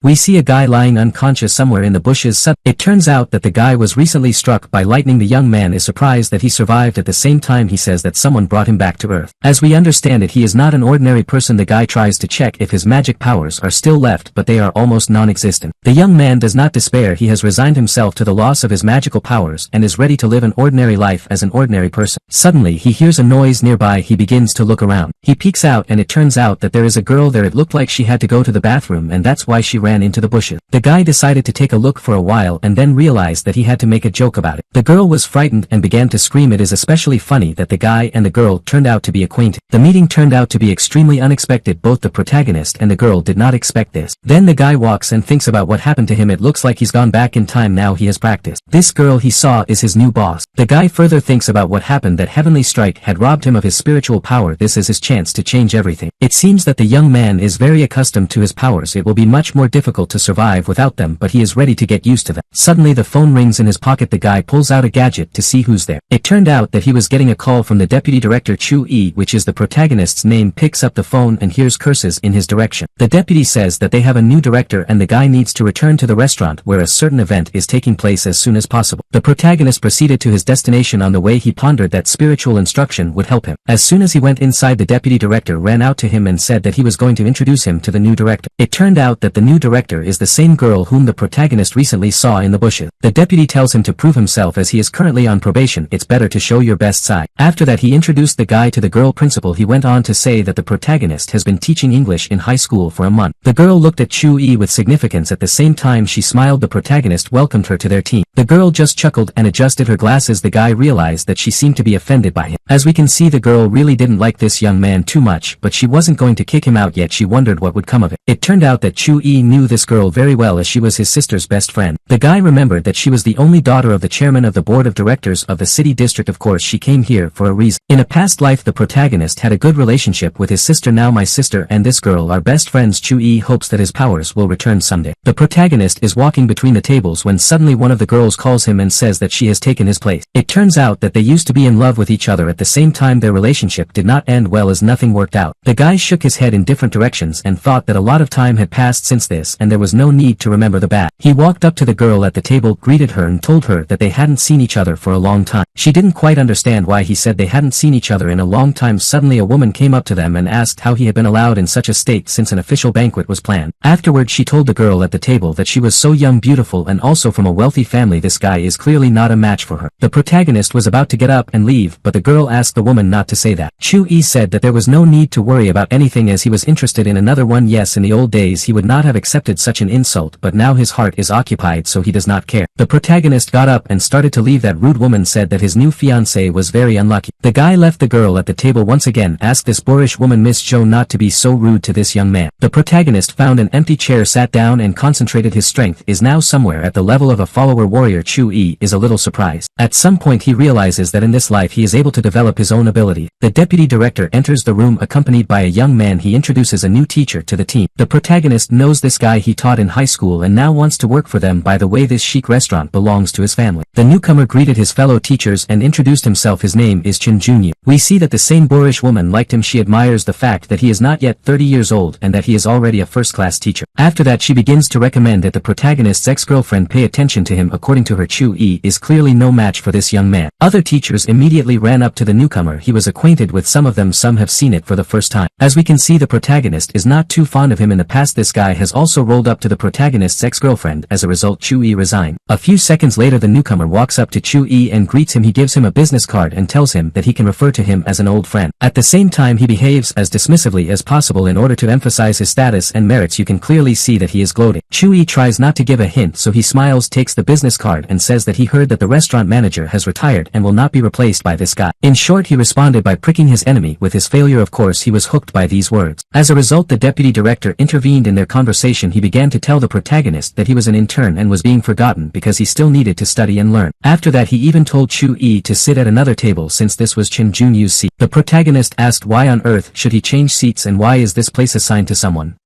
We see a guy lying unconscious somewhere in the bushes. It turns out that the guy was recently struck by lightning. The young man is surprised that he survived. At the same time he says that someone brought him back to Earth. As we understand it, he is not an ordinary person. The guy tries to check if his magic powers are still left, but they are almost non-existent. The young man does not despair. He has resigned himself to the loss of his magical powers and is ready to live an ordinary life as an ordinary person. Suddenly he hears a noise nearby. He begins to look around. He peeks out and it turns out that there is a girl there. It looked like she had to go to the bathroom and that's why she ran into the bushes. The guy decided to take a look for a while and then realized that he had to make a joke about it. The girl was frightened and began to scream. It is especially funny that the guy and the girl turned out to be acquainted. The meeting turned out to be extremely unexpected. Both the protagonist and the girl did not expect this. Then the guy walks and thinks about what happened to him. It looks like he's gone back in time. Now he has practiced. This girl he saw is his new boss. The guy further thinks about what happened, that Heavenly Strike had robbed him of his spiritual power. This is his chance to change everything. It seems that the young man is very accustomed to his powers. It will be much more difficult to survive without them, but he is ready to get used to them. Suddenly the phone rings in his pocket. The guy pulls out a gadget to see who's there. It turned out that he was getting a call from the deputy director Chu-E, which is the protagonist's name. Picks up the phone and hears curses in his direction. The deputy says that they have a new director and the guy needs to return to the restaurant where a certain event is taking place as soon as possible. The protagonist proceeded to his destination. On the way he pondered that spiritual instruction would help him. As soon as he went inside, the deputy director ran out to him and said that he was going to introduce him to the new director. It turned out that the new director is the same girl whom the protagonist recently saw in the bushes. The deputy tells him to prove himself as he is currently on probation. It's better to show your best side. After that he introduced the guy to the girl principal. He went on to say that the protagonist has been teaching English in high school for a month. The girl looked at Chu-E with significance. At the same time she smiled. The protagonist welcomed her to their team. The girl just chuckled and adjusted her glasses. The guy realized that she seemed to be offended by him. As we can see, the girl really didn't like this young man too much, but she wasn't going to kick him out yet. She wondered what would come of it. It turned out that Chu-E knew this girl very well as she was his sister's best friend. The guy remembered that she was the only daughter of the chairman of the board of directors of the city district. Of course she came here for a reason. In a past life the protagonist had a good relationship with his sister. Now my sister and this girl are best friends. Chu-E hopes that his powers will return someday. The protagonist is walking between the tables when suddenly one of the girls calls him and says that she has taken his place. It turns out that they used to be in love with each other. At the same time their relationship did not end well as nothing worked out. The guy shook his head in different directions and thought that a lot of time had passed since this and there was no need to remember the bad. He walked up to the girl at the table, greeted her and told her that they hadn't seen each other for a long time. She didn't quite understand why he said they hadn't seen each other in a long time. Suddenly a woman came up to them and asked how he had been allowed in such a state since an official banquet was planned. Afterward she told the girl at the table that she was so young, beautiful and also from a wealthy family. This guy is clearly not a match for her. The protagonist was about to get up and leave, but the girl asked the woman not to say that. Chu-E said that there was no need to worry about anything as he was interested in another one. Yes, in the old days he would not have accepted such an insult, but now his heart is occupied so he does not care. The protagonist got up and started to leave. That rude woman said that his new fiancée was very unlucky. The guy left the girl at the table once again, asked this boorish woman Miss Joe not to be so rude to this young man. The protagonist found an empty chair, sat down and concentrated. His strength is now somewhere at the level of a follower warrior. Chu-E is a little surprised. At some point he realizes that in this life he is able to develop his own ability. The deputy director enters the room accompanied by a young man. He introduces a new teacher to the team. The protagonist knows this guy he taught in high school and now wants to work for them. By the way, this chic restaurant belongs to his family. The newcomer greeted his fellow teachers and introduced himself. His name is Chin Junyu. We see that the same boorish woman liked him. She admires the fact that he is not yet 30 years old and that he is already a first-class teacher. After that she begins to recommend that the protagonist's ex-girlfriend pay attention to him. According to her, Chu-E is clearly no match for this young man. Other teachers immediately ran up to the newcomer. He was acquainted with some of them, some have seen it for the first time. As we can see, the protagonist is not too fond of him. In the past this guy has also rolled up to the protagonist's ex-girlfriend. As a result, Chu-E resigned. A few seconds later the newcomer walks up to Chu-E and greets him. He gives him a business card and tells him that he can refer to him as an old friend. At the same time he behaves as dismissively as possible in order to emphasize his status and merits. You can clearly see that he is gloating. Chu-E tries not to give a hint, so he smiles, takes the business card and says that he heard that the restaurant manager has retired and will not be replaced by this guy. In short, he responded by pricking his enemy with his failure. Of course he was hooked by these words. As a result, the deputy director intervened in their conversation. He began to tell the protagonist that he was an intern and was being forgotten because he still needed to study and learn. After that he even told Chu-E to sit at another table since this was Chin Junyu's seat. The protagonist asked why on earth should he change seats and why is this place assigned to someone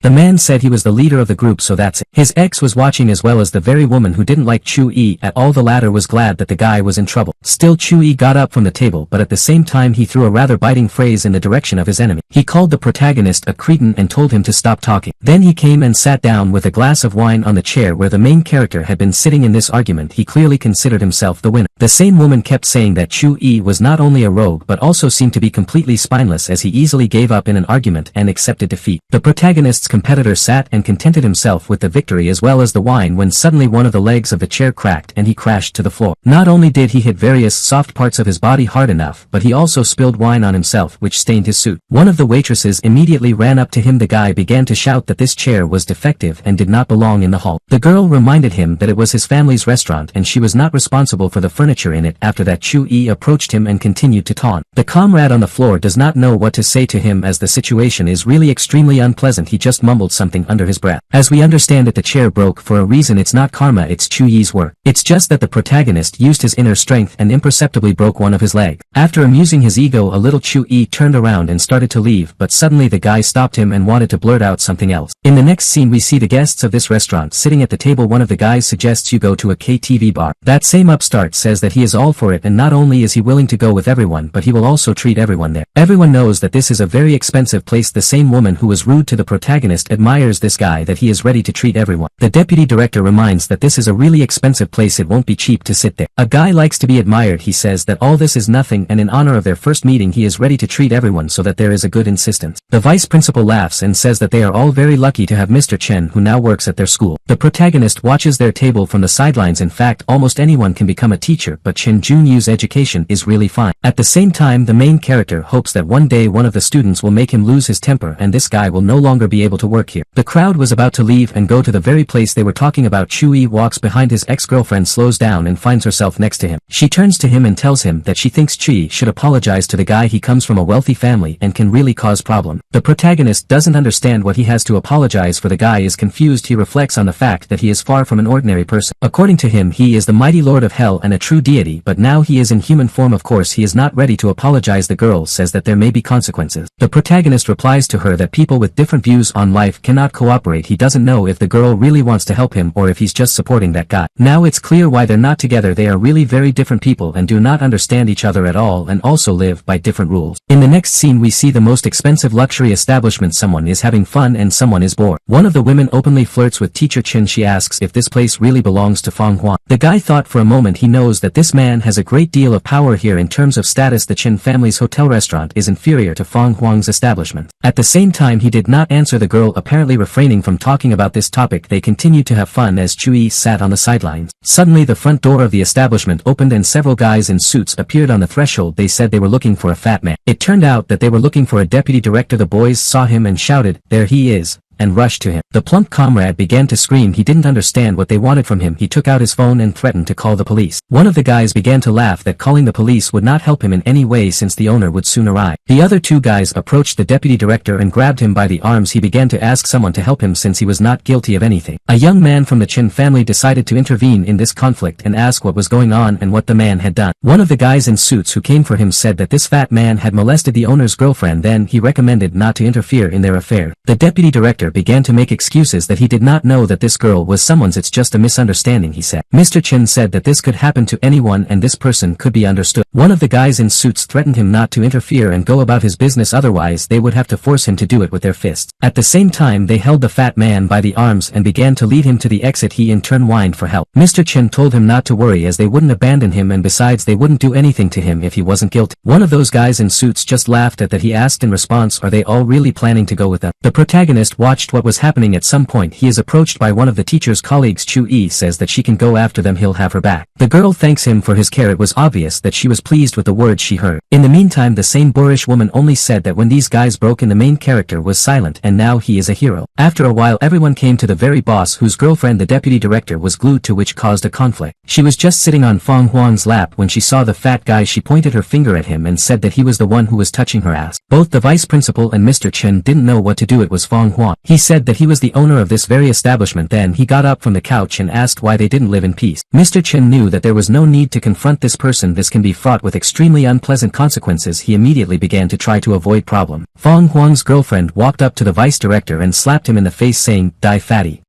The man said he was the leader of the group, so that's it. His ex was watching as well as the very woman who didn't like Chu-yi at all. The latter was glad that the guy was in trouble. Still, Chu-yi got up from the table, but at the same time he threw a rather biting phrase in the direction of his enemy. He called the protagonist a cretin and told him to stop talking. Then he came and sat down with a glass of wine on the chair where the main character had been sitting. In this argument he clearly considered himself the winner. The same woman kept saying that Chu-yi was not only a rogue but also seemed to be completely spineless, as he easily gave up in an argument and accepted defeat. The protagonist's competitor sat and contented himself with the victory as well as the wine when suddenly one of the legs of the chair cracked and he crashed to the floor. Not only did he hit various soft parts of his body hard enough, but he also spilled wine on himself, which stained his suit. One of the waitresses immediately ran up to him. The guy began to shout that this chair was defective and did not belong in the hall. The girl reminded him that it was his family's restaurant and she was not responsible for the furniture in it. After that, Chu-yi approached him and continued to taunt. The comrade on the floor does not know what to say to him as the situation is really extremely unpleasant. He just mumbled something under his breath. As we understand it, the chair broke for a reason. It's not karma, it's Chu-yi's work. It's just that the protagonist used his inner strength and imperceptibly broke one of his legs. After amusing his ego a little, Chu-yi turned around and started to leave, but suddenly the guy stopped him and wanted to blurt out something else. In the next scene we see the guests of this restaurant sitting at the table. One of the guys suggests you go to a KTV bar. That same upstart says that he is all for it, and not only is he willing to go with everyone but he will also treat everyone there. Everyone knows that this is a very expensive place. The same woman who was rude to the protagonist admires this guy that he is ready to treat everyone. The deputy director reminds that this is a really expensive place, it won't be cheap to sit there. A guy likes to be admired. He says that all this is nothing, and in honor of their first meeting he is ready to treat everyone so that there is a good insistence. The vice principal laughs and says that they are all very lucky to have Mr. Chen, who now works at their school. The protagonist watches their table from the sidelines. In fact, almost anyone can become a teacher, but Chen Junyu's education is really fine. At the same time, the main character hopes that one day one of the students will make him lose his temper and this guy will no longer be able to work here. The crowd was about to leave and go to the very place they were talking about. Chu-yi walks behind his ex-girlfriend, slows down and finds herself next to him. She turns to him and tells him that she thinks Chi should apologize to the guy. He comes from a wealthy family and can really cause problems. The protagonist doesn't understand what he has to apologize for. The guy is confused. He reflects on the fact that he is far from an ordinary person. According to him, he is the mighty lord of hell and a true deity, but now he is in human form. Of course he is not ready to apologize. The girl says that there may be consequences. The protagonist replies to her that people with different views on life cannot cooperate. He doesn't know if the girl really wants to help him or if he's just supporting that guy. Now it's clear why they're not together. They are really very different people and do not understand each other at all, and also live by different rules. In the next scene we see the most expensive luxury establishment. Someone is having fun and someone is bored. One of the women openly flirts with teacher Chen. She asks if this place really belongs to Fang Huan. The guy thought for a moment. He knows that this man has a great deal of power here. In terms of status, the Chen family's hotel restaurant is inferior to Fang Huang's establishment. At the same time, he did not answer the girl, apparently refraining from talking about this topic. They continued to have fun as Chui sat on the sidelines. Suddenly the front door of the establishment opened and several guys in suits appeared on the threshold. They said they were looking for a fat man. It turned out that they were looking for a deputy director. The boys saw him and shouted, "There he is," and rushed to him. The plump comrade began to scream. He didn't understand what they wanted from him. He took out his phone and threatened to call the police. One of the guys began to laugh that calling the police would not help him in any way since the owner would soon arrive. The other two guys approached the deputy director and grabbed him by the arms. He began to ask someone to help him since he was not guilty of anything. A young man from the Chen family decided to intervene in this conflict and ask what was going on and what the man had done. One of the guys in suits who came for him said that this fat man had molested the owner's girlfriend. Then he recommended not to interfere in their affair. The deputy director began to make excuses that he did not know that this girl was someone's. It's just a misunderstanding, he said. Mr. Chen said that this could happen to anyone and this person could be understood. One of the guys in suits threatened him not to interfere and go about his business, otherwise they would have to force him to do it with their fists. At the same time they held the fat man by the arms and began to lead him to the exit. He in turn whined for help. Mr. Chen told him not to worry as they wouldn't abandon him, and besides they wouldn't do anything to him if he wasn't guilty. One of those guys in suits just laughed at that. He asked in response, are they all really planning to go with them? The protagonist watched what was happening. At some point he is approached by one of the teacher's colleagues. Chu-yi says that she can go after them, he'll have her back. The girl thanks him for his care. It was obvious that she was pleased with the words she heard. In the meantime the same boorish woman only said that when these guys broke in the main character was silent and now he is a hero. After a while everyone came to the very boss whose girlfriend the deputy director was glued to, which caused a conflict. She was just sitting on Fang Huang's lap when she saw the fat guy. She pointed her finger at him and said that he was the one who was touching her ass. Both the vice principal and Mr. Chen didn't know what to do. It was Fang Huang. He said that he was the owner of this very establishment. Then he got up from the couch and asked why they didn't live in peace. Mr. Chen knew that there was no need to confront this person. This can be fraught with extremely unpleasant consequences. He immediately began to try to avoid problem. Fong Huang's girlfriend walked up to the vice director and slapped him in the face saying, "Die fatty."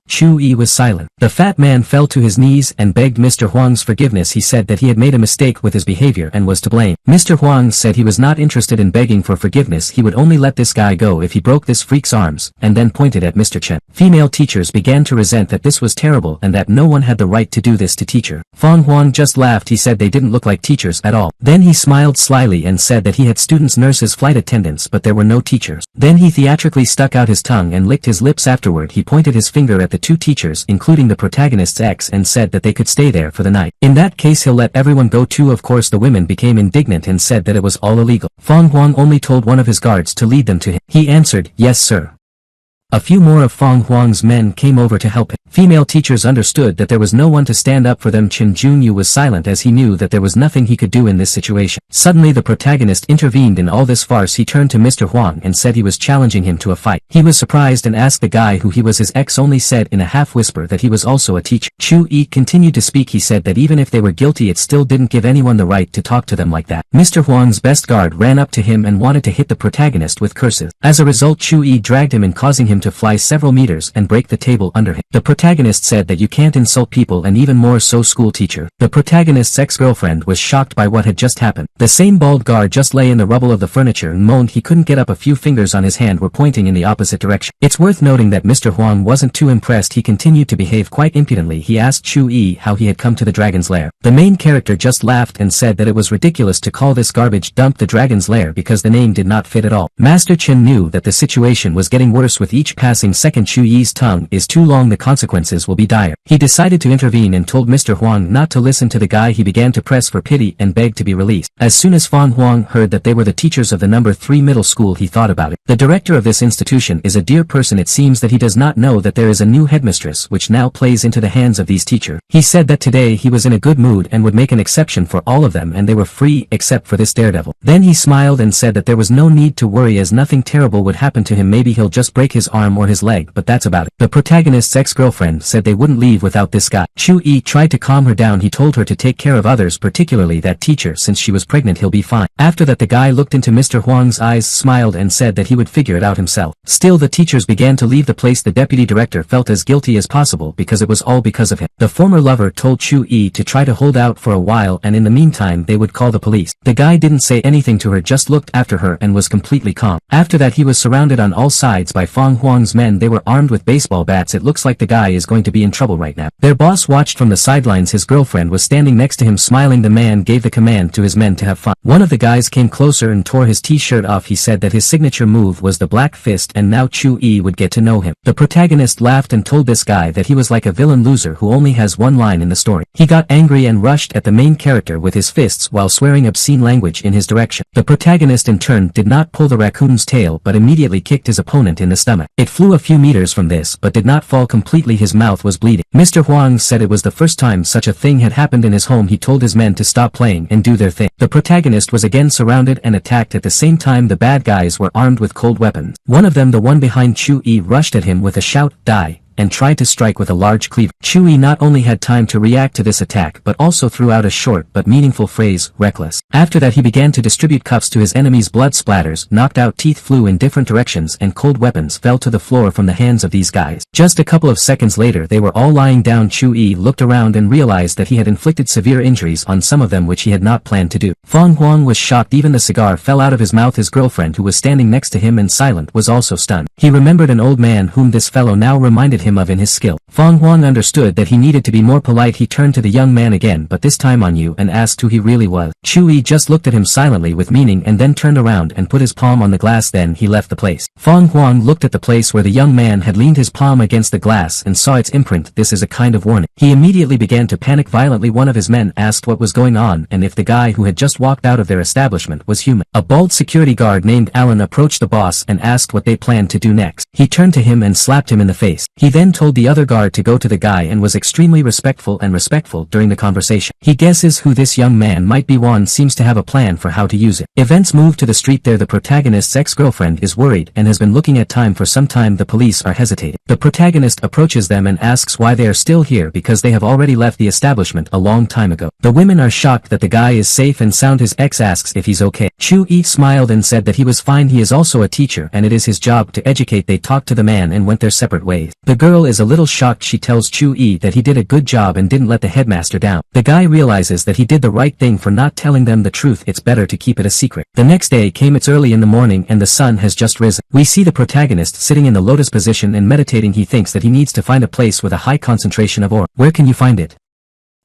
Chu Yi was silent. The fat man fell to his knees and begged Mr. Huang's forgiveness. He said that he had made a mistake with his behavior and was to blame. Mr. Huang said he was not interested in begging for forgiveness. He would only let this guy go if he broke this freak's arms, and then pointed at Mr. Chen. Female teachers began to resent that this was terrible and that no one had the right to do this to teacher. Fong Huang just laughed. He said they didn't look like teachers at all. Then he smiled slyly and said that he had students, nurses, flight attendants, but there were no teachers. Then he theatrically stuck out his tongue and licked his lips. Afterward he pointed his finger at the two teachers, including the protagonist's ex, and said that they could stay there for the night. In that case he'll let everyone go too. Of course the women became indignant and said that it was all illegal. Fong Huang only told one of his guards to lead them to him. He answered, "Yes sir." A few more of Fong Huang's men came over to help him. Female teachers understood that there was no one to stand up for them. Chen Junyu was silent as he knew that there was nothing he could do in this situation. Suddenly the protagonist intervened in all this farce. He turned to Mr. Huang and said he was challenging him to a fight. He was surprised and asked the guy who he was. His ex only said in a half-whisper that he was also a teacher. Chu Yi continued to speak. He said that even if they were guilty it still didn't give anyone the right to talk to them like that. Mr. Huang's best guard ran up to him and wanted to hit the protagonist with curses. As a result Chu Yi dragged him and causing him to fly several meters and break the table under him. The protagonist said that you can't insult people, and even more so school teacher. The protagonist's ex-girlfriend was shocked by what had just happened. The same bald guard just lay in the rubble of the furniture and moaned. He couldn't get up. A few fingers on his hand were pointing in the opposite direction. It's worth noting that Mr. Huang wasn't too impressed. He continued to behave quite impudently. He asked Chu Yi how he had come to the dragon's lair. The main character just laughed and said that it was ridiculous to call this garbage dump the dragon's lair because the name did not fit at all. Master Chen knew that the situation was getting worse with each passing second. Chu Yi's tongue is too long. The consequences will be dire. He decided to intervene and told Mr. Huang not to listen to the guy. He began to press for pity and begged to be released. As soon as Fong Huang heard that they were the teachers of the number 3 middle school he thought about it. The director of this institution is a dear person. It seems that he does not know that there is a new headmistress which now plays into the hands of these teachers. He said that today he was in a good mood and would make an exception for all of them and they were free except for this daredevil. Then he smiled and said that there was no need to worry as nothing terrible would happen to him. Maybe he'll just break his arm or his leg, but that's about it. The protagonist's ex-girlfriend said they wouldn't leave without this guy. Chu Yi tried to calm her down. He told her to take care of others, particularly that teacher. Since she was pregnant he'll be fine. After that the guy looked into Mr. Huang's eyes, smiled and said that he would figure it out himself. Still the teachers began to leave the place. The deputy director felt as guilty as possible because it was all because of him. The former lover told Chu Yi to try to hold out for a while and in the meantime they would call the police. The guy didn't say anything to her, just looked after her and was completely calm. After that he was surrounded on all sides by Fong Huang's men. They were armed with baseball bats. It looks like the guy is going to be in trouble right now. Their boss watched from the sidelines. His girlfriend was standing next to him smiling. The man gave the command to his men to have fun. One of the guys came closer and tore his t-shirt off. He said that his signature move was the black fist and now Chu Yi would get to know him. The protagonist laughed and told this guy that he was like a villain loser who only has one line in the story. He got angry and rushed at the main character with his fists while swearing obscene language in his direction. The protagonist in turn did not pull the raccoon's tail but immediately kicked his opponent in the stomach. It flew a few meters from this but did not fall completely. His mouth was bleeding. Mr. Huang said it was the first time such a thing had happened in his home. He told his men to stop playing and do their thing. The protagonist was again surrounded and attacked. At the same time the bad guys were armed with cold weapons. One of them, the one behind Chu Yi, rushed at him with a shout, "Die!" and tried to strike with a large cleaver. Chu Yi not only had time to react to this attack but also threw out a short but meaningful phrase, "reckless." After that he began to distribute cuffs to his enemies. Blood splatters, knocked out teeth flew in different directions and cold weapons fell to the floor from the hands of these guys. Just a couple of seconds later they were all lying down. Chu Yi looked around and realized that he had inflicted severe injuries on some of them which he had not planned to do. Fong Huang was shocked. Even the cigar fell out of his mouth. His girlfriend, who was standing next to him and silent, was also stunned. He remembered an old man whom this fellow now reminded him of in his skill. Fong Huang understood that he needed to be more polite. He turned to the young man again, but this time on you, and asked who he really was. Chu Yi just looked at him silently with meaning and then turned around and put his palm on the glass. Then he left the place. Fong Huang looked at the place where the young man had leaned his palm against the glass and saw its imprint. This is a kind of warning. He immediately began to panic violently. One of his men asked what was going on and if the guy who had just walked out of their establishment was human. A bald security guard named Alan approached the boss and asked what they planned to do next. He turned to him and slapped him in the face. He then told the other guard hard to go to the guy and was extremely respectful during the conversation. He guesses who this young man might be. One seems to have a plan for how to use it. Events move to the street. There the protagonist's ex-girlfriend is worried and has been looking at time for some time. The police are hesitating. The protagonist approaches them and asks why they are still here because they have already left the establishment a long time ago. The women are shocked that the guy is safe and sound. His ex asks if he's okay. Chu-yi smiled and said that he was fine. He is also a teacher and it is his job to educate. They talked to the man and went their separate ways. The girl is a little shocked. She tells Chu-yi that he did a good job and didn't let the headmaster down. The guy realizes that he did the right thing for not telling them the truth. It's better to keep it a secret. The next day came. It's early in the morning and the sun has just risen. We see the protagonist sitting in the lotus position and meditating. He thinks that he needs to find a place with a high concentration of aura. Where can you find it?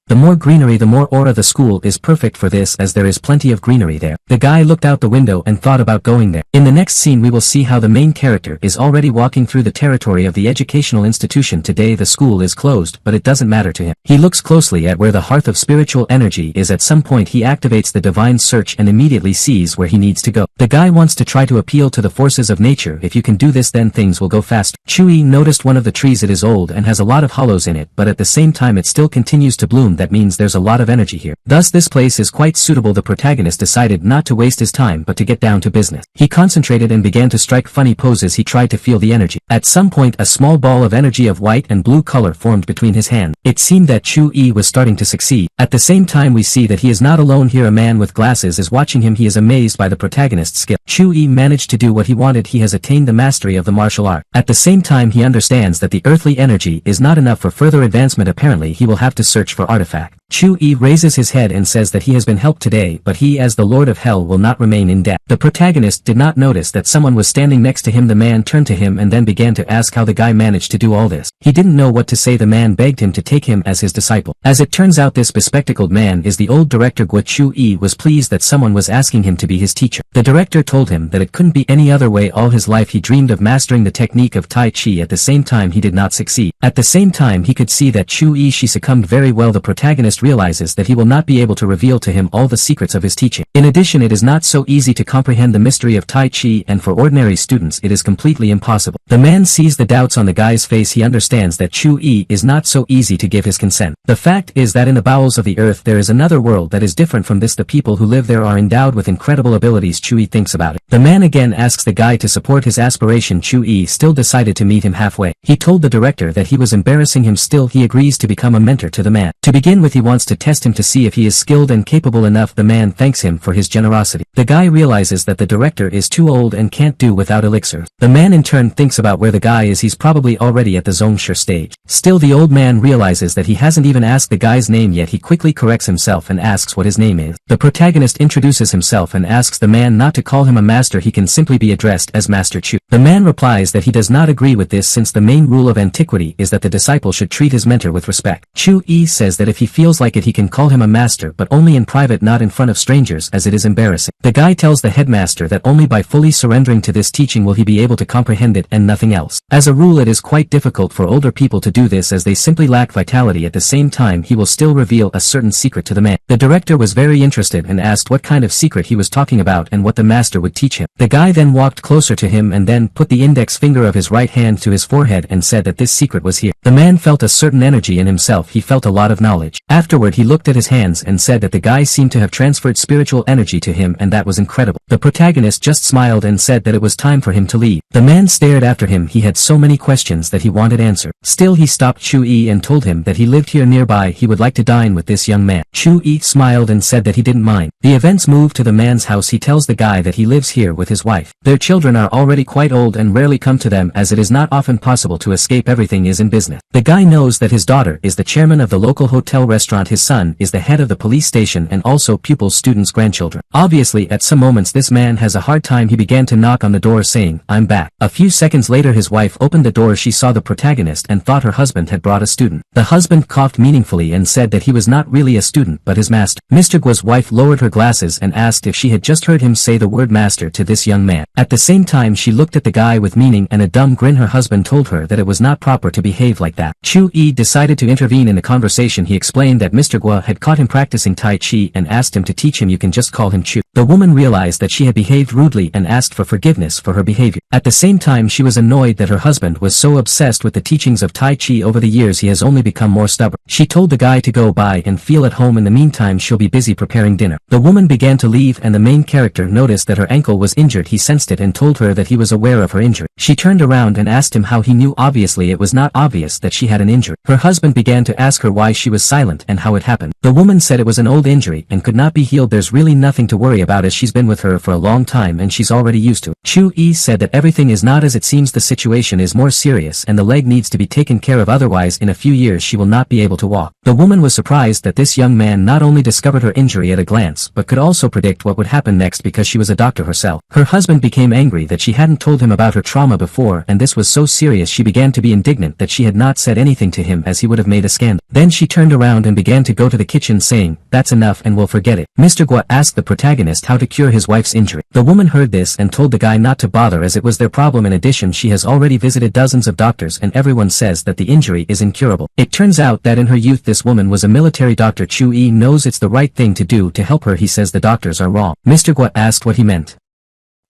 The more greenery the more aura. The school is perfect for this as there is plenty of greenery there. The guy looked out the window and thought about going there. In the next scene we will see how the main character is already walking through the territory of the educational institution. Today the school is closed but it doesn't matter to him. He looks closely at where the hearth of spiritual energy is. At some point he activates the divine search and immediately sees where he needs to go. The guy wants to try to appeal to the forces of nature. If you can do this then things will go fast. Chu-yi noticed one of the trees. It is old and has a lot of hollows in it but at the same time it still continues to bloom. That means there's a lot of energy here. Thus this place is quite suitable. The protagonist decided not to waste his time but to get down to business. He concentrated and began to strike funny poses. He tried to feel the energy. At some point a small ball of energy of white and blue color formed between his hands. It seemed that Chu-yi was starting to succeed. At the same time we see that he is not alone here. A man with glasses is watching him. He is amazed by the protagonist's skill. Chu-yi managed to do what he wanted. He has attained the mastery of the martial art. At the same time he understands that the earthly energy is not enough for further advancement. Apparently he will have to search for artifact. Chu-yi raises his head and says that he has been helped today but he as the Lord of Hell will not remain in debt. The protagonist did not notice that someone was standing next to him. The man turned to him and then began to ask how the guy managed to do all this. He didn't know what to say. The man begged him to take him as his disciple. As it turns out this bespectacled man is the old director Gua. Chu-yi was pleased that someone was asking him to be his teacher. The director told him that it couldn't be any other way. All his life he dreamed of mastering the technique of Tai Chi. At the same time he did not succeed. At the same time he could see that Chu-yi she succumbed very well. The protagonist realizes that he will not be able to reveal to him all the secrets of his teaching. In addition it is not so easy to comprehend the mystery of Tai Chi and for ordinary students it is completely impossible. The man sees the doubts on the guy's face. He understands that Chu-yi is not so easy to give his consent. The fact is that in the bowels of the earth there is another world that is different from this. The people who live there are endowed with incredible abilities. Chu-yi thinks about it. The man again asks the guy to support his aspiration. Chu-yi still decided to meet him halfway. He told the director that he was embarrassing him. Still he agrees to become a mentor to the man. To begin with he wants to test him to see if he is skilled and capable enough. The man thanks him for his generosity. The guy realizes that the director is too old and can't do without elixir. The man in turn thinks about where the guy is. He's probably already at the Zhongshu stage. Still the old man realizes that he hasn't even asked the guy's name yet. He quickly corrects himself and asks what his name is. The protagonist introduces himself and asks the man not to call him a master. He can simply be addressed as Master Chu. The man replies that he does not agree with this since the main rule of antiquity is that the disciple should treat his mentor with respect. Chu-yi says that if he feels like it he can call him a master but only in private, not in front of strangers as it is embarrassing. The guy tells the headmaster that only by fully surrendering to this teaching will he be able to comprehend it and nothing else. As a rule it is quite difficult for older people to do this as they simply lack vitality. At the same time he will still reveal a certain secret to the man. The director was very interested and asked what kind of secret he was talking about and what the master would teach him. The guy then walked closer to him and then put the index finger of his right hand to his forehead and said that this secret was here. The man felt a certain energy in himself. He felt a lot of knowledge. Afterward he looked at his hands and said that the guy seemed to have transferred spiritual energy to him and that was incredible. The protagonist just smiled and said that it was time for him to leave. The man stared after him. He had so many questions that he wanted answered. Still he stopped Chu-yi and told him that he lived here nearby. He would like to dine with this young man. Chu-yi smiled and said that he didn't mind. The events move to the man's house. He tells the guy that he lives here with his wife. Their children are already quite old and rarely come to them as it is not often possible to escape. Everything is in business. The guy knows that his daughter is the chairman of the local hotel restaurant. His son is the head of the police station and also pupils, students, grandchildren. Obviously at some moments this man has a hard time. He began to knock on the door saying, "I'm back." A few seconds later his wife opened the door. She saw the protagonist and thought her husband had brought a student. The husband coughed meaningfully and said that he was not really a student but his master. Mr. Gua's wife lowered her glasses and asked if she had just heard him say the word master to this young man. At the same time she looked at the guy with meaning and a dumb grin. Her husband told her that it was not proper to behave like that. Chu-yi decided to intervene in the conversation. He explained that Mr. Gua had caught him practicing Tai Chi and asked him to teach him. You can just call him Chu. The woman realized that she had behaved rudely and asked for forgiveness for her behavior. At the same time she was annoyed that her husband was so obsessed with the teachings of Tai Chi over the years he has only become more stubborn. She told the guy to go by and feel at home. In the meantime she'll be busy preparing dinner. The woman began to leave and the main character noticed that her ankle was injured. He sensed it and told her that he was aware of her injury. She turned around and asked him how he knew. Obviously it was not obvious that she had an injury. Her husband began to ask her why she was silent and how it happened. The woman said it was an old injury and could not be healed. There's really nothing to worry about as she's been with her for a long time and she's already used to it. Chu-yi said that everything is not as it seems. The situation is more serious and the leg needs to be taken care of, otherwise in a few years she will not be able to walk. The woman was surprised that this young man not only discovered her injury at a glance but could also predict what would happen next because she was a doctor herself. Her husband became angry that she hadn't told him about her trauma before and this was so serious. She began to be indignant that she had not said anything to him as he would have made a scandal. Then she turned around and began to go to the kitchen saying, "That's enough and we'll forget it." Mr. Gua asked the protagonist how to cure his wife's injury. The woman heard this and told the guy not to bother as it was their problem. In addition she has already visited dozens of doctors and everyone says that the injury is incurable. It turns out that in her youth this woman was a military doctor. Chu-yi knows it's the right thing to do to help her. He says the doctors are wrong. Mr. Gua asked what he meant.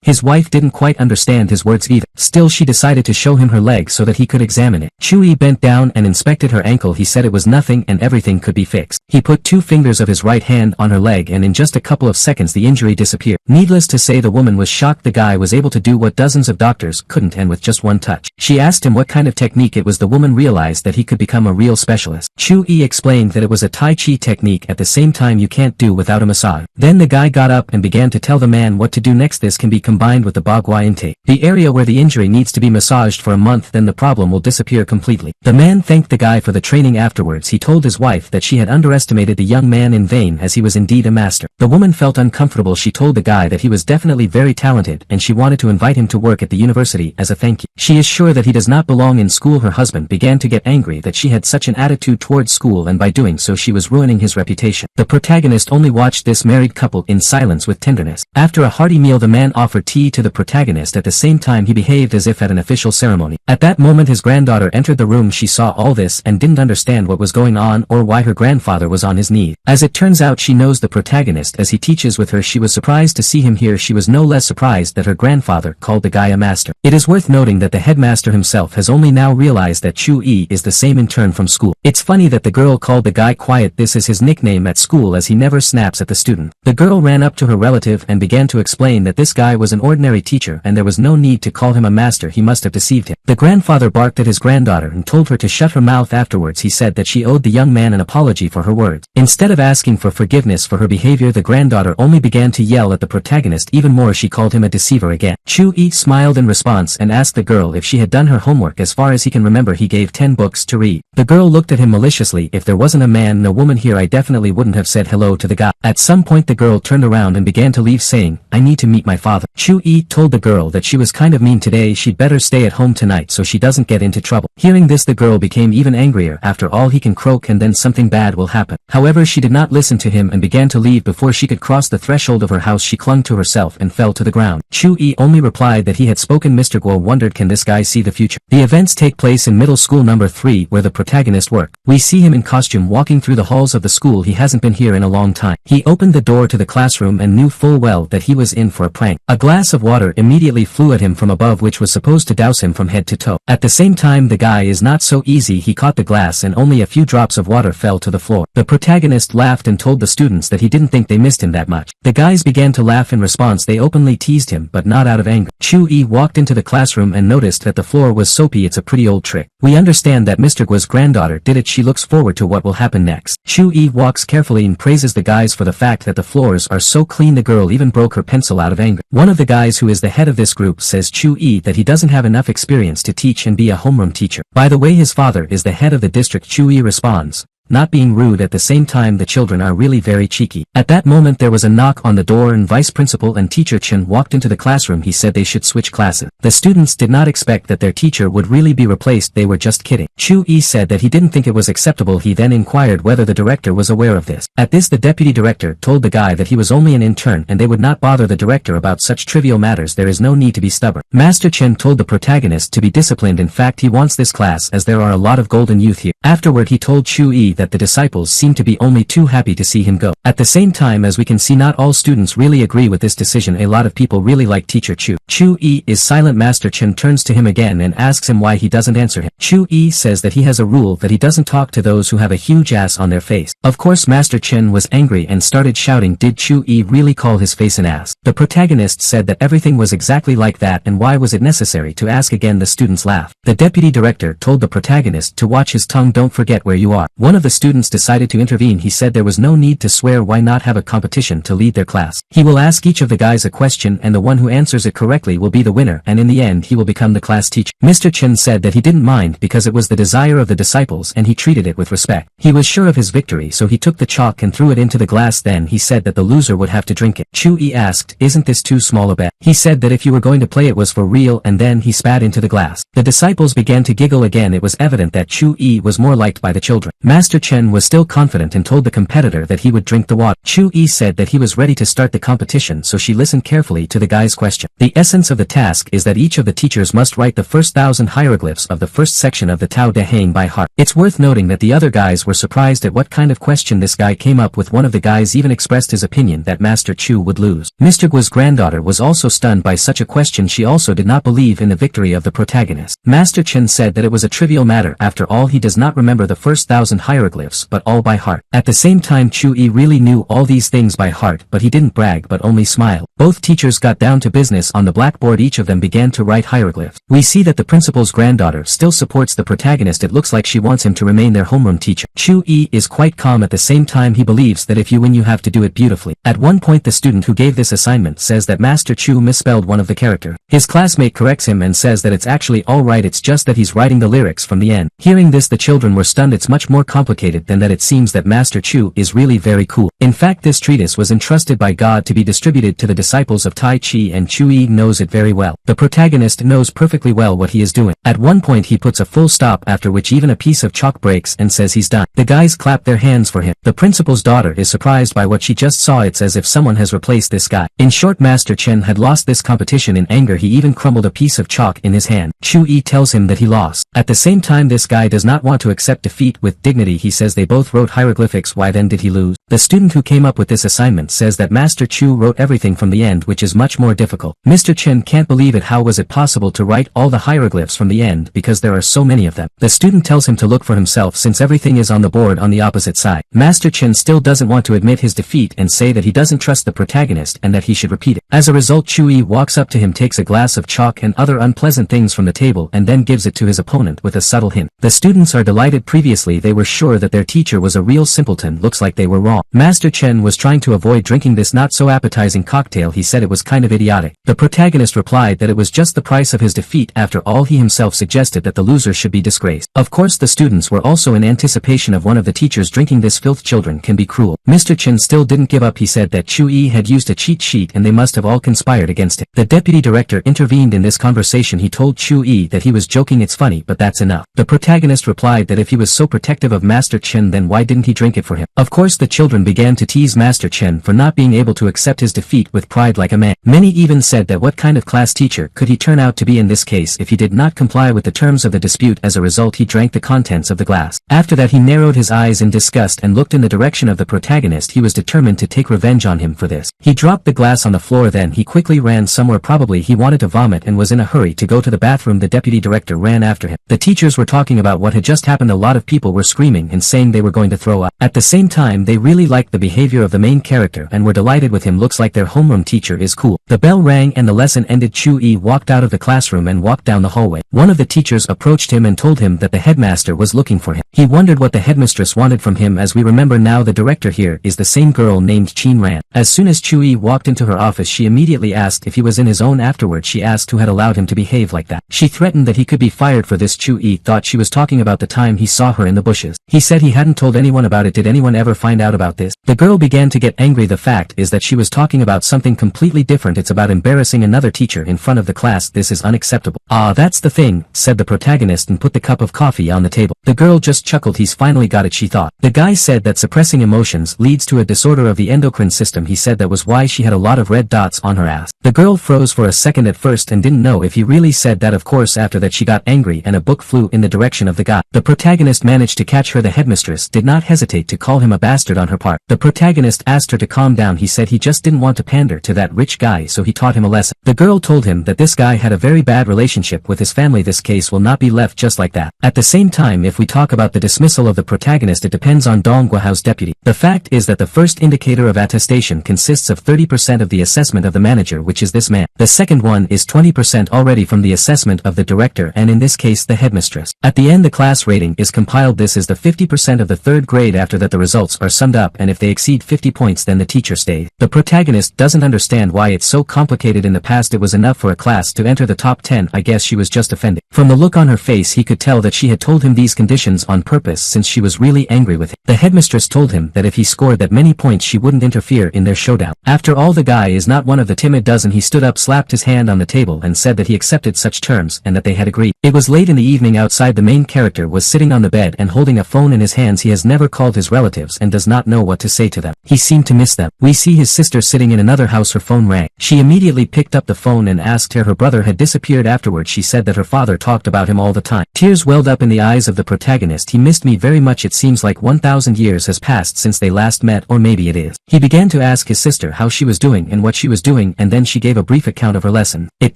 His wife didn't quite understand his words either. Still she decided to show him her leg so that he could examine it. Chu-yi bent down and inspected her ankle. He said it was nothing and everything could be fixed. He put 2 fingers of his right hand on her leg and in just a couple of seconds the injury disappeared. Needless to say the woman was shocked. The guy was able to do what dozens of doctors couldn't and with just one touch. She asked him what kind of technique it was. The woman realized that he could become a real specialist. Chu-yi explained that it was a Tai Chi technique. At the same time you can't do without a massage. Then the guy got up and began to tell the man what to do next. This can be combined with the bagua intake, the area where the injury needs to be massaged for a month, then the problem will disappear completely. The man thanked the guy for the training. Afterwards he told his wife that she had underestimated the young man in vain as he was indeed a master. The woman felt uncomfortable. She told the guy that he was definitely very talented and she wanted to invite him to work at the university as a thank you. She is sure that he does not belong in school. Her husband began to get angry that she had such an attitude towards school and by doing so she was ruining his reputation. The protagonist only watched this married couple in silence with tenderness. After a hearty meal the man offered tea to the protagonist. At the same time he behaved as if at an official ceremony. At that moment his granddaughter entered the room. She saw all this and didn't understand what was going on or why her grandfather was on his knee. As it turns out she knows the protagonist as he teaches with her. She was surprised to see him here. She was no less surprised that her grandfather called the guy a master. It is worth noting that the headmaster himself has only now realized that Chu-yi is the same intern from school. It's funny that the girl called the guy Quiet. This is his nickname at school as he never snaps at the student. The girl ran up to her relative and began to explain that this guy was an ordinary teacher and there was no need to call him a master. He must have deceived him. The grandfather barked at his granddaughter and told her to shut her mouth. Afterwards he said that she owed the young man an apology for her words. Instead of asking for forgiveness for her behavior the granddaughter only began to yell at the protagonist even more. She called him a deceiver again. Chu-yi smiled in response and asked the girl if she had done her homework. As far as he can remember he gave 10 books to read. The girl looked at him maliciously. If there wasn't a man no woman here I definitely wouldn't have said hello to the guy. At some point the girl turned around and began to leave saying, "I need to meet my father." Chu-yi told the girl that she was kind of mean today. She'd better stay at home tonight so she doesn't get into trouble. Hearing this the girl became even angrier. After all he can croak and then something bad will happen. However she did not listen to him and began to leave. Before she could cross the threshold of her house she clung to herself and fell to the ground. Chu-yi only replied that he had spoken. Mr. Guo wondered, can this guy see the future? The events take place in middle school number 3 where the protagonist worked. We see him in costume walking through the halls of the school. He hasn't been here in a long time. He opened the door to the classroom and knew full well that he was in for a prank. A glass of water immediately flew at him from above which was supposed to douse him from head to toe. At the same time the guy is not so easy. He caught the glass and only a few drops of water fell to the floor. The protagonist laughed and told the students that he didn't think they missed him that much. The guys began to laugh in response. They openly teased him but not out of anger. Chu-yi walked into the classroom and noticed that the floor was soapy. It's a pretty old trick. We understand that Mr. Guo's granddaughter did it. She looks forward to what will happen next. Chu-yi walks carefully and praises the guys for the fact that the floors are so clean. The girl even broke her pencil out of anger. One of the guys who is the head of this group says Chu-yi that he doesn't have enough experience to teach and be a homeroom teacher. By the way his father is the head of the district. Chu-yi responds, not being rude. At the same time the children are really very cheeky. At that moment there was a knock on the door and Vice Principal and Teacher Chen walked into the classroom. He said they should switch classes. The students did not expect that their teacher would really be replaced. They were just kidding. Chu-yi said that he didn't think it was acceptable. He then inquired whether the director was aware of this. At this the deputy director told the guy that he was only an intern and they would not bother the director about such trivial matters. There is no need to be stubborn. Master Chen told the protagonist to be disciplined. In fact he wants this class as there are a lot of golden youth here. Afterward he told Chu-yi that the disciples seem to be only too happy to see him go. At the same time, as we can see, not all students really agree with this decision. A lot of people really like teacher Chu. Chu-yi is silent. Master Chen turns to him again and asks him why he doesn't answer him. Chu-yi says that he has a rule that he doesn't talk to those who have a huge ass on their face. Of course, Master Chen was angry and started shouting, did Chu-yi really call his face an ass? The protagonist said that everything was exactly like that, and why was it necessary to ask again? The students laugh. The deputy director told the protagonist to watch his tongue. Don't forget where you are. One of the students decided to intervene. He said there was no need to swear. Why not have a competition to lead their class? He will ask each of the guys a question, and the one who answers it correctly will be the winner, and in the end he will become the class teacher. Mr. Chen said that he didn't mind because it was the desire of the disciples and he treated it with respect. He was sure of his victory, so he took the chalk and threw it into the glass. Then he said that the loser would have to drink it. Chu-yi asked, isn't this too small a bet? He said that if you were going to play it was for real, and then he spat into the glass. The disciples began to giggle again. It was evident that Chu-yi was more liked by the children. Master Chen was still confident and told the competitor that he would drink the water. Chu-yi said that he was ready to start the competition, so she listened carefully to the guy's question. The essence of the task is that each of the teachers must write the first 1,000 hieroglyphs of the first section of the Tao Te Hang by heart. It's worth noting that the other guys were surprised at what kind of question this guy came up with. One of the guys even expressed his opinion that Master Chu would lose. Mr. Guo's granddaughter was also stunned by such a question. She also did not believe in the victory of the protagonist. Master Chen said that it was a trivial matter. After all, he does not remember the first 1,000 hieroglyphs, but all by heart. At the same time, Chu-yi really knew all these things by heart, but he didn't brag but only smiled. Both teachers got down to business. On the blackboard, each of them began to write hieroglyphs. We see that the principal's granddaughter still supports the protagonist. It looks like she wants him to remain their homeroom teacher. Chu-yi is quite calm. At the same time, he believes that if you win you have to do it beautifully. At one point, the student who gave this assignment says that Master Chu misspelled one of the character. His classmate corrects him and says that it's actually alright, it's just that he's writing the lyrics from the end. Hearing this, the children were stunned. It's much more complicated than that. It seems that Master Chu is really very cool. In fact, this treatise was entrusted by God to be distributed to the disciples of Tai Chi, and Chu-yi knows it very well. The protagonist knows perfectly well what he is doing. At one point he puts a full stop, after which even a piece of chalk breaks, and says he's done. The guys clap their hands for him. The principal's daughter is surprised by what she just saw. It's as if someone has replaced this guy. In short, Master Chen had lost this competition. In anger, he even crumbled a piece of chalk in his hand. Chu-yi tells him that he lost. At the same time, this guy does not want to accept defeat with dignity. He says they both wrote hieroglyphics. Why then did he lose? The student who came up with this assignment says that Master Chu wrote everything from the end, which is much more difficult. Mr. Chen can't believe it. How was it possible to write all the hieroglyphs from the end, because there are so many of them? The student tells him to look for himself since everything is on the board on the opposite side. Master Chen still doesn't want to admit his defeat and say that he doesn't trust the protagonist and that he should repeat it. As a result, Chu-yi walks up to him, takes a glass of chalk and other unpleasant things from the table, and then gives it to his opponent with a subtle hint. The students are delighted. Previously they were sure that their teacher was a real simpleton. Looks like they were wrong. Master Chen was trying to avoid drinking this not so appetizing cocktail. He said it was kind of idiotic. The protagonist replied that it was just the price of his defeat. After all, he himself suggested that the loser should be disgraced. Of course, the students were also in anticipation of one of the teachers drinking this filth. Children can be cruel. Mr. Chen still didn't give up. He said that Chu-yi had used a cheat sheet and they must have all conspired against him. The deputy director intervened in this conversation. He told Chu-yi that he was joking. It's funny, but that's enough. The protagonist replied that if he was so protective of Master Chen, then why didn't he drink it for him? Of course, the children began to tease Master Chen for not being able to accept his defeat with pride like a man. Many even said that what kind of class teacher could he turn out to be in this case if he did not comply with the terms of the dispute. As a result, he drank the contents of the glass. After that, he narrowed his eyes in disgust and looked in the direction of the protagonist. He was determined to take revenge on him for this. He dropped the glass on the floor. Then he quickly ran somewhere. Probably he wanted to vomit and was in a hurry to go to the bathroom. The deputy director ran after him. The teachers were talking about what had just happened. A lot of people were screaming and saying they were going to throw up. At the same time, they really liked the behavior of the main character and were delighted with him. Looks like their homeroom teacher is cool. The bell rang and the lesson ended. Chu-yi walked out of the classroom and walked down the hallway. One of the teachers approached him and told him that the headmaster was looking for him. He wondered what the headmistress wanted from him. As we remember now, the director here is the same girl named Chin Ran. As soon as Chu-yi walked into her office, she immediately asked if he was in his own. Afterward, she asked who had allowed him to behave like that. She threatened that he could be fired for this. Chu-yi thought she was talking about the time he saw her in the bushes. He said he hadn't told anyone about it. Did anyone ever find out about this? The girl began to get angry. The fact is that she was talking about something completely different. It's about embarrassing another teacher in front of the class. This is unacceptable. Ah, that's the thing, said the protagonist and put the cup of coffee on the table. The girl just chuckled. He's finally got it, she thought. The guy said that suppressing emotions leads to a disorder of the endocrine system. He said that was why she had a lot of red dots on her ass. The girl froze for a second at first and didn't know if he really said that. Of course, after that she got angry and a book flew in the direction of the guy. The protagonist managed to catch her. The headmistress did not hesitate to call him a bastard on her part. The protagonist asked her to calm down. He said he just didn't want to pander to that rich guy, so he taught him a lesson. The girl told him that this guy had a very bad relationship with his family. This case will not be left just like that. At the same time, if we talk about the dismissal of the protagonist, it depends on Dong Guahao's deputy. The fact is that the first indicator of attestation consists of 30% of the assessment of the manager, which is this man. The second one is 20% already from the assessment of the director, and in this case the headmistress. At the end the class rating is compiled. This is the 50% of the third grade. After that the results are summed up, and if they exceed 50 points then the teacher stays. The protagonist doesn't understand why it's so complicated. In the past it was enough for a class to enter the top 10. I guess she was just offended. From the look on her face he could tell that she had told him these conditions on purpose, since she was really angry with him. The headmistress told him that if he scored that many points she wouldn't interfere in their showdown. After all, the guy is not one of the timid dozen. He stood up, slapped his hand on the table and said that he accepted such terms and that they had agreed. It was late in the evening. Outside the main character was sitting on the bed and holding a phone in his hands. He has never called his relatives and does not know what to say to them. He seemed to miss them. We see his sister sitting in another house. Her phone rang. She immediately picked up the phone and asked her brother had disappeared. Afterwards she said that her father talked about him all the time. Tears welled up in the eyes of the protagonist. He missed me very much. It seems like 1,000 years has passed since they last met, or maybe it is. He began to ask his sister how she was doing and what she was doing, and then she gave a brief account of her lesson. It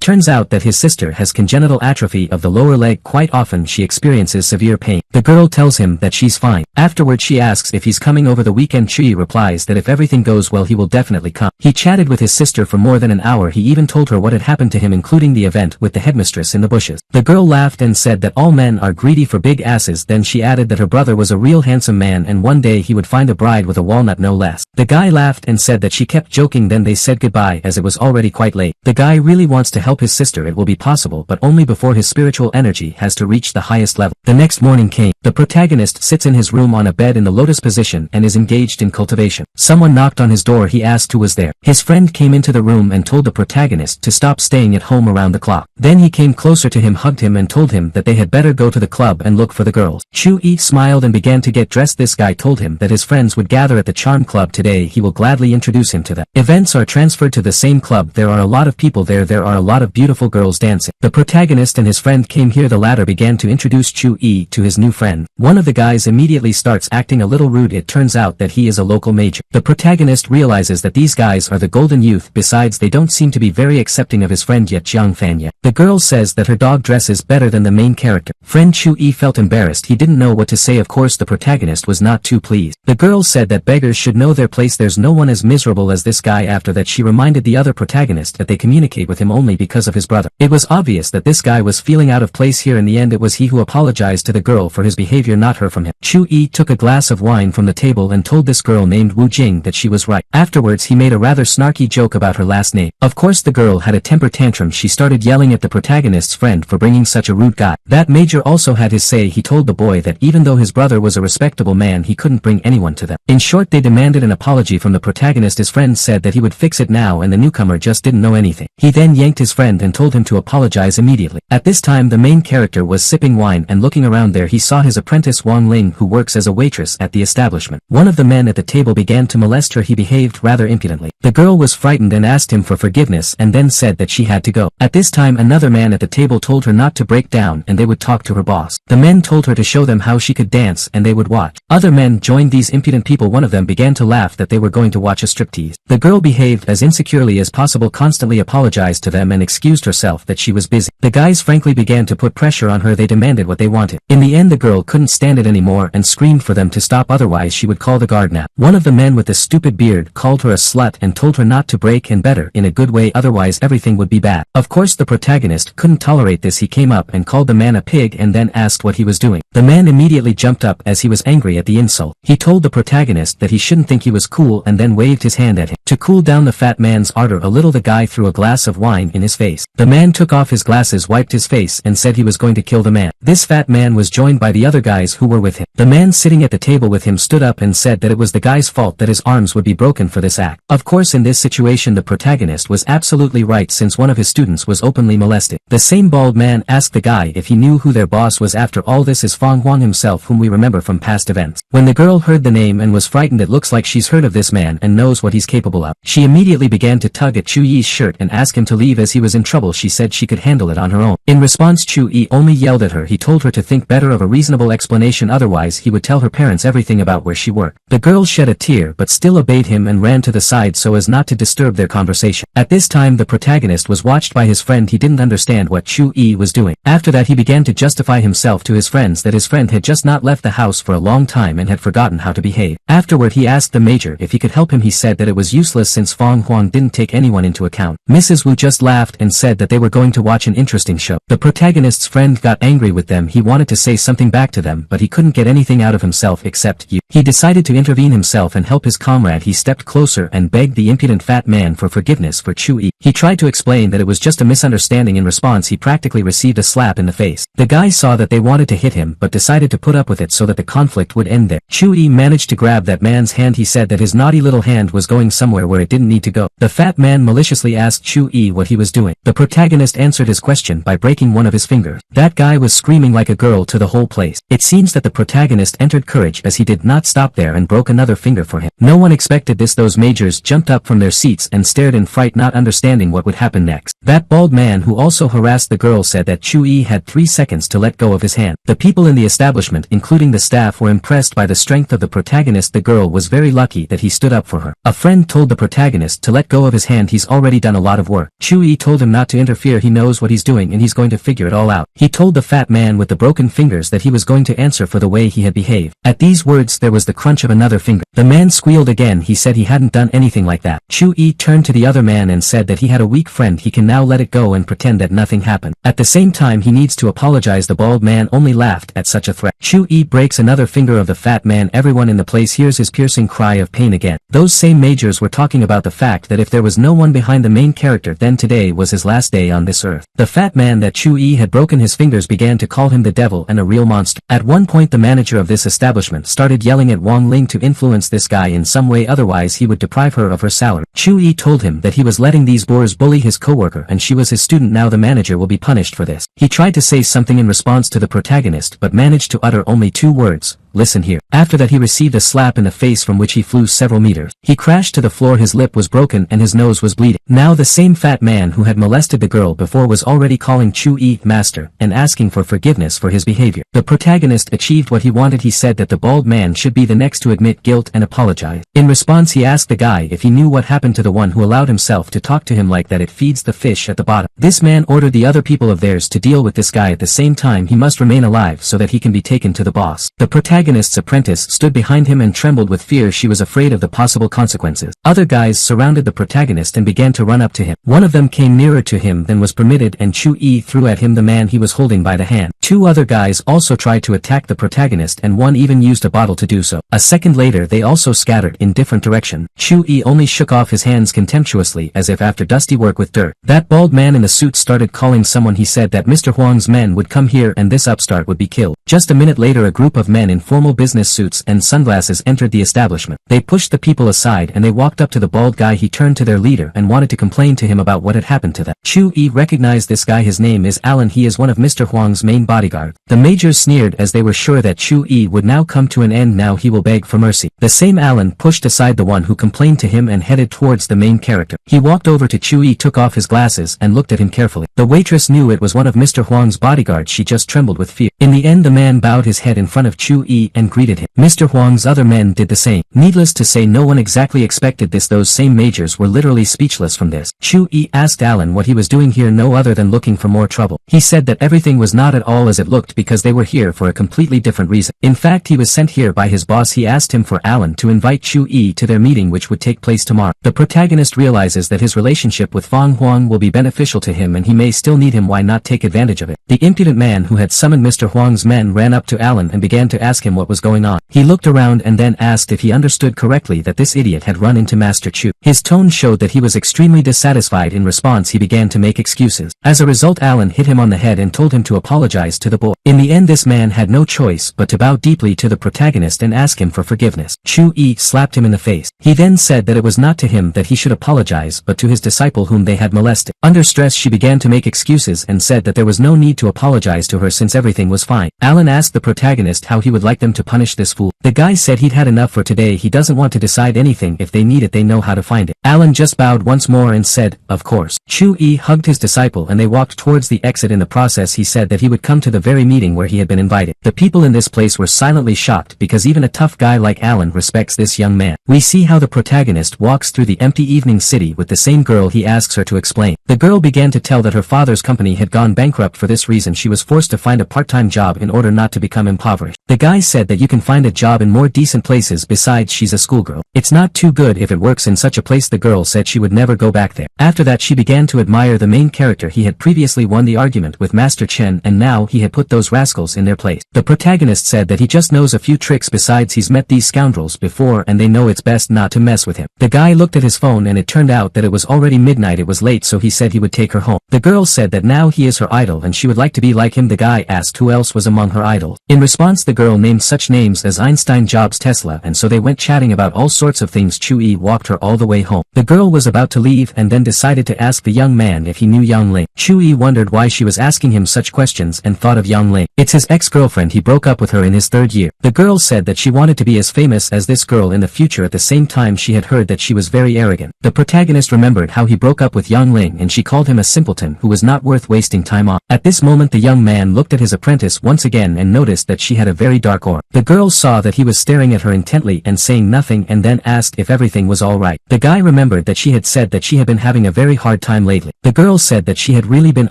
turns out that his sister has congenital atrophy of the lower leg. Quite often she experiences severe pain. The girl tells him that she's fine. Afterwards she asks if he's coming over the weekend. Chui replies that if everything goes well he will definitely come. He chatted with his sister for more than an hour. He even told her what had happened to him, including the event with the headmistress in the bushes. The girl laughed and said that all men are greedy for big asses. Then she added that her brother was a real handsome man and one day he would find a bride with a walnut, no less. The guy laughed and said that she kept joking. Then they said goodbye as it was already quite late. The guy really wants to help his sister. It will be possible, but only before his spiritual energy has to reach the highest level. The next morning came. The protagonist sits in his room on a bed in the lotus position and is engaged in cultivation. Someone knocked on his door. He asked who was there. His friend came into the room and told the protagonist to stop staying at home around the clock. Then he came closer to him, hugged him and told him that they had better go to the club and look for the girls. Chui smiled and began to get dressed. This guy told him that his friends would gather at the charm club today. He will gladly introduce him to them. Events are transferred to the same club. There are a lot of people there. There are a lot of beautiful girls dancing. The protagonist and his friend came here. The latter began to introduce Chui to his new friend. One of the guys immediately starts acting a little rude. It turns out that he is a local major. The protagonist realizes that these guys are the golden youth. Besides, they don't seem to be very accepting of his friend yet. Jiang Fanya. The girl says that her dog dresses better than the main character. Friend Chui felt embarrassed. He didn't know what to say. Of course the protagonist was not too pleased. The girl said that beggars should know their place. There's no one as miserable as this guy. After that she reminded the other protagonist that they communicate with him only because of his brother. It was obvious that this guy was feeling out of place here. In the end it was he who apologized to the girl for his behavior, not her from him. Chui took a glass of wine from the table and told this girl named Wu Jing that she was right. Afterwards he made a rather snarky joke about her last name. Of course the girl had a temper tantrum. She started yelling at the protagonist's friend for bringing such a rude guy. That major also had his say. He told the boy that even though his brother was a respectable man he couldn't bring anyone to them. In short, they demanded an apology from the protagonist. His friend said that he would fix it now and the newcomer just didn't know anything. He then yanked his friend and told him to apologize immediately. At this time the main character was sipping wine and looking around. There he saw his apprentice Wang Ling, who works as a waitress at the establishment. One of the men at the table began to molest her. He behaved rather impudently. The girl was frightened and asked him for forgiveness and then said that she had to go. At this time another man at the table told her not to break down and they would talk to her boss. The men told her to show them how she could dance and they would watch. Other men joined these impudent people. One of them began to laugh that they were going to watch a striptease. The girl behaved as insecurely as possible, constantly apologized to them and excused herself that she was busy. The guys frankly began to put pressure on her. They demanded what they wanted. In the end the girl couldn't stand it anymore and screamed for them to stop, otherwise she would call the guard. Now one of the men with the stupid beard called her a slut and told her not to break, and better in a good way, otherwise everything would be bad. Of course the protagonist couldn't tolerate this. He came up and called the man a pig and then asked what he was doing. The man immediately jumped up as he was angry at the insult. He told the protagonist that he shouldn't think he was cool and then waved his hand at him. To cool down the fat man's ardor a little, the guy threw a glass of wine in his face. The man took off his glasses, wiped his face and said he was going to kill the man. This fat man was joined by the other guys who were with him. The man sitting at the table with him stood up and said that it was the guy's fault that his arms would be broken for this act. Of course in this situation the protagonist was absolutely right, since one of his students was openly molested. The same bald man asked the guy if he knew who their boss was. After all this, is Fang Huang himself, whom we remember from past events. When the girl heard the name and was frightened, it looks like she's heard of this man and knows what he's capable of. She immediately began to tug at Chu Yi's shirt and ask him to leave as he was in trouble. She said she could handle it on her own. In response, Chu Yi only yelled at her. He told her to think better of a reasonable explanation, otherwise he would tell her parents everything about where she worked. The girl shed a tear but still obeyed him and ran to the side so as not to disturb their conversation. At this time the protagonist was watched by his friend. He didn't understand what Chu Yi was doing. After that he began to justify himself to his friends that his friend had just not left the house for a long time and had forgotten how to behave. Afterward he asked the major if he could help him. He said that it was useless since Fong Huang didn't take anyone into account. Mrs. Wu just laughed and said that they were going to watch an interesting show. The protagonist's friend got angry with them. He wanted to say something back to them but he couldn't get anything out of himself except you. He decided to intervene himself and help his comrade. He stepped closer and begged the impudent fat man for forgiveness for Chu Yi. He tried to explain that it was just a misunderstanding. In response he practically received a slap in the face. The guy saw that they wanted to hit him but decided to put up with it so that the conflict would end there. Chu Yi managed to grab that man's hand. He said that his naughty little hand was going somewhere where it didn't need to go. The fat man maliciously asked Chu Yi what he was doing. The protagonist answered his question by breaking one of his fingers. That guy was screaming like a girl to the whole place. It seems that the protagonist entered courage as he did not stop there and broke another finger for him. No one expected this. Those majors jumped up from their seats and stared in fright, not understanding what would happen next. That bald man who also harassed the girl said that Chu Yi had 3 seconds to let go of his hand. The people in the establishment, including the staff, were impressed by the strength of the protagonist. The girl was very lucky that he stood up for her. A friend told the protagonist to let go of his hand. He's already done a lot of work. Chu Yi told him not to interfere. He knows what he's doing and he's going to figure it all out. He told the fat man with the broken fingers that he was going to answer for the way he had behaved. At these words there was the crunch of another finger. The man squealed again. He said he hadn't done anything like that. Chu Yi turned to the other man and said that he had a weak friend. He can now let it go and pretend that nothing happened. At the same time he needs to apologize. The bald man only laughed at such a threat. Chu Yi breaks another finger of the fat man. Everyone in the place hears his piercing cry of pain again. Those same majors were talking about the fact that if there was no one behind the main character, then today was his last day on this earth. The fat man that Chu Yi had broken his fingers began to call him the devil and a real monster. At one point the manager of this establishment started yelling at Wang Ling to influence this guy in some way, otherwise he would deprive her of her salary. Chu Yi told him that he was letting these boors bully his coworker and she was his student. Now the manager will be punished for this. He tried to say something in response to the protagonist but managed to utter only 2 words. Listen here. After that he received a slap in the face from which he flew several meters. He crashed to the floor. His lip was broken and his nose was bleeding. Now the same fat man who had molested the girl before was already calling Chu Yi master and asking for forgiveness for his behavior. The protagonist achieved what he wanted. He said that the bald man should be the next to admit guilt and apologize. In response he asked the guy if he knew what happened to the one who allowed himself to talk to him like that. It feeds the fish at the bottom. This man ordered the other people of theirs to deal with this guy. At the same time he must remain alive so that he can be taken to the boss. The protagonist's apprentice stood behind him and trembled with fear. She was afraid of the possible consequences. Other guys surrounded the protagonist and began to run up to him. One of them came nearer to him than was permitted and Chu Yi threw at him the man he was holding by the hand. 2 other guys also tried to attack the protagonist and one even used a bottle to do so. A second later they also scattered in different directions. Chu Yi only shook off his hands contemptuously as if after dusty work with dirt. That bald man in the suit started calling someone. He said that Mr. Huang's men would come here and this upstart would be killed. Just a minute later a group of men in formal business suits and sunglasses entered the establishment. They pushed the people aside and they walked up to the bald guy. He turned to their leader and wanted to complain to him about what had happened to them. Chu Yi recognized this guy. His name is Alan. He is one of Mr. Huang's main bodyguard. The majors sneered as they were sure that Chu Yi would now come to an end. Now he will beg for mercy. The same Alan pushed aside the one who complained to him and headed towards the main character. He walked over to Chu Yi, took off his glasses and looked at him carefully. The waitress knew it was one of Mr. Huang's bodyguards. She just trembled with fear. In the end the man bowed his head in front of Chu Yi and greeted him. Mr. Huang's other men did the same. Needless to say no one exactly expected this. Those same majors were literally speechless from this. Chu Yi asked Alan what he was doing here, no other than looking for more trouble. He said that everything was not at all as it looked because they were here for a completely different reason. In fact he was sent here by his boss. He asked him for Alan to invite Chu Yi to their meeting which would take place tomorrow. The protagonist realizes that his relationship with Fong Huang will be beneficial to him and he may still need him. Why not take advantage of it? The impudent man who had summoned Mr. Huang's men ran up to Alan and began to ask him him what was going on. He looked around and then asked if he understood correctly that this idiot had run into Master Chu. His tone showed that he was extremely dissatisfied. In response, he began to make excuses. As a result, Alan hit him on the head and told him to apologize to the boy. In the end, this man had no choice but to bow deeply to the protagonist and ask him for forgiveness. Chu-yi slapped him in the face. He then said that it was not to him that he should apologize but to his disciple whom they had molested. Under stress, she began to make excuses and said that there was no need to apologize to her since everything was fine. Alan asked the protagonist how he would like them to punish this fool. The guy said he'd had enough for today. He doesn't want to decide anything. If they need it, they know how to find it. Alan just bowed once more and said, "Of course." Chu-yi hugged his disciple and they walked towards the exit. In the process, he said that he would come to the very meeting where he had been invited. The people in this place were silently shocked because even a tough guy like Alan respects this young man. We see how the protagonist walks through the empty evening city with the same girl. He asks her to explain. The girl began to tell that her father's company had gone bankrupt. For this reason, she was forced to find a part-time job in order not to become impoverished. The guy said that you can find a job in more decent places. Besides, she's a schoolgirl. It's not too good if it works in such a place. The girl said she would never go back there. After that, she began to admire the main character. He had previously won the argument with Master Chen and now he had put those rascals in their place. The protagonist said that he just knows a few tricks. Besides, he's met these scoundrels before and they know it's best not to mess with him. The guy looked at his phone and it turned out that it was already midnight. It was late, so he said he would take her home. The girl said that now he is her idol and she would like to be like him. The guy asked who else was among her idols. In response, the girl named such names as Einstein, Jobs, Tesla, and so they went chatting about all sorts of things. Chu-yi walked her all the way home. The girl was about to leave and then decided to ask the young man if he knew Yang Ling. Chu-yi wondered why she was asking him such questions and thought of Yang Ling. It's his ex-girlfriend. He broke up with her in his 3rd year. The girl said that she wanted to be as famous as this girl in the future. At the same time, she had heard that she was very arrogant. The protagonist remembered how he broke up with Yang Ling and she called him a simpleton who was not worth wasting time on. At this moment, the young man looked at his apprentice once again and noticed that she had a very dark aura. The girl saw that he was staring at her intently and saying nothing and then asked if everything was all right. The guy remembered that she had said that she had been having a very hard time lately. The girl said that she had really been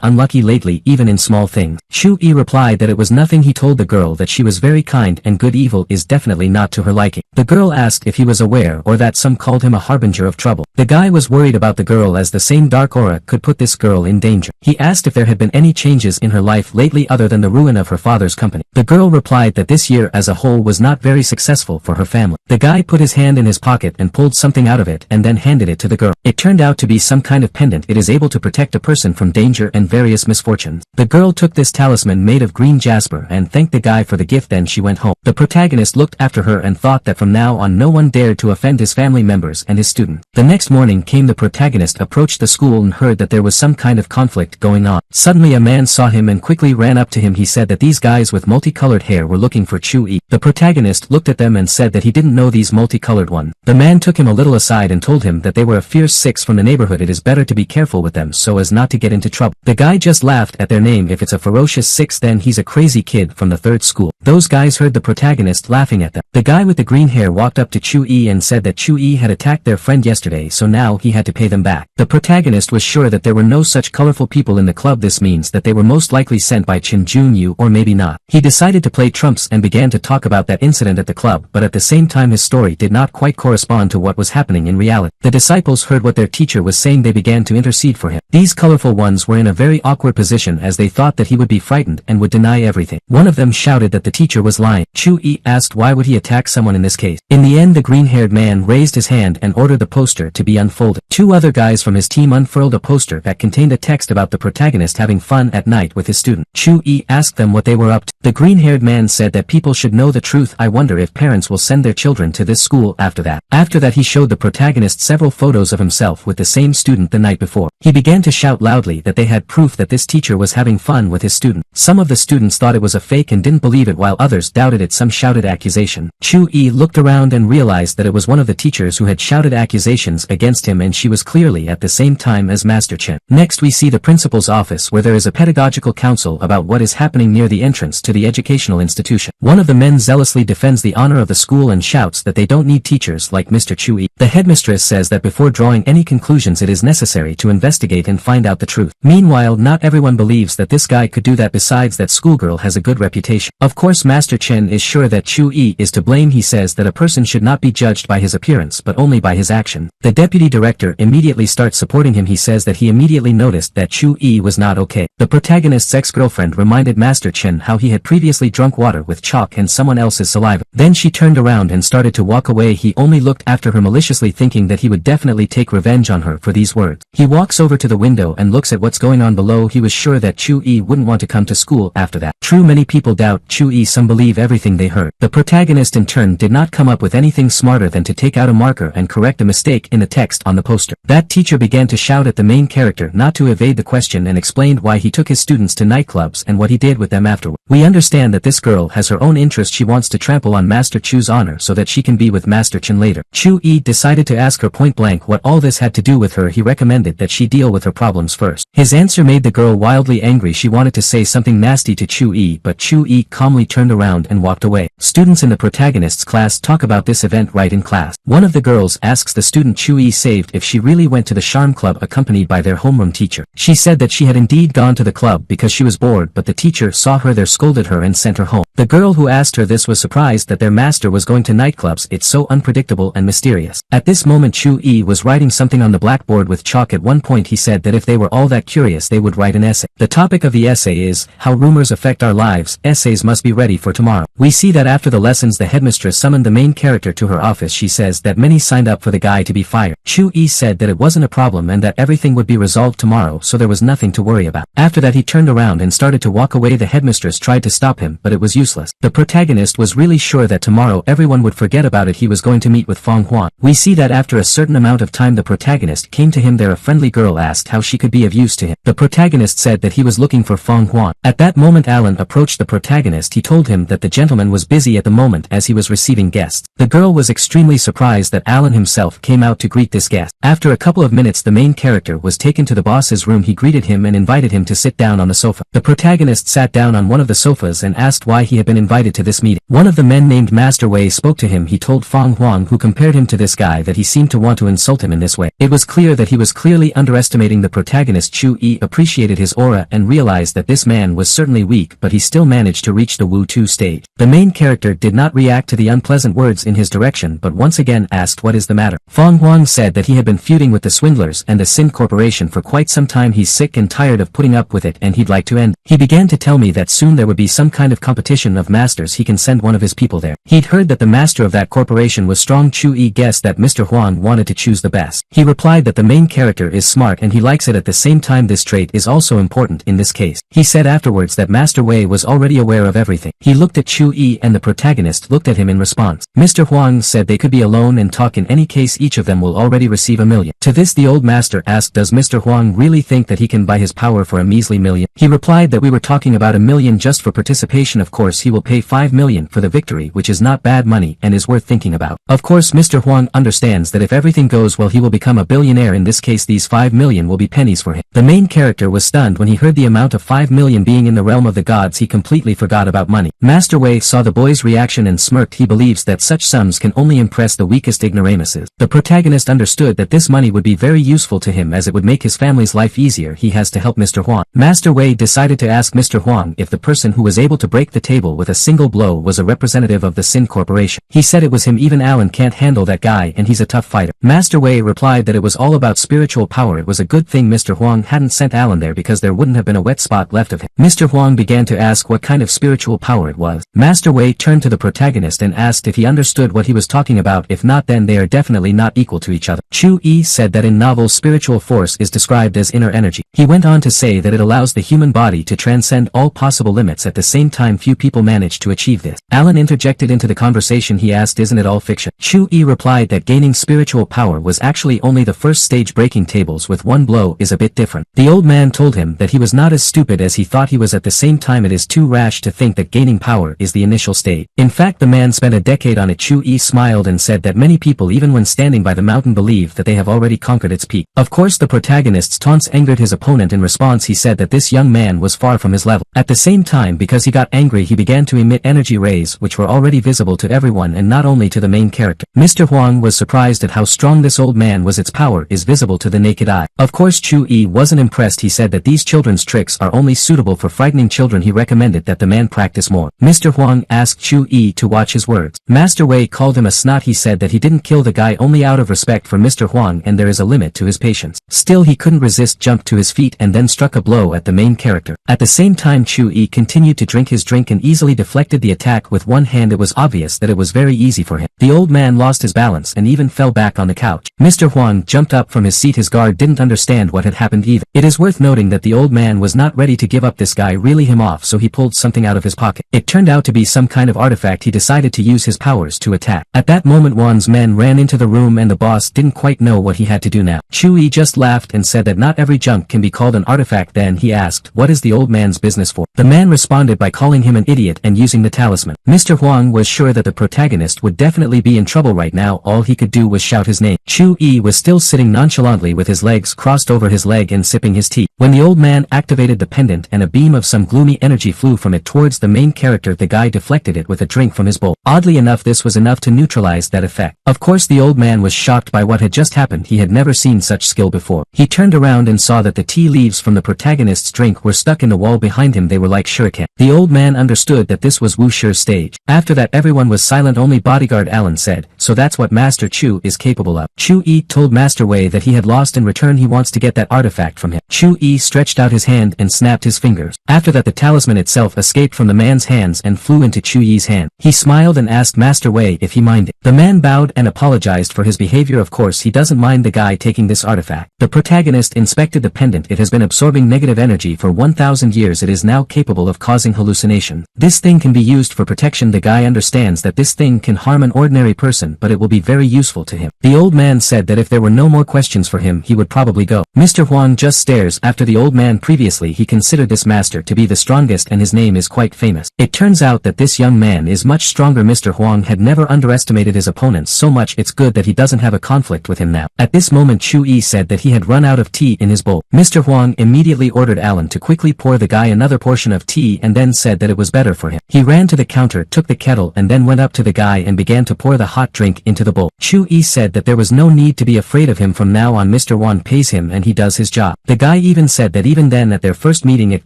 unlucky lately, even in small things. Chu-yi replied that it was nothing. He told the girl that she was very kind and good. Evil is definitely not to her liking. The girl asked if he was aware or that some called him a harbinger of trouble. The guy was worried about the girl as the same dark aura could put this girl in danger. He asked if there had been any changes in her life lately other than the ruin of her father's company. The girl replied that this year as a whole was not very successful for her family. The guy put his hand in his pocket and pulled something out of it and then handed it to the girl. It turned out to be some kind of pendant. It is able to protect a person from danger and various misfortunes. The girl took this talisman made of green jasper and thanked the guy for the gift. Then she went home. The protagonist looked after her and thought that from now on no one dared to offend his family members and his student. The next morning came. The protagonist approached the school and heard that there was some kind of conflict going on. Suddenly a man saw him and quickly ran up to him. He said that these guys with multicolored hair were looking for Chu-yi. The protagonist looked at them and said that he didn't know these multicolored one. The man took him a little aside and told him that they were a fierce 6 from the neighborhood. It is better to be careful with them so as not to get into trouble. The guy just laughed at their name. If it's a ferocious 6, then he's a crazy kid from the 3rd school. Those guys heard the protagonist laughing at them. The guy with the green hair walked up to Chu-yi and said that Chu-yi had attacked their friend yesterday, so now he had to pay them back. The protagonist was sure that there were no such colorful people in the club. This means that they were most likely sent by Chin Junyu or maybe not. He decided to play trumps and began to talk about that incident at the club, but at the same time his story did not quite correspond to what was happening in reality. The disciples heard what their teacher was saying. They began to intercede for him. These colorful ones were in a very awkward position as they thought that he would be frightened and would deny everything. One of them shouted that the teacher was lying. Chu-yi asked why would he attack someone in this case. In the end, the green-haired man raised his hand and ordered the poster to be unfolded. 2 other guys from his team unfurled a poster that contained a text about the protagonist having fun at night with his student. Chu-yi asked them what they were up to. The green-haired man said that people should know the truth. I wonder if parents will send their children to this school after that. After that, he showed the protagonist several photos of himself with the same student the night before. He began to shout loudly that they had proof that this teacher was having fun with his student. Some of the students thought it was a fake and didn't believe it, while others doubted it. Some shouted accusation. Chu-yi looked around and realized that it was one of the teachers who had shouted accusations against him, and she was clearly at the same time as Master Chen. Next we see the principal's office where there is a pedagogical council about what is happening near the entrance to the educational institution. One of the men zealously defends the honor of the school and shouts that they don't need teachers like Mr. Chu-yi. The headmistress says that before drawing any conclusions it is necessary to investigate and find out the truth. Meanwhile, not everyone believes that this guy could do that. Besides, that schoolgirl has a good reputation. Of course, Master Chen is sure that Chu-yi is to blame. He says that a person should not be judged by his appearance but only by his action. The deputy director immediately starts supporting him. He says that he immediately noticed that Chu-yi was not okay. The protagonist's ex-girlfriend reminded Master Chen how he had previously drunk water with chalk chalk and someone else's saliva. Then she turned around and started to walk away. He only looked after her maliciously, thinking that he would definitely take revenge on her for these words. He walks over to the window and looks at what's going on below. He was sure that Chu-yi wouldn't want to come to school after that. True, many people doubt Chu-yi, some believe everything they heard. The protagonist in turn did not come up with anything smarter than to take out a marker and correct a mistake in the text on the poster. That teacher began to shout at the main character not to evade the question and explained why he took his students to nightclubs and what he did with them afterward. We understand that this girl has her own interest. She wants to trample on Master Chu's honor so that she can be with Master Chen later. Chu-yi decided to ask her point blank what all this had to do with her. He recommended that she deal with her problems first. His answer made the girl wildly angry. She wanted to say something nasty to Chu-yi, but Chu-yi calmly turned around and walked away. Students in the protagonist's class talk about this event right in class. One of the girls asks the student Chu-yi saved if she really went to the charm club accompanied by their homeroom teacher. She said that she had indeed gone to the club because she was bored, but the teacher saw her there, scolded her and sent her home. The girl who asked her this was surprised that their master was going to nightclubs. It's so unpredictable and mysterious. At this moment Chu-yi was writing something on the blackboard with chalk. At one point he said that if they were all that curious they would write an essay. The topic of the essay is how rumors affect our lives. Essays must be ready for tomorrow. We see that after the lessons the headmistress summoned the main character to her office. She says that many signed up for the guy to be fired. Chu-yi said that it wasn't a problem and that everything would be resolved tomorrow, so there was nothing to worry about. After that he turned around and started to walk away. The headmistress tried to stop him, but it was useless. The protagonist was really sure that tomorrow everyone would forget about it. He was going to meet with Fong Huan. We see that after a certain amount of time the protagonist came to him there. A friendly girl asked how she could be of use to him. The protagonist said that he was looking for Fong Huan. At that moment Alan approached the protagonist. He told him that the gentleman was busy at the moment as he was receiving guests. The girl was extremely surprised that Alan himself came out to greet this guest. After a couple of minutes the main character was taken to the boss's room. He greeted him and invited him to sit down on the sofa. The protagonist sat down on one of the sofas and asked why he had been invited to this meeting. One of the men named Master Wei spoke to him. He told Fong Huang, who compared him to this guy, that he seemed to want to insult him in this way. It was clear that he was clearly underestimating the protagonist. Chu-yi appreciated his aura and realized that this man was certainly weak, but he still managed to reach the Wu 2 stage. The main character did not react to the unpleasant words in his direction but once again asked what is the matter. Fong Huang said that he had been feuding with the swindlers and the Sin Corporation for quite some time. He's sick and tired of putting up with it and he'd like to end. He began to tell me that soon there would be some kind of competition of masters. He can send one of his people there. He'd heard that the master of that corporation was strong. Chu-yi guessed that Mr. Huang wanted to choose the best. He replied that the main character is smart and he likes it. At the same time this trait is also important in this case. He said afterwards that Master Wei was already aware of everything. He looked at Chu-yi and the protagonist looked at him in response. Mr. Huang said they could be alone and talk. In any case each of them will already receive $1 million. To this the old master asked, does Mr. Huang really think that he can buy his power for a measly $1 million? He replied that we were talking about $1 million just for participation. Of course he will pay $5 million for the victory, which is not bad money and is worth thinking about. Of course Mr. Huang understands that if everything goes well he will become a billionaire. In this case these $5 million will be pennies for him. The main character was stunned when he heard the amount of $5 million. Being in the realm of the gods he completely forgot about money. Master Wei saw the boy's reaction and smirked. He believes that such sums can only impress the weakest ignoramuses. The protagonist understood that this money would be very useful to him as it would make his family's life easier. He has to help Mr. Huang. Master Wei decided to ask Mr. Huang if the person who was able to break the table with a single blow was a representative of the Sin Corporation. He said it was him. Even Alan can't handle that guy and he's a tough fighter. Master Wei replied that it was all about spiritual power. It was a good thing Mr. Huang hadn't sent Alan there because there wouldn't have been a wet spot left of him. Mr. Huang began to ask what kind of spiritual power it was. Master Wei turned to the protagonist and asked if he understood what he was talking about. If not, then they are definitely not equal to each other. Chu-yi said that in novels spiritual force is described as inner energy. He went on to say that it allows the human body to transcend all possible limits. At the same time few people manage to achieve this. Alan interjected into the conversation. He asked, isn't it all fiction? Chu-yi replied that gaining spiritual power was actually only the first stage. Breaking tables with one blow is a bit different. The old man told him that he was not as stupid as he thought he was. At the same time it is too rash to think that gaining power is the initial stage. In fact the man spent a decade on it. Chu-yi smiled and said that many people even when standing by the mountain believe that they have already conquered its peak. Of course the protagonist's taunts angered his opponent. In response he said that this young man was far from his level. At the same time because he got angry he began to emit energy rays which were already visible to everyone and not only to the main character. Mr. Huang was surprised at how strong this old man was. Its power is visible to the naked eye. Of course Chu-yi wasn't impressed. He said that these children's tricks are only suitable for frightening children. He recommended that the man practice more. Mr. Huang asked Chu-yi to watch his words. Master Wei called him a snot. He said that he didn't kill the guy only out of respect for Mr. Huang and there is a limit to his patience. Still he couldn't resist, jumped to his feet and then struck a blow at the main character. At the same time Chu-yi continued to drink his drink and easily defeated deflected the attack with one hand. It was obvious that it was very easy for him. The old man lost his balance and even fell back on the couch. Mr. Huang jumped up from his seat. His guard didn't understand what had happened either. It is worth noting that the old man was not ready to give up. This guy really him off, so he pulled something out of his pocket. It turned out to be some kind of artifact. He decided to use his powers to attack. At that moment Wan's men ran into the room and the boss didn't quite know what he had to do now. Chu-yi just laughed and said that not every junk can be called an artifact. Then he asked, what is the old man's business for? The man responded by calling him an idiot and using the talisman. Mr. Huang was sure that the protagonist would definitely be in trouble right now. All he could do was shout his name. Chu-yi was still sitting nonchalantly with his legs crossed over his leg and sipping his tea. When the old man activated the pendant and a beam of some gloomy energy flew from it towards the main character, the guy deflected it with a drink from his bowl. Oddly enough, this was enough to neutralize that effect. Of course the old man was shocked by what had just happened. He had never seen such skill before. He turned around and saw that the tea leaves from the protagonist's drink were stuck in the wall behind him. They were like shuriken. The old man understood that this was Wu Shi's stage. After that everyone was silent. Only bodyguard Alan said, so that's what Master Chu is capable of. Chu-yi told Master Wei that he had lost. In return he wants to get that artifact from him. Chu-yi stretched out his hand and snapped his fingers. After that the talisman itself escaped from the man's hands and flew into Chu-yi's hand. He smiled and asked Master Wei if he minded. The man bowed and apologized for his behavior. Of course he doesn't mind the guy taking this artifact. The protagonist inspected the pendant. It has been absorbing negative energy for 1000 years. It is now capable of causing hallucination. This thing can be used for protection. The guy understands that this thing can harm an ordinary person, but it will be very useful to him. The old man said that if there were no more questions for him he would probably go. Mr. Huang just stares after the old man. Previously he considered this master to be the strongest and his name is quite famous. It turns out that this young man is much stronger. Mr. Huang had never underestimated his opponents so much. It's good that he doesn't have a conflict with him now. At this moment Chu-yi said that he had run out of tea in his bowl. Mr. Huang immediately ordered Alan to quickly pour the guy another portion of tea and then said that it was better for him. He ran to the counter, took the kettle and then went up to the guy and began to pour the hot drink into the bowl. Chu-yi said that there was no need to be afraid of him. From now on Mr. Huang pays him and he does his job. The guy even said that even then at their first meeting at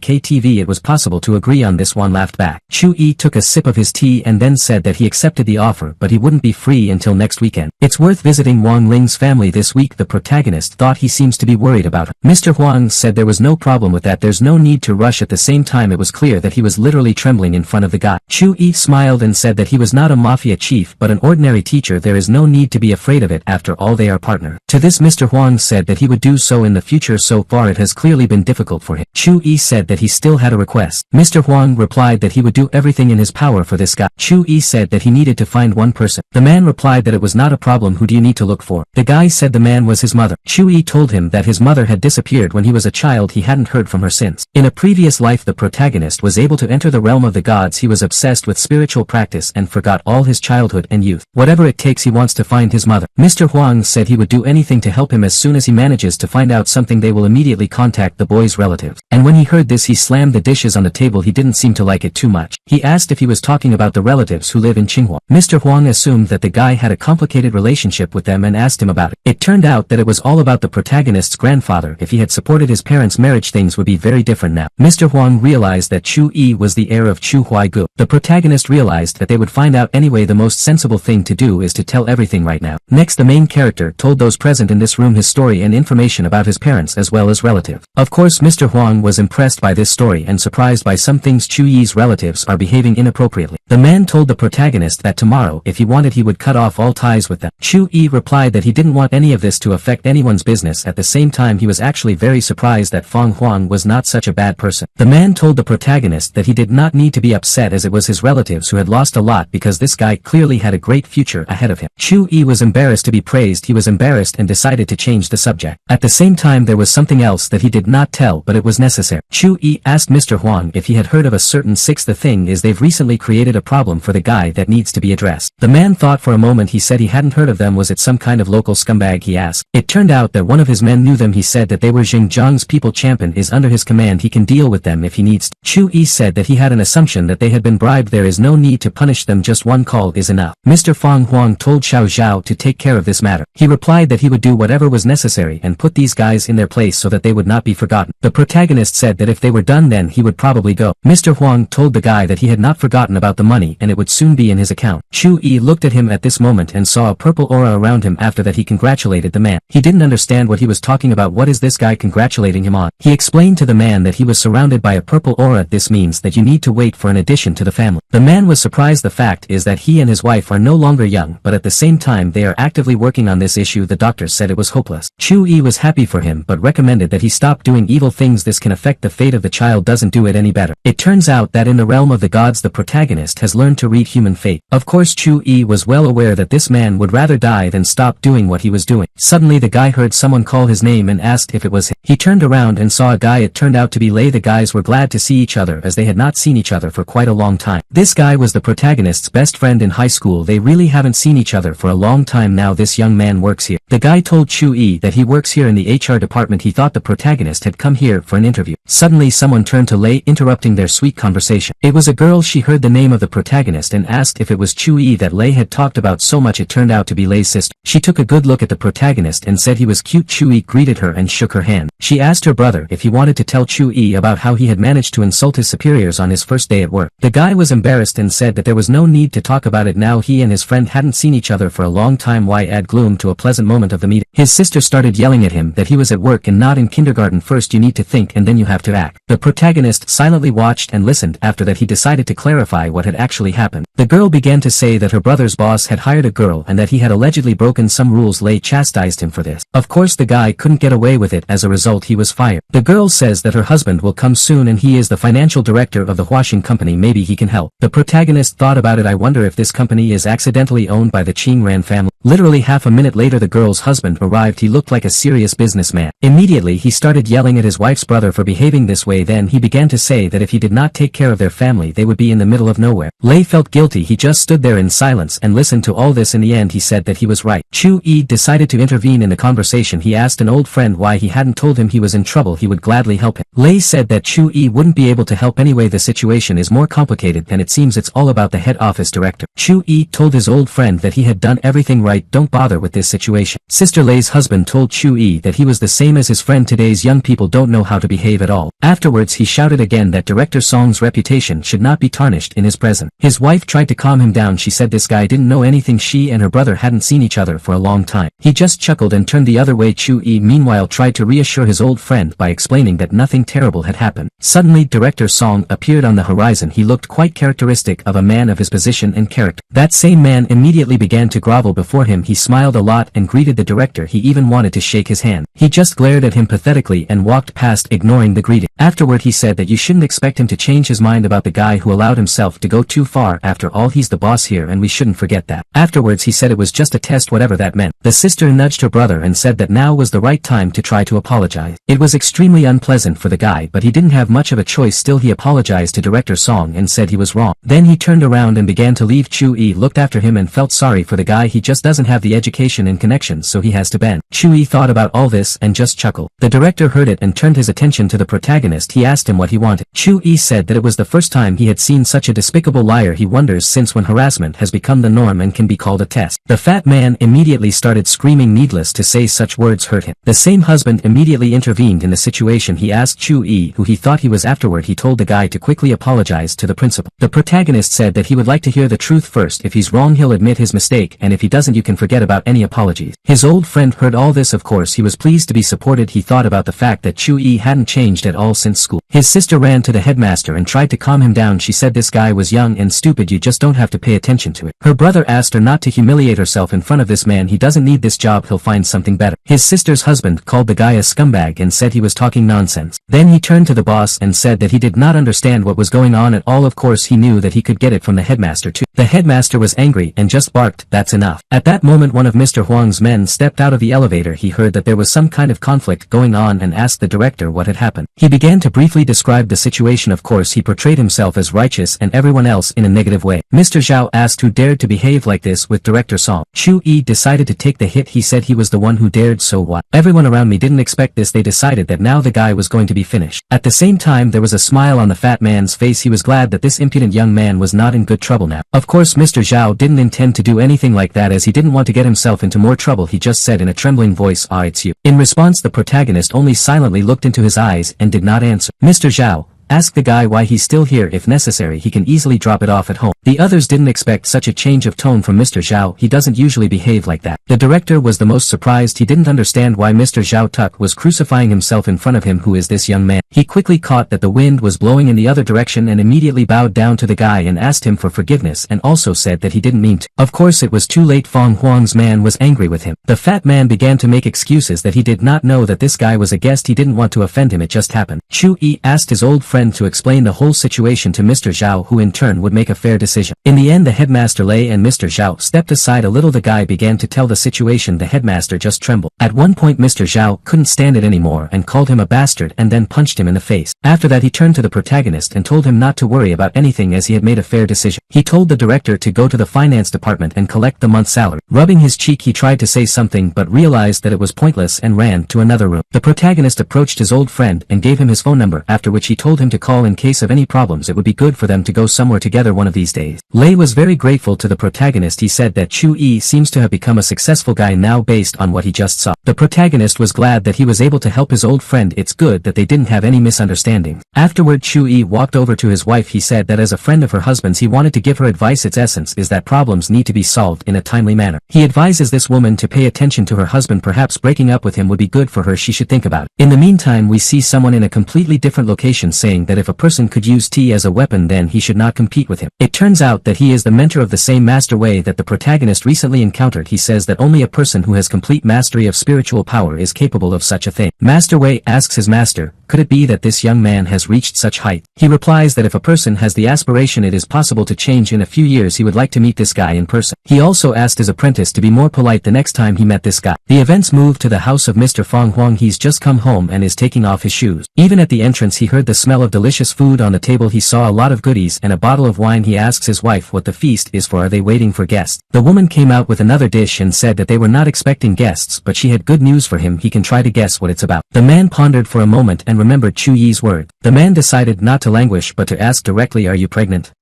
KTV it was possible to agree on this. Huang laughed back. Chu-yi took a sip of his tea and then said that he accepted the offer but he wouldn't be free until next weekend. It's worth visiting Wang Ling's family this week. The protagonist thought he seems to be worried about him. Mr. Huang said there was no problem with that. There's no need to rush. At the same time it was clear that he was literally trembling in front of the guy. Chu-yi smiled and said that he was not a mafia chief but an ordinary teacher. There is no need to be afraid of it. After all they are partner. To this Mr. Huang said that he would do so in the future. So far it has clearly been difficult for him. Chu-yi said that he still had a request. Mr. Huang replied that he would do everything in his power for this guy. Chu-yi said that he needed to find one person. The man replied that it was not a problem. Who do you need to look for? The guy said the man was his mother. Chu-yi told him that his mother had disappeared when he was a child. He hadn't heard from her since. In a previous life the protagonist was able to enter the realm of the gods. He was obsessed with spiritual practice and forgot all his childhood and youth. Whatever it takes he wants to find his mother. Mr. Huang said he would do anything to help him. As soon as he manages to find out something they will immediately contact the boy's relatives. And when he heard this he slammed the dishes on the table. He didn't seem to like it too much. He asked if he was talking about the relatives who live in Qinghua. Mr. Huang assumed that the guy had a complicated relationship with them and asked him about it. It turned out that it was all about the protagonist's grandfather. If he had supported his parents' marriage things would be very different now. Mr. Huang realized that Chu-yi was the heir of Chu Huaigu. The protagonist realized that they would find out anyway. The most sensible thing to do is to tell everything right now. Next the main character told those present in this room his story and information about his parents as well as relatives. Of course Mr. Huang was impressed by this story and surprised by some things. Chu-yi's relatives are behaving inappropriately. The man told the protagonist that tomorrow if he wanted he would cut off all ties with them. Chu-yi replied that he didn't want any of this to affect anyone's business. At the same time he was actually very surprised that Feng Huang was not such a bad person. The man told the protagonist that he did not need to be upset as it was his relatives who had lost a lot because this guy clearly had a great future ahead of him. Chu-yi was embarrassed to be praised. He was embarrassed and decided to change the subject. At the same time there was something else that he did not tell but it was necessary. Chu-yi asked Mr. Huang if he had heard of a certain six. The thing is they've recently created a problem for the guy that needs to be addressed. The man thought for a moment. He said he hadn't heard of them. Was it some kind of local scumbag? He asked. It turned out that one of his men knew them. He said that they were Xinjiang's people. Champion is under his command. He can deal with them if he needs to. Chu-yi said that he had an assumption that they had been bribed. There is no need to punish them. Just one call is enough. Mr. Feng Huang told Xiao Zhao to take care of this matter. He replied that he would do whatever was necessary and put these guys in their place so that they would not be forgotten. The protagonist said that if they were done then he would probably go. Mr. Huang told the guy that he had not forgotten about the money and it would soon be in his account. Chu-yi looked at him at this moment and saw a purple aura around him. After that he congratulated the man. He didn't understand what he was talking about. What is this guy congratulating him on? He explained to the man that he was surrounded by a purple aura. This means that you need to wait for an additional addition to the family. The man was surprised. The fact is that he and his wife are no longer young, but at the same time they are actively working on this issue. The doctors said it was hopeless. Chu-yi was happy for him but recommended that he stop doing evil things. This can affect the fate of the child. Doesn't do it any better. It turns out that in the realm of the gods the protagonist has learned to read human fate. Of course Chu-yi was well aware that this man would rather die than stop doing what he was doing. Suddenly the guy heard someone call his name and asked if it was him. He turned around and saw a guy. It turned out to be Lei. The guys were glad to see each other as they had not seen each other for quite a long time. This guy was the protagonist's best friend in high school. They really haven't seen each other for a long time now. This young man works here. The guy told Chu-yi that he works here in the HR department. He thought the protagonist had come here for an interview. Suddenly someone turned to Lei, interrupting their sweet conversation. It was a girl. She heard the name of the protagonist and asked if it was Chu-yi that Lei had talked about so much. It turned out to be Lei's sister. She took a good look at the protagonist and said he was cute. Chu-yi greeted her and shook her hand. She asked her brother if he wanted to tell Chu-yi about how he had managed to insult his superiors on his first day at work. The guy was embarrassed and said that there was no need to talk about it now. He and his friend hadn't seen each other for a long time. Why add gloom to a pleasant moment of the meeting? His sister started yelling at him that he was at work and not in kindergarten. First you need to think and then you have to act. The protagonist silently watched and listened. After that he decided to clarify what had actually happened. The girl began to say that her brother's boss had hired a girl and that he had allegedly broken some rules. Lei chastised him for this. Of course the guy couldn't get away with it. As a result he was fired. The girl says that her husband will come soon and he is the financial director of the washing company. Maybe he can help. The protagonist thought about it. I wonder if this company is accidentally owned by the Qingran family. Literally half a minute later the girl's husband arrived. He looked like a serious businessman. Immediately he started yelling at his wife's brother for behaving this way. Then he began to say that if he did not take care of their family they would be in the middle of nowhere. Lei felt guilty. He just stood there in silence and listened to all this. In the end he said that he was right. Chu-yi decided to intervene in the conversation. He asked an old friend why he hadn't told him he was in trouble. He would gladly help him. Lei said that Chu-yi wouldn't be able to help anyway. The situation is more complicated than it seems. It's all about the head office director. Chu-yi told his old friend that he had done everything right. Don't bother with this situation. Sister Lei's husband told Chu-yi that he was the same as his friend. Today's young people don't know how to behave at all. Afterwards he shouted again that Director Song's reputation should not be tarnished in his presence. His wife tried to calm him down. She said this guy didn't know anything. She and her brother hadn't seen each other for a long time. He just chuckled and turned the other way. Chu-yi meanwhile tried to reassure his old friend by explaining that nothing terrible had happened. Suddenly Director Song appeared on the horizon. He looked quite characteristic of a man of his position and character. That same man immediately began to grovel before him. He smiled a lot and greeted the director. He even wanted to shake his hand. He just glared at him pathetically and walked past, ignoring the greeting. Afterward he said that you shouldn't expect him to change his mind about the guy who allowed himself to go too far. After all he's the boss here and we shouldn't forget that. Afterwards he said it was just a test, whatever that meant. The sister nudged her brother and said that now was the right time to try to apologize. It was extremely unpleasant for the guy but he didn't have much of a choice. Still he apologized to Director Song and said he was wrong. Then he turned around and began to leave. Chu-yi looked after him and felt sorry for the guy. He just doesn't have the education and connections so he has to bend. Chu-yi thought about all this and just chuckled. The director heard it and turned his attention to the protagonist. He asked him what he wanted. Chu-yi said that it was the first time he had seen such a despicable liar. He wonders since when harassment has become the norm and can be called a test. The fat man immediately started screaming. Needless to say such words hurt him. The same husband immediately intervened in the situation. He asked Chu-yi who he thought he was. Afterward he told the guy to quickly apologize to the principal. The protagonist said that he would like to hear the truth first. If he's wrong he'll admit his mistake and if he doesn't you can forget about any apologies. His old friend heard all this. Of course he was pleased to be supported. He thought about the fact that Chu-yi hadn't changed at all since school. His sister ran to the headmaster and tried to calm him down. She said this guy was young and stupid. You just don't have to pay attention to it. Her brother asked her not to humiliate herself in front of this man. He doesn't need this job. He'll find something better. His sister's husband called the guy a scumbag and said he was talking nonsense. Then he turned to the boss and said that he did not understand what was going on at all. Of course he knew that he could get it from the headmaster too. The headmaster was angry and just barked, "That's enough." At that moment one of Mr. Huang's men stepped out of the elevator. He heard that there was some kind of conflict going on and asked the director what had happened. He began to briefly describe the situation. Of course he portrayed himself as righteous and everyone else in a negative way. Mr. Zhao asked who dared to behave like this with Director Song. Chu-yi decided to take the hit. He said he was the one who dared. So what? Everyone around me didn't expect this. They decided that now the guy was going to be finished. At the same time there was a smile on the fat man's face. He was glad that this impudent young man was not in good trouble now. Of course Mr. Zhao didn't intend to do anything like that as he didn't want to get himself into more trouble. He just said in a trembling voice, "Ah, it's you." In response the protagonist only silently looked into his eyes and did not answer. Mr. Zhao, Ask the guy why he's still here. If necessary he can easily drop it off at home. The others didn't expect such a change of tone from Mr. Zhao. He doesn't usually behave like that. The director was the most surprised. He didn't understand why Mr. Zhao Tuk was crucifying himself in front of him. Who is this young man? He quickly caught that the wind was blowing in the other direction and immediately bowed down to the guy and asked him for forgiveness and also said that he didn't mean to. Of course it was too late. Fong Huang's man was angry with him. The fat man began to make excuses that he did not know that this guy was a guest. He didn't want to offend him. It just happened. Chu Yi asked his old friend to explain the whole situation to Mr. Zhao, who in turn would make a fair decision. In the end the headmaster Lei and Mr. Zhao stepped aside a little. The guy began to tell the situation. The headmaster just trembled. At one point Mr. Zhao couldn't stand it anymore and called him a bastard and then punched him in the face. After that he turned to the protagonist and told him not to worry about anything as he had made a fair decision. He told the director to go to the finance department and collect the month's salary. Rubbing his cheek he tried to say something but realized that it was pointless and ran to another room. The protagonist approached his old friend and gave him his phone number, after which he told him to call in case of any problems. It would be good for them to go somewhere together one of these days. Lei was very grateful to the protagonist. He said that Chu Yi seems to have become a successful guy now based on what he just saw. The protagonist was glad that he was able to help his old friend. It's good that they didn't have any misunderstandings. Afterward Chu Yi walked over to his wife. He said that as a friend of her husband's he wanted to give her advice. Its essence is that problems need to be solved in a timely manner. He advises this woman to pay attention to her husband. Perhaps breaking up with him would be good for her. She should think about it. In the meantime we see someone in a completely different location saying that if a person could use tea as a weapon then he should not compete with him. It turns out that he is the mentor of the same Master Wei that the protagonist recently encountered. He says that only a person who has complete mastery of spiritual power is capable of such a thing. Master Wei asks his master, could it be that this young man has reached such height? He replies that if a person has the aspiration it is possible to change in a few years. He would like to meet this guy in person. He also asked his apprentice to be more polite the next time he met this guy. The events moved to the house of Mr. Fong Huang. He's just come home and is taking off his shoes. Even at the entrance he heard the smell of delicious food on the table. He saw a lot of goodies and a bottle of wine. He asks his wife what the feast is for. Are they waiting for guests? The woman came out with another dish and said that they were not expecting guests, but she had good news for him. He can try to guess what it's about. The man pondered for a moment and remembered Chu Yi's word. The man decided not to languish but to ask directly, are you pregnant?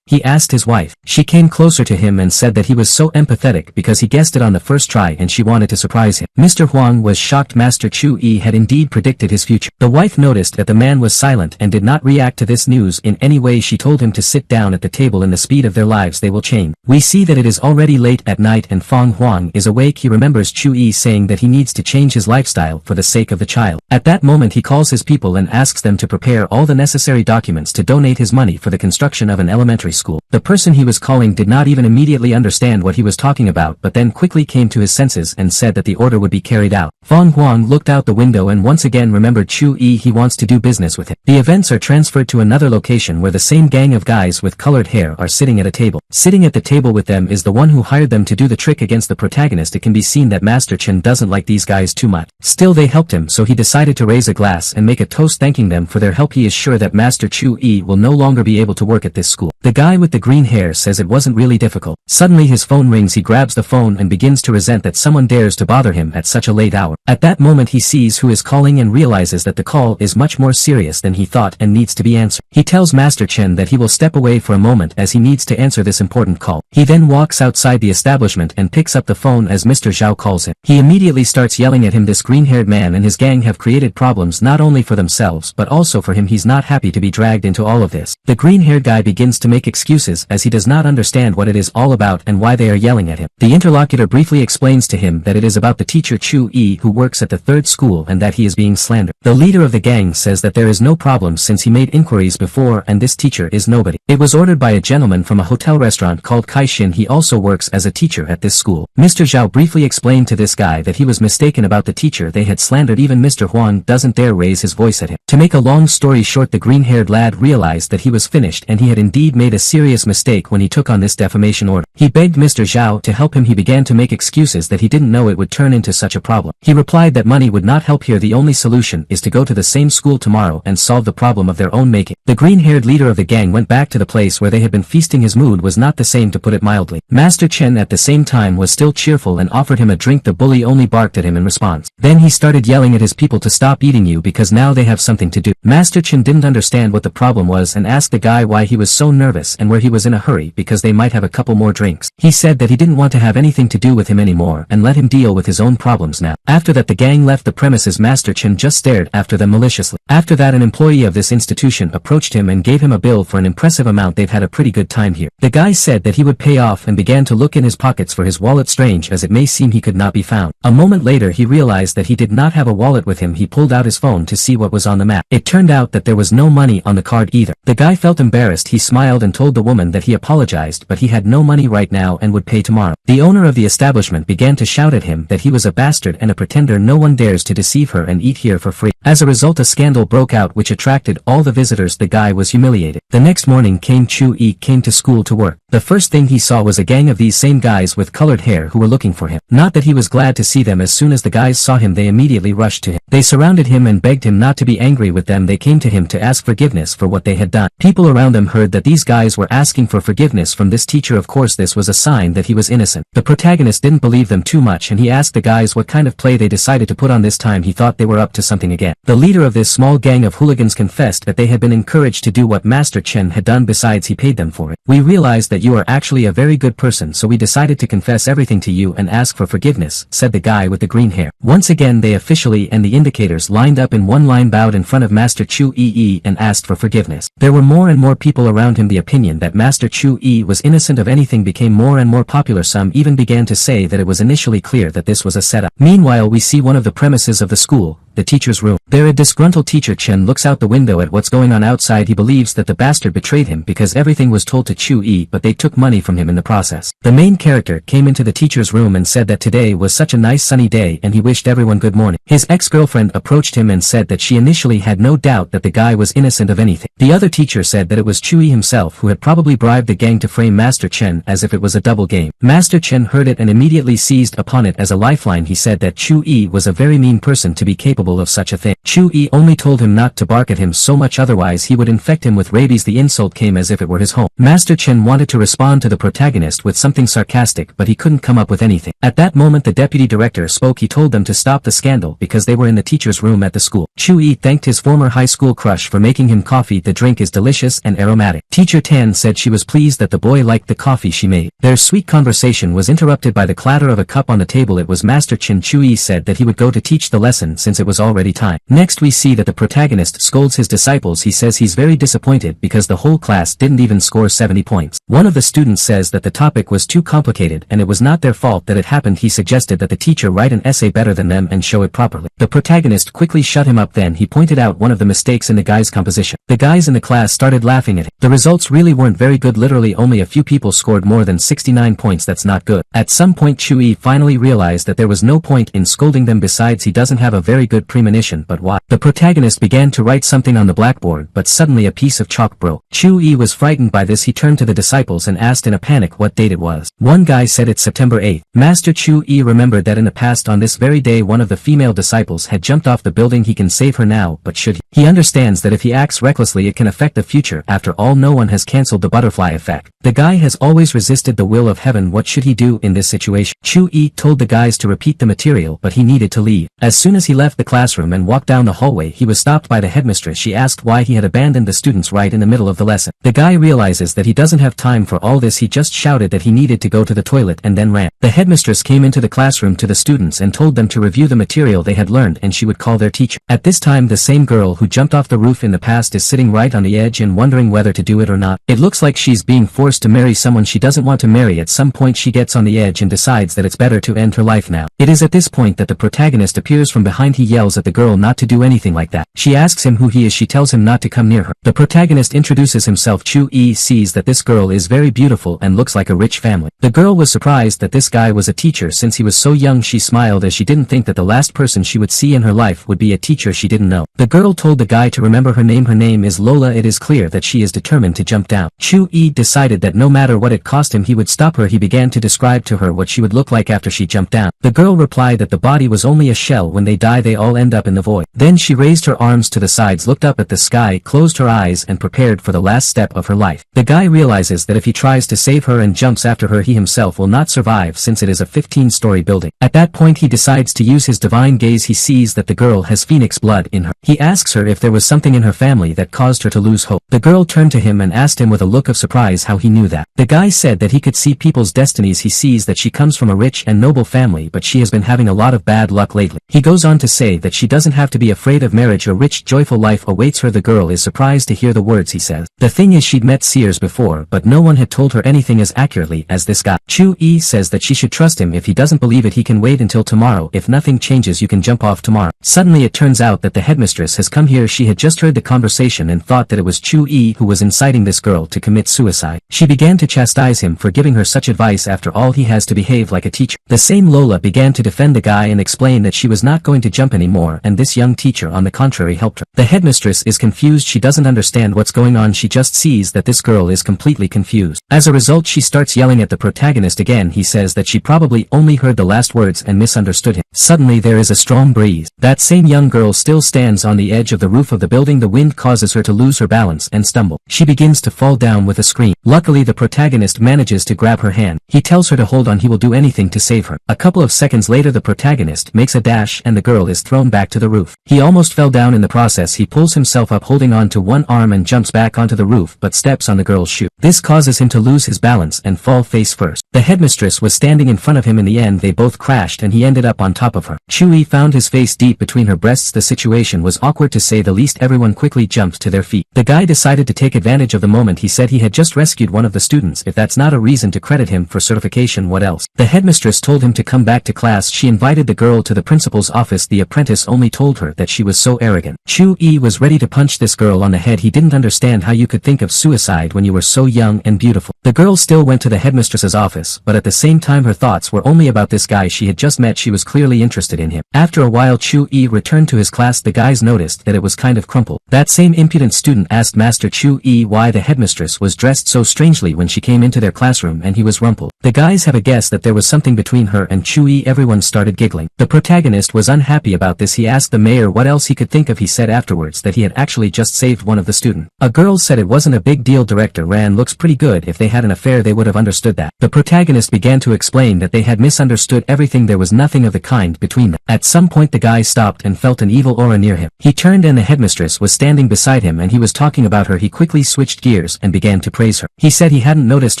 He asked his wife. She came closer to him and said that he was so empathetic because he guessed it on the first try and she wanted to surprise him. Mr. Huang was shocked. Master Chu Yi had indeed predicted his future. The wife noticed that the man was silent and did not react to this news in any way. She told him to sit down at the table. In the speed of their lives they will change. We see that it is already late at night and Fong Huang is awake. He remembers Chu Yi saying that he needs to change his lifestyle for the sake of the child. At that moment he calls his people and asks them to prepare all the necessary documents to donate his money for the construction of an elementary school. The person he was calling did not even immediately understand what he was talking about but then quickly came to his senses and said that the order would be carried out. Fong Huang looked out the window and once again remembered Chu Yi. He wants to do business with him. The events are transferred to another location where the same gang of guys with colored hair are sitting at a table. Sitting at the table with them is the one who hired them to do the trick against the protagonist. It can be seen that Master Chen doesn't like these guys too much. Still they helped him, so he decided to raise a glass and make a toast thanking them for their help. He is sure that Master Chu Yi will no longer be able to work at this school. The guy with the green hair says it wasn't really difficult. Suddenly his phone rings. He grabs the phone and begins to resent that someone dares to bother him at such a late hour. At that moment he sees who is calling and realizes that the call is much more serious than he thought and needs to be answered. He tells Master Chen that he will step away for a moment as he needs to answer this important call. He then walks outside the establishment and picks up the phone as Mr. Zhao calls him. He immediately starts yelling at him. This green-haired man and his gang have created problems not only for themselves but also for him. He's not happy to be dragged into all of this. The green-haired guy begins to make excuses as he does not understand what it is all about and why they are yelling at him. The interlocutor briefly explains to him that it is about the teacher Chu Yi who works at the third school and that he is being slandered. The leader of the gang says that there is no problem since he made inquiries before and this teacher is nobody. It was ordered by a gentleman from a hotel restaurant called Kaishin. He also works as a teacher at this school. Mr. Zhao briefly explained to this guy that he was mistaken about the teacher they had slandered. Even Mr. Huang doesn't dare raise his voice at him. To make a long story short, the green-haired lad realized that he was finished and he had indeed made a serious mistake when he took on this defamation order. He begged Mr. Zhao to help him. He began to make excuses that he didn't know it would turn into such a problem. He replied that money would not help here. The only solution is to go to the same school tomorrow and solve the problem of their own making. The green-haired leader of the gang went back to the place where they had been feasting. His mood was not the same, to put it mildly. Master Chen at the same time was still cheerful and offered him a drink. The bully only barked at him in response. Then he started yelling at his people to stop eating you because now they have something to do. Master Chen didn't understand what the problem was and asked the guy why he was so nervous. house and where he was in a hurry because they might have a couple more drinks. He said that he didn't want to have anything to do with him anymore and let him deal with his own problems now. After that the gang left the premises. Master Chen just stared after them maliciously. After that an employee of this institution approached him and gave him a bill for an impressive amount. They've had a pretty good time here. The guy said that he would pay off and began to look in his pockets for his wallet. Strange as it may seem, he could not be found. A moment later he realized that he did not have a wallet with him. He pulled out his phone to see what was on the map. It turned out that there was no money on the card either. The guy felt embarrassed. He smiled and told the woman that he apologized but he had no money right now and would pay tomorrow. The owner of the establishment began to shout at him that he was a bastard and a pretender. No one dares to deceive her and eat here for free. As a result a scandal broke out which attracted all the visitors. The guy was humiliated. The next morning Chu-yi came to school to work. The first thing he saw was a gang of these same guys with colored hair who were looking for him. Not that he was glad to see them. As soon as the guys saw him they immediately rushed to him. They surrounded him and begged him not to be angry with them. They came to him to ask forgiveness for what they had done. People around them heard that these guys were asking for forgiveness from this teacher. Of course this was a sign that he was innocent. The protagonist didn't believe them too much and he asked the guys what kind of play they decided to put on this time. He thought they were up to something again. The leader of this small gang of hooligans confessed that they had been encouraged to do what Master Chen had done. Besides he paid them for it. We realized that you are actually a very good person, so we decided to confess everything to you and ask for forgiveness, said the guy with the green hair. Once again they officially and the indicators lined up in one line, bowed in front of Master Chu-yi and asked for forgiveness. There were more and more people around him. The opinion that Master Chu-yi was innocent of anything became more and more popular. Some even began to say that it was initially clear that this was a setup. Meanwhile we see one of the premises of the school, the teacher's room. There a disgruntled teacher Chen looks out the window at what's going on outside. He believes that the bastard betrayed him because everything was told to Chu-yi but they took money from him in the process. The main character came into the teacher's room and said that today was such a nice sunny day and he wished everyone good morning. His ex-girlfriend approached him and said that she initially had no doubt that the guy was innocent of anything. The other teacher said that it was Chu-yi himself who had probably bribed the gang to frame Master Chen as if it was a double game. Master Chen heard it and immediately seized upon it as a lifeline. He said that Chu-yi was a very mean person to be capable of such a thing. Chu-yi only told him not to bark at him so much, otherwise he would infect him with rabies. The insult came as if it were his home. Master Chen wanted to respond to the protagonist with something sarcastic but he couldn't come up with anything. At that moment the deputy director spoke. He told them to stop the scandal because they were in the teacher's room at the school. Chu-yi thanked his former high school crush for making him coffee. The drink is delicious and aromatic. Teacher Tan said she was pleased that the boy liked the coffee she made. Their sweet conversation was interrupted by the clatter of a cup on the table. It was Master Chen. Chu-yi said that he would go to teach the lesson since it was already time. Next we see that the protagonist scolds his disciples. He says he's very disappointed because the whole class didn't even score 70 points. One of the students says that the topic was too complicated and it was not their fault that it happened. He suggested that the teacher write an essay better than them and show it properly. The protagonist quickly shut him up. Then he pointed out one of the mistakes in the guy's composition. The guys in the class started laughing at him. The results really weren't very good. Literally only a few people scored more than 69 points. That's not good. At some point Chu-yi finally realized that there was no point in scolding them. Besides he doesn't have a very good premonition. But why? The protagonist began to write something on the blackboard but suddenly a piece of chalk broke. Chu-yi was frightened by this. He turned to the disciples and asked in a panic what date it was. One guy said it's September 8th. Master Chu-yi remembered that in the past on this very day one of the female disciples had jumped off the building. He can save her now, but should he? He understands that if he acts recklessly it can affect the future. After all no one has cancelled the butterfly effect. The guy has always resisted the will of heaven. What should he do in this situation? Chu-yi told the guys to repeat the material but he needed to leave. As soon as he left the classroom and walked down the hallway he was stopped by the headmistress. She asked why he had abandoned the students right in the middle of the lesson. The guy realizes that he doesn't have time for all this. He just shouted that he needed to go to the toilet and then ran. The headmistress came into the classroom to the students and told them to review the material they had learned and she would call their teacher. At this time the same girl who jumped off the roof in the past is sitting right on the edge and wondering whether to do it or not. It looks like she's being forced to marry someone she doesn't want to marry. At some point she gets on the edge and decides that it's better to end her life now. It is at this point that the protagonist appears from behind. He yells at the girl not to do anything like that. She asks him who he is. She tells him not to come near her. The protagonist introduces himself. Chu-yi sees that this girl is very beautiful and looks like a rich family. The girl was surprised that this guy was a teacher since he was so young. She smiled as she didn't think that the last person she would see in her life would be a teacher she didn't know. The girl told the guy to remember her name. Her name is Lola. It is clear that she is determined to jump down. Chu-yi decided that no matter what it cost him he would stop her. He began to describe to her what she would look like after she jumped down. The girl replied that the body was only a shell. When they die they all end up in the void. Then she raised her arms to the sides, looked up at the sky, closed her eyes and prepared for the last step of her life. The guy realizes that if he tries to save her and jumps after her he himself will not survive since it is a 15-story building. At that point he decides to use his divine gaze. He sees that the girl has phoenix blood in her. He asks her if there was something in her family that caused her to lose hope. The girl turned to him and asked asked him with a look of surprise how he knew that. The guy said that he could see people's destinies. He sees that she comes from a rich and noble family, but she has been having a lot of bad luck lately. He goes on to say that she doesn't have to be afraid of marriage. A rich, joyful life awaits her. The girl is surprised to hear the words he says. The thing is, she'd met seers before, but no one had told her anything as accurately as this guy. Chu-yi says that she should trust him. If he doesn't believe it, he can wait until tomorrow. If nothing changes, you can jump off tomorrow. Suddenly it turns out that the headmistress has come here. She had just heard the conversation and thought that it was Chu-yi who was inciting this girl to commit suicide. She began to chastise him for giving her such advice. After all, he has to behave like a teacher. The same Lola began to defend the guy and explain that she was not going to jump anymore, and this young teacher on the contrary helped her. The headmistress is confused. She doesn't understand what's going on. She just sees that this girl is completely confused. As a result, she starts yelling at the protagonist again. He says that she probably only heard the last words and misunderstood him. Suddenly there is a strong breeze. That same young girl still stands on the edge of the roof of the building. The wind causes her to lose her balance and stumble. She begins to fall down with a scream. Luckily, the protagonist manages to grab her hand. He tells her to hold on. He will do anything to save her. A couple of seconds later, the protagonist makes a dash and the girl is thrown back to the roof. He almost fell down in the process. He pulls himself up holding on to one arm and jumps back onto the roof, but steps on the girl's shoe. This causes him to lose his balance and fall face first. The headmistress was standing in front of him. In the end, they both crashed and he ended up on top of her. Chu-yi found his face deep between her breasts. The situation was awkward to say the least. Everyone quickly jumped to their feet. The guy decided to take advantage of the moment. He said he had just rescued one of the students. If that's not a reason to credit him for certification, what else? The headmistress told him to come back to class. She invited the girl to the principal's office. The apprentice only told her that she was so arrogant. Chu-yi was ready to punch this girl on the head. He didn't understand how you could think of suicide when you were so young and beautiful. The girl still went to the headmistress's office, but at the same time her thoughts were only about this guy she had just met. She was clearly interested in him. After a while, Chu-yi returned to his class. The guys noticed that it was kind of crumpled. That same impudent student asked Master Chu-yi why the headmistress was dressed so strangely when she came into their classroom, and he was rumpled. The guys have a guess that there was something between her and Chu-yi. Everyone started giggling. The protagonist was unhappy about this. He asked the mayor what else he could think of. He said afterwards that he had actually just saved one of the students. A girl said it wasn't a big deal. Director Ran looks pretty good. If they had an affair, they would have understood that. The protagonist began to explain that they had misunderstood everything. There was nothing of the kind between them. At some point the guy stopped and felt an evil aura near him. He turned and the headmistress was standing beside him and he was talking about her. He quickly switched gears and began to praise her. He said he hadn't noticed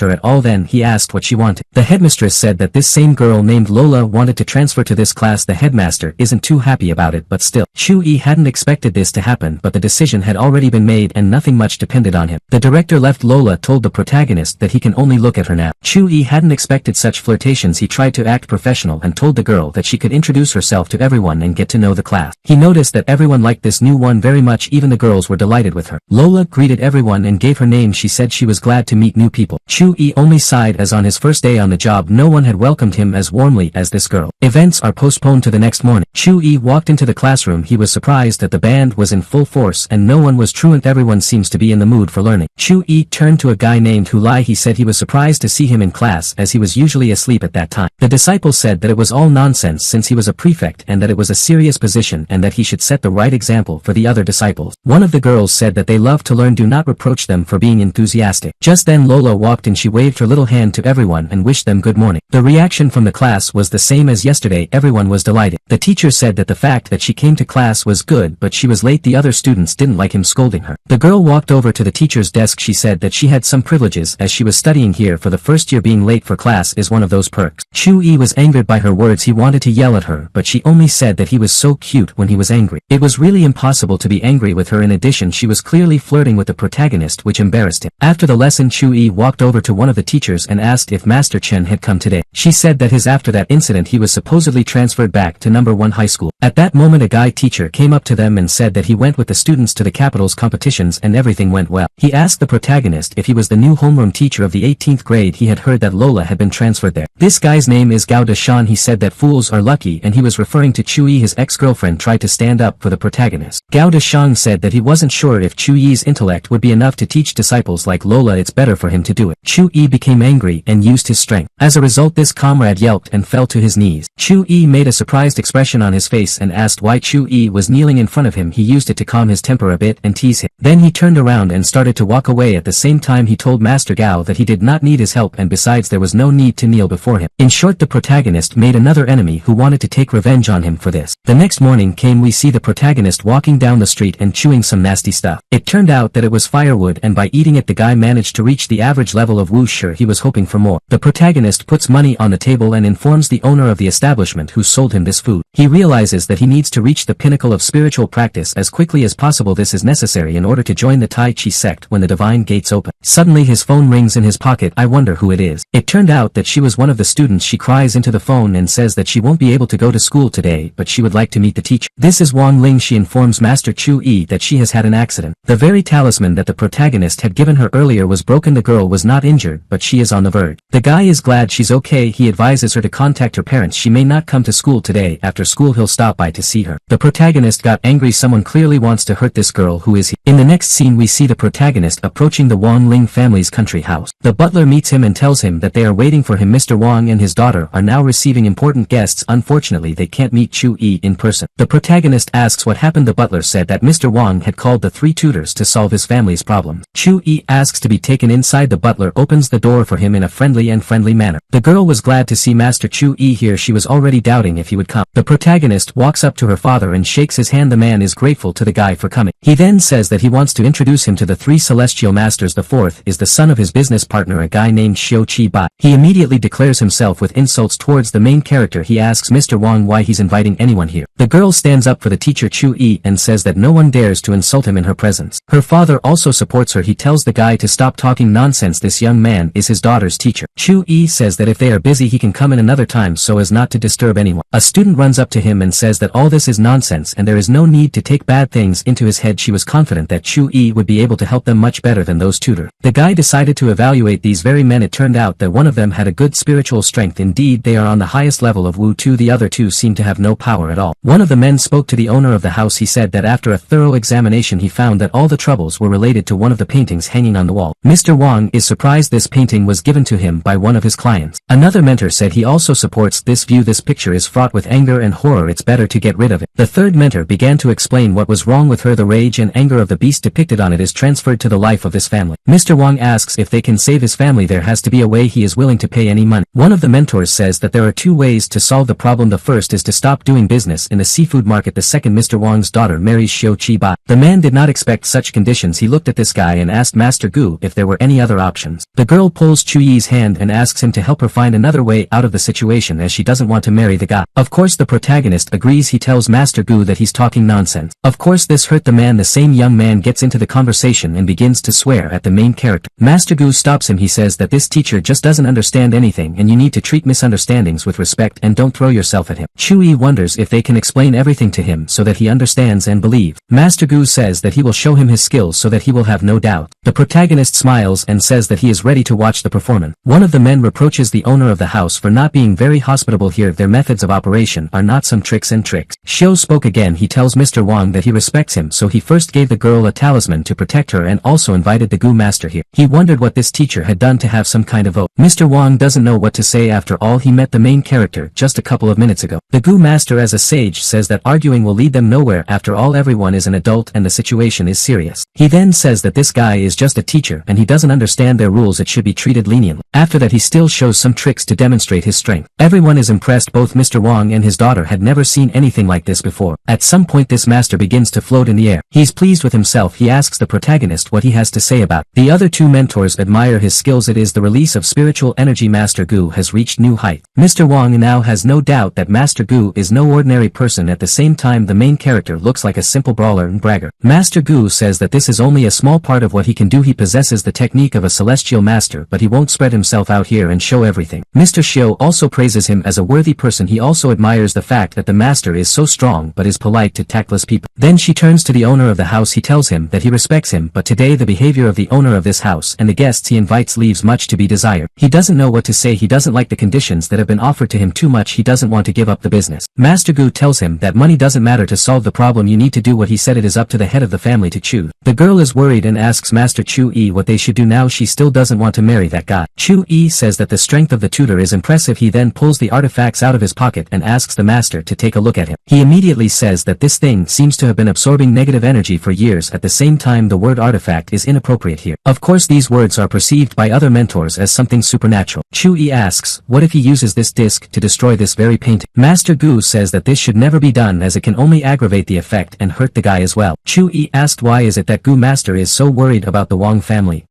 her at all. Then he asked what she wanted. The headmistress said that this same girl named Lola wanted to transfer to this class. The headmaster isn't too happy about it, but still. Chu-yi hadn't expected this to happen, but the decision had already been made and nothing much depended on him. The director left. Lola told the protagonist that he can only look at her now. Chu-yi hadn't expected such flirtations. He tried to act professional and told the girl that she could introduce herself to everyone and get to know the class. He noticed that everyone liked this new one very much. Even the girls were delighted with her. Lola greeted everyone and gave her name. She said she was glad to meet new people. Chu-yi only sighed as on his first day on the job no one had welcomed him as warmly as this girl. Events are postponed to the next morning. Chu-yi walked into the classroom. He was surprised that the band was in full force and no one was truant. Everyone seems to be in the mood for learning. Chu-yi turned to a guy named Hulai. He said he was surprised to see him in class as he was usually asleep at that time. The disciples said that it was all nonsense since he was a prefect and that it was a serious position and that he should set the right example for the other disciples. One of the girls said that they love to learn. Do not reproach them for being enthusiastic. Just then Lola walked in. She waved her little hand to everyone and wished them good morning. The reaction from the class was the same as yesterday. Everyone was delighted. The teacher said that the fact that she came to class was good, but she was late. The other students didn't like him scolding her. The girl walked over to the teacher's desk. She said that she had some privileges as she was studying here for the first year. Being late for class is one of those perks. Chu-yi was angered by her words. He wanted to yell at her, but she only said that he was so cute when he was angry. It was really impossible to be angry with her. In addition, she was clearly flirting with the protagonist, which embarrassed him. After the lesson, Chu-yi walked over to one of the teachers and asked if Master Chen had come today. She said that after that incident he was supposedly transferred back to number 1 high school. At that moment a guy teacher came up to them and said that he went with the students to the capital's competitions and everything went well. He asked the protagonist if he was the new homeroom teacher of the 18th grade. He had heard that Lola had been transferred there. This guy's name is Gao Deshan. He said that fools are lucky and he was referring to Chu-yi. His ex-girlfriend tried to stand up for the protagonist. Gao Deshan said that he wasn't sure if Chu-yi's intellect would be enough to teach disciples like Lola. It's better for him to do it. Chu-yi became angry and used his strength. As a result, this comrade yelped and fell to his knees. Chu-yi made a surprised expression on his face and asked why Chu-yi was kneeling in front of him. He used it to calm his temper a bit and tease him. Then he turned around and started to walk away. At the same time he told Master Gao that he did not need his help, and besides there was no need to kneel before him. In short, the protagonist made another enemy who wanted to take revenge on him for this. The next morning came, we see the protagonist walking down the street and chewing some nasty stuff. It turned out that it was firewood, and by eating it the guy managed to reach the average level of woo. Sure, he was hoping for more. The protagonist puts money on the table and informs the owner of the establishment who sold him this food. He realizes that he needs to reach the pinnacle of spiritual practice as quickly as possible. This is necessary in order to join the Tai Chi sect when the divine gates open. Suddenly his phone rings in his pocket. I wonder who it is. It turned out that she was one of the students. She cries into the phone and says that she won't be able to go to school today, but she would like to meet the teacher. This is Wang Ling. She informs Master Chu Yi that she has had an accident. The very talisman that the protagonist had given her earlier was broken. The girl was not injured, but she is on the verge. The guy is glad she's okay. He advises her to contact her parents. She may not come to school today. After school he'll stop by to see her. The protagonist got angry. Someone clearly wants to hurt this girl. Who is he? In the next scene we see the protagonist approaching the Wang Ling family's country house. The butler meets him and tells him that they are waiting for him. Mr. Wang and his daughter are now receiving important guests. Unfortunately they can't meet Chu Yi in person. The protagonist asks what happened. The butler said that Mr. Wang had called the 3 tutors to solve his family's problems. Chu Yi asks to be taken inside. The butler opens the door for him in a friendly manner. The girl was glad to see Master Chu Yi here. She was already doubting if he would come. The protagonist walks up to her father and shakes his hand. The man is grateful to the guy for coming. He then says that he wants to introduce him to the 3 celestial masters. The 4th is the son of his business partner, a guy named Xiu Qi Bai. He immediately declares himself with insults towards the main character. He asks Mr. Wang why he's inviting anyone here. The girl stands up for the teacher Chu Yi and says that no one dares to insult him in her presence. Her father also supports her. He tells the guy to stop talking nonsense. This young man is his daughter's teacher. Chu Yi says that if they are busy he can come in another time so as not to disturb anyone. A student runs up to him and says that all this is nonsense and there is no need to take bad things into his head. She was confident that Chu Yi would be able to help them much better than those tutors. The guy decided to evaluate these very men. It turned out that one of them had a good spiritual strength. Indeed, they are on the highest level of Wu Tu. The other 2 seem to have no power at all. One of the men spoke to the owner of the house. He said that after a thorough examination he found that all the troubles were related to one of the paintings hanging on the wall. Mr. Wang is surprised. This painting was given to him by one of his clients. Another mentor said he also supports this view. This picture is fraught with anger and horror. It's better to get rid of it. The 3rd mentor began to explain what was wrong with her. The rage and anger of the beast depicted on it is transferred to the life of this family. Mr. Wang asks if they can save his family. There has to be a way. He is willing to pay any money. One of the mentors says that there are 2 ways to solve the problem. The first is to stop doing business in the seafood market. The second, Mr. Wang's daughter marries Xiu Qi Bai. The man did not expect such conditions. He looked at this guy and asked Master Gu if there were any other options. The girl pulls Chu Yi's hand and asks him to help her find another way out of the situation as she doesn't want to marry the guy. Of course the protagonist agrees. He tells Master Gu that he's talking nonsense. Of course this hurt the man. The same young man gets into the conversation and begins to swear at the main character. Master Gu stops him. He says that this teacher just doesn't understand anything and you need to treat misunderstandings with respect and don't throw yourself at him. Chu Yi wonders if they can explain everything to him so that he understands and believes. Master Gu says that he will show him his skills so that he will have no doubt. The protagonist smiles and says that he is ready to watch the performance. One of the men reproaches the owner of the house for not being very hospitable here. Their methods of operation are not some tricks and tricks. Xiu spoke again. He tells Mr. Wang that he respects him, so he first gave the girl a talisman to protect her and also invited the Gu master here. He wondered what this teacher had done to have some kind of vote. Mr. Wang doesn't know what to say. After all, he met the main character just a couple of minutes ago. The Gu master as a sage says that arguing will lead them nowhere. After all, everyone is an adult and the situation is serious. He then says that this guy is just a teacher and he doesn't understand their rules. It should be treated leniently. After that he still shows some tricks to demonstrate his strength. Everyone is impressed. Both Mr. Wang and his daughter had never seen anything like this before. At some point this master begins to float in the air. He's pleased with himself. He asks the protagonist what he has to say about it. The other 2 mentors admire his skills. It is the release of spiritual energy. Master Gu has reached new height. Mr. Wang now has no doubt that Master Gu is no ordinary person. At the same time the main character looks like a simple brawler and bragger. Master Gu says that this is only a small part of what he can do. He possesses the technique of a celestial master, but he won't spread himself out here and show everything. Mr. Xiu also praises him as a worthy person. He also admires the fact that the master is so strong but is polite to tactless people. Then she turns to the owner of the house. He tells him that he respects him, but today the behavior of the owner of this house and the guests he invites leaves much to be desired. He doesn't know what to say. He doesn't like the conditions that have been offered to him too much. He doesn't want to give up the business. Master Gu tells him that money doesn't matter to solve the problem. You need to do what he said. It is up to the head of the family to choose. The girl is worried and asks Master Chu Yi what they should do now. She still doesn't want to marry that guy. Chu Yi says that the strength of the tutor is impressive. He then pulls the artifacts out of his pocket and asks the master to take a look at him. He immediately says that this thing seems to have been absorbing negative energy for years. At the same time the word artifact is inappropriate here. Of course these words are perceived by other mentors as something sounds supernatural. Chu-yi asks, what if he uses this disc to destroy this very painting? Master Gu says that this should never be done as it can only aggravate the effect and hurt the guy as well. Chu-yi asked why is it that Gu Master is so worried about the Wang family.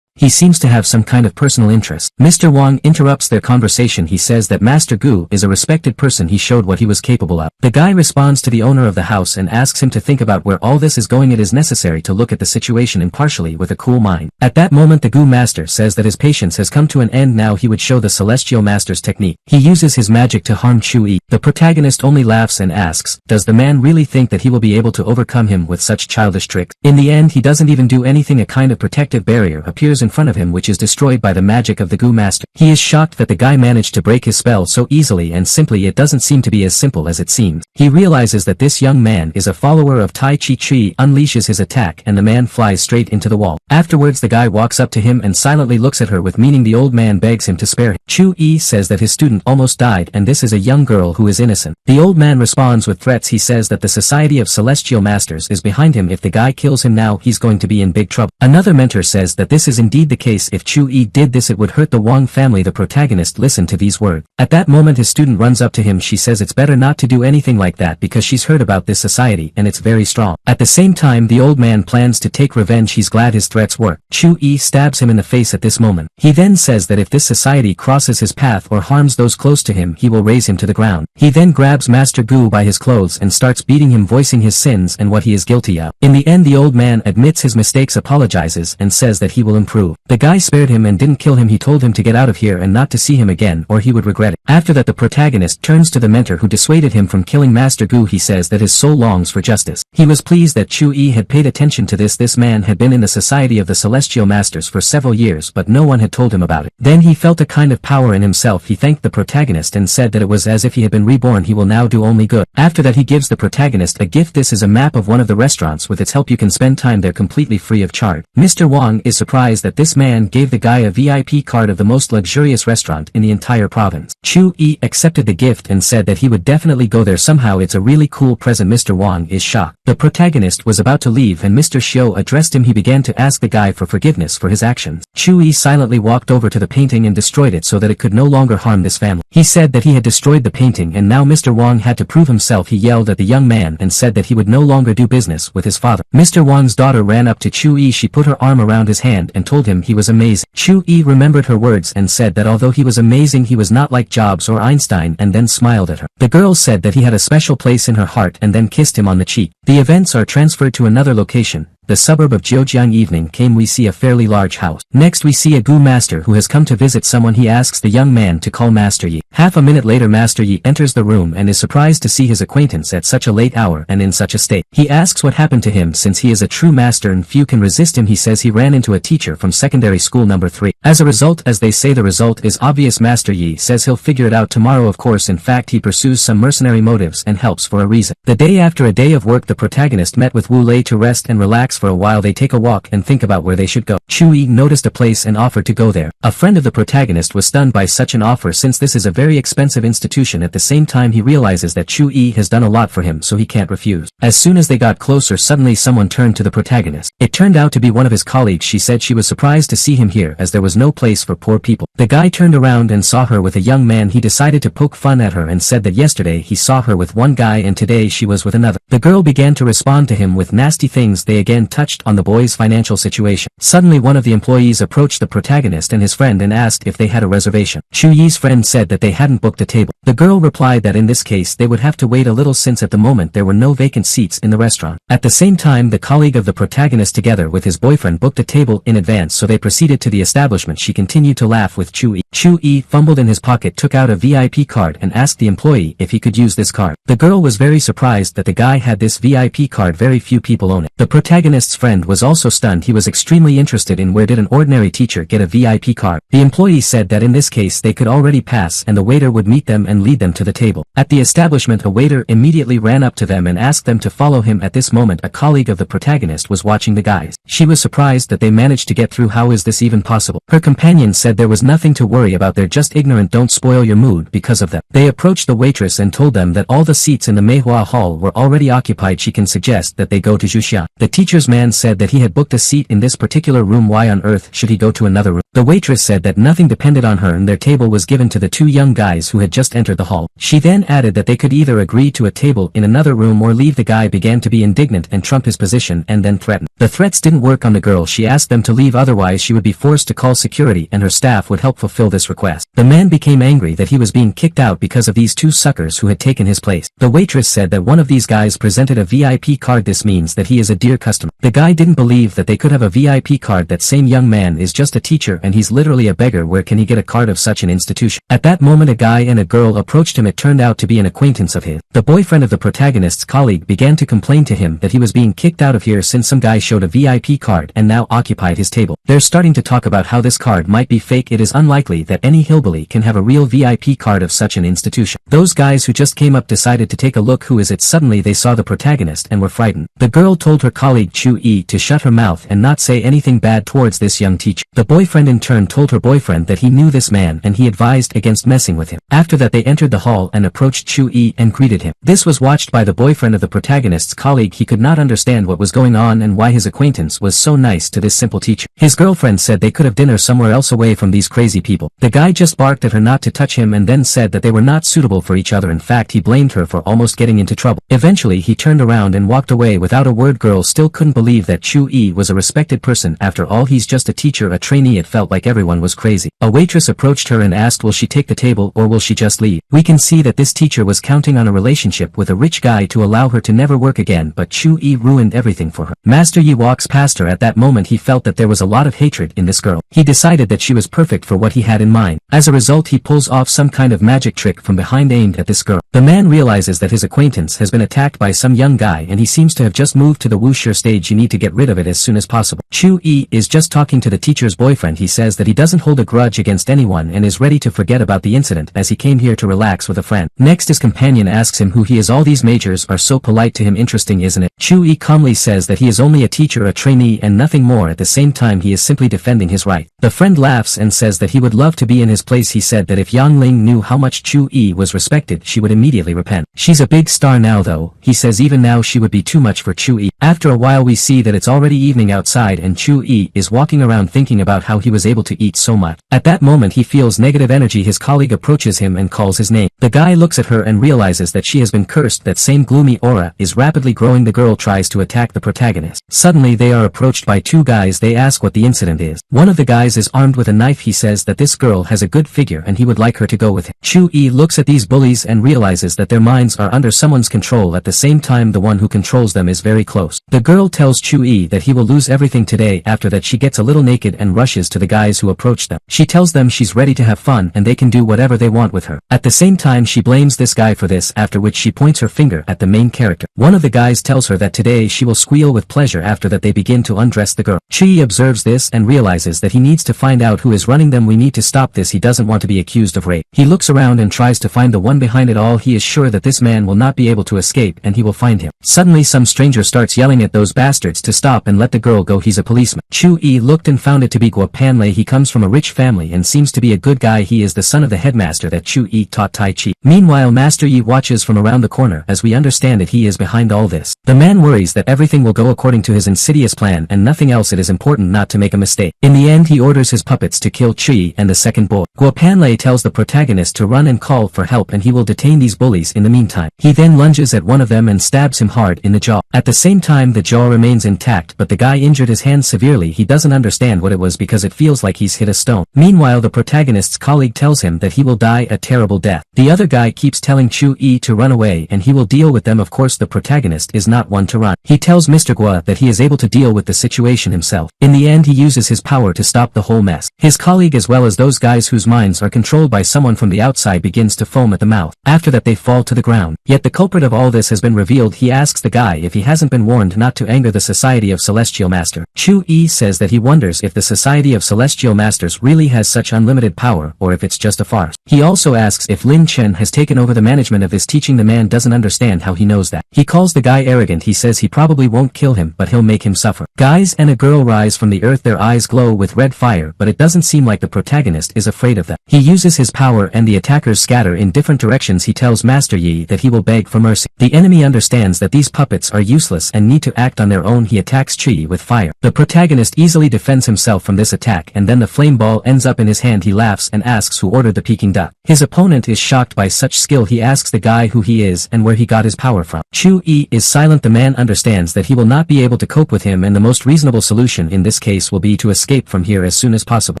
He seems to have some kind of personal interest. Mr. Wang interrupts their conversation. He says that Master Gu is a respected person. He showed what he was capable of. The guy responds to the owner of the house and asks him to think about where all this is going. It is necessary to look at the situation impartially with a cool mind. At that moment the Gu Master says that his patience has come to an end. Now he would show the Celestial Master's technique. He uses his magic to harm Chu-yi. The protagonist only laughs and asks, does the man really think that he will be able to overcome him with such childish tricks? In the end he doesn't even do anything. A kind of protective barrier appears in front of him which is destroyed by the magic of the Gu Master. He is shocked that the guy managed to break his spell so easily and simply. It doesn't seem to be as simple as it seems. He realizes that this young man is a follower of Tai Chi. Unleashes his attack and the man flies straight into the wall. Afterwards the guy walks up to him and silently looks at her with meaning. The old man begs him to spare him. Chu-yi says that his student almost died and this is a young girl who is innocent. The old man responds with threats. He says that the Society of Celestial Masters is behind him. If the guy kills him now he's going to be in big trouble. Another mentor says that this is indeed the case. If Chu-yi did this it would hurt the Wang family. The protagonist listened to these words. At that moment his student runs up to him. She says it's better not to do anything like that because she's heard about this society and it's very strong. At the same time the old man plans to take revenge. He's glad his threats work. Chu-yi stabs him in the face at this moment. He then says that if this society crosses his path or harms those close to him he will raise him to the ground. He then grabs Master Gu by his clothes and starts beating him, voicing his sins and what he is guilty of. In the end the old man admits his mistakes, apologizes and says that he will improve. The guy spared him and didn't kill him. He told him to get out of here and not to see him again or he would regret it. After that the protagonist turns to the mentor who dissuaded him from killing Master Gu. He says that his soul longs for justice. He was pleased that Chu-yi had paid attention to this. This man had been in the Society of the Celestial Masters for several years but no one had told him about it. Then he felt a kind of power in himself. He thanked the protagonist and said that it was as if he had been reborn. He will now do only good. After that he gives the protagonist a gift. This is a map of one of the restaurants. With its help you can spend time there completely free of charge. Mr. Wang is surprised that this man gave the guy a VIP card of the most luxurious restaurant in the entire province. Chu-yi accepted the gift and said that he would definitely go there somehow. It's a really cool present. Mr. Wang is shocked. The protagonist was about to leave and Mr. Xiu addressed him. He began to ask the guy for forgiveness for his actions. Chu-yi silently walked over to the painting and destroyed it so that it could no longer harm this family. He said that he had destroyed the painting and now Mr. Wang had to prove himself. He yelled at the young man and said that he would no longer do business with his father. Mr. Wang's daughter ran up to Chu-yi. She put her arm around his hand and told him he was amazing. Chu-yi remembered her words and said that although he was amazing he was not like Jobs or Einstein and then smiled at her. The girl said that he had a special place in her heart and then kissed him on the cheek. The events are transferred to another location. The suburb of Jiujiang. Evening came. We see a fairly large house. Next we see a Gu Master who has come to visit someone. He asks the young man to call Master Yi. Half a minute later Master Yi enters the room and is surprised to see his acquaintance at such a late hour and in such a state. He asks what happened to him since he is a true master and few can resist him. He says he ran into a teacher from secondary school number 3. As a result, as they say, the result is obvious. Master Yi says he'll figure it out tomorrow. Of course, in fact he pursues some mercenary motives and helps for a reason. The day after a day of work the protagonist met with Wu Lei to rest and relax for a while. They take a walk and think about where they should go. Chu-yi noticed a place and offered to go there. A friend of the protagonist was stunned by such an offer since this is a very expensive institution. At the same time he realizes that Chu-yi has done a lot for him so he can't refuse. As soon as they got closer suddenly someone turned to the protagonist. It turned out to be one of his colleagues. She said she was surprised to see him here as there was no place for poor people. The guy turned around and saw her with a young man. He decided to poke fun at her and said that yesterday he saw her with one guy and today she was with another. The girl began to respond to him with nasty things. They again touched on the boy's financial situation. Suddenly one of the employees approached the protagonist and his friend and asked if they had a reservation. Chu-yi's friend said that they hadn't booked a table. The girl replied that in this case they would have to wait a little since at the moment there were no vacant seats in the restaurant. At the same time the colleague of the protagonist together with his boyfriend booked a table in advance so they proceeded to the establishment. She continued to laugh with Chu-yi. Chu-yi fumbled in his pocket, took out a VIP card and asked the employee if he could use this card. The girl was very surprised that the guy had this VIP card. Very few people own it. The protagonist's friend was also stunned. He was extremely interested in where did an ordinary teacher get a VIP card. The employee said that in this case they could already pass and the waiter would meet them and lead them to the table. At the establishment a waiter immediately ran up to them and asked them to follow him. At this moment a colleague of the protagonist was watching the guys. She was surprised that they managed to get through. How is this even possible? Her companion said there was nothing to worry about, they're just ignorant, don't spoil your mood because of them. They approached the waitress and told them that all the seats in the manhwa hall were already occupied. She can suggest that they go to Zhuxia. The teacher's teacher's man said that he had booked a seat in this particular room. Why on earth should he go to another room? The waitress said that nothing depended on her and their table was given to the two young guys who had just entered the hall. She then added that they could either agree to a table in another room or leave. The guy began to be indignant and trump his position and then threatened. The threats didn't work on the girl. She asked them to leave, otherwise she would be forced to call security and her staff would help fulfill this request. The man became angry that he was being kicked out because of these two suckers who had taken his place. The waitress said that one of these guys presented a VIP card. This means that he is a dear customer. The guy didn't believe that they could have a VIP card. That same young man is just a teacher and he's literally a beggar. Where can he get a card of such an institution? At that moment a guy and a girl approached him. It turned out to be an acquaintance of his. The boyfriend of the protagonist's colleague began to complain to him that he was being kicked out of here since some guy showed a VIP card and now occupied his table. They're starting to talk about how this card might be fake. It is unlikely that any hillbilly can have a real VIP card of such an institution. Those guys who just came up decided to take a look. Who is it? Suddenly they saw the protagonist and were frightened. The girl told her colleague Chu-E to shut her mouth and not say anything bad towards this young teacher. The boyfriend in turn told her boyfriend that he knew this man and he advised against messing with him. After that they entered the hall and approached Chu-E and greeted him. This was watched by the boyfriend of the protagonist's colleague. He could not understand what was going on and why his acquaintance was so nice to this simple teacher. His girlfriend said they could have dinner somewhere else away from these crazy people. The guy just barked at her not to touch him and then said that they were not suitable for each other. In fact, he blamed her for almost getting into trouble. Eventually he turned around and walked away without a word. Girl still couldn't believe that Chu-E was a respected person. After all, he's just a teacher, a trainee. It felt like everyone was crazy. A waitress approached her and asked, will she take the table or will she just leave? We can see that this teacher was counting on a relationship with a rich guy to allow her to never work again, but Chu-E ruined everything for her. Master Yi walks past her. At that moment he felt that there was a lot of hatred in this girl. He decided that she was perfect for what he had in mind. As a result he pulls off some kind of magic trick from behind aimed at this girl. The man realizes that his acquaintance has been attacked by some young guy and he seems to have just moved to the wuxia stage. You need to get rid of it as soon as possible. Chu-E is just talking to the teacher's boyfriend. He says that he doesn't hold a grudge against anyone and is ready to forget about the incident as he came here to relax with a friend. Next his companion asks him who he is. All these majors are so polite to him. Interesting, isn't it? Chu-E calmly says that he is only a teacher, a trainee and nothing more. At the same time he is simply defending his right. The friend laughs and says that he would love to be in his place. He said that if Yang Ling knew how much Chu-E was respected she would immediately repent. She's a big star now though. He says even now she would be too much for Chu-E. After a while we see that it's already evening outside and Chu-E is walking around thinking about how he was able to eat so much. At that moment he feels negative energy. His colleague approaches him and calls his name. The guy looks at her and realizes that she has been cursed. That same gloomy aura is rapidly growing. The girl tries to attack the protagonist. Suddenly they are approached by two guys. They ask what the incident is. One of the guys is armed with a knife. He says that this girl has a good figure and he would like her to go with him. Chu-E looks at these bullies and realizes that their minds are under someone's control. At the same time the one who controls them is very close. The girl tells Chu-E that he will lose everything today. After that she gets a little naked and rushes to the guys who approach them. She tells them she's ready to have fun and they can do whatever they want with her. At the same time she blames this guy for this, after which she points her finger at the main character. One of the guys tells her that today she will squeal with pleasure. After that they begin to undress the girl. Chu-E observes this and realizes that he needs to find out who is running them. We need to stop this. He doesn't want to be accused of rape. He looks around and tries to find the one behind it all. He is sure that this man will not be able to escape and he will find him. Suddenly some stranger starts yelling at those bastards to stop and let the girl go. He's a policeman. Chu-E looked and found it to be Guopanlei. He comes from a rich family and seems to be a good guy. He is the son of the headmaster that Chu-E taught Tai Chi. Meanwhile Master Yi watches from around the corner. As we understand it, he is behind all this. The man worries that everything will go according to his insidious plan and nothing else. It is important not to make a mistake. In the end he orders his puppets to kill Chu-E and the second boy. Guopanlei tells the protagonist to run and call for help and he will detain these bullies in the meantime. He then lunges at one of them and stabs him hard in the jaw. At the same time the jaw remains intact but the guy injured his hand severely. He doesn't understand what it was because it feels like he's hit a stone. Meanwhile the protagonist's colleague tells him that he will die a terrible death. The other guy keeps telling Chu-E to run away and he will deal with them. Of course the protagonist is not one to run. He tells Mr. Gua that he is able to deal with the situation himself. In the end he uses his power to stop the whole mess. His colleague as well as those guys whose minds are controlled by someone from the outside begins to foam at the mouth. After that they fall to the ground. Yet the culprit of all this has been revealed. He asks the guy if he hasn't been warned not to anger the Society of Celestial Master. Chu-E says that he wonders if the Society of Celestial Masters really has such unlimited power or if it's just a farce. He also asks if Lin Chen has taken over the management of this teaching. The man doesn't understand how he knows that. He calls the guy arrogant. He says he probably won't kill him but he'll he'll make him suffer. Guys and a girl rise from the earth, their eyes glow with red fire, but it doesn't seem like the protagonist is afraid of them. He uses his power and the attackers scatter in different directions. He tells Master Yi that he will beg for mercy. The enemy understands that these puppets are useless and need to act on their own. He attacks Chi with fire. The protagonist easily defends himself from this attack, and then the flame ball ends up in his hand. He laughs and asks who ordered the Peking duck. His opponent is shocked by such skill. He asks the guy who he is and where he got his power from. Chu Yi is silent. The man understands that he will not be able to cope with him, and the most reasonable solution in this case will be to escape from here as soon as possible.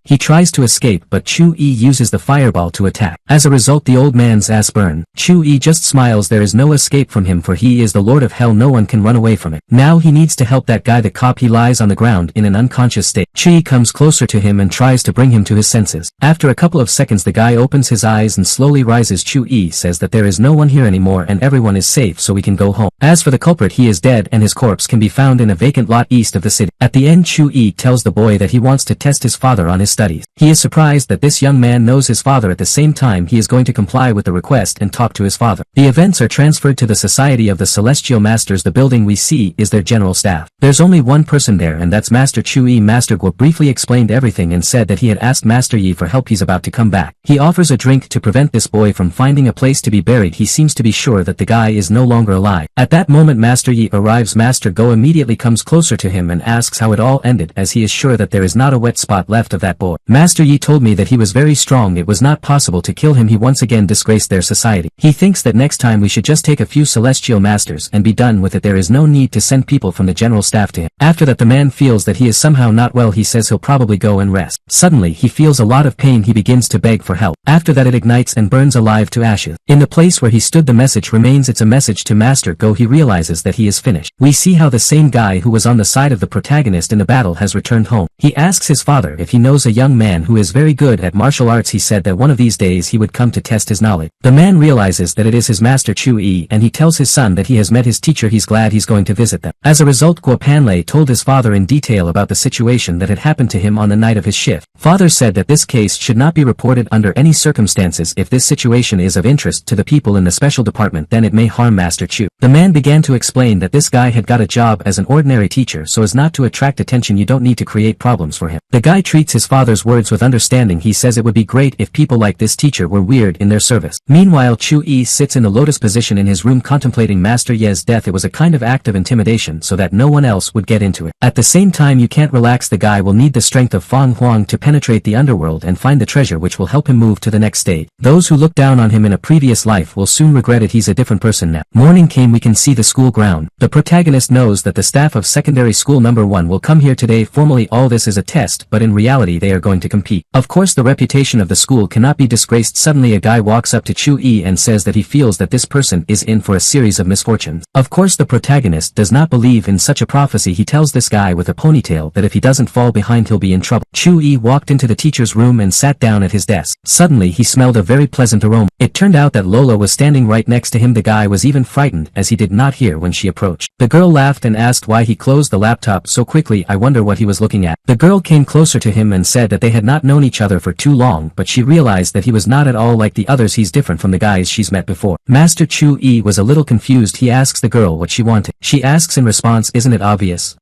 He tries to escape, but Chu Yi uses the fireball to attack. As a result, the old man's ass burn. Chu Yi just smiles. There is no escape from him, for he is the Lord of Hell. No one can run away from it. Now he needs to help that guy, the cop. He lies on the ground in an unconscious state. Chi comes closer to him and tries to bring him to his senses. After a couple of seconds, the guy opens his eyes and slowly rises. Chu Yi says that there is no one here anymore and everyone is safe, so we can go home. As for the culprit, he is dead and his corpse can be found in a vacant lot east of the city. At the end, Chu Yi tells the boy that he wants to test his father on his studies. He is surprised that this young man knows his father. At the same time, he is going to comply with the request and talk to his father. The events are transferred to the Society of the Celestial Masters. The building we see is their general staff. There's only one person there, and that's Master Chu Yi. Master Guo briefly explained everything and said that he had asked Master Yi for help. He's about to come back. He offers a drink to prevent this boy from finding a place to be buried. He seems to be sure that the guy is no longer alive. At that moment, Master Yi arrives. Master Go immediately comes closer to him and asks how it all ended, as he is sure that there is not a wet spot left of that boy. Master Yi told me that he was very strong. It was not possible to kill him. He once again disgraced their society. He thinks that next time we should just take a few celestial masters and be done with it. There is no need to send people from the general staff to him. After that, the man feels that he is somehow not well. He says he'll probably go and rest. Suddenly, he feels a lot of pain. He begins to beg for help. After that, it ignites and burns alive to ashes. In the place where he stood, the message remains. It's a message to Master Go. He realizes that he is finished. We see how the same guy who was on the side of the protagonist in the battle has returned home. He asks his father if he knows a young man who is very good at martial arts. He said that one of these days he would come to test his knowledge. The man realizes that it is his master Chu Yi, and he tells his son that he has met his teacher. He's glad he's going to visit them. As a result, Guo Panlei told his father in detail about the situation that had happened to him on the night of his shift. Father said that this case should not be reported under any circumstances. If this situation is of interest to the people in the special department, then it may harm Master Chu. The man began to explain that this guy had got a job as an ordinary teacher so as not to attract attention. You don't need to create problems for him. The guy treats his father's words with understanding. He says it would be great if people like this teacher were weird in their service. Meanwhile, Chu Yi sits in the lotus position in his room contemplating Master Ye's death. It was a kind of act of intimidation so that no one else would get into it. At the same time, you can't relax. The guy will need the strength of Fang Huang to penetrate the underworld and find the treasure which will help him move to the next stage. Those who looked down on him in a previous life will soon regret it. He's a different person now. Morning came. We can see the school ground. The protagonist knows that the staff of secondary school number 1 will come here today. Formally, all this is a test, but in reality they are going to compete. Of course, the reputation of the school cannot be disgraced. Suddenly a guy walks up to Chu Yi and says that he feels that this person is in for a series of misfortunes. Of course, the protagonist does not believe in such a prophecy. He tells this guy with a ponytail that if he doesn't fall behind he'll be in trouble. Chu Yi walked into the teacher's room and sat down at his desk. Suddenly he smelled a very pleasant aroma. It turned out that Lola was standing right next to him. The guy was even frightened as he did not hear when she approached. The girl laughed and asked why he closed the laptop so quickly. I wonder what he was looking at. The girl came closer to him and said that they had not known each other for too long, but she realized that he was not at all like the others. He's different from the guys she's met before. Master Chu Yi was a little confused. He asks the girl what she wanted. She asks in response, isn't it obvious?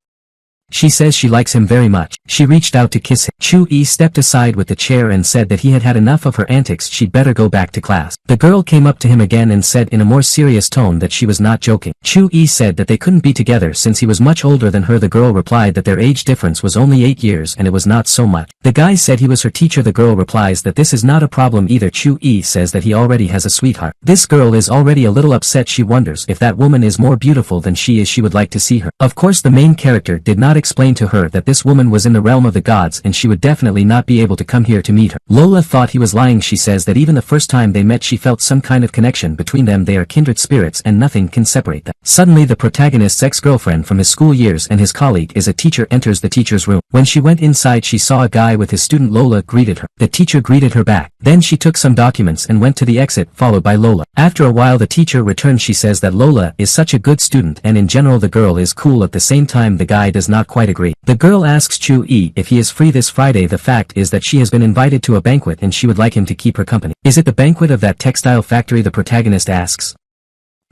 She says she likes him very much. She reached out to kiss him. Chu Yi stepped aside with the chair and said that he had had enough of her antics. She'd better go back to class. The girl came up to him again and said in a more serious tone that she was not joking. Chu Yi said that they couldn't be together since he was much older than her. The girl replied that their age difference was only 8 years and it was not so much. The guy said he was her teacher. The girl replies that this is not a problem either. Chu Yi says that he already has a sweetheart. This girl is already a little upset. She wonders if that woman is more beautiful than she is. She would like to see her. Of course, the main character did not explain to her that this woman was in the realm of the gods and she would definitely not be able to come here to meet her. Lola thought he was lying. She says that even the first time they met she felt some kind of connection between them. They are kindred spirits and nothing can separate them. Suddenly the protagonist's ex-girlfriend from his school years and his colleague is a teacher enters the teacher's room. When she went inside she saw a guy with his student. Lola greeted her. The teacher greeted her back. Then she took some documents and went to the exit followed by Lola. After a while the teacher returned. She says that Lola is such a good student and in general the girl is cool. At the same time the guy does not quite agree. The girl asks Chu Yi if he is free this Friday. The fact is that she has been invited to a banquet and she would like him to keep her company. Is it the banquet of that textile factory? The protagonist asks.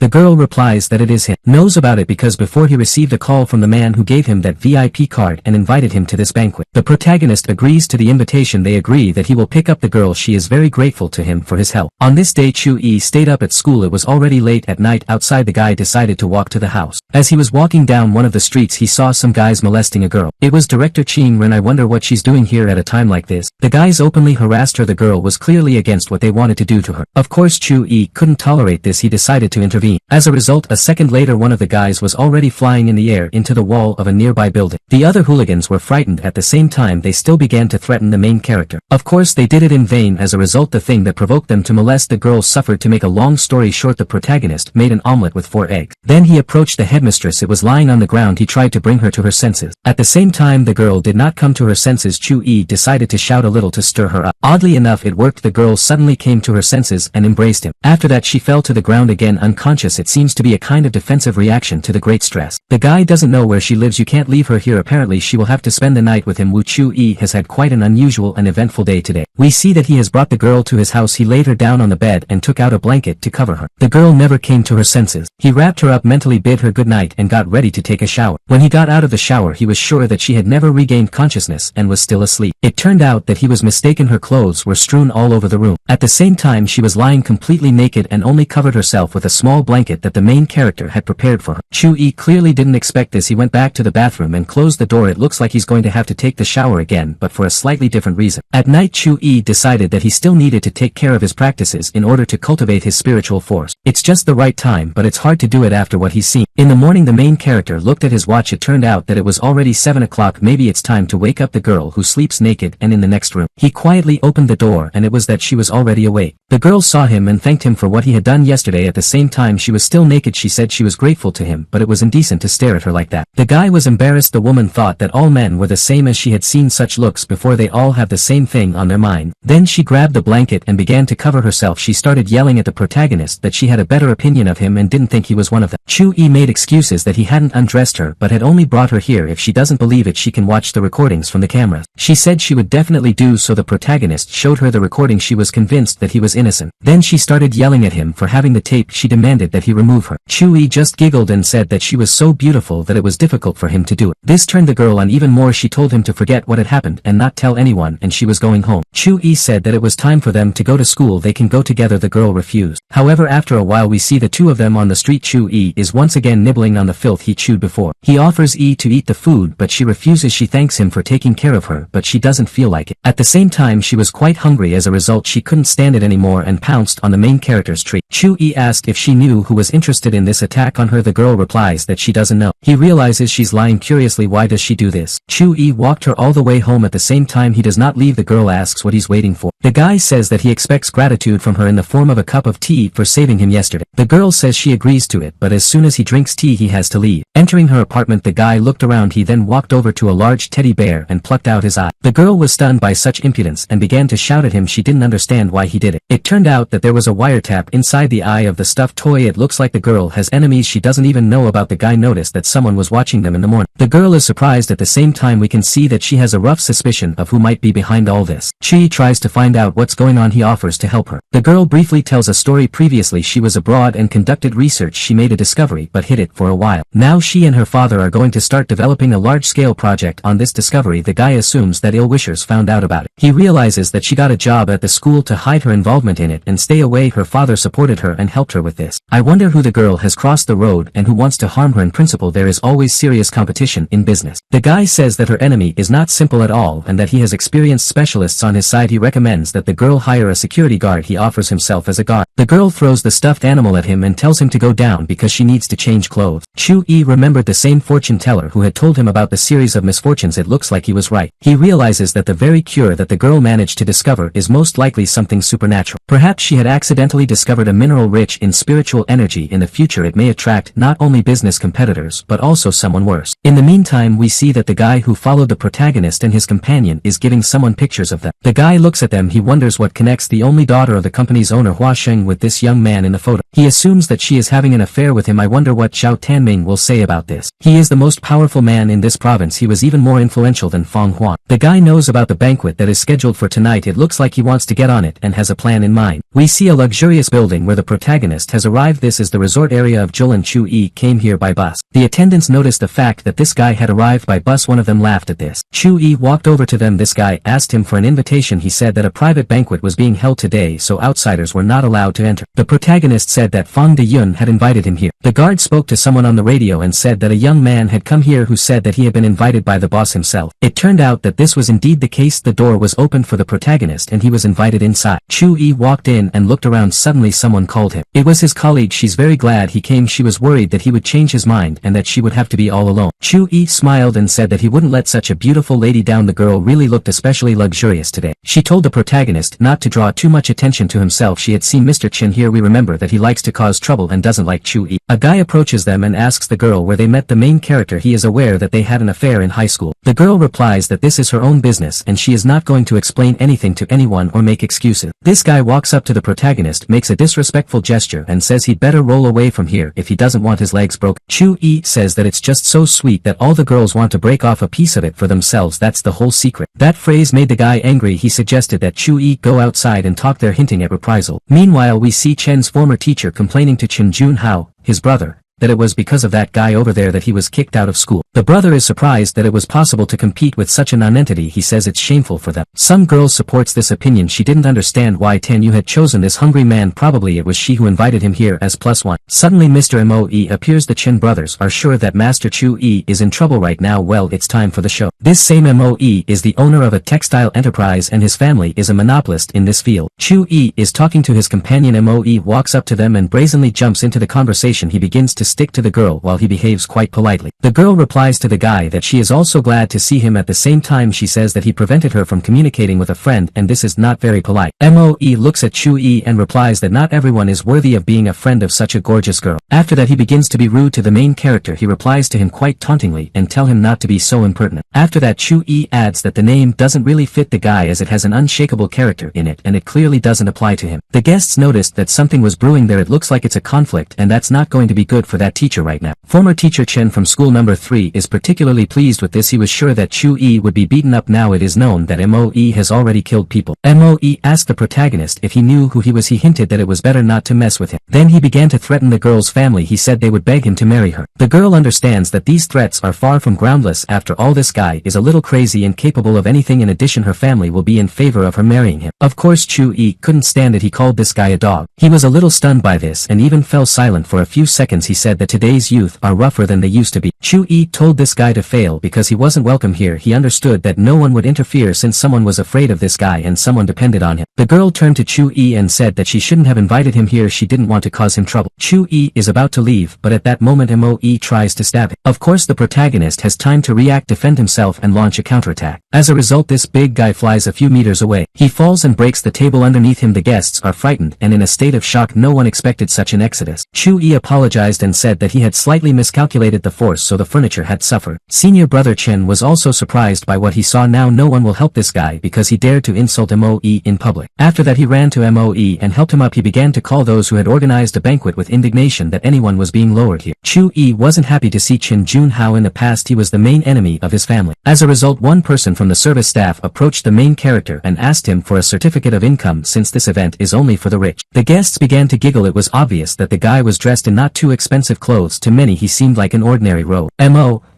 The girl replies that it is him. Knows about it because before he received a call from the man who gave him that VIP card and invited him to this banquet. The protagonist agrees to the invitation. They agree that he will pick up the girl. She is very grateful to him for his help. On this day Chu-yi stayed up at school. It was already late at night outside. The guy decided to walk to the house. As he was walking down one of the streets he saw some guys molesting a girl. It was director Ching Ren. I wonder what she's doing here at a time like this. The guys openly harassed her. The girl was clearly against what they wanted to do to her. Of course Chu-yi couldn't tolerate this. He decided to intervene. As a result, a second later one of the guys was already flying in the air into the wall of a nearby building. The other hooligans were frightened. At the same time they still began to threaten the main character. Of course they did it in vain. As a result, the thing that provoked them to molest the girl suffered. To make a long story short, the protagonist made an omelette with 4 eggs. Then he approached the headmistress. It was lying on the ground. He tried to bring her to her senses. At the same time the girl did not come to her senses. Chu-yi decided to shout a little to stir her up. Oddly enough it worked. The girl suddenly came to her senses and embraced him. After that she fell to the ground again unconscious. It seems to be a kind of defensive reaction to the great stress. The guy doesn't know where she lives. You can't leave her here. Apparently she will have to spend the night with him. Wu Chu-yi has had quite an unusual and eventful day today. We see that he has brought the girl to his house. He laid her down on the bed and took out a blanket to cover her. The girl never came to her senses. He wrapped her up, mentally bid her good night and got ready to take a shower. When he got out of the shower he was sure that she had never regained consciousness and was still asleep. It turned out that he was mistaken. Her clothes were strewn all over the room. At the same time she was lying completely naked and only covered herself with a small blanket that the main character had prepared for her. Chu-yi clearly didn't expect this. He went back to the bathroom and closed the door. It looks like he's going to have to take the shower again, but for a slightly different reason. At night Chu-yi decided that he still needed to take care of his practices in order to cultivate his spiritual force. It's just the right time, but it's hard to do it after what he's seen. In the morning the main character looked at his watch. It turned out that it was already 7 o'clock. Maybe it's time to wake up the girl who sleeps naked and in the next room. He quietly opened the door and it was that she was already awake. The girl saw him and thanked him for what he had done yesterday. At the same time she was still naked. She said she was grateful to him, but it was indecent to stare at her like that. The guy was embarrassed. The woman thought that all men were the same, as she had seen such looks before. They all have the same thing on their mind. Then she grabbed the blanket and began to cover herself. She started yelling at the protagonist that she had a better opinion of him and didn't think he was one of them. Chu-yi made excuses that he hadn't undressed her but had only brought her here. If she doesn't believe it she can watch the recordings from the cameras. She said she would definitely do so. The protagonist showed her the recording. She was convinced that he was innocent. Then she started yelling at him for having the tape. She demanded that he remove her. Chu-yi just giggled and said that she was so beautiful that it was difficult for him to do it. This turned the girl on even more. She told him to forget what had happened and not tell anyone, and she was going home. Chu-yi said that it was time for them to go to school. They can go together. The girl refused. However, after a while we see the two of them on the street. Chu-yi is once again nibbling on the filth he chewed before. He offers E to eat the food but she refuses. She thanks him for taking care of her but she doesn't feel like it. At the same time she was quite hungry. As a result she couldn't stand it anymore and pounced on the main character's treat. Chu-yi asked if she knew who was interested in this attack on her. The girl replies that she doesn't know. He realizes she's lying. Curiously, why does she do this? Chu-yi walked her all the way home. At the same time he does not leave. The girl asks what he's waiting for. The guy says that he expects gratitude from her in the form of a cup of tea for saving him yesterday. The girl says she agrees to it, but as soon as he drinks tea he has to leave. Entering her apartment the guy looked around. He then walked over to a large teddy bear and plucked out his eye. The girl was stunned by such impudence and began to shout at him. She didn't understand why he did it. It turned out that there was a wiretap inside the eye of the stuffed toy. It looks like the girl has enemies she doesn't even know about. The guy noticed that someone was watching them in the morning. The girl is surprised. At the same time we can see that she has a rough suspicion of who might be behind all this. She tries to find out what's going on. He offers to help her. The girl briefly tells a story. Previously she was abroad and conducted research. She made a discovery but hid it for a while. Now she and her father are going to start developing a large-scale project on this discovery. The guy assumes that ill-wishers found out about it. He realizes that she got a job at the school to hide her involvement in it and stay away. Her father supported her and helped her with this. I wonder who the girl has crossed the road and who wants to harm her. In principle there is always serious competition in business. The guy says that her enemy is not simple at all and that he has experienced specialists on his side. He recommends that the girl hire a security guard. He offers himself as a guard. The girl throws the stuffed animal at him and tells him to go down because she needs to change clothes. Chu-yi remembered the same fortune teller who had told him about the series of misfortunes. It looks like he was right. He realizes that the very cure that the girl managed to discover is most likely something supernatural. Perhaps she had accidentally discovered a mineral rich in spiritual energy. In the future it may attract not only business competitors but also someone worse. In the meantime we see that the guy who followed the protagonist and his companion is giving someone pictures of them. The guy looks at them. He wonders what connects the only daughter of the company's owner Hua Sheng with this young man in the photo. He assumes that she is having an affair with him. I wonder what Xiao Tanming will say about this. He is the most powerful man in this province. He was even more influential than Feng Huan. The guy knows about the banquet that is scheduled for tonight. It looks like he wants to get on it and has a plan in mind. We see a luxurious building where the protagonist has arrived. This is the resort area of Zhou and Chu Yi came here by bus. The attendants noticed the fact that this guy had arrived by bus. One of them laughed at this. Chu Yi walked over to them. This guy asked him for an invitation. He said that a private banquet was being held today, so outsiders were not allowed to enter. The protagonist said that Fang De Yun had invited him here. The guard spoke to someone on the radio and said that a young man had come here who said that he had been invited by the boss himself. It turned out that this was indeed the case. The door was opened for the protagonist and he was invited inside. Chu Yi walked in and looked around. Suddenly someone called him. It was his colleague. She's very glad he came. She was worried that he would change his mind and that she would have to be all alone. Chu Yi smiled and said that he wouldn't let such a beautiful lady down. The girl really looked especially luxurious today. She told the protagonist not to draw too much attention to himself. She had seen Mr. Chin here. We remember that he likes to cause trouble and doesn't like Chu Yi. A guy approaches them and asks the girl where they met the main character. He is aware that they had an affair in high school. The girl replies that this is her own business and she is not going to explain anything to anyone or make excuses. This guy walks up to the protagonist, makes a disrespectful gesture and says he'd better roll away from here if he doesn't want his legs broken. Chu Yi says that it's just so sweet that all the girls want to break off a piece of it for themselves. That's the whole secret. That phrase made the guy angry. He suggested that Chu Yi go outside and talk. They're hinting at reprisal. Meanwhile we see Chen's former teacher complaining to Chen Junhao, his brother, that it was because of that guy over there that he was kicked out of school. The brother is surprised that it was possible to compete with such a nonentity. He says it's shameful for them. Some girl supports this opinion. She didn't understand why Tan Yu had chosen this hungry man. Probably it was she who invited him here as +1. Suddenly Mr. Moe appears. The Chen brothers are sure that Master Chu Yi is in trouble right now. Well, it's time for the show. This same Moe is the owner of a textile enterprise and his family is a monopolist in this field. Chu Yi is talking to his companion. Moe walks up to them and brazenly jumps into the conversation. He begins to stick to the girl while he behaves quite politely. The girl replies to the guy that she is also glad to see him. At the same time she says that he prevented her from communicating with a friend and this is not very polite. Moe looks at Chu Yi and replies that not everyone is worthy of being a friend of such a gorgeous girl. After that he begins to be rude to the main character. He replies to him quite tauntingly and tell him not to be so impertinent. After that Chu Yi adds that the name doesn't really fit the guy as it has an unshakable character in it and it clearly doesn't apply to him. The guests noticed that something was brewing there. It looks like it's a conflict and that's not going to be good for that teacher right now. Former teacher Chen from school number 3 is particularly pleased with this. He was sure that Chu Yi would be beaten up. Now it is known that Moe has already killed people. Moe asked the protagonist if he knew who he was. He hinted that it was better not to mess with him. Then he began to threaten the girl's family. He said they would beg him to marry her. The girl understands that these threats are far from groundless. After all, this guy is a little crazy and capable of anything. In addition, her family will be in favor of her marrying him. Of course Chu Yi couldn't stand it. He called this guy a dog. He was a little stunned by this and even fell silent for a few seconds. He said that today's youth are rougher than they used to be. Chu Yi told this guy to fail because he wasn't welcome here. He understood that no one would interfere since someone was afraid of this guy and someone depended on him. The girl turned to Chu Yi and said that she shouldn't have invited him here. She didn't want to cause him trouble. Chu Yi is about to leave, but at that moment Moe tries to stab him. Of course the protagonist has time to react, defend himself and launch a counterattack. As a result, this big guy flies a few meters away. He falls and breaks the table underneath him. The guests are frightened and in a state of shock. No one expected such an exodus. Chu Yi apologized and said that he had slightly miscalculated the force, so the furniture had suffered. Senior brother Chen was also surprised by what he saw. Now no one will help this guy because he dared to insult Moe in public. After that he ran to Moe and helped him up. He began to call those who had organized a banquet with indignation that anyone was being lowered here. Chu Yi wasn't happy to see Chen Junhao. In the past he was the main enemy of his family. As a result, one person from the service staff approached the main character and asked him for a certificate of income since this event is only for the rich. The guests began to giggle. It was obvious that the guy was dressed in not too expensive clothes. To many he seemed like an ordinary rogue.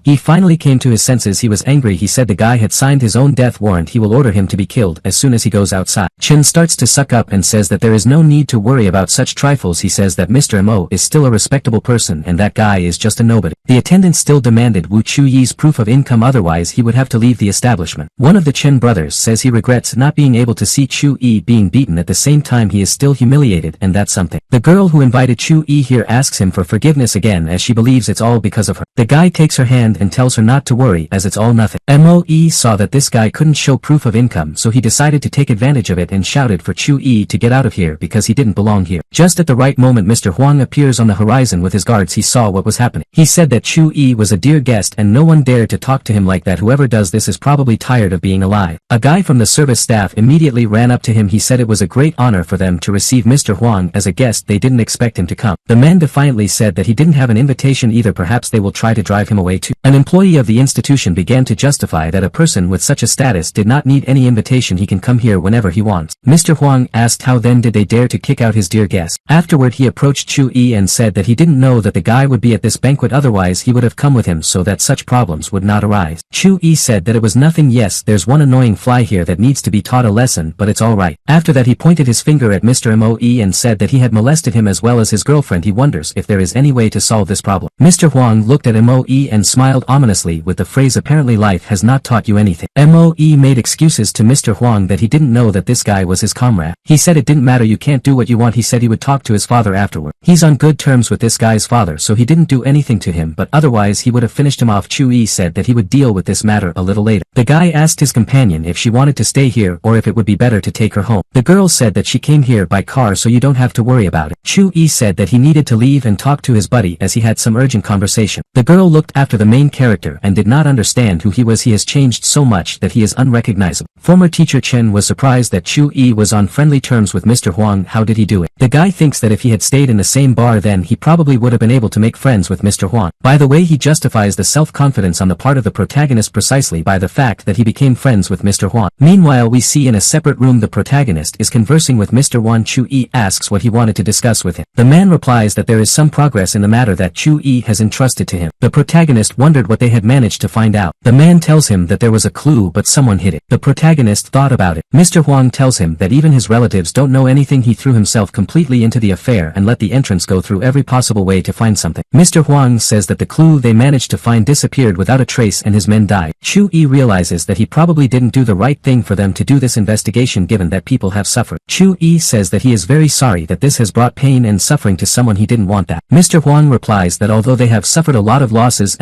He finally came to his senses. He was angry. He said the guy had signed his own death warrant. He will order him to be killed as soon as he goes outside. Chen starts to suck up and says that there is no need to worry about such trifles. He says that Mr. Mo is still a respectable person and that guy is just a nobody. The attendant still demanded Wu Chu Yi's proof of income, otherwise he would have to leave the establishment. One of the Chen brothers says he regrets not being able to see Chu Yi being beaten. At the same time he is still humiliated, and that's something. The girl who invited Chu Yi here asks him for forgiveness again as she believes it's all because of her. The guy takes her hand hand and tells her not to worry as it's all nothing. Moe saw that this guy couldn't show proof of income, so he decided to take advantage of it and shouted for Chu-yi to get out of here because he didn't belong here. Just at the right moment Mr. Huang appears on the horizon with his guards. He saw what was happening. He said that Chu-yi was a dear guest and no one dared to talk to him like that. Whoever does this is probably tired of being alive. A guy from the service staff immediately ran up to him. He said it was a great honor for them to receive Mr. Huang as a guest. They didn't expect him to come. The man defiantly said that he didn't have an invitation either. Perhaps they will try to drive him away too. An employee of the institution began to justify that a person with such a status did not need any invitation. He can come here whenever he wants. Mr. Huang asked how then did they dare to kick out his dear guest. Afterward he approached Chu-yi and said that he didn't know that the guy would be at this banquet, otherwise he would have come with him so that such problems would not arise. Chu-yi said that it was nothing. Yes, there's one annoying fly here that needs to be taught a lesson, but it's alright. After that he pointed his finger at Mr. Moe and said that he had molested him as well as his girlfriend. He wonders if there is any way to solve this problem. Mr. Huang looked at Moe and smiled ominously with the phrase, apparently life has not taught you anything. Moe made excuses to Mr. Huang that he didn't know that this guy was his comrade. He said it didn't matter, you can't do what you want. He said he would talk to his father afterward. He's on good terms with this guy's father, so he didn't do anything to him, but otherwise he would have finished him off. Chu-yi said that he would deal with this matter a little later. The guy asked his companion if she wanted to stay here or if it would be better to take her home. The girl said that she came here by car so you don't have to worry about it. Chu-yi said that he needed to leave and talk to his buddy as he had some urgent conversation. The girl looked after the main character and did not understand who he was. He has changed so much that he is unrecognizable. Former teacher Chen was surprised that Chu-yi was on friendly terms with Mr. Huang. How did he do it? The guy thinks that if he had stayed in the same bar then he probably would have been able to make friends with Mr. Huang. By the way, he justifies the self-confidence on the part of the protagonist precisely by the fact that he became friends with Mr. Huang. Meanwhile we see in a separate room the protagonist is conversing with Mr. Huang. Chu-yi asks what he wanted to discuss with him. The man replies that there is some progress in the matter that Chu-yi has entrusted to him. The protagonist wondered what they had managed to find out. The man tells him that there was a clue but someone hid it. The protagonist thought about it. Mr. Huang tells him that even his relatives don't know anything. He threw himself completely into the affair and let the entrance go through every possible way to find something. Mr. Huang says that the clue they managed to find disappeared without a trace and his men died. Chu-yi realizes that he probably didn't do the right thing for them to do this investigation given that people have suffered. Chu-yi says that he is very sorry that this has brought pain and suffering to someone. He didn't want that. Mr. Huang replies that although they have suffered a lot of losses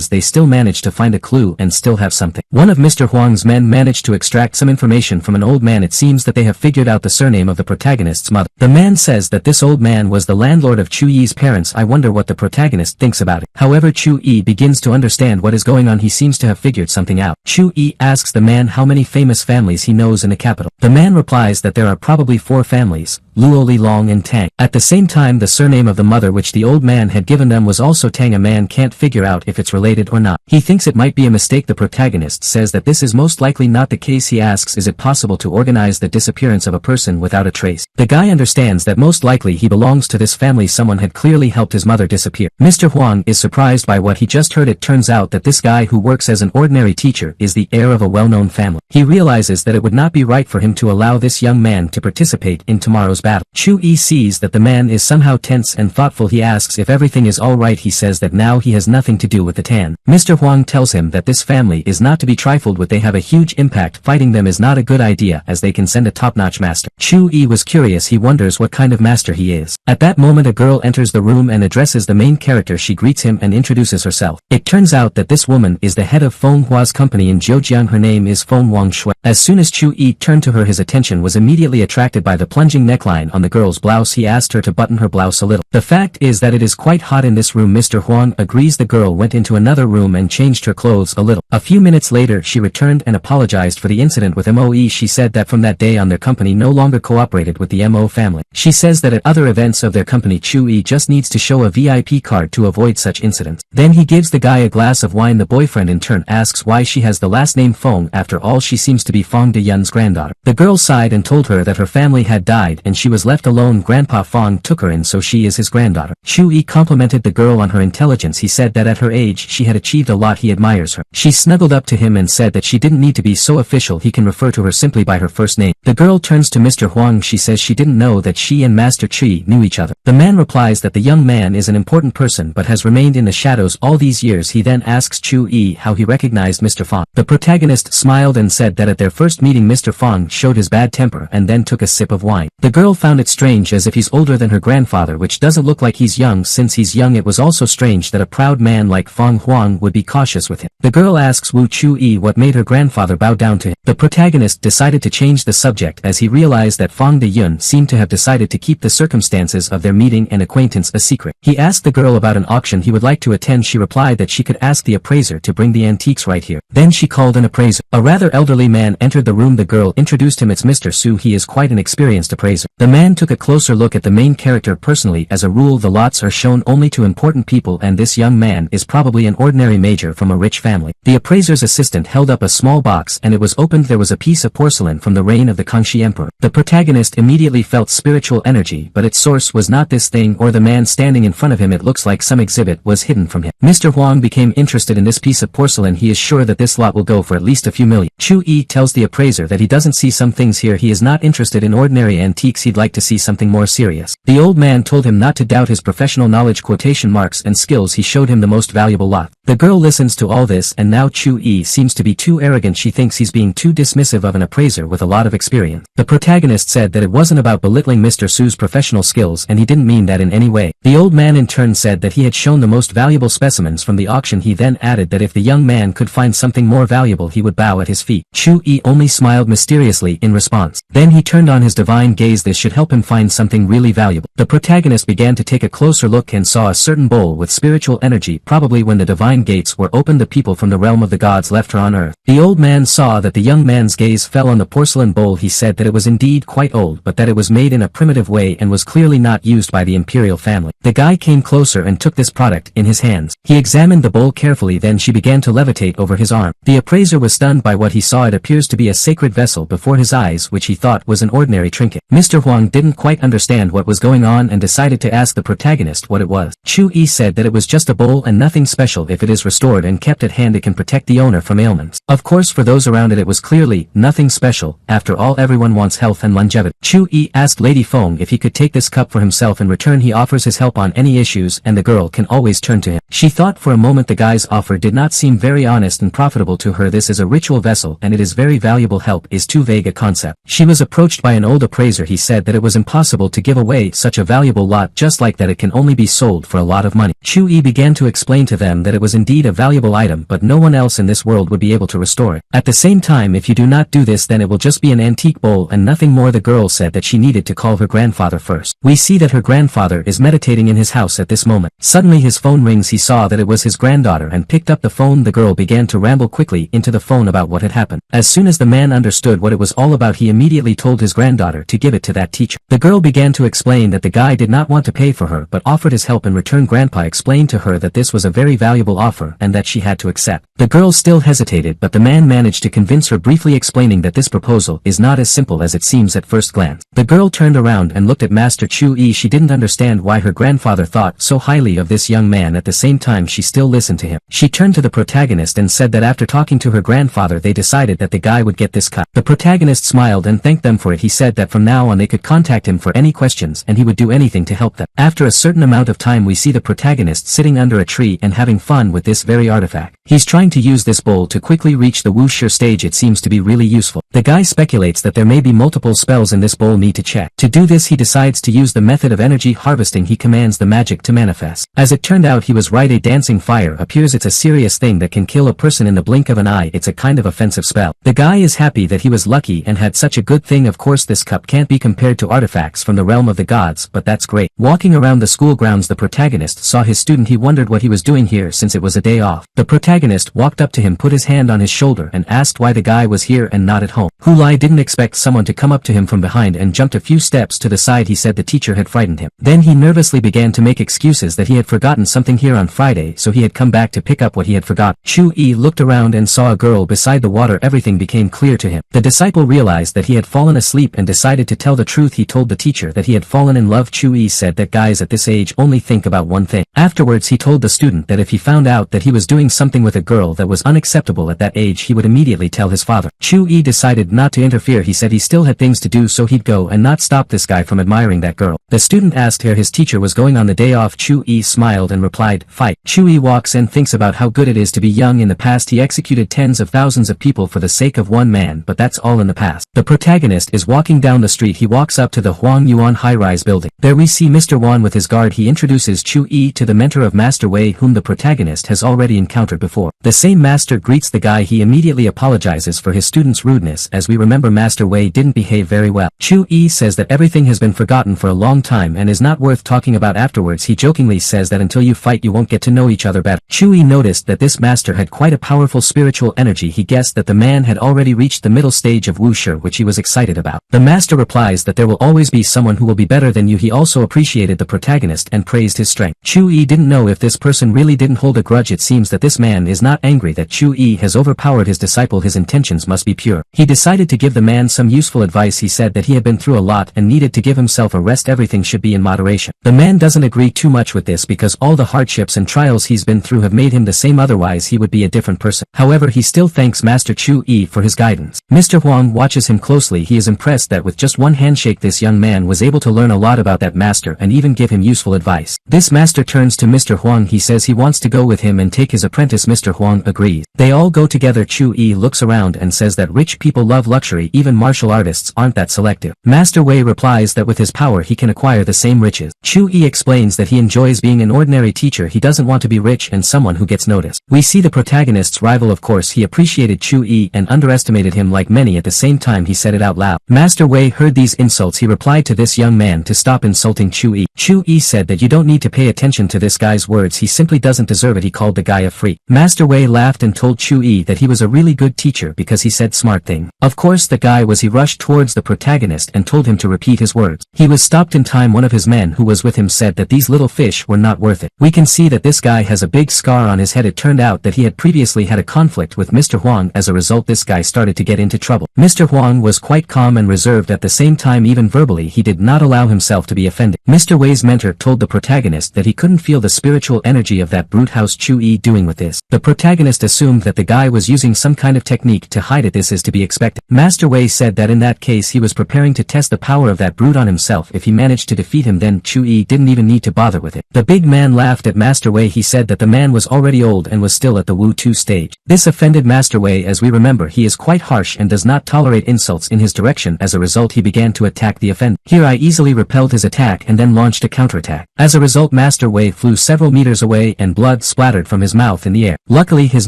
they still managed to find a clue and still have something. One of Mr. Huang's men managed to extract some information from an old man. It seems that they have figured out the surname of the protagonist's mother. The man says that this old man was the landlord of Chu-yi's parents. I wonder what the protagonist thinks about it. However, Chu-yi begins to understand what is going on. He seems to have figured something out. Chu-yi asks the man how many famous families he knows in the capital. The man replies that there are probably 4 families, Luo, Li Long and Tang. At the same time the surname of the mother which the old man had given them was also Tang. A man can't figure out if it's related or not. He thinks it might be a mistake. The protagonist says that this is most likely not the case. He asks, is it possible to organize the disappearance of a person without a trace? The guy understands that most likely he belongs to this family. Someone had clearly helped his mother disappear. Mr. Huang is surprised by what he just heard. It turns out that this guy who works as an ordinary teacher is the heir of a well-known family. He realizes that it would not be right for him to allow this young man to participate in tomorrow's battle. Chu-yi sees that the man is somehow tense and thoughtful. He asks if everything is alright. He says that now he has nothing to do with the Tan. Mr. Huang tells him that this family is not to be trifled with. They have a huge impact. Fighting them is not a good idea as they can send a top-notch master. Chu-yi was curious. He wonders what kind of master he is. At that moment a girl enters the room and addresses the main character. She greets him and introduces herself. It turns out that this woman is the head of Feng Hua's company in Zhejiang. Her name is Feng Wang Shui. As soon as Chu-yi turned to her, his attention was immediately attracted by the plunging neckline on the girl's blouse. He asked her to button her blouse a little. The fact is that it is quite hot in this room. Mr. Huang agrees. The girl went into another room and changed her clothes a little. A few minutes later she returned and apologized for the incident with Moe. She said that from that day on their company no longer cooperated with the Mo family. She says that at other events of their company Chu-yi just needs to show a VIP card to avoid such incidents. Then he gives the guy a glass of wine. The boyfriend in turn asks why she has the last name Feng. After all, she seems to be Feng De Yun's granddaughter. The girl sighed and told her that her family had died and she was left alone. Grandpa Feng took her in, so she is his granddaughter. Chu-yi complimented the girl on her intelligence. He said that at her age she had achieved a lot. He admires her. She snuggled up to him and said that she didn't need to be so official. He can refer to her simply by her first name. The girl turns to Mr. Huang. She says she didn't know that she and Master Chi knew each other. The man replies that the young man is an important person but has remained in the shadows all these years. He then asks Chu-yi how he recognized Mr. Feng. The protagonist smiled and said that at their first meeting Mr. Feng showed his bad temper and then took a sip of wine. The girl girl found it strange as if he's older than her grandfather, which doesn't look like he's young. Since he's young, it was also strange that a proud man like Feng Huang would be cautious with him. The girl asks Wu Chu-yi what made her grandfather bow down to him. The protagonist decided to change the subject as he realized that Feng De-yun seemed to have decided to keep the circumstances of their meeting and acquaintance a secret. He asked the girl about an auction he would like to attend. She replied that she could ask the appraiser to bring the antiques right here. Then she called an appraiser. A rather elderly man entered the room. The girl introduced him. It's Mr. Su. He is quite an experienced appraiser. The man took a closer look at the main character. Personally, as a rule, the lots are shown only to important people, and this young man is probably an ordinary major from a rich family. The appraiser's assistant held up a small box and it was opened. There was a piece of porcelain from the reign of the Kangxi Emperor. The protagonist immediately felt spiritual energy, but its source was not this thing or the man standing in front of him. It looks like some exhibit was hidden from him. Mr. Huang became interested in this piece of porcelain. He is sure that this lot will go for at least a few million. Chu-yi tells the appraiser that he doesn't see some things here. He is not interested in ordinary antiques. He'd like to see something more serious. The old man told him not to doubt his professional knowledge, quotation marks, and skills. He showed him the most valuable lot. The girl listens to all this, and now Chu-yi seems to be too arrogant. She thinks he's being too dismissive of an appraiser with a lot of experience. The protagonist said that it wasn't about belittling Mr. Su's professional skills, and he didn't mean that in any way. The old man in turn said that he had shown the most valuable specimens from the auction. He then added that if the young man could find something more valuable, he would bow at his feet. Chu-yi only smiled mysteriously in response. Then he turned on his divine gaze. This should help him find something really valuable. The protagonist began to take a closer look and saw a certain bowl with spiritual energy. Probably when the divine gates were opened, the people from the realm of the gods left her on earth. The old man saw that the young man's gaze fell on the porcelain bowl. He said that it was indeed quite old, but that it was made in a primitive way and was clearly not used by the imperial family. The guy came closer and took this product in his hands. He examined the bowl carefully, then she began to levitate over his arm. The appraiser was stunned by what he saw. It appears to be a sacred vessel before his eyes, which he thought was an ordinary trinket. Mr. Huang didn't quite understand what was going on and decided to ask the protagonist what it was. Chu-yi said that it was just a bowl and nothing special. If it is restored and kept at hand, it can protect the owner from ailments. Of course, for those around it was clearly nothing special. After all, everyone wants health and longevity. Chu-yi asked Lady Feng if he could take this cup for himself. In return, he offers his help on any issues, and the girl can always turn to him. She thought for a moment the guy's offer did not seem very honest and profitable to her. This is a ritual vessel and it is very valuable. Help is too vague a concept. She was approached by an old appraiser. He said that it was impossible to give away such a valuable lot just like that. It can only be sold for a lot of money. Chu-yi began to explain to them that it was indeed a valuable item, but no one else in this world would be able to restore it. At the same time, if you do not do this, then it will just be an antique bowl and nothing more. The girl said that she needed to call her grandfather first. We see that her grandfather is meditating in his house at this moment. Suddenly his phone rings. He saw that it was his granddaughter and picked up the phone. The girl began to ramble quickly into the phone about what had happened. As soon as the man understood what it was all about, he immediately told his granddaughter to give it to that teacher. The girl began to explain that the guy did not want to pay for her but offered his help in return. Grandpa explained to her that this was a very valuable offer and that she had to accept. The girl still hesitated, but the man managed to convince her, briefly explaining that this proposal is not as simple as it seems at first glance. The girl turned around and looked at Master Chu-yi. She didn't understand why her grandfather thought so highly of this young man. At the same time, she still listened to him. She turned to the protagonist and said that after talking to her grandfather, they decided that the guy would get this cut. The protagonist smiled and thanked them for it. He said that from now on they could contact him for any questions and he would do anything to help them. After a certain amount of time, we see the protagonist sitting under a tree and having fun with this very artifact. He's trying to use this bowl to quickly reach the wuxia stage. It seems to be really useful. The guy speculates that there may be multiple spells in this bowl. Need to check. To do this, he decides to use the method of energy harvesting. He commands the magic to manifest. As it turned out, he was right. A dancing fire appears. It's a serious thing that can kill a person in the blink of an eye. It's a kind of offensive spell. The guy is happy that he was lucky and had such a good thing. Of course, this cup can't be compared to artifacts from the realm of the gods, but that's great. Walking around the school grounds, the protagonist saw his student. He wondered what he was doing here since it was a day off. The protagonist walked up to him, put his hand on his shoulder and asked why the guy was here and not at home. Hulai didn't expect someone to come up to him from behind and jumped a few steps to the side. He said the teacher had frightened him. Then he nervously began to make excuses that he had forgotten something here on Friday, so he had come back to pick up what he had forgotten. Chu-yi looked around and saw a girl beside the water. Everything became clear to him. The disciple realized that he had fallen asleep and decided to tell the truth. He told the teacher that he had fallen in love. Chu-yi said that guys at this age only think about one thing. Afterwards, he told the student that if he found out that he was doing something with a girl that was unacceptable at that age, he would immediately tell his father. Chu-yi decided not to interfere. He said he still had things to do, so he'd go and not stop this guy from admiring that girl. The student asked where his teacher was going on the day off. Chu-yi smiled and replied, "Fight." Chu-yi walks and thinks about how good it is to be young. In the past, he executed tens of thousands of people for the sake of one man, but that's all in the past. The protagonist is walking down the street. He walks walks up to the Huang Yuan high-rise building. There we see Mr. Wan with his guard. He introduces Chu Yi to the mentor of Master Wei, whom the protagonist has already encountered before. The same master greets the guy. He immediately apologizes for his student's rudeness, as we remember Master Wei didn't behave very well. Chu Yi says that everything has been forgotten for a long time and is not worth talking about afterwards. He jokingly says that until you fight you won't get to know each other better. Chu Yi noticed that this master had quite a powerful spiritual energy. He guessed that the man had already reached the middle stage of wuxi, which he was excited about. The master replies that there will always be someone who will be better than you. He also appreciated the protagonist and praised his strength. Chu Yi didn't know if this person really didn't hold a grudge. It seems that this man is not angry that Chu Yi has overpowered his disciple. His intentions must be pure. He decided to give the man some useful advice. He said that he had been through a lot and needed to give himself a rest. Everything should be in moderation. The man doesn't agree too much with this because all the hardships and trials he's been through have made him the same, otherwise he would be a different person. However, he still thanks Master Chu Yi for his guidance. Mr. Huang watches him closely. He is impressed that with just one handshake this young man was able to learn a lot about that master and even give him useful advice. This master turns to Mr. Huang. He says he wants to go with him and take his apprentice. Mr. Huang agrees. They all go together. Chu Yi looks around and says that rich people love luxury. Even martial artists aren't that selective. Master Wei replies that with his power he can acquire the same riches. Chu Yi explains that he enjoys being an ordinary teacher. He doesn't want to be rich and someone who gets noticed. We see the protagonist's rival. Of course he appreciated Chu Yi and underestimated him like many. At the same time he said it out loud. Master Wei heard these insults. He replied to this young man to stop insulting Chu Yi. Chu Yi said that you don't need to pay attention to this guy's words. He simply doesn't deserve it. He called the guy a freak. Master Wei laughed and told Chu Yi that he was a really good teacher because he said smart thing. Of course the guy was. He rushed towards the protagonist and told him to repeat his words. He was stopped in time. One of his men who was with him said that these little fish were not worth it. We can see that this guy has a big scar on his head. It turned out that he had previously had a conflict with Mr. Huang. As a result this guy started to get into trouble. Mr. Huang was quite calm and reserved. At the same time, even verbally he did not allow himself to be offended. Mr. Wei's mentor told the protagonist that he couldn't feel the spiritual energy of that brute. How's Chu Yi doing with this? The protagonist assumed that the guy was using some kind of technique to hide it. This is to be expected. Master Wei said that in that case he was preparing to test the power of that brute on himself. If he managed to defeat him then Chu Yi didn't even need to bother with it. The big man laughed at Master Wei. He said that the man was already old and was still at the Wu 2 stage. This offended Master Wei. As we remember he is quite harsh and does not tolerate insults in his direction. As a result he began to attack the offender. Here I easily repelled his attack and then launched a counterattack. As a result Master Wei flew several meters away and blood splattered from his mouth in the air. Luckily his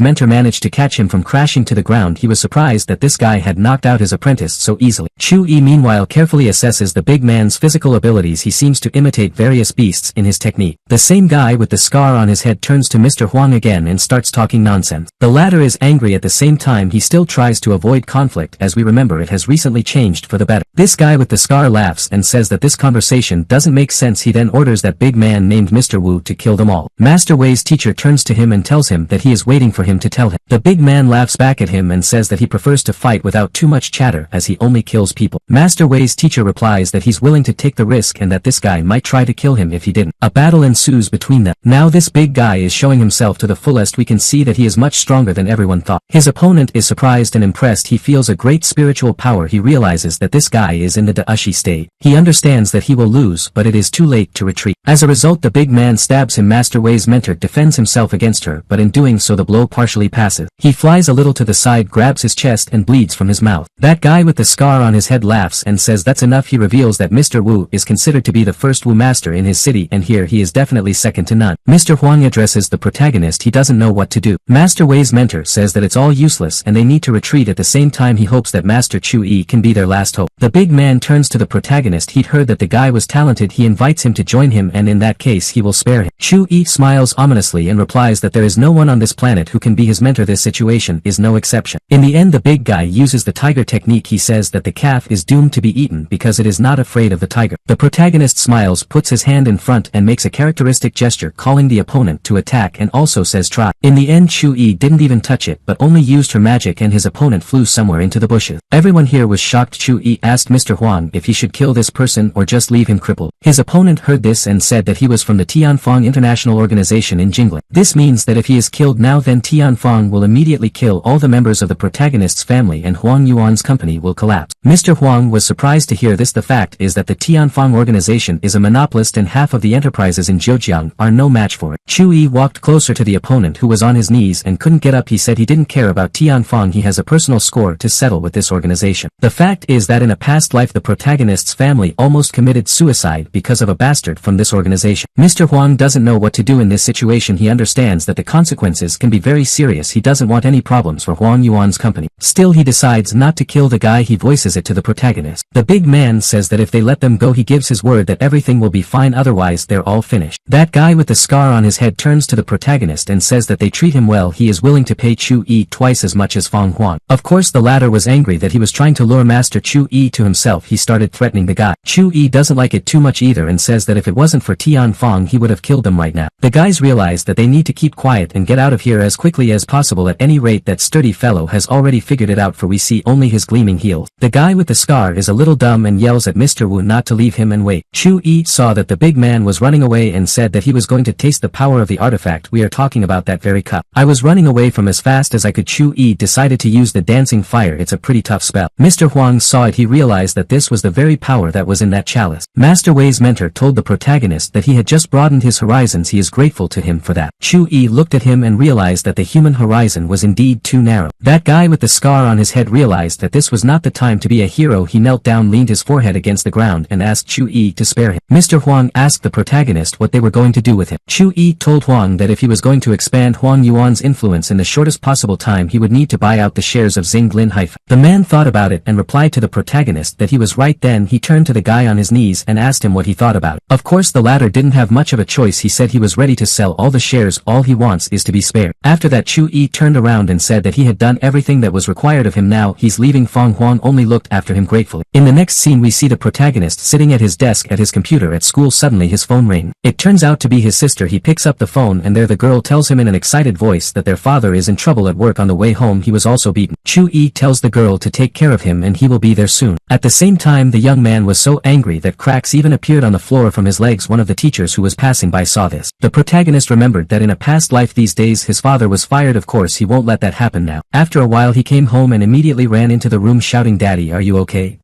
mentor managed to catch him from crashing to the ground. He was surprised that this guy had knocked out his apprentice so easily. Chu Yi meanwhile carefully assesses the big man's physical abilities. He seems to imitate various beasts in his technique. The same guy with the scar on his head turns to Mr. Huang again and starts talking nonsense. The latter is angry. At the same time he still tries to avoid conflict. As we remember it has recently changed for the better. This guy with the scar laughs and says that this conversation doesn't make sense. He then orders that big man named Mr. Wu to kill them all. Master Wei's teacher turns to him and tells him that he is waiting for him to tell him. The big man laughs back at him and says that he prefers to fight without too much chatter as he only kills people. Master Wei's teacher replies that he's willing to take the risk and that this guy might try to kill him if he didn't. A battle ensues between them. Now this big guy is showing himself to the fullest. We can see that he is much stronger than everyone thought. His opponent is surprised and impressed. He feels a great spiritual power. He realizes that this guy is in the Da'ashi state. He understands that he will lose, but it is too late to retreat. As a result the big man stabs him. Master Wei's mentor defends himself against her, but in doing so the blow partially passes. He flies a little to the side, grabs his chest and bleeds from his mouth. That guy with the scar on his head laughs and says that's enough. He reveals that Mr. Wu is considered to be the first Wu master in his city and here he is definitely second to none. Mr. Huang addresses the protagonist. He doesn't know what to do. Master Wei's mentor says that it's all useless and they need to retreat. At the same time he hopes that Master Chu Yi can be their last hope. The big man turns to the protagonist. He'd heard that the guy was talented. He invites him to join him and in that case he will spare him. Chu Yi smiles ominously and replies that there is no one on this planet who can be his mentor. This situation is no exception. In the end the big guy uses the tiger technique. He says that the calf is doomed to be eaten because it is not afraid of the tiger. The protagonist smiles, puts his hand in front and makes a characteristic gesture calling the opponent to attack and also says try. In the end Chu Yi didn't even touch it but only used her magic and his opponent flew somewhere into the bushes. Everyone here was shocked. Chu Yi asked Mr. Huang if he should kill this person or just leave him crippled. His opponent heard this and said that he was from the Tianfang International Organization in Jingling. This means that if he is killed now then Tianfang will immediately kill all the members of the protagonist's family and Huang Yuan's company will collapse. Mr. Huang was surprised to hear this. The fact is that the Tianfang organization is a monopolist and half of the enterprises in Zhejiang are no match for it. Chu Yi walked closer to the opponent who was on his knees and couldn't get up. He said he didn't care about Tianfang. He has a personal score to settle with this organization. The fact is that in a past life the protagonist's family almost committed suicide because of a bastard from this organization. Mr. Huang doesn't know what to do in this situation. He understands that the consequences can be very serious. He doesn't want any problems for Huang Yuan's company. Still, he decides not to kill the guy. He voices it to the protagonist. The big man says that if they let them go, he gives his word that everything will be fine, otherwise they're all finished. That guy with the scar on his head turns to the protagonist and says that they treat him well. He is willing to pay Chu Yi twice as much as Fang Huang. Of course, the latter was angry that he was trying to lure Master Chu Yi to himself. He started threatening the guy. Chu Yi doesn't like it too much either and says that if it wasn't for Tian Fang, he would have killed them right now. The guys realize that they need to keep quiet and get out of here as quickly as possible. At any rate, that sturdy fellow has already figured it out, for we see only his gleaming heels. The guy with the scar is a little dumb and yells at Mr. Wu not to leave him and wait. Chu Yi saw that the big man was running away and said that he was going to taste the power of the artifact. We are talking about that very cup. I was running away from as fast as I could. Chu Yi decided to use the dancing fire. It's a pretty tough spell. Mr. Huang saw it. He realized that this was the very power that was in that chalice. Master Wei's mentor told the protagonist that he had just broadened his horizons. He is grateful to him for that. Chu Yi looked at him and realized that the human horizon was indeed too narrow. That guy with the scar on his head realized that this was not the time to be a hero. He knelt down, leaned his forehead against the ground and asked Chu Yi to spare him. Mr. Huang asked the protagonist what they were going to do with him. Chu Yi told Huang that if he was going to expand Huang Yuan's influence in the shortest possible time, he would need to buy out the shares of Xinglin Haifa. The man thought about it and replied to the protagonist that he was right. Then he turned to the guy on his knees and asked him what he thought about it. Of course, the latter didn't have much of a choice. He said he was ready to sell all the shares. All he wants is to be spared. After that, Chu Yi turned around and said that he had done everything that was required of him. Now he's leaving. Fang Huang only looked after him gratefully. In the next scene, we see the protagonist sitting at his desk at his computer at school. Suddenly his phone rings. It turns out to be his sister. He picks up the phone and there the girl tells him in an excited voice that their father is in trouble at work. On the way home, he was also beaten. Chu Yi tells the girl to take care of him and he will be there soon. At the same time, the young man was so angry that cracks even appeared on the floor from his legs. One of the teachers who was passing by saw this. The protagonist remembered that in a past life these days his father was fired. Of course, he won't let that happen now. After a while, he came home and immediately ran into the room shouting, "Daddy, are you okay?"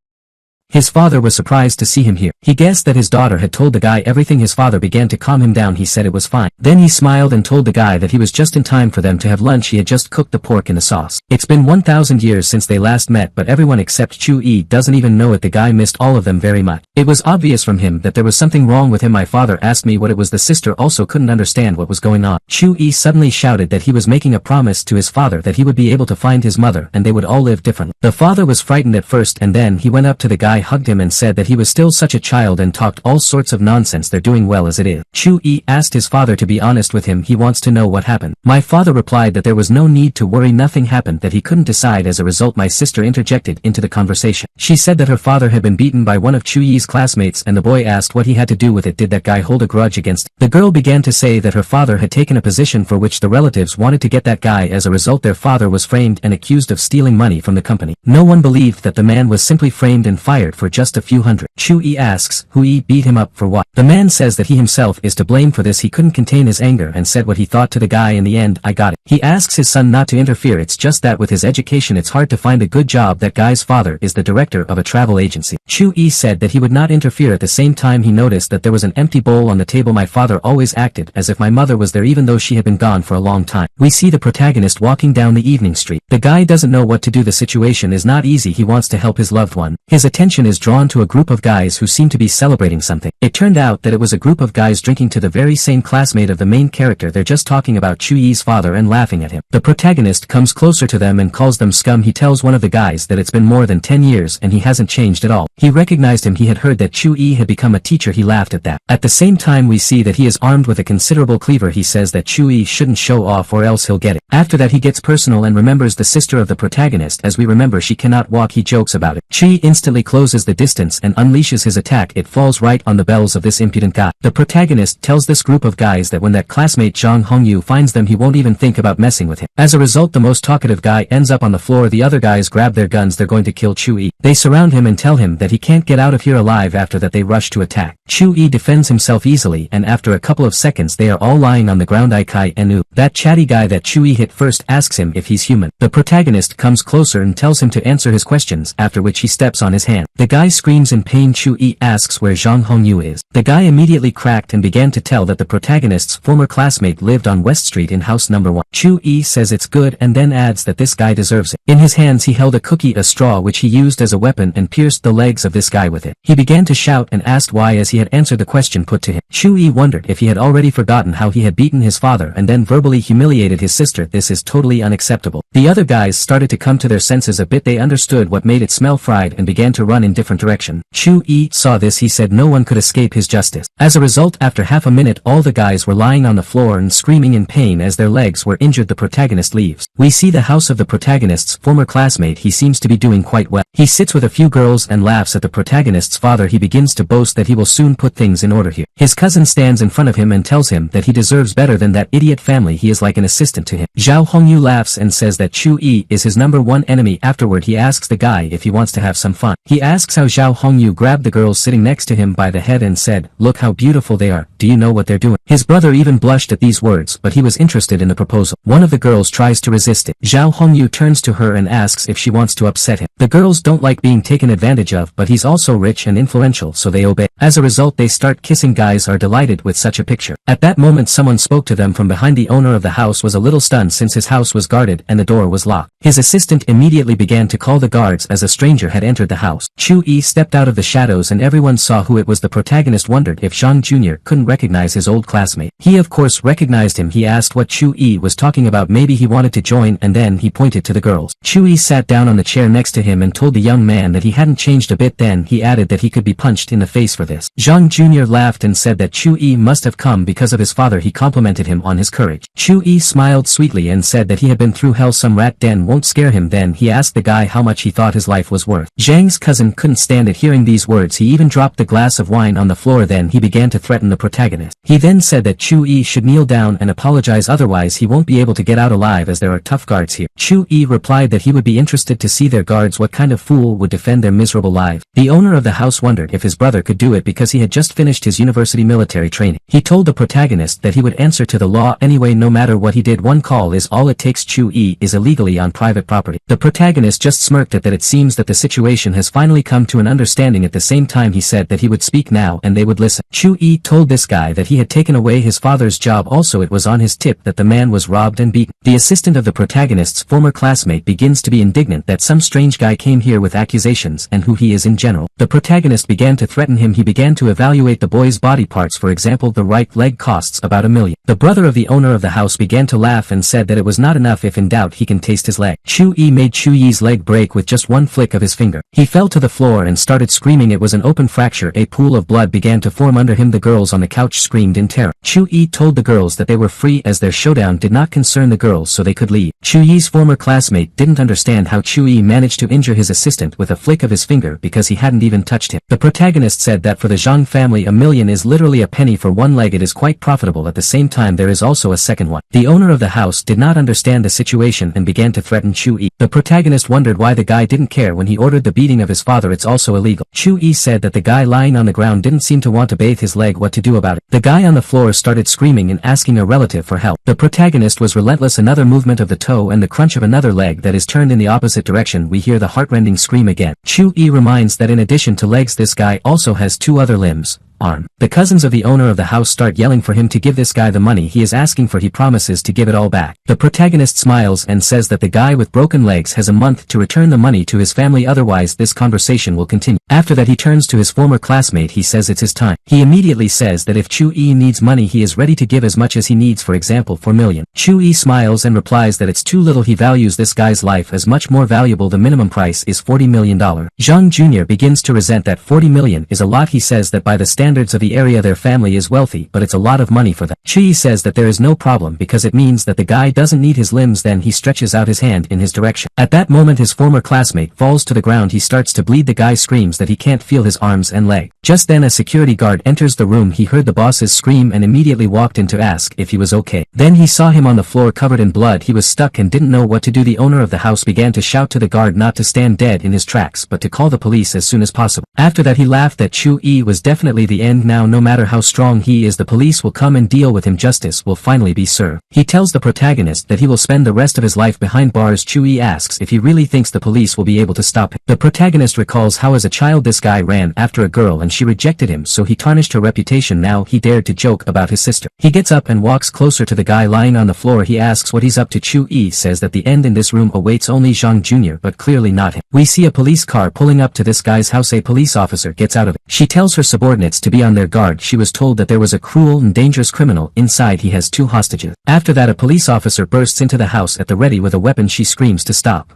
His father was surprised to see him here. He guessed that his daughter had told the guy everything. His father began to calm him down. He said it was fine. Then he smiled and told the guy that he was just in time for them to have lunch. He had just cooked the pork in the sauce. It's been 1,000 years since they last met, but everyone except Chu Yi doesn't even know it. The guy missed all of them very much. It was obvious from him that there was something wrong with him. My father asked me what it was. The sister also couldn't understand what was going on. Chu Yi suddenly shouted that he was making a promise to his father that he would be able to find his mother and they would all live differently. The father was frightened at first, and then he went up to the guy, hugged him and said that he was still such a child and talked all sorts of nonsense. They're doing well as it is. Chu Yi asked his father to be honest with him. He wants to know what happened. My father replied that there was no need to worry. Nothing happened, that he couldn't decide. As a result, my sister interjected into the conversation. She said that her father had been beaten by one of Chu Yi's classmates, and the boy asked what he had to do with it. Did that guy hold a grudge against him? The girl began to say that her father had taken a position for which the relatives wanted to get that guy. As a result, their father was framed and accused of stealing money from the company. No one believed that the man was simply framed and fired for just a few hundred. Chu Yi asks who Yi beat him up for what. The man says that he himself is to blame for this. He couldn't contain his anger and said what he thought to the guy. In the end, I got it. He asks his son not to interfere. It's just that with his education it's hard to find a good job. That guy's father is the director of a travel agency. Chu Yi said that he would not interfere. At the same time, he noticed that there was an empty bowl on the table. My father always acted as if my mother was there even though she had been gone for a long time. We see the protagonist walking down the evening street. The guy doesn't know what to do. The situation is not easy. He wants to help his loved one. His attention is drawn to a group of guys who seem to be celebrating something. It turned out that it was a group of guys drinking to the very same classmate of the main character. They're just talking about Chu Yi's father and laughing at him. The protagonist comes closer to them and calls them scum. He tells one of the guys that it's been more than 10 years and he hasn't changed at all. He recognized him. He had heard that Chu Yi had become a teacher. He laughed at that. At the same time, we see that he is armed with a considerable cleaver. He says that Chu Yi shouldn't show off or else he'll get it. After that, he gets personal and remembers the sister of the protagonist. As we remember, she cannot walk. He jokes about it. Chu Yi instantly closes the distance and unleashes his attack. It falls right on the bells of this impudent guy. The protagonist tells this group of guys that when that classmate Zhang Hongyu finds them, he won't even think about messing with him. As a result, the most talkative guy ends up on the floor. The other guys grab their guns. They're going to kill Chu Yi. They surround him and tell him that he can't get out of here alive. After that, they rush to attack. Chu Yi defends himself easily, and after a couple of seconds they are all lying on the ground. Ikai Enu, that chatty guy that Chu Yi hit first, asks him if he's human. The protagonist comes closer and tells him to answer his questions, after which he steps on his hand. The guy screams in pain. Chu-yi asks where Zhang Hongyu is. The guy immediately cracked and began to tell that the protagonist's former classmate lived on West Street in house number 1. Chu-yi says it's good and then adds that this guy deserves it. In his hands he held a cookie, a straw which he used as a weapon, and pierced the legs of this guy with it. He began to shout and asked why, as he had answered the question put to him. Chu-yi wondered if he had already forgotten how he had beaten his father and then verbally humiliated his sister. This is totally unacceptable. The other guys started to come to their senses a bit. They understood what made it smell fried and began to run in different direction. Chu-yi saw this. He said no one could escape his justice. As a result, after half a minute all the guys were lying on the floor and screaming in pain as their legs were injured. The protagonist leaves. We see the house of the protagonist's former classmate. He seems to be doing quite well. He sits with a few girls and laughs at the protagonist's father. He begins to boast that he will soon put things in order here. His cousin stands in front of him and tells him that he deserves better than that idiot family. He is like an assistant to him. Zhao Hongyu laughs and says that Chu-yi is his number one enemy. Afterward he asks the guy if he wants to have some fun. He asks how Zhao Hongyu grabbed the girls sitting next to him by the head and said, "Look how beautiful they are. Do you know what they're doing?" His brother even blushed at these words, but he was interested in the proposal. One of the girls tries to resist it. Zhao Hongyu turns to her and asks if she wants to upset him. The girls don't like being taken advantage of, but he's also rich and influential, so they obey. As a result they start kissing. Guys are delighted with such a picture. At that moment someone spoke to them from behind. The owner of the house was a little stunned since his house was guarded and the door was locked. His assistant immediately began to call the guards as a stranger had entered the house. Chu-yi stepped out of the shadows and everyone saw who it was. The protagonist wondered if Zhang Jr. couldn't recognize his old classmate. He of course recognized him. He asked what Chu-yi was talking about. Maybe he wanted to join, and then he pointed to the girls. Chu-yi sat down on the chair next to him and told the young man that he hadn't changed a bit. Then he added that he could be punched in the face for this. Zhang Jr. laughed and said that Chu-yi must have come because of his father. He complimented him on his courage. Chu-yi smiled sweetly and said that he had been through hell. Some rat den won't scare him. Then he asked the guy how much he thought his life was worth. Zhang's cousin couldn't stand it. Hearing these words he even dropped the glass of wine on the floor. Then he began to threaten the protagonist. He then said that Chu-yi should kneel down and apologize, otherwise he won't be able to get out alive as there are tough guards here. Chu-yi replied that he would be interested to see their guards. What kind of fool would defend their miserable lives? The owner of the house wondered if his brother could do it because he had just finished his university military training. He told the protagonist that he would answer to the law anyway no matter what he did. One call is all it takes. Chu-yi is illegally on private property. The protagonist just smirked at that. It seems that the situation has finally come to an understanding. At the same time he said that he would speak now and they would listen. Chu-yi told this guy that he had taken away his father's job. Also it was on his tip that the man was robbed and beaten. The assistant of the protagonist's former classmate begins to be indignant that some strange guy came here with accusations and who he is in general. The protagonist began to threaten him. He began to evaluate the boy's body parts. For example, the right leg costs about $1 million. The brother of the owner of the house began to laugh and said that it was not enough. If in doubt he can taste his leg. Chu-yi made Chu-yi's leg break with just one flick of his finger. He fell to the floor and started screaming. It was an open fracture. A pool of blood began to form under him. The girls on the couch screamed in terror. Chu-yi told the girls that they were free as their showdown did not concern the girls, so they could leave. Chu-yi's former classmate didn't understand how Chu-yi managed to injure his assistant with a flick of his finger because he hadn't even touched him. The protagonist said that for the Zhang family $1 million is literally a penny for one leg. It is quite profitable. At the same time there is also a second one. The owner of the house did not understand the situation and began to threaten Chu-yi. The protagonist wondered why the guy didn't care when he ordered the beating of his father. It's also illegal. Chu-yi said that the guy lying on the ground didn't seem to want to bathe his leg. What to do about it? The guy on the floor started screaming and asking a relative for help. The protagonist was relentless. Another movement of the toe and the crunch of another leg that is turned in the opposite direction. We hear the heartrending scream again. Chu-yi reminds that in addition to legs this guy also has two other limbs. Arm. The cousins of the owner of the house start yelling for him to give this guy the money he is asking for. He promises to give it all back. The protagonist smiles and says that the guy with broken legs has a month to return the money to his family, otherwise this conversation will continue. After that he turns to his former classmate. He says it's his time. He immediately says that if Chu-yi needs money he is ready to give as much as he needs, for example $4 million. Chu-yi smiles and replies that it's too little. He values this guy's life as much more valuable. The minimum price is $40 million. Zhang Jr. begins to resent that $40 million is a lot. He says that by the standards of the area their family is wealthy, but it's a lot of money for them. Chu-yi says that there is no problem because it means that the guy doesn't need his limbs. Then he stretches out his hand in his direction. At that moment his former classmate falls to the ground. He starts to bleed. The guy screams that he can't feel his arms and leg. Just then a security guard enters the room. He heard the bosses scream and immediately walked in to ask if he was okay. Then he saw him on the floor covered in blood. He was stuck and didn't know what to do. The owner of the house began to shout to the guard not to stand dead in his tracks but to call the police as soon as possible. After that he laughed that Chu-yi was definitely the the end now. No matter how strong he is, the police will come and deal with him. Justice will finally be served. He tells the protagonist that he will spend the rest of his life behind bars. Chui asks if he really thinks the police will be able to stop him. The protagonist recalls how as a child this guy ran after a girl and she rejected him, so he tarnished her reputation. Now he dared to joke about his sister. He gets up and walks closer to the guy lying on the floor. He asks what he's up to. Chui says that the end in this room awaits only Zhang Jr., but clearly not him. We see a police car pulling up to this guy's house. A police officer gets out of it. She tells her subordinates to be on their guard. She was told that there was a cruel and dangerous criminal inside. He has 2 hostages. After that, a police officer bursts into the house at the ready with a weapon. She screams to stop.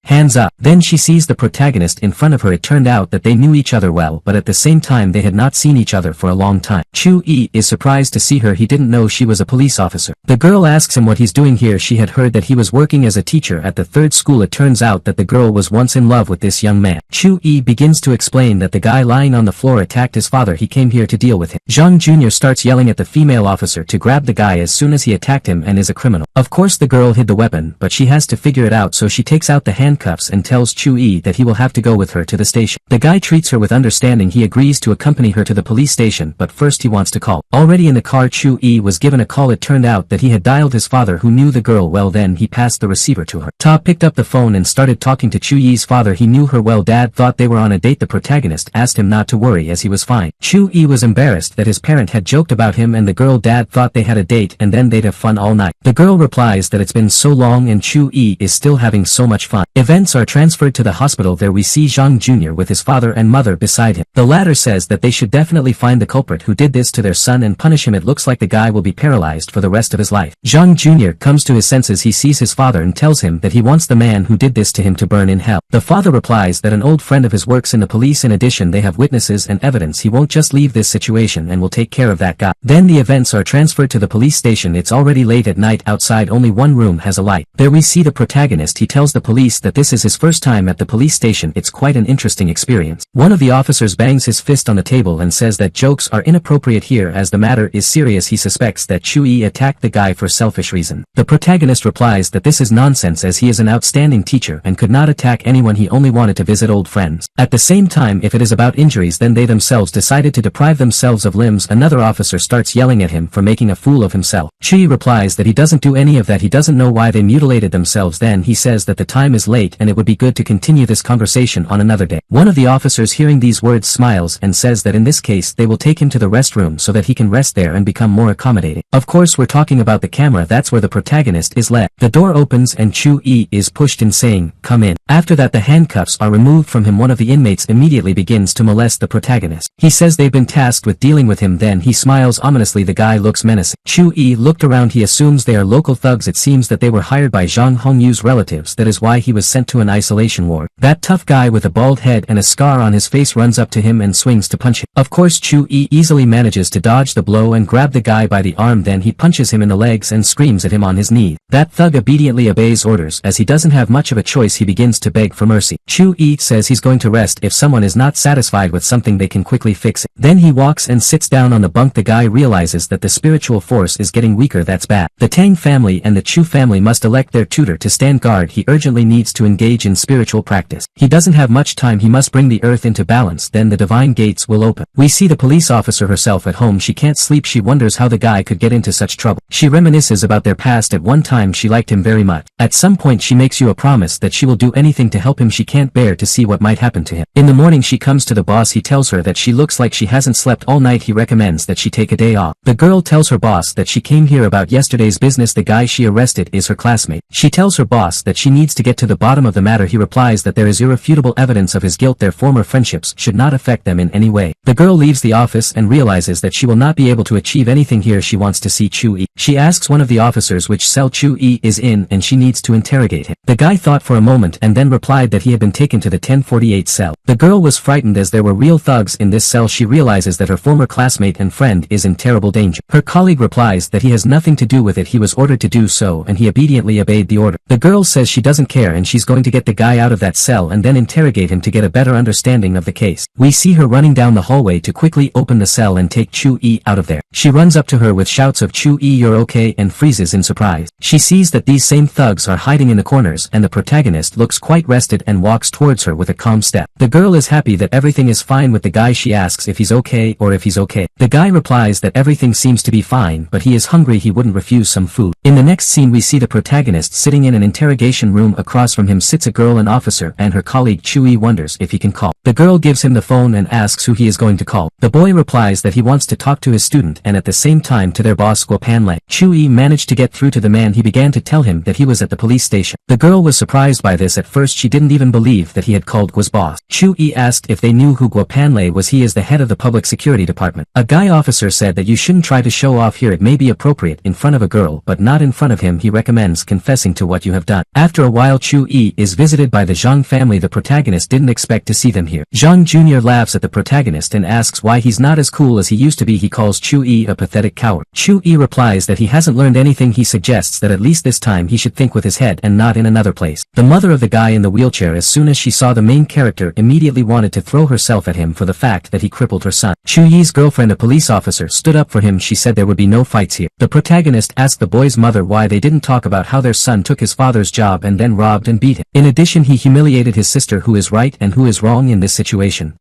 Hands up. Then she sees the protagonist in front of her. It turned out that they knew each other well, but at the same time they had not seen each other for a long time. Chu-yi is surprised to see her. He didn't know she was a police officer. The girl asks him what he's doing here. She had heard that he was working as a teacher at the 3rd school. It turns out that the girl was once in love with this young man. Chu-yi begins to explain that the guy lying on the floor attacked his father. He came here to deal with him. Zhang Jr. starts yelling at the female officer to grab the guy as soon as he attacked him and is a criminal. Of course the girl hid the weapon, but she has to figure it out, so she takes out the handcuffs and tells Chu-yi that he will have to go with her to the station. The guy treats her with understanding. He agrees to accompany her to the police station, but first he wants to call. Already in the car, Chu-yi was given a call. It turned out that he had dialed his father, who knew the girl well. Then he passed the receiver to her. Ta picked up the phone and started talking to Chu-yi's father. He knew her well. Dad thought they were on a date. The protagonist asked him not to worry as he was fine. Chu-yi was embarrassed that his parent had joked about him and the girl. Dad thought they had a date and then they'd have fun all night. The girl replies that it's been so long and Chu-yi is still having so much fun. Events are transferred to the hospital. There we see Zhang Jr. with his father and mother beside him. The latter says that they should definitely find the culprit who did this to their son and punish him. It looks like the guy will be paralyzed for the rest of his life. Zhang Jr. comes to his senses. He sees his father and tells him that he wants the man who did this to him to burn in hell. The father replies that an old friend of his works in the police. In addition, they have witnesses and evidence. He won't just leave this situation and will take care of that guy. Then the events are transferred to the police station. It's already late at night. Outside only one room has a light. There we see the protagonist. He tells the police that this is his first time at the police station. It's quite an interesting experience. One of the officers bangs his fist on the table and says that jokes are inappropriate here as the matter is serious. He suspects that Chu-yi attacked the guy for selfish reason. The protagonist replies that this is nonsense as he is an outstanding teacher and could not attack anyone. He only wanted to visit old friends. At the same time, if it is about injuries, then they themselves decided to deprive themselves of limbs. Another officer starts yelling at him for making a fool of himself. Chu-yi replies that he doesn't do any of that. He doesn't know why they mutilated themselves. Then he says that the time is late and it would be good to continue this conversation on another day. One of the officers hearing these words smiles and says that in this case they will take him to the restroom so that he can rest there and become more accommodating. Of course we're talking about the camera. That's where the protagonist is led. The door opens and Chu-yi is pushed in saying, "Come in." After that the handcuffs are removed from him. One of the inmates immediately begins to molest the protagonist. He says they've been tasked with dealing with him. Then he smiles ominously. The guy looks menacing. Chu-yi looked around. He assumes they are local thugs. It seems that they were hired by Zhang Hongyu's relatives. That is why he was sent to an isolation ward. That tough guy with a bald head and a scar on his face runs up to him and swings to punch him. Of course Chu-yi easily manages to dodge the blow and grab the guy by the arm. Then he punches him in the legs and screams at him on his knee. That thug obediently obeys orders. As he doesn't have much of a choice, he begins to beg for mercy. Chu-yi says he's going to rest. If someone is not satisfied with something they can quickly fix it. Then he walks and sits down on the bunk. The guy realizes that the spiritual force is getting weaker. That's bad. The Tang family and the Chu family must elect their tutor to stand guard. He urgently needs to engage in spiritual practice. He doesn't have much time. He must bring the earth into balance. Then the divine gates will open. We see the police officer herself at home. She can't sleep. She wonders how the guy could get into such trouble. She reminisces about their past. At one time she liked him very much. At some point she makes you a promise that she will do anything to help him. She can't bear to see what might happen to him. In the morning she comes to the boss. He tells her that she looks like she hasn't slept all night. He recommends that she take a day off. The girl tells her boss that she came here about yesterday's business. The guy she arrested is her classmate. She tells her boss that she needs to get to the bottom of the matter. He replies that there is irrefutable evidence of his guilt. Their former friendships should not affect them in any way. The girl leaves the office and realizes that she will not be able to achieve anything here. She wants to see Chu-yi. She asks one of the officers which cell Chu-yi is in and she needs to interrogate him. The guy thought for a moment and then replied that he had been taken to the 1048 cell. The girl was frightened as there were real thugs in this cell. She realizes that her former classmate and friend is in terrible danger. Her colleague replies that he has nothing to do with it. He was ordered to do so and he obediently obeyed the order. The girl says she doesn't care and she she's going to get the guy out of that cell and then interrogate him to get a better understanding of the case. We see her running down the hallway to quickly open the cell and take Chu-yi out of there. She runs up to her with shouts of "Chu-yi, you're okay," and freezes in surprise. She sees that these same thugs are hiding in the corners and the protagonist looks quite rested and walks towards her with a calm step. The girl is happy that everything is fine with the guy. She asks if he's okay or if he's okay. The guy replies that everything seems to be fine but he is hungry, he wouldn't refuse some food. In the next scene we see the protagonist sitting in an interrogation room. Across from him sits a girl, an officer, and her colleague. Chu-yi wonders if he can call. The girl gives him the phone and asks who he is going to call. The boy replies that he wants to talk to his student and at the same time to their boss Guopanle. Chu-yi managed to get through to the man. He began to tell him that he was at the police station. The girl was surprised by this. At first she didn't even believe that he had called Guo's boss. Chu-yi asked if they knew who Guopanle was. He is the head of the public security department. A guy officer said that you shouldn't try to show off here. It may be appropriate in front of a girl but not in front of him. He recommends confessing to what you have done. After a while Chu-yi is visited by the Zhang family. The protagonist didn't expect to see them here. Zhang Jr. laughs at the protagonist and asks why he's not as cool as he used to be. He calls Chu-yi a pathetic coward. Chu-yi replies that he hasn't learned anything. He suggests that at least this time he should think with his head and not in another place. The mother of the guy in the wheelchair, as soon as she saw the main character, immediately wanted to throw herself at him for the fact that he crippled her son. Chu-yi's girlfriend, a police officer, stood up for him. She said there would be no fights here. The protagonist asked the boy's mother why they didn't talk about how their son took his father's job and then robbed and beat him. In addition, he humiliated his sister. Who is right and who is wrong in this situation?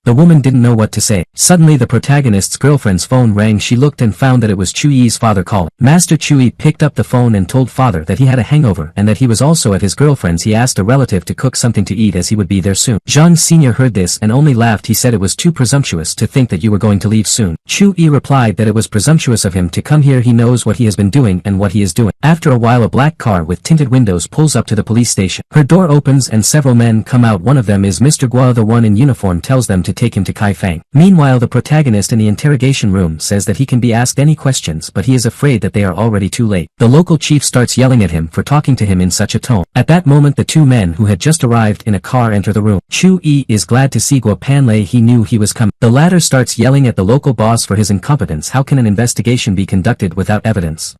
The woman didn't know what to say. Suddenly the protagonist's girlfriend's phone rang. She looked and found that it was Chu-yi's father calling. Master Chu-yi picked up the phone and told father that he had a hangover and that he was also at his girlfriend's. He asked a relative to cook something to eat as he would be there soon. Zhang Sr. heard this and only laughed. He said it was too presumptuous to think that you were going to leave soon. Chu-yi replied that it was presumptuous of him to come here. He knows what he has been doing and what he is doing. After a while a black car with tinted windows pulls up to the police station. Her door opens and several men come out. One of them is Mr. Guo. The one in uniform tells them to take him to Kaifeng. Meanwhile the protagonist in the interrogation room says that he can be asked any questions but he is afraid that they are already too late. The local chief starts yelling at him for talking to him in such a tone. At that moment the two men who had just arrived in a car enter the room. Chu-yi is glad to see Guopanle. He knew he was coming. The latter starts yelling at the local boss for his incompetence. How can an investigation be conducted without evidence?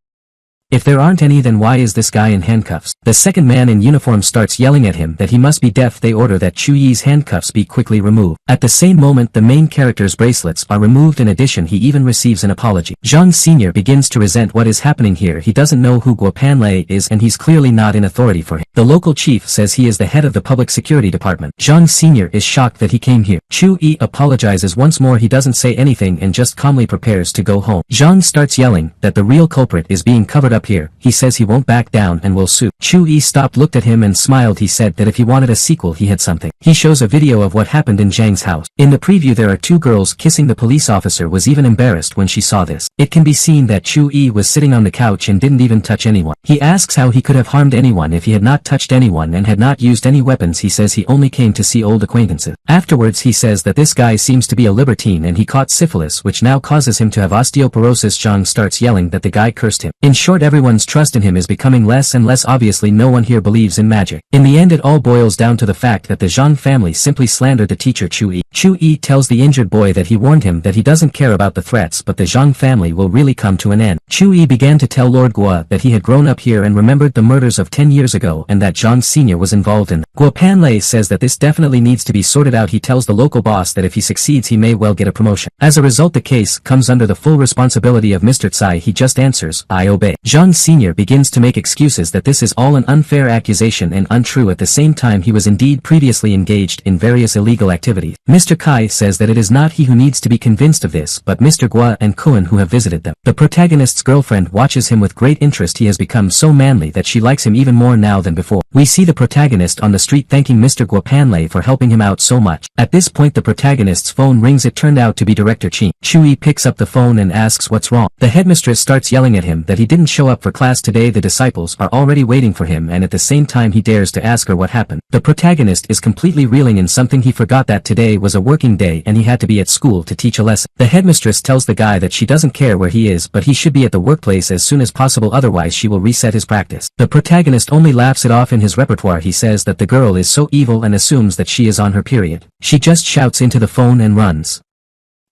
If there aren't any, then why is this guy in handcuffs? The second man in uniform starts yelling at him that he must be deaf. They order that Chu-yi's handcuffs be quickly removed. At the same moment the main character's bracelets are removed. In addition, he even receives an apology. Zhang Sr. begins to resent what is happening here. He doesn't know who Guopanle is and he's clearly not in authority for him. The local chief says he is the head of the public security department. Zhang Sr. is shocked that he came here. Chu-yi apologizes once more. He doesn't say anything and just calmly prepares to go home. Zhang starts yelling that the real culprit is being covered up here. He says he won't back down and will sue. Chu-yi stopped, looked at him and smiled. He said that if he wanted a sequel he had something. He shows a video of what happened in Zhang's house. In the preview there are two girls kissing. The police officer was even embarrassed when she saw this. It can be seen that Chu-yi was sitting on the couch and didn't even touch anyone. He asks how he could have harmed anyone if he had not touched anyone and had not used any weapons. He says he only came to see old acquaintances. Afterwards he says that this guy seems to be a libertine and he caught syphilis, which now causes him to have osteoporosis. Zhang starts yelling that the guy cursed him. In short, everyone's trust in him is becoming less and less. Obviously no one here believes in magic. In the end it all boils down to the fact that the Zhang family simply slandered the teacher Chu-yi. Chu-yi tells the injured boy that he warned him that he doesn't care about the threats but the Zhang family will really come to an end. Chu-yi began to tell Lord Guo that he had grown up here and remembered the murders of 10 years ago and that Zhang Sr. was involved in them. Guopanle says that this definitely needs to be sorted out. He tells the local boss that if he succeeds he may well get a promotion. As a result the case comes under the full responsibility of Mr. Tsai. He just answers, "I obey." Zhang Sr. begins to make excuses that this is all an unfair accusation and untrue. At the same time he was indeed previously engaged in various illegal activities. Mr. Kai says that it is not he who needs to be convinced of this but Mr. Guo and Cohen who have visited them. The protagonist's girlfriend watches him with great interest. He has become so manly that she likes him even more now than before. We see the protagonist on the street thanking Mr. Guopanle for helping him out so much. At this point the protagonist's phone rings. It turned out to be Director Qin. Chu-yi picks up the phone and asks what's wrong. The headmistress starts yelling at him that he didn't show up for class today. The disciples are already waiting for him and at the same time he dares to ask her what happened. The protagonist is completely reeling in something. He forgot that today was a working day and he had to be at school to teach a lesson. The headmistress tells the guy that she doesn't care where he is but he should be at the workplace as soon as possible, otherwise she will reset his practice. The protagonist only laughs it off in his repertoire. He says that the girl is so evil and assumes that she is on her period. She just shouts into the phone and runs.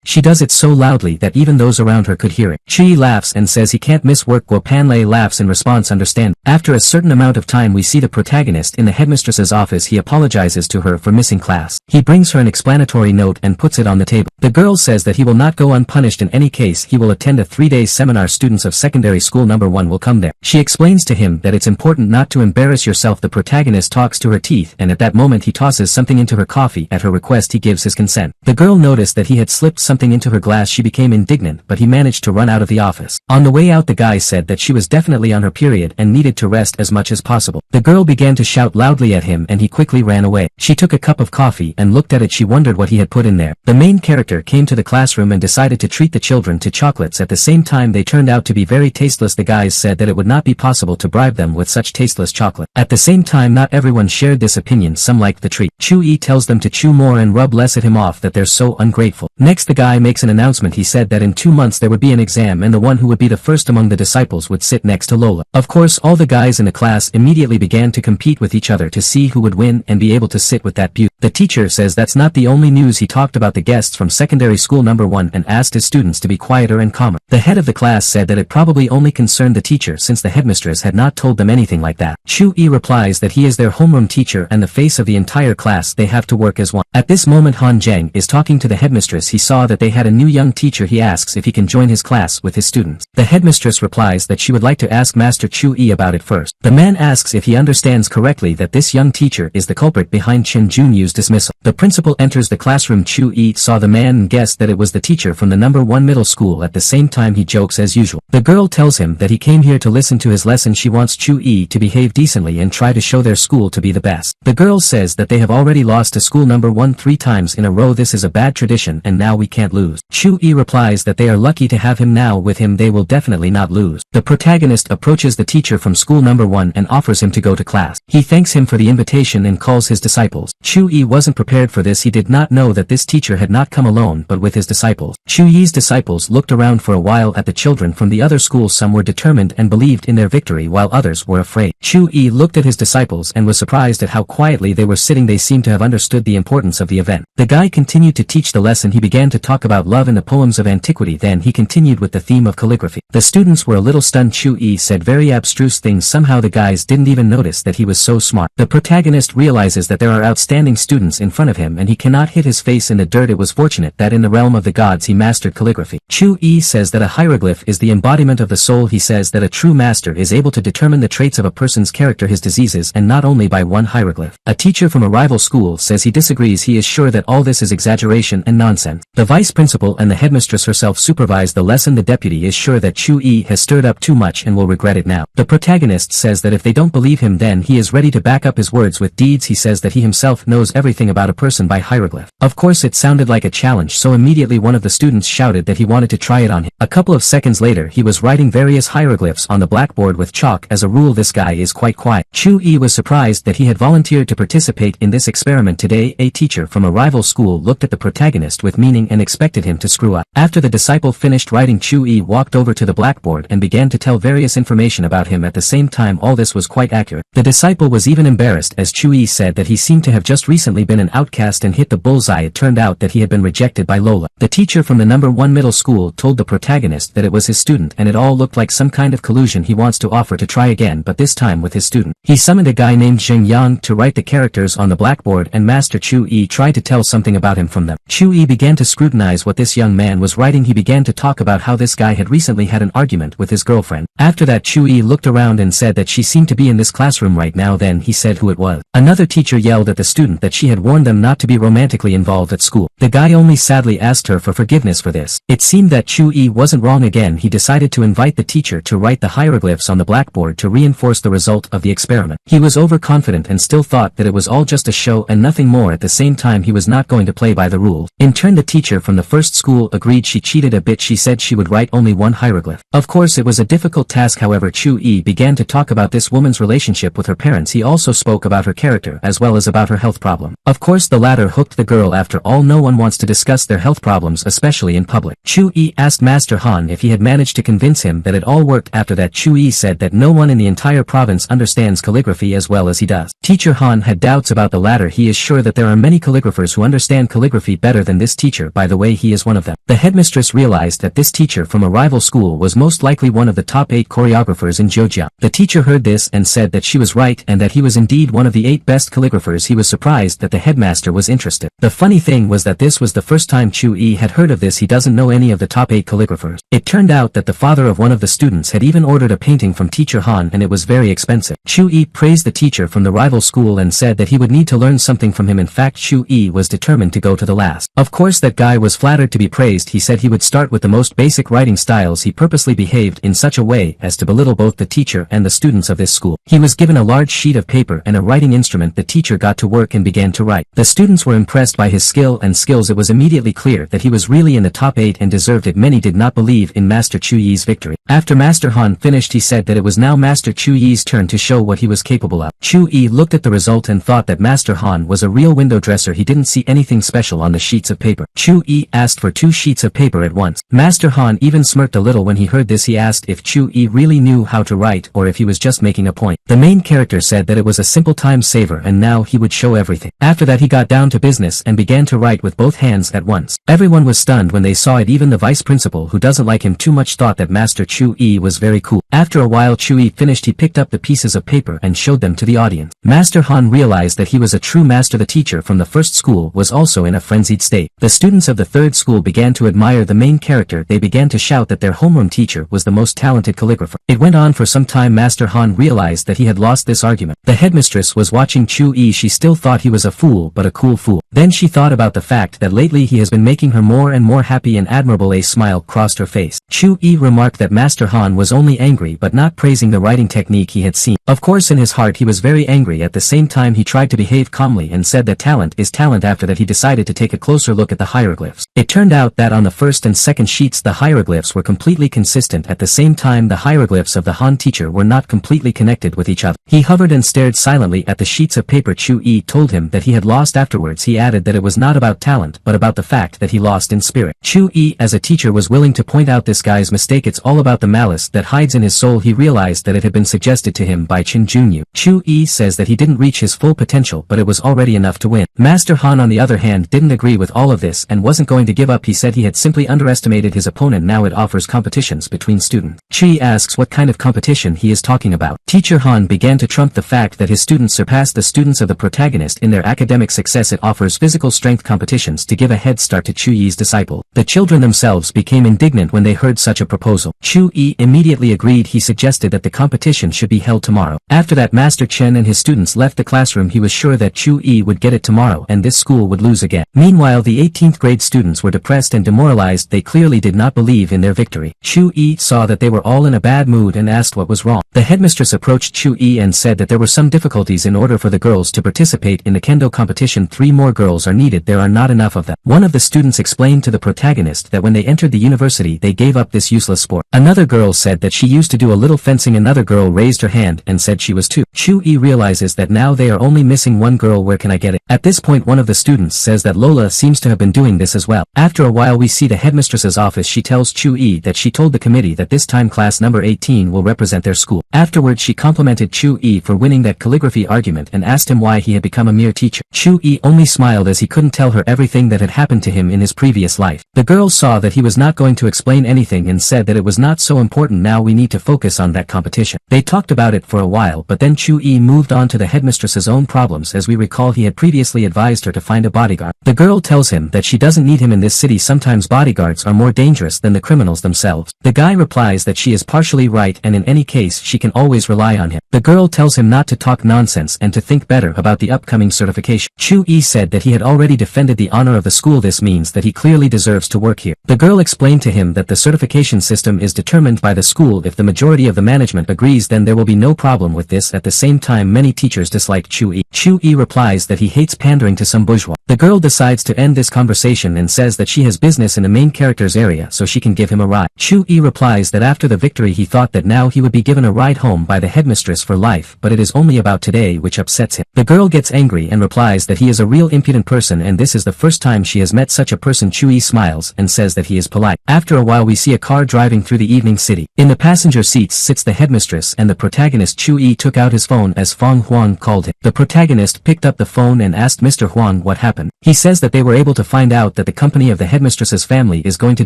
She does it so loudly that even those around her could hear it. Chi laughs and says he can't miss work. Guopanlei laughs in response, understand. After a certain amount of time we see the protagonist in the headmistress's office. He apologizes to her for missing class. He brings her an explanatory note and puts it on the table. The girl says that he will not go unpunished in any case. He will attend a 3-day seminar. Students of secondary school number 1 will come there. She explains to him that it's important not to embarrass yourself. The protagonist talks to her teeth, and at that moment he tosses something into her coffee. At her request he gives his consent. The girl noticed that he had slipped something into her glass. She became indignant, but he managed to run out of the office. On the way out the guy said that she was definitely on her period and needed to rest as much as possible. The girl began to shout loudly at him and he quickly ran away. She took a cup of coffee and looked at it. She wondered what he had put in there. The main character came to the classroom and decided to treat the children to chocolates. At the same time they turned out to be very tasteless. The guys said that it would not be possible to bribe them with such tasteless chocolate. At the same time not everyone shared this opinion. Some liked the treat. Chu-yi tells them to chew more and rub less at him off, that they're so ungrateful. Next the guy makes an announcement. He said that in 2 months there would be an exam and the one who would be the first among the disciples would sit next to Lola. Of course all the guys in the class immediately began to compete with each other to see who would win and be able to sit with that beauty. The teacher says that's not the only news. He talked about the guests from secondary school number 1 and asked his students to be quieter and calmer. The head of the class said that it probably only concerned the teacher since the headmistress had not told them anything like that. Chu-yi replies that he is their homeroom teacher and the face of the entire class. They have to work as one. At this moment Han Zheng is talking to the headmistress. He saw that they had a new young teacher. He asks if he can join his class with his students. The headmistress replies that she would like to ask Master Chu-yi about it first. The man asks if he understands correctly that this young teacher is the culprit behind Chen Junyu's dismissal. The principal enters the classroom. Chu-yi saw the man and guessed that it was the teacher from the number 1 middle school. At the same time he jokes as usual. The girl tells him that he came here to listen to his lesson. She wants Chu-yi to behave decently and try to show their school to be the best. The girl says that they have already lost to school number 1 3 times in a row. This is a bad tradition and now we can't lose. Chu-yi replies that they are lucky to have him now. With him they will definitely not lose. The protagonist approaches the teacher from school number 1 and offers him to go to class. He thanks him for the invitation and calls his disciples. Chu-yi wasn't prepared for this. He did not know that this teacher had not come alone but with his disciples. Chu-yi's disciples looked around for a while at the children from the other schools. Some were determined and believed in their victory while others were afraid. Chu-yi looked at his disciples and was surprised at how quietly they were sitting. They seemed to have understood the importance of the event. The guy continued to teach the lesson. He began to talk about love in the poems of antiquity. Then he continued with the theme of calligraphy. The students were a little stunned. Chu-yi said very abstruse things. Somehow the guys didn't even notice that he was so smart. The protagonist realizes that there are outstanding students in front of him and he cannot hit his face in the dirt. It was fortunate that in the realm of the gods he mastered calligraphy. Chu-yi says that a hieroglyph is the embodiment of the soul. He says that a true master is able to determine the traits of a person's character, his diseases, and not only by one hieroglyph. A teacher from a rival school says he disagrees. He is sure that all this is exaggeration and nonsense. The vice principal and the headmistress herself supervise the lesson. The deputy is sure that Chu-yi has stirred up too much and will regret it now. The protagonist says that if they don't believe him then he is ready to back up his words with deeds. He says that he himself knows everything about a person by hieroglyph. Of course it sounded like a challenge, so immediately one of the students shouted that he wanted to try it on him. A couple of seconds later he was writing various hieroglyphs on the blackboard with chalk. As a rule this guy is quite quiet. Chu-yi was surprised that he had volunteered to participate in this experiment today. A teacher from a rival school looked at the protagonist with meaning and expected him to screw up. After the disciple finished writing, Chu-yi walked over to the blackboard and began to tell various information about him. At the same time all this was quite accurate. The disciple was even embarrassed as Chu-yi said that he seemed to have just recently been an outcast and hit the bullseye. It turned out that he had been rejected by Lola. The teacher from the number 1 middle school told the protagonist that it was his student and it all looked like some kind of collusion. He wants to offer to try again, but this time with his student. He summoned a guy named Zheng Yang to write the characters on the blackboard and Master Chu-yi tried to tell something about him from them. Chu-yi began to scrutinize what this young man was writing. He began to talk about how this guy had recently had an argument with his girlfriend. After that Chu-yi looked around and said that she seemed to be in this classroom right now. Then he said who it was. Another teacher yelled at the student that she had warned them not to be romantically involved at school. The guy only sadly asked her for forgiveness for this. It seemed that Chu-yi wasn't wrong again. He decided to invite the teacher to write the hieroglyphs on the blackboard to reinforce the result of the experiment. He was overconfident and still thought that it was all just a show and nothing more. At the same time he was not going to play by the rules. In turn the teacher from the first school agreed. She cheated a bit. She said she would write only one hieroglyph. Of course it was a difficult task. However Chu-yi began to talk about this woman's relationship with her parents. He also spoke about her character as well as about her health problem. Of course the latter hooked the girl. After all no one wants to discuss their health problems especially in public. Chu-yi asked Master Han if he had managed to convince him that it all worked. After that Chu-yi said that no one in the entire province understands calligraphy as well as he does. Teacher Han had doubts about the latter. He is sure that there are many calligraphers who understand calligraphy better than this teacher. By the the way he is one of them. The headmistress realized that this teacher from a rival school was most likely one of the top 8 choreographers in Georgia. The teacher heard this and said that she was right and that he was indeed one of the 8 best calligraphers. He was surprised that the headmaster was interested. The funny thing was that this was the first time Chu-yi had heard of this. He doesn't know any of the top 8 calligraphers. It turned out that the father of one of the students had even ordered a painting from teacher Han and it was very expensive. Chu-yi praised the teacher from the rival school and said that he would need to learn something from him. In fact, Chu-yi was determined to go to the last. Of course that guy was flattered to be praised. He said he would start with the most basic writing styles. He purposely behaved in such a way as to belittle both the teacher and the students of this school. He was given a large sheet of paper and a writing instrument. The teacher got to work and began to write. The students were impressed by his skill and skills. It was immediately clear that he was really in the top 8 and deserved it. Many did not believe in Master Chu-yi's victory. After Master Han finished, he said that it was now Master Chu-yi's turn to show what he was capable of. Chu-yi looked at the result and thought that Master Han was a real window dresser. He didn't see anything special on the sheets of paper. Chu-yi asked for 2 sheets of paper at once. Master Han even smirked a little when he heard this. He asked if Chu-yi really knew how to write or if he was just making a point. The main character said that it was a simple time saver and now he would show everything. After that he got down to business and began to write with both hands at once. Everyone was stunned when they saw it. Even the vice principal, who doesn't like him too much, thought that Master Chu-yi was very cool. After a while Chu-yi finished. He picked up the pieces of paper and showed them to the audience. Master Han realized that he was a true master. The teacher from the first school was also in a frenzied state. The students of the third school began to admire the main character. They began to shout that their homeroom teacher was the most talented calligrapher. It went on for some time. Master Han realized that he had lost this argument. The headmistress was watching Chu-yi. She still thought he was a fool, but a cool fool. Then she thought about the fact that lately he has been making her more and more happy and admirable. A smile crossed her face. Chu-yi remarked that Master Han was only angry but not praising the writing technique he had seen. Of course in his heart he was very angry. At the same time he tried to behave calmly and said that talent is talent. After that he decided to take a closer look at the hieroglyphs. It turned out that on the first and second sheets the hieroglyphs were completely consistent. At the same time the hieroglyphs of the Han teacher were not completely connected with each other. He hovered and stared silently at the sheets of paper. Chu-yi told him that he had lost. Afterwards he added that it was not about talent but about the fact that he lost in spirit. Chu-yi as a teacher was willing to point out this guy's mistake. It's all about the malice that hides in his soul. He realized that it had been suggested to him by Chin Junyu. Chu-yi says that he didn't reach his full potential but it was already enough to win. Master Han on the other hand didn't agree with all of this and wasn't going to give up. He said he had simply underestimated his opponent. Now it offers competitions between students. Chi asks what kind of competition he is talking about. Teacher Han began to trump the fact that his students surpassed the students of the protagonist in their academic success. It offers physical strength competitions to give a head start to Chu-yi's disciple. The children themselves became indignant when they heard such a proposal. Chu-yi immediately agreed. He suggested that the competition should be held tomorrow. After that Master Chen and his students left the classroom. He was sure that Chu-yi would get it tomorrow and this school would lose again. Meanwhile the 18th grade students were depressed and demoralized. They clearly did not believe in their victory. Chu-yi saw that they were all in a bad mood and asked what was wrong. The headmistress approached Chu-yi and said that there were some difficulties. In order for the girls to participate in the kendo competition 3 more girls are needed. There are not enough of them. One of the students explained to the protagonist that when they entered the university they gave up this useless sport. Another girl said that she used to do a little fencing. Another girl raised her hand and said she was too. Chu-yi realizes that now they are only missing one girl. Where can I get it? At this point one of the students says that Lola seems to have been doing this as well. After a while we see the headmistress's office. She tells Chu-yi that she told the committee that this time class number 18 will represent their school. Afterwards she complimented Chu-yi for winning that calligraphy argument and asked him why he had become a mere teacher. Chu-yi only smiled as he couldn't tell her everything that had happened to him in his previous life. The girl saw that he was not going to explain anything and said that it was not so important. Now we need to focus on that competition. They talked about it for a while but then Chu-yi moved on to the headmistress's own problems. As we recall he had previously advised her to find a bodyguard. The girl tells him that she doesn't need him in this city. Sometimes bodyguards are more dangerous than the criminals themselves. The guy replies that she is partially right and in any case she can always rely on him. The girl tells him not to talk nonsense and to think better about the upcoming certification. Chu-yi said that he had already defended the honor of the school. This means that he clearly deserves to work here. The girl explained to him that the certification system is determined by the school. If the majority of the management agrees then there will be no problem with this. At the same time many teachers dislike Chu-yi. Chu-yi replies that he hates pandering to some bourgeois. The girl decides to end this conversation and says that she has business in the main character's area so she can give him a ride. Chu-yi replies that after the victory he thought that now he would be given a ride home by the headmistress for life, but it is only about today, which upsets him. The girl gets angry and replies that he is a real impudent person and this is the first time she has met such a person. Chu-yi smiles and says that he is polite. After a while we see a car driving through the evening city. In the passenger seats sits the headmistress and the protagonist Chu-yi took out his phone as Fong Huang called him. The protagonist picked up the phone and asked Mr. Huang what happened. He says that they were able to find out that the company of the headmistress's family is going to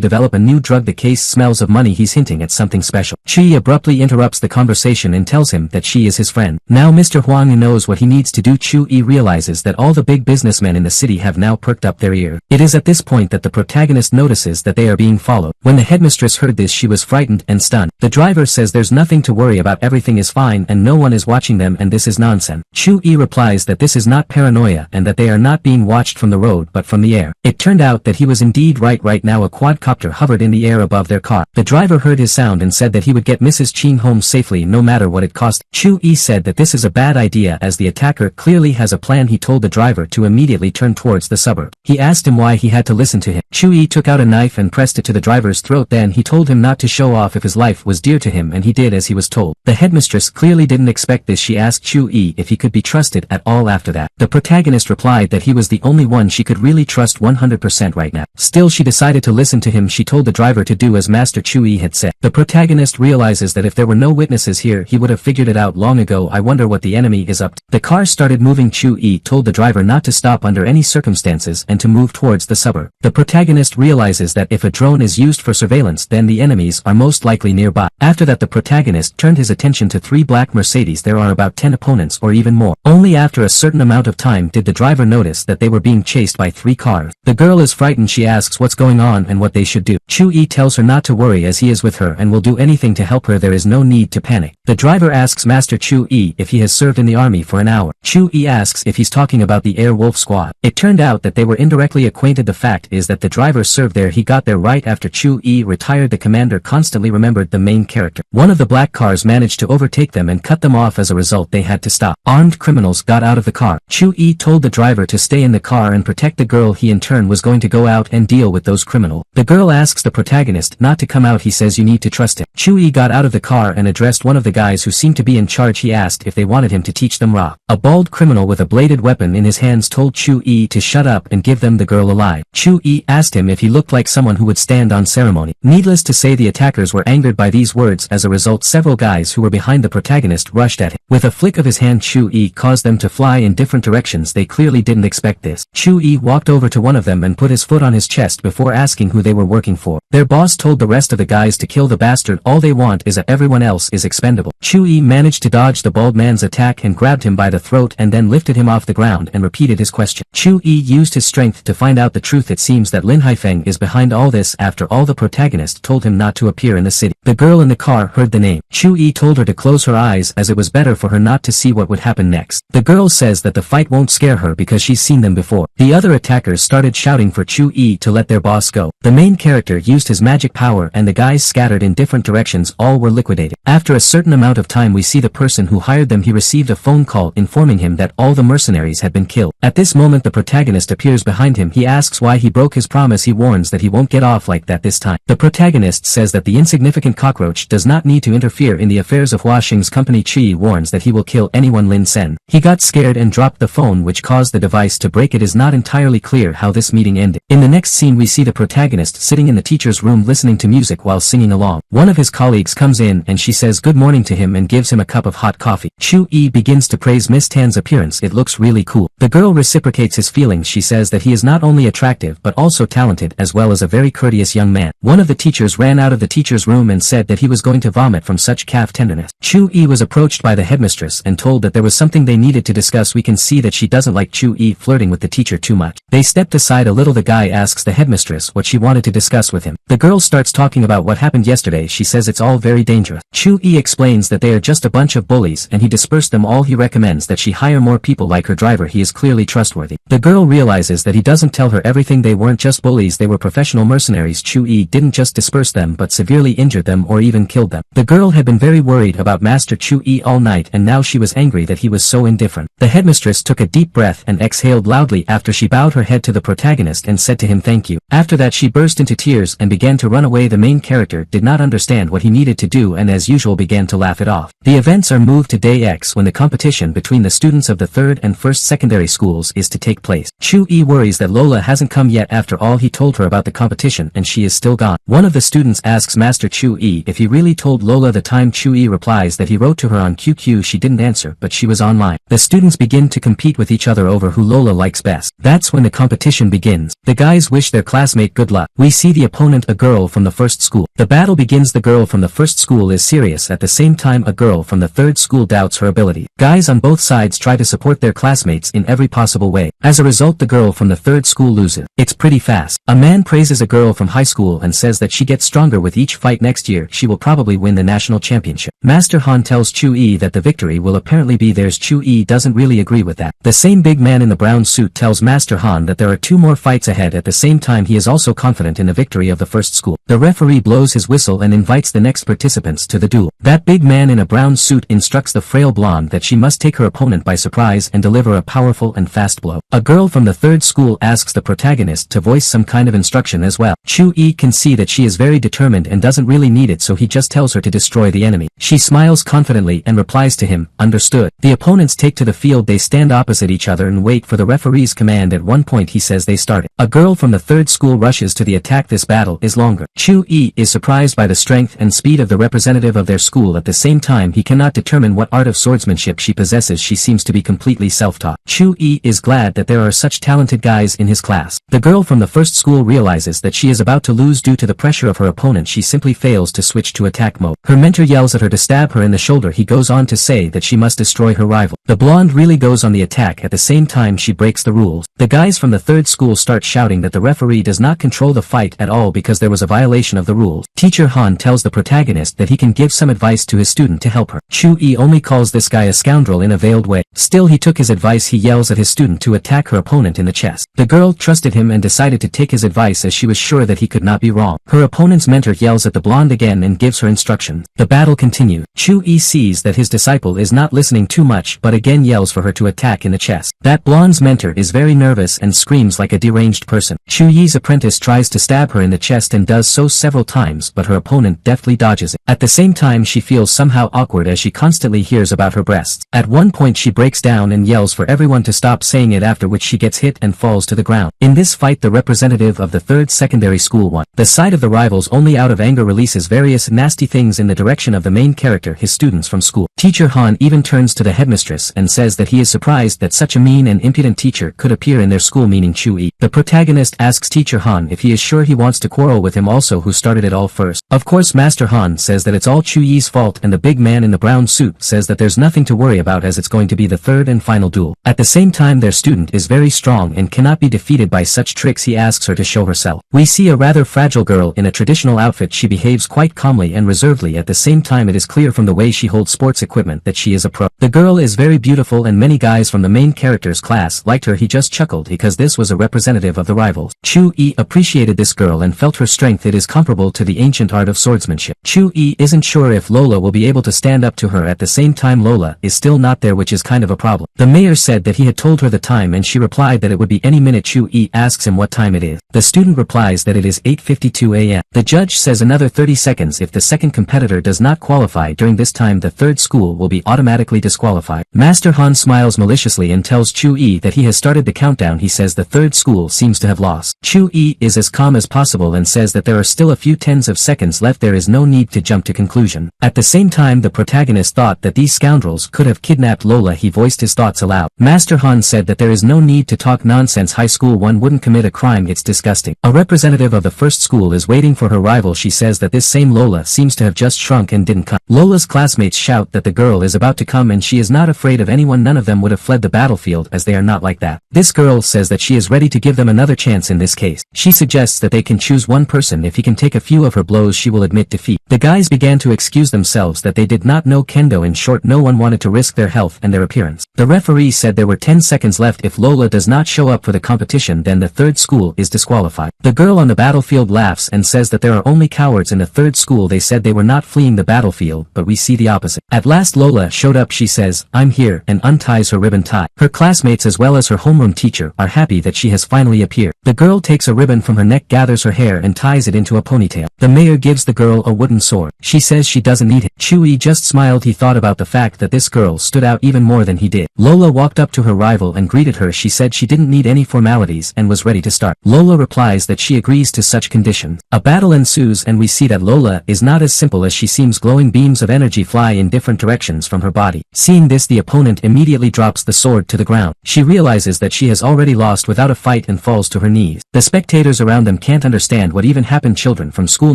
develop a new drug. The case smells of money. He's hinting at something special. Chu-yi abruptly interrupts the conversation and tells him that she is his friend. Now Mr. Huang knows what he needs to do. Chu-yi realizes that all the big businessmen in the city have now perked up their ear. It is at this point that the protagonist notices that they are being followed. When the headmistress heard this, she was frightened and stunned. The driver says there's nothing to worry about, everything is fine and no one is watching them and this is nonsense. Chu-yi replies that this is not paranoia and that they are not being watched from the road but from the air. It turned out that he was indeed right. Right now a quadcopter hovered in the air above their car. The driver heard his sound and said that he would get Mrs. Ching home safely no matter what it cost. Chu-yi said that this is a bad idea as the attacker clearly has a plan. He told the driver to immediately turn towards the suburb. He asked him why he had to listen to him. Chu-yi took out a knife and pressed it to the driver's throat. Then he told him not to show off if his life was dear to him, and he did as he was told. The headmistress clearly didn't expect this. She asked Chu-yi if he could be trusted at all after that. The protagonist replied that he was the only one she could really trust 100% right now. Still she decided to listen to him. She told the driver to do as Master Chu-yi had said. The protagonist realizes that if there were no witnesses here he would have figured it out long ago. I wonder what the enemy is up to. The car started moving. Chu-yi told the driver not to stop under any circumstances and to move towards the suburb. The protagonist realizes that if a drone is used for surveillance then the enemies are most likely nearby. After that the protagonist turned his attention to 3 black Mercedes. There are about 10 opponents or even more. Only after a certain amount of time did the driver notice that they were being chased by 3 cars. The girl is frightened. She asks what's going on and what they should do. Chu-yi tells her not to worry as he is with her and will do anything to help her. There is no need to panic. The driver asks Master Chu-yi if he has served in the army for an hour. Chu-yi asks if he's talking about the Air Wolf Squad. It turned out that they were indirectly acquainted. The fact is that the driver served there. He got there right after Chu-yi retired. The commander constantly remembered the main character. One of the black cars managed to overtake them and cut them off. As a result they had to stop. Armed criminals got out of the car. Chu-yi told the driver to stay in the car and protect the girl. He in turn was going to go out and deal with those criminals. The girl asks the protagonist not to come out. He says you need to trust him. Chu-yi got out of the car and addressed one of the guys who seemed to be in charge. He asked if they wanted him to teach them rock. A bald criminal with a bladed weapon in his hands told Chu-yi to shut up and give them the girl alive. Chu-yi asked him if he looked like someone who would stand on ceremony. Needless to say the attackers were angered by these words. As a result several guys who were behind the protagonist rushed at him. With a flick of his hand Chu-yi caused them to fly in different directions. They clearly didn't expect this. Chu-yi walked over to one of them and put his foot on his chest before asking who they were working for. Their boss told the rest of the guys to kill the bastard. All they want is that everyone else is expendable. Chu-yi managed to dodge the bald man's attack and grabbed him by the throat and then lifted him off the ground and repeated his question. Chu-yi used his strength to find out the truth. It seems that Lin Haifeng is behind all this. After all the protagonist told him not to appear in the city. The girl in the car heard the name. Chu-yi told her to close her eyes as it was better for her not to see what would happen next. The girl says that the fight won't scare her because she's seen them before. The other attackers started shouting for Chu-yi to let their boss go. The main character used his magic power and the guys scattered in different directions. All were liquidated. After a certain amount of time we see the person who hired them. He received a phone call informing him that all the mercenaries had been killed. At this moment the protagonist appears behind him. He asks why he broke his promise. He warns that he won't get off like that this time. The protagonist says that the insignificant cockroach does not need to interfere in the affairs of Hua Xing's company. Chi warns that he will kill anyone. Lin Sen. He got scared and dropped the phone which caused the device to break. It is not entirely clear how this meeting ended. In the next scene we see the protagonist sitting in the teacher's room listening to music while singing along. One of his colleagues comes in and she says good morning to him and gives him a cup of hot coffee. Chu-yi begins to praise Miss Tan's appearance. It looks really cool. The girl reciprocates his feelings. She says that he is not only attractive but also talented as well as a very courteous young man. One of the teachers ran out of the teacher's room and said that he was going to vomit from such calf tenderness. Chu-yi was approached by the headmistress and told that there was something they needed to discuss. We can see that she doesn't like Chu-yi flirting with the teacher too much. They stepped aside a little. The guy asks the headmistress what she wanted to discuss with him. The girl starts talking about what happened yesterday. She says it's all very dangerous. Chu-yi explains that they are just a bunch of bullies and he dispersed them all. He recommends that she hire more people like her driver. He is clearly trustworthy. The girl realizes that he doesn't tell her everything. They weren't just bullies, they were professional mercenaries. Chu-yi didn't just disperse them but severely injured them or even killed them. The girl had been very worried about Master Chu-yi all night and now she was angry that he was so indifferent. The headmistress took a deep breath and exhaled loudly after she bowed her head to the protagonist and said to him thank you. After that she burst into tears and began to run away. The main character did not understand what he needed to do and as usual began to laugh it off. The events are moved to day X when the competition between the students of the 3rd and 1st secondary schools is to take place. Chu-yi worries that Lola hasn't come yet. After all he told her about the competition and she is still gone. One of the students asks Master Chu-yi if he really told Lola the time. Chu-yi replies that he wrote to her on QQ. She didn't answer, but she was online. The students begin to compete with each other over who Lola likes best. That's when the competition begins. The guys wish their classmate good luck. We see the opponent, a girl from the first school. The battle begins. The girl from the first school is serious. At the same time, a girl from the third school doubts her ability. Guys on both sides try to support their classmates in every possible way. As a result, the girl from the third school loses. It's pretty fast. A man praises a girl from high school and says that she gets stronger with each fight. Next year she will probably win the national championship. Master Han tells Chu-yi that the victory will apparently be theirs. Chu-yi doesn't really agree with that. The same big man in the brown suit tells Master Han that there are 2 more fights ahead. At the same time, he is also confident in the victory of the first school. The referee blows his whistle and invites the next participants to the duel. That big man in a brown suit instructs the frail blonde that she must take her opponent by surprise and deliver a powerful and fast blow. A girl from the third school asks the protagonist to voice some kind of instruction as well. Chu-yi can see that she is very determined and doesn't really need it, so he just tells her to destroy the enemy. She smiles confidently and replies to him, "Understood." The opponents take to the field. They stand opposite each other and wait for the referee's command. At one point he says they started. A girl from the third school rushes to the attack. This battle is longer. Chu-yi is surprised by the strength and speed of the representative of their school. At the same time, he cannot determine what art of swordsmanship she possesses. She seems to be completely self-taught. Chu-yi is glad that there are such talented guys in his class. The girl from the first school realizes that she is about to lose due to the pressure of her opponent. She simply fails to switch to attack mode. Her mentor yells at her to stab her in the shoulder. He goes on to say that she must destroy her rival. The blonde really goes on the attack. At the same time, she breaks the rules. The guys from the third school start shouting that the referee does not control the fight at all because there was a violation of the rules. Teacher Han tells the protagonist that he can give some advice to his student to help her. Chu-yi only calls this guy a scoundrel in a veiled way. Still, he took his advice. He yells at his student to attack her opponent in the chest. The girl trusted him and decided to take his advice as she was sure that he could not be wrong. Her opponent's mentor yells at the blonde again and gives her instructions. The battle continues. Chu-yi sees that his disciple is not listening too much but again yells for her to attack in the chest. That blonde's mentor is very nervous and screams like a deranged person. Chu-yi's apprentice tries to stab her in the chest and does so several times, but her opponent deftly dodges it. At the same time, she feels somehow awkward as she constantly hears about her breasts. At one point she breaks down and yells for everyone to stop saying it, after which she gets hit and falls to the ground. In this fight, the representative of the third secondary school won. The side of the rivals only out of anger releases various nasty things in the direction of the main character, his students from school. Teacher Han even turns to the headmistress and says that he is surprised that such a mean and impudent teacher could appear in their school, meaning Chu-yi. The protagonist asks Teacher Han if he is sure he wants to quarrel with him also, who started it all first. Of course, Master Han says that it's all Chu-yi's fault, and the big man in the brown suit says that there's nothing to worry about as it's going to be the third and final duel. At the same time, their student is very strong and cannot be defeated by such tricks. He asks her to show herself. We see a rather fragile girl in a traditional outfit. She behaves quite calmly and reservedly. At the same time, it is clear from the way she holds sports equipment that she is a pro. The girl is very beautiful and many guys from the main character's class liked her. He just chuckled because this was a representative of the rivals. Chu-yi appreciated this girl and felt her strength. It is comparable to the ancient art of swordsmanship. Chu-yi isn't sure if Lola will be able to stand up to her. At the same time, Lola is still not there, which is kind of a problem. The mayor said that he had told her the time and she replied that it would be any minute. Chu-yi asks him what time it is. The student replies that it is 8:52 a.m. The judge says another 30 seconds. If the second competitor does not qualify during this time, the third school will be automatically disqualified. Master Han smiles maliciously and tells Chu-yi that he has started the countdown. He says the third school seems to have lost. Chu-yi is as calm as possible and says that there are still a few tens of seconds left. There is no need to jump to conclusion. At the same time, the protagonist thought that these scoundrels could have kidnapped Lola. He voiced his thoughts aloud. Master Han said that there is no need to talk nonsense. High school one wouldn't commit a crime. It's disgusting. A representative of the first school is waiting for her rival. She says that this same Lola seems to have just shrunk and didn't come. Lola's classmates shout that the girl is about to come and she is not afraid of anyone. None of them would have fled the battlefield as they are not like that. This girl says that she is ready to give them another chance in this case. She suggests that they can choose one person. If he can take a few of her blows, she will admit defeat. The guys began to excuse themselves that they did not know kendo. In short, no one wanted to risk their health and their appearance. The referee said there were 10 seconds left. If Lola does not show up for the competition, then the third school is disqualified. The girl on the battlefield laughs and says that there are only cowards in the third school. They said they were not fleeing the battlefield, but we see the opposite. At last Lola showed up. She says, "I'm here," and unties her ribbon tie. Her classmates as well as her homeroom teacher are happy that she has finally appeared. The girl takes a ribbon from her neck, gathers her hair and ties it into a ponytail. The mayor gives the girl a wooden sword. She says she doesn't need it. Chu-yi just smiled. He thought about the fact that this girl stood out even more than he did. Lola walked up to her rival and greeted her. She said she didn't need any formalities and was ready to start. Lola replies that she agrees to such conditions. A battle ensues and we see that Lola is not as simple as she seems. Glowing beams of energy fly in different directions from her body. Seeing this, the opponent immediately drops the sword to the ground. She realizes that she has already lost without a fight and falls to her knees. The spectators around them can't understand what even happened. Children from school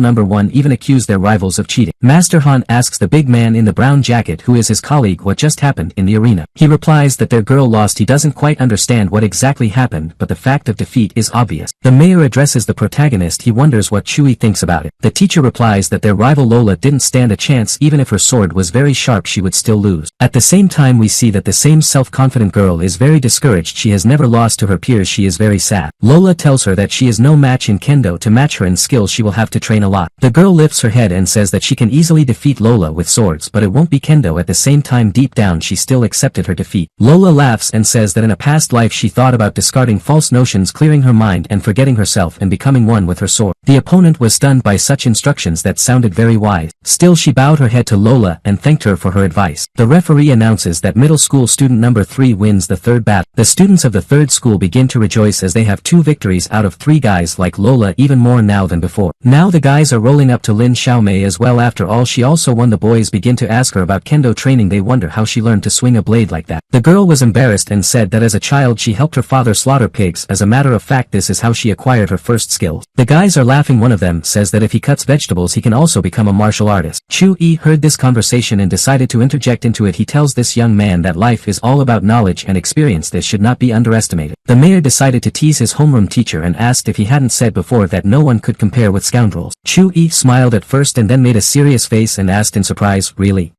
number 1 even accuse their rivals of cheating. Master Han asks the big man in the brown jacket who is his colleague what just happened in the arena. He replies that their girl lost. He doesn't quite understand what exactly happened, but the fact of defeat is obvious. The mayor addresses the protagonist. He wonders what Chui thinks about it. The teacher replies that their rival Lola didn't stand a chance. Even if her sword was very sharp, she would still lose. At the same time, we see that the same self-confident girl is very discouraged. She has never lost to her peers. She is very sad. Lola tells her that she is no match in kendo. To match her in skill, she will have to train a lot. The girl lifts her head and says that she can easily defeat Lola with swords, but it won't be kendo. At the same time, deep down, she still accepted her defeat. Lola laughs and says that in a past life she thought about discarding false notions, clearing her mind and forgetting herself and becoming one with her sword. The opponent was stunned by such instructions that sounded very wise. Still, she bowed her head to Lola and thanked her for her advice. The referee announces that middle school student number 3 wins the third battle. The students of the third school begin to rejoice as they have 2 victories out of 3 guys like Lola, even more now than before. Now the guys are rolling up to Lin Xiaomei as well. After all, she also won. The boys begin to ask her about kendo training. They wonder how she learned to swing a blade like that. The girl was embarrassed and said that as a child she helped her father slaughter pigs. As a matter of fact, this is how she acquired her first skills. The guys are laughing. One of them says that if he cuts vegetables he can also become a martial artist. Chu Yi heard this conversation and decided to interject into it. He tells this young man that life is all about knowledge and experience. This should not be underestimated. The mayor decided to tease his homeroom teacher and asked if he hadn't said before that no one could compare with scoundrels. Chu Yi smiled at first and then made a serious face and asked in surprise, "Really?"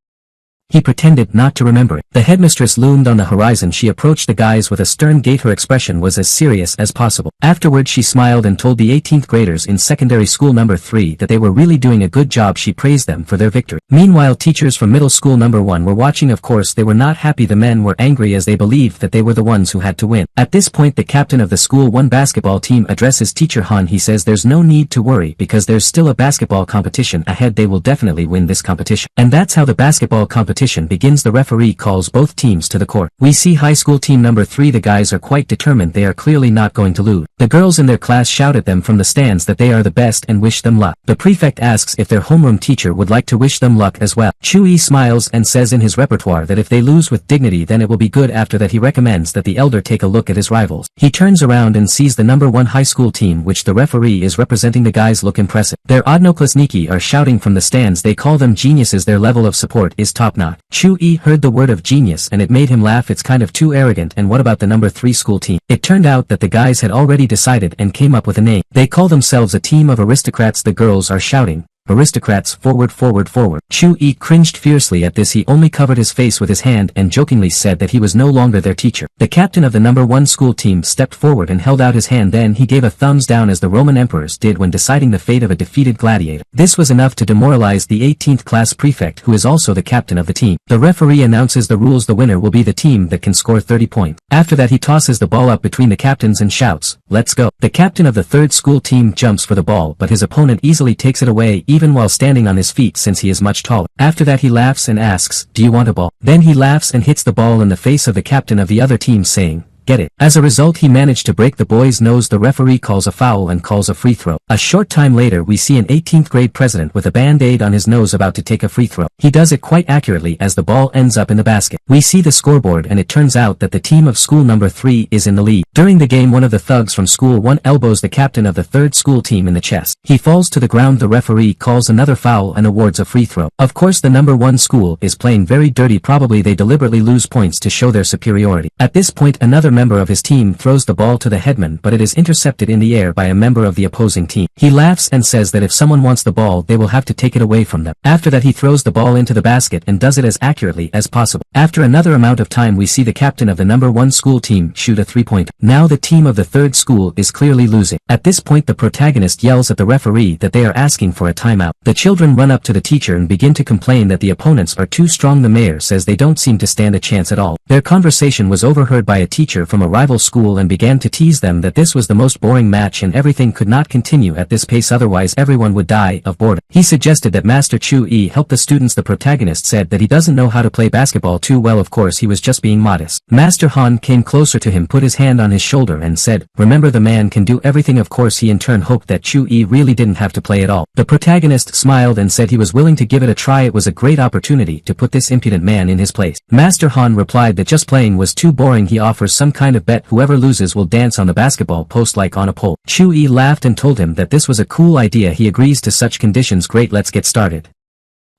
He pretended not to remember it. The headmistress loomed on the horizon. She approached the guys with a stern gait. Her expression was as serious as possible. Afterward she smiled and told the 18th graders in secondary school number 3 that they were really doing a good job. She praised them for their victory. Meanwhile, teachers from middle school number 1 were watching. Of course they were not happy. The men were angry as they believed that they were the ones who had to win. At this point the captain of the school 1 basketball team addresses teacher Han. He says there's no need to worry because there's still a basketball competition ahead. They will definitely win this competition. And that's how the basketball competition begins. The referee calls both teams to the court. We see high school team number 3. The guys are quite determined. They are clearly not going to lose. The girls in their class shout at them from the stands that they are the best and wish them luck. The prefect asks if their homeroom teacher would like to wish them luck as well. Chui smiles and says in his repertoire that if they lose with dignity then it will be good. After that he recommends that the elder take a look at his rivals. He turns around and sees the number 1 high school team which the referee is representing. The guys look impressive. Their odnoklasniki are shouting from the stands. They call them geniuses. Their level of support is top-notch. Chu-yi heard the word of genius and it made him laugh. It's kind of too arrogant. And what about the number 3 school team? It turned out that the guys had already decided and came up with a name. They call themselves a team of aristocrats. The girls are shouting, "Aristocrats, forward, forward, forward." Chu-yi cringed fiercely at this. He only covered his face with his hand and jokingly said that he was no longer their teacher. The captain of the number 1 school team stepped forward and held out his hand. Then he gave a thumbs down as the Roman emperors did when deciding the fate of a defeated gladiator. This was enough to demoralize the 18th class prefect, who is also the captain of the team. The referee announces the rules. The winner will be the team that can score 30 points. After that he tosses the ball up between the captains and shouts, "Let's go." The captain of the 3rd school team jumps for the ball, but his opponent easily takes it away even while standing on his feet since he is much taller. After that he laughs and asks, "Do you want a ball?" Then he laughs and hits the ball in the face of the captain of the other team saying, "Get it." As a result he managed to break the boy's nose. The referee calls a foul and calls a free throw. A short time later we see an 18th grade president with a band-aid on his nose about to take a free throw. He does it quite accurately as the ball ends up in the basket. We see the scoreboard and it turns out that the team of school number 3 is in the lead. During the game one of the thugs from school 1 elbows the captain of the 3rd school team in the chest. He falls to the ground. The referee calls another foul and awards a free throw. Of course the number 1 school is playing very dirty. Probably they deliberately lose points to show their superiority. At this point another member of his team throws the ball to the headman, but it is intercepted in the air by a member of the opposing team. He laughs and says that if someone wants the ball they will have to take it away from them. After that he throws the ball into the basket and does it as accurately as possible. After another amount of time we see the captain of the number 1 school team shoot a 3-pointer. Now the team of the 3rd school is clearly losing. At this point the protagonist yells at the referee that they are asking for a timeout. The children run up to the teacher and begin to complain that the opponents are too strong. The mayor says they don't seem to stand a chance at all. Their conversation was overheard by a teacher from a rival school and began to tease them that this was the most boring match and everything could not continue at this pace, otherwise everyone would die of boredom. He suggested that Master Chu-yi help the students. The protagonist said that he doesn't know how to play basketball too well. Of course he was just being modest. Master Han came closer to him, put his hand on his shoulder and said, "Remember, the man can do everything." Of course he in turn hoped that Chu-yi really didn't have to play at all. The protagonist smiled and said he was willing to give it a try. It was a great opportunity to put this impudent man in his place. Master Han replied that just playing was too boring. He offers some kind of bet. Whoever loses will dance on the basketball post like on a pole. Chu-yi laughed and told him that this was a cool idea. He agrees to such conditions. Great, let's get started,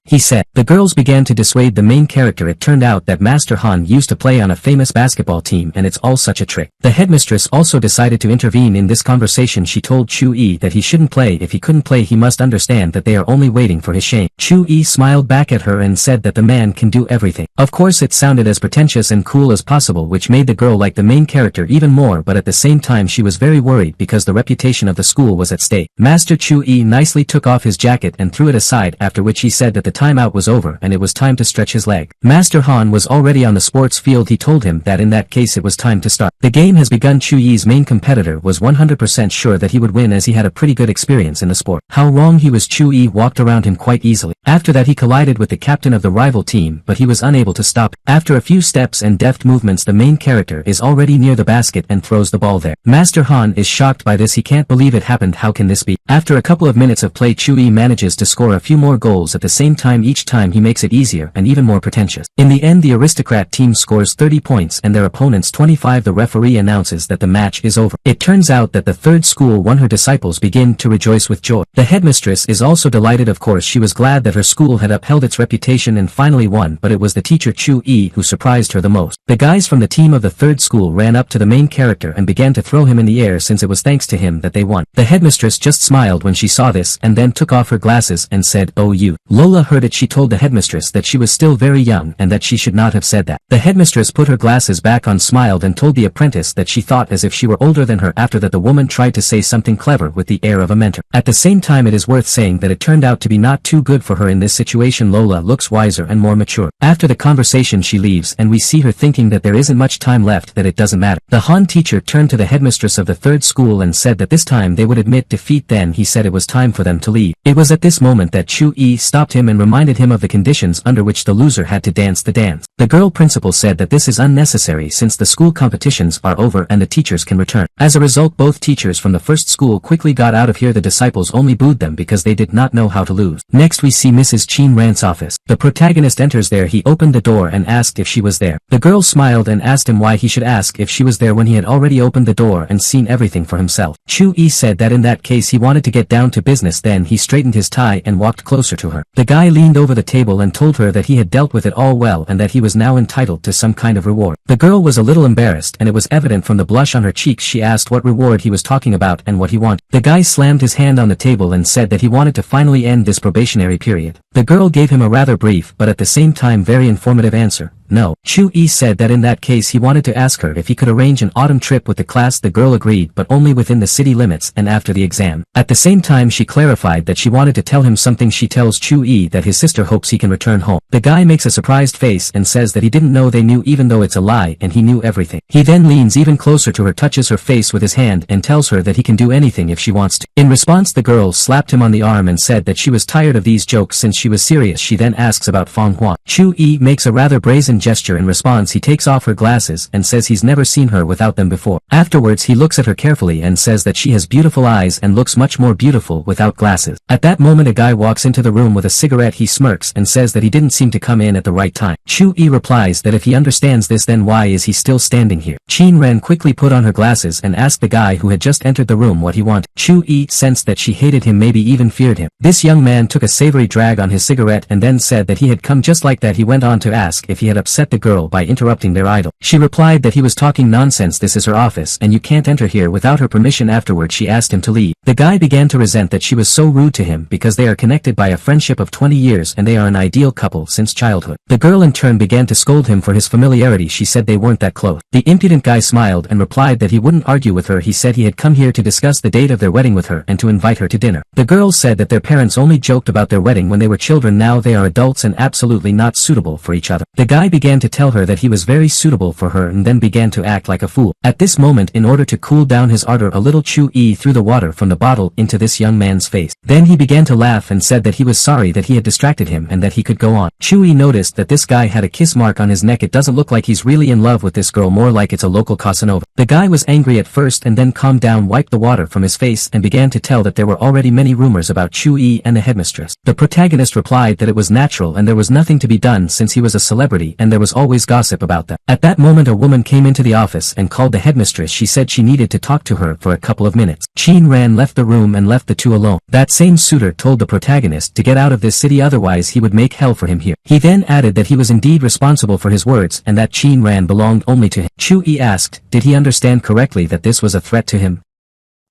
he said. The girls began to dissuade the main character. It turned out that Master Han used to play on a famous basketball team and it's all such a trick. The headmistress also decided to intervene in this conversation. She told Chu-yi that he shouldn't play. If he couldn't play, he must understand that they are only waiting for his shame. Chu-yi smiled back at her and said that the man can do everything. Of course it sounded as pretentious and cool as possible, which made the girl like the main character even more, but at the same time she was very worried because the reputation of the school was at stake. Master Chu-yi nicely took off his jacket and threw it aside, after which he said that the timeout was over and it was time to stretch his leg. Master Han was already on the sports field. He told him that in that case it was time to start. The game has begun. Chu-yi's main competitor was 100% sure that he would win as he had a pretty good experience in the sport. How wrong he was. Chu-yi walked around him quite easily. After that he collided with the captain of the rival team, but he was unable to stop. After a few steps and deft movements, the main character is already near the basket and throws the ball there. Master Han is shocked by this. He can't believe it happened. How can this be? After a couple of minutes of play, Chu-yi manages to score a few more goals at the same time. Each time he makes it easier and even more pretentious. In the end, the aristocrat team scores 30 points and their opponents 25. The referee announces that the match is over. It turns out that the third school won. Her disciples begin to rejoice with joy. The headmistress is also delighted. Of course she was glad that her school had upheld its reputation and finally won, but it was the teacher Chu-yi who surprised her the most. The guys from the team of the third school ran up to the main character and began to throw him in the air since it was thanks to him that they won. The headmistress just smiled when she saw this and then took off her glasses and said, "Oh, you." Lola heard it. She told the headmistress that she was still very young and that she should not have said that. The headmistress put her glasses back on, smiled and told the apprentice that she thought as if she were older than her. After that the woman tried to say something clever with the air of a mentor. At the same time it is worth saying that it turned out to be not too good for her in this situation. Lola looks wiser and more mature. After the conversation she leaves and we see her thinking that there isn't much time left, that it doesn't matter. The Han teacher turned to the headmistress of the third school and said that this time they would admit defeat. Then he said it was time for them to leave. It was at this moment that Chu-yi stopped him and reminded him of the conditions under which the loser had to dance the dance. The girl principal said that this is unnecessary since the school competitions are over and the teachers can return. As a result, both teachers from the first school quickly got out of here. The disciples only booed them because they did not know how to lose. Next we see Mrs. Chin Ran's office. The protagonist enters there. He opened the door and asked if she was there. The girl smiled and asked him why he should ask if she was there when he had already opened the door and seen everything for himself. Chu-yi said that in that case he wanted to get down to business. Then he straightened his tie and walked closer to her. The guy leaned over the table and told her that he had dealt with it all well and that he was now entitled to some kind of reward. The girl was a little embarrassed and it was evident from the blush on her cheeks. She asked what reward he was talking about and what he wanted. The guy slammed his hand on the table and said that he wanted to finally end this probationary period. The girl gave him a rather brief but at the same time very informative answer. No. Chu-yi said that in that case he wanted to ask her if he could arrange an autumn trip with the class. The girl agreed, but only within the city limits and after the exam. At the same time she clarified that she wanted to tell him something. She tells Chu-yi that his sister hopes he can return home. The guy makes a surprised face and says that he didn't know they knew, even though it's a lie and he knew everything. He then leans even closer to her, touches her face with his hand and tells her that he can do anything if she wants to. In response the girl slapped him on the arm and said that she was tired of these jokes since she was serious. She then asks about manhwa. Chu-yi makes a rather brazen gesture. In response he takes off her glasses and says he's never seen her without them before. Afterwards he looks at her carefully and says that she has beautiful eyes and looks much more beautiful without glasses. At that moment a guy walks into the room with a cigarette. He smirks and says that he didn't seem to come in at the right time. Chu-yi replies that if he understands this then why is he still standing here. Chin Ren quickly put on her glasses and asked the guy who had just entered the room what he wanted. Chu-yi sensed that she hated him, maybe even feared him. This young man took a savory drag on his cigarette and then said that he had come just like that. He went on to ask if he had upset the girl by interrupting their idol. She replied that he was talking nonsense. This is her office and you can't enter here without her permission. Afterwards she asked him to leave. The guy began to resent that she was so rude to him because they are connected by a friendship of 20 years and they are an ideal couple since childhood. The girl in turn began to scold him for his familiarity. She said they weren't that close. The impudent guy smiled and replied that he wouldn't argue with her. He said he had come here to discuss the date of their wedding with her and to invite her to dinner. The girl said that their parents only joked about their wedding when they were children. Now they are adults and absolutely not suitable for each other. The guy began to tell her that he was very suitable for her and then began to act like a fool. At this moment, in order to cool down his ardor a little, Chu-yi threw the water from the bottle into this young man's face. Then he began to laugh and said that he was sorry that he had distracted him and that he could go on. Chu-yi noticed that this guy had a kiss mark on his neck. It doesn't look like he's really in love with this girl, more like it's a local Casanova. The guy was angry at first and then calmed down, wiped the water from his face and began to tell that there were already many rumors about Chu-yi and the headmistress. The protagonist replied that it was natural and there was nothing to be done since he was a celebrity and there was always gossip about them. At that moment a woman came into the office and called the headmistress. She said she needed to talk to her for a couple of minutes. Chin Ran left the room and left the two alone. That same suitor told the protagonist to get out of this city, otherwise he would make hell for him here. He then added that he was indeed responsible for his words and that Chin Ran belonged only to him. Chu-yi asked, did he understand correctly that this was a threat to him?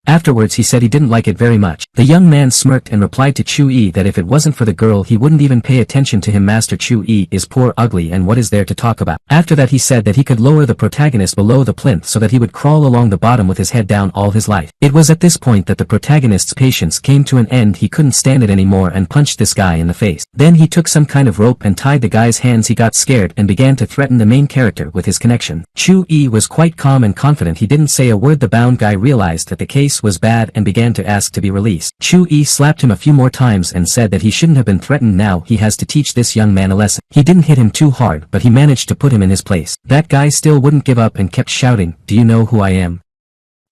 Afterwards he said he didn't like it very much. The young man smirked and replied to Chu-yi that if it wasn't for the girl he wouldn't even pay attention to him. Master Chu-yi is poor, ugly, and what is there to talk about? After that he said that he could lower the protagonist below the plinth so that he would crawl along the bottom with his head down all his life. It was at this point that the protagonist's patience came to an end. He couldn't stand it anymore and punched this guy in the face. Then he took some kind of rope and tied the guy's hands. He got scared and began to threaten the main character with his connection. Chu-yi was quite calm and confident. He didn't say a word. The bound guy realized that the case was bad and began to ask to be released. Chu-yi slapped him a few more times and said that he shouldn't have been threatened. Now he has to teach this young man a lesson. He didn't hit him too hard, but he managed to put him in his place. That guy still wouldn't give up and kept shouting, "Do you know who I am?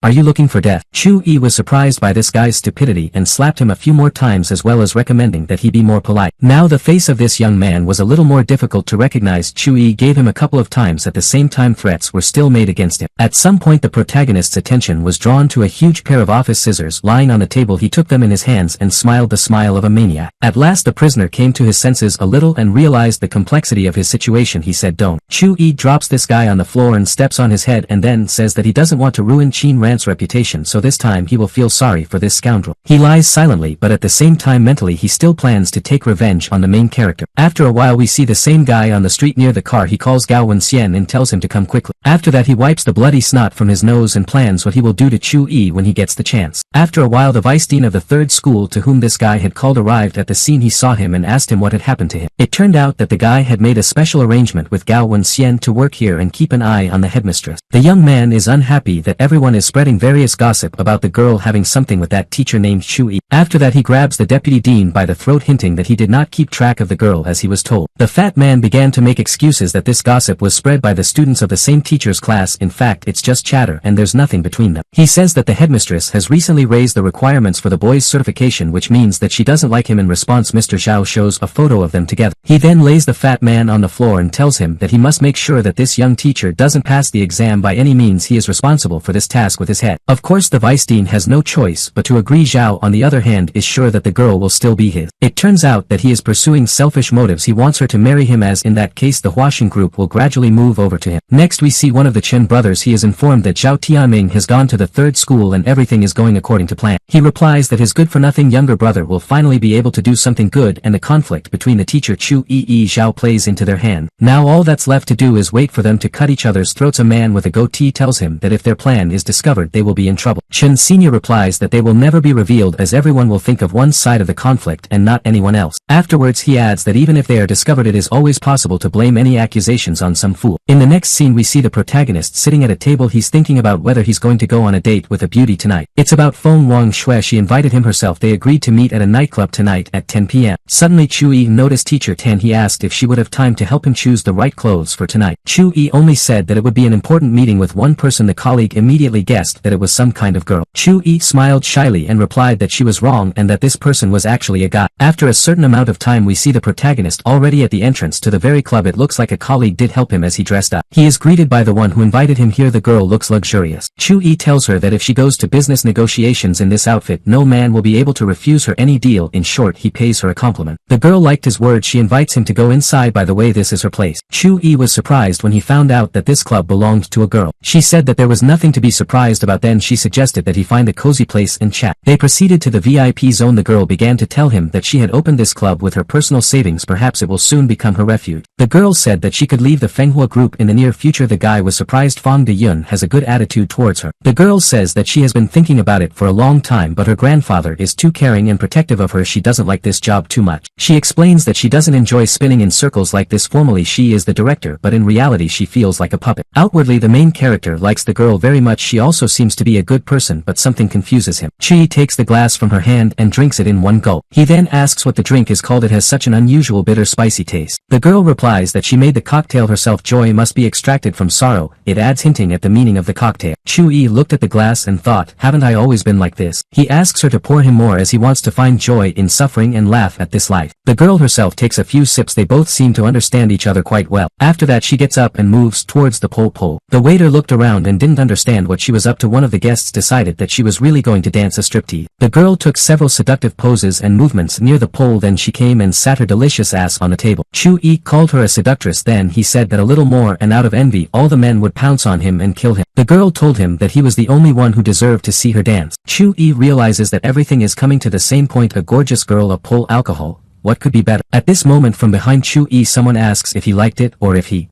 Are you looking for death?" Chu-yi was surprised by this guy's stupidity and slapped him a few more times, as well as recommending that he be more polite. Now the face of this young man was a little more difficult to recognize. Chu-yi gave him a couple of times. At the same time threats were still made against him. At some point the protagonist's attention was drawn to a huge pair of office scissors lying on the table. He took them in his hands and smiled the smile of a maniac. At last the prisoner came to his senses a little and realized the complexity of his situation. He said, "Don't." Chu-yi drops this guy on the floor and steps on his head and then says that he doesn't want to ruin Chin Ran's reputation, so this time he will feel sorry for this scoundrel. He lies silently, but at the same time mentally he still plans to take revenge on the main character. After a while we see the same guy on the street near the car. He calls Gao Wenxian and tells him to come quickly. After that he wipes the bloody snot from his nose and plans what he will do to Chu-yi when he gets the chance. After a while the vice dean of the third school to whom this guy had called arrived at the scene. He saw him and asked him what had happened to him. It turned out that the guy had made a special arrangement with Gao Wenxian to work here and keep an eye on the headmistress. The young man is unhappy that everyone is spreading various gossip about the girl having something with that teacher named Chu-yi. After that he grabs the deputy dean by the throat, hinting that he did not keep track of the girl as he was told. The fat man began to make excuses that this gossip was spread by the students of the same teacher's class. In fact, it's just chatter and there's nothing between them. He says that the headmistress has recently raised the requirements for the boy's certification, which means that she doesn't like him. In response, Mr. Zhao shows a photo of them together. He then lays the fat man on the floor and tells him that he must make sure that this young teacher doesn't pass the exam by any means. He is responsible for this task with his head. Of course the vice dean has no choice but to agree. Zhao, on the other hand, is sure that the girl will still be his. It turns out that he is pursuing selfish motives. He wants her to marry him, as in that case the Huaxing group will gradually move over to him. Next we see one of the Chen brothers. He is informed that Zhao Tianming has gone to the third school and everything is going according to plan. He replies that his good-for-nothing younger brother will finally be able to do something good, and the conflict between the teacher Chu-yi Zhao plays into their hand. Now all that's left to do is wait for them to cut each other's throats. A man with a goatee tells him that if their plan is discovered they will be in trouble. Chen Senior replies that they will never be revealed, as everyone will think of one side of the conflict and not anyone else. Afterwards he adds that even if they are discovered it is always possible to blame any accusations on some fool. In the next scene we see the protagonist sitting at a table. He's thinking about whether he's going to go on a date with a beauty tonight. It's about Feng Wang Shui. She invited him herself. They agreed to meet at a nightclub tonight at 10 p.m. Suddenly Chu-yi noticed teacher Tan. He asked if she would have time to help him choose the right clothes for tonight. Chu-yi only said that it would be an important meeting with one person. The colleague immediately guessed that it was some kind of girl. Chu-yi smiled shyly and replied that she was wrong and that this person was actually a guy. After a certain amount of time we see the protagonist already at the entrance to the very club. It looks like a colleague did help him as he dressed up. He is greeted by the one who invited him here. The girl looks luxurious. Chu-yi tells her that if she goes to business negotiations in this outfit no man will be able to refuse her any deal. In short, he pays her a compliment. The girl liked his words. She invites him to go inside. By the way, this is her place. Chu-yi was surprised when he found out that this club belonged to a girl. She said that there was nothing to be surprised surprised about. Then she suggested that he find a cozy place and chat. They proceeded to the VIP zone. The girl began to tell him that she had opened this club with her personal savings. Perhaps it will soon become her refuge. The girl said that she could leave the Fenghua group in the near future. The guy was surprised. Fong De-yun has a good attitude towards her. The girl says that she has been thinking about it for a long time, but her grandfather is too caring and protective of her. She doesn't like this job too much. She explains that she doesn't enjoy spinning in circles like this. Formally she is the director, but in reality she feels like a puppet. Outwardly the main character likes the girl very much. She also seems to be a good person, but something confuses him. Chi takes the glass from her hand and drinks it in one gulp. He then asks what the drink is called. It has such an unusual bitter spicy taste. The girl replies that she made the cocktail herself. Joy must be extracted from sorrow, it adds, hinting at the meaning of the cocktail. Chu-yi looked at the glass and thought, haven't I always been like this? He asks her to pour him more as he wants to find joy in suffering and laugh at this life. The girl herself takes a few sips. They both seem to understand each other quite well. After that she gets up and moves towards the pole. The waiter looked around and didn't understand what she was up to. One of the guests decided that she was really going to dance a striptease. The girl took several seductive poses and movements near the pole. Then she came and sat her delicious ass on a table. Chu-yi called her a seductress. Then he said that a little more, and out of envy all the men would pounce on him and kill him. The girl told him that he was the only one who deserved to see her dance. Chu-yi realizes that everything is coming to the same point. A gorgeous girl, a pole, alcohol. What could be better? At this moment from behind Chu-yi someone asks if he liked it or if he.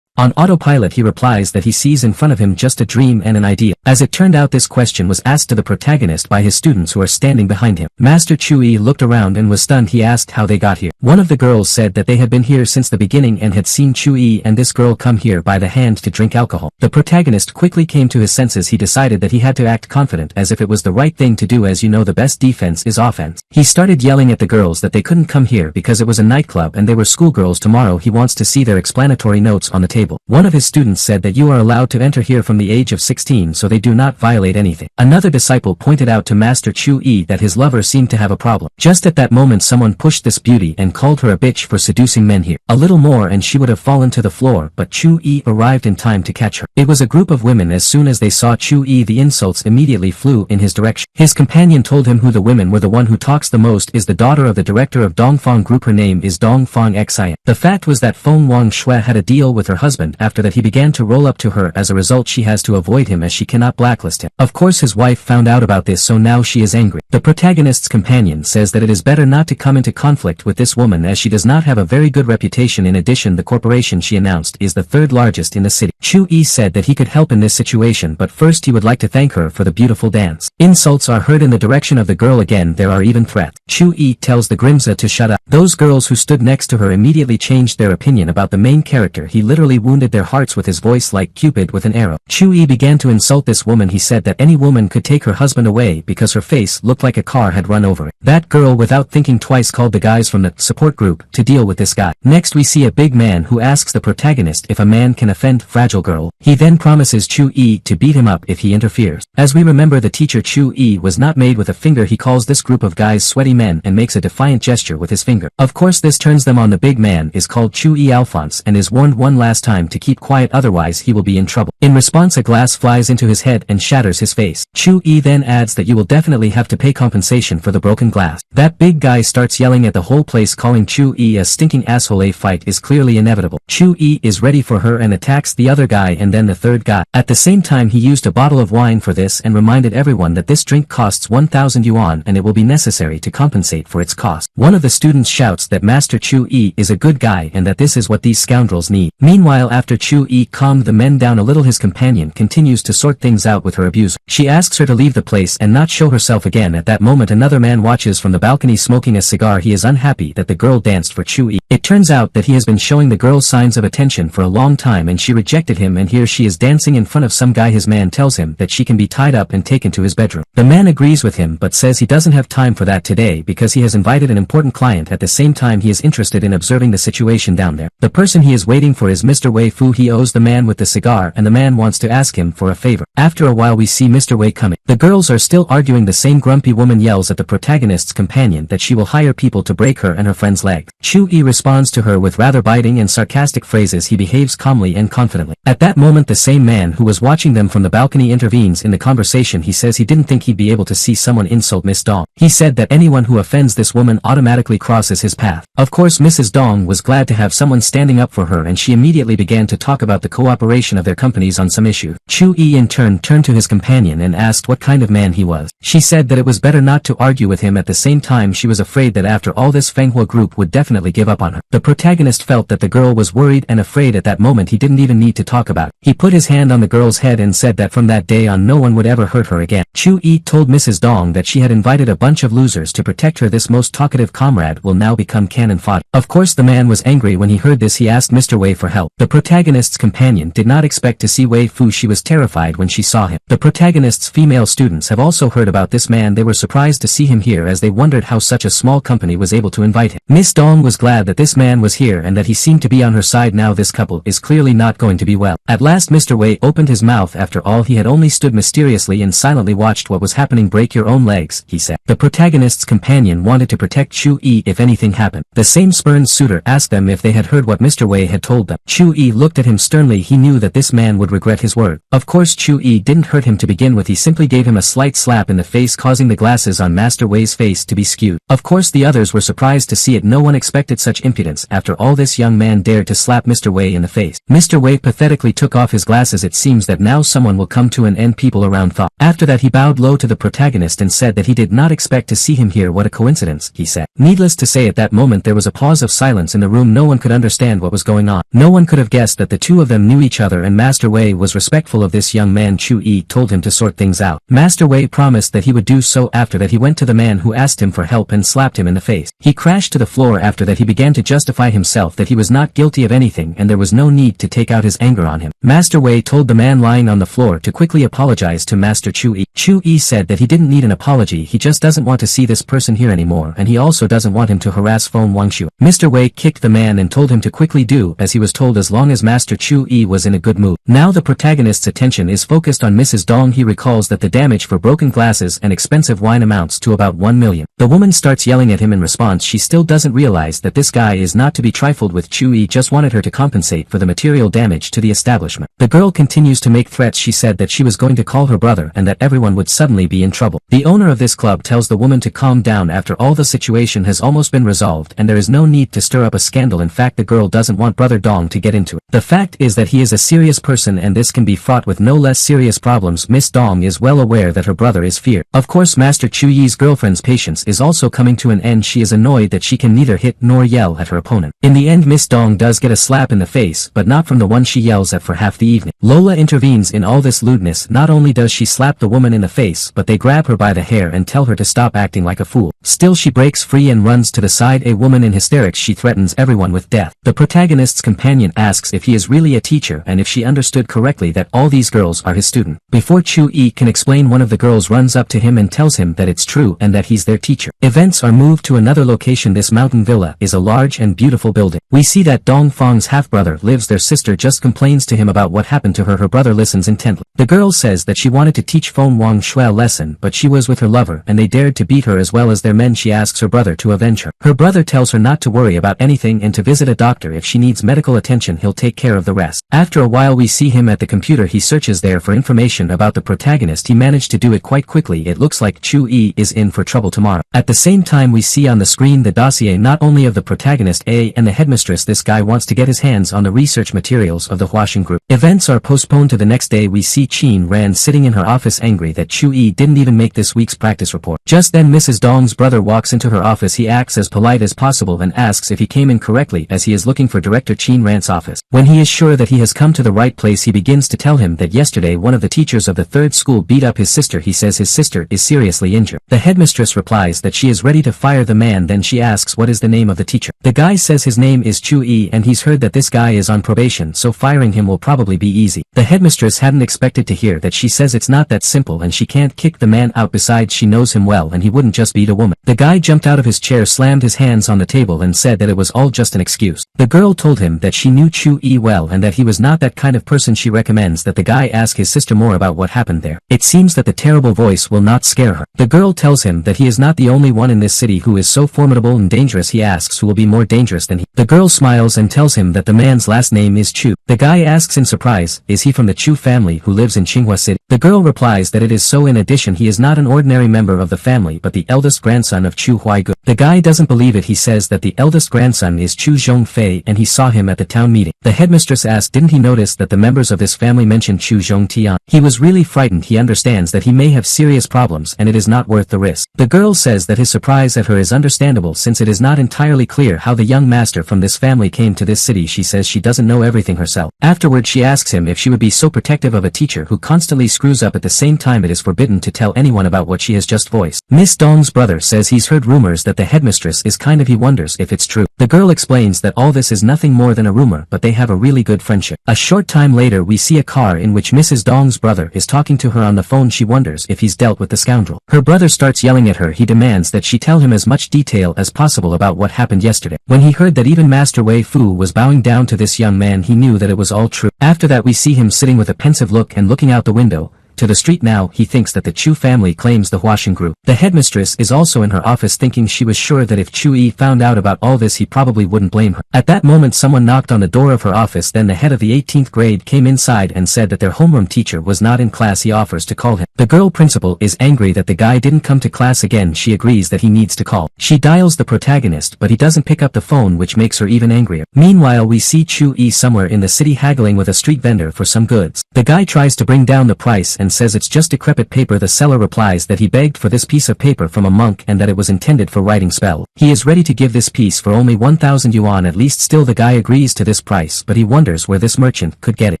On autopilot he replies that he sees in front of him just a dream and an idea. As it turned out this question was asked to the protagonist by his students who are standing behind him. Master Chu-yi looked around and was stunned. He asked how they got here. One of the girls said that they had been here since the beginning and had seen Chu-yi and this girl come here by the hand to drink alcohol. The protagonist quickly came to his senses. He decided that he had to act confident as if it was the right thing to do. As you know, the best defense is offense. He started yelling at the girls that they couldn't come here because it was a nightclub and they were schoolgirls. Tomorrow he wants to see their explanatory notes on the table. One of his students said that you are allowed to enter here from the age of 16 so they do not violate anything. Another disciple pointed out to Master Chu-yi that his lover seemed to have a problem. Just at that moment someone pushed this beauty and called her a bitch for seducing men here. A little more and she would have fallen to the floor, but Chu-yi arrived in time to catch her. It was a group of women. As soon as they saw Chu-yi the insults immediately flew in his direction. His companion told him who the women were. The one who talks the most is the daughter of the director of Dongfang Group. Her name is Dongfang Xian. The fact was that Feng Wang Shui had a deal with her husband. After that he began to roll up to her. As a result she has to avoid him as she cannot blacklist him. Of course his wife found out about this, so now she is angry. The protagonist's companion says that it is better not to come into conflict with this woman as she does not have a very good reputation. In addition, the corporation she announced is the third largest in the city. Chu-yi said that he could help in this situation, but first he would like to thank her for the beautiful dance. Insults are heard in the direction of the girl. Again there are even threats. Chu-yi tells the Grimza to shut up. Those girls who stood next to her immediately changed their opinion about the main character. He literally wounded their hearts with his voice like Cupid with an arrow. Chu-yi began to insult this woman. He said that any woman could take her husband away because her face looked like a car had run over it. That girl without thinking twice called the guys from the support group to deal with this guy. Next we see a big man who asks the protagonist if a man can offend fragile girl. He then promises Chu-yi to beat him up if he interferes. As we remember, the teacher Chu-yi was not made with a finger. He calls this group of guys sweaty men and makes a defiant gesture with his finger. Of course this turns them on. The big man is called Chu-yi Alphonse and is warned one last time to keep quiet, otherwise he will be in trouble. In response a glass flies into his head and shatters his face. Chu-yi then adds that you will definitely have to pay compensation for the broken glass. That big guy starts yelling at the whole place, calling Chu-yi a stinking asshole. A fight is clearly inevitable. Chu-yi is ready for her and attacks the other guy and then the third guy. At the same time he used a bottle of wine for this and reminded everyone that this drink costs 1,000 yuan and it will be necessary to compensate for its cost. One of the students shouts that Master Chu-yi is a good guy and that this is what these scoundrels need. Meanwhile, after Chu-yi calmed the men down a little, his companion continues to sort things out with her abuser. She asks her to leave the place and not show herself again. At that moment another man watches from the balcony smoking a cigar. He is unhappy that the girl danced for Chu-yi. It turns out that he has been showing the girl signs of attention for a long time and she rejected him, and here she is dancing in front of some guy. His man tells him that she can be tied up and taken to his bedroom. The man agrees with him but says he doesn't have time for that today because he has invited an important client. At the same time he is interested in observing the situation down there. The person he is waiting for is Mr. Wei Fu. He owes the man with the cigar and the man wants to ask him for a favor. After a while we see Mr. Wei coming. The girls are still arguing. The same grumpy woman yells at the protagonist's companion that she will hire people to break her and her friend's leg. Chu-yi responds to her with rather biting and sarcastic phrases. He behaves calmly and confidently. At that moment the same man who was watching them from the balcony intervenes in the conversation. He says he didn't think he'd be able to see someone insult Miss Dong. He said that anyone who offends this woman automatically crosses his path. Of course Mrs. Dong was glad to have someone standing up for her and she immediately began to talk about the cooperation of their companies on some issue. Chu-yi in turn turned to his companion and asked what kind of man he was. She said that it was better not to argue with him. At the same time she was afraid that after all this Fanghua group would definitely give up on her. The protagonist felt that the girl was worried and afraid. At that moment he didn't even need to talk about it. He put his hand on the girl's head and said that from that day on no one would ever hurt her again. Chu-yi told Mrs. Dong that she had invited a bunch of losers to protect her. This most talkative comrade will now become cannon fodder. Of course the man was angry when he heard this. He asked Mr. Wei for help. The protagonist's companion did not expect to see Wei Fu. She was terrified when she saw him. The protagonist's female students have also heard about this man. They were surprised to see him here as they wondered how such a small company was able to invite him. Miss Dong was glad that this man was here and that he seemed to be on her side. Now this couple is clearly not going to be well. At last Mr. Wei opened his mouth. After all he had only stood mysteriously and silently watched what was happening. Break your own legs, he said. The protagonist's companion wanted to protect Chu-yi if anything happened. The same spurned suitor asked them if they had heard what Mr. Wei had told them. Chu-yi looked at him sternly. He knew that this man would regret his word. Of course Chu-yi didn't hurt him to begin with. He simply gave him a slight slap in the face, causing the glasses on Master Wei's face to be skewed. Of course the others were surprised to see it. No one expected such impudence. After all this young man dared to slap Mr. Wei in the face. Mr. Wei pathetically took off his glasses. It seems that now someone will come to an end, people around thought. After that he bowed low to the protagonist and said that he did not expect to see him here. What a coincidence, he said. Needless to say, at that moment there was a pause of silence in the room. No one could understand what was going on. No one could have guessed that the two of them knew each other, and Master Wei was respectful of this young man. Chu-yi told him to sort things out. Master Wei promised that he would do so. After that he went to the man who asked him for help and slapped him in the face. He crashed to the floor. After that he began to justify himself that he was not guilty of anything and there was no need to take out his anger on him. Master Wei told the man lying on the floor to quickly apologize to Master Chu-yi. Chu-yi said that he didn't need an apology. He just doesn't want to see this person here anymore, and he also doesn't want him to harass Feng Wangshu. Mr. Wei kicked the man and told him to quickly do as he was told, as long as Master Chu-yi was in a good mood. Now the protagonist's attention is focused on Mrs. Dong. He recalls that the damage for broken glasses and expensive wine amounts to about 1 million. The woman starts yelling at him in response. She still doesn't realize that this guy is not to be trifled with. Chu-yi just wanted her to compensate for the material damage to the establishment. The girl continues to make threats. She said that she was going to call her brother and that everyone would suddenly be in trouble. The owner of this club tells the woman to calm down. After all, the situation has almost been resolved and there is no need to stir up a scandal. In fact, the girl doesn't want brother Dong to get into it. The fact is that he is a serious person and this can be fraught with no less serious problems. Miss Dong is well aware that her brother is feared. Of course Master Chu-yi's girlfriend's patience is also coming to an end. She is annoyed that she can neither hit nor yell at her opponent. In the end Miss Dong does get a slap in the face, but not from the one she yells at for half the evening. Lola intervenes in all this lewdness. Not only does she slap the woman in the face, but they grab her by the hair and tell her to stop acting like a fool. Still she breaks free and runs to the side. A woman in hysterics, she threatens everyone with death. The protagonist's companion asks if he is really a teacher and if she understood correctly that all these girls are his student. Before Chu-yi can explain, one of the girls runs up to him and tells him that it's true and that he's their teacher. Events are moved to another location. This mountain villa is a large and beautiful building. We see that Dong Feng's half-brother lives. Their sister just complains to him about what happened to her. Her brother listens intently. The girl says that she wanted to teach Feng Wangshu a lesson, but she was with her lover and they dared to beat her as well as their men. She asks her brother to avenge her. Her brother tells her not to worry about anything and to visit a doctor. If she needs medical attention, he'll take care of the rest. After a while we see him at the computer. He searches there for information about the protagonist. He managed to do it quite quickly. It looks like Chu-yi is in for trouble tomorrow. At the same time we see on the screen the dossier not only of the protagonist A and the headmistress. This guy wants to get his hands on the research materials of the Huaxing group. Events are postponed to the next day. We see Qin Ran sitting in her office angry that Chu-yi didn't even make this week's practice report. Just then Mrs. Dong's brother walks into her office. He acts as polite as possible and asks if he came in correctly, as he is looking for Director Qin Ran's office. When he is sure that he has come to the right place, he begins to tell him that yesterday one of the teachers of the third school beat up his sister. He says his sister is seriously injured. The headmistress replies that she is ready to fire the man. Then she asks what is the name of the teacher. The guy says his name is Chu-yi and he's heard that this guy is on probation, so firing him will probably be easy. The headmistress hadn't expected to hear that. She says it's not that simple and she can't kick the man out. Besides, she knows him well and he wouldn't just beat a woman. The guy jumped out of his chair, slammed his hands on the table and said that it was all just an excuse. The girl told him that she knew Chu-yi well and that he was not that kind of person. She recommends that the guy ask his sister more about what happened there. It seems that the terrible voice will not scare her. The girl tells him that he is not the only one in this city who is so formidable and dangerous. He asks who will be more dangerous than he. The girl smiles and tells him that the man's last name is Chu. The guy asks in surprise, is he he from the Chu family who lives in Tsinghua City? The girl replies that it is so. In addition, he is not an ordinary member of the family but the eldest grandson of Chu Huaigu. The guy doesn't believe it. He says that the eldest grandson is Chu Zhongfei and he saw him at the town meeting. The headmistress asked didn't he notice that the members of this family mentioned Chu Zhongtian. He was really frightened. He understands that he may have serious problems and it is not worth the risk. The girl says that his surprise at her is understandable since it is not entirely clear how the young master from this family came to this city. She says she doesn't know everything herself. Afterward she asks him if she would be so protective of a teacher who constantly screws up. At the same time it is forbidden to tell anyone about what she has just voiced. Miss Dong's brother says he's heard rumors that the headmistress is kind of. He wonders if it's true. The girl explains that all this is nothing more than a rumor but they have a really good friendship. A short time later we see a car in which Mrs. Dong's brother is talking to her on the phone. She wonders if he's dealt with the scoundrel. Her brother starts yelling at her. He demands that she tell him as much detail as possible about what happened yesterday. When he heard that even Master Wei Fu was bowing down to this young man, he knew that it was all true. After that we see him sitting with a pensive look and looking out the window to the street. Now he thinks that the Chu family claims the Huashan group. The headmistress is also in her office thinking she was sure that if Chu Yi found out about all this he probably wouldn't blame her. At that moment someone knocked on the door of her office. Then the head of the 18th grade came inside and said that their homeroom teacher was not in class. He offers to call him. The girl principal is angry that the guy didn't come to class again. She agrees that he needs to call. She dials the protagonist but he doesn't pick up the phone, which makes her even angrier. Meanwhile we see Chu Yi somewhere in the city haggling with a street vendor for some goods. The guy tries to bring down the price and says it's just decrepit paper. The seller replies that he begged for this piece of paper from a monk and that it was intended for writing spell. He is ready to give this piece for only 1,000 yuan at least. Still the guy agrees to this price but he wonders where this merchant could get it.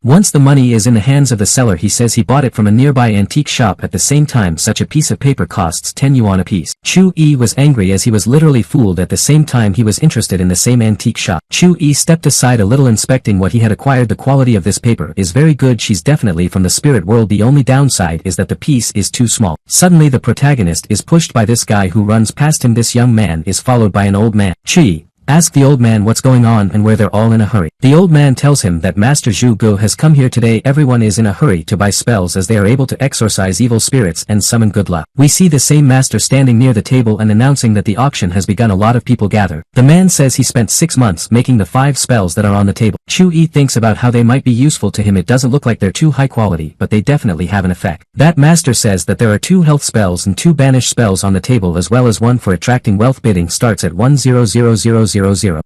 Once the money is in the hands of the seller he says he bought it from a nearby antique shop. At the same time such a piece of paper costs 10 yuan apiece. Chu Yi was angry as he was literally fooled. At the same time he was interested in the same antique shop. Chu Yi stepped aside a little inspecting what he had acquired. The quality of this paper is very good. She's definitely from the spirit world. The only downside is that the piece is too small. Suddenly the protagonist is pushed by this guy who runs past him. This young man is followed by an old man. Chi ask the old man what's going on and where they're all in a hurry. The old man tells him that Master Zhu Gu has come here today. Everyone is in a hurry to buy spells as they are able to exorcise evil spirits and summon good luck. We see the same master standing near the table and announcing that the auction has begun. A lot of people gather. The man says he spent 6 months making the 5 spells that are on the table. Chu Yi thinks about how they might be useful to him. It doesn't look like they're too high quality but they definitely have an effect. That master says that there are 2 health spells and 2 banish spells on the table as well as one for attracting wealth. Bidding starts at 100,000.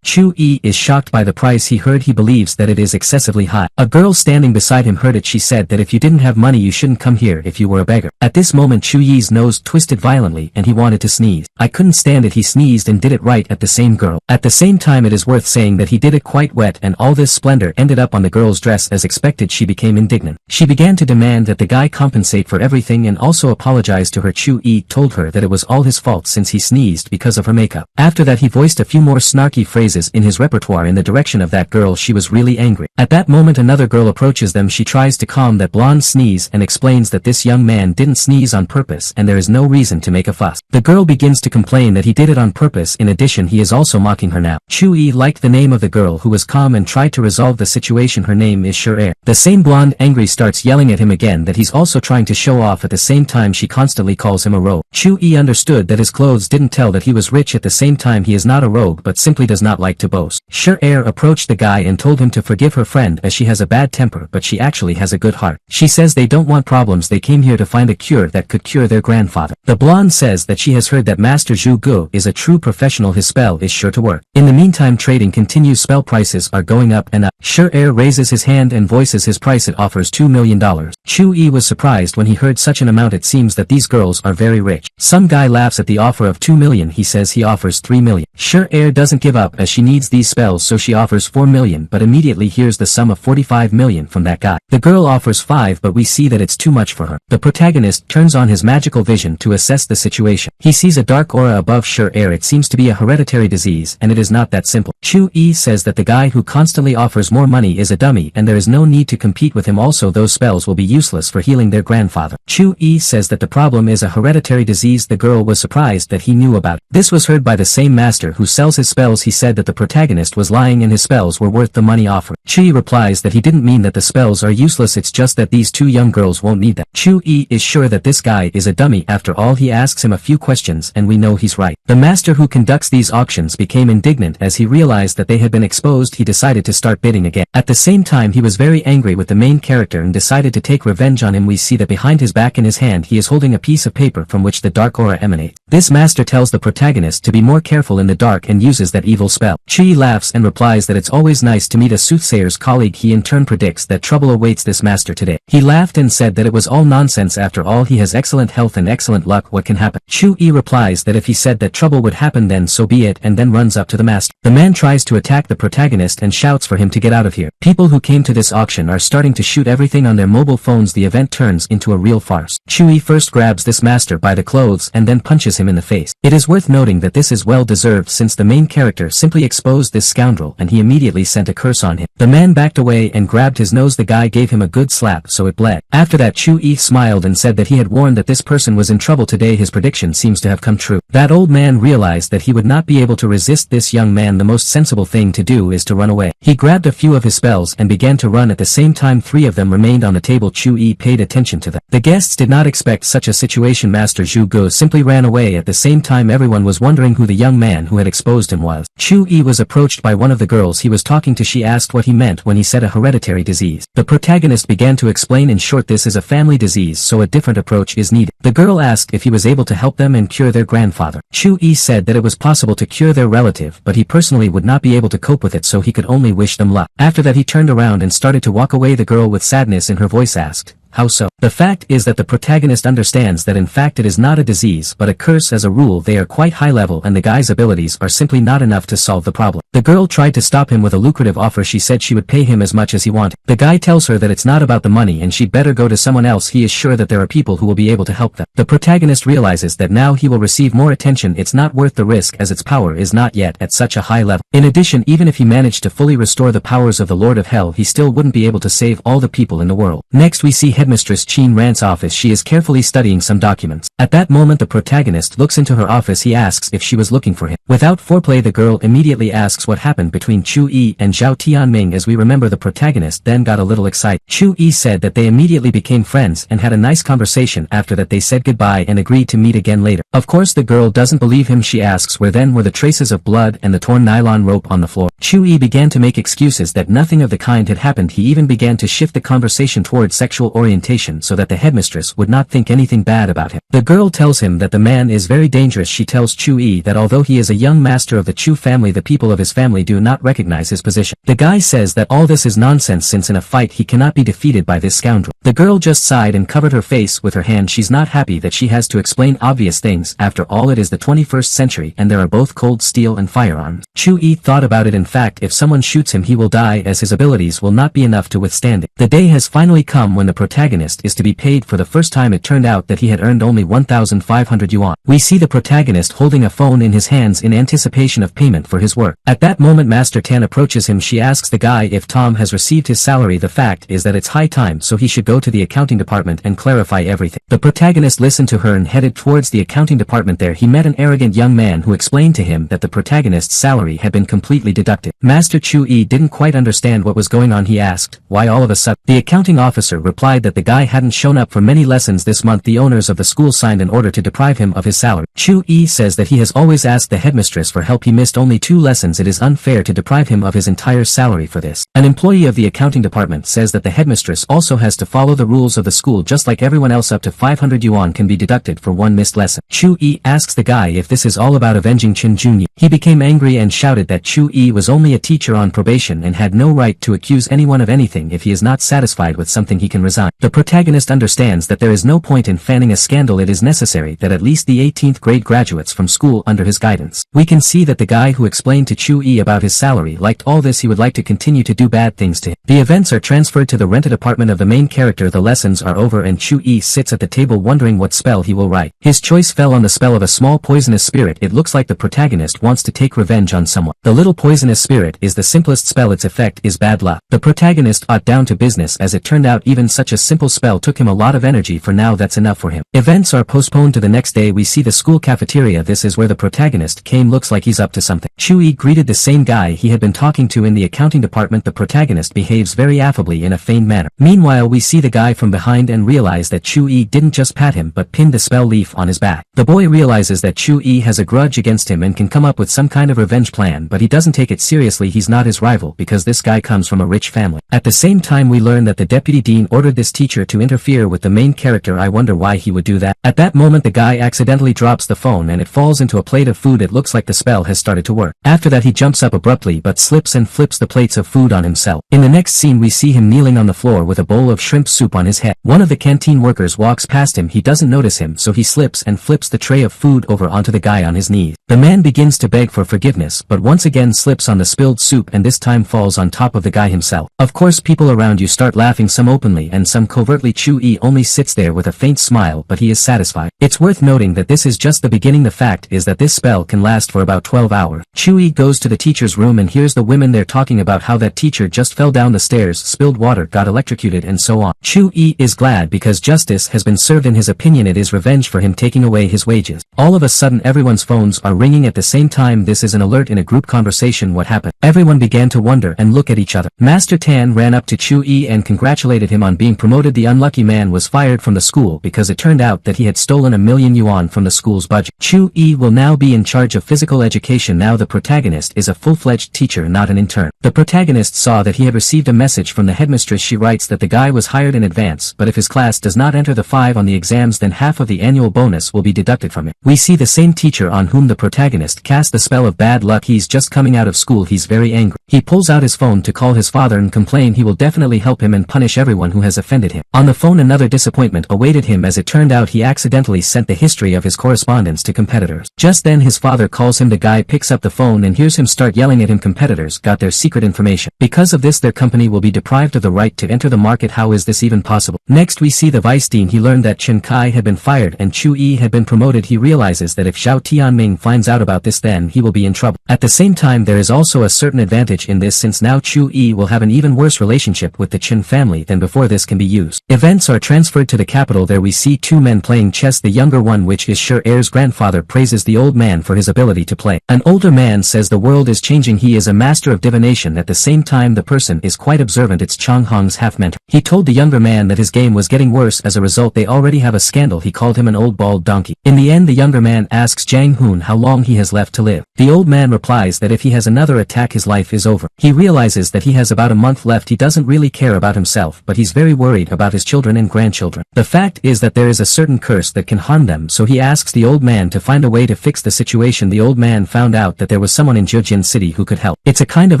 Chu Yi is shocked by the price he heard. He believes that it is excessively high. A girl standing beside him heard it. She said that if you didn't have money you shouldn't come here if you were a beggar. At this moment Chu Yi's nose twisted violently and he wanted to sneeze. I couldn't stand it. He sneezed and did it right at the same girl. At the same time it is worth saying that he did it quite wet and all this splendor ended up on the girl's dress. As expected she became indignant. She began to demand that the guy compensate for everything and also apologize to her. Chu Yi told her that it was all his fault since he sneezed because of her makeup. After that he voiced a few more snarky phrases in his repertoire in the direction of that girl. She was really angry. At that moment another girl approaches them. She tries to calm that blonde sneeze and explains that this young man didn't sneeze on purpose and there is no reason to make a fuss. The girl begins to complain that he did it on purpose. In addition he is also mocking her now. Chu Yi liked the name of the girl who was calm and tried to resolve the situation. Her name is Sure. The same blonde angry starts yelling at him again that he's also trying to show off. At the same time she constantly calls him a rogue. Chu Yi understood that his clothes didn't tell that he was rich. At the same time he is not a rogue but simply does not like to boast. Sure approached the guy and told him to forgive her friend as she has a bad temper but she actually has a good heart. She says they don't want problems. They came here to find a cure that could cure their grandfather. The blonde says that she has heard that Master Zhu Gu is a true professional. His spell is sure to work. In the meantime trading continues. Spell prices are going up and up. Sure raises his hand and voices his price. It offers $2 million. Chu Yi was surprised when he heard such an amount. It seems that these girls are very rich. Some guy laughs at the offer of 2 million. He says he offers 3 million. Sure doesn't give up as she needs these spells so she offers 4 million but immediately hears the sum of 45 million from that guy. The girl offers 5 but we see that it's too much for her. The protagonist turns on his magical vision to assess the situation. He sees a dark aura above Sure. It seems to be a hereditary disease and it is not that simple. Chu Yi says that the guy who constantly offers more money is a dummy and there is no need to compete with him. Also those spells will be useless for healing their grandfather. Chu Yi says that the problem is a hereditary disease. The girl was surprised that he knew about it. This was heard by the same master who sells his spells spells he said that the protagonist was lying and his spells were worth the money offered. Chu-yi replies that he didn't mean that the spells are useless, it's just that these two young girls won't need them. Chu-yi is sure that this guy is a dummy. After all, he asks him a few questions and we know he's right. The master who conducts these auctions became indignant as he realized that they had been exposed. He decided to start bidding again. At the same time, he was very angry with the main character and decided to take revenge on him. We see that behind his back in his hand he is holding a piece of paper from which the dark aura emanates. This master tells the protagonist to be more careful in the dark and uses that evil spell. Chu-yi laughs and replies that it's always nice to meet a soothsayer's colleague. He in turn predicts that trouble awaits this master today. He laughed and said that it was all nonsense. After all, he has excellent health and excellent luck. What can happen? Chu-yi replies that if he said that trouble would happen then so be it, and then runs up to the master. The man tries to attack the protagonist and shouts for him to get out of here. People who came to this auction are starting to shoot everything on their mobile phones. The event turns into a real farce. Chu-yi first grabs this master by the clothes and then punches him in the face. It is worth noting that this is well deserved since the main character simply exposed this scoundrel and he immediately sent a curse on him. The man backed away and grabbed his nose. The guy gave him a good slap so it bled. After that, Chu-yi smiled and said that he had warned that this person was in trouble today. His prediction seems to have come true. That old man realized that he would not be able to resist this young man. The most sensible thing to do is to run away. He grabbed a few of his spells and began to run. At the same time, 3 of them remained on the table. Chu-yi paid attention to them. The guests did not expect such a situation. Master Zhu Go simply ran away. At the same time, everyone was wondering who the young man who had exposed him was. Chu-yi was approached by one of the girls he was talking to. She asked what he meant when he said a hereditary disease. The protagonist began to explain in short, this is a family disease, so a different approach is needed. The girl asked if he was able to help them and cure their grandfather. Chu-yi said that it was possible to cure their relative, but he personally would not be able to cope with it, so he could only wish them luck. After that, he turned around and started to walk away. The girl with sadness in her voice asked, "How so?" The fact is that the protagonist understands that in fact it is not a disease but a curse. As a rule, they are quite high level and the guy's abilities are simply not enough to solve the problem. The girl tried to stop him with a lucrative offer. She said she would pay him as much as he wanted. The guy tells her that it's not about the money and she'd better go to someone else. He is sure that there are people who will be able to help them. The protagonist realizes that now he will receive more attention. It's not worth the risk as its power is not yet at such a high level. In addition, even if he managed to fully restore the powers of the Lord of Hell, he still wouldn't be able to save all the people in the world. Next we see Headmistress Chin Rant's office. She is carefully studying some documents. At that moment the protagonist looks into her office. He asks if she was looking for him. Without foreplay, the girl immediately asks what happened between Chu-yi and Zhao Tianming. As we remember, the protagonist then got a little excited. Chu-yi said that they immediately became friends and had a nice conversation. After that they said goodbye and agreed to meet again later. Of course the girl doesn't believe him. She asks where then were the traces of blood and the torn nylon rope on the floor. Chu-yi began to make excuses that nothing of the kind had happened. He even began to shift the conversation towards sexual orientation so that the headmistress would not think anything bad about him. The girl tells him that the man is very dangerous. She tells Chu-yi that although he is a young master of the Chu family, the people of his family do not recognize his position. The guy says that all this is nonsense since in a fight he cannot be defeated by this scoundrel. The girl just sighed and covered her face with her hand. She's not happy that she has to explain obvious things. After all, it is the 21st century and there are both cold steel and firearms. Chu-yi thought about it. In fact, if someone shoots him he will die as his abilities will not be enough to withstand it. The day has finally come when the protagonist is to be paid. For the first time it turned out that he had earned only 1,500 yuan. We see the protagonist holding a phone in his hands in anticipation of payment for his work. At that moment Master Tan approaches him. She asks the guy if Tom has received his salary. The fact is that it's high time, so he should go to the accounting department and clarify everything. The protagonist listened to her and headed towards the accounting department. There he met an arrogant young man who explained to him that the protagonist's salary had been completely deducted. Master Chu-yi didn't quite understand what was going on. He asked, why all of a sudden? The accounting officer replied that the guy hadn't shown up for many lessons this month. The owners of the school signed an order to deprive him of his salary. Chu-yi says that he has always asked the headmistress for help. He missed only 2 lessons. It is unfair to deprive him of his entire salary for this. An employee of the accounting department says that the headmistress also has to follow the rules of the school just like everyone else. Up to 500 yuan can be deducted for 1 missed lesson. Chu-yi asks the guy if this is all about avenging Chen Junyi. He became angry and shouted that Chu-yi was only a teacher on probation and had no right to accuse anyone of anything. If he is not satisfied with something he can resign. The protagonist understands that there is no point in fanning a scandal. It is necessary that at least the 18th grade graduates from school under his guidance. We can see that the guy who explained to Chu-yi about his salary liked all this. He would like to continue to do bad things to him. The events are transferred to the rented apartment of the main character. The lessons are over and Chu-yi sits at the table wondering what spell he will write. His choice fell on the spell of a small poisonous spirit. It looks like the protagonist wants to take revenge on someone. The little poisonous spirit is the simplest spell. Its effect is bad luck. The protagonist got down to business. As it turned out, even such a simple spell took him a lot of energy. For now that's enough for him. Events are postponed to the next day. We see the school cafeteria. This is where the protagonist came. Looks like he's up to something. Chu-yi greeted the same guy he had been talking to in the accounting department. The protagonist behaves very affably in a feigned manner. Meanwhile we see the guy from behind and realize that Chu-yi didn't just pat him but pinned the spell leaf on his back. The boy realizes that Chu-yi has a grudge against him and can come up with some kind of revenge plan, but he doesn't take it seriously. He's not his rival because this guy comes from a rich family. At the same time we learn that the deputy dean ordered this teacher to interfere with the main character. I wonder why he would do that. At that moment the guy accidentally drops the phone and it falls into a plate of food. It looks like the spell has started to work. After that he jumps up abruptly but slips and flips the plates of food on himself. In the next scene we see him kneeling on the floor with a bowl of shrimp soup on his head. One of the canteen workers walks past him. He doesn't notice him, so he slips and flips the tray of food over onto the guy on his knees. The man begins to beg for forgiveness but once again slips on the spilled soup and this time falls on top of the guy himself. Of course people around you start laughing, some openly and some covertly. Chu-yi only sits there with a faint smile, but he is satisfied. It's worth noting that this is just the beginning. The fact is that this spell can last for about 12 hours. Chu-yi goes to the teacher's room and hears the women there talking about how that teacher just fell down the stairs, spilled water, got electrocuted and so on. Chu-yi is glad because justice has been served. In his opinion it is revenge for him taking away his wages. All of a sudden everyone's phones are ringing at the same time. This is an alert in a group conversation. What happened? Everyone began to wonder and look at each other. Master Tan ran up to Chu-yi and congratulated him on being promoted. The unlucky man was fired from the school because it turned out that he had stolen $1,000,000 from the school's budget. Chu-yi will now be in charge of physical education. Now the protagonist is a full-fledged teacher, not an intern. The protagonist saw that he had received a message from the headmistress. She writes that the guy was hired in advance, but if his class does not enter the 5 on the exams then half of the annual bonus will be deducted from it. We see the same teacher on whom the protagonist cast the spell of bad luck. He's just coming out of school. He's very angry. He pulls out his phone to call his father and complain he will definitely help him and punish everyone who has offended him. On the phone another disappointment awaited him. As it turned out he accidentally sent the history of his correspondence to competitors. Just then his father calls him. The guy picks up the phone and hears him start yelling at him. Competitors got their secret information. Because of this their company will be deprived of the right to enter the market. How is this even possible? Next we see the vice dean. He learned that Chen Kai had been fired and Chu-yi had been promoted. He realizes that if Xiao Tianming finds out about this then he will be in trouble. At the same time there is also a certain advantage in this since now Chu-yi will have an even worse relationship with the Chen family than before. This can be used. Events are transferred to the capital. There we see two men playing chess. The younger one, which is Sher-Er's grandfather, praises the old man for his ability to play. An older man says the world is changing. He is a master of divination. At the same time the person is quite observant. It's Chang Hong's half-mentor. He told the younger man that his game was getting worse. As a result they already have a scandal. He called him an old bald donkey. In the end the younger man asks Jang Hoon how long he has left to live. The old man replies that if he has another attack his life is over. He realizes that he has about a month left. He doesn't really care about himself, but he's very worried about his children and grandchildren. The fact is that there is a certain curse that can harm them, so he asks the old man to find a way to fix the situation. The old man found out that there was someone in Jiujin City who could help. It's a kind of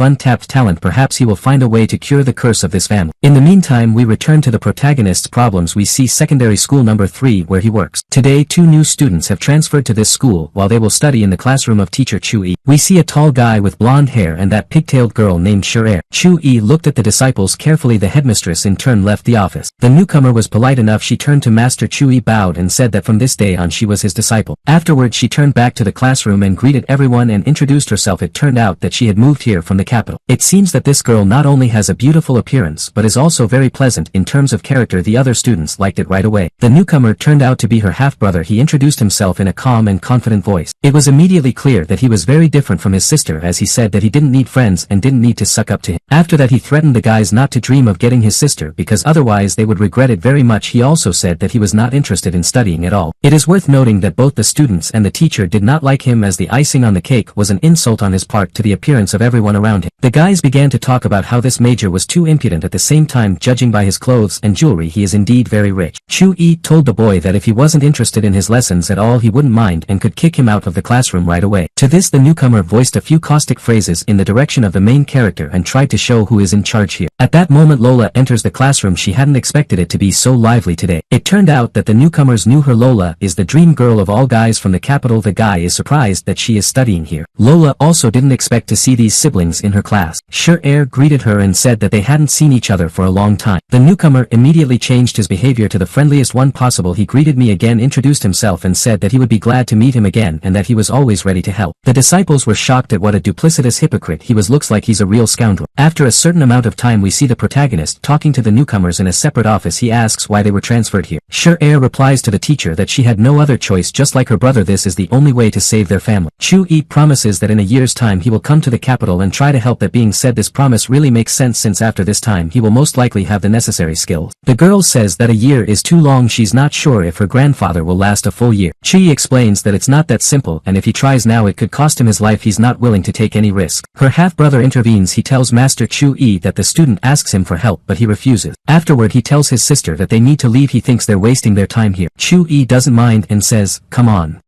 untapped talent. Perhaps he will find a way to cure the curse of this family. In the meantime we return to the protagonist's problems. We see secondary school number 3 where he works. Today 2 new students have transferred to this school while they will study in the classroom of teacher Chu-yi. We see a tall guy with blonde hair and that pigtailed girl named Sher-Er. Chu-yi looked at the disciples carefully. The headmistress in turn left the office. The newcomer was polite enough. She turned to Master Chu-yi, bowed and said that from this day on she was his disciple. Afterwards she turned back to the classroom and greeted everyone and introduced herself. It turned out that she had moved here from the capital. It seems that this girl not only has a beautiful appearance but is also very pleasant in terms of character. The other students liked it right away. The newcomer turned out to be her half-brother. He introduced himself in a calm and confident voice. It was immediately clear that he was very different from his sister, as he said that he didn't need friends and didn't need to suck up to him. After that he threatened the guys not to dream of getting his sister because otherwise they would regret it very much. He also said that he was not interested in studying at all. It is worth noting that both the students and the teacher did not like him, as the icing on the cake was an insult on his part to the appearance of everyone around him. The guys began to talk about how this major was too impudent. At the same time, judging by his clothes and jewelry he is indeed very rich. Chu-yi told the boy that if he wasn't interested in his lessons at all he wouldn't mind and could kick him out of the classroom right away. To this the newcomer voiced a few caustic phrases in the direction of the main character and tried to show who is in charge here. At that moment Lola enters the classroom. She hadn't expected it to be so lively today. It turned out that the newcomers knew her. Lola is the dream girl of all guys from the capital. The guy is surprised that she is studying here. Lola also didn't expect to see these siblings in her class. Sher-Er greeted her and said that they hadn't seen each other for a long time. The newcomer immediately changed his behavior to the friendliest one possible. He greeted me again, introduced himself and said that he would be glad to meet him again and that he was always ready to help. The disciples were shocked at what a duplicitous hypocrite he was. Looks like he's a real scoundrel. After a certain amount of time we see the protagonist talking to the newcomers in a separate office he asks why they were transferred here. Sure Air replies to the teacher that she had no other choice just like her brother, this is the only way to save their family. Chu-yi promises that in a year's time he will come to the capital and try to help. That being said, this promise really makes sense since after this time he will most likely have the necessary skills. The girl says that a year is too long, she's not sure if her grandfather will last a full year. Chu-yi explains that it's not that simple and if he tries now it could cost him his life, he's not willing to take any risk. Her half-brother intervenes, he tells Master Chu-yi that the student asks him for help but he refuses. Afterward he tells his sister that they need to leave, he thinks they're wasting their time here. Chu-yi doesn't mind and says, come on.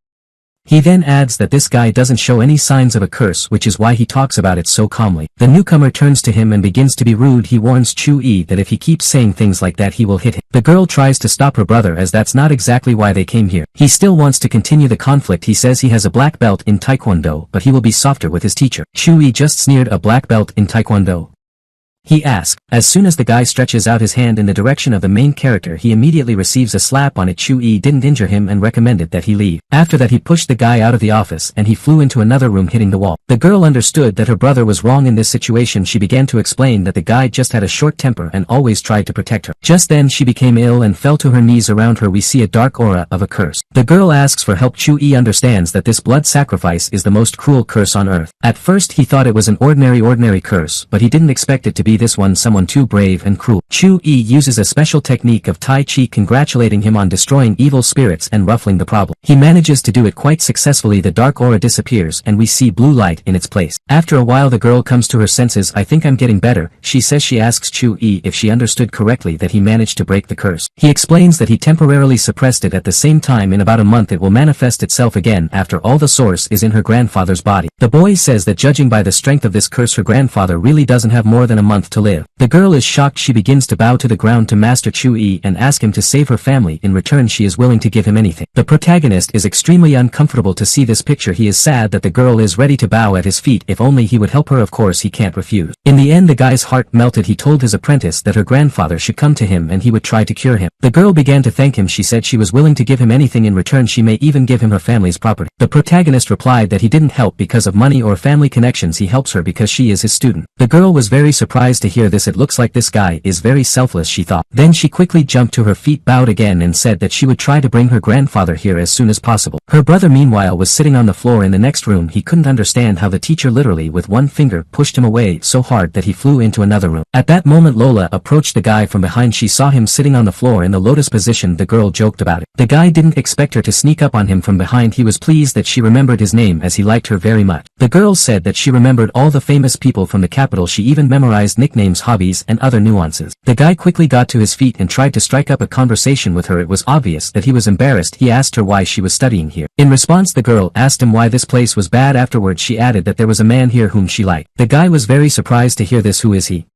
He then adds that this guy doesn't show any signs of a curse, which is why he talks about it so calmly. The newcomer turns to him and begins to be rude. He warns Chu-yi that if he keeps saying things like that he will hit him. The girl tries to stop her brother as that's not exactly why they came here. He still wants to continue the conflict. He says he has a black belt in Taekwondo but he will be softer with his teacher. Chu-yi just sneered, a black belt in Taekwondo? He asked. As soon as the guy stretches out his hand in the direction of the main character he immediately receives a slap on it. Chu-yi didn't injure him and recommended that he leave. After that he pushed the guy out of the office and he flew into another room hitting the wall. The girl understood that her brother was wrong in this situation. She began to explain that the guy just had a short temper and always tried to protect her. Just then she became ill and fell to her knees. Around her we see a dark aura of a curse. The girl asks for help. Chu-yi understands that this blood sacrifice is the most cruel curse on earth. At first he thought it was an ordinary curse but he didn't expect it to be this one, someone too brave and cruel. Chu-yi uses a special technique of Tai Chi, congratulating him on destroying evil spirits and ruffling the problem. He manages to do it quite successfully. The dark aura disappears and we see blue light in its place. After a while the girl comes to her senses. I think I'm getting better, she says. She asks Chu-yi if she understood correctly that he managed to break the curse. He explains that he temporarily suppressed it. At the same time in about a month it will manifest itself again. After all, the source is in her grandfather's body. The boy says that judging by the strength of this curse her grandfather really doesn't have more than a month to live. The girl is shocked. She begins to bow to the ground to Master Chu-yi and ask him to save her family. In return she is willing to give him anything. The protagonist is extremely uncomfortable to see this picture. He is sad that the girl is ready to bow at his feet if only he would help her. Of course he can't refuse. In the end the guy's heart melted. He told his apprentice that her grandfather should come to him and he would try to cure him. The girl began to thank him. She said she was willing to give him anything in return. She may even give him her family's property. The protagonist replied that he didn't help because of money or family connections. He helps her because she is his student. The girl was very surprised to hear this. It looks like this guy is very selfless, she thought. Then she quickly jumped to her feet, bowed again and said that she would try to bring her grandfather here as soon as possible. Her brother meanwhile was sitting on the floor in the next room. He couldn't understand how the teacher literally with one finger pushed him away so hard that he flew into another room. At that moment Lola approached the guy from behind. She saw him sitting on the floor in the lotus position. The girl joked about it. The guy didn't expect her to sneak up on him from behind. He was pleased that she remembered his name as he liked her very much. The girl said that she remembered all the famous people from the capital. She even memorized nicknames, hobbies and other nuances. The guy quickly got to his feet and tried to strike up a conversation with her. It was obvious that he was embarrassed. He asked her why she was studying here. In response the girl asked him why this place was bad. Afterwards she added that there was a man here whom she liked. The guy was very surprised to hear this. Who is he?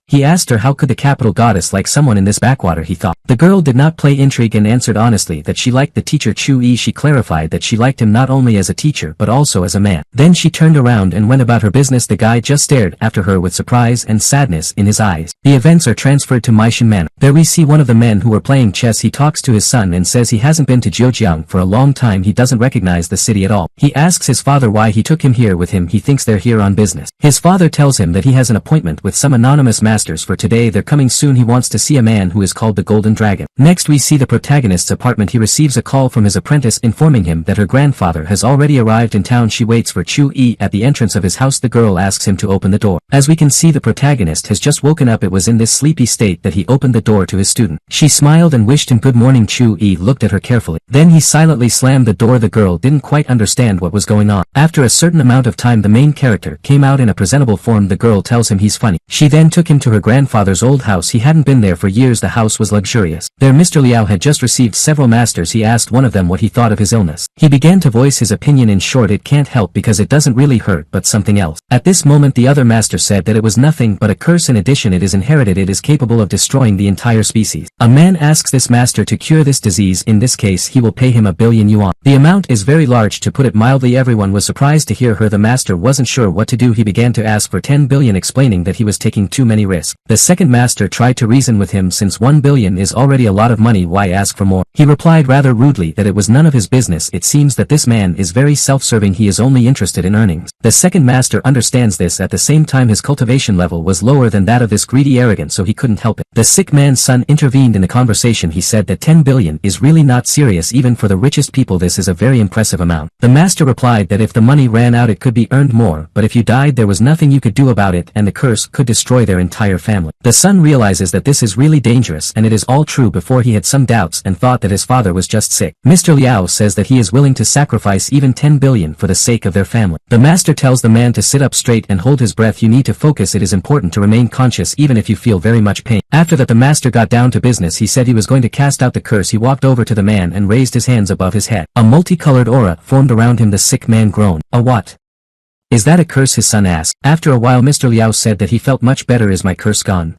He asked her how could the capital goddess like someone in this backwater, he thought. The girl did not play intrigue and answered honestly that she liked the teacher Chu-yi. She clarified that she liked him not only as a teacher but also as a man. Then she turned around and went about her business. The guy just stared after her with surprise and sadness in his eyes. The events are transferred to Meishan Manor. There we see one of the men who were playing chess. He talks to his son and says he hasn't been to Zhejiang for a long time. He doesn't recognize the city at all. He asks his father why he took him here with him. He thinks they're here on business. His father tells him that he has an appointment with some anonymous masters for today. They're coming soon. He wants to see a man who is called the Golden Dragon. Next we see the protagonist's apartment. He receives a call from his apprentice informing him that her grandfather has already arrived in town. She waits for Chu-yi at the entrance of his house. The girl asks him to open the door. As we can see the protagonist has just woken up. It was in this sleepy state that he opened the door to his student. She smiled and wished him good morning. Chu-yi looked at her carefully. Then he silently slammed the door. The girl didn't quite understand what was going on. After a certain amount of time the main character came out in a presentable form. The girl tells him he's funny. She then took him to her grandfather's old house. He hadn't been there for years. The house was luxurious. There Mr. Liao had just received several masters. He asked one of them what he thought of his illness. He began to voice his opinion. In short, it can't help because it doesn't really hurt but something else. At this moment the other master said that it was nothing but a curse. In addition, it is inherited. It is capable of destroying the entire species. A man asks this master to cure this disease. In this case he will pay him 1 billion yuan. The amount is very large, to put it mildly. Everyone was surprised to hear her. The master wasn't sure what to do. He began to ask for 10 billion, explaining that he was taking too many risks. The second master tried to reason with him. Since 1 billion is already a lot of money, why ask for more? He replied rather rudely that it was none of his business. It seems that this man is very self-serving, he is only interested in earnings. The second master understands this. At the same time his cultivation level was lower than that of this greedy arrogant, so he couldn't help it. The sick man's son intervened in the conversation. He said that 10 billion is really not serious. Even for the richest people this is a very impressive amount. The master replied that if the money ran out it could be earned more, but if you died there was nothing you could do about it, and the curse could destroy their entire family. The son realizes that this is really dangerous, and it is all true. Before he had some doubts and thought that his father was just sick. Mr. Liao says that he is willing to sacrifice even 10 billion for the sake of their family. The master tells the man to sit up straight and hold his breath. You need to focus. It is important to remain conscious even if you feel very much pain. After that the master got down to business. He said he was going to cast out the curse. He walked over to the man and raised his hands above his head. A multicolored aura formed around him. The sick man groaned. A what? Is that a curse? His son asked. After a while Mr. Liao said that he felt much better. Is my curse gone?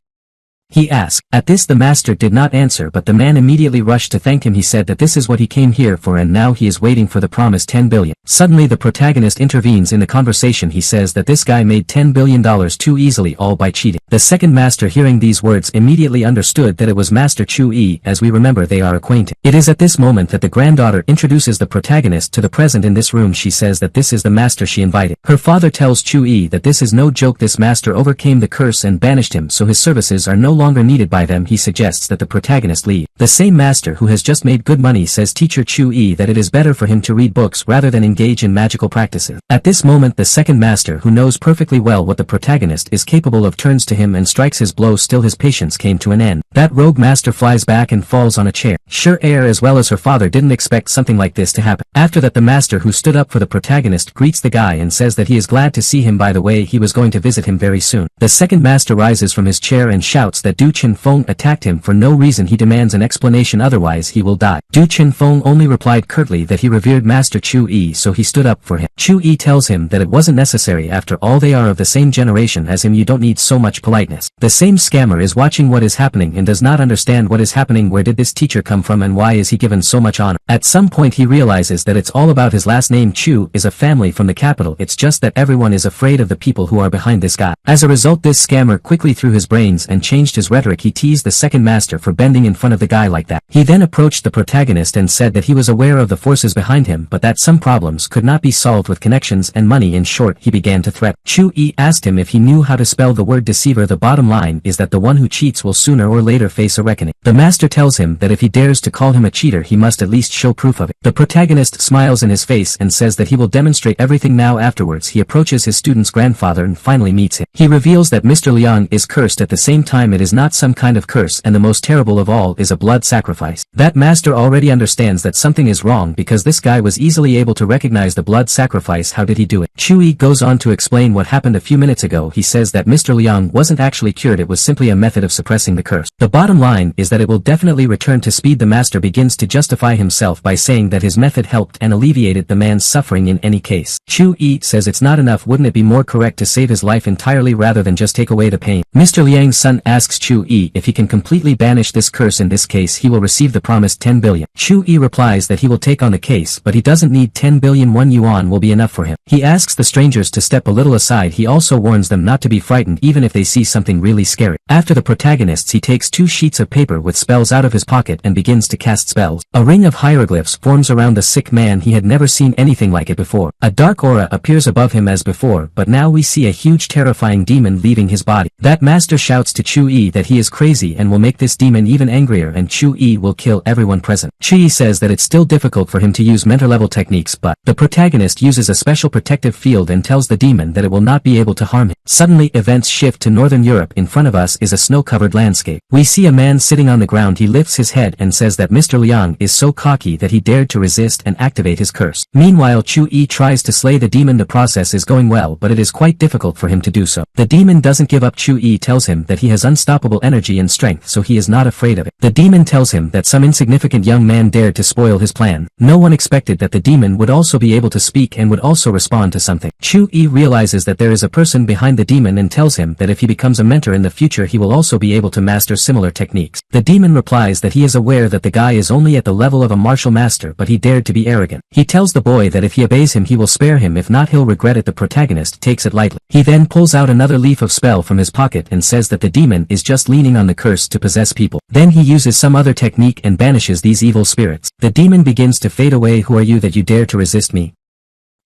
He asked. At this the master did not answer, but the man immediately rushed to thank him. He said that this is what he came here for, and now he is waiting for the promised 10 billion. Suddenly the protagonist intervenes in the conversation. He says that this guy made $10 billion too easily, all by cheating. The second master, hearing these words, immediately understood that it was Master Chu Yi. As we remember, they are acquainted. It is at this moment that the granddaughter introduces the protagonist to the present in this room. She says that this is the master she invited. Her father tells Chu Yi that this is no joke. This master overcame the curse and banished him, so his services are no longer needed by them. He suggests that the protagonist leave. The same master who has just made good money says teacher Chu Yi that it is better for him to read books rather than engage in magical practices. At this moment the second master, who knows perfectly well what the protagonist is capable of, turns to him and strikes his blow. Still his patience came to an end. That rogue master flies back and falls on a chair. Sure, Air as well as her father didn't expect something like this to happen. After that the master, who stood up for the protagonist, greets the guy and says that he is glad to see him. By the way, he was going to visit him very soon. The second master rises from his chair and shouts that Du Chen Feng attacked him for no reason. He demands an explanation, otherwise he will die. Du Chen Feng only replied curtly that he revered Master Chu Yi, so he stood up for him. Chu Yi tells him that it wasn't necessary. After all, they are of the same generation as him. You don't need so much politeness. The same scammer is watching what is happening and does not understand what is happening. Where did this teacher come from and why is he given so much honor? At some point he realizes that it's all about his last name. Chu is a family from the capital. It's just that everyone is afraid of the people who are behind this guy. As a result, this scammer quickly threw his brains and changed his rhetoric. He teased the second master for bending in front of the guy like that. He then approached the protagonist and said that he was aware of the forces behind him, but that some problems could not be solved with connections and money. In short, he began to threaten. Chu Yi asked him if he knew how to spell the word deceiver. The bottom line is that the one who cheats will sooner or later face a reckoning. The master tells him that if he dares to call him a cheater, he must at least show proof of it. The protagonist smiles in his face and says that he will demonstrate everything now. Afterwards he approaches his student's grandfather and finally meets him. He reveals that Mr. Liang is cursed. At the same time, it is not some kind of curse, and the most terrible of all is a blood sacrifice. That master already understands that something is wrong because this guy was easily able to recognize the blood sacrifice. How did he do it? Chu Yi goes on to explain what happened a few minutes ago. He says that Mr. Liang wasn't actually cured, it was simply a method of suppressing the curse. The bottom line is that it will definitely return to speed. The master begins to justify himself by saying that his method helped and alleviated the man's suffering in any case. Chu Yi says it's not enough. Wouldn't it be more correct to save his life entirely rather than just take away the pain? Mr. Liang's son asks Chu Yi if he can completely banish this curse. In this case he will receive the promised 10 billion. Chu Yi replies that he will take on the case, but he doesn't need 10 billion. 1 yuan will be enough for him. He asks the strangers to step a little aside. He also warns them not to be frightened even if they see something really scary. After the protagonists, he takes 2 sheets of paper with spells out of his pocket and begins to cast spells. A ring of hieroglyphs forms around the sick man. He had never seen anything like it before. A dark aura appears above him as before, but now we see a huge terrifying demon leaving his body. That master shouts to Chu Yi that he is crazy and will make this demon even angrier, and Chu Yi will kill everyone present. Chu Yi says that it's still difficult for him to use mentor level techniques, but the protagonist uses a special protective field and tells the demon that it will not be able to harm him. Suddenly events shift to Northern Europe. In front of us is a snow-covered landscape. We see a man sitting on the ground. He lifts his head and says that Mr. Liang is so cocky that he dared to resist and activate his curse. Meanwhile, Chu Yi tries to slay the demon. The process is going well, but it is quite difficult for him to do so. The demon doesn't give up. Chu Yi tells him that he has unstoppable energy and strength, so he is not afraid of it. The demon tells him that some insignificant young man dared to spoil his plan. No one expected that the demon would also be able to speak and would also respond to something. Chu Yi realizes that there is a person behind the demon and tells him that if he becomes a mentor in the future he will also be able to master similar techniques. The demon replies that he is aware that the guy is only at the level of a martial master, but he dared to be arrogant. He tells the boy that if he obeys him he will spare him, if not he'll regret it. The protagonist takes it lightly. He then pulls out another leaf of spell from his pocket and says that the demon is is just leaning on the curse to possess people. Then he uses some other technique and banishes these evil spirits. The demon begins to fade away. Who are you that you dare to resist me?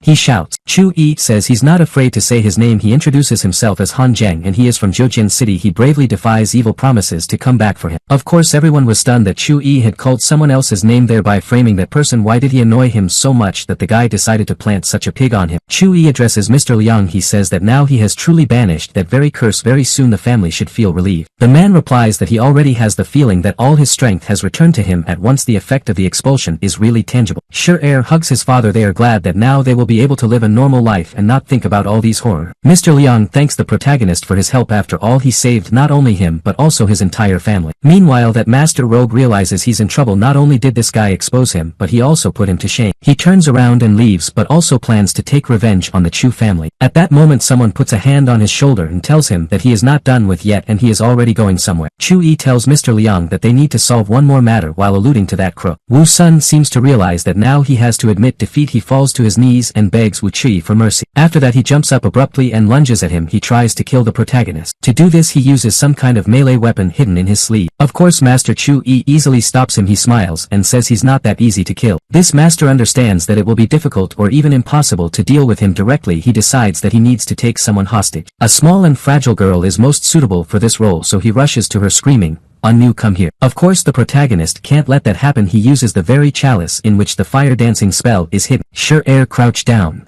He shouts. Chu Yi says he's not afraid to say his name. He introduces himself as Han Zheng and he is from Jiujian City. He bravely defies evil promises to come back for him. Of course everyone was stunned that Chu Yi had called someone else's name, thereby framing that person. Why did he annoy him so much that the guy decided to plant such a pig on him? Chu Yi addresses Mr. Liang. He says that now he has truly banished that very curse. Very soon the family should feel relieved. The man replies that he already has the feeling that all his strength has returned to him at once. The effect of the expulsion is really tangible. Sure hugs his father. They are glad that now they will be able to live a normal life and not think about all these horror. Mr. Liang thanks the protagonist for his help. After all, he saved not only him but also his entire family. Meanwhile, that master rogue realizes he's in trouble. Not only did this guy expose him, but he also put him to shame. He turns around and leaves, but also plans to take revenge on the Chu family. At that moment, someone puts a hand on his shoulder and tells him that he is not done with yet and he is already going somewhere. Chu Yi tells Mr. Liang that they need to solve one more matter while alluding to that crook. Wu Sun seems to realize that now he has to admit defeat. He falls to his knees and begs Wu Chi for mercy. After that, he jumps up abruptly and lunges at him. He tries to kill the protagonist. To do this, he uses some kind of melee weapon hidden in his sleeve. Of course, Master Chu Yi easily stops him. He smiles and says he's not that easy to kill. This master understands that it will be difficult or even impossible to deal with him directly. He decides that he needs to take someone hostage. A small and fragile girl is most suitable for this role, so he rushes to her screaming, "Anu, come here." Of course, the protagonist can't let that happen. He uses the very chalice in which the fire dancing spell is hidden. Sure, crouch down.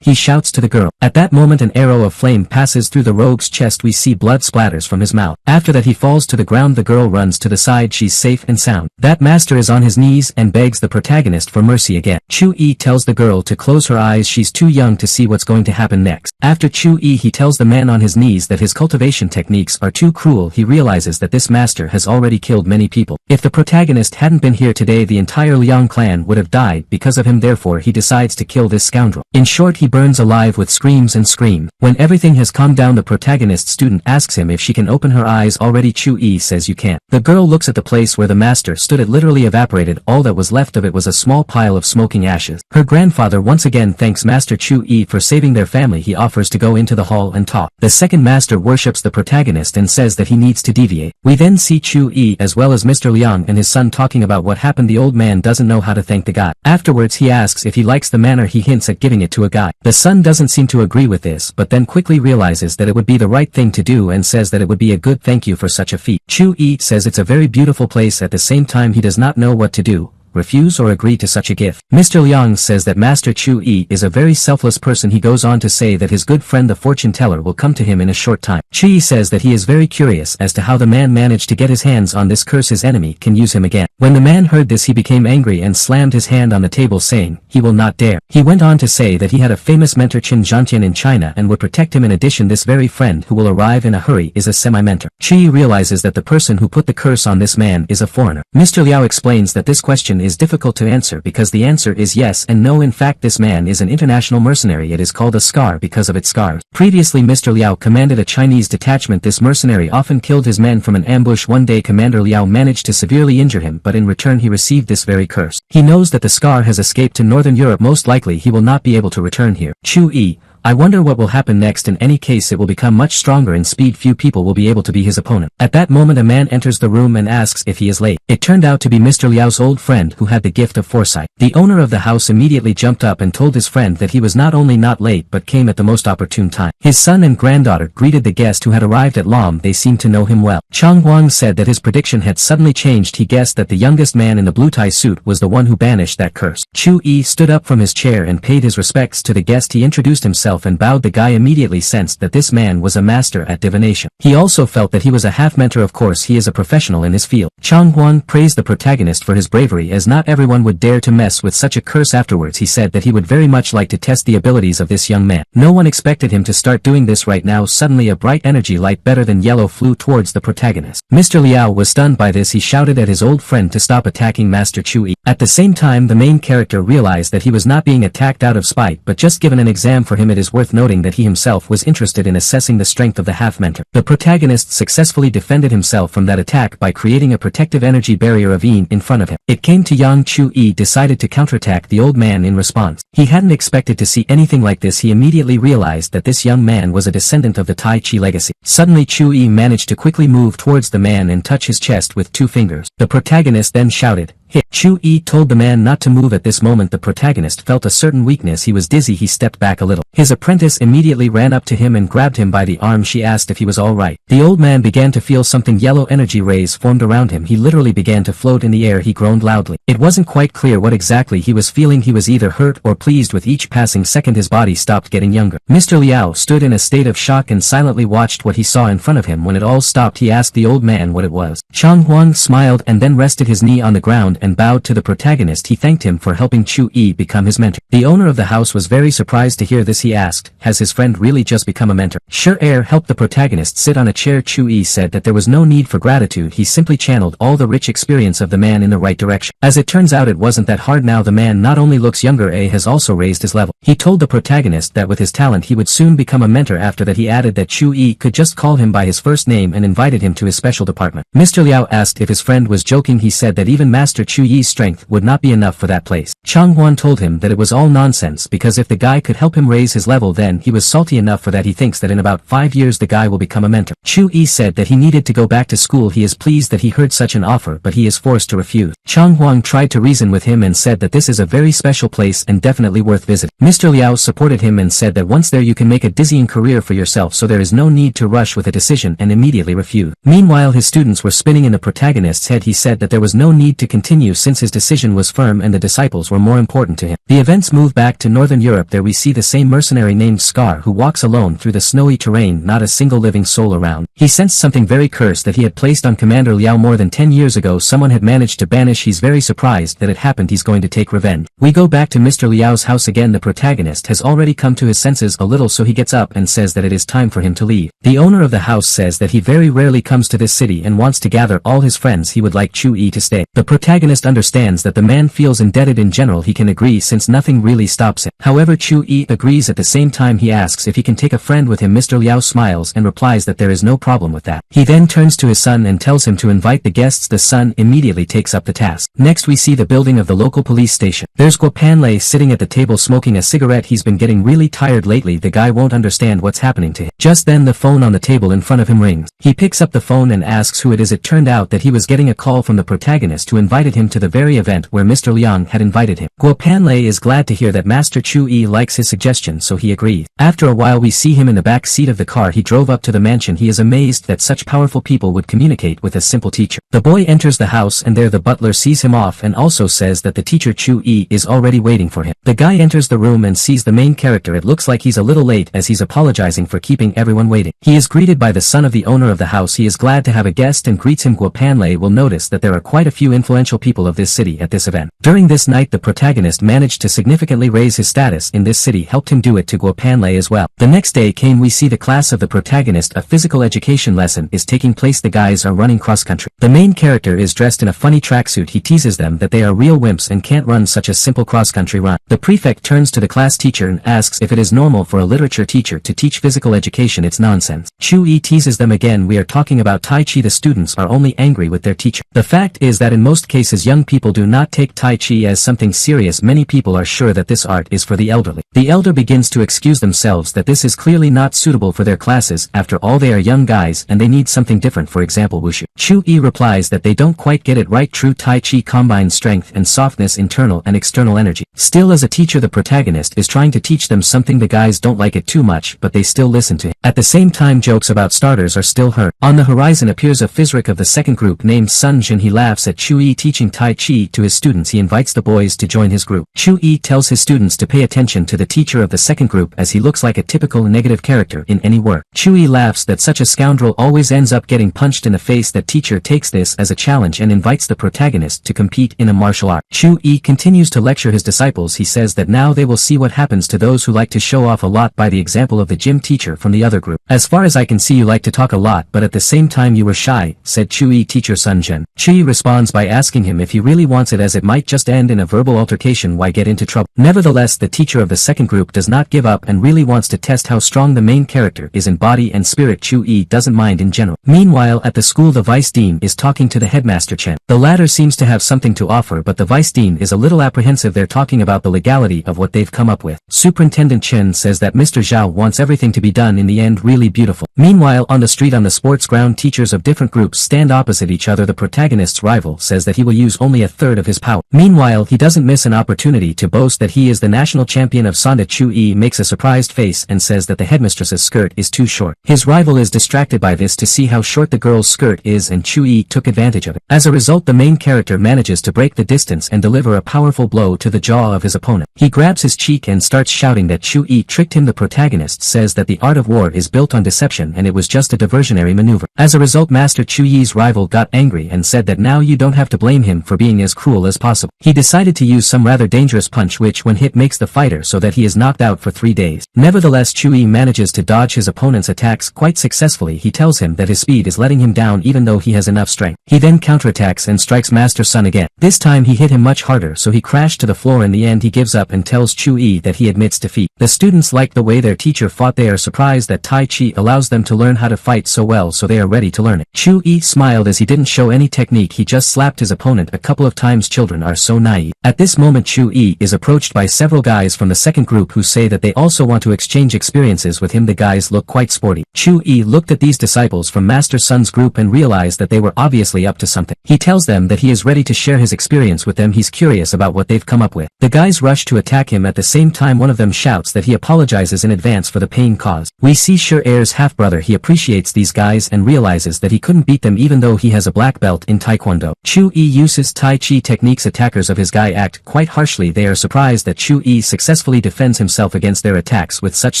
He shouts to the girl. At that moment, an arrow of flame passes through the rogue's chest. We see blood splatters from his mouth. After that, he falls to the ground. The girl runs to the side. She's safe and sound. That master is on his knees and begs the protagonist for mercy again. Chu Yi tells the girl to close her eyes. She's too young to see what's going to happen next. After Chu Yi, he tells the man on his knees that his cultivation techniques are too cruel. He realizes that this master has already killed many people. If the protagonist hadn't been here today, the entire Liang clan would have died because of him. Therefore, he decides to kill this scoundrel. In short, he burns alive with screams and scream. When everything has calmed down, the protagonist student asks him if she can open her eyes already. Chu Yi says you can't. The girl looks at the place where the master stood. It literally evaporated. All that was left of it was a small pile of smoking ashes. Her grandfather once again thanks Master Chu Yi for saving their family. He offers to go into the hall and talk. The second master worships the protagonist and says that he needs to deviate. We then see Chu Yi as well as Mr. Liang and his son talking about what happened. The old man doesn't know how to thank the guy. Afterwards, he asks if he likes the manner. He hints at giving it to a guy. The son doesn't seem to agree with this, but then quickly realizes that it would be the right thing to do and says that it would be a good thank you for such a feat. Chu Yi says it's a very beautiful place. At the same time, he does not know what to do. Refuse or agree to such a gift. Mr. Liang says that Master Chu Yi is a very selfless person. He goes on to say that his good friend the fortune teller will come to him in a short time. Chu Yi says that he is very curious as to how the man managed to get his hands on this curse. His enemy can use him again. When the man heard this, he became angry and slammed his hand on the table saying, he will not dare. He went on to say that he had a famous mentor Qin Zhantian in China and would protect him. In addition, this very friend who will arrive in a hurry is a semi-mentor. Chu Yi realizes that the person who put the curse on this man is a foreigner. Mr. Liao explains that this question is difficult to answer because the answer is yes and no. In fact, this man is an international mercenary. It is called a scar because of its scars. Previously, Mr. Liao commanded a Chinese detachment. This mercenary often killed his men from an ambush. One day, Commander Liao managed to severely injure him, but in return he received this very curse. He knows that the scar has escaped to Northern Europe. Most likely he will not be able to return here. Chu Yi, I wonder what will happen next. In any case, it will become much stronger in speed. Few people will be able to be his opponent. At that moment, a man enters the room and asks if he is late. It turned out to be Mr. Liao's old friend who had the gift of foresight. The owner of the house immediately jumped up and told his friend that he was not only not late but came at the most opportune time. His son and granddaughter greeted the guest who had arrived at Lam. They seemed to know him well. Chang Huang said that his prediction had suddenly changed. He guessed that the youngest man in the blue tie suit was the one who banished that curse. Chu Yi stood up from his chair and paid his respects to the guest. He introduced himself and bowed. The guy immediately sensed that this man was a master at divination. He also felt that he was a half-mentor. Of course, he is a professional in his field. Chang Huang praised the protagonist for his bravery, as not everyone would dare to mess with such a curse. Afterwards, he said that he would very much like to test the abilities of this young man. No one expected him to start doing this right now. Suddenly, a bright energy light better than yellow flew towards the protagonist. Mr. Liao was stunned by this. He shouted at his old friend to stop attacking Master Chu Yi. At the same time, the main character realized that he was not being attacked out of spite but just given an exam for him. It is is worth noting that he himself was interested in assessing the strength of the half-mentor. The protagonist successfully defended himself from that attack by creating a protective energy barrier of Yin in front of him. It came to Yang Chu-yi decided to counterattack the old man in response. He hadn't expected to see anything like this. He immediately realized that this young man was a descendant of the Tai Chi legacy. Suddenly Chu-yi managed to quickly move towards the man and touch his chest with 2 fingers. The protagonist then shouted, "Hit!" Chu-yi told the man not to move. At this moment the protagonist felt a certain weakness. He was dizzy. He stepped back a little. His apprentice immediately ran up to him and grabbed him by the arm. She asked if he was all right. The old man began to feel something. Yellow energy rays formed around him. He literally began to float in the air. He groaned loudly. It wasn't quite clear what exactly he was feeling. He was either hurt or pleased. With each passing second his body stopped getting younger. Mr. Liao stood in a state of shock and silently watched what he saw in front of him. When it all stopped he asked the old man what it was. Chang Huang smiled and then rested his knee on the ground and bowed to the protagonist. He thanked him for helping Chu-yi become his mentor. The owner of the house was very surprised to hear this. He asked, has his friend really just become a mentor? Sure. Air helped the protagonist sit on a chair. Chu-yi said that there was no need for gratitude. He simply channeled all the rich experience of the man in the right direction. As it turns out it wasn't that hard. Now the man not only looks younger, has also raised his level. He told the protagonist that with his talent he would soon become a mentor. After that he added that Chu-yi could just call him by his first name and invited him to his special department. Mr. Liao asked if his friend was joking. He said that even Master Chu-yi's strength would not be enough for that place. Chang Huan told him that it was all nonsense because if the guy could help him raise his level then he was salty enough for that. He thinks that in about 5 years the guy will become a mentor. Chu-yi said that he needed to go back to school. He is pleased that he heard such an offer but he is forced to refuse. Chang Huang tried to reason with him and said that this is a very special place and definitely worth visiting. Mr. Liao supported him and said that once there you can make a dizzying career for yourself, so there is no need to rush with a decision, and immediately refused. Meanwhile his students were spinning in the protagonist's head. He said that there was no need to continue since his decision was firm and the disciples were more important to him. The events move back to Northern Europe. There we see the same mercenary named Scar who walks alone through the snowy terrain, not a single living soul around. He sensed something very cursed that he had placed on Commander Liao more than 10 years ago. Someone had managed to banish. He's very surprised that it happened. He's going to take revenge. We go back to Mr. Liao's house again. The protagonist has already come to his senses a little, so he gets up and says that it is time for him to leave. The owner of the house says that he very rarely comes to this city and wants to gather all his friends. He would like Chu-yi to stay. The protagonist understands that the man feels indebted. In general he can agree since nothing really stops him. However Chu-yi agrees. At the same time he asks if he can take a friend with him. Mr. Liao smiles and replies that there is no problem with that. He then turns to his son and tells him to invite the guests. The son immediately takes up the task. Next we see the building of the local police station. There's Guopanlei sitting at the table smoking a cigarette. He's been getting really tired lately. The guy won't understand what's happening to him. Just then the phone on the table in front of him rings. He picks up the phone and asks who it is. It turned out that he was getting a call from the protagonist who invited him to the very event where Mr. Liang had invited him. Guopanlei is glad to hear that Master Chu-yi likes his suggestion, so he agrees. After a while we see him in the back seat of the car. He drove up to the mansion. He is amazed that such powerful people would communicate with a simple teacher. The boy enters the house and there the butler sees him off and also says that the teacher Chu-yi is already waiting for him. The guy enters the room and sees the main character. It looks like he's a little late as he's apologizing for keeping everyone waiting. He is greeted by the son of the owner of the house. He is glad to have a guest and greets him. Guopanlei will notice that there are quite a few influential people of this city at this event. During this night the protagonist managed to significantly raise his status in this city. Helped him do it to Guopanlei as well. The next day came. We see the class of the protagonist. A physical education lesson is taking place. The guys are running cross country. The main character is dressed in a funny tracksuit. He teases them that they are real wimps and can't run such a simple cross country run. The prefect turns to the class teacher and asks if it is normal for a literature teacher to teach physical education. It's nonsense. Chu-yi teases them again. We are talking about Tai Chi. The students are only angry with their teacher. The fact is that in most cases young people do not take Tai Chi as something serious. Many people are sure that this art is for the elderly. The elder begins to excuse themselves that this is clearly not suitable for their classes. After all they are young guys and they need something different, for example wushu. Chu-yi replies that they don't quite get it right. True Tai Chi combines strength and softness, internal and external energy. Still, as a teacher the protagonist is trying to teach them something. The guys don't like it too much but they still listen to him. At the same time jokes about starters are still heard. On the horizon appears a Fizrik of the second group named Sun Jin. He laughs at Chu-yi teaching Tai Chi to his students. He invites the boys to join his group. Chu-yi tells his students to pay attention to the teacher of the second group as he looks like a typical negative character in any work. Chu-yi laughs that such a scoundrel always ends up getting punched in the face. That teacher takes this as a challenge and invites the protagonist to compete in a martial art. Chu-yi continues to lecture his disciples. He says that now they will see what happens to those who like to show off a lot by the example of the gym teacher from the other group. As far as I can see you like to talk a lot but at the same time you were shy, said Chu-yi teacher Sun Jin. Chu-yi responds by asking him him if he really wants it, as it might just end in a verbal altercation. Why get into trouble? Nevertheless, the teacher of the second group does not give up and really wants to test how strong the main character is in body and spirit. Chu-yi doesn't mind in general. Meanwhile, at the school, the vice dean is talking to the headmaster Chen. The latter seems to have something to offer, but the vice dean is a little apprehensive. They're talking about the legality of what they've come up with. Superintendent Chen says that Mr. Zhao wants everything to be done in the end really beautiful. Meanwhile, on the street on the sports ground, teachers of different groups stand opposite each other. The protagonist's rival says that he will use only a third of his power. Meanwhile, he doesn't miss an opportunity to boast that he is the national champion of Sonda. Chu-yi makes a surprised face and says that the headmistress's skirt is too short. His rival is distracted by this to see how short the girl's skirt is, and Chu-yi took advantage of it. As a result, the main character manages to break the distance and deliver a powerful blow to the jaw of his opponent. He grabs his cheek and starts shouting that Chu-yi tricked him. The protagonist says that the art of war is built on deception and it was just a diversionary maneuver. As a result, Master Chu-yi's rival got angry and said that now you don't have to blame him for being as cruel as possible. He decided to use some rather dangerous punch which when hit makes the fighter so that he is knocked out for 3 days. Nevertheless, Chu-yi manages to dodge his opponent's attacks quite successfully. He tells him that his speed is letting him down even though he has enough strength. He then counterattacks and strikes Master Sun again. This time he hit him much harder, so he crashed to the floor. In the end, he gives up and tells Chu-yi that he admits defeat. The students like the way their teacher fought. They are surprised that Tai Chi allows them to learn how to fight so well, so they are ready to learn it. Chu-yi smiled as he didn't show any technique. He just slapped his opponent a couple of times. Children are so naive. At this moment, Chu-yi is approached by several guys from the second group who say that they also want to exchange experiences with him. The guys look quite sporty. Chu-yi looked at these disciples from Master Sun's group and realized that they were obviously up to something. He tells them that he is ready to share his experience with them. He's curious about what they've come up with. The guys rush to attack him. At the same time, one of them shouts that he apologizes in advance for the pain caused. We see Sher-Air's half-brother. He appreciates these guys and realizes that he couldn't beat them even though he has a black belt in Taekwondo. Chu-yi uses Tai Chi techniques. Attackers of his guy act quite harshly. They are surprised that Chu-yi successfully defends himself against their attacks with such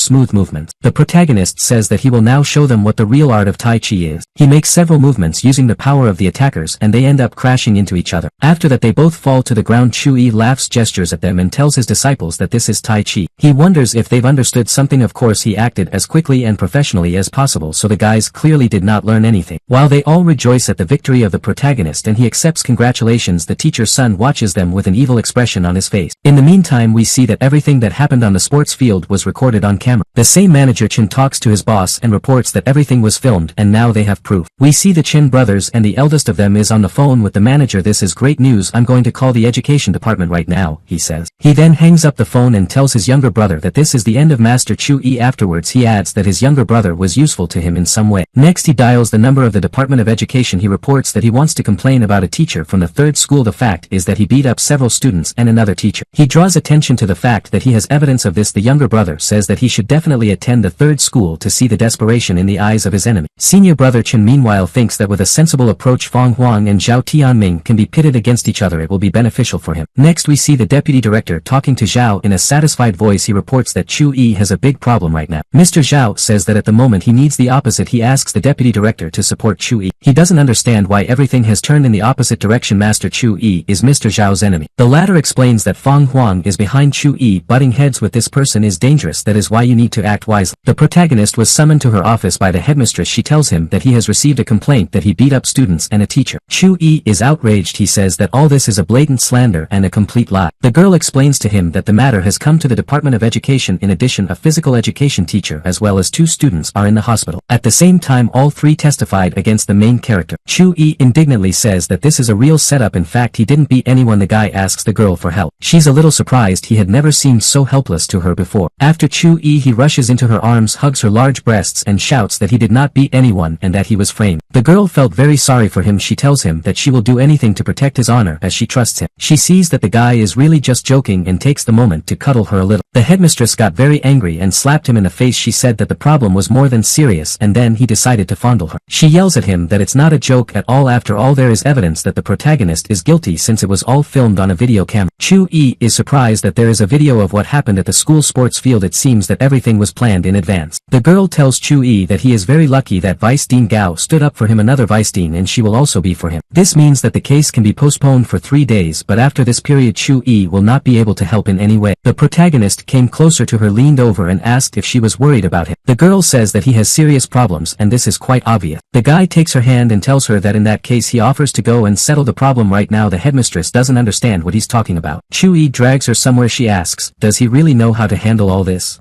smooth movements. The protagonist says that he will now show them what the real art of Tai Chi is. He makes several movements using the power of the attackers and they end up crashing into each other. After that, they both fall to the ground. Chu-yi laughs, gestures at them and tells his disciples that this is Tai Chi. He wonders if they've understood something. Of course, he acted as quickly and professionally as possible, so the guys clearly did not learn anything. While they all rejoice at the victory of the protagonist and he accepts congratulations, the teacher's son watches them with an evil expression on his face. In the meantime, we see that everything that happened on the sports field was recorded on camera. The same manager Chen talks to his boss and reports that everything was filmed and now they have proof. We see the Chen brothers and the eldest of them is on the phone with the manager. This is great news. I'm going to call the education department right now, he says. He then hangs up the phone and tells his younger brother that this is the end of Master Chu-yi. Afterwards, he adds that his younger brother was useful to him in some way. Next, he dials the number of the Department of Education. He reports that he wants to complain about a teacher from the third school. The fact is that he beat up several students and another teacher. He draws attention to the fact that he has evidence of this. The younger brother says that he should definitely attend the third school to see the desperation in the eyes of his enemy. Senior brother Chen meanwhile thinks that with a sensible approach, Fong Huang and Zhao Tianming can be pitted against each other. It will be beneficial for him. Next, we see the deputy director talking to Zhao. In a satisfied voice, he reports that Chu-yi has a big problem right now. Mr. Zhao says that at the moment he needs the opposite. He asks the deputy director to support Chu-yi. He doesn't understand why everything has turned in the opposite direction. Master Chu-yi is Mr. Zhao's enemy. The latter explains that Fong Huang is behind Chu-yi. Butting heads with this person is dangerous. That is why you need to act wisely. The protagonist was summoned to her office by the headmistress. She tells him that he has received a complaint that he beat up students and a teacher. Chu-yi is outraged. He says that all this is a blatant slander and a complete lie. The girl explains to him that the matter has come to the Department of Education. In addition, a physical education teacher as well as 2 students are in the hospital. At the same time, all 3 testified against the main character. Chu-yi indignantly says that this is a real setup. In fact, he didn't beat anyone. The guy asks the girl for help. She's a little surprised. He had never seemed so helpless to her before. After Chu-yi, he rushes into her arms, hugs her large breasts and shouts that he did not beat anyone and that he was framed. The girl felt very sorry for him. She tells him that she will do anything to protect his honor as she trusts him. She sees that the guy is really just joking and takes the moment to cuddle her a little. The headmistress got very angry and slapped him in the face. She said that the problem was more than serious and then he decided to fondle her. She yells at him that it's not a joke at all. After all, there is evidence that the protagonist is guilty since it was all filmed on a video camera. Chu-yi is surprised that there is a video of what happened at the school sports field. It seems that everything was planned in advance. The girl tells Chu-yi that he is very lucky that Vice Dean Gao stood up for him, another Vice Dean, and she will also be for him. This means that the case can be postponed for 3 days, but after this period Chu-yi will not be able to help in any way. The protagonist came closer to her, leaned over and asked if she was worried about him. The girl says that he has serious problems and this is quite obvious. The guy takes her hand and tells her that in that case he offers to go and settle the problem right now. The headmistress doesn't understand what he's talking about. Chu-yi drags her somewhere. She asks, does he really know how to handle all this?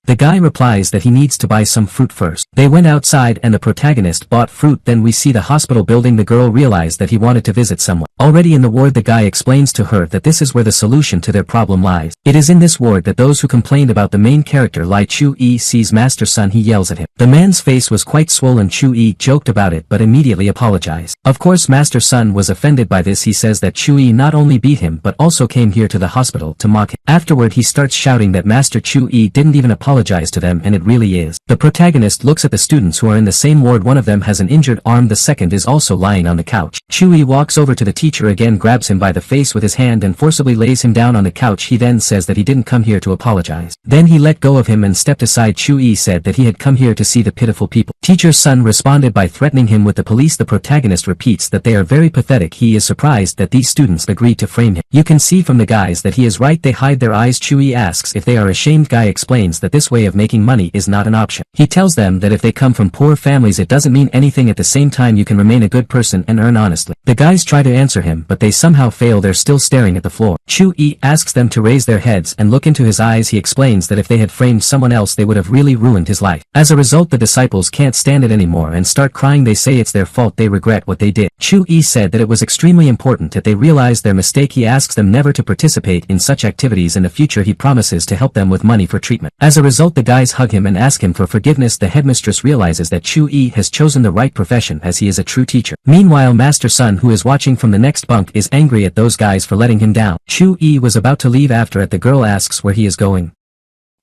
The guy replies that he needs to buy some fruit first. They went outside and the protagonist bought fruit. Then we see the hospital building. The girl realized that he wanted to visit someone. Already in the ward, the guy explains to her that this is where the solution to their problem lies. It is in this ward that those who complained about the main character lie. Chu-yi sees Master Sun. He yells at him. The man's face was quite swollen. Chu-yi joked about it but immediately apologized. Of course Master Sun was offended by this. He says that Chu-yi not only beat him but also came here to the hospital to mock him. Afterward he starts shouting that Master Chu-yi didn't even apologize to them, and it really is. The protagonist looks at the students who are in the same ward. One of them has an injured arm. The second is also lying on the couch. Chu-yi walks over to the teacher again, grabs him by the face with his hand and forcibly lays him down on the couch. He then says that he didn't come here to apologize. Then he let go of him and stepped aside. Chu-yi said that he had come here to see the pitiful people. Teacher's son responded by threatening him with the police. The protagonist repeats that they are very pathetic. He is surprised that these students agreed to frame him. You can see from the guys that he is right. They hide their eyes. Chu-yi asks if they are ashamed. Guy explains that this way of making money is not an option. He tells them that if they come from poor families it doesn't mean anything. At the same time you can remain a good person and earn honestly. The guys try to answer him but they somehow fail. They're still staring at the floor. Chu-yi asks them to raise their heads and look into his eyes. He explains that if they had framed someone else they would have really ruined his life. As a result the disciples can't stand it anymore and start crying. They say it's their fault. They regret what they did. Chu-yi said that it was extremely important that they realize their mistake. He asks them never to participate in such activities in the future. He promises to help them with money for treatment. As a result the guys hug him and ask him for forgiveness. The headmistress realizes that Chu-yi has chosen the right profession as he is a true teacher. Meanwhile Master Sun, who is watching from the next bunk, is angry at those guys for letting him down. Chu-yi was about to leave after the girl asks where he is going.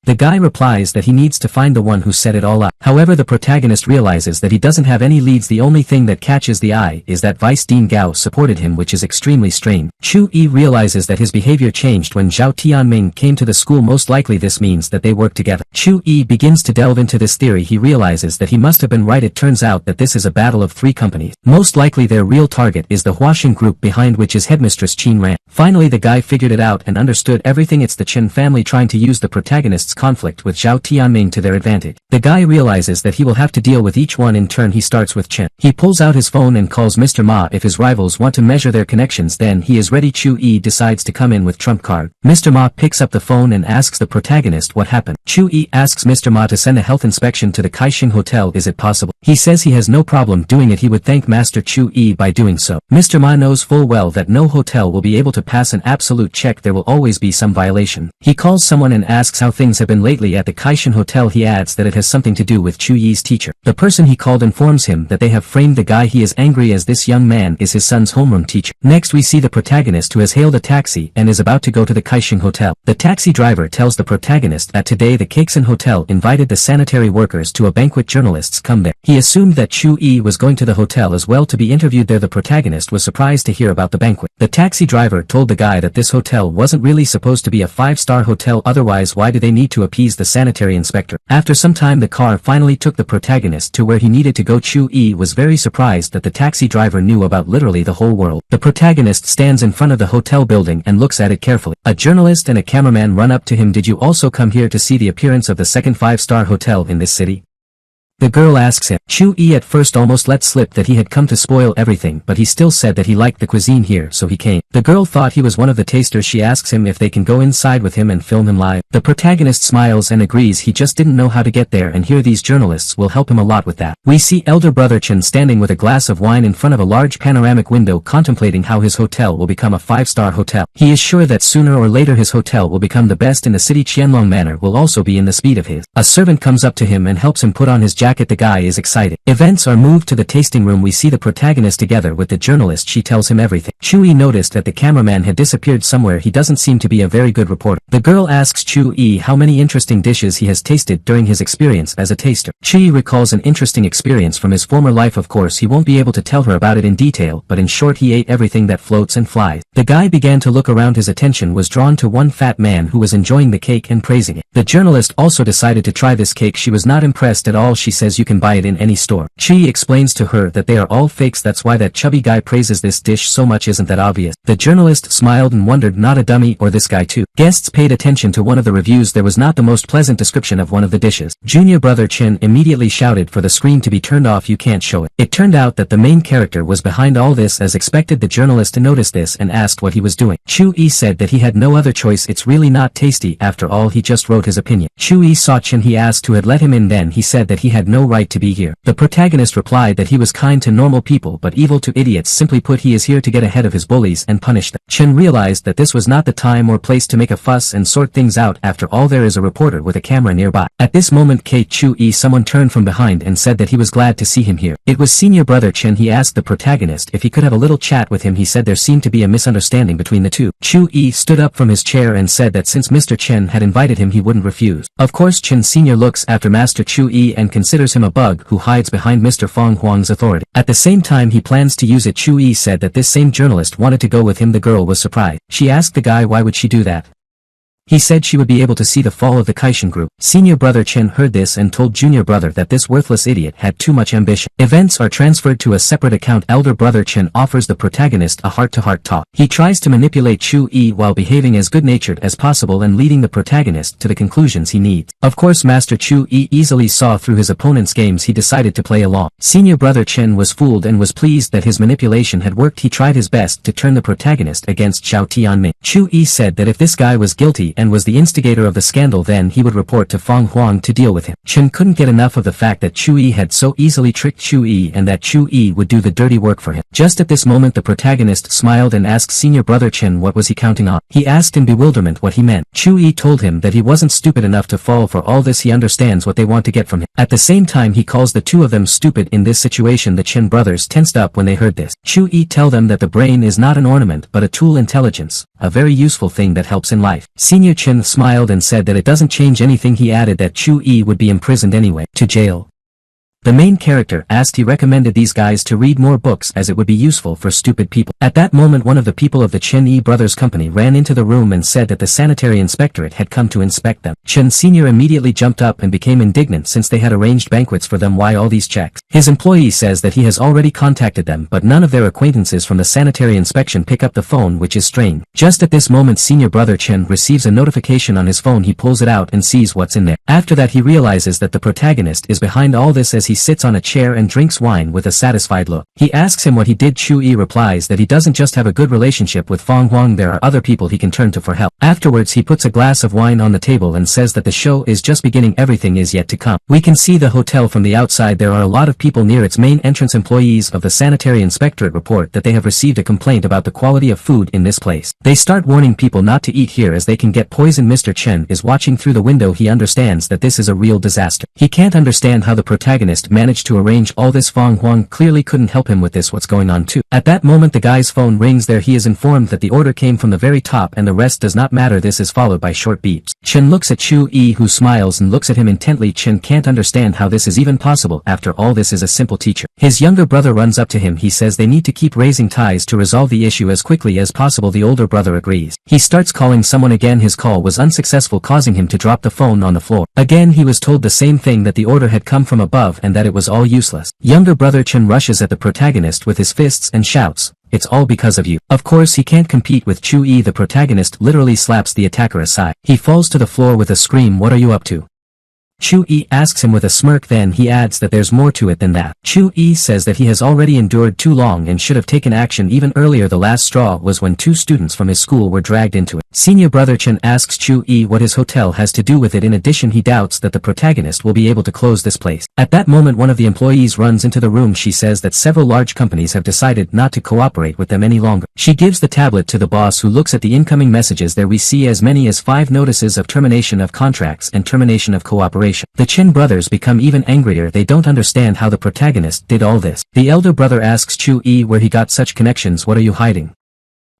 The guy replies that he needs to find the one who set it all up. However, the protagonist realizes that he doesn't have any leads. The only thing that catches the eye is that Vice Dean Gao supported him, which is extremely strange. Chu-yi realizes that his behavior changed when Zhao Tianming came to the school. Most likely this means that they work together. Chu-yi begins to delve into this theory. He realizes that he must have been right. It turns out that this is a battle of three companies. Most likely their real target is the Huaxing group, behind which is headmistress Qin Ran. Finally the guy figured it out and understood everything. It's the Chen family trying to use the protagonist's conflict with Zhao Tianming to their advantage. The guy realizes that he will have to deal with each one in turn. He starts with Chen. He pulls out his phone and calls Mr. Ma. If his rivals want to measure their connections then he is ready. Chu-yi decides to come in with trump card. Mr. Ma picks up the phone and asks the protagonist what happened. Chu-yi asks Mr. Ma to send a health inspection to the Kaixing Hotel. Is it possible? He says he has no problem doing it. He would thank Master Chu-yi by doing so. Mr. Ma knows full well that no hotel will be able to pass an absolute check. There will always be some violation. He calls someone and asks how things have been lately at the Kaixin Hotel. He adds that it has something to do with Chu-yi's teacher. The person he called informs him that they have framed the guy. He is angry as this young man is his son's homeroom teacher. Next we see the protagonist who has hailed a taxi and is about to go to the Kaixin Hotel. The taxi driver tells the protagonist that today the Kaixin Hotel invited the sanitary workers to a banquet. Journalists come there. He assumed that Chu-yi was going to the hotel as well to be interviewed there. The protagonist was surprised to hear about the banquet. The taxi driver told the guy that this hotel wasn't really supposed to be a 5-star hotel, otherwise why do they need to appease the sanitary inspector? After some time the car finally took the protagonist to where he needed to go. Chu-yi was very surprised that the taxi driver knew about literally the whole world. The protagonist stands in front of the hotel building and looks at it carefully. A journalist and a cameraman run up to him. Did you also come here to see the appearance of the second 5-star hotel in this city? The girl asks him. Chu-yi at first almost let slip that he had come to spoil everything, but he still said that he liked the cuisine here, so he came. The girl thought he was one of the tasters. She asks him if they can go inside with him and film him live. The protagonist smiles and agrees. He just didn't know how to get there, and here these journalists will help him a lot with that. We see elder brother Chen standing with a glass of wine in front of a large panoramic window, contemplating how his hotel will become a 5-star hotel. He is sure that sooner or later his hotel will become the best in the city. Qianlong Manor will also be in the speed of his. A servant comes up to him and helps him put on his jacket. The guy is excited. Events are moved to the tasting room. We see the protagonist together with the journalist. She tells him everything. Chu-yi noticed that the cameraman had disappeared somewhere. He doesn't seem to be a very good reporter. The girl asks Chu-yi how many interesting dishes he has tasted during his experience as a taster. Chu-yi recalls an interesting experience from his former life. Of course he won't be able to tell her about it in detail, but in short he ate everything that floats and flies. The guy began to look around. His attention was drawn to one fat man who was enjoying the cake and praising it. The journalist also decided to try this cake. She was not impressed at all. She says you can buy it in any store. Chi explains to her that they are all fakes, that's why that chubby guy praises this dish so much, isn't that obvious? The journalist smiled and wondered, not a dummy or this guy too. Guests paid attention to one of the reviews. There was not the most pleasant description of one of the dishes. Junior brother Chin immediately shouted for the screen to be turned off, you can't show it. It turned out that the main character was behind all this. As expected, the journalist noticed this and asked what he was doing. Chu-yi said that he had no other choice, it's really not tasty, after all he just wrote his opinion. Chu-yi saw Chin, he asked who had let him in, then he said that he had no right to be here. The protagonist replied that he was kind to normal people but evil to idiots, simply put he is here to get ahead of his bullies and punish them. Chin realized that this was not the time or place to make a fuss and sort things out, after all there is a reporter with a camera nearby. At this moment Chu-yi, someone turned from behind and said that he was glad to see him here. It was senior brother Chin. He asked the protagonist if he could have a little chat with him. He said there seemed to be a misunderstanding between the two. Chu-yi stood up from his chair and said that since Mr. Chen had invited him he wouldn't refuse. Of course Chen Sr. looks after Master Chu-yi and considers him a bug who hides behind Mr. Fong Huang's authority. At the same time he plans to use it. Chu-yi said that this same journalist wanted to go with him. The girl was surprised. She asked the guy why would she do that. He said she would be able to see the fall of the Kaishan group. Senior brother Chen heard this and told junior brother that this worthless idiot had too much ambition. Events are transferred to a separate account. Elder brother Chen offers the protagonist a heart-to-heart talk. He tries to manipulate Chu-yi while behaving as good-natured as possible and leading the protagonist to the conclusions he needs. Of course Master Chu-yi easily saw through his opponent's games. He decided to play along. Senior brother Chen was fooled and was pleased that his manipulation had worked. He tried his best to turn the protagonist against Xiao Tianming. Chu-yi said that if this guy was guilty and was the instigator of the scandal, then he would report to Fong Huang to deal with him. Chen couldn't get enough of the fact that Chu-yi had so easily tricked Chu-yi and that Chu-yi would do the dirty work for him. Just at this moment the protagonist smiled and asked senior brother Chen what was he counting on. He asked in bewilderment what he meant. Chu-yi told him that he wasn't stupid enough to fall for all this. He understands what they want to get from him. At the same time he calls the two of them stupid. In this situation the Chen brothers tensed up when they heard this. Chu-yi tell them that the brain is not an ornament but a tool, intelligence, a very useful thing that helps in life. Senior Chen smiled and said that it doesn't change anything. He added that Chu-yi would be imprisoned anyway. To jail. The main character asked. He recommended these guys to read more books as it would be useful for stupid people. At that moment one of the people of the Chen-yi brothers company ran into the room and said that the sanitary inspectorate had come to inspect them. Chen Sr. immediately jumped up and became indignant since they had arranged banquets for them. Why all these checks? His employee says that he has already contacted them but none of their acquaintances from the sanitary inspection pick up the phone, which is strange. Just at this moment senior brother Chen receives a notification on his phone. He pulls it out and sees what's in there. After that he realizes that the protagonist is behind all this as he sits on a chair and drinks wine with a satisfied look. He asks him what he did. Chu-yi replies that he doesn't just have a good relationship with Fong Huang, there are other people he can turn to for help. Afterwards he puts a glass of wine on the table and says that the show is just beginning, everything is yet to come. We can see the hotel from the outside. There are a lot of people near its main entrance. Employees of the sanitary inspectorate report that they have received a complaint about the quality of food in this place. They start warning people not to eat here as they can get poison. Mr. Chen is watching through the window. He understands that this is a real disaster. He can't understand how the protagonist managed to arrange all this. Fong Huang clearly couldn't help him with this. What's going on too? At that moment the guy's phone rings. There he is informed that the order came from the very top and the rest does not matter. This is followed by short beeps. Chen looks at Chu-yi who smiles and looks at him intently. Chen can't understand how this is even possible. After all this is a simple teacher. His younger brother runs up to him. He says they need to keep raising ties to resolve the issue as quickly as possible. The older brother agrees. He starts calling someone again. His call was unsuccessful, causing him to drop the phone on the floor. Again he was told the same thing, that the order had come from above and that it was all useless. Younger brother Chen rushes at the protagonist with his fists and shouts, "It's all because of you." Of course he can't compete with Chu-yi. The protagonist literally slaps the attacker aside. He falls to the floor with a scream. "What are you up to?" Chu-yi asks him with a smirk, then he adds that there's more to it than that. Chu-yi says that he has already endured too long and should have taken action even earlier. The last straw was when 2 students from his school were dragged into it. Senior brother Chen asks Chu-yi what his hotel has to do with it. In addition he doubts that the protagonist will be able to close this place. At that moment one of the employees runs into the room. She says that several large companies have decided not to cooperate with them any longer. She gives the tablet to the boss who looks at the incoming messages. There we see as many as 5 notices of termination of contracts and termination of cooperation. The Chen brothers become even angrier. They don't understand how the protagonist did all this. The elder brother asks Chu-yi where he got such connections. "What are you hiding?"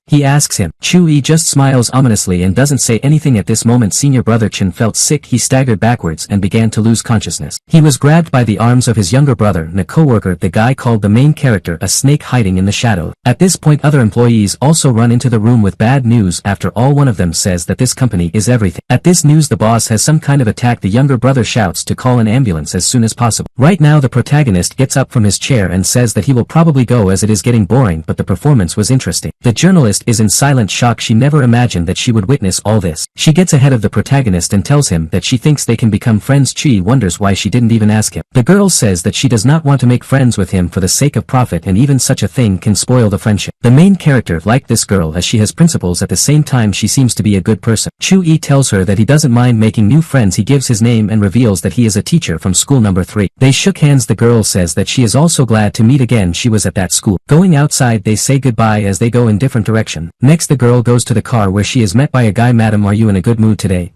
He asks him. Chu-yi just smiles ominously and doesn't say anything at this moment. Senior brother Chen felt sick. He staggered backwards and began to lose consciousness. He was grabbed by the arms of his younger brother and a co-worker. The guy called the main character a snake hiding in the shadow. At this point other employees also run into the room with bad news. After all, one of them says that this company is everything. At this news the boss has some kind of attack. The younger brother shouts to call an ambulance as soon as possible. Right now the protagonist gets up from his chair and says that he will probably go as it is getting boring, but the performance was interesting. The journalist is in silent shock. She never imagined that she would witness all this. She gets ahead of the protagonist and tells him that she thinks they can become friends. Chi wonders why she didn't even ask him. The girl says that she does not want to make friends with him for the sake of profit, and even such a thing can spoil the friendship. The main character liked this girl as she has principles. At the same time she seems to be a good person. Chu-yi tells her that he doesn't mind making new friends. He gives his name and reveals that he is a teacher from school number 3. They shook hands. The girl says that she is also glad to meet again. She was at that school. Going outside they say goodbye as they go in different direction. Next the girl goes to the car where she is met by a guy. Madam, are you in a good mood today?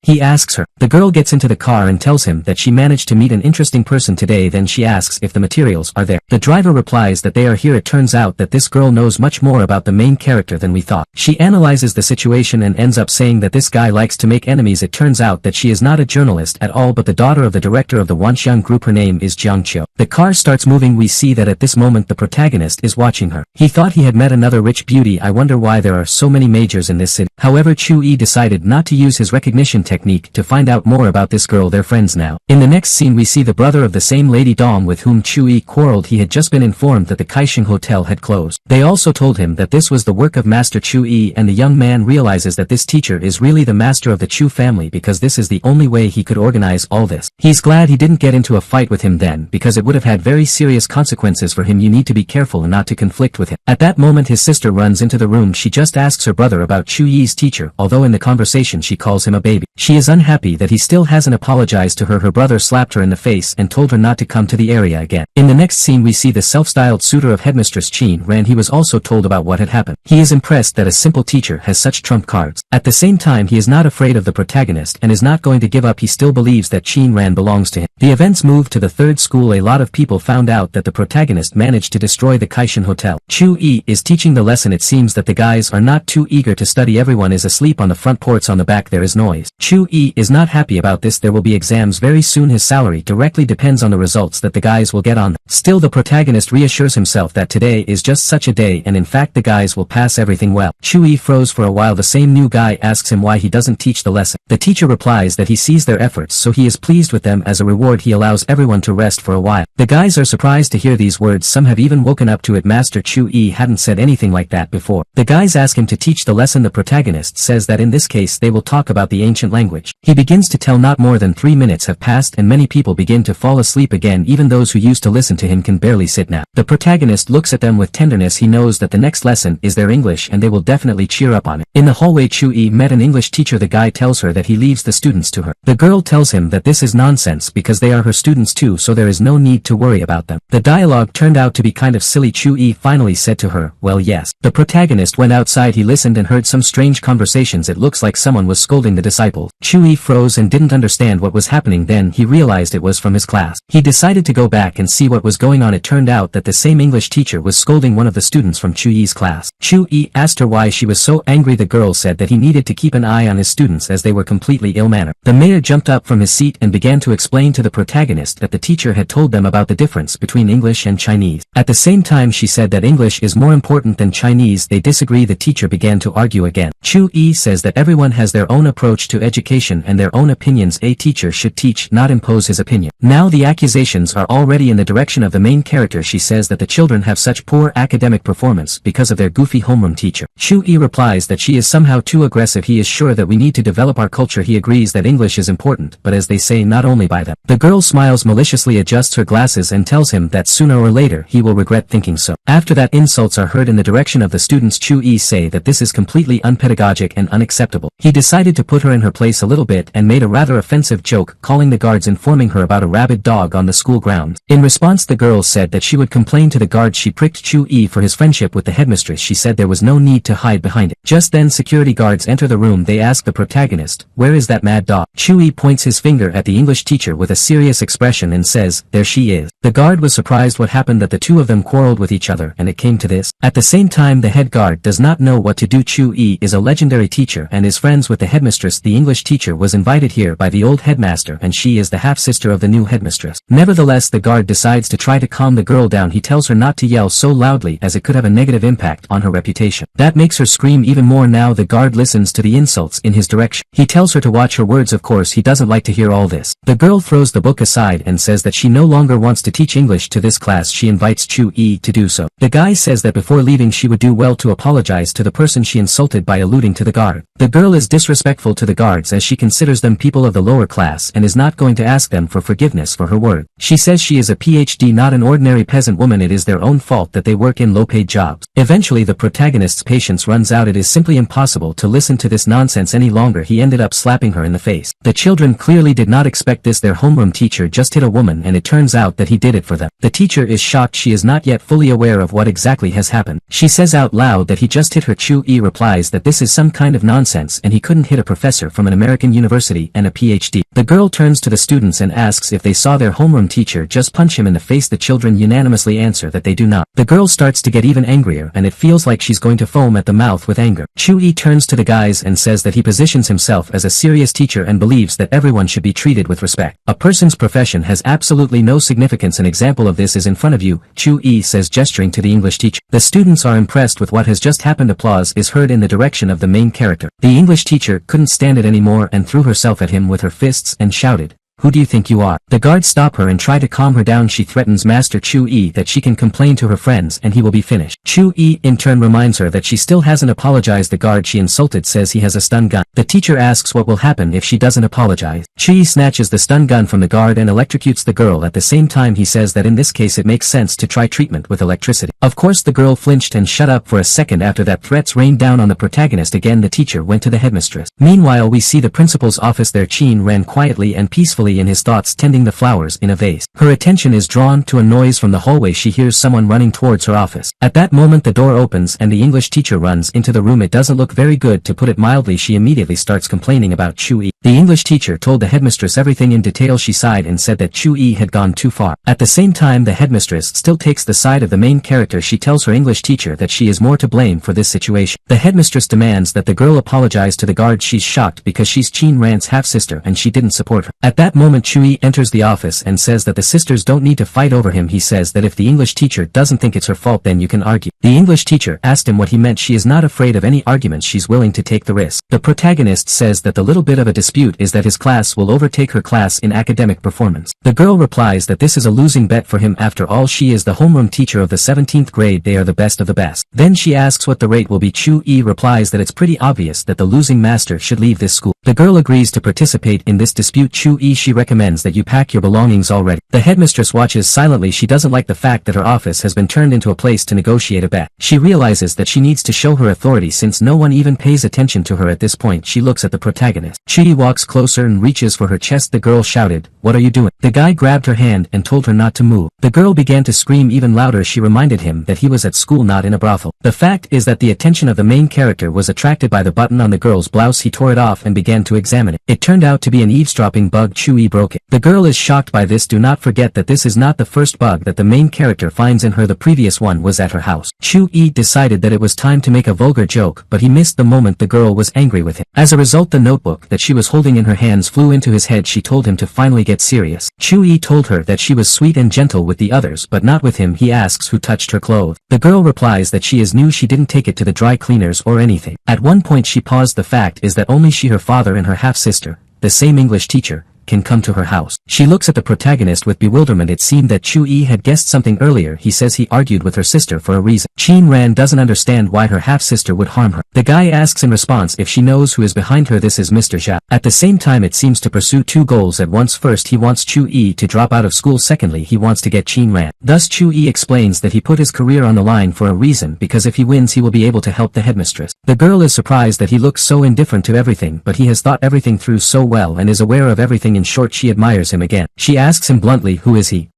He asks her. The girl gets into the car and tells him that she managed to meet an interesting person today. Then she asks if the materials are there. The driver replies that they are here. It turns out that this girl knows much more about the main character than we thought. She analyzes the situation and ends up saying that this guy likes to make enemies. It turns out that she is not a journalist at all but the daughter of the director of the Wanxiang group. Her name is Jiang Qiu. The car starts moving. We see that at this moment the protagonist is watching her. He thought he had met another rich beauty. I wonder why there are so many majors in this city. However, Chu-yi decided not to use his recognition technique to find out more about this girl. They're friends now. In the next scene we see the brother of the same Lady Dong with whom Chu-yi quarreled. He had just been informed that the Kaixing Hotel had closed. They also told him that this was the work of Master Chu-yi, and the young man realizes that this teacher is really the master of the Chu family because this is the only way he could organize all this. He's glad he didn't get into a fight with him then, because it would have had very serious consequences for him. You need to be careful and not to conflict with him. At that moment his sister runs into the room. She just asks her brother about Chu-yi's teacher, although in the conversation she calls him a baby. She is unhappy that he still hasn't apologized to her. Her brother slapped her in the face and told her not to come to the area again. In the next scene we see the self-styled suitor of headmistress Qin Ran. He was also told about what had happened. He is impressed that a simple teacher has such trump cards. At the same time he is not afraid of the protagonist and is not going to give up. He still believes that Qin Ran belongs to him. The events move to the third school. A lot of people found out that the protagonist managed to destroy the Kaixin Hotel. Chu-yi is teaching the lesson. It seems that the guys are not too eager to study. Everyone is asleep on the front porch. On the back there is noise. Chu-yi is not happy about this. There will be exams very soon. His salary directly depends on the results that the guys will get on them. Still the protagonist reassures himself that today is just such a day, and in fact the guys will pass everything well. Chu-yi froze for a while. The same new guy asks him why he doesn't teach the lesson. The teacher replies that he sees their efforts, so he is pleased with them. As a reward he allows everyone to rest for a while. The guys are surprised to hear these words. Some have even woken up to it. Master Chu-yi hadn't said anything like that before. The guys ask him to teach the lesson. The protagonist says that in this case they will talk about the ancient language. He begins to tell. Not more than 3 minutes have passed and many people begin to fall asleep again. Even those who used to listen to him can barely sit now. The protagonist looks at them with tenderness. He knows that the next lesson is their English and they will definitely cheer up on it. In the hallway Chu-yi met an English teacher. The guy tells her that he leaves the students to her. The girl tells him that this is nonsense because they are her students too, so there is no need to worry about them. The dialogue turned out to be kind of silly. Chu-yi finally said to her, well yes. The protagonist went outside. He listened and heard some strange conversations. It looks like someone was scolding the disciples. Chu-yi froze and didn't understand what was happening. Then he realized it was from his class. He decided to go back and see what was going on. It turned out that the same English teacher was scolding one of the students from Chu-yi's class. Chu-yi asked her why she was so angry. The girl said that he needed to keep an eye on his students as they were completely ill-mannered. The mayor jumped up from his seat and began to explain to the protagonist that the teacher had told them about the difference between English and Chinese. At the same time she said that English is more important than Chinese. They disagree. The teacher began to argue again. Chu-yi says that everyone has their own approach to education and their own opinions. A teacher should teach, not impose his opinion. Now the accusations are already in the direction of the main character. She says that the children have such poor academic performance because of their goofy homeroom teacher. Chu-yi replies that she is somehow too aggressive. He is sure that we need to develop our culture. He agrees that English is important, but as they say, not only by them. The girl smiles maliciously, adjusts her glasses and tells him that sooner or later he will regret thinking so. After that insults are heard in the direction of the students. Chu-yi say that this is completely unpedagogic and unacceptable. He decided to put her in her place. place a little bit and made a rather offensive joke, calling the guards, informing her about a rabid dog on the school grounds. In response, the girl said that she would complain to the guards she pricked Chu-yi for his friendship with the headmistress. She said there was no need to hide behind it. Just then security guards enter the room. They ask the protagonist, "Where is that mad dog?" Chu-yi points his finger at the English teacher with a serious expression and says, "There she is." The guard was surprised what happened, that the two of them quarreled with each other and it came to this. At the same time, the head guard does not know what to do. Chu-yi is a legendary teacher and is friends with the headmistress. The English teacher was invited here by the old headmaster and she is the half-sister of the new headmistress. Nevertheless, the guard decides to try to calm the girl down. He tells her not to yell so loudly as it could have a negative impact on her reputation. That makes her scream even more. Now the guard listens to the insults in his direction. He tells her to watch her words. Of course, he doesn't like to hear all this. The girl throws the book aside and says that she no longer wants to teach English to this class. She invites Chu-yi to do so. The guy says that before leaving she would do well to apologize to the person she insulted by alluding to the guard. The girl is disrespectful to the guards as she considers them people of the lower class and is not going to ask them for forgiveness for her word. She says she is a PhD, not an ordinary peasant woman. It is their own fault that they work in low-paid jobs. Eventually the protagonist's patience runs out. It is simply impossible to listen to this nonsense any longer. He ended up slapping her in the face. The children clearly did not expect this. Their homeroom teacher just hit a woman and it turns out that he did it for them. The teacher is shocked. She is not yet fully aware of what exactly has happened. She says out loud that he just hit her. Chu-yi replies that this is some kind of nonsense and he couldn't hit a professor from an American university and a PhD. The girl turns to the students and asks if they saw their homeroom teacher just punch him in the face. The children unanimously answer that they do not. The girl starts to get even angrier and it feels like she's going to foam at the mouth with anger. Chu-yi turns to the guys and says that he positions himself as a serious teacher and believes that everyone should be treated with respect. A person's profession has absolutely no significance. An example of this is in front of you, Chu-yi says, gesturing to the English teacher. The students are impressed with what has just happened. Applause is heard in the direction of the main character. The English teacher couldn't stand it anymore and threw herself at him with her fists and shouted, "Who do you think you are?" The guards stop her and try to calm her down. She threatens Master Chu-yi that she can complain to her friends and he will be finished. Chu-yi in turn reminds her that she still hasn't apologized. The guard she insulted says he has a stun gun. The teacher asks what will happen if she doesn't apologize. Chu-yi snatches the stun gun from the guard and electrocutes the girl. At the same time, he says that in this case it makes sense to try treatment with electricity. Of course, the girl flinched and shut up for a second. After that, threats rained down on the protagonist. Again, the teacher went to the headmistress. Meanwhile, we see the principal's office. There, Chin ran quietly and peacefully in his thoughts, tending the flowers in a vase. Her attention is drawn to a noise from the hallway. She hears someone running towards her office. At that moment, the door opens and the English teacher runs into the room. It doesn't look very good, to put it mildly. She immediately starts complaining about Chu-yi. The English teacher told the headmistress everything in detail. She sighed and said that Chu-yi had gone too far. At the same time, the headmistress still takes the side of the main character. She tells her English teacher that she is more to blame for this situation. The headmistress demands that the girl apologize to the guard. She's shocked because she's Chin Ran's half-sister and she didn't support her. At that moment, Chu-yi enters the office and says that the sisters don't need to fight over him. He says that if the English teacher doesn't think it's her fault, then you can argue. The English teacher asked him what he meant. She is not afraid of any arguments. She's willing to take the risk. The protagonist says that the little bit of a dispute is that his class will overtake her class in academic performance. The girl replies that this is a losing bet for him. After all, she is the homeroom teacher of the 17th grade. They are the best of the best. Then she asks what the rate will be. Chu-yi replies that it's pretty obvious that the losing master should leave this school. The girl agrees to participate in this dispute. Chu-yi, she recommends that you pack your belongings already. The headmistress watches silently. She doesn't like the fact that her office has been turned into a place to negotiate a bet. She realizes that she needs to show her authority since no one even pays attention to her at this point. She looks at the protagonist. Chu-yi walks closer and reaches for her chest. The girl shouted, "What are you doing?" The guy grabbed her hand and told her not to move. The girl began to scream even louder. She reminded him that he was at school, not in a brothel. The fact is that the attention of the main character was attracted by the button on the girl's blouse. He tore it off and began to examine it. It turned out to be an eavesdropping bug. Chu-yi broke it. The girl is shocked by this. Do not forget that this is not the first bug that the main character finds in her. The previous one was at her house. Chu-yi decided that it was time to make a vulgar joke, but he missed the moment the girl was angry with him. As a result, the notebook that she was holding in her hands flew into his head. She told him to finally get serious. Chu-yi told her that she was sweet and gentle with the others, but not with him. He asks who touched her clothes. The girl replies that she is new. She didn't take it to the dry cleaners or anything. At one point she paused. The fact is that only she, her father and her half-sister, the same English teacher, can come to her house. She looks at the protagonist with bewilderment. It seemed that Chu-yi had guessed something earlier. He says he argued with her sister for a reason. Chin-ran doesn't understand why her half-sister would harm her. The guy asks in response if she knows who is behind her. This is Mr. Zhao. At the same time, it seems to pursue two goals at once. First, he wants Chu-yi to drop out of school. Secondly, he wants to get Chin-ran. Thus Chu-yi explains that he put his career on the line for a reason, because if he wins he will be able to help the headmistress. The girl is surprised that he looks so indifferent to everything, but he has thought everything through so well and is aware of everything. In short, she admires him again. She asks him bluntly, who is he?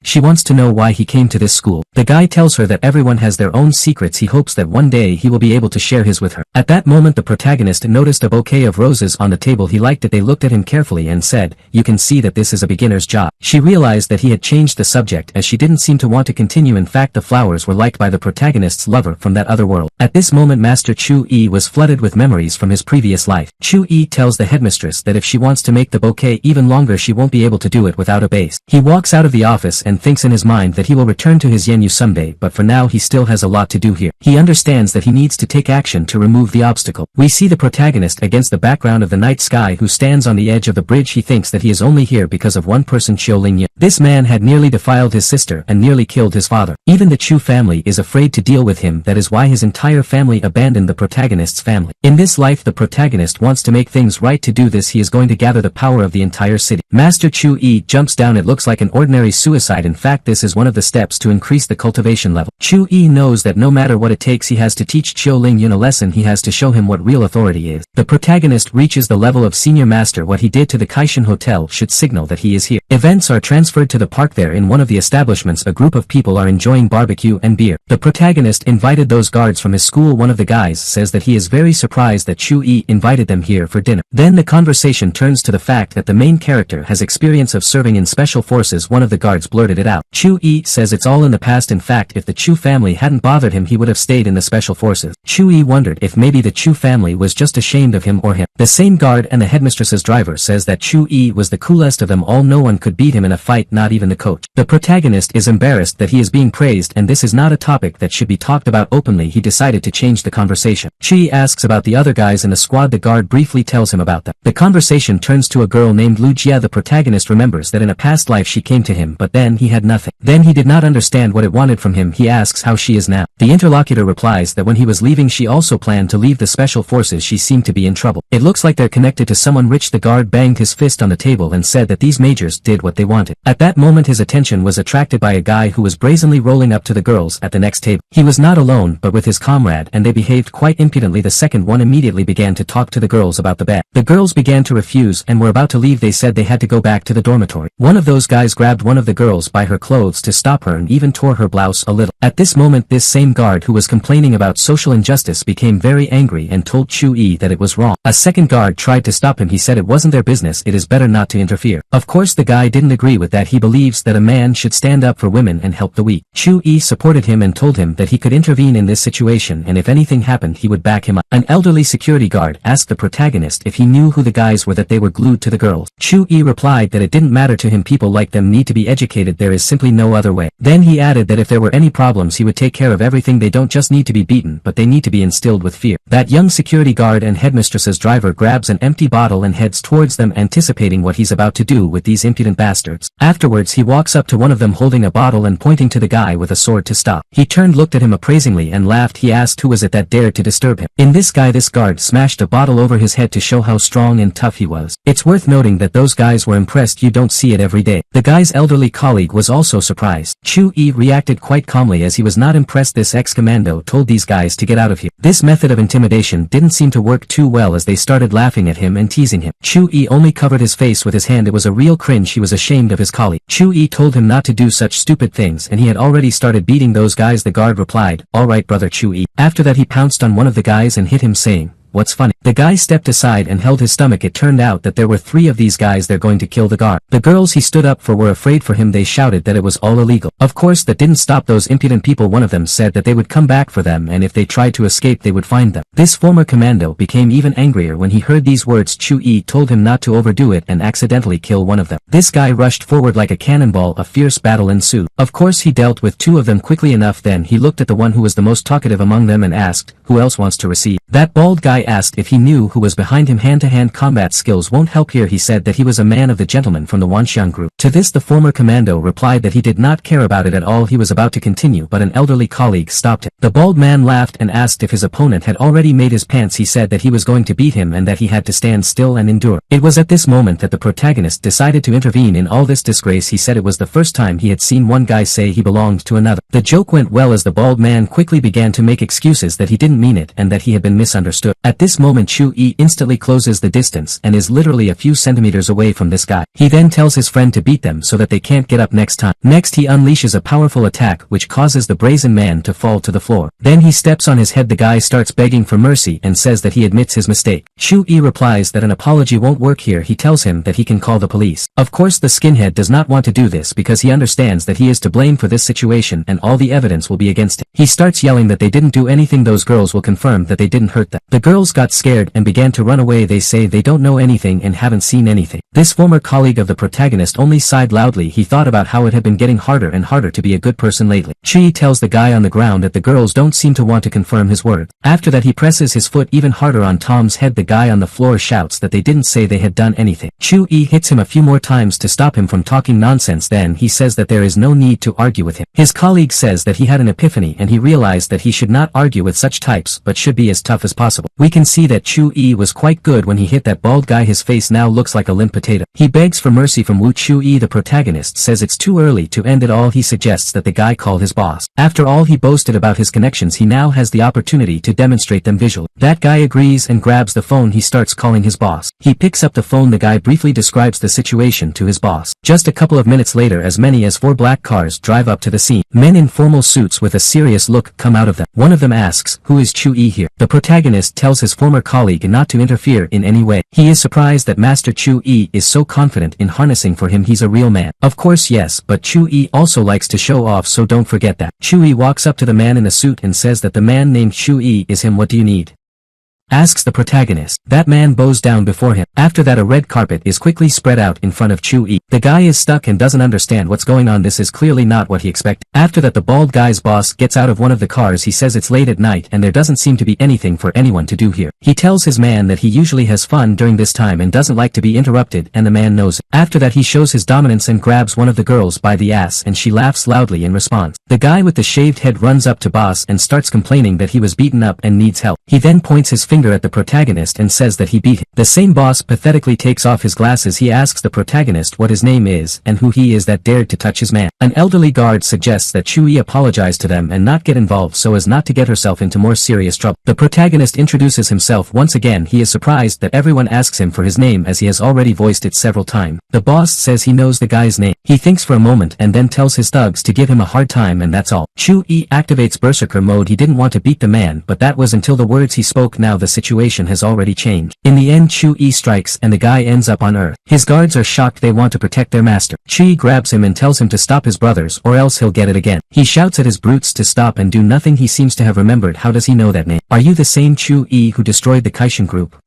She wants to know why he came to this school. The guy tells her that everyone has their own secrets. He hopes that one day he will be able to share his with her. At that moment the protagonist noticed a bouquet of roses on the table. He liked it. They looked at him carefully and said, you can see that this is a beginner's job. She realized that he had changed the subject as she didn't seem to want to continue. In fact, the flowers were liked by the protagonist's lover from that other world. At this moment Master Chu-yi was flooded with memories from his previous life. Chu-yi tells the headmistress that if she wants to make the bouquet even longer she won't be able to do it without a base. He walks out of the office and thinks in his mind that he will return to his Yenyu someday, but for now he still has a lot to do here. He understands that he needs to take action to remove the obstacle. We see the protagonist against the background of the night sky who stands on the edge of the bridge. He thinks that he is only here because of one person, Qiu Lingyan. This man had nearly defiled his sister and nearly killed his father. Even the Chu family is afraid to deal with him. That is why his entire family abandoned the protagonist's family. In this life the protagonist wants to make things right. To do this he is going to gather the power of the entire city. Master Chu-yi jumps down. It looks like an ordinary suicide. In fact, this is one of the steps to increase the cultivation level. Chu-yi knows that no matter what it takes he has to teach Qiu Lingyan a lesson. He has to show him what real authority is. The protagonist reaches the level of senior master. What he did to the Kaishin Hotel should signal that he is here. Events are transferred to the park. There in one of the establishments a group of people are enjoying barbecue and beer. The protagonist invited those guards from his school. One of the guys says that he is very surprised that Chu-yi invited them here for dinner. Then the conversation turns to the fact that the main character has experience of serving in special forces. One of the guards blurted it out. Chu-yi says it's all in the past. In fact, if the Chu family hadn't bothered him he would have stayed in the special forces. Chu-yi wondered if maybe the Chu family was just ashamed of him or him. The same guard and the headmistress's driver says that Chu-yi was the coolest of them all. No one could beat him in a fight, not even the coach. The protagonist is embarrassed that he is being praised and this is not a topic that should be talked about openly. He decided to change the conversation. Chi asks about the other guys in the squad. The guard briefly tells him about them. The conversation turns to a girl named Lu Jia. The protagonist remembers that in a past life she came to him, but then he had nothing. Then he did not understand what it wanted from him. He asks how she is now. The interlocutor replies that when he was leaving she also planned to leave the special forces. She seemed to be in trouble. It looks like they're connected to someone rich. The guard banged his fist on the table and said that these majors did what they wanted. At that moment his attention was attracted by a guy who was brazenly rolling up to the girls at the next table. He was not alone but with his comrade and they behaved quite impudently. The second one immediately began to talk to the girls about the bed. The girls began to refuse and were about to leave. They said they had to go back to the dormitory. One of those guys grabbed one of the girls by her clothes to stop her and even tore her blouse a little. At this moment this same guard who was complaining about social injustice became very angry and told Chu-yi that it was wrong. A second guard tried to stop him. He said it wasn't their business, it is better not to interfere. Of course the guy didn't agree with that. He believes that a man should stand up for women and help the weak. Chu-yi supported him and told him that he could intervene in this situation and if anything happened he would back him up. An elderly security guard asked the protagonist if he knew who the guys were that they were glued to the girls. Chu-yi replied that it didn't matter to him. People like them need to be educated. There is simply no other way. Then he added that if there were any problems he would take care of everything. They don't just need to be beaten but they need to be instilled with fear. That young security guard and headmistress's driver grabs an empty bottle and heads towards them, anticipating what he's about to do with these impudent bastards. Afterwards he walks up to one of them holding a bottle and pointing to the guy with a sword to stop. He turned, looked at him appraisingly and laughed. He asked who was it that dared to disturb him. In this guard smashed a bottle over his head to show how strong and tough he was. It's worth noting that those guys were impressed. You don't see it every day. The guy's elderly colleague was also surprised. Chu-yi reacted quite calmly as he was not impressed. This ex-commando told these guys to get out of here. This method of intimidation didn't seem to work too well as they started laughing at him and teasing him. Chu-yi only covered his face with his hand. It was a real cringe. He was ashamed of his colleague. Chu-yi told him not to do such stupid things and he had already started beating those guys. The guard replied, "Alright brother Chu-yi." After that he pounced on one of the guys and hit him, saying, "What's funny?" The guy stepped aside and held his stomach. It turned out that there were 3 of these guys. They're going to kill the guard. The girls he stood up for were afraid for him. They shouted that it was all illegal. Of course that didn't stop those impudent people. One of them said that they would come back for them and if they tried to escape they would find them. This former commando became even angrier when he heard these words. Chu-yi told him not to overdo it and accidentally kill one of them. This guy rushed forward like a cannonball. A fierce battle ensued. Of course he dealt with 2 of them quickly enough. Then he looked at the one who was the most talkative among them and asked, "Who else wants to receive?" That bald guy asked if he knew who was behind him. Hand-to-hand combat skills won't help here. He said that he was a man of the gentleman from the Wanxiang group. To this the former commando replied that he did not care about it at all. He was about to continue but an elderly colleague stopped him. The bald man laughed and asked if his opponent had already made his pants. He said that he was going to beat him and that he had to stand still and endure. It was at this moment that the protagonist decided to intervene in all this disgrace. He said it was the first time he had seen one guy say he belonged to another. The joke went well as the bald man quickly began to make excuses that he didn't mean it and that he had been misunderstood. At this moment Chu-yi instantly closes the distance and is literally a few centimeters away from this guy. He then tells his friend to beat them so that they can't get up next time. Next he unleashes a powerful attack which causes the brazen man to fall to the floor. Then he steps on his head. The guy starts begging for mercy and says that he admits his mistake. Chu-yi replies that an apology won't work here. He tells him that he can call the police. Of course the skinhead does not want to do this because he understands that he is to blame for this situation and all the evidence will be against him. He starts yelling that they didn't do anything. Those girls will confirm that they didn't hurt them. The girls got scared and began to run away. They say they don't know anything and haven't seen anything. This former colleague of the protagonist only sighed loudly. He thought about how it had been getting harder and harder to be a good person lately. Chi tells the guy on the ground that the girls don't seem to want to confirm his word. After that he presses his foot even harder on Tom's head. The guy on the floor shouts that they didn't say they had done anything. Chu-yi hits him a few more times to stop him from talking nonsense. Then he says that there is no need to argue with him. His colleague says that he had an epiphany and he realized that he should not argue with such types but should be as tough as possible. We can see that Chu-yi was quite good when he hit that bald guy. His face now looks like a limp potato. He begs for mercy from Wu. Chu-yi the protagonist says it's too early to end it all. He suggests that the guy call his boss. After all he boasted about his connections, he now has the opportunity to demonstrate them visually. That guy agrees and grabs the phone. He starts calling his boss. He picks up the phone. The guy briefly describes the situation to his boss. Just a couple of minutes later as many as 4 black cars drive up to the scene. Men in formal suits with a serious look come out of them. One of them asks, "Who is Chu-yi here?" The protagonist tells his former colleague not to interfere in any way. He is surprised that Master Chu-yi is so confident in harnessing. For him he's a real man. Of course yes, but Chu-yi also likes to show off, so don't forget that. Chu-yi walks up to the man in the suit and says that the man named Chu-yi is him. "What do you need?" asks the protagonist. That man bows down before him. After that a red carpet is quickly spread out in front of Chu-yi. The guy is stuck and doesn't understand what's going on. This is clearly not what he expected. After that the bald guy's boss gets out of one of the cars. He says it's late at night and there doesn't seem to be anything for anyone to do here. He tells his man that he usually has fun during this time and doesn't like to be interrupted, and the man knows it. After that he shows his dominance and grabs one of the girls by the ass and she laughs loudly in response. The guy with the shaved head runs up to boss and starts complaining that he was beaten up and needs help. He then points his finger at the protagonist and says that he beat him. The same boss pathetically takes off his glasses. He asks the protagonist what his name is and who he is that dared to touch his man. An elderly guard suggests that Chu-yi apologize to them and not get involved so as not to get herself into more serious trouble. The protagonist introduces himself once again. He is surprised that everyone asks him for his name as he has already voiced it several times. The boss says he knows the guy's name. He thinks for a moment and then tells his thugs to give him a hard time, and that's all. Chu-yi activates berserker mode. He didn't want to beat the man, but that was until the words he spoke. Now the situation has already changed. In the end Chu-yi strikes and the guy ends up on Earth. His guards are shocked. They want to protect their master. Chu-yi grabs him and tells him to stop his brothers or else he'll get it again. He shouts at his brutes to stop and do nothing. He seems to have remembered. How does he know that name? Are you the same Chu-yi who destroyed the Kaishin group?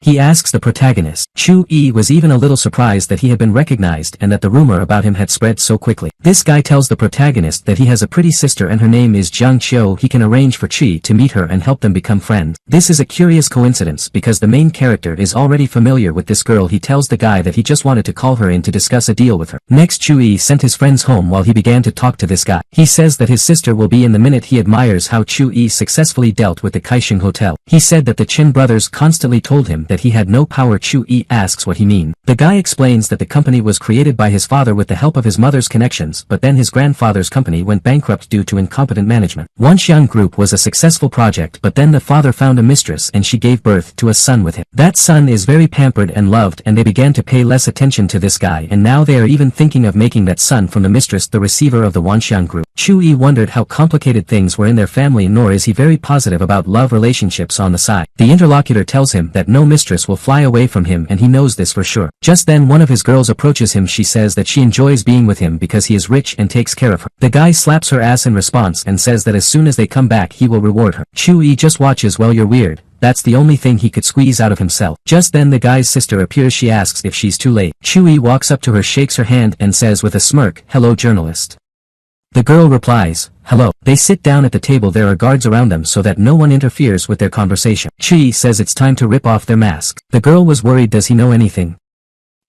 He asks the protagonist. Chu-yi was even a little surprised that he had been recognized and that the rumor about him had spread so quickly. This guy tells the protagonist that he has a pretty sister and her name is Jiang Qiu. He can arrange for Chi to meet her and help them become friends. This is a curious coincidence because the main character is already familiar with this girl. He tells the guy that he just wanted to call her in to discuss a deal with her. Next Chu-yi sent his friends home while he began to talk to this guy. He says that his sister will be in the minute. He admires how Chu-yi successfully dealt with the Kaixing Hotel. He said that the Chin brothers constantly told him that he had no power. Chu-yi asks what he means. The guy explains that the company was created by his father with the help of his mother's connections, but then his grandfather's company went bankrupt due to incompetent management. Wanxiang Group was a successful project, but then the father found a mistress and she gave birth to a son with him. That son is very pampered and loved, and they began to pay less attention to this guy, and now they are even thinking of making that son from the mistress the receiver of the Wanxiang Group. Chu-yi wondered how complicated things were in their family, nor is he very positive about love relationships on the side. The interlocutor tells him that no mistress will fly away from him, and he knows this for sure. Just then one of his girls approaches him. She says that she enjoys being with him because he is rich and takes care of her. The guy slaps her ass in response and says that as soon as they come back he will reward her. Chu-yi just watches. Well, you're weird. That's the only thing he could squeeze out of himself. Just then the guy's sister appears. She asks if she's too late. Chu-yi walks up to her, shakes her hand and says with a smirk, "Hello, journalist." The girl replies, hello. They sit down at the table. There are guards around them so that no one interferes with their conversation. Chi says it's time to rip off their masks. The girl was worried, does he know anything?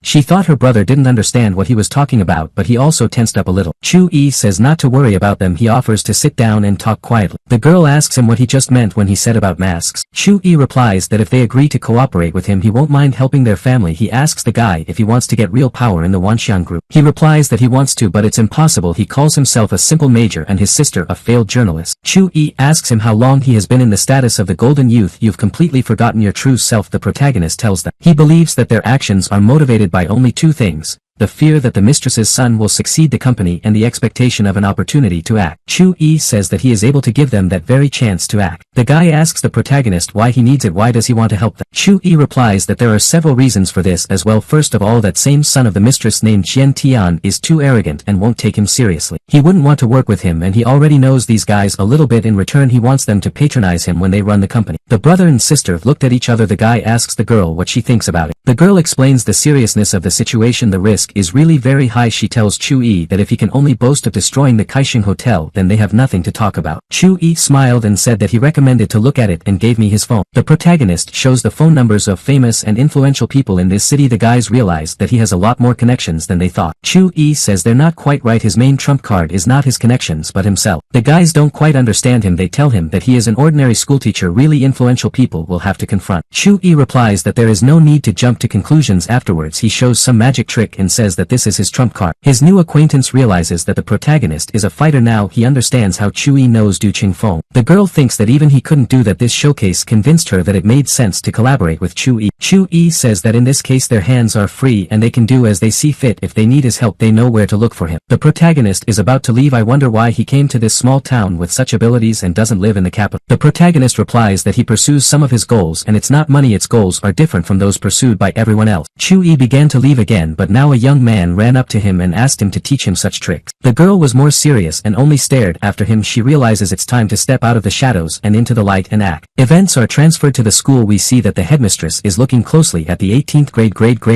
She thought her brother didn't understand what he was talking about, but he also tensed up a little. Chu-yi says not to worry about them. He offers to sit down and talk quietly. The girl asks him what he just meant when he said about masks. Chu-yi replies that if they agree to cooperate with him he won't mind helping their family. He asks the guy if he wants to get real power in the Wanxian group. He replies that he wants to, but it's impossible. He calls himself a simple major and his sister a failed journalist. Chu-yi asks him how long he has been in the status of the golden youth. You've completely forgotten your true self, the protagonist tells them. He believes that their actions are motivated by only two things: the fear that the mistress's son will succeed the company and the expectation of an opportunity to act. Chu-yi says that he is able to give them that very chance to act. The guy asks the protagonist why he needs it. Why does he want to help them? Chu-yi replies that there are several reasons for this as well. First of all, that same son of the mistress named Qian Tian is too arrogant and won't take him seriously. He wouldn't want to work with him, and he already knows these guys a little bit. In return he wants them to patronize him when they run the company. The brother and sister looked at each other. The guy asks the girl what she thinks about it. The girl explains the seriousness of the situation. The risk is really very high. She tells Chu-yi that if he can only boast of destroying the Kaixing Hotel then they have nothing to talk about. Chu-yi smiled and said that he recommended to look at it and gave me his phone. The protagonist shows the phone numbers of famous and influential people in this city. The guys realize that he has a lot more connections than they thought. Chu-yi says they're not quite right. His main trump card is not his connections but himself. The guys don't quite understand him. They tell him that he is an ordinary schoolteacher. Really influential people will have to confront. Chu-yi replies that there is no need to jump to conclusions. Afterwards he shows some magic trick and says that this is his trump card. His new acquaintance realizes that the protagonist is a fighter. Now he understands how Chu-yi knows Du Qingfeng. The girl thinks that even he couldn't do that. This showcase convinced her that it made sense to collaborate with Chu-yi. Chu-yi says that in this case their hands are free and they can do as they see fit. If they need his help they know where to look for him. The protagonist is about to leave. I wonder why he came to this small town with such abilities and doesn't live in the capital. The protagonist replies that he pursues some of his goals and it's not money. Its goals are different from those pursued by everyone else. Chu-yi began to leave again, but now a young man ran up to him and asked him to teach him such tricks. The girl was more serious and only stared after him. She realizes it's time to step out of the shadows and into the light and act. Events are transferred to the school. We see that the headmistress is looking closely at the 18th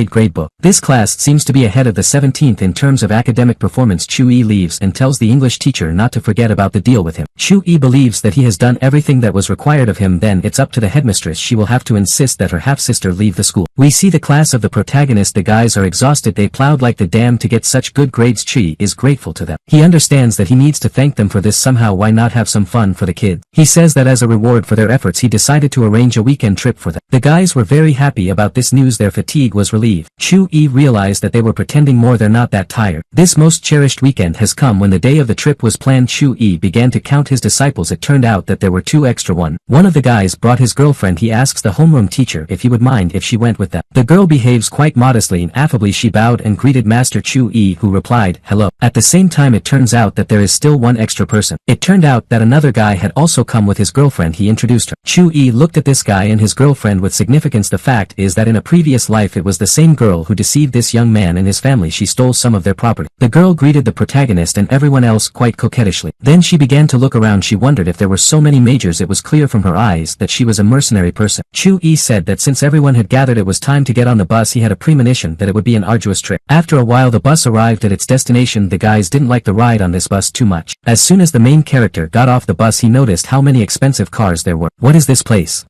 grade book. This class seems to be ahead of the 17th in terms of academic performance. Chu-yi leaves and tells the English teacher not to forget about the deal with him. Chu-yi believes that he has done everything that was required of him. Then it's up to the headmistress. She will have to insist that her half-sister leave the school. We see the class of the protagonist. The guys are exhausted. They plowed like the damn to get such good grades. Chi is grateful to them. He understands that he needs to thank them for this somehow. Why not have some fun for the kids? He says that as a reward for their efforts he decided to arrange a weekend trip for them. The guys were very happy about this news. Their fatigue was relieved. Chu-yi realized that they were pretending more. They're not that tired. This most cherished weekend has come. When the day of the trip was planned Chu-yi began to count his disciples. It turned out that there were two extra. One of the guys brought his girlfriend. He asks the homeroom teacher if he would mind if she went with them. The girl behaves quite modestly and affably. She bowed and greeted Master Chu-yi, who replied, hello. At the same time it turns out that there is still one extra person. It turned out that another guy had also come with his girlfriend. He introduced her. Chu-yi looked at this guy and his girlfriend with significance. The fact is that in a previous life it was the same girl who deceived this young man and his family. She stole some of their property. The girl greeted the protagonist and everyone else quite coquettishly. Then she began to look around. She wondered if there were so many majors. It was clear from her eyes that she was a mercenary person. Chu-yi said that since everyone had gathered it was time to get on the bus. He had a premonition that it would be an arduous trip. After a while the bus arrived at its destination. The guys didn't like the ride on this bus too much. As soon as the main character got off the bus he noticed how many expensive cars there were. What is this place?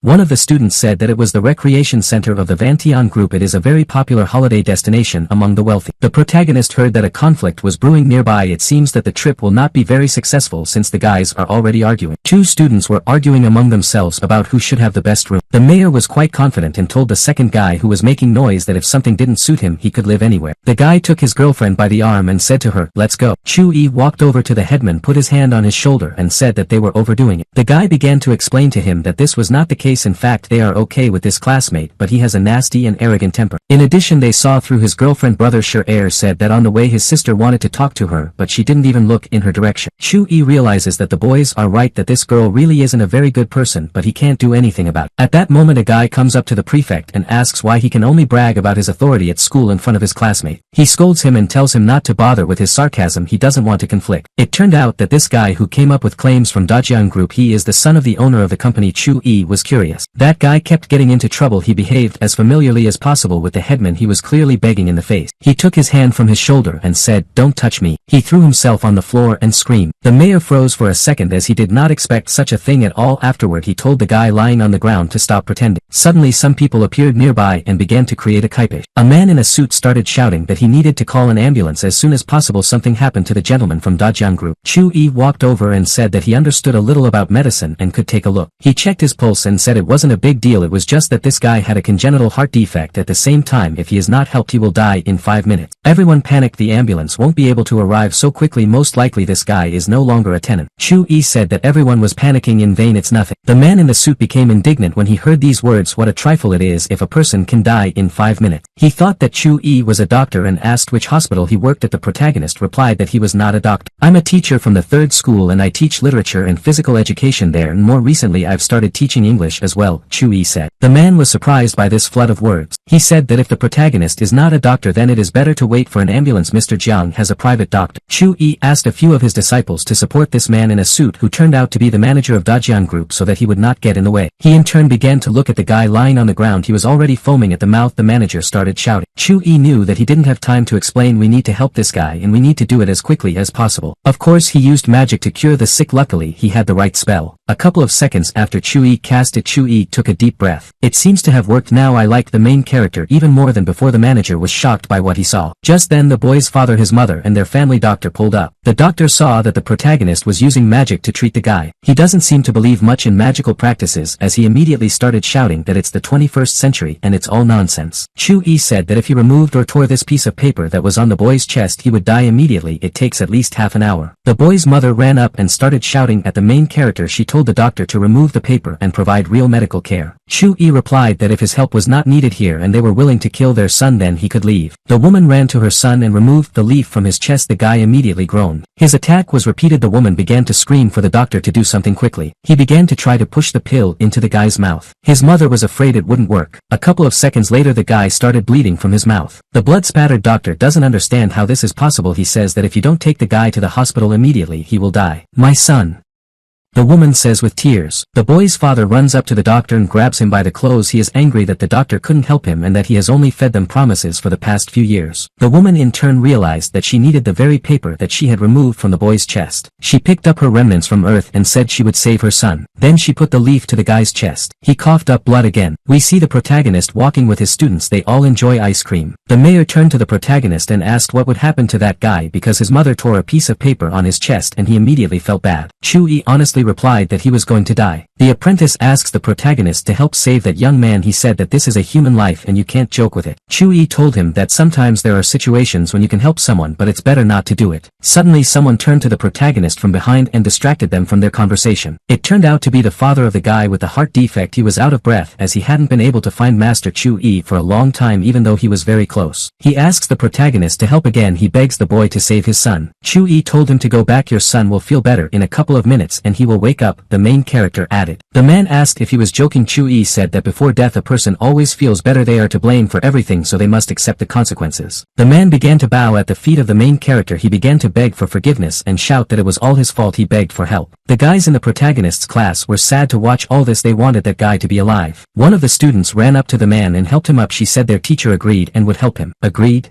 One of the students said that it was the recreation center of the Vantian group. It is a very popular holiday destination among the wealthy. The protagonist heard that a conflict was brewing nearby. It seems that the trip will not be very successful since the guys are already arguing. Two students were arguing among themselves about who should have the best room. The mayor was quite confident and told the second guy who was making noise that if something didn't suit him he could live anywhere. The guy took his girlfriend by the arm and said to her, let's go. Chu-yi walked over to the headman, put his hand on his shoulder and said that they were overdoing it. The guy began to explain to him that this was not the case. In fact they are okay with this classmate, but he has a nasty and arrogant temper. In addition they saw through his girlfriend. Brother Sher said that on the way his sister wanted to talk to her but she didn't even look in her direction. Chu-yi realizes that the boys are right, that this girl really isn't a very good person, but he can't do anything about it. At that moment a guy comes up to the prefect and asks why he can only brag about his authority at school in front of his classmate. He scolds him and tells him not to bother with his sarcasm. He doesn't want to conflict. It turned out that this guy who came up with claims from Dajian Group, he is the son of the owner of the company. Chu-yi was curious. curious. That guy kept getting into trouble. He behaved as familiarly as possible with the headman. He was clearly begging in the face. He took his hand from his shoulder and said, "Don't touch me." He threw himself on the floor and screamed. The mayor froze for a second as he did not expect such a thing at all. Afterward he told the guy lying on the ground to stop pretending. Suddenly some people appeared nearby and began to create a kipish. A man in a suit started shouting that he needed to call an ambulance as soon as possible. Something happened to the gentleman from Dajiang group. Chu-yi walked over and said that he understood a little about medicine and could take a look. He checked his pulse and said it wasn't a big deal. It was just that this guy had a congenital heart defect. At the same time, if he is not helped he will die in 5 minutes. Everyone panicked. The ambulance won't be able to arrive so quickly. Most likely this guy is no longer a tenant. Chu-yi said that everyone was panicking in vain. It's nothing. The man in the suit became indignant when he heard these words. What a trifle it is if a person can die in 5 minutes. He thought that Chu-yi was a doctor and asked which hospital he worked at. The protagonist replied that he was not a doctor. "I'm a teacher from the 3rd school and I teach literature and physical education there, and more recently I've started teaching English as well," Chu-yi said. The man was surprised by this flood of words. He said that if the protagonist is not a doctor then it is better to wait for an ambulance. Mr. Jiang has a private doctor. Chu-yi asked a few of his disciples to support this man in a suit who turned out to be the manager of Dajiang group so that he would not get in the way. He in turn began to look at the guy lying on the ground. He was already foaming at the mouth. The manager started shouting. Chu-yi knew that he didn't have time to explain. "We need to help this guy and we need to do it as quickly as possible." Of course he used magic to cure the sick. Luckily he had the right spell. A couple of seconds after Chu-yi cast it, Chu-yi took a deep breath. It seems to have worked now. I liked the main character even more than before. The manager was shocked by what he saw. Just then the boy's father, his mother and their family doctor pulled up. The doctor saw that the protagonist was using magic to treat the guy. He doesn't seem to believe much in magical practices as he immediately started shouting that it's the 21st century and it's all nonsense. Chu-yi said that if he removed or tore this piece of paper that was on the boy's chest he would die immediately. It takes at least half an hour. The boy's mother ran up and started shouting at the main character. She told the doctor to remove the paper and provide real medical care. Chu-yi replied that if his help was not needed here and they were willing to kill their son then he could leave. The woman ran to her son and removed the leaf from his chest. The guy immediately groaned. His attack was repeated. The woman began to scream for the doctor to do something quickly. He began to try to push the pill into the guy's mouth. His mother was afraid it wouldn't work. A couple of seconds later the guy started bleeding from his mouth. The blood-spattered doctor doesn't understand how this is possible. He says that if you don't take the guy to the hospital immediately he will die. "My son," the woman says with tears. The boy's father runs up to the doctor and grabs him by the clothes. He is angry that the doctor couldn't help him and that he has only fed them promises for the past few years. The woman in turn realized that she needed the very paper that she had removed from the boy's chest. She picked up her remnants from earth and said she would save her son. Then she put the leaf to the guy's chest. He coughed up blood again. We see the protagonist walking with his students. They all enjoy ice cream. The mayor turned to the protagonist and asked what would happen to that guy because his mother tore a piece of paper on his chest and he immediately felt bad. Chu-yi honestly replied that he was going to die. The apprentice asks the protagonist to help save that young man. He said that this is a human life and you can't joke with it. Chu-yi told him that sometimes there are situations when you can help someone but it's better not to do it. Suddenly someone turned to the protagonist from behind and distracted them from their conversation. It turned out to be the father of the guy with the heart defect. He was out of breath as he hadn't been able to find Master Chu-yi for a long time even though he was very close. He asks the protagonist to help again. He begs the boy to save his son. Chu-yi told him to go back. Your son will feel better in a couple of minutes and he will wake up, the main character added. The man asked if he was joking. Chu-yi said that before death a person always feels better. They are to blame for everything so they must accept the consequences. The man began to bow at the feet of the main character. He began to beg for forgiveness and shout that it was all his fault. He begged for help. The guys in the protagonist's class were sad to watch all this. They wanted that guy to be alive. One of the students ran up to the man and helped him up. She said their teacher agreed and would help him. Agreed?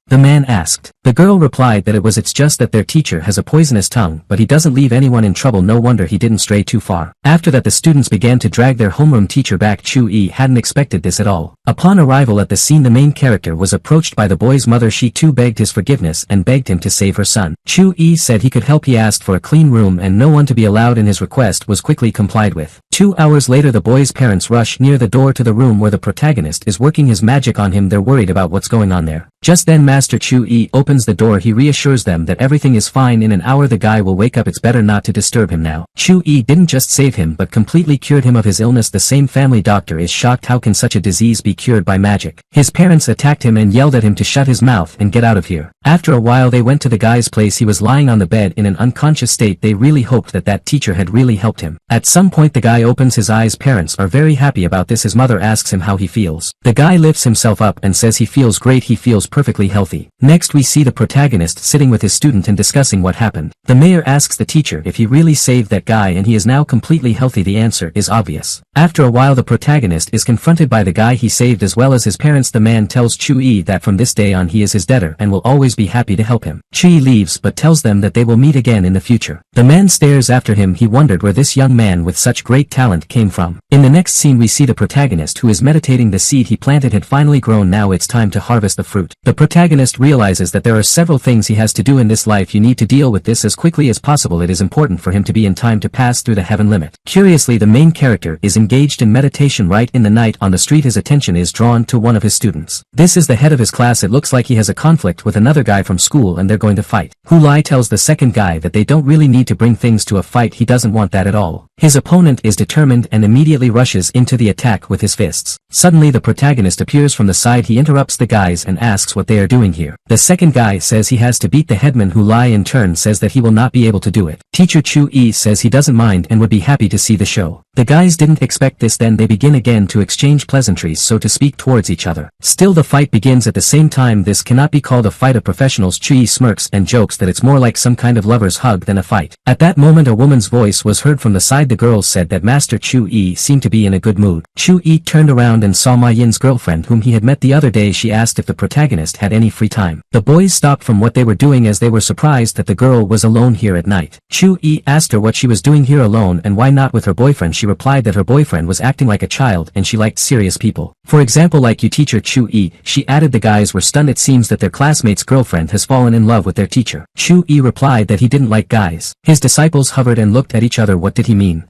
The man asked. The girl replied that it's just that their teacher has a poisonous tongue but he doesn't leave anyone in trouble. No wonder he didn't stray too far. After that the students began to drag their homeroom teacher back. Chu-yi hadn't expected this at all. Upon arrival at the scene the main character was approached by the boy's mother. She too begged his forgiveness and begged him to save her son. Chu-yi said he could help. He asked for a clean room and no one to be allowed in. His request was quickly complied with. 2 hours later the boy's parents rush near the door to the room where the protagonist is working his magic on him. They're worried about what's going on there. Just then Master Chu-yi opens the door. He reassures them that everything is fine. In an hour the guy will wake up. It's better not to disturb him now. Chu-yi didn't just save him but completely cured him of his illness. The same family doctor is shocked. How can such a disease be cured by magic? His parents attacked him and yelled at him to shut his mouth and get out of here. After a while they went to the guy's place. He was lying on the bed in an unconscious state. They really hoped that that teacher had really helped him. At some point the guy opens his eyes. Parents are very happy about this. His mother asks him how he feels. The guy lifts himself up and says he feels great. He feels perfectly healthy. healthy. Next we see the protagonist sitting with his student and discussing what happened. The mayor asks the teacher if he really saved that guy and he is now completely healthy. The answer is obvious. After a while the protagonist is confronted by the guy he saved as well as his parents. The man tells Chu-yi that from this day on he is his debtor and will always be happy to help him. Chu-yi leaves but tells them that they will meet again in the future. The man stares after him. He wondered where this young man with such great talent came from. In the next scene we see the protagonist who is meditating. The seed he planted had finally grown. Now it's time to harvest the fruit. The protagonist realizes that there are several things he has to do in this life. You need to deal with this as quickly as possible. It is important for him to be in time to pass through the heaven limit. Curiously, the main character is engaged in meditation right in the night on the street. His attention is drawn to one of his students. This is the head of his class. It looks like he has a conflict with another guy from school and they're going to fight. Hulai tells the second guy that they don't really need to bring things to a fight. He doesn't want that at all. His opponent is determined and immediately rushes into the attack with his fists. Suddenly the protagonist appears from the side. He interrupts the guys and asks what they are doing here. The second guy says he has to beat the headman. Hulai in turn says that he will not be able to do it. Teacher Chu-yi says he doesn't mind and would be happy to see the show. The guys didn't expect this. Then they begin again to exchange pleasantries, so to speak, towards each other. Still the fight begins at the same time. This cannot be called a fight of professionals. Chu-yi smirks and jokes that it's more like some kind of lover's hug than a fight. At that moment a woman's voice was heard from the side. The girls said that Master Chu-yi seemed to be in a good mood. Chu-yi turned around and saw Ma Yin's girlfriend whom he had met the other day. She asked if the protagonist had any free time. The boys stopped from what they were doing as they were surprised that the girl was alone here at night. Chu-yi asked her what she was doing here alone and why not with her boyfriend. She replied that her boyfriend was acting like a child and she liked serious people. For example, like you, teacher Chu-yi. She added. The guys were stunned. It seems that their classmate's girlfriend has fallen in love with their teacher. Chu-yi replied that he didn't like guys. His disciples hovered and looked at each other. What did he mean?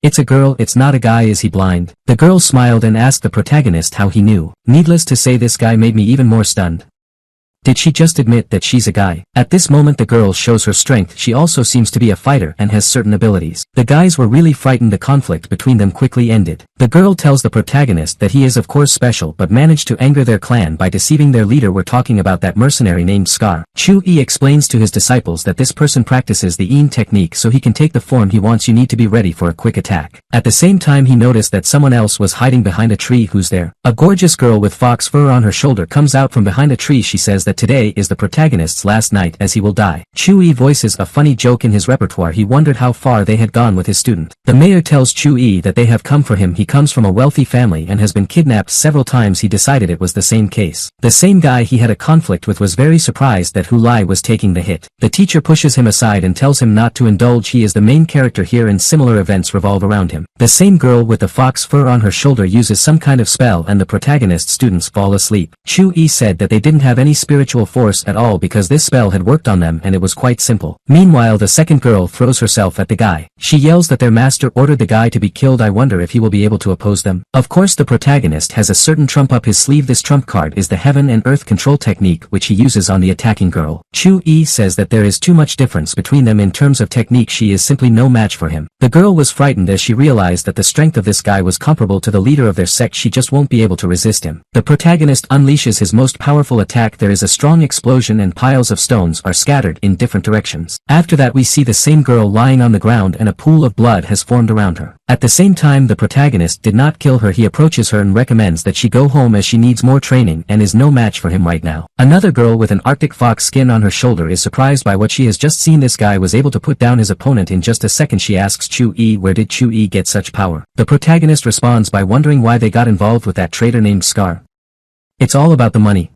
It's a girl, it's not a guy. Is he blind? The girl smiled and asked the protagonist how he knew. Needless to say, this guy made me even more stunned. Did she just admit that she's a guy? At this moment the girl shows her strength. She also seems to be a fighter and has certain abilities. The guys were really frightened. The conflict between them quickly ended. The girl tells the protagonist that he is of course special but managed to anger their clan by deceiving their leader. We're talking about that mercenary named Scar. Chu-yi explains to his disciples that this person practices the Yin technique so he can take the form he wants. You need to be ready for a quick attack. At the same time he noticed that someone else was hiding behind a tree. Who's there? A gorgeous girl with fox fur on her shoulder comes out from behind a tree. She says that today is the protagonist's last night as he will die. Chu-yi voices a funny joke in his repertoire. He wondered how far they had gone with his student. The mayor tells Chu-yi that they have come for him. He comes from a wealthy family and has been kidnapped several times. He decided it was the same case. The same guy he had a conflict with was very surprised that Hulai was taking the hit. The teacher pushes him aside and tells him not to indulge. He is the main character here and similar events revolve around him. The same girl with the fox fur on her shoulder uses some kind of spell and the protagonist's students fall asleep. Chu-yi said that they didn't have any spiritual force at all because this spell had worked on them and it was quite simple. Meanwhile the second girl throws herself at the guy. She yells that their master ordered the guy to be killed. I wonder if he will be able to oppose them. Of course the protagonist has a certain trump up his sleeve. This trump card is the heaven and earth control technique which he uses on the attacking girl. Chu-yi says that there is too much difference between them in terms of technique. She is simply no match for him. The girl was frightened as she realized that the strength of this guy was comparable to the leader of their sect. She just won't be able to resist him. The protagonist unleashes his most powerful attack. There is a strong explosion and piles of stones are scattered in different directions. After that we see the same girl lying on the ground and a pool of blood has formed around her. At the same time the protagonist did not kill her. He approaches her and recommends that she go home as she needs more training and is no match for him right now. Another girl with an Arctic fox skin on her shoulder is surprised by what she has just seen. This guy was able to put down his opponent in just a second. She asks Chu-yi where did Chu-yi get such power. The protagonist responds by wondering why they got involved with that traitor named Scar. It's all about the money.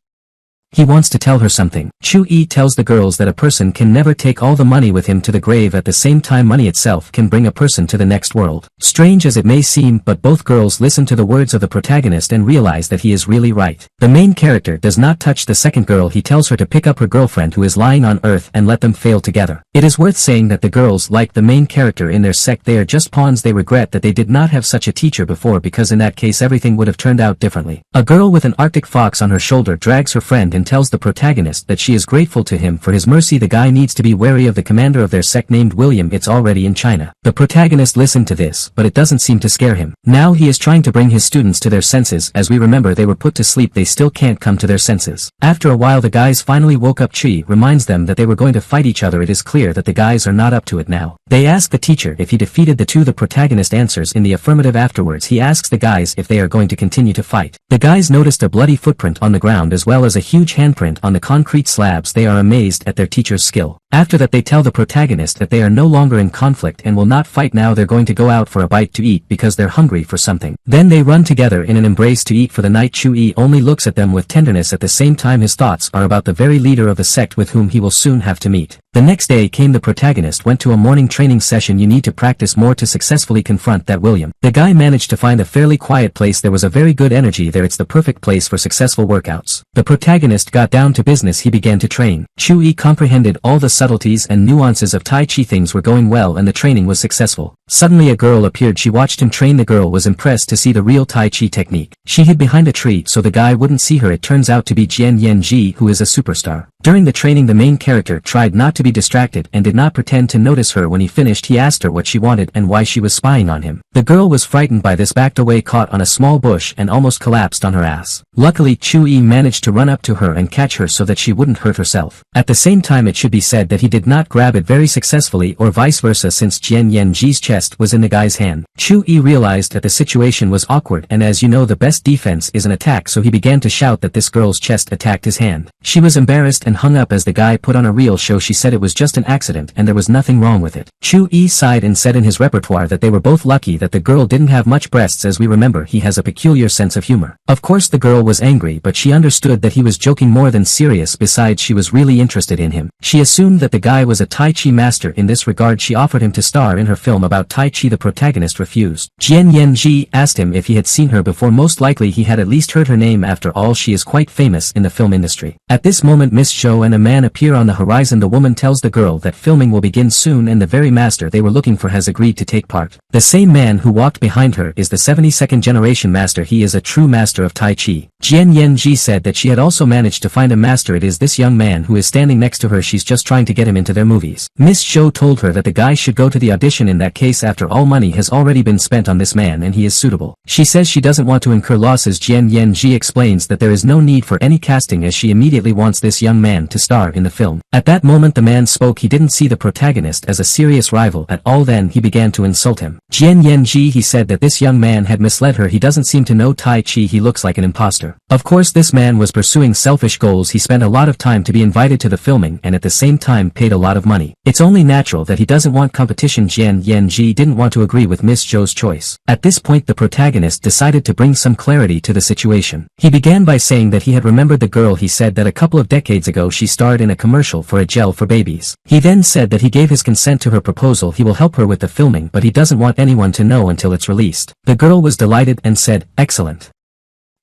He wants to tell her something. Chu-yi tells the girls that a person can never take all the money with him to the grave. At the same time money itself can bring a person to the next world. Strange as it may seem, but both girls listen to the words of the protagonist and realize that he is really right. The main character does not touch the second girl. He tells her to pick up her girlfriend who is lying on earth and let them fail together. It is worth saying that the girls like the main character in their sect. They are just pawns. They regret that they did not have such a teacher before because in that case everything would have turned out differently. A girl with an Arctic fox on her shoulder drags her friend and tells the protagonist that she is grateful to him for his mercy. The guy needs to be wary of the commander of their sect named William. It's already in China. The protagonist listened to this, but it doesn't seem to scare him. Now he is trying to bring his students to their senses. As we remember, they were put to sleep. They still can't come to their senses. After a while the guys finally woke up. Chi reminds them that they were going to fight each other. It is clear that the guys are not up to it now. They ask the teacher if he defeated the two. The protagonist answers in the affirmative. Afterwards he asks the guys if they are going to continue to fight. The guys noticed a bloody footprint on the ground as well as a huge huge handprint on the concrete slabs. They are amazed at their teacher's skill. After that they tell the protagonist that they are no longer in conflict and will not fight now. They're going to go out for a bite to eat because they're hungry for something. Then they run together in an embrace to eat for the night. Chui only looks at them with tenderness. At the same time his thoughts are about the very leader of the sect with whom he will soon have to meet. The next day came. The protagonist went to a morning training session. You need to practice more to successfully confront that William. The guy managed to find a fairly quiet place. There was a very good energy there. It's the perfect place for successful workouts. The protagonist got down to business. He began to train. Chui comprehended all the subtleties and nuances of Tai Chi. Things were going well and the training was successful. Suddenly a girl appeared. She watched him train. The girl was impressed to see the real Tai Chi technique. She hid behind a tree so the guy wouldn't see her. It turns out to be Jian Yanji, who is a superstar. During the training the main character tried not to be distracted and did not pretend to notice her. When he finished he asked her what she wanted and why she was spying on him. The girl was frightened by this, backed away, caught on a small bush and almost collapsed on her ass. Luckily Chui managed to run up to her and catch her so that she wouldn't hurt herself. At the same time it should be said that he did not grab it very successfully or vice versa, since Jian Yanji's chest was in the guy's hand. Chui realized that the situation was awkward, and as you know the best defense is an attack, so he began to shout that this girl's chest attacked his hand. She was embarrassed and hung up as the guy put on a real show. She said it was just an accident and there was nothing wrong with it. Chui sighed and said in his repertoire that they were both lucky that the girl didn't have much breasts, as we remember he has a peculiar sense of humor. Of course the girl was angry, but she understood that he was joking more than serious. Besides she was really interested in him. She assumed that the guy was a Tai Chi master. In this regard she offered him to star in her film about Tai Chi. The protagonist refused. Jian Yanji asked him if he had seen her before. Most likely he had at least heard her name. After all she is quite famous in the film industry. At this moment Miss Zhou and a man appear on the horizon. The woman tells the girl that filming will begin soon and the very master they were looking for has agreed to take part. The same man who walked behind her is the 72nd generation master. He is a true master of Tai Chi. Jian Yanji said that she had also managed to find a master. It is this young man who is standing next to her. She's just trying to get him into their movies. Miss Zhou told her that the guy should go to the audition. In that case, after all, money has already been spent on this man and he is suitable. She says she doesn't want to incur losses. Jian Yanji explains that there is no need for any casting as she immediately wants this young man to star in the film. At that moment the man spoke. He didn't see the protagonist as a serious rival at all. Then he began to insult him. Jian Yanji, he said that this young man had misled her. He doesn't seem to know Tai Chi. He looks like an imposter. Of course this man was pursuing selfish goals. He spent a lot of time to be invited to the filming and at the same time paid a lot of money. It's only natural that he doesn't want competition. Jian Yanji didn't want to agree with Miss Zhou's choice. At this point the protagonist decided to bring some clarity to the situation. He began by saying that he had remembered the girl. He said that a couple of decades ago she starred in a commercial for a gel for babies. He then said that he gave his consent to her proposal. He will help her with the filming, but he doesn't want anyone to know until it's released. The girl was delighted and said, "Excellent."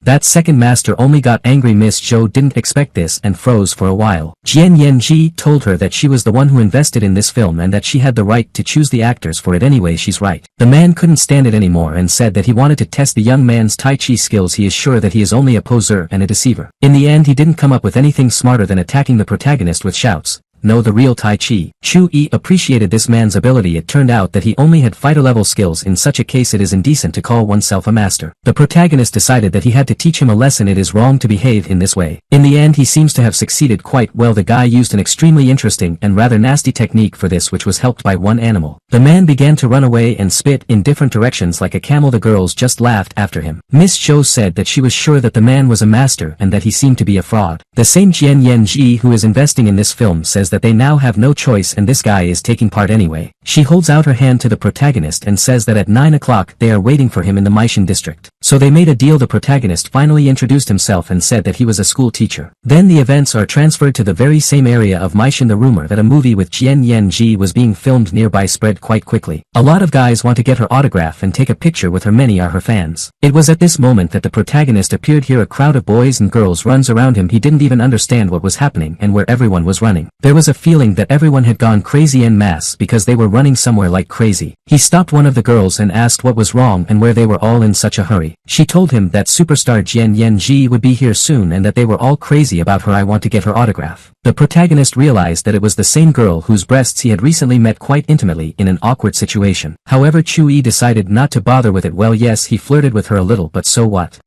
That second master only got angry. Miss Zhou didn't expect this and froze for a while. Jian Yanji told her that she was the one who invested in this film and that she had the right to choose the actors for it. Anyway, she's right. The man couldn't stand it anymore and said that he wanted to test the young man's Tai Chi skills. He is sure that he is only a poser and a deceiver. In the end he didn't come up with anything smarter than attacking the protagonist with shouts, "Know the real Tai Chi." Chui appreciated this man's ability. It turned out that he only had fighter-level skills. In such a case it is indecent to call oneself a master. The protagonist decided that he had to teach him a lesson. It is wrong to behave in this way. In the end he seems to have succeeded quite well. The guy used an extremely interesting and rather nasty technique for this, which was helped by one animal. The man began to run away and spit in different directions like a camel. The girls just laughed after him. Miss Zhou said that she was sure that the man was a master and that he seemed to be a fraud. The same Jian Yanji who is investing in this film says that they now have no choice and this guy is taking part anyway. She holds out her hand to the protagonist and says that at 9 o'clock they are waiting for him in the Maishan district. So they made a deal. The protagonist finally introduced himself and said that he was a school teacher. Then the events are transferred to the very same area of Maishan. The rumor that a movie with Jian Yanji was being filmed nearby spread quite quickly. A lot of guys want to get her autograph and take a picture with her. Many are her fans. It was at this moment that the protagonist appeared here. A crowd of boys and girls runs around him. He didn't even understand what was happening and where everyone was running. There was a feeling that everyone had gone crazy en masse because they were running somewhere like crazy. He stopped one of the girls and asked what was wrong and where they were all in such a hurry. She told him that superstar Jian Yanji would be here soon and that they were all crazy about her. "I want to get her autograph." The protagonist realized that it was the same girl whose breasts he had recently met quite intimately in an awkward situation. However, Chui decided not to bother with it. Well, yes, he flirted with her a little, but so what?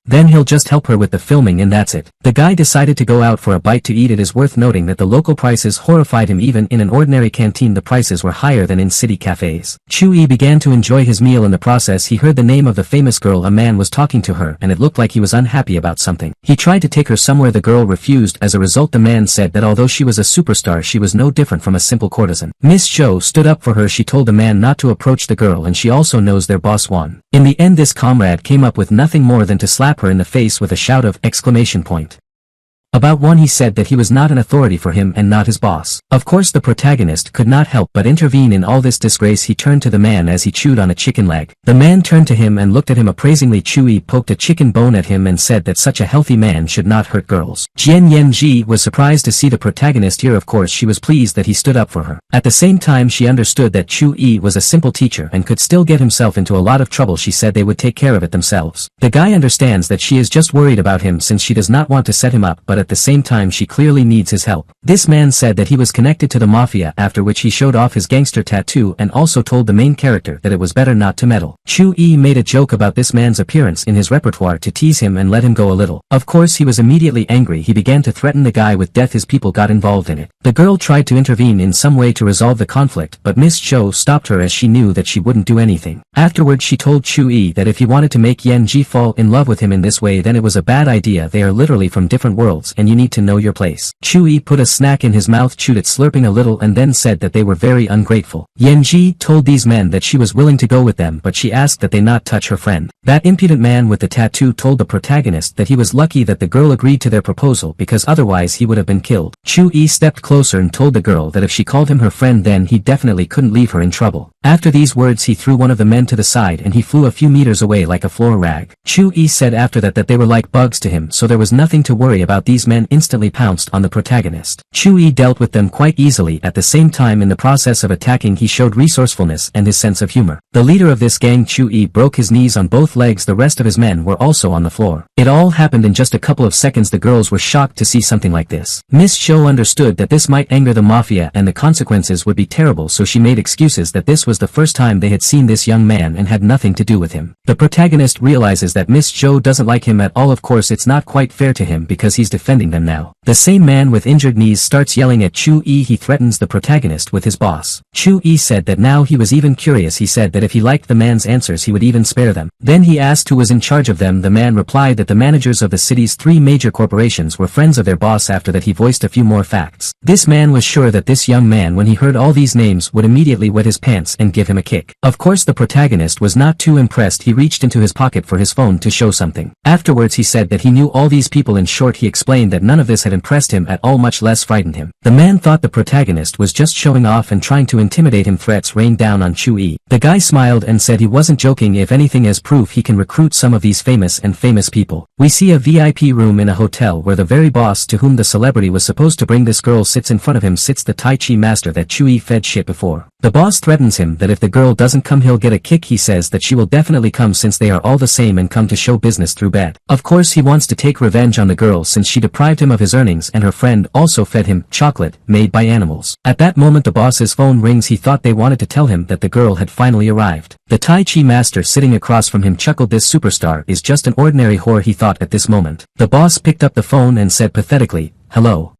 then he'll just help her with the filming and that's it. The guy decided to go out for a bite to eat. It is worth noting that the local prices horrified him. Even in an ordinary canteen the prices were higher than in city cafes. Chu-yi began to enjoy his meal. In the process he heard the name of the famous girl. A man was talking to her and it looked like he was unhappy about something. He tried to take her somewhere. The girl refused. As a result the man said that although she was a superstar she was no different from a simple courtesan. Miss Cho stood up for her. She told the man not to approach the girl and she also knows their boss won. In the end this comrade came up with nothing more than to slap her in the face with a shout of exclamation point. About one he said that he was not an authority for him and not his boss. Of course the protagonist could not help but intervene in all this disgrace. He turned to the man as he chewed on a chicken leg. The man turned to him and looked at him appraisingly. Chu-yi poked a chicken bone at him and said that such a healthy man should not hurt girls. Jian Yanji was surprised to see the protagonist here. Of course she was pleased that he stood up for her. At the same time she understood that Chu-yi was a simple teacher and could still get himself into a lot of trouble. She said they would take care of it themselves. The guy understands that she is just worried about him since she does not want to set him up, but at the same time she clearly needs his help. This man said that he was connected to the mafia, after which he showed off his gangster tattoo and also told the main character that it was better not to meddle. Chu-yi made a joke about this man's appearance in his repertoire to tease him and let him go a little. Of course he was immediately angry. He began to threaten the guy with death. His people got involved in it. The girl tried to intervene in some way to resolve the conflict, but Miss Cho stopped her as she knew that she wouldn't do anything. Afterwards she told Chu-yi that if he wanted to make Yanji fall in love with him in this way then it was a bad idea. They are literally from different worlds and you need to know your place. Chu-yi put a snack in his mouth, chewed it slurping a little and then said that they were very ungrateful. Yanji told these men that she was willing to go with them but she asked that they not touch her friend. That impudent man with the tattoo told the protagonist that he was lucky that the girl agreed to their proposal because otherwise he would have been killed. Chu-yi stepped closer and told the girl that if she called him her friend then he definitely couldn't leave her in trouble. After these words he threw one of the men to the side and he flew a few meters away like a floor rag. Chu-yi said after that they were like bugs to him, so there was nothing to worry about. These men instantly pounced on the protagonist. Chu-yi dealt with them quite easily. At the same time in the process of attacking he showed resourcefulness and his sense of humor. The leader of this gang, Chu-yi, broke his knees on both legs. The rest of his men were also on the floor. It all happened in just a couple of seconds. The girls were shocked to see something like this. Miss Cho understood that this might anger the mafia and the consequences would be terrible, so she made excuses that this was the first time they had seen this young man and had nothing to do with him. The protagonist realizes that Miss Cho doesn't like him at all. Of course it's not quite fair to him because he's defending them now. The same man with injured knees starts yelling at Chu-yi. He threatens the protagonist with his boss. Chu-yi said that now he was even curious. He said that if he liked the man's answers he would even spare them. Then he asked who was in charge of them. The man replied that the managers of the city's 3 major corporations were friends of their boss. After that he voiced a few more facts. This man was sure that this young man, when he heard all these names, would immediately wet his pants and give him a kick. Of course the protagonist was not too impressed. He reached into his pocket for his phone to show something. Afterwards he said that he knew all these people. In short, he explained that none of this had impressed him at all, much less frightened him. The man thought the protagonist was just showing off and trying to intimidate him. Threats rained down on Chu-yi. The guy smiled and said he wasn't joking. If anything, as proof he can recruit some of these famous people. We see a VIP room in a hotel where the very boss to whom the celebrity was supposed to bring this girl sits. In front of him sits the Tai Chi master that Chu-yi fed shit before. The boss threatens him that if the girl doesn't come he'll get a kick. He says that she will definitely come since they are all the same and come to show business through bed. Of course he wants to take revenge on the girl since she deprived him of his earnings, and her friend also fed him chocolate made by animals. At that moment the boss's phone rings. He thought they wanted to tell him that the girl had finally arrived. The Tai Chi master sitting across from him chuckled. This superstar is just an ordinary whore, he thought at this moment. The boss picked up the phone and said pathetically, "Hello."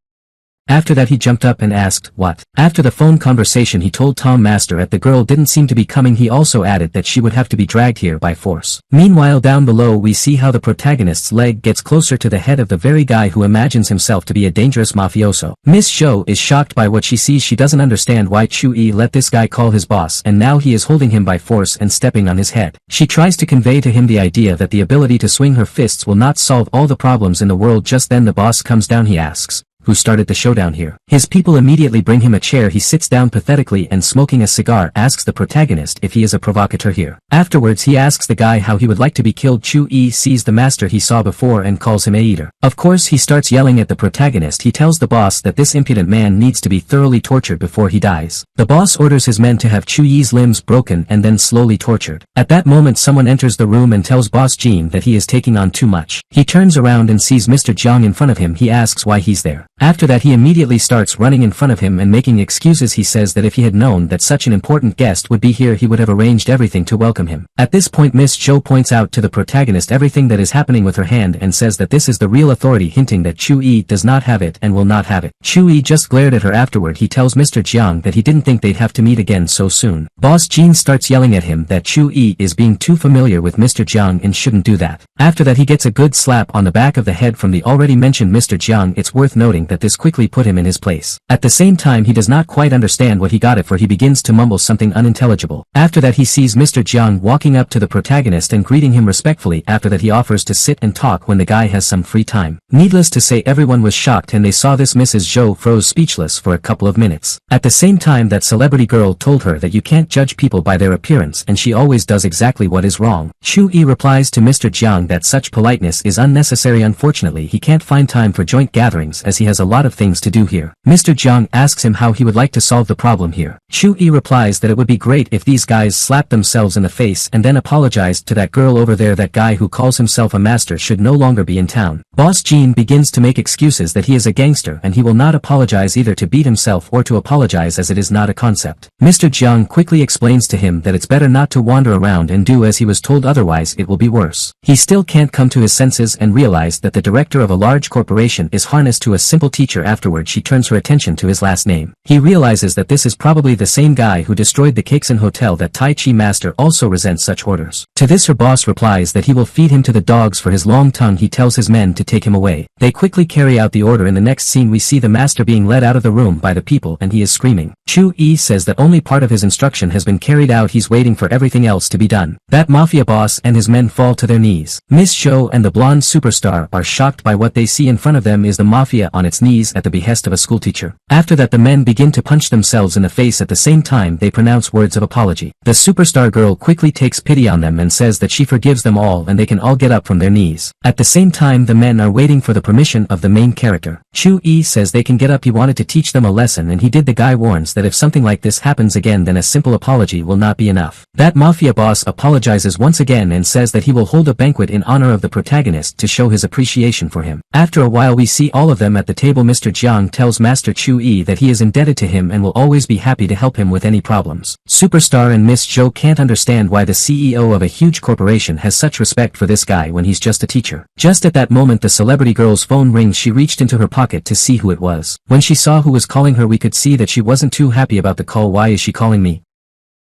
After that he jumped up and asked, "What?" After the phone conversation he told Tom Master that the girl didn't seem to be coming. He also added that she would have to be dragged here by force. Meanwhile down below we see how the protagonist's leg gets closer to the head of the very guy who imagines himself to be a dangerous mafioso. Miss Cho is shocked by what she sees. She doesn't understand why Chu-yi let this guy call his boss, and now he is holding him by force and stepping on his head. She tries to convey to him the idea that the ability to swing her fists will not solve all the problems in the world. Just then the boss comes down. He asks, "Who started the showdown here?" His people immediately bring him a chair. He sits down pathetically and smoking a cigar asks the protagonist if he is a provocateur here. Afterwards he asks the guy how he would like to be killed. Chu-yi sees the master he saw before and calls him a eater. Of course he starts yelling at the protagonist. He tells the boss that this impudent man needs to be thoroughly tortured before he dies. The boss orders his men to have Chu-yi's limbs broken and then slowly tortured. At that moment someone enters the room and tells Boss Jean that he is taking on too much. He turns around and sees Mr. Jiang in front of him. He asks why he's there. After that he immediately starts running in front of him and making excuses. He says that if he had known that such an important guest would be here he would have arranged everything to welcome him. At this point Miss Jo points out to the protagonist everything that is happening with her hand and says that this is the real authority, hinting that Chu-yi does not have it and will not have it. Chu-yi just glared at her. Afterward he tells Mr. Jiang that he didn't think they'd have to meet again so soon. Boss Jean starts yelling at him that Chu-yi is being too familiar with Mr. Jiang and shouldn't do that. After that he gets a good slap on the back of the head from the already mentioned Mr. Jiang. It's worth noting that this quickly put him in his place. At the same time he does not quite understand what he got it for. He begins to mumble something unintelligible. After that he sees Mr. Jiang walking up to the protagonist and greeting him respectfully. After that he offers to sit and talk when the guy has some free time. Needless to say everyone was shocked and they saw this. Mrs. Zhou froze speechless for a couple of minutes. At the same time that celebrity girl told her that you can't judge people by their appearance and she always does exactly what is wrong. Chu-yi replies to Mr. Jiang that such politeness is unnecessary. Unfortunately he can't find time for joint gatherings as he has a lot of things to do here. Mr. Jiang asks him how he would like to solve the problem here. Chu-yi replies that it would be great if these guys slapped themselves in the face and then apologized to that girl over there. That guy who calls himself a master should no longer be in town. Boss Jean begins to make excuses that he is a gangster and he will not apologize either to beat himself or to apologize as it is not a concept. Mr. Jiang quickly explains to him that it's better not to wander around and do as he was told, otherwise it will be worse. He still can't come to his senses and realize that the director of a large corporation is harnessed to a simple teacher. Afterward she turns her attention to his last name. He realizes that this is probably the same guy who destroyed the Cakeson Hotel. That Tai Chi master also resents such orders. To this her boss replies that he will feed him to the dogs for his long tongue. He tells his men to take him away. They quickly carry out the order. In the next scene we see the master being led out of the room by the people and he is screaming. Chu-yi says that only part of his instruction has been carried out. He's waiting for everything else to be done. That mafia boss and his men fall to their knees. Miss Zhou and the blonde superstar are shocked by what they see in front of them is the mafia on its knees at the behest of a schoolteacher. After that the men begin to punch themselves in the face. At the same time they pronounce words of apology. The superstar girl quickly takes pity on them and says that she forgives them all and they can all get up from their knees. At the same time the men are waiting for the permission of the main character. Chu-yi says they can get up. He wanted to teach them a lesson and he did. The guy warns that if something like this happens again then a simple apology will not be enough. That mafia boss apologizes once again and says that he will hold a banquet in honor of the protagonist to show his appreciation for him. After a while we see all of them at the table. Mr. Jiang tells Master Chu-yi that he is indebted to him and will always be happy to help him with any problems. Superstar and Miss Zhou can't understand why the CEO of a huge corporation has such respect for this guy when he's just a teacher. Just at that moment the celebrity girl's phone rings. She reached into her pocket to see who it was. When she saw who was calling her we could see that she wasn't too happy about the call. Why is she calling me?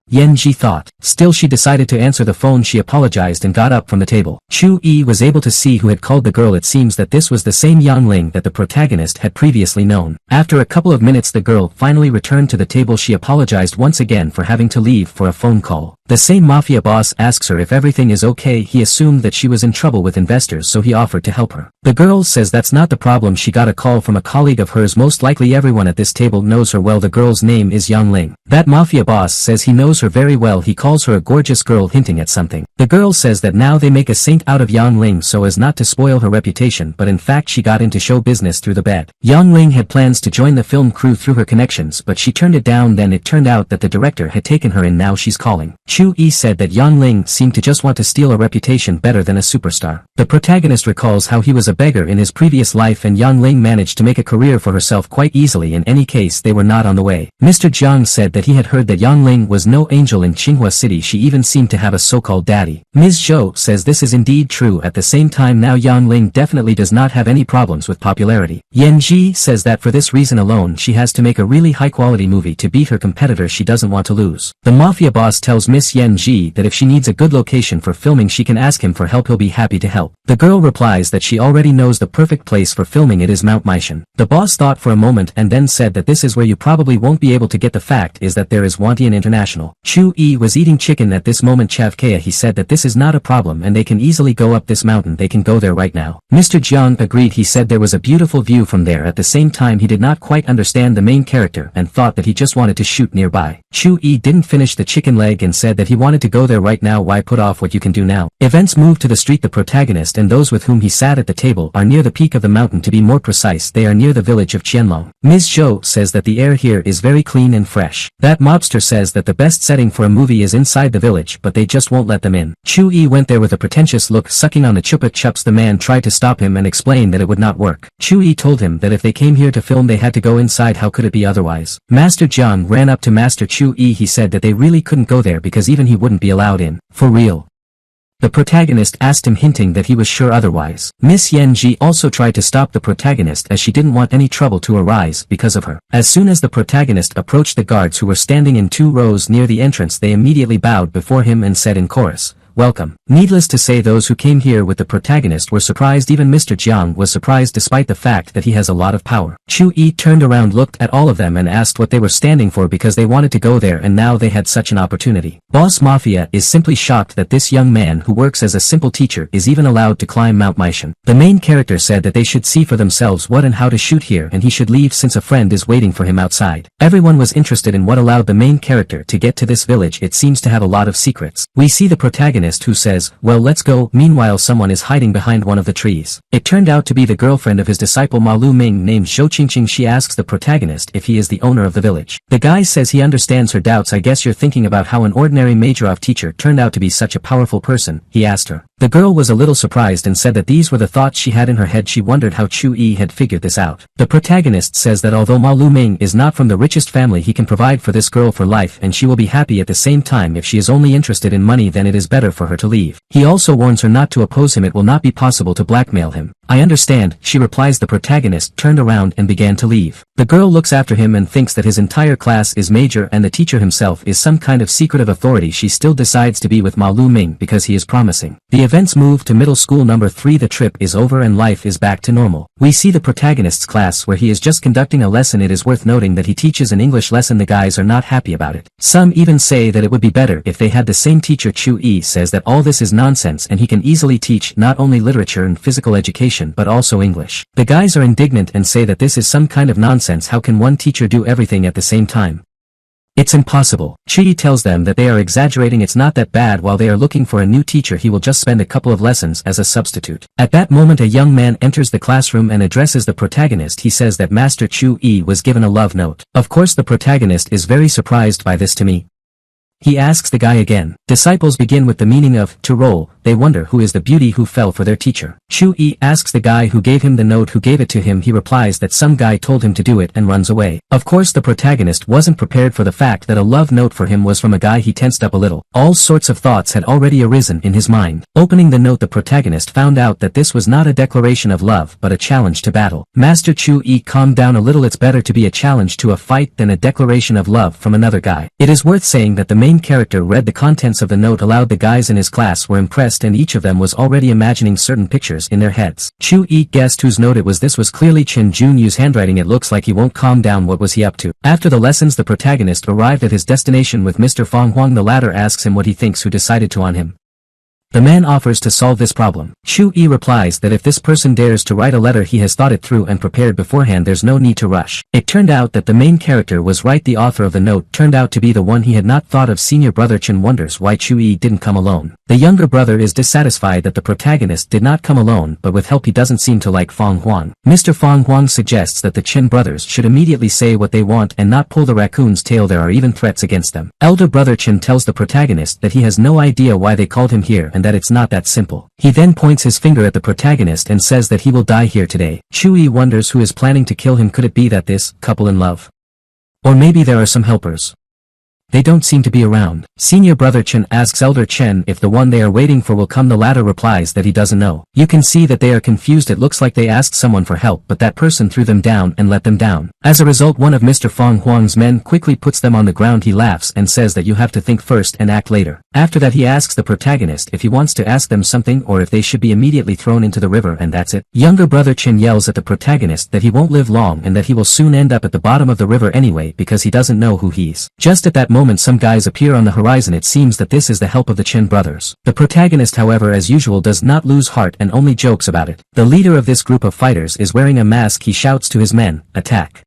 Yan-ji thought. Still she decided to answer the phone. She apologized and got up from the table. Chu-yi was able to see who had called the girl. It seems that this was the same Yang Ling that the protagonist had previously known. After a couple of minutes the girl finally returned to the table. She apologized once again for having to leave for a phone call. The same mafia boss asks her if everything is okay. He assumed that she was in trouble with investors so he offered to help her. The girl says that's not the problem. She got a call from a colleague of hers. Most likely everyone at this table knows her well. The girl's name is Yang Ling. That mafia boss says he knows her very well. He calls her a gorgeous girl, hinting at something. The girl says that now they make a saint out of Yang Ling so as not to spoil her reputation, but in fact she got into show business through the bed. Yang Ling had plans to join the film crew through her connections but she turned it down. Then it turned out that the director had taken her in. Now she's calling. Chu-yi said that Yang Ling seemed to just want to steal a reputation better than a superstar. The protagonist recalls how he was a beggar in his previous life and Yang Ling managed to make a career for herself quite easily. In any case they were not on the way. Mr. Jiang said that he had heard that Yang Ling was no angel in Tsinghua City. She even seemed to have a so-called daddy. Ms. Zhou says this is indeed true. At the same time now Yang Ling definitely does not have any problems with popularity. Yan-ji says that for this reason alone she has to make a really high-quality movie to beat her competitor she doesn't want to lose. The mafia boss tells Miss Yan-ji that if she needs a good location for filming she can ask him for help. He'll be happy to help. The girl replies that she already knows the perfect place for filming. It is Mount Maishan. The boss thought for a moment and then said that this is where you probably won't be able to get. The fact is that there is Wantian International. Chu-yi was eating chicken at this moment. Chavkaya, he said that this is not a problem and they can easily go up this mountain. They can go there right now. Mr. Jiang agreed. He said there was a beautiful view from there. At the same time he did not quite understand the main character and thought that he just wanted to shoot nearby. Chu-yi didn't finish the chicken leg and said that he wanted to go there right now. Why put off what you can do now? Events move to the street. The protagonist and those with whom he sat at the table are near the peak of the mountain. To be more precise they are near the village of Qianlong. Ms. Zhou says that the air here is very clean and fresh. That mobster says that the best setting for a movie is inside the village but they just won't let them in. Chu-yi went there with a pretentious look sucking on the chupa chups. The man tried to stop him and explain that it would not work. Chu-yi told him that if they came here to film they had to go inside. How could it be otherwise? Master Jiang ran up to Master Chu-yi. He said that they really couldn't go there because even he wouldn't be allowed in. For real? The protagonist asked him, hinting that he was sure otherwise. Miss Yen-ji also tried to stop the protagonist as she didn't want any trouble to arise because of her. As soon as the protagonist approached the guards who were standing in 2 rows near the entrance, they immediately bowed before him and said in chorus, "Welcome." Needless to say, those who came here with the protagonist were surprised. Even Mr. Jiang was surprised despite the fact that he has a lot of power. Chu-yi turned around, looked at all of them and asked what they were standing for because they wanted to go there and now they had such an opportunity. Boss Mafia is simply shocked that this young man who works as a simple teacher is even allowed to climb Mount Maishan. The main character said that they should see for themselves what and how to shoot here and he should leave since a friend is waiting for him outside. Everyone was interested in what allowed the main character to get to this village. It seems to have a lot of secrets. We see the protagonist who says, "Well, let's go." Meanwhile, someone is hiding behind one of the trees. It turned out to be the girlfriend of his disciple Ma Lu Ming named Zhou Qingqing. She asks the protagonist if he is the owner of the village. The guy says he understands her doubts. "I guess you're thinking about how an ordinary Majorov teacher turned out to be such a powerful person," he asked her. The girl was a little surprised and said that these were the thoughts she had in her head. She wondered how Chu-yi had figured this out. The protagonist says that although Ma Lu Ming is not from the richest family, he can provide for this girl for life and she will be happy at the same time. If she is only interested in money, then it is better for her to leave. He also warns her not to oppose him. It will not be possible to blackmail him. "I understand," she replies. The protagonist turned around and began to leave. The girl looks after him and thinks that his entire class is major and the teacher himself is some kind of secretive authority. She still decides to be with Ma Lu Ming because he is promising. The events move to middle school number 3. The trip is over and life is back to normal. We see the protagonist's class where he is just conducting a lesson. It is worth noting that he teaches an English lesson. The guys are not happy about it. Some even say that it would be better if they had the same teacher. Chu-yi says that all this is nonsense and he can easily teach not only literature and physical education but also English. The guys are indignant and say that this is some kind of nonsense. How can one teacher do everything at the same time? It's impossible. Chu-yi tells them that they are exaggerating. It's not that bad. While they are looking for a new teacher, he will just spend a couple of lessons as a substitute. At that moment, a young man enters the classroom and addresses the protagonist. He says that Master Chu-yi was given a love note. Of course, the protagonist is very surprised by this. "To me?" He asks the guy again. Disciples begin with the meaning of to roll. They wonder who is the beauty who fell for their teacher. Chu-yi asks the guy who gave him the note who gave it to him. He replies that some guy told him to do it and runs away. Of course, the protagonist wasn't prepared for the fact that a love note for him was from a guy. He tensed up a little. All sorts of thoughts had already arisen in his mind. Opening the note, the protagonist found out that this was not a declaration of love but a challenge to battle. Master Chu-yi calmed down a little. It's better to be a challenge to a fight than a declaration of love from another guy. It is worth saying that the main character read the contents of the note aloud. The guys in his class were impressed and each of them was already imagining certain pictures in their heads. Chu-yi guessed whose note it was. This was clearly Chen Junyu's handwriting. It looks like he won't calm down. What was he up to? After the lessons, the protagonist arrived at his destination with Mr. Fong Huang. The latter asks him what he thinks, who decided to on him. The man offers to solve this problem. Chu-yi replies that if this person dares to write a letter, he has thought it through and prepared beforehand. There's no need to rush. It turned out that the main character was right. The author of the note turned out to be the one he had not thought of. Senior brother Chen wonders why Chu-yi didn't come alone. The younger brother is dissatisfied that the protagonist did not come alone, but with help. He doesn't seem to like Fong Huang. Mr. Fong Huang suggests that the Chen brothers should immediately say what they want and not pull the raccoon's tail. There are even threats against them. Elder brother Chen tells the protagonist that he has no idea why they called him here and that it's not that simple. He then points his finger at the protagonist and says that he will die here today. Chu-yi wonders who is planning to kill him. Could it be that this couple in love? Or maybe there are some helpers. They don't seem to be around. Senior brother Chen asks Elder Chen if the one they are waiting for will come. The latter replies that he doesn't know. You can see that they are confused. It looks like they asked someone for help, but that person threw them down and let them down. As a result, one of Mr. Fong Huang's men quickly puts them on the ground. He laughs and says that you have to think first and act later. After that, he asks the protagonist if he wants to ask them something or if they should be immediately thrown into the river, and that's it. Younger brother Chen yells at the protagonist that he won't live long and that he will soon end up at the bottom of the river anyway because he doesn't know who he's. Just at that moment, some guys appear on the horizon. It seems that this is the help of the Chen brothers. The protagonist, however, as usual, does not lose heart and only jokes about it. The leader of this group of fighters is wearing a mask. He shouts to his men, "Attack."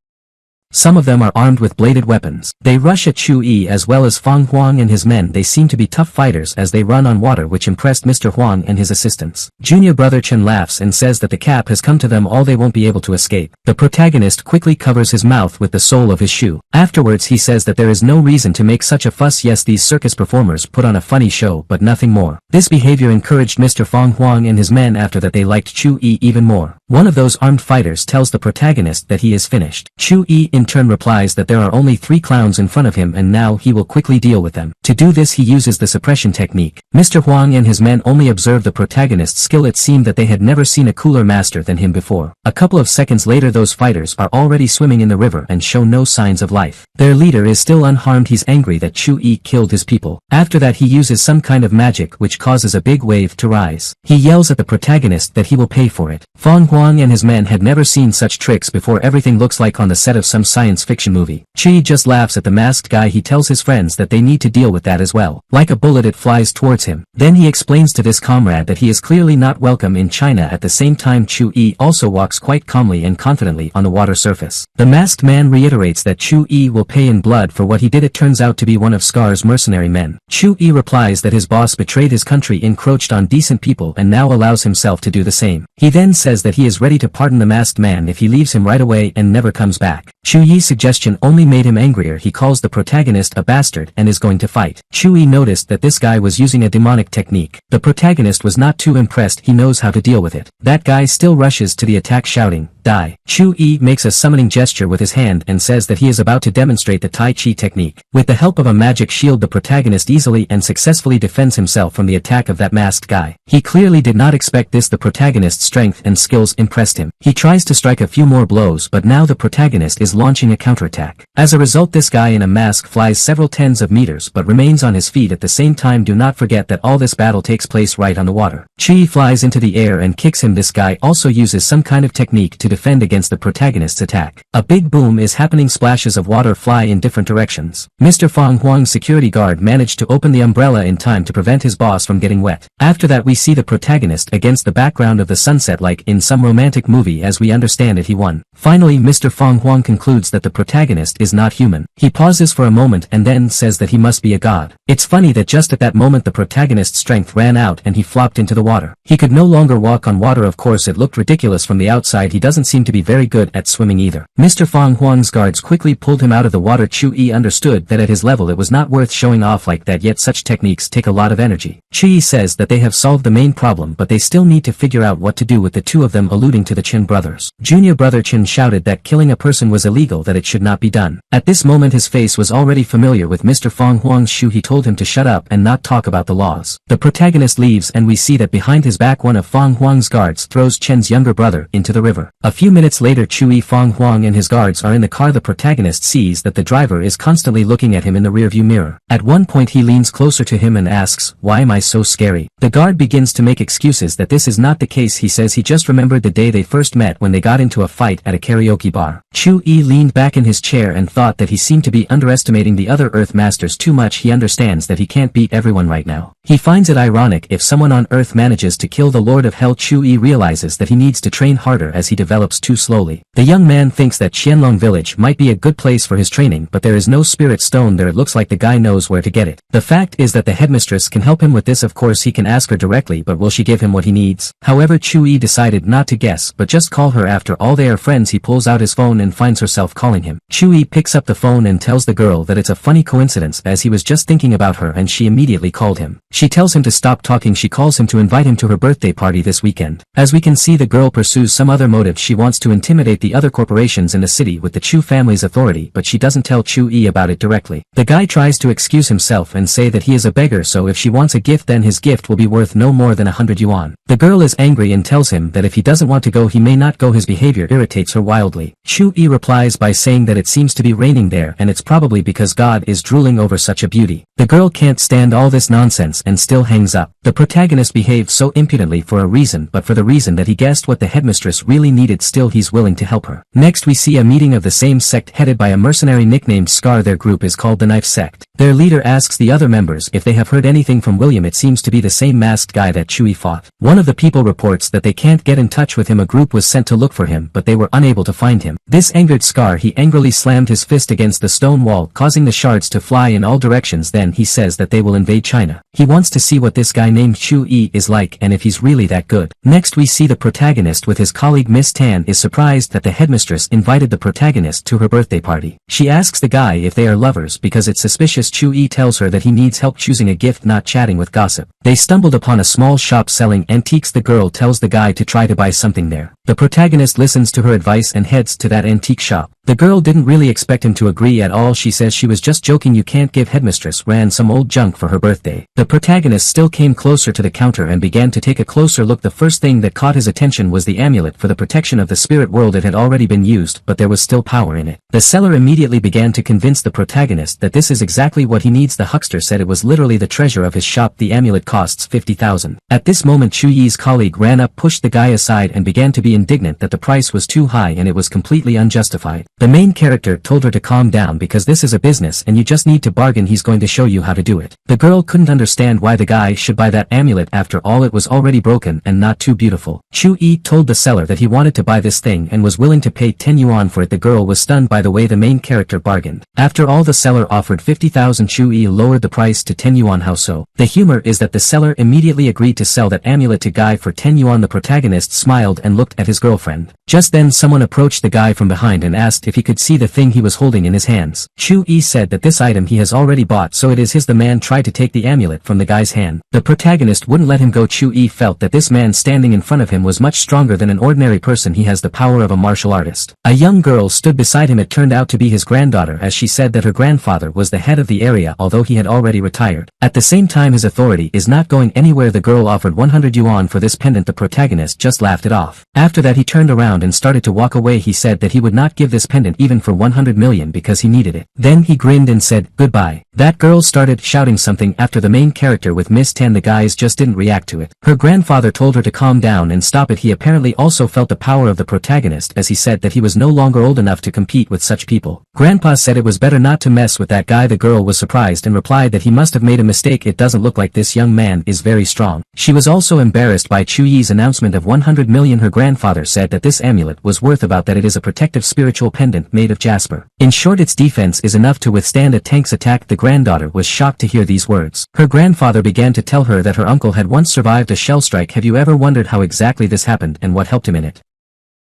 Some of them are armed with bladed weapons. They rush at Chu Yi as well as Fang Huang and his men. They seem to be tough fighters as they run on water, which impressed Mr. Huang and his assistants. Junior brother Chen laughs and says that the cap has come to them all, they won't be able to escape. The protagonist quickly covers his mouth with the sole of his shoe. Afterwards he says that there is no reason to make such a fuss. Yes, these circus performers put on a funny show but nothing more. This behavior encouraged Mr. Fang Huang and his men. After that they liked Chu Yi even more. One of those armed fighters tells the protagonist that he is finished. Chu Yi in turn replies that there are only 3 clowns in front of him and now he will quickly deal with them. To do this he uses the suppression technique. Mr. Huang and his men only observe the protagonist's skill. It seemed that they had never seen a cooler master than him before. A couple of seconds later those fighters are already swimming in the river and show no signs of life. Their leader is still unharmed. He's angry that Chu Yi killed his people. After that he uses some kind of magic which causes a big wave to rise. He yells at the protagonist that he will pay for it. Fang Huang and his men had never seen such tricks before. Everything looks like on the set of some science fiction movie. Chi just laughs at the masked guy. He tells his friends that they need to deal with that as well. Like a bullet it flies towards him. Then he explains to this comrade that he is clearly not welcome in China. At the same time Chu Yi also walks quite calmly and confidently on the water surface. The masked man reiterates that Chu Yi will pay in blood for what he did. It turns out to be one of Scar's mercenary men. Chu Yi replies that his boss betrayed his country, encroached on decent people and now allows himself to do the same. He then says that he is ready to pardon the masked man if he leaves him right away and never comes back. Chu Yi's suggestion only made him angrier. He calls the protagonist a bastard and is going to fight. Chu Yi noticed that this guy was using a demonic technique. The protagonist was not too impressed. He knows how to deal with it. That guy still rushes to the attack shouting, "Die." Chu Yi makes a summoning gesture with his hand and says that he is about to demonstrate the Tai Chi technique. With the help of a magic shield the protagonist easily and successfully defends himself from the attack of that masked guy. He clearly did not expect this. The protagonist's strength and skills impressed him. He tries to strike a few more blows but now the protagonist is launching a counterattack. As a result this guy in a mask flies several tens of meters but remains on his feet at the same time. Do not forget that all this battle takes place right on the water. Chi flies into the air and kicks him. This guy also uses some kind of technique to defend against the protagonist's attack. A big boom is happening. Splashes of water fly in different directions. Mr. Fang Huang's security guard managed to open the umbrella in time to prevent his boss from getting wet. After that we see the protagonist against the background of the sunset like in some romantic movie. As we understand it he won. Finally Mr. Fang Huang concludes that the protagonist is not human. He pauses for a moment and then says that he must be a god. It's funny that just at that moment the protagonist's strength ran out and he flopped into the water. He could no longer walk on water. Of course it looked ridiculous from the outside. He doesn't seem to be very good at swimming either. Mr. Fang Huang's guards quickly pulled him out of the water. Chu Yi understood that at his level it was not worth showing off like that, yet such techniques take a lot of energy. Chu Yi says that they have solved the main problem but they still need to figure out what to do with the two of them, alluding to the Chen brothers. Junior brother Chen shouted that killing a person was illegal, that it should not be done. At this moment his face was already familiar with Mr. Fang Huang's shoe. He told him to shut up and not talk about the laws. The protagonist leaves and we see that behind his back one of Fang Huang's guards throws Chen's younger brother into the river. A few minutes later Chu Yi, Fang Huang and his guards are in the car. The protagonist sees that the driver is constantly looking at him in the rearview mirror. At one point he leans closer to him and asks, "Why am I so scary?" The guard begins to make excuses that this is not the case. He says he just remembered the day they first met when they got into a fight at a karaoke bar. Chu Yi leaned back in his chair and thought that he seemed to be underestimating the other Earth Masters too much. He understands that he can't beat everyone right now. He finds it ironic if someone on Earth manages to kill the Lord of Hell. Chu Yi realizes that he needs to train harder as he develops too slowly. The young man thinks that Qianlong village might be a good place for his training but there is no spirit stone there. It looks like the guy knows where to get it. The fact is that the headmistress can help him with this. Of course he can ask her directly, but will she give him what he needs? However Chu Yi decided not to guess but just call her. After all they are friends. He pulls out his phone and finds herself calling him. Chu Yi picks up the phone and tells the girl that it's a funny coincidence as he was just thinking about her and she immediately called him. She tells him to stop talking. She calls him to invite him to her birthday party this weekend. As we can see the girl pursues some other motive. She wants to intimidate the other corporations in the city with the Chu family's authority but she doesn't tell Chu Yi about it directly. The guy tries to excuse himself and say that he is a beggar, so if she wants a gift then his gift will be worth no more than 100 yuan. The girl is angry and tells him that if he doesn't want to go he may not go. His behavior irritates her wildly. Chu Yi replies by saying that it seems to be raining there and it's probably because God is drooling over such a beauty. The girl can't stand all this nonsense and still hangs up. The protagonist behaves so impudently for a reason, but for the reason that he guessed what the headmistress really needed. Still he's willing to help her. Next we see a meeting of the same sect headed by a mercenary nicknamed Scar. Their group is called the Knife Sect. Their leader asks the other members if they have heard anything from William. It seems to be the same masked guy that Chewie fought. One of the people reports that they can't get in touch with him. A group was sent to look for him, but they were unable to find him. This angered Scar. He angrily slammed his fist against the stone wall, causing the shards to fly in all directions. Then he says that they will invade China. He wants to see what this guy named Chewie is like and if he's really that good. Next we see the protagonist with his colleague Miss Tan is surprised that the headmistress invited the protagonist to her birthday party. She asks the guy if they are lovers because it's suspicious. Chewie tells her that he needs help choosing a gift, not chatting with gossip. They stumbled upon a small shop selling antiques. The girl tells the guy to try to buy something there. The protagonist listens to her advice and heads to that antique shop. The girl didn't really expect him to agree at all. She says she was just joking. You can't give headmistress Ran some old junk for her birthday. The protagonist still came closer to the counter and began to take a closer look. The first thing that caught his attention was the amulet for the protection of the spirit world. It had already been used, but there was still power in it. The seller immediately began to convince the protagonist that this is exactly what he needs. The huckster said it was literally the treasure of his shop. The amulet costs 50,000. At this moment Chewy's colleague ran up, pushed the guy aside and began to be indignant that the price was too high and it was completely unjustified. The main character told her to calm down because this is a business and you just need to bargain. He's going to show you how to do it. The girl couldn't understand why the guy should buy that amulet. After all, it was already broken and not too beautiful. Chewy told the seller that he wanted to buy this thing and was willing to pay 10 yuan for it. The girl was stunned by the way the main character bargained. After all, the seller offered 50,000. Chewy lowered the price to 10 yuan. How so? The humor is that the seller immediately agreed to sell that amulet to guy for 10 yuan. The protagonist smiled and looked at his girlfriend. Just then someone approached the guy from behind and asked if he could see the thing he was holding in his hands. Chewy said that this item he has already bought, so it is his. The man tried to take the amulet from the guy's hand. The protagonist wouldn't let him go. Chewy felt that this man standing in front of him was much stronger than an ordinary person. He has the power of a martial artist. A young girl stood beside him. It turned out to be his granddaughter, as she said that her grandfather was the head of the area although he had already retired. At the same time, his authority is not going anywhere. The girl offered 100 yuan for this pendant. The protagonist just laughed it off. After that he turned around and started to walk away. He said that he would not give this pendant even for 100 million because he needed it. Then he grinned and said, "Goodbye." That girl started shouting something after the main character with Miss Tan. The guys just didn't react to it. Her grandfather told her to calm down and stop it. He apparently also felt the power of the protagonist, as he said that he was no longer old enough to compete with such people. Grandpa said it was better not to mess with that guy. The girl was surprised and replied that he must have made a mistake. It doesn't look like this young man is very strong. She was also embarrassed by Chewy's announcement of 100 million. Her grandfather said that this amulet was worth about that. It is a protective spiritual pendant made of jasper. In short, its defense is enough to withstand a tank's attack. The granddaughter was shocked to hear these words. Her grandfather began to tell her that her uncle had once survived a shell strike. Have you ever wondered how exactly this happened and what helped him in it?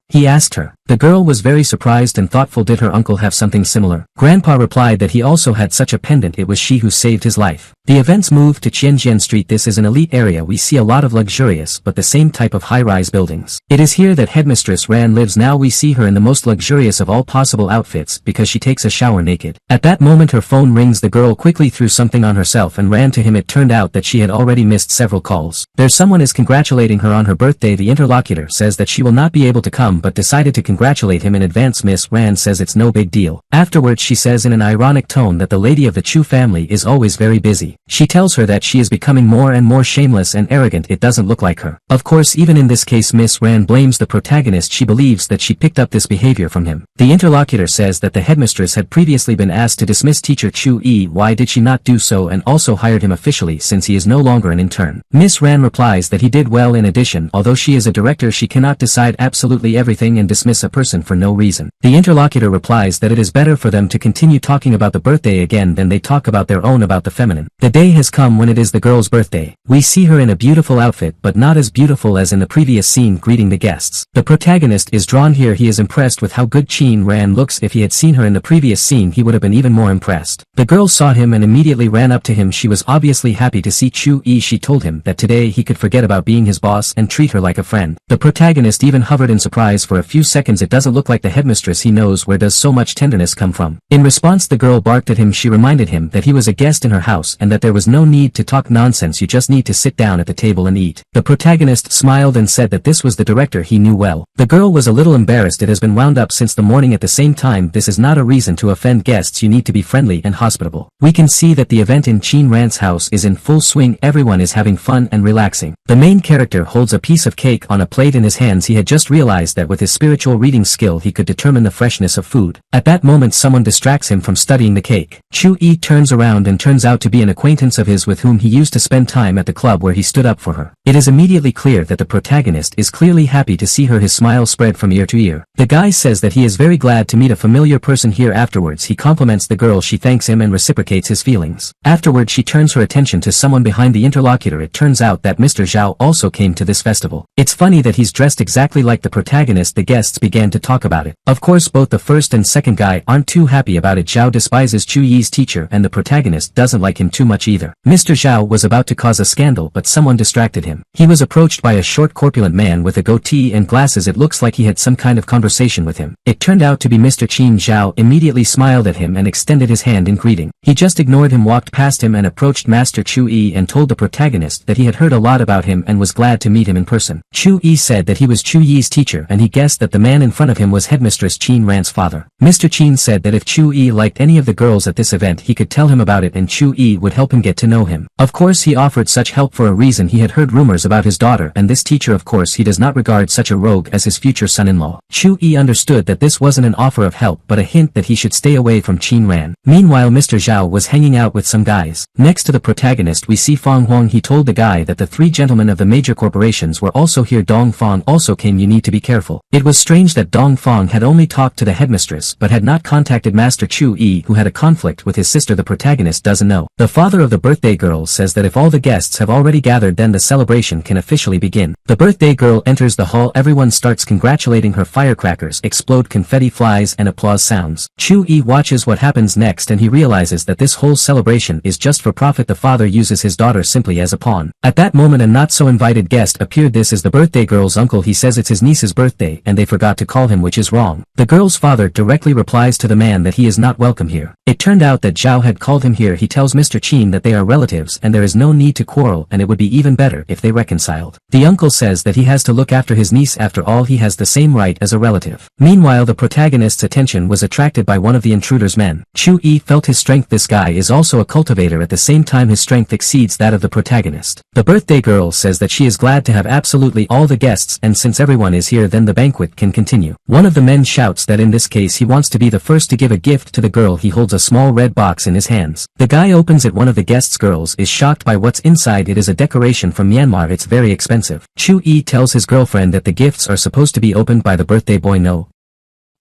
He asked her. The girl was very surprised and thoughtful. Did her uncle have something similar? Grandpa replied that he also had such a pendant. It was she who saved his life. The events moved to Tianjian Street. This is an elite area. We see a lot of luxurious but the same type of high-rise buildings. It is here that headmistress Ran lives. Now we see her in the most luxurious of all possible outfits because she takes a shower naked. At that moment her phone rings. The girl quickly threw something on herself and ran to him. It turned out that she had already missed several calls. There's someone is congratulating her on her birthday. The interlocutor says that she will not be able to come but decided to congratulate him in advance. Miss Ran says it's no big deal. Afterwards she says in an ironic tone that the lady of the Chu family is always very busy. She tells her that she is becoming more and more shameless and arrogant. It doesn't look like her. Of course, even in this case Miss Ran blames the protagonist. She believes that she picked up this behavior from him. The interlocutor says that the headmistress had previously been asked to dismiss teacher Chewy. Why did she not do so, and also hired him officially since he is no longer an intern? Miss Ran replies that he did well. In addition, although she is a director, she cannot decide absolutely everything and dismiss a person for no reason. The interlocutor replies that it is better for them to continue talking about the birthday again than they talk about their own, about the feminine. The day has come when it is the girl's birthday. We see her in a beautiful outfit but not as beautiful as in the previous scene, greeting the guests. The protagonist is drawn here. He is impressed with how good Chin Ran looks. If he had seen her in the previous scene he would have been even more impressed. The girl saw him and immediately ran up to him. She was obviously happy to see Chu Yi. She told him that today he could forget about being his boss and treat her like a friend. The protagonist even hovered in surprise for a few seconds. It doesn't look like the headmistress. He knows where does so much tenderness come from. In response the girl barked at him. She reminded him that he was a guest in her house and that there was no need to talk nonsense, you just need to sit down at the table and eat. The protagonist smiled and said that this was the director he knew well. The girl was a little embarrassed. It has been wound up since the morning. At the same time, this is not a reason to offend guests. You need to be friendly and hospitable. We can see that the event in Chin Ran's house is in full swing. Everyone is having fun and relaxing. The main character holds a piece of cake on a plate in his hands. He had just realized that with his spiritual reading skill he could determine the freshness of food. At that moment someone distracts him from studying the cake. Chu-yi turns around and turns out to be an acquaintance of his with whom he used to spend time at the club where he stood up for her. It is immediately clear that the protagonist is clearly happy to see her. His smile spread from ear to ear. The guy says that he is very glad to meet a familiar person here. Afterwards he compliments the girl. She thanks him and reciprocates his feelings. Afterward she turns her attention to someone behind the interlocutor. It turns out that Mr. Zhao also came to this festival. It's funny that he's dressed exactly like the protagonist. The guests began to talk about it. Of course both the first and second guy aren't too happy about it. Zhao despises Chu-yi's teacher and the protagonist doesn't like him too much either. Mr. Zhao was about to cause a scandal but someone distracted him. He was approached by a short corpulent man with a goatee and glasses. It looks like he had some kind of conversation with him. It turned out to be Mr. Qin. Zhao immediately smiled at him and extended his hand in greeting. He just ignored him, walked past him and approached Master Chu-yi and told the protagonist that he had heard a lot about him and was glad to meet him in person. Chu-yi said that he was Chu-yi's teacher and he guessed that the man in front of him was headmistress Qin Ran's father. Mr. Qin said that if Chu-yi liked any of the girls at this event he could tell him about it and Chu-yi would help him get to know him. Of course he offered such help for a reason. He had heard rumors about his daughter and this teacher. Of course he does not regard such a rogue as his future son-in-law. Chu-yi understood that this wasn't an offer of help but a hint that he should stay away from Qin Ran. Meanwhile Mr. Zhao was hanging out with some guys. Next to the protagonist we see Fang Huang. He told the guy that the three gentlemen of the major corporations were also here. Dong Fang also came. You need to be careful. It was strange that Dong Fang had only talked to the headmistress but had not contacted Master Chu-yi who had a conflict with his sister. The protagonist doesn't know. The father of the birthday girl says that if all the guests have already gathered then the celebration can officially begin. The birthday girl enters the hall. Everyone starts congratulating her. Firecrackers explode, confetti flies and applause sounds. Chu-yi watches what happens next and he realizes that this whole celebration is just for profit. The father uses his daughter simply as a pawn. At that moment a not so invited guest appeared. This is the birthday girl's uncle. He says it's his niece's birthday and they forgot to call him, which is wrong. The girl's father directly replies to the man that he is not welcome here. It turned out that Zhao had called him here. He tells Mr. Qin that they are relatives and there is no need to quarrel and it would be even better if they reconciled. The uncle says that he has to look after his niece. After all he has the same right as a relative. Meanwhile the protagonist's attention was attracted by one of the intruder's men. Chu-yi felt his strength. This guy is also a cultivator. At the same time his strength exceeds that of the protagonist. The birthday girl says that she is glad to have absolutely all the guests and since everyone is here then the banquet can continue. One of the men shouts that in this case he wants to be the first to give a gift to the girl. He holds a small red box in his hands. The guy opens it. One of the guests' girls is shocked by what's inside. It is a decoration from Myanmar. It's very expensive. Chu-yi tells his girlfriend that the gifts are supposed to be opened by the birthday boy. No.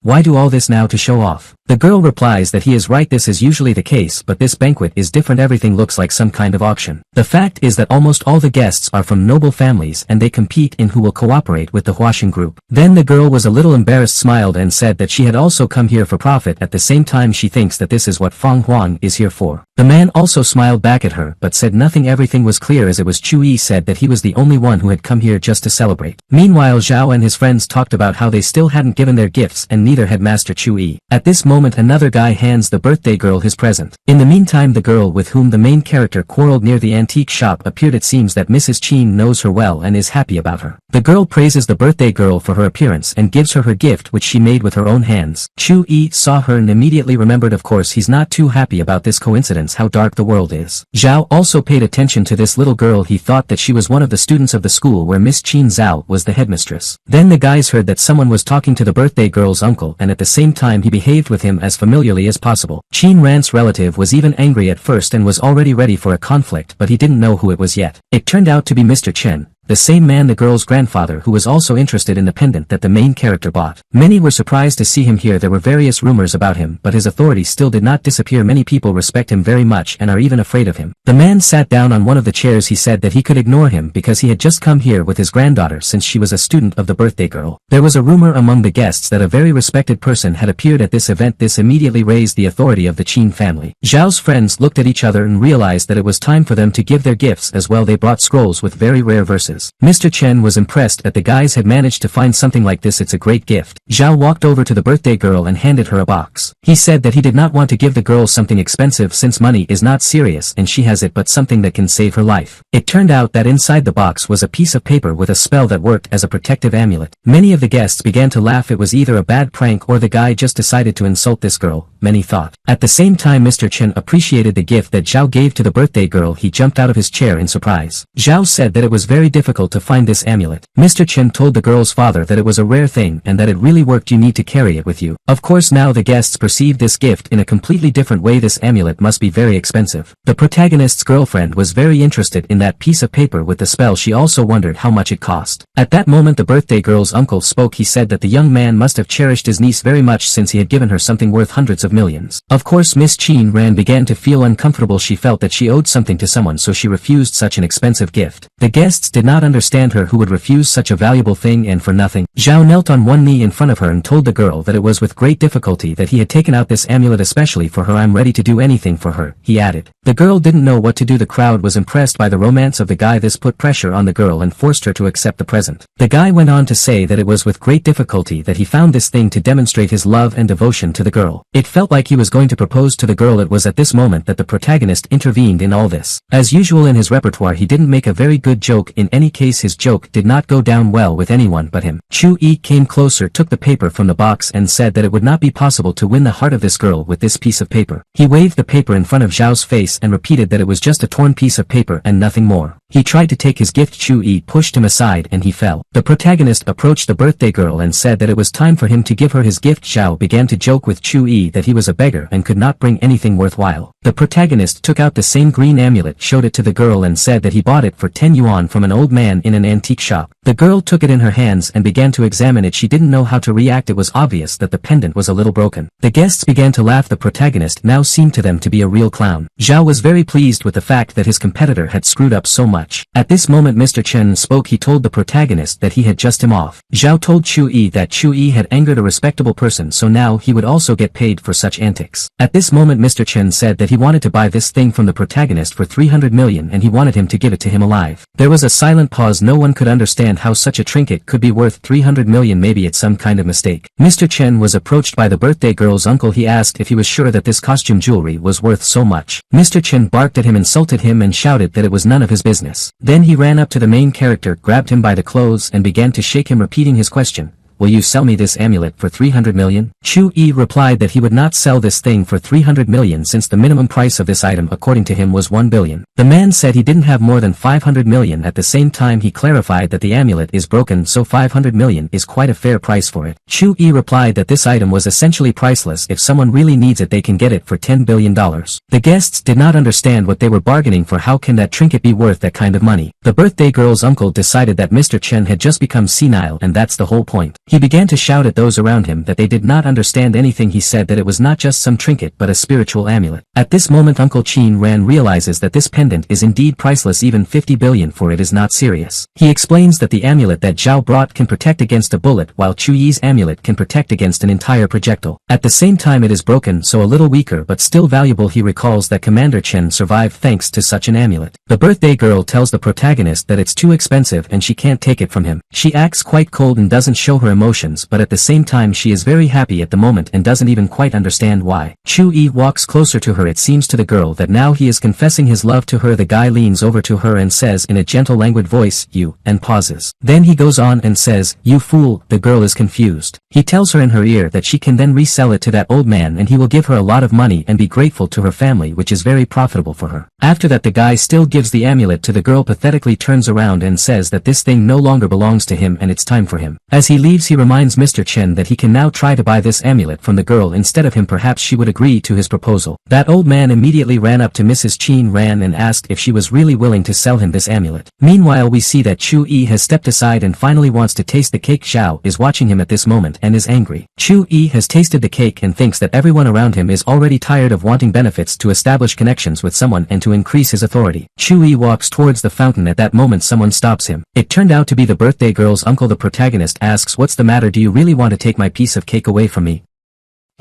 Why do all this now to show off? The girl replies that he is right. This is usually the case but this banquet is different. Everything looks like some kind of auction. The fact is that almost all the guests are from noble families and they compete in who will cooperate with the Huashan group. Then the girl was a little embarrassed, smiled and said that she had also come here for profit. At the same time she thinks that this is what Fang Huang is here for. The man also smiled back at her but said nothing. Everything was clear as it was. Chu-yi said that he was the only one who had come here just to celebrate. Meanwhile Zhao and his friends talked about how they still hadn't given their gifts and neither had Master Chu-yi. At this moment another guy hands the birthday girl his present. In the meantime the girl with whom the main character quarreled near the antique shop appeared. It seems that Mrs. Qin knows her well and is happy about her. The girl praises the birthday girl for her appearance and gives her her gift which she made with her own hands. Chu-yi saw her and immediately remembered. Of course he's not too happy about this coincidence, how dark the world is. Zhao also paid attention to this little girl. He thought that she was one of the students of the school where Miss Qin Zhao was the headmistress. Then the guys heard that someone was talking to the birthday girl's uncle and at the same time he behaved with him as familiarly as possible. Qin Ran's relative was even angry at first and was already ready for a conflict but he didn't know who it was yet. It turned out to be Mr. Chen, the same man, the girl's grandfather, who was also interested in the pendant that the main character bought. Many were surprised to see him here. There were various rumors about him but his authority still did not disappear. Many people respect him very much and are even afraid of him. The man sat down on one of the chairs. He said that he could ignore him because he had just come here with his granddaughter since she was a student of the birthday girl. There was a rumor among the guests that a very respected person had appeared at this event. This immediately raised the authority of the Qin family. Zhao's friends looked at each other and realized that it was time for them to give their gifts as well. They brought scrolls with very rare verses. was. Mr. Chen was impressed that the guys had managed to find something like this. It's a great gift. Zhao walked over to the birthday girl and handed her a box. He said that he did not want to give the girl something expensive since money is not serious and she has it, but something that can save her life. It turned out that inside the box was a piece of paper with a spell that worked as a protective amulet. Many of the guests began to laugh. It was either a bad prank or the guy just decided to insult this girl, many thought. At the same time, Mr. Chen appreciated the gift that Zhao gave to the birthday girl. He jumped out of his chair in surprise. Zhao said that it was very difficult to find this amulet. Mr. Chen told the girl's father that it was a rare thing and that it really worked. You need to carry it with you. Of course, now the guests perceived this gift in a completely different way. This amulet must be very expensive. The protagonist's girlfriend was very interested in that piece of paper with the spell. She also wondered how much it cost. At that moment, the birthday girl's uncle spoke. He said that the young man must have cherished his niece very much since he had given her something worth hundreds of millions. Of course, Miss Qin Ran began to feel uncomfortable. She felt that she owed something to someone, so she refused such an expensive gift. The guests did not understand her. Who would refuse such a valuable thing and for nothing? Zhao knelt on one knee in front of her and told the girl that it was with great difficulty that he had taken out this amulet especially for her. I'm ready to do anything for her, he added. The girl didn't know what to do. The crowd was impressed by the romance of the guy. This put pressure on the girl and forced her to accept the present. The guy went on to say that it was with great difficulty that he found this thing to demonstrate his love and devotion to the girl. It felt like he was going to propose to the girl. It was at this moment that the protagonist intervened in all this. As usual in his repertoire, he didn't make a very good joke. In any case, his joke did not go down well with anyone but him. Chu Yi came closer, took the paper from the box and said that it would not be possible to win the heart of this girl with this piece of paper. He waved the paper in front of Zhao's face and repeated that it was just a torn piece of paper and nothing more. He tried to take his gift. Chu Yi pushed him aside and he fell. The protagonist approached the birthday girl and said that it was time for him to give her his gift. Zhao began to joke with Chu Yi that he was a beggar and could not bring anything worthwhile. The protagonist took out the same green amulet, showed it to the girl and said that he bought it for 10 yuan from an old man in an antique shop. The girl took it in her hands and began to examine it. She didn't know how to react. It was obvious that the pendant was a little broken. The guests began to laugh. The protagonist now seemed to them to be a real clown. Zhao was very pleased with the fact that his competitor had screwed up so much. At this moment, Mr. Chen spoke. He told the protagonist that he had just him off. Zhao told Chu Yi that Chu Yi had angered a respectable person, so now he would also get paid for such antics. At this moment, Mr. Chen said that he wanted to buy this thing from the protagonist for 300 million and he wanted him to give it to him alive. There was a silent pause. No one could understand how such a trinket could be worth 300 million. Maybe it's some kind of mistake. Mr. Chen was approached by the birthday girl's uncle. He asked if he was sure that this costume jewelry was worth so much. Mr. Chen barked at him, insulted him and shouted that it was none of his business. Then he ran up to the main character, grabbed him by the clothes and began to shake him, repeating his question. Will you sell me this amulet for 300 million? Chu Yi replied that he would not sell this thing for 300 million since the minimum price of this item according to him was 1 billion. The man said he didn't have more than 500 million. At the same time, he clarified that the amulet is broken, so 500 million is quite a fair price for it. Chu Yi replied that this item was essentially priceless. If someone really needs it, they can get it for $10 billion. The guests did not understand what they were bargaining for. How can that trinket be worth that kind of money? The birthday girl's uncle decided that Mr. Chen had just become senile, and that's the whole point. He began to shout at those around him that they did not understand anything. He said that it was not just some trinket but a spiritual amulet. At this moment, Uncle Qin Ran realizes that this pendant is indeed priceless. Even 50 billion for it is not serious. He explains that the amulet that Zhao brought can protect against a bullet, while Chu Yi's amulet can protect against an entire projectile. At the same time, it is broken, so a little weaker but still valuable. He recalls that Commander Chen survived thanks to such an amulet. The birthday girl tells the protagonist that it's too expensive and she can't take it from him. She acts quite cold and doesn't show her emotions, but at the same time she is very happy at the moment and doesn't even quite understand why. Chu Yi walks closer to her. It seems to the girl that now he is confessing his love to her. The guy leans over to her and says in a gentle languid voice, "You," and pauses. Then he goes on and says, "You fool." The girl is confused. He tells her in her ear that she can then resell it to that old man and he will give her a lot of money and be grateful to her family, which is very profitable for her. After that, the guy still gives the amulet to the girl, pathetically turns around and says that this thing no longer belongs to him and it's time for him. As he leaves, he reminds Mr. Chen that he can now try to buy this amulet from the girl instead of him. Perhaps she would agree to his proposal. That old man immediately ran up to Mrs. Qin Ran and asked if she was really willing to sell him this amulet. Meanwhile, we see that Chu Yi has stepped aside and finally wants to taste the cake. Zhao is watching him at this moment and is angry. Chu Yi has tasted the cake and thinks that everyone around him is already tired of wanting benefits to establish connections with someone and to increase his authority. Chu Yi walks towards the fountain. At that moment, someone stops him. It turned out to be the birthday girl's uncle. The protagonist asks, "What's the matter? Do you really want to take my piece of cake away from me?"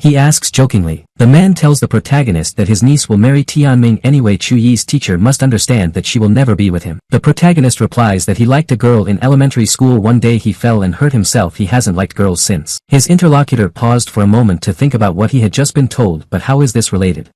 he asks jokingly. The man tells the protagonist that his niece will marry Tianming anyway. Chu Yi's teacher must understand that she will never be with him. The protagonist replies that he liked a girl in elementary school. One day he fell and hurt himself. He hasn't liked girls since. His interlocutor paused for a moment to think about what he had just been told, but how is this related?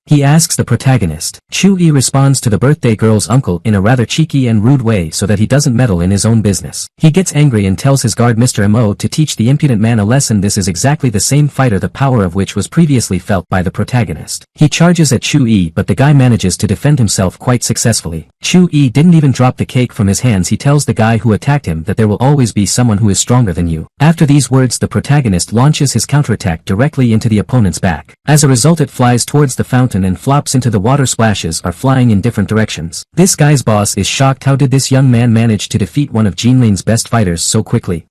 He asks the protagonist. Chu Yi responds to the birthday girl's uncle in a rather cheeky and rude way so that he doesn't meddle in his own business. He gets angry and tells his guard Mr. Mo to teach the impudent man a lesson. This is exactly the same fighter, the power of which was previously felt by the protagonist. He charges at Chu Yi, but the guy manages to defend himself quite successfully. Chu Yi didn't even drop the cake from his hands. He tells the guy who attacked him that there will always be someone who is stronger than you. After these words, the protagonist launches his counterattack directly into the opponent's back. As a result, it flies towards the fountain and flops into the water. Splashes are flying in different directions. This guy's boss is shocked. How did this young man manage to defeat one of Jinling's best fighters so quickly?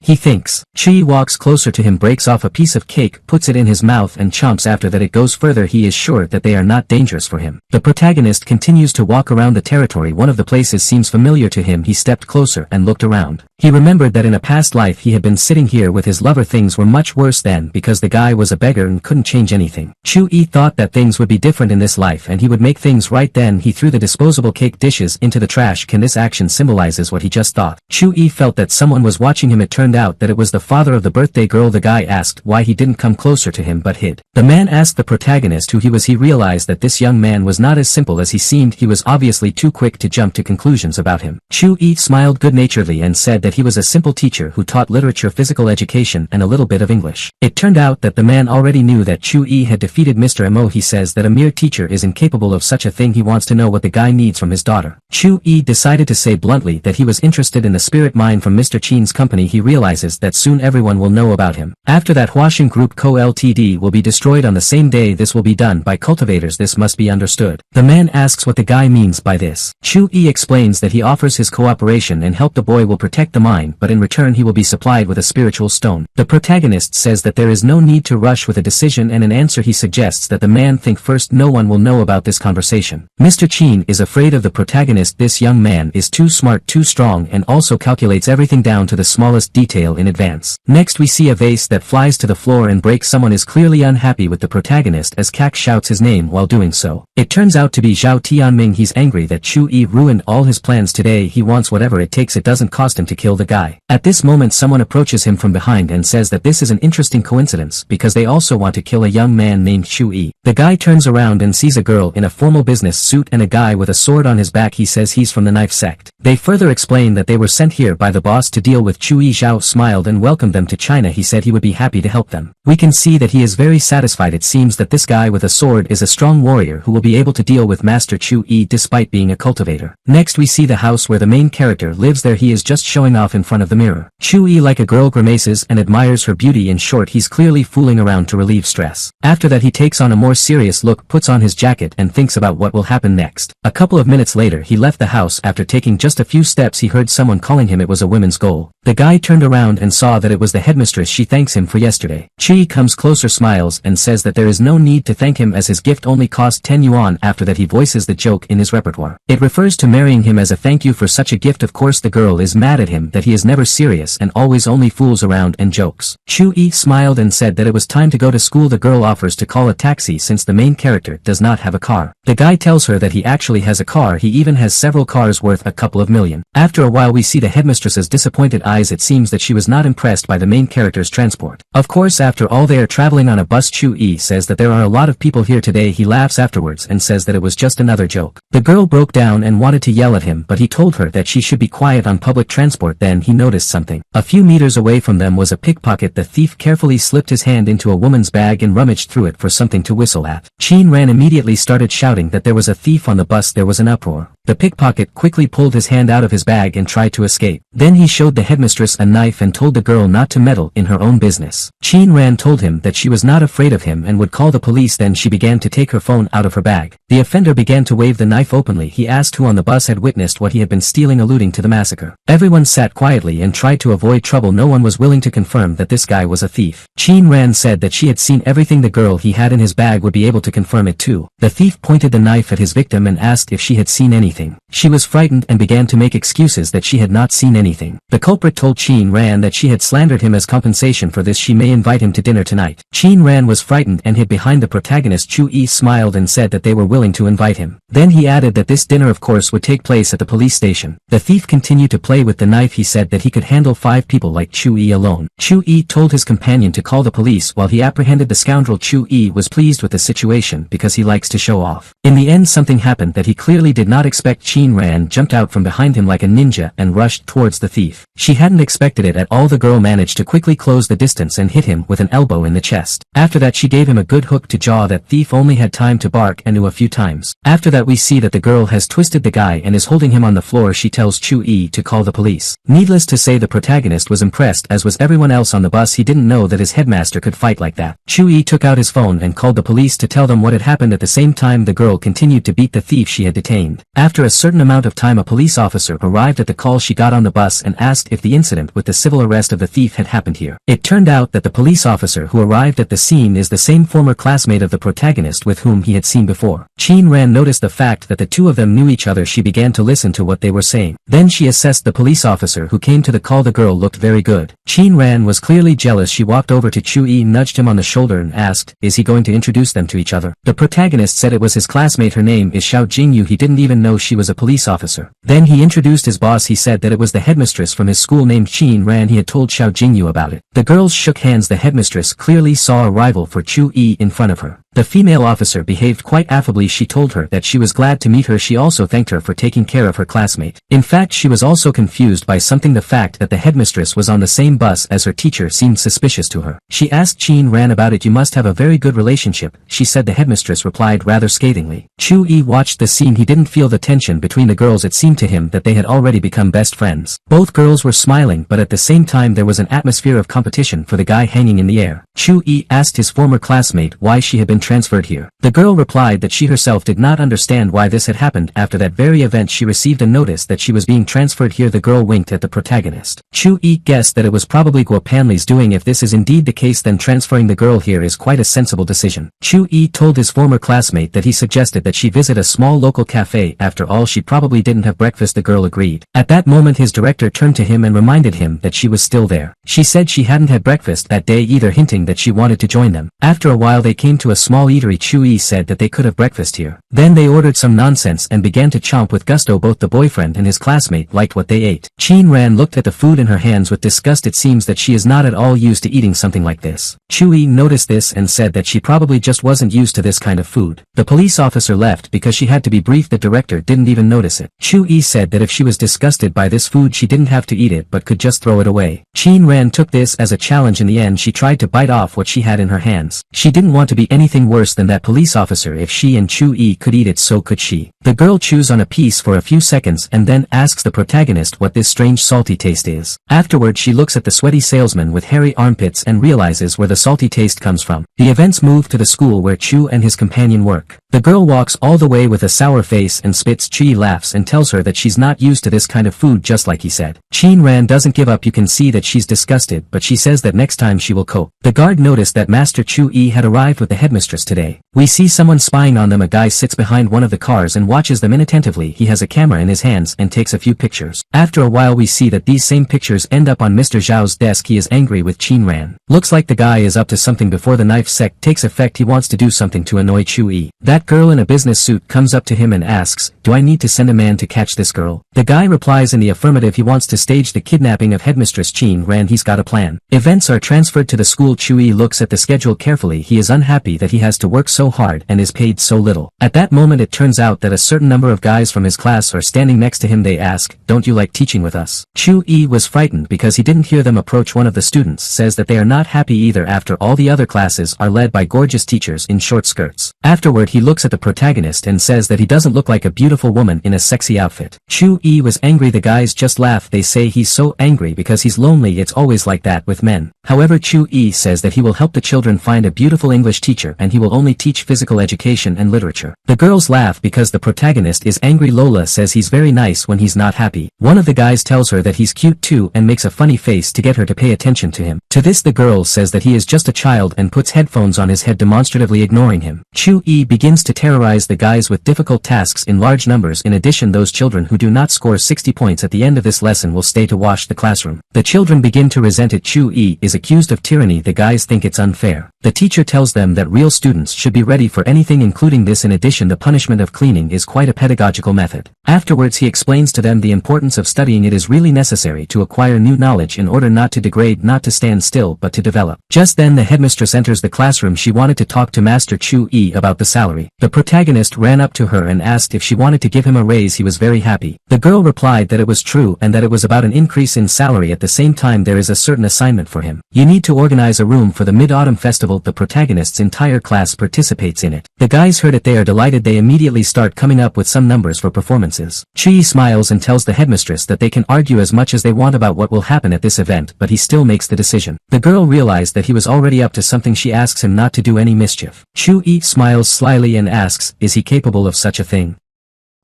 He thinks. Chi walks closer to him, breaks off a piece of cake, puts it in his mouth and chomps. After that it goes further. He is sure that they are not dangerous for him. The protagonist continues to walk around the territory. One of the places seems familiar to him. He stepped closer and looked around. He remembered that in a past life he had been sitting here with his lover. Things were much worse then because the guy was a beggar and couldn't change anything. Chu Yi thought that things would be different in this life and he would make things right. Then he threw the disposable cake dishes into the trash. Can this action symbolizes what he just thought? Chu Yi felt that someone was watching him. It turned out that it was the father of the birthday girl. The guy asked why he didn't come closer to him but hid. The man asked the protagonist who he was. He realized that this young man was not as simple as he seemed. He was obviously too quick to jump to conclusions about him. Chu Yi smiled good-naturedly and said that he was a simple teacher who taught literature, physical education and a little bit of English. It turned out that the man already knew that Chu Yi had defeated Mr. Mo. He says that a mere teacher is incapable of such a thing. He wants to know what the guy needs from his daughter. Chu Yi decided to say bluntly that he was interested in the spirit mine from Mr. Chin's company. He realizes that soon everyone will know about him. After that, Huasheng Group Co. Ltd. will be destroyed on the same day. This will be done by cultivators. This must be understood. The man asks what the guy means by this. Chu Yi explains that he offers his cooperation and help. The boy will protect the mine, but in return he will be supplied with a spiritual stone. The protagonist says that there is no need to rush with a decision, and in answer he suggests that the man think first. No one will know about this conversation. Mr. Chin is afraid of the protagonist. This young man is too smart, too strong, and also calculates everything down to the smallest detail in advance. Next we see a vase that flies to the floor and breaks. Someone is clearly unhappy with the protagonist as Kak shouts his name while doing so. It turns out to be Zhao Tianming. He's angry that Chu Yi ruined all his plans today. He wants whatever it takes. It doesn't cost him to kill the guy. At this moment someone approaches him from behind and says that this is an interesting coincidence because they also want to kill a young man named Chu Yi. The guy turns around and sees a girl in a formal business suit and a guy with a sword on his back. He says he's from the knife sect. They further explain that they were sent here by the boss to deal with Chu Yi. Zhao smiled and welcomed them to China. He said he would be happy to help them. We can see that he is very satisfied. It seems that this guy with a sword is a strong warrior who will be able to deal with Master Chu Yi despite being a cultivator. Next we see the house where the main character lives. There he is just showing off in front of the mirror. Chu Yi like a girl grimaces and admires her beauty. In short, he's clearly fooling around to relieve stress. After that he takes on a more serious look, puts on his jacket and thinks about what will happen next. A couple of minutes later he left the house. After taking just a few steps he heard someone calling him. It was a women's goal. The guy turned around and saw that it was the headmistress. She thanks him for yesterday. Chi comes closer, smiles and says that there is no need to thank him as his gift only cost 10 yuan. After that he voices the joke in his repertoire. It refers to marrying him as a thank you for such a gift. Of course the girl is mad at him that he is never serious and always only fools around and jokes. Chu Yi smiled and said that it was time to go to school. The girl offers to call a taxi since the main character does not have a car. The guy tells her that he actually has a car. He even has several cars worth a couple of million. After a while we see the headmistress's disappointed eyes. It seems that she was not impressed by the main character's transport. Of course after all they are traveling on a bus. Chu Yi says that there are a lot of people here today. He laughs afterwards and says that it was just another joke. The girl broke down and wanted to yell at him, but he told her that she should be quiet on public transport. Then he noticed something. A few meters away from them was a pickpocket. The thief carefully slipped his hand into a woman's bag and rummaged through it for something to whistle at. Chin ran immediately, started shouting that there was a thief on the bus. There was an uproar. The pickpocket quickly pulled his hand out of his bag and tried to escape. Then he showed the headmistress a knife and told the girl not to meddle in her own business. Chin Ran told him that she was not afraid of him and would call the police. Then she began to take her phone out of her bag. The offender began to wave the knife openly. He asked who on the bus had witnessed what he had been stealing, alluding to the massacre. Everyone sat sat quietly and tried to avoid trouble. No one was willing to confirm that this guy was a thief. Chin Ran said that she had seen everything the girl he had in his bag would be able to confirm it too. The thief pointed the knife at his victim and asked if she had seen anything. She was frightened and began to make excuses that she had not seen anything. The culprit told Chin Ran that she had slandered him. As compensation for this, she may invite him to dinner tonight. Chin Ran was frightened and hid behind the protagonist. Chu Yi smiled and said that they were willing to invite him. Then he added that this dinner of course would take place at the police station. The thief continued to play with the knife. He said that he could handle 5 people like Chu Yi alone. Chu Yi told his companion to call the police while he apprehended the scoundrel. Chu Yi was pleased with the situation because he likes to show off. In the end, something happened that he clearly did not expect. Chin Ran jumped out from behind him like a ninja and rushed towards the thief. She hadn't expected it at all. The girl managed to quickly close the distance and hit him with an elbow in the chest. After that she gave him a good hook to jaw. That thief only had time to bark and a few times. After that we see that the girl has twisted the guy and is holding him on the floor. She tells Chu Yi to call the police. Needless to say, the protagonist was impressed, as was everyone else on the bus. He didn't know that his headmaster could fight like that. Chu Yi took out his phone and called the police to tell them what had happened. At the same time the girl continued to beat the thief she had detained. After a certain amount of time a police officer arrived at the call. She got on the bus and asked if the incident with the civil arrest of the thief had happened here. It turned out that the police officer who arrived at the scene is the same former classmate of the protagonist with whom he had seen before. Chin Ran noticed the fact that the two of them knew each other. She began to listen to what they were saying. Then she assessed the police officer who came to the call. The girl looked very good. Chin Ran was clearly jealous. She walked over to Chu Yi, nudged him on the shoulder and asked, is he going to introduce them to each other? The protagonist said it was his classmate. Her name is Xiao Jingyu. He didn't even know she was a police officer. Then he introduced his boss. He said that it was the headmistress from his school named Chin Ran. He had told Xiao Jingyu about it. The girls shook hands. The headmistress clearly saw a rival for Chu Yi in front of her. The female officer behaved quite affably. She told her that she was glad to meet her. She also thanked her for taking care of her classmate. In fact, she was also confused by something. The fact that the headmistress was on the same bus as her teacher seemed suspicious to her. She asked Chin Ran about it. You must have a very good relationship, she said. The headmistress replied rather scathingly. Chu Yi watched the scene. He didn't feel the tension between the girls. It seemed to him that they had already become best friends. Both girls were smiling, but at the same time there was an atmosphere of competition for the guy hanging in the air. Chu Yi asked his former classmate why she had been transferred here. The girl replied that she herself did not understand why this had happened. After that very event she received a notice that she was being transferred here. The girl winked at the protagonist. Chu Yi guessed that it was probably Guo Panli's doing. If this is indeed the case, then transferring the girl here is quite a sensible decision. Chu Yi told his former classmate that he suggested that she visit a small local cafe. After all, she probably didn't have breakfast. The girl agreed. At that moment his director turned to him and reminded him that she was still there. She said she hadn't had breakfast that day either, hinting that she wanted to join them. After a while they came to a small eatery. Chu Yi said that they could have breakfast here. Then they ordered some nonsense and began to chomp with gusto. Both the boyfriend and his classmate liked what they ate. Chin Ran looked at the food in her hands with disgust. It seems that she is not at all used to eating something like this. Chu Yi noticed this and said that she probably just wasn't used to this kind of food. The police officer left because she had to be brief. The director didn't even notice it. Chu Yi said that if she was disgusted by this food she didn't have to eat it but could just throw it away. Chin Ran took this as a challenge. In the end she tried to bite off what she had in her hands. She didn't want to be anything worse than that police officer. If she and Chu Yi could eat it, so could she. The girl chews on a piece for a few seconds and then asks the protagonist what this strange salty taste is. Afterward she looks at the sweaty salesman with hairy armpits and realizes where the salty taste comes from. The events move to the school where Chu and his companion work. The girl walks all the way with a sour face and spits. Chi laughs and tells her that she's not used to this kind of food, just like he said. Chin Ran doesn't give up. You can see that she's disgusted, but she says that next time she will cope. The guard noticed that Master Chu Yi had arrived with the headmistress today. We see someone spying on them. A guy sits behind one of the cars and watches them inattentively. He has a camera in his hands and takes a few pictures. After a while we see that these same pictures end up on Mr. Zhao's desk. He is angry with Chin Ran. Looks like the guy is up to something. Before the knife sect takes effect he wants to do something to annoy Chu Yi. That girl in a business suit comes up to him and asks, do I need to send a man to catch this girl? The guy replies in the affirmative. He wants to stage the kidnapping of headmistress Chin Ran. He's got a plan. Events are transferred to the school. Chu Yi looks at the schedule carefully. He is unhappy that he has to work so hard and is paid so little. At that moment it turns out that a certain number of guys from his class are standing next to him. They ask, don't you like teaching with us? Chu Yi was frightened because he didn't hear them approach. One of the students says that they are not happy either. After all, the other classes are led by gorgeous teachers in short skirts. Afterward he looks at the protagonist and says that he doesn't look like a beautiful woman in a sexy outfit. Chu-yi was angry. The guys just laugh. They say he's so angry because he's lonely. It's always like that with men. However, Chu-yi says that he will help the children find a beautiful English teacher and he will only teach physical education and literature. The girls laugh because the protagonist is angry. Lola says he's very nice when he's not happy. One of the guys tells her that he's cute too and makes a funny face to get her to pay attention to him. To this the girl says that he is just a child and puts headphones on his head, demonstratively ignoring him. Chu-yi begins to terrorize the guys with difficult tasks in large numbers. In addition, those children who do not score 60 points at the end of this lesson will stay to wash the classroom. The children begin to resent it. Chu-yi is accused of tyranny. The guys think it's unfair. The teacher tells them that real students should be ready for anything, including this. In addition, the punishment of cleaning is quite a pedagogical method. Afterwards he explains to them the importance of studying. It is really necessary to acquire new knowledge in order not to degrade, not to stand still but to develop. Just then the headmistress enters the classroom. She wanted to talk to Master Chu-yi about the salary. The protagonist ran up to her and asked if she wanted to give him a raise. He was very happy. The girl replied that it was true and that it was about an increase in salary. At the same time there is a certain assignment for him. You need to organize a room for the Mid-Autumn Festival. The protagonist's entire class participates in it. The guys heard it. They are delighted. They immediately start coming up with some numbers for performances. Chu-yi smiles and tells the headmistress that they can argue as much as they want about what will happen at this event, but he still makes the decision. The girl realized that he was already up to something. She asks him not to do any mischief. Chu-yi smiles slyly and asks, is he capable of such a thing?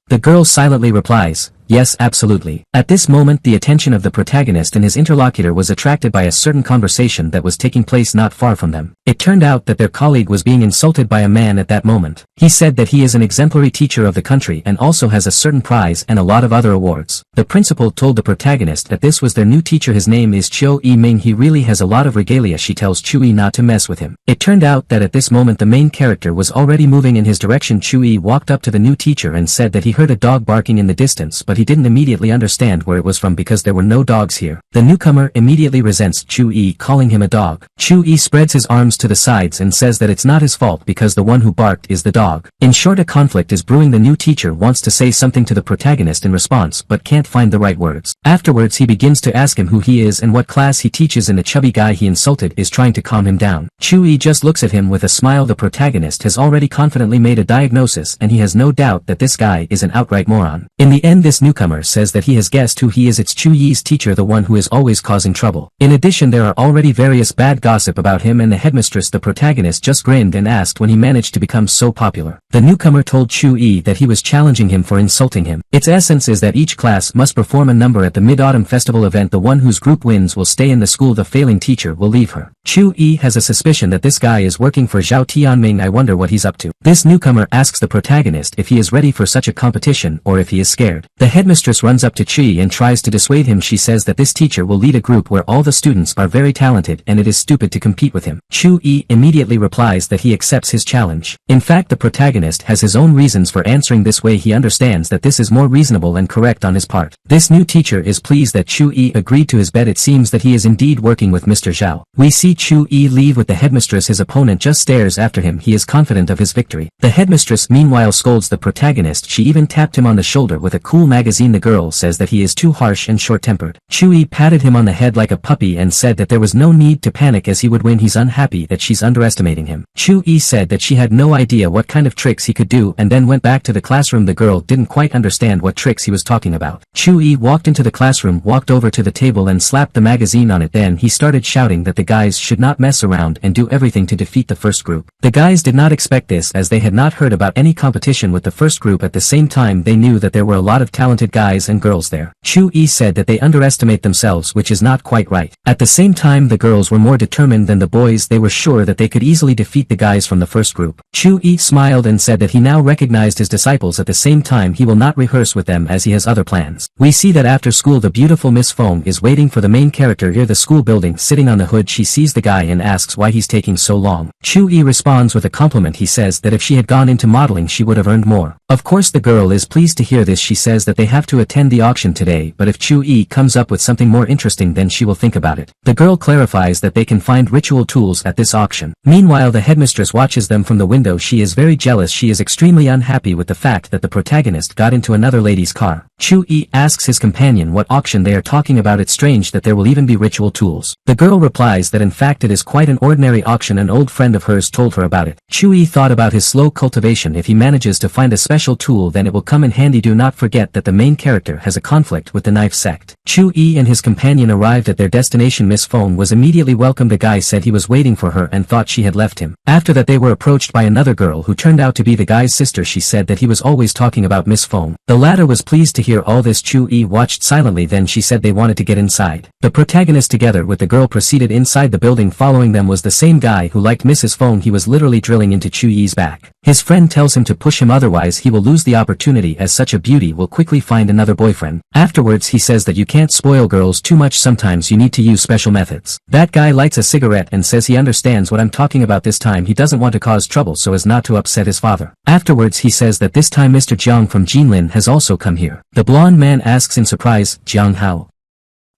The girl silently replies, yes, absolutely. At this moment the attention of the protagonist and his interlocutor was attracted by a certain conversation that was taking place not far from them. It turned out that their colleague was being insulted by a man at that moment. He said that he is an exemplary teacher of the country and also has a certain prize and a lot of other awards. The principal told the protagonist that this was their new teacher. His name is Cho-yi-ming. He really has a lot of regalia. She tells Chu-yi not to mess with him. It turned out that at this moment the main character was already moving in his direction. Chu-yi walked up to the new teacher and said that he heard a dog barking in the distance, but he didn't immediately understand where it was from because there were no dogs here. The newcomer immediately resents Chu-yi calling him a dog. Chu-yi spreads his arms to the sides and says that it's not his fault because the one who barked is the dog. In short, a conflict is brewing. The new teacher wants to say something to the protagonist in response but can't find the right words. Afterwards he begins to ask him who he is and what class he teaches, and the chubby guy he insulted is trying to calm him down. Chu-yi just looks at him with a smile. The protagonist has already confidently made a diagnosis and he has no doubt that this guy is an outright moron. In the end this newcomer says that he has guessed who he is. It's Chu-yi's teacher, the one who is always causing trouble. In addition, there are already various bad gossip about him and the headmistress. The protagonist just grinned and asked when he managed to become so popular. The newcomer told Chu-yi that he was challenging him for insulting him. Its essence is that each class must perform a number at the Mid-Autumn Festival event. The one whose group wins will stay in the school. The failing teacher will leave her. Chu-yi has a suspicion that this guy is working for Zhao Tianming. I wonder what he's up to. This newcomer asks the protagonist if he is ready for such a competition or if he is scared. The headmistress runs up to Chi and tries to dissuade him. She says that this teacher will lead a group where all the students are very talented and it is stupid to compete with him. Chu-yi immediately replies that he accepts his challenge. In fact, the protagonist has his own reasons for answering this way. He understands that this is more reasonable and correct on his part. This new teacher is pleased that Chu-yi agreed to his bet. It seems that he is indeed working with Mr. Zhao. We see Chu-yi leave with the headmistress. His opponent just stares after him. He is confident of his victory. The headmistress meanwhile scolds the protagonist. She even tapped him on the shoulder with a cool magazine. The girl says that he is too harsh and short-tempered. Chu-yi patted him on the head like a puppy and said that there was no need to panic as he would win. He's unhappy that she's underestimating him. Chu-yi said that she had no idea what kind of tricks he could do and then went back to the classroom. The girl didn't quite understand what tricks he was talking about. Chu-yi walked into the classroom, walked over to the table and slapped the magazine on it. Then he started shouting that the guys should not mess around and do everything to defeat the first group. The guys did not expect this as they had not heard about any competition with the first group. At the same time they knew that there were a lot of talented guys and girls there. Chu-yi said that they underestimate themselves, which is not quite right. At the same time the girls were more determined than the boys. They were sure that they could easily defeat the guys from the first group. Chu-yi smiled and said that he now recognized his disciples. At the same time he will not rehearse with them as he has other plans. We see that after school the beautiful Miss Fong is waiting for the main character near the school building. Sitting on the hood she sees the guy and asks why he's taking so long. Chu-yi responds with a compliment. He says that if she had gone into modeling she would have earned more. Of course the girl is pleased to hear this. She says that they have to attend the auction today, but if Chu-yi comes up with something more interesting then she will think about it. The girl clarifies that they can find ritual tools at this auction. Meanwhile the headmistress watches them from the window. She is very jealous. She is extremely unhappy with the fact that the protagonist got into another lady's car. Chu-yi asks his companion what auction they are talking about. It's strange that there will even be ritual tools. The girl replies that in fact it is quite an ordinary auction. An old friend of hers told her about it. Chu-yi thought about his slow cultivation. If he manages to find a special tool, then it will come in handy. Do not forget that the main character has a conflict with the knife sect. Chu-yi and his companion arrived at their destination. Miss Feng was immediately welcomed. The guy said he was waiting for her and thought she had left him. After that they were approached by another girl who turned out to be the guy's sister. She said that he was always talking about Miss Feng. The latter was pleased to hear all this. Chu-yi watched silently. Then she said they wanted to get inside. The protagonist together with the girl proceeded inside the building. Following them was the same guy who liked Mrs. Feng. He was literally drilling into Chu-yi's back. His friend tells him to push him, otherwise he will lose the opportunity, as such a beauty will quickly find another boyfriend. Afterwards he says that you can't spoil girls too much, sometimes you need to use special methods. That guy lights a cigarette and says he understands what I'm talking about. This time he doesn't want to cause trouble so as not to upset his father. Afterwards he says that this time Mr. Jiang from Jinlin has also come here. The blonde man asks in surprise, Jiang how?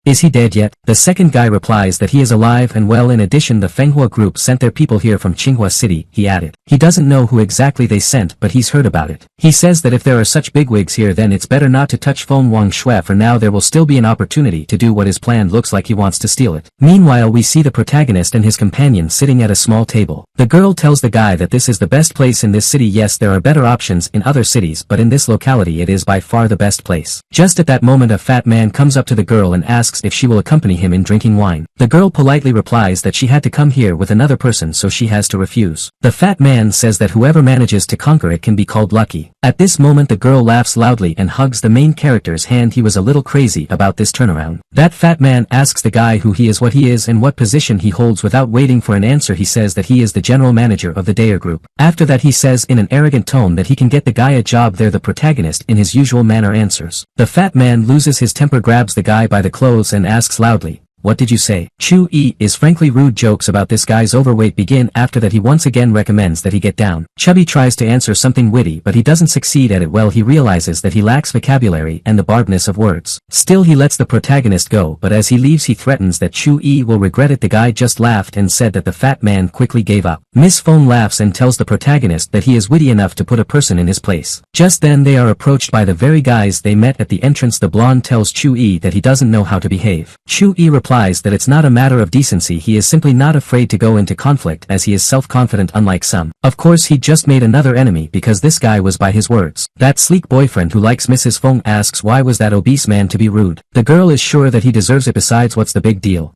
Is he dead yet? The second guy replies that he is alive and well. In addition, the Fenghua group sent their people here from Qinghua City. He added. He doesn't know who exactly they sent, but he's heard about it. He says that if there are such bigwigs here, then it's better not to touch Feng Wang Shui. For now there will still be an opportunity to do what is planned. Looks like he wants to steal it. Meanwhile we see the protagonist and his companion sitting at a small table. The girl tells the guy that this is the best place in this city. Yes, there are better options in other cities, but in this locality it is by far the best place. Just at that moment a fat man comes up to the girl and asks if she will accompany him in drinking wine. The girl politely replies that she had to come here with another person, so she has to refuse. The fat man says that whoever manages to conquer it can be called lucky. At this moment the girl laughs loudly and hugs the main character's hand. He was a little crazy about this turnaround. That fat man asks the guy who he is, what he is and what position he holds. Without waiting for an answer he says that he is the general manager of the Dayer group. After that he says in an arrogant tone that he can get the guy a job there. The protagonist in his usual manner answers. The fat man loses his temper, grabs the guy by the clothes and asks loudly, "What did you say?" Chu-yi is frankly rude. Jokes about this guy's overweight begin. After that he once again recommends that he get down. Chubby tries to answer something witty, but he doesn't succeed at it well. He realizes that he lacks vocabulary and the barbedness of words. Still he lets the protagonist go, but as he leaves he threatens that Chu-yi will regret it. The guy just laughed and said that the fat man quickly gave up. Miss Feng laughs and tells the protagonist that he is witty enough to put a person in his place. Just then they are approached by the very guys they met at the entrance. The blonde tells Chu-yi that he doesn't know how to behave. Chu-yi replies that it's not a matter of decency. He is simply not afraid to go into conflict as he is self-confident unlike some. Of course he just made another enemy because this guy was by his words. That sleek boyfriend who likes Mrs. Feng asks why was that obese man to be rude. The girl is sure that he deserves it. Besides, what's the big deal?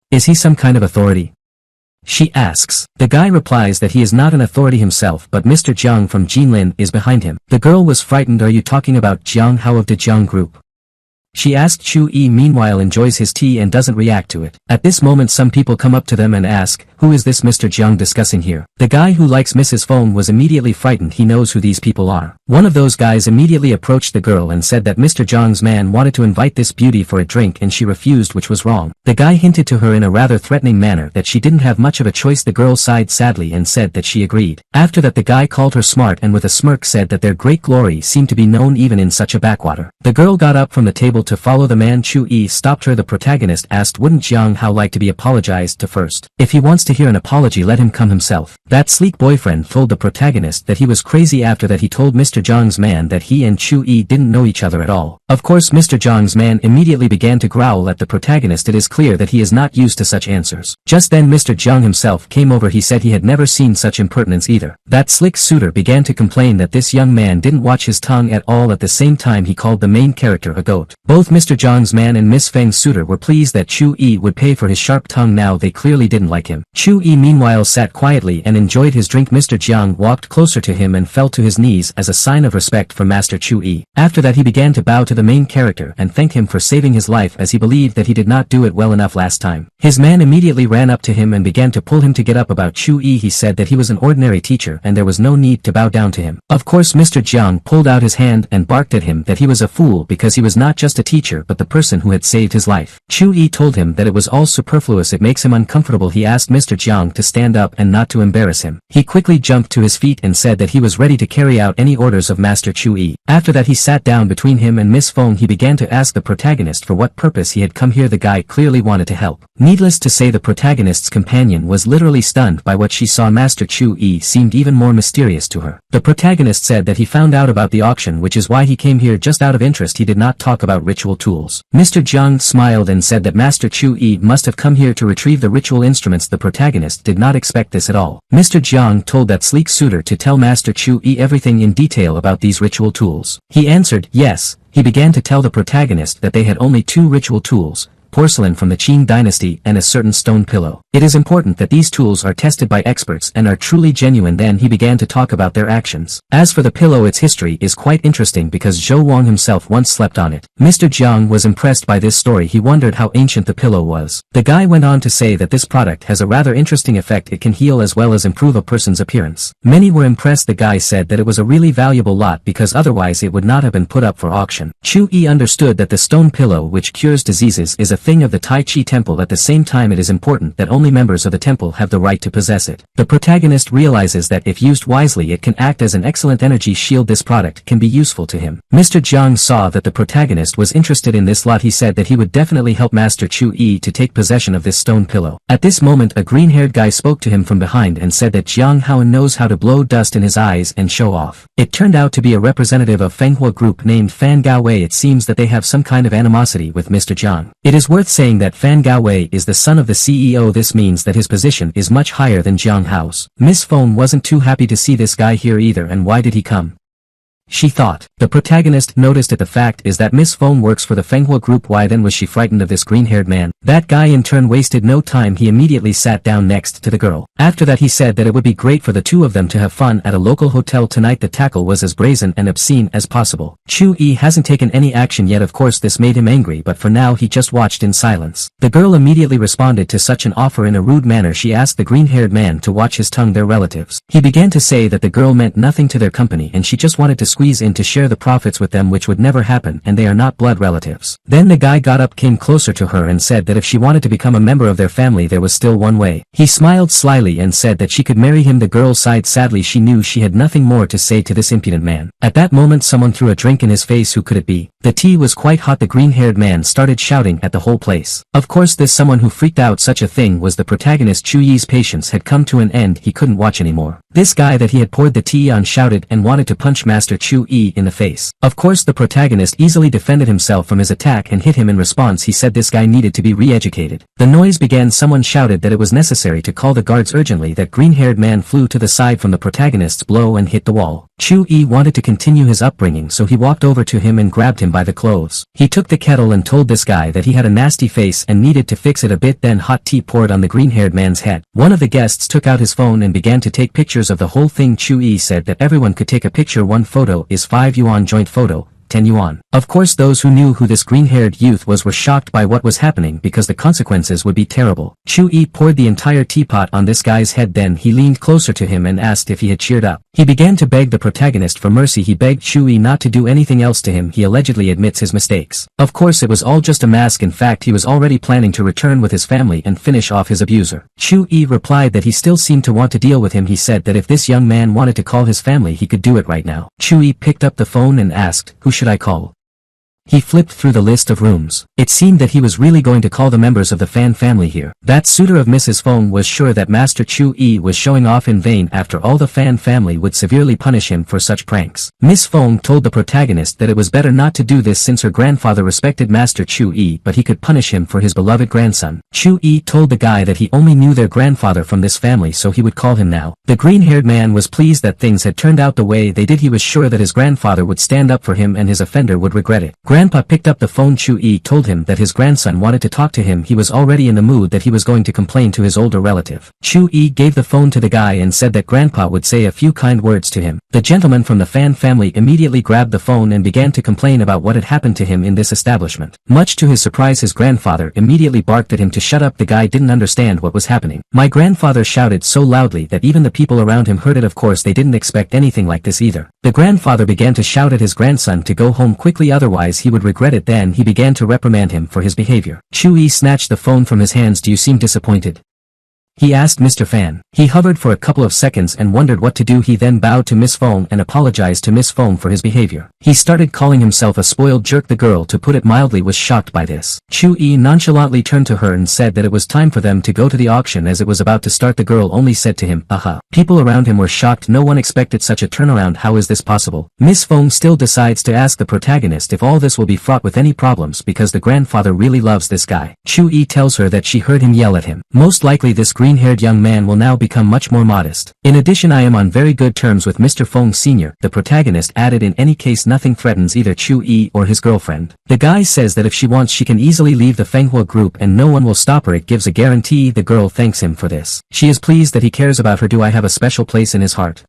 Is he some kind of authority? She asks. The guy replies that he is not an authority himself, but Mr. Jiang from Jinlin is behind him. The girl was frightened. Are you talking about Jiang Hao of the Jiang group? She asked. Chu-yi meanwhile enjoys his tea and doesn't react to it. At this moment some people come up to them and ask, who is this Mr. Jiang discussing here? The guy who likes Mrs. Feng was immediately frightened. He knows who these people are. One of those guys immediately approached the girl and said that Mr. Jiang's man wanted to invite this beauty for a drink and she refused, which was wrong. The guy hinted to her in a rather threatening manner that she didn't have much of a choice. The girl sighed sadly and said that she agreed. After that the guy called her smart and with a smirk said that their great glory seemed to be known even in such a backwater. The girl got up from the table to follow the man. Chu-yi stopped her. The protagonist asked wouldn't Jiang Hao like to be apologized to first? If he wants to hear an apology, let him come himself. That sleek boyfriend told the protagonist that he was crazy. After that he told Mr. Jiang's man that he and Chu-yi didn't know each other at all. Of course Mr. Jiang's man immediately began to growl at the protagonist. It is clear that he is not used to such answers. Just then Mr. Jiang himself came over. He said he had never seen such impertinence either. That slick suitor began to complain that this young man didn't watch his tongue at all. At the same time he called the main character a goat. Both Mr. Jiang's man and Miss Feng's suitor were pleased that Chu-yi would pay for his sharp tongue. Now they clearly didn't like him. Chu-yi meanwhile sat quietly and enjoyed his drink. Mr. Jiang walked closer to him and fell to his knees as a sign of respect for Master Chu-yi. After that he began to bow to the main character and thank him for saving his life, as he believed that he did not do it well enough last time. His man immediately ran up to him and began to pull him to get up. About Chu-yi he said that he was an ordinary teacher and there was no need to bow down to him. Of course Mr. Jiang pulled out his hand and barked at him that he was a fool because he was not just a teacher but the person who had saved his life. Chu-yi told him that it was all superfluous. It makes him uncomfortable. He asked Mr. Jiang to stand up and not to embarrass him. He quickly jumped to his feet and said that he was ready to carry out any orders of Master Chu-yi. After that he sat down between him and Miss Feng. He began to ask the protagonist for what purpose he had come here. The guy clearly wanted to help. Needless to say, the protagonist's companion was literally stunned by what she saw. Master Chu-yi seemed even more mysterious to her. The protagonist said that he found out about the auction, which is why he came here. Just out of interest, he did not talk about ritual tools. Mr. Jiang smiled and said that Master Chu-yi must have come here to retrieve the ritual instruments. The protagonist did not expect this at all. Mr. Jiang told that sleek suitor to tell Master Chu-yi everything in detail about these ritual tools. He answered, yes. He began to tell the protagonist that they had only 2 ritual tools, porcelain from the Qing dynasty and a certain stone pillow. It is important that these tools are tested by experts and are truly genuine. Then he began to talk about their actions. As for the pillow, its history is quite interesting because Zhou Wang himself once slept on it. Mr. Jiang was impressed by this story. He wondered how ancient the pillow was. The guy went on to say that this product has a rather interesting effect. It can heal as well as improve a person's appearance. Many were impressed. The guy said that it was a really valuable lot because otherwise it would not have been put up for auction. Chu-yi understood that the stone pillow, which cures diseases, is a thing of the Tai Chi temple. At the same time, it is important that only members of the temple have the right to possess it. The protagonist realizes that if used wisely, it can act as an excellent energy shield. This product can be useful to him. Mr. Jiang saw that the protagonist was interested in this lot. He said that he would definitely help Master Chu-yi to take possession of this stone pillow. At this moment, a green-haired guy spoke to him from behind and said that Jiang Haoan knows how to blow dust in his eyes and show off. It turned out to be a representative of Fenghua group named Fan Gaowei. It seems that they have some kind of animosity with Mr. Jiang. It is worth saying that Fan Gaowei is the son of the CEO. This means that his position is much higher than Jiang Hao's. Miss Feng wasn't too happy to see this guy here either. And why did he come? She thought. The protagonist noticed it. The fact is that Miss Feng works for the Fenghua group. Why then was she frightened of this green-haired man? That guy in turn wasted no time. He immediately sat down next to the girl. After that he said that it would be great for the two of them to have fun at a local hotel tonight. The tackle was as brazen and obscene as possible. Chu-yi hasn't taken any action yet. Of course this made him angry, but for now he just watched in silence. The girl immediately responded to such an offer in a rude manner. She asked the green-haired man to watch his tongue. Their relatives. He began to say that the girl meant nothing to their company and she just wanted to squeeze in to share the profits with them, which would never happen, and they are not blood relatives. Then the guy got up, came closer to her and said that if she wanted to become a member of their family there was still one way. He smiled slyly and said that she could marry him. The girl sighed sadly. She knew she had nothing more to say to this impudent man. At that moment someone threw a drink in his face. Who could it be? The tea was quite hot. The green-haired man started shouting at the whole place. Of course this someone who freaked out such a thing was the protagonist. Chu-yi's patience had come to an end. He couldn't watch anymore. This guy that he had poured the tea on shouted and wanted to punch Master Chu-yi in the face. Of course the protagonist easily defended himself from his attack and hit him. In response he said this guy needed to be re-educated. The noise began. Someone shouted that it was necessary to call the guards urgently. That green-haired man flew to the side from the protagonist's blow and hit the wall. Chu-yi wanted to continue his upbringing, so he walked over to him and grabbed him by the clothes. He took the kettle and told this guy that he had a nasty face and needed to fix it a bit. Then hot tea poured on the green-haired man's head. One of the guests took out his phone and began to take pictures of the whole thing. Chu-yi said that everyone could take a picture. One photo is 5 yuan, joint photo 10 yuan. Of course those who knew who this green-haired youth was were shocked by what was happening because the consequences would be terrible. Chu-yi poured the entire teapot on this guy's head. Then he leaned closer to him and asked if he had cheered up. He began to beg the protagonist for mercy. He begged Chu-yi not to do anything else to him. He allegedly admits his mistakes. Of course it was all just a mask. In fact he was already planning to return with his family and finish off his abuser. Chu-yi replied that he still seemed to want to deal with him. He said that if this young man wanted to call his family he could do it right now. Chu-yi picked up the phone and asked, who should I call? He flipped through the list of rooms. It seemed that he was really going to call the members of the Fan family here. That suitor of Mrs. Feng was sure that Master Chu-yi was showing off in vain. After all, the Fan family would severely punish him for such pranks. Miss Feng told the protagonist that it was better not to do this since her grandfather respected Master Chu-yi, but he could punish him for his beloved grandson. Chu-yi told the guy that he only knew their grandfather from this family, so he would call him now. The green-haired man was pleased that things had turned out the way they did. He was sure that his grandfather would stand up for him and his offender would regret it. Grandpa picked up the phone. Chu-yi told him that his grandson wanted to talk to him. He was already in the mood that he was going to complain to his older relative. Chu-yi gave the phone to the guy and said that grandpa would say a few kind words to him. The gentleman from the Fan family immediately grabbed the phone and began to complain about what had happened to him in this establishment. Much to his surprise his grandfather immediately barked at him to shut up. The guy didn't understand what was happening. My grandfather shouted so loudly that even the people around him heard it. Of course they didn't expect anything like this either. The grandfather began to shout at his grandson to go home quickly, otherwise he would regret it. Then he began to reprimand him for his behavior. Chu-yi snatched the phone from his hands. Do you seem disappointed? he asked Mr. Fan. He hovered for a couple of seconds and wondered what to do. He then bowed to Miss Fong and apologized to Miss Fong for his behavior. He started calling himself a spoiled jerk. The girl, to put it mildly, was shocked by this. Chu-yi nonchalantly turned to her and said that it was time for them to go to the auction. As it was about to start, the girl only said to him, "Aha." People around him were shocked. No one expected such a turnaround. How is this possible? Miss Fong still decides to ask the protagonist if all this will be fraught with any problems because the grandfather really loves this guy. Chu-yi tells her that she heard him yell at him. Most likely this green-haired young man will now become much more modest. In addition, I am on very good terms with Mr. Fong Sr., the protagonist added. In any case, nothing threatens either Chu-yi or his girlfriend. The guy says that if she wants she can easily leave the Fenghua group and no one will stop her. It gives a guarantee. The girl thanks him for this. She is pleased that he cares about her. Do I have a special place in his heart?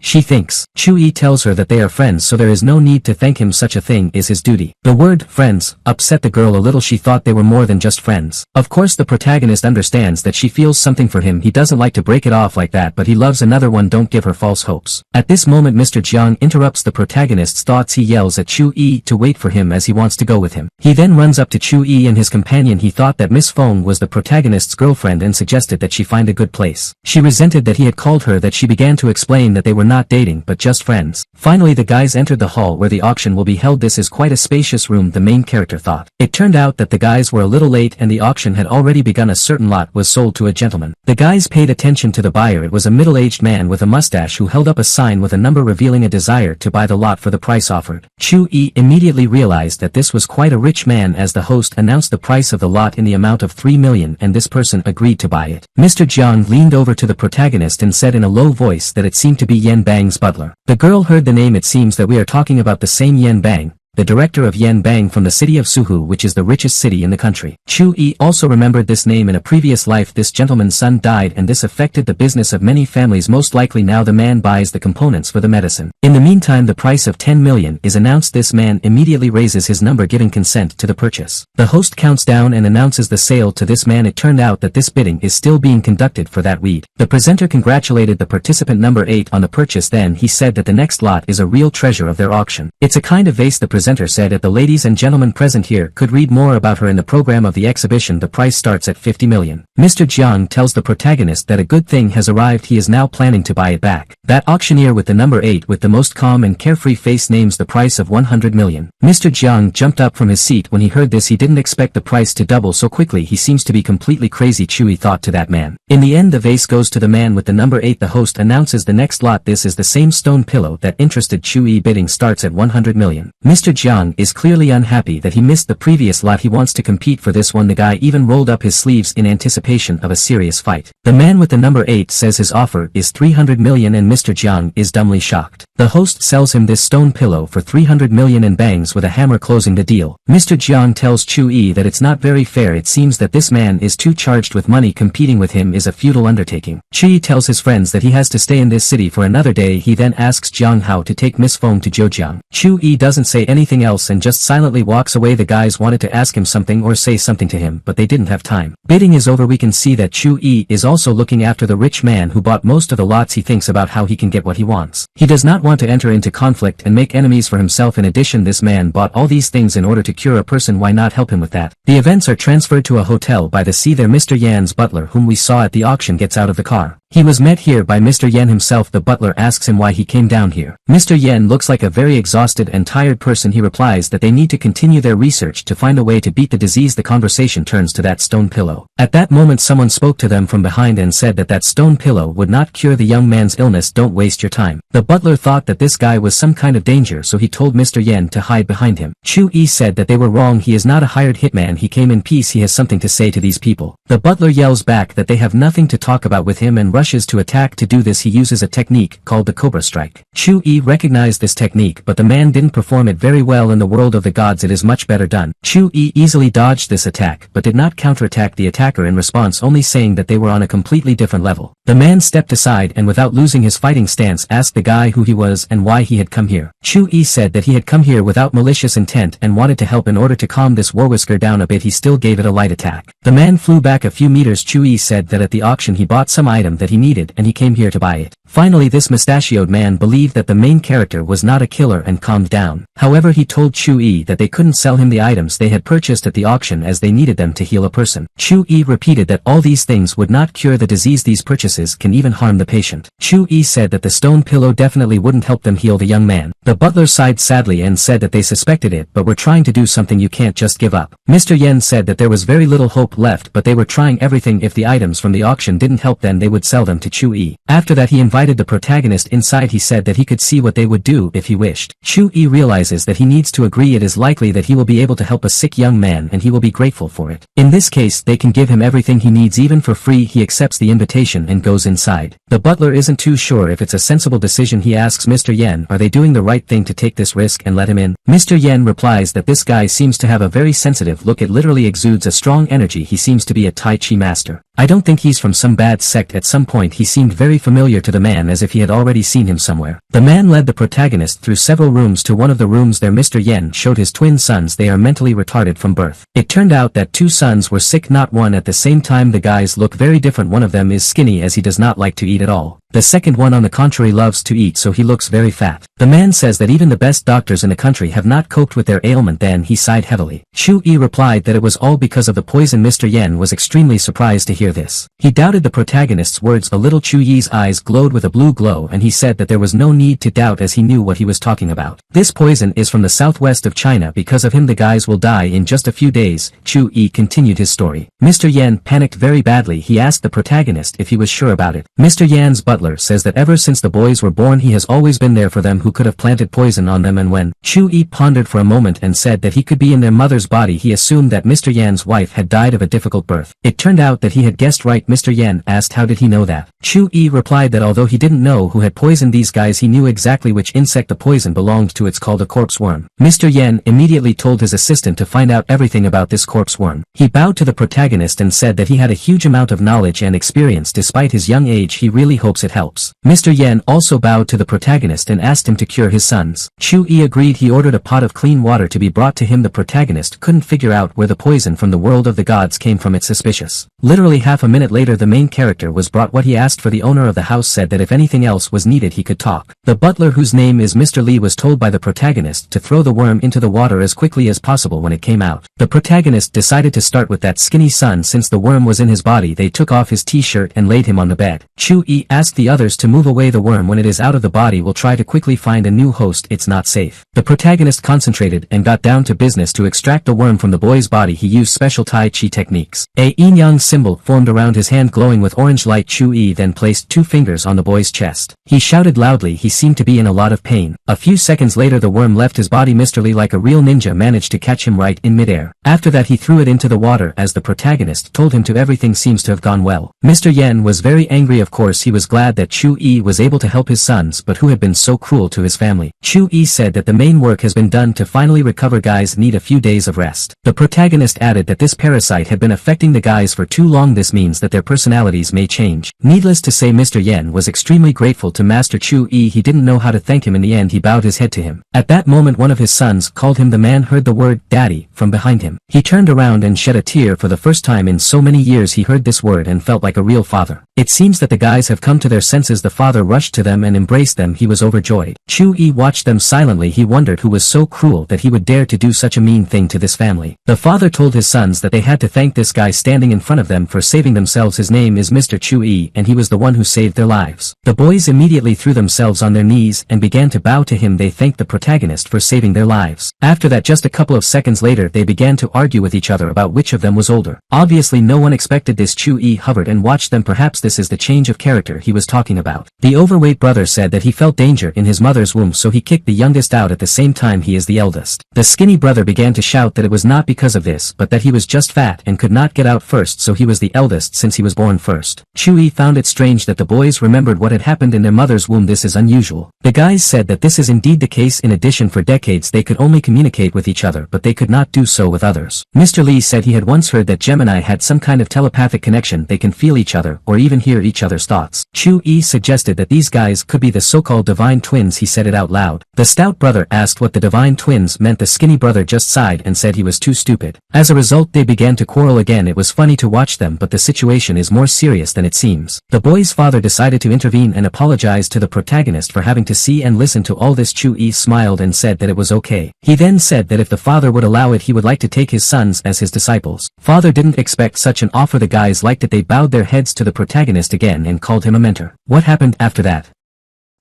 She thinks. Chu-yi tells her that they are friends, so there is no need to thank him. Such a thing is his duty. The word friends upset the girl a little. She thought they were more than just friends. Of course the protagonist understands that she feels something for him. He doesn't like to break it off like that, but he loves another one. Don't give her false hopes. At this moment Mr. Jiang interrupts the protagonist's thoughts. He yells at Chu-yi to wait for him as he wants to go with him. He then runs up to Chu-yi and his companion. He thought that Miss Fong was the protagonist's girlfriend and suggested that she find a good place. She resented that he had called her that. She began to explain that they were not dating but just friends. Finally the guys entered the hall where the auction will be held. This is quite a spacious room, the main character thought. It turned out that the guys were a little late and the auction had already begun. A certain lot was sold to a gentleman. The guys paid attention to the buyer. It was a middle-aged man with a mustache who held up a sign with a number revealing a desire to buy the lot for the price offered. Chu-yi immediately realized that this was quite a rich man as the host announced the price of the lot in the amount of 3 million and this person agreed to buy it. Mr. Jiang leaned over to the protagonist and said in a low voice that it seemed to be Yen Bang's butler. The girl heard the name. It seems that we are talking about the same Yen Bang, the director of Yen Bang from the city of Suhu, which is the richest city in the country. Chu-yi also remembered this name. In a previous life this gentleman's son died and this affected the business of many families. Most likely now the man buys the components for the medicine. In the meantime the price of 10 million is announced. This man immediately raises his number giving consent to the purchase. The host counts down and announces the sale to this man. It turned out that this bidding is still being conducted for that weed. The presenter congratulated the participant number 8 on the purchase. Then he said that the next lot is a real treasure of their auction. It's a kind of vase. The presenter said that the ladies and gentlemen present here could read more about her in the program of the exhibition. The price starts at 50 million. Mr. Jiang tells the protagonist that a good thing has arrived. He is now planning to buy it back. That auctioneer with the number 8 with the most calm and carefree face names the price of 100 million. Mr. Jiang jumped up from his seat when he heard this. He didn't expect the price to double so quickly. He seems to be completely crazy. Chu-yi thought to that man. In the end the vase goes to the man with the number 8. The host announces the next lot. This is the same stone pillow that interested Chu-yi. Bidding starts at 100 million. Mr. Jiang is clearly unhappy that he missed the previous lot. He wants to compete for this one. The guy even rolled up his sleeves in anticipation of a serious fight. The man with the number 8 says his offer is 300 million and Mr. Jiang is dumbly shocked. The host sells him this stone pillow for 300 million and bangs with a hammer, closing the deal. Mr. Jiang tells Chu-yi that it's not very fair. It seems that this man is too charged with money. Competing with him is a futile undertaking. Chu-yi tells his friends that he has to stay in this city for another day. He then asks Jiang how to take Miss Fong to Zhejiang. Chu-yi doesn't say anything else and just silently walks away. The guys wanted to ask him something or say something to him, but they didn't have time. Bidding is over. We can see that Chu-yi is also looking after the rich man who bought most of the lots. He thinks about how he can get what he wants. He does not want to enter into conflict and make enemies for himself. In addition, this man bought all these things in order to cure a person. Why not help him with that? The events are transferred to a hotel by the sea. There Mr. Yan's butler, whom we saw at the auction, gets out of the car. He was met here by Mr. Yen himself. The butler asks him why he came down here. Mr. Yen looks like a very exhausted and tired person. He replies that they need to continue their research to find a way to beat the disease. The conversation turns to that stone pillow. At that moment someone spoke to them from behind and said that that stone pillow would not cure the young man's illness. Don't waste your time. The butler thought that this guy was some kind of danger, so he told Mr. Yen to hide behind him. Chu-yi said that they were wrong. He is not a hired hitman. He came in peace. He has something to say to these people. The butler yells back that they have nothing to talk about with him and rushes to attack. To do this he uses a technique called the Cobra Strike. Chu-yi recognized this technique, but the man didn't perform it very well. In the world of the gods it is much better done. Chu-yi easily dodged this attack but did not counterattack the attacker in response, only saying that they were on a completely different level. The man stepped aside and without losing his fighting stance asked the guy who he was and why he had come here. Chu-yi said that he had come here without malicious intent and wanted to help in order to calm this warwhisker down a bit. He still gave it a light attack. The man flew back a few meters. Chu-yi said that at the auction he bought some item that he needed and he came here to buy it. Finally this mustachioed man believed that the main character was not a killer and calmed down. However, he told Chu-yi that they couldn't sell him the items they had purchased at the auction as they needed them to heal a person. Chu-yi repeated that all these things would not cure the disease, these purchases can even harm the patient. Chu-yi said that the stone pillow definitely wouldn't help them heal the young man. The butler sighed sadly and said that they suspected it but were trying to do something, you can't just give up. Mr. Yen said that there was very little hope left but they were trying everything. If the items from the auction didn't help then they would sell them to Chu-yi. After that he invited the protagonist inside. He said that he could see what they would do if he wished. Chu-yi realizes that he needs to agree. It is likely that he will be able to help a sick young man and he will be grateful for it. In this case they can give him everything he needs even for free. He accepts the invitation and goes inside. The butler isn't too sure if it's a sensible decision. He asks Mr. Yen, are they doing the right thing to take this risk and let him in? Mr. Yen replies that this guy seems to have a very sensitive look. It literally exudes a strong energy. He seems to be a Tai Chi master. I don't think he's from some bad sect. At some point he seemed very familiar to the man, as if he had already seen him somewhere. The man led the protagonist through several rooms. To one of the rooms there Mr. Yen showed his twin sons. They are mentally retarded from birth. It turned out that two sons were sick, not one at the same time. The guys look very different. One of them is skinny as he does not like to eat at all. The second one on the contrary loves to eat, so he looks very fat. The man says that even the best doctors in the country have not coped with their ailment. Then he sighed heavily. Chu-yi replied that it was all because of the poison. Mr. Yen was extremely surprised to hear this. He doubted the protagonist's words a little. Chu-yi's eyes glowed with a blue glow and he said that there was no need to doubt as he knew what he was talking about. This poison is from the southwest of China. Because of him the guys will die in just a few days. Chu-yi continued his story. Mr. Yen panicked very badly. He asked the protagonist if he was sure about it. Mr. Yen's butler says that ever since the boys were born he has always been there for them. Who could have planted poison on them? And when Chu-yi pondered for a moment and said that he could be in their mother's body, he assumed that Mr. Yen's wife had died of a difficult birth. It turned out that he had guessed right. Mr. Yen asked how did he know that. Chu-yi replied that although he didn't know who had poisoned these guys, he knew exactly which insect the poison belonged to. It's called a corpse worm. Mr. Yen immediately told his assistant to find out everything about this corpse worm. He bowed to the protagonist and said that he had a huge amount of knowledge and experience despite his young age. He really hopes it helps. Mr. Yen also bowed to the protagonist and asked him to cure his sons. Chu-yi agreed. He ordered a pot of clean water to be brought to him. The protagonist couldn't figure out where the poison from the world of the gods came from. It's suspicious. Literally half a minute later the main character was brought what he asked for. The owner of the house said that if anything else was needed he could talk. The butler, whose name is Mr. Lee, was told by the protagonist to throw the worm into the water as quickly as possible. When it came out, the protagonist decided to start with that skinny son. Since the worm was in his body they took off his t-shirt and laid him on the bed. Chu-yi asked the others to move away the worm. When it is out of the body we'll try to quickly find a new host. It's not safe. The protagonist concentrated and got down to business to extract the worm from the boy's body. He used special Tai Chi techniques. A yin-yang symbol formed around his hand glowing with orange light. Chu-yi then placed 2 fingers on the boy's chest. He shouted loudly. He seemed to be in a lot of pain. A few seconds later the worm left his body. Mr. Lee, like a real ninja, managed to catch him right in midair. After that he threw it into the water as the protagonist told him to. Everything seems to have gone well. Mr. Yen was very angry. Of course he was glad that Chu-yi was able to help his sons, but who had been so cruel to his family. Chu-yi said that the main work has been done to finally recover. Guys need a few days of rest. The protagonist added that this parasite had been affecting the guys for too long. This means that their personalities may change. Needless to say Mr. Yen was extremely grateful to Master Chu-yi. He didn't know how to thank him. In the end he bowed his head to him. At that moment one of his sons called him. The man heard the word daddy from behind him. He turned around and shed a tear. For the first time in so many years he heard this word and felt like a real father. It seems that the guys have come to their senses. The father rushed to them and embraced them. He was overjoyed. Chu-yi watched them silently. He wondered who was so cruel that he would dare to do such a mean thing to this family. The father told his sons that they had to thank this guy standing in front of them for saving themselves. His name is Mr. Chu-yi and he was the one who saved their lives. The boys immediately threw themselves on their knees and began to bow to him. They thanked the protagonist for saving their lives. After that, just a couple of seconds later, they began to argue with each other about which of them was older. Obviously no one expected this. Chu-yi hovered and watched them. Perhaps this is the change of character he was talking about. The overweight brother said that he felt danger in his mother's womb, so he kicked the youngest out. At the same time he is the eldest. The skinny brother began to shout that it was not because of this but that he was just fat and could not get out first, so he was the eldest since he was born first. Chu-yi found it strange that the boys remembered what had happened in their mother's womb. This is unusual. The guys said that this is indeed the case. In addition, for decades they could only communicate with each other but they could not do so with others. Mr. Lee said he had once heard that Gemini had some kind of telepathic connection. They can feel each other or even hear each other's thoughts. Chu-yi suggested that these guys could be the so-called divine twins. He said it out loud. The stout brother asked what the divine twins meant. The skinny brother just sighed and said he was too stupid. As a result they began to quarrel again. It was funny to watch them, but the situation is more serious than it seems. The boy's father decided to intervene and apologize to the protagonist for having to see and listen to all this. Chu-yi smiled and said that it was okay. He then said that if the father would allow it he would like to take his sons as his disciples. Father didn't expect such an offer. The guys liked it. They bowed their heads to the protagonist again and called him a mentor. What happened after that?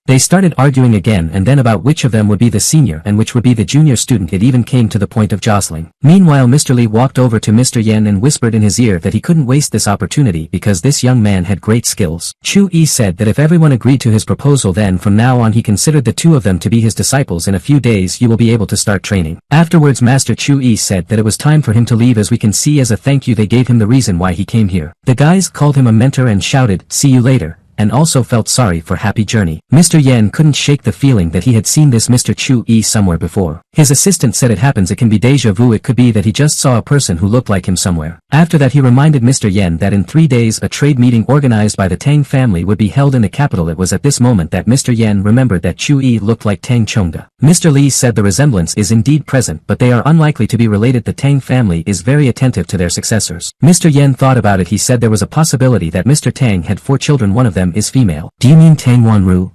They started arguing again and then about which of them would be the senior and which would be the junior student. It even came to the point of jostling. Meanwhile Mr. Lee walked over to Mr. Yen and whispered in his ear that he couldn't waste this opportunity because this young man had great skills. Chu-yi said that if everyone agreed to his proposal then from now on he considered the two of them to be his disciples. In a few days you will be able to start training. Afterwards Master Chu-yi said that it was time for him to leave. As we can see, as a thank you they gave him the reason why he came here. The guys called him a mentor and shouted, "See you later," and also felt sorry for Happy Journey. Mr. Yen couldn't shake the feeling that he had seen this Mr. Chu-yi somewhere before. His assistant said it happens. It can be deja vu. It could be that he just saw a person who looked like him somewhere. After that he reminded Mr. Yen that in 3 days a trade meeting organized by the Tang family would be held in the capital. It was at this moment that Mr. Yen remembered that Chu-yi looked like Tang Chongda. Mr. Lee said the resemblance is indeed present, but they are unlikely to be related. The Tang family is very attentive to their successors. Mr. Yen thought about it. He said there was a possibility that Mr. Tang had 4 children. One of them is female. Do you mean Tang Wanru?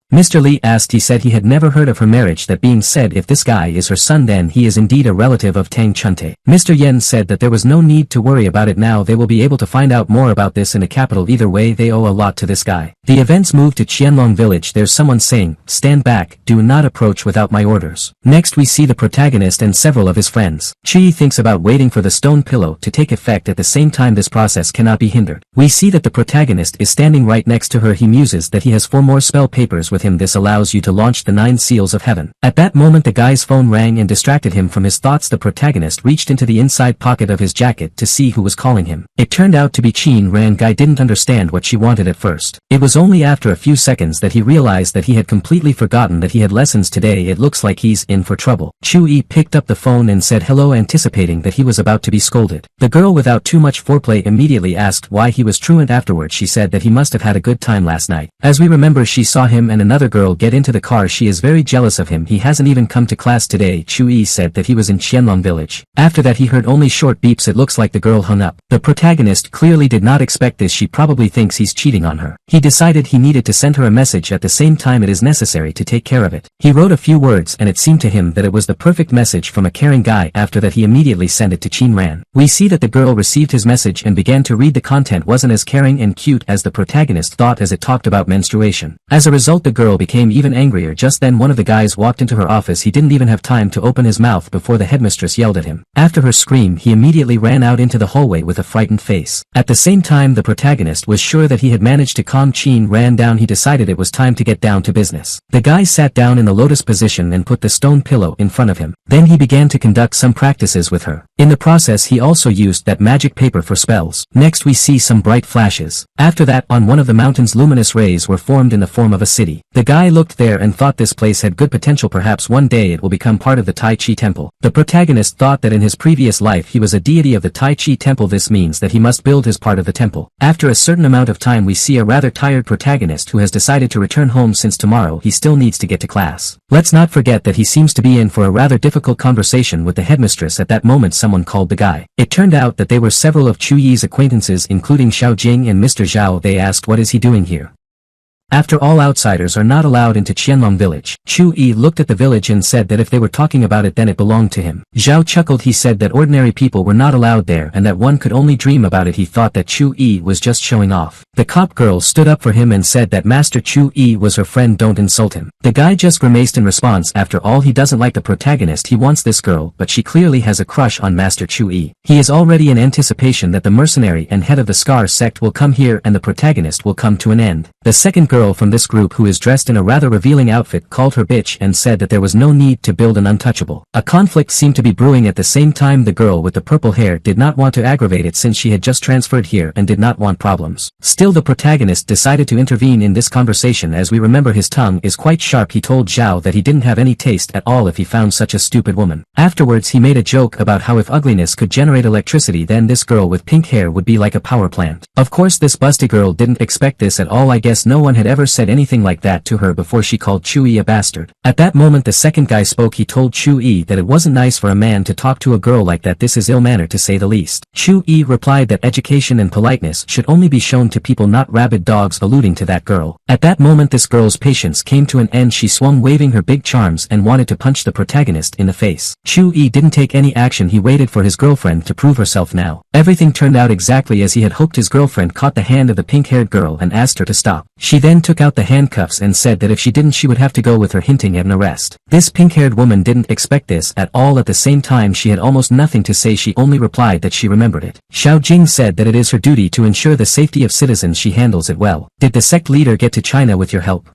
Mr. Lee asked. He said he had never heard of her marriage. That being said, if this guy is her son then he is indeed a relative of Tang Chunte. Mr. Yen said that there was no need to worry about it now. They will be able to find out more about this in the capital. Either way they owe a lot to this guy. The events moved to Qianlong village. There's someone saying, "Stand back, do not approach without my orders." Next we see the protagonist and several of his friends. Chi thinks about waiting for the stone pillow to take effect. At the same time this process cannot be hindered. We see that the protagonist is standing right next to her. He muses that he has 4 more spell papers with him. This allows you to launch the 9 seals of heaven. At that moment the guy's phone rang and distracted him from his thoughts. The protagonist reached into the inside pocket of his jacket to see who was calling him. It turned out to be Chin Ran. Guy didn't understand what she wanted at first. It was only after a few seconds that he realized that he had completely forgotten that he had lessons today. It looks like he's in for trouble. Chu-yi picked up the phone and said hello, anticipating that he was about to be scolded. The girl without too much foreplay immediately asked why he was truant. Afterwards she said that he must have had a good time last night. As we remember, she saw him and another girl get into the car. She is very jealous of him. He hasn't even come to class today. Chu-yi said that he was in Qianlong village. After that he heard only short beeps. It looks like the girl hung up. The protagonist clearly did not expect this. She probably thinks he's cheating on her. He decided he needed to send her a message. At the same time it is necessary to take care of it. He wrote a few words and it seemed to him that it was the perfect message from a caring guy. After that he immediately sent it to Chin Ran. We see that the girl received his message and began to read. The content wasn't as caring and cute as the protagonist thought, as it talked about menstruation. As a result the girl became even angrier. Just then one of the guys walked into her office. He didn't even have time to open his mouth before the headmistress yelled at him. After her scream he immediately ran out into the hallway with a frightened face. At the same time the protagonist was sure that he had managed to calm Chin Ran down. He decided it was time to get down to business. The guy sat down in the lotus position and put the stone pillow in front of him. Then he began to conduct some practices with her. In the process he also used that magic paper for spells. Next we see some bright flashes. After that on one of the mountains luminous rays were formed in the form of a city. The guy looked there and thought this place had good potential. Perhaps one day it will become part of the Tai Chi temple. The protagonist thought that in his previous life he was a deity of the Tai Chi temple. This means that he must build his part of the temple. After a certain amount of time we see a rather tired protagonist who has decided to return home since tomorrow he still needs to get to class. Let's not forget that he seems to be in for a rather difficult conversation with the headmistress. At that moment someone called the guy. It turned out that they were several of Chu-yi's acquaintances including Xiao Jing and Mr. Zhao. They asked what is he doing here. After all, outsiders are not allowed into Qianlong village. Chu-yi looked at the village and said that if they were talking about it then it belonged to him. Zhao chuckled. He said that ordinary people were not allowed there and that one could only dream about it. He thought that Chu-yi was just showing off. The cop girl stood up for him and said that Master Chu-yi was her friend, don't insult him. The guy just grimaced in response. After all, he doesn't like the protagonist. He wants this girl, but she clearly has a crush on Master Chu-yi. He is already in anticipation that the mercenary and head of the Scar sect will come here and the protagonist will come to an end. The second girl girl from this group who is dressed in a rather revealing outfit called her bitch and said that there was no need to build an untouchable. A conflict seemed to be brewing at the same time. The girl with the purple hair did not want to aggravate it since she had just transferred here and did not want problems. Still, the protagonist decided to intervene in this conversation. As we remember, his tongue is quite sharp. He told Zhao that he didn't have any taste at all if he found such a stupid woman. Afterwards, he made a joke about how if ugliness could generate electricity, then this girl with pink hair would be like a power plant. Of course, this busty girl didn't expect this at all. I guess no one had ever said anything like that to her before she called Chu-yi a bastard. At that moment, the second guy spoke. He told Chu-yi that it wasn't nice for a man to talk to a girl like that. This is ill-mannered to say the least. Chu-yi replied that education and politeness should only be shown to people, not rabid dogs, alluding to that girl. At that moment, this girl's patience came to an end. She swung waving her big charms and wanted to punch the protagonist in the face. Chu-yi didn't take any action. He waited for his girlfriend to prove herself. Now everything turned out exactly as he had hoped. His girlfriend caught the hand of the pink-haired girl and asked her to stop. She then took out the handcuffs and said that if she didn't, she would have to go with her, hinting at an arrest. This pink-haired woman didn't expect this at all. At the same time, she had almost nothing to say. She only replied that she remembered it. Xiao Jing said that it is her duty to ensure the safety of citizens. She handles it well. Did the sect leader get to China with your help?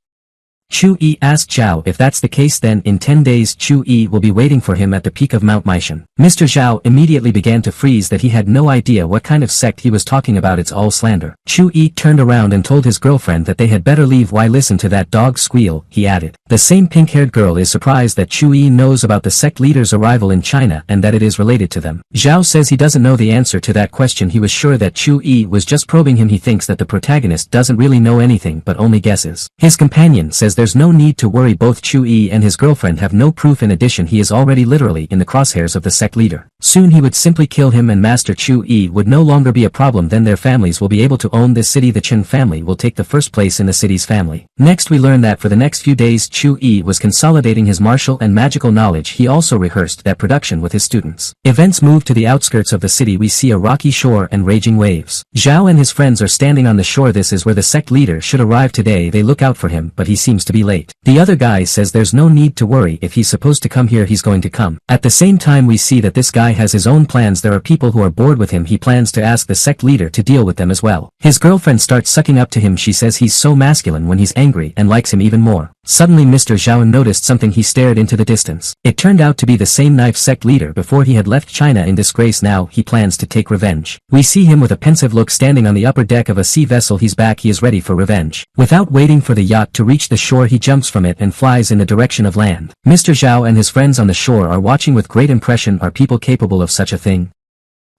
Chu-yi asked Zhao. If that's the case, then in 10 days Chu-yi will be waiting for him at the peak of Mount Maishan. Mr. Zhao immediately began to freeze that he had no idea what kind of sect he was talking about. It's all slander. Chu-yi turned around and told his girlfriend that they had better leave. Why listen to that dog squeal, he added. The same pink-haired girl is surprised that Chu-yi knows about the sect leader's arrival in China and that it is related to them. Zhao says he doesn't know the answer to that question. He was sure that Chu-yi was just probing him. He thinks that the protagonist doesn't really know anything but only guesses. His companion says there's no need to worry. Both Chu-yi and his girlfriend have no proof. In addition, he is already literally in the crosshairs of the sect leader. Soon he would simply kill him and Master Chu-yi would no longer be a problem. Then their families will be able to own this city. The Chen family will take the first place in the city's family. Next, we learn that for the next few days Chu-yi was consolidating his martial and magical knowledge. He also rehearsed that production with his students. Events move to the outskirts of the city. We see a rocky shore and raging waves. Zhao and his friends are standing on the shore. This is where the sect leader should arrive today. They look out for him, but he seems to be late. The other guy says there's no need to worry. If he's supposed to come here, he's going to come. At the same time, we see that this guy has his own plans. There are people who are bored with him. He plans to ask the sect leader to deal with them as well. His girlfriend starts sucking up to him. She says he's so masculine when he's angry and likes him even more. Suddenly Mr. Zhao noticed something. He stared into the distance. It turned out to be the same knife sect leader before he had left China in disgrace. Now he plans to take revenge. We see him with a pensive look standing on the upper deck of a sea vessel. He's back. He is ready for revenge. Without waiting for the yacht to reach the shore, he jumps from it and flies in the direction of land. Mr. Zhao and his friends on the shore are watching with great impression. Are people capable of such a thing?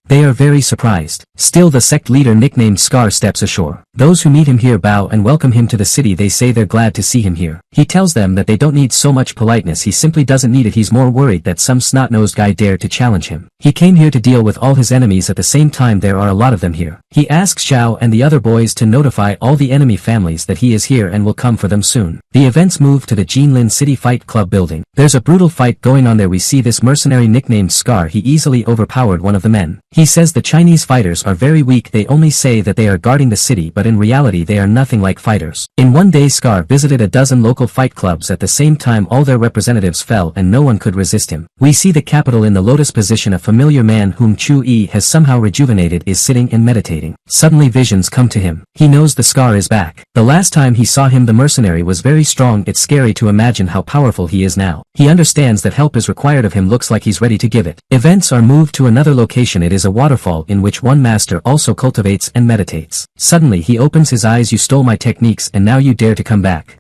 They are very surprised. Still, the sect leader nicknamed Scar steps ashore. Those who meet him here bow and welcome him to the city. They say they're glad to see him here. He tells them that they don't need so much politeness. He simply doesn't need it. He's more worried that some snot-nosed guy dared to challenge him. He came here to deal with all his enemies. At the same time, there are a lot of them here. He asks Zhao and the other boys to notify all the enemy families that he is here and will come for them soon. The events move to the Jinlin City Fight Club building. There's a brutal fight going on there. We see this mercenary nicknamed Scar. He easily overpowered one of the men. He says the Chinese fighters are very weak. They only say that they are guarding the city, but in reality they are nothing like fighters. In one day, Scar visited a dozen local fight clubs. At the same time, all their representatives fell and no one could resist him. We see the capital in the lotus position. A familiar man whom Chu-yi has somehow rejuvenated is sitting and meditating. Suddenly visions come to him. He knows the Scar is back. The last time he saw him, the mercenary was very strong. It's scary to imagine how powerful he is now. He understands that help is required of him. Looks like he's ready to give it. Events are moved to another location. It is a waterfall in which one master also cultivates and meditates. Suddenly he opens his eyes. You stole my techniques and now you dare to come back?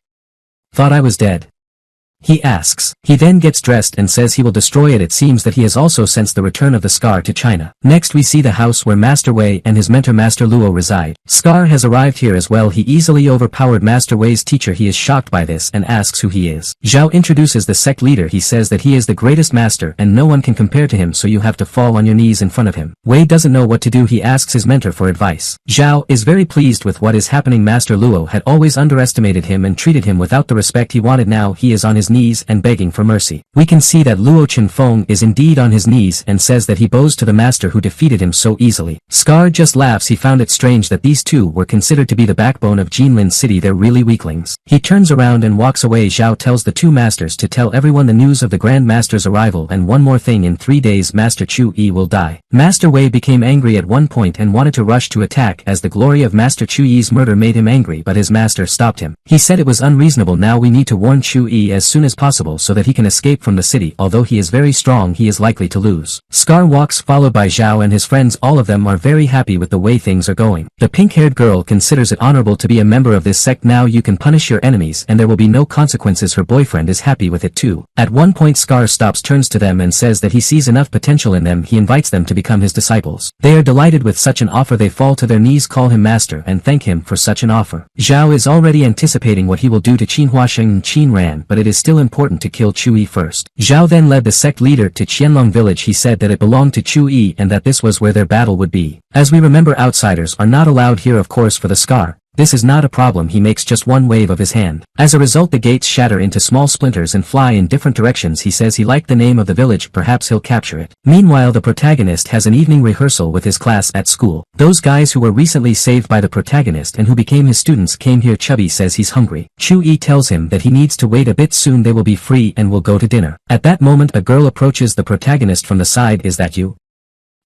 Thought I was dead? He asks. He then gets dressed and says he will destroy it. It seems that he has also sensed the return of the Scar to China. Next we see the house where Master Wei and his mentor Master Luo reside. Scar has arrived here as well. He easily overpowered Master Wei's teacher. He is shocked by this and asks who he is. Zhao introduces the sect leader. He says that he is the greatest master and no one can compare to him, so you have to fall on your knees in front of him. Wei doesn't know what to do. He asks his mentor for advice. Zhao is very pleased with what is happening. Master Luo had always underestimated him and treated him without the respect he wanted. Now he is on his knees and begging for mercy. We can see that Luo Chenfeng is indeed on his knees and says that he bows to the master who defeated him so easily. Scar just laughs. He found it strange that these two were considered to be the backbone of Jinlin City. They're really weaklings. He turns around and walks away. Zhao tells the two masters to tell everyone the news of the Grand Master's arrival, and one more thing, in 3 days Master Chu Yi will die. Master Wei became angry at one point and wanted to rush to attack as the glory of Master Chu Yi's murder made him angry, but his master stopped him. He said it was unreasonable. Now we need to warn Chu Yi as soon as possible so that he can escape from the city. Although he is very strong, he is likely to lose. Scar walks followed by Zhao and his friends. All of them are very happy with the way things are going. The pink-haired girl considers it honorable to be a member of this sect. Now you can punish your enemies and there will be no consequences. Her boyfriend is happy with it too. At one point Scar stops, turns to them and says that he sees enough potential in them. He invites them to become his disciples. They are delighted with such an offer. They fall to their knees, call him master and thank him for such an offer. Zhao is already anticipating what he will do to Qinhuasheng and Qinran, but it is still important to kill Chu Yi first. Zhao then led the sect leader to Qianlong village. He said that it belonged to Chu Yi and that this was where their battle would be. As we remember, outsiders are not allowed here, of course. For the Scar, this is not a problem. He makes just one wave of his hand. As a result, the gates shatter into small splinters and fly in different directions. He says he liked the name of the village, perhaps he'll capture it. Meanwhile, the protagonist has an evening rehearsal with his class at school. Those guys who were recently saved by the protagonist and who became his students came here. Chubby says he's hungry. Chu Yi tells him that he needs to wait a bit. Soon they will be free and will go to dinner. At that moment, a girl approaches the protagonist from the side. Is that you?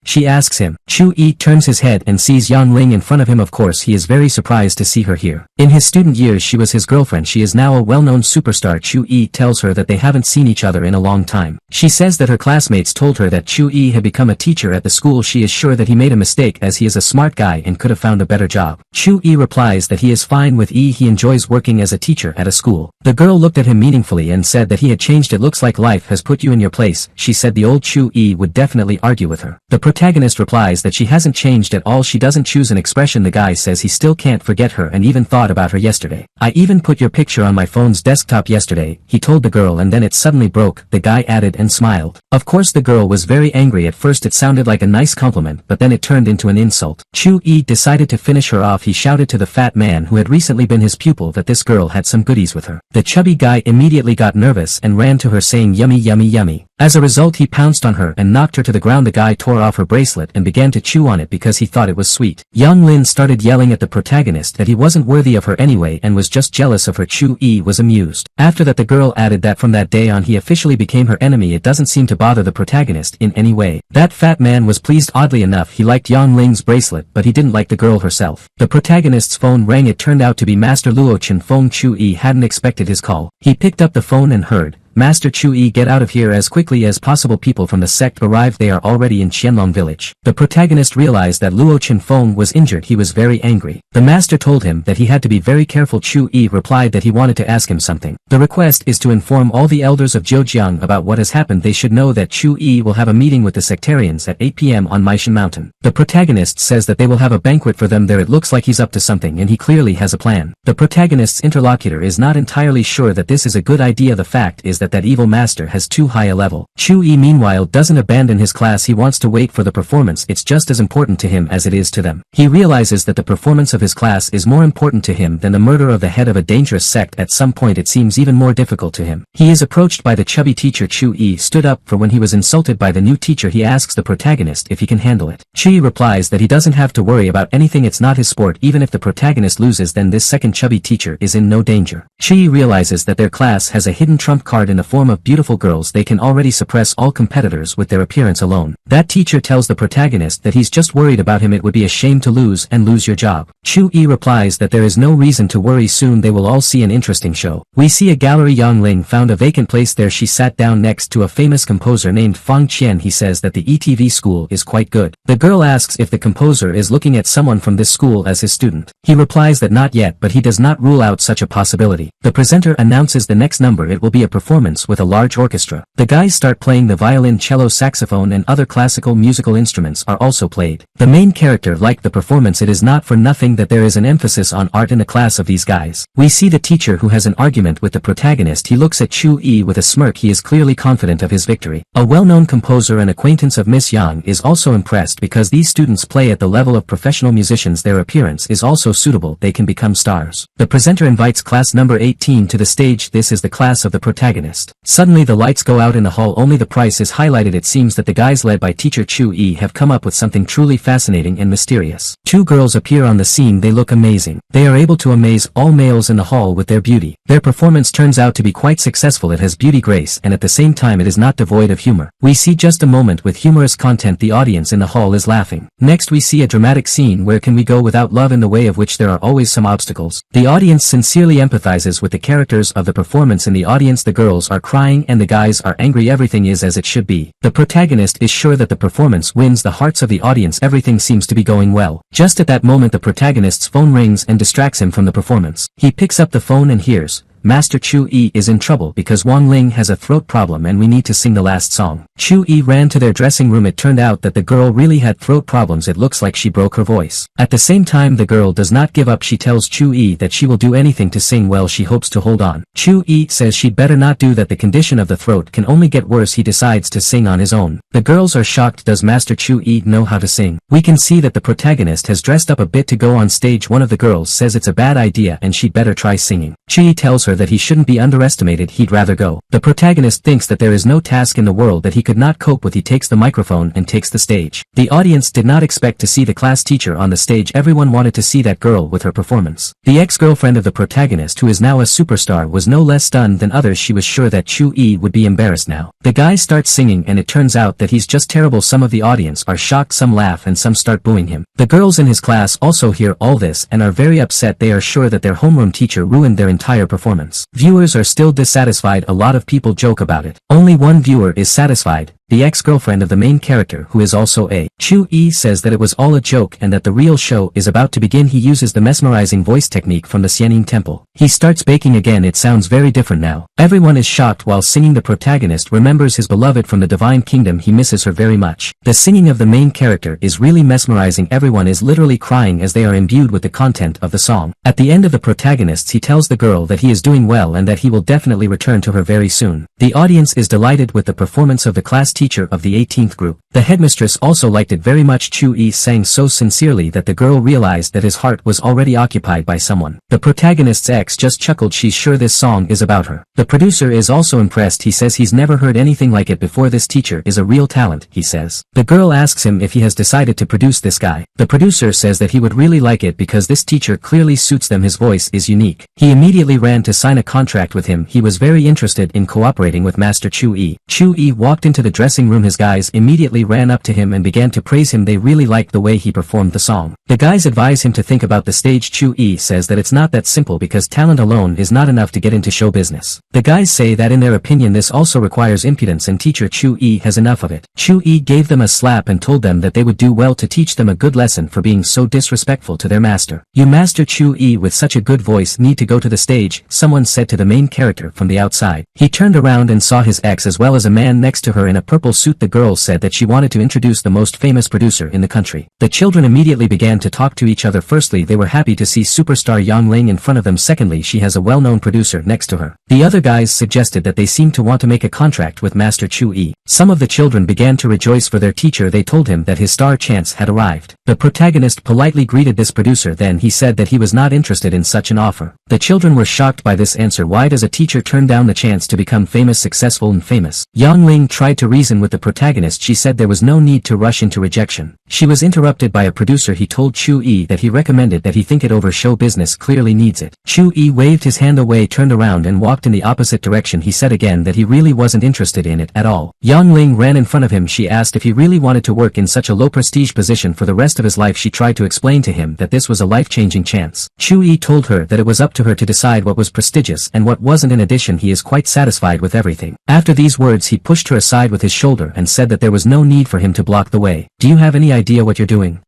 She asks him. Chu Yi turns his head and sees Yang Ling in front of him. Of course he is very surprised to see her here. In his student years she was his girlfriend. She is now a well-known superstar. Chu Yi tells her that they haven't seen each other in a long time. She says that her classmates told her that Chu Yi had become a teacher at the school. She is sure that he made a mistake as he is a smart guy and could have found a better job. Chu Yi replies that he is fine with Yi. He enjoys working as a teacher at a school. The girl looked at him meaningfully and said that he had changed. It looks like life has put you in your place. She said the old Chu Yi would definitely argue with her. The protagonist replies that she hasn't changed at all. She doesn't choose an expression. The guy says he still can't forget her and even thought about her yesterday. I even put your picture on my phone's desktop yesterday, he told the girl, and then it suddenly broke, the guy added and smiled. Of course the girl was very angry. At first it sounded like a nice compliment, but then it turned into an insult. Chu Yi decided to finish her off. He shouted to the fat man who had recently been his pupil that this girl had some goodies with her. The chubby guy immediately got nervous and ran to her saying yummy yummy yummy. As a result he pounced on her and knocked her to the ground. The guy tore off her bracelet and began to chew on it because he thought it was sweet. Yang Lin started yelling at the protagonist that he wasn't worthy of her anyway and was just jealous of her. Chu Yi was amused. After that the girl added that from that day on he officially became her enemy. It doesn't seem to bother the protagonist in any way. That fat man was pleased. Oddly enough he liked Yang Ling's bracelet, but he didn't like the girl herself. The protagonist's phone rang. It turned out to be Master Luo Chenfeng. Chu Yi hadn't expected his call. He picked up the phone and heard, Master Chu Yi, get out of here as quickly as possible. People from the sect arrived. They are already in Qianlong village. The protagonist realized that Luo Chenfeng was injured. He was very angry. The master told him that he had to be very careful. Chu Yi replied that he wanted to ask him something. The request is to inform all the elders of Zhejiang about what has happened. They should know that Chu Yi will have a meeting with the sectarians at 8 p.m. on Maishan Mountain. The protagonist says that they will have a banquet for them there. It looks like he's up to something and he clearly has a plan. The protagonist's interlocutor is not entirely sure that this is a good idea. The fact is that evil master has too high a level. Chu Yi meanwhile doesn't abandon his class. He wants to wait for the performance. It's just as important to him as it is to them. He realizes that the performance of his class is more important to him than the murder of the head of a dangerous sect. At some point it seems even more difficult to him. He is approached by the chubby teacher. Chu Yi stood up for when he was insulted by the new teacher. He asks the protagonist if he can handle it. Chu Yi replies that he doesn't have to worry about anything. It's not his sport. Even if the protagonist loses, then this second chubby teacher is in no danger. Chu Yi realizes that their class has a hidden trump card in the form of beautiful girls. They can already suppress all competitors with their appearance alone. That teacher tells the protagonist that he's just worried about him. It would be a shame to lose and lose your job. Chu Yi replies that there is no reason to worry. Soon they will all see an interesting show. We see a gallery. Yang Ling found a vacant place there. She sat down next to a famous composer named Fang Qian. He says that the ETV school is quite good. The girl asks if the composer is looking at someone from this school as his student. He replies that not yet, but he does not rule out such a possibility. The presenter announces the next number. It will be a performance with a large orchestra. The guys start playing. The violin, cello, saxophone and other classical musical instruments are also played. The main character liked the performance. It is not for nothing that there is an emphasis on art in the class of these guys. We see the teacher who has an argument with the protagonist. He looks at Chu Yi with a smirk. He is clearly confident of his victory. A well-known composer and acquaintance of Miss Yang is also impressed because these students play at the level of professional musicians. Their appearance is also suitable. They can become stars. The presenter invites class number 18 to the stage. This is the class of the protagonist. protagonist. Suddenly the lights go out in the hall, only the price is highlighted. It seems that the guys led by teacher Chu-yi have come up with something truly fascinating and mysterious. Two girls appear on the scene. They look amazing. They are able to amaze all males in the hall with their beauty. Their performance turns out to be quite successful. It has beauty, grace, and at the same time it is not devoid of humor. We see just a moment with humorous content. The audience in the hall is laughing. Next we see a dramatic scene. Where can we go without love, in the way of which there are always some obstacles. The audience sincerely empathizes with the characters of the performance. In the audience the girls are crying and the guys are angry. Everything is as it should be. The protagonist is sure that the performance wins the hearts of the audience. Everything seems to be going well. Just at that moment the protagonist's phone rings and distracts him from the performance. He picks up the phone and hears, Master Chu-yi is in trouble because Wang Ling has a throat problem and we need to sing the last song. Chu-yi ran to their dressing room. It turned out that the girl really had throat problems. It looks like she broke her voice. At the same time the girl does not give up. She tells Chu-yi that she will do anything to sing well. She hopes to hold on. Chu-yi says she better not do that. The condition of the throat can only get worse. He decides to sing on his own. The girls are shocked. Does Master Chu-yi know how to sing? We can see that the protagonist has dressed up a bit to go on stage. One of the girls says it's a bad idea and she'd better try singing. Chu-yi tells her that he shouldn't be underestimated. He'd rather go. The protagonist thinks that there is no task in the world that he could not cope with. He takes the microphone and takes the stage. The audience did not expect to see the class teacher on the stage. Everyone wanted to see that girl with her performance. The ex-girlfriend of the protagonist, who is now a superstar, was no less stunned than others. She was sure that Chu-yi would be embarrassed now. The guy starts singing and it turns out that he's just terrible. Some of the audience are shocked, some laugh and some start booing him. The girls in his class also hear all this and are very upset. They are sure that their homeroom teacher ruined their entire performance. Viewers are still dissatisfied. A lot of people joke about it. Only one viewer is satisfied, the ex-girlfriend of the main character, who is also a Chu-yi, says that it was all a joke and that the real show is about to begin. He uses the mesmerizing voice technique from the Xianing temple. He starts baking again. It sounds very different now. Everyone is shocked while singing. The protagonist remembers his beloved from the divine kingdom. He misses her very much. The singing of the main character is really mesmerizing. Everyone is literally crying as they are imbued with the content of the song. At the end of the protagonists, he tells the girl that he is doing well and that he will definitely return to her very soon. The audience is delighted with the performance of the class teacher of the 18th group. The headmistress also liked it very much. Chu-yi sang so sincerely that the girl realized that his heart was already occupied by someone. The protagonist's ex just chuckled. She's sure this song is about her. The producer is also impressed. He says he's never heard anything like it before. This teacher is a real talent, he says. The girl asks him if he has decided to produce this guy. The producer says that he would really like it because this teacher clearly suits them. His voice is unique. He immediately ran to sign a contract with him. He was very interested in cooperating with Master Chu-yi. Chu-yi walked into the dressing room. His guys immediately ran up to him and began to praise him. They really liked the way he performed the song. The guys advise him to think about the stage. Chu-yi says that it's not that simple because talent alone is not enough to get into show business. The guys say that in their opinion this also requires impudence and teacher Chu-yi has enough of it. Chu-yi gave them a slap and told them that they would do well to teach them a good lesson for being so disrespectful to their master. You Master Chu-yi with such a good voice need to go to the stage, someone said to the main character from the outside. He turned around and saw his ex as well as a man next to her in a purple suit. The girl said that she wanted to introduce the most famous producer in the country. The children immediately began to talk to each other. Firstly, they were happy to see superstar Yang Ling in front of them. Secondly, she has a well-known producer next to her. The other guys suggested that they seemed to want to make a contract with Master Chu-yi. Some of the children began to rejoice for their teacher. They told him that his star chance had arrived. The protagonist politely greeted this producer. Then he said that he was not interested in such an offer. The children were shocked by this answer. Why does a teacher turn down the chance to become famous, successful and famous? Yang Ling tried to reason with the protagonist. She said there was no need to rush into rejection. She was interrupted by a producer. He told Chu-yi that he recommended that he think it over. Show business clearly needs it. Chu-yi waved his hand away, turned around and walked in the opposite direction. He said again that he really wasn't interested in it at all. Yang Ling ran in front of him. She asked if he really wanted to work in such a low prestige position for the rest of his life. She tried to explain to him that this was a life-changing chance. Chu-yi told her that it was up to her to decide what was prestigious and what wasn't. In addition, he is quite satisfied with everything. After these words, he pushed her aside with his shoulder and said that there was no need for him to block the way. Do you have any idea what you're doing?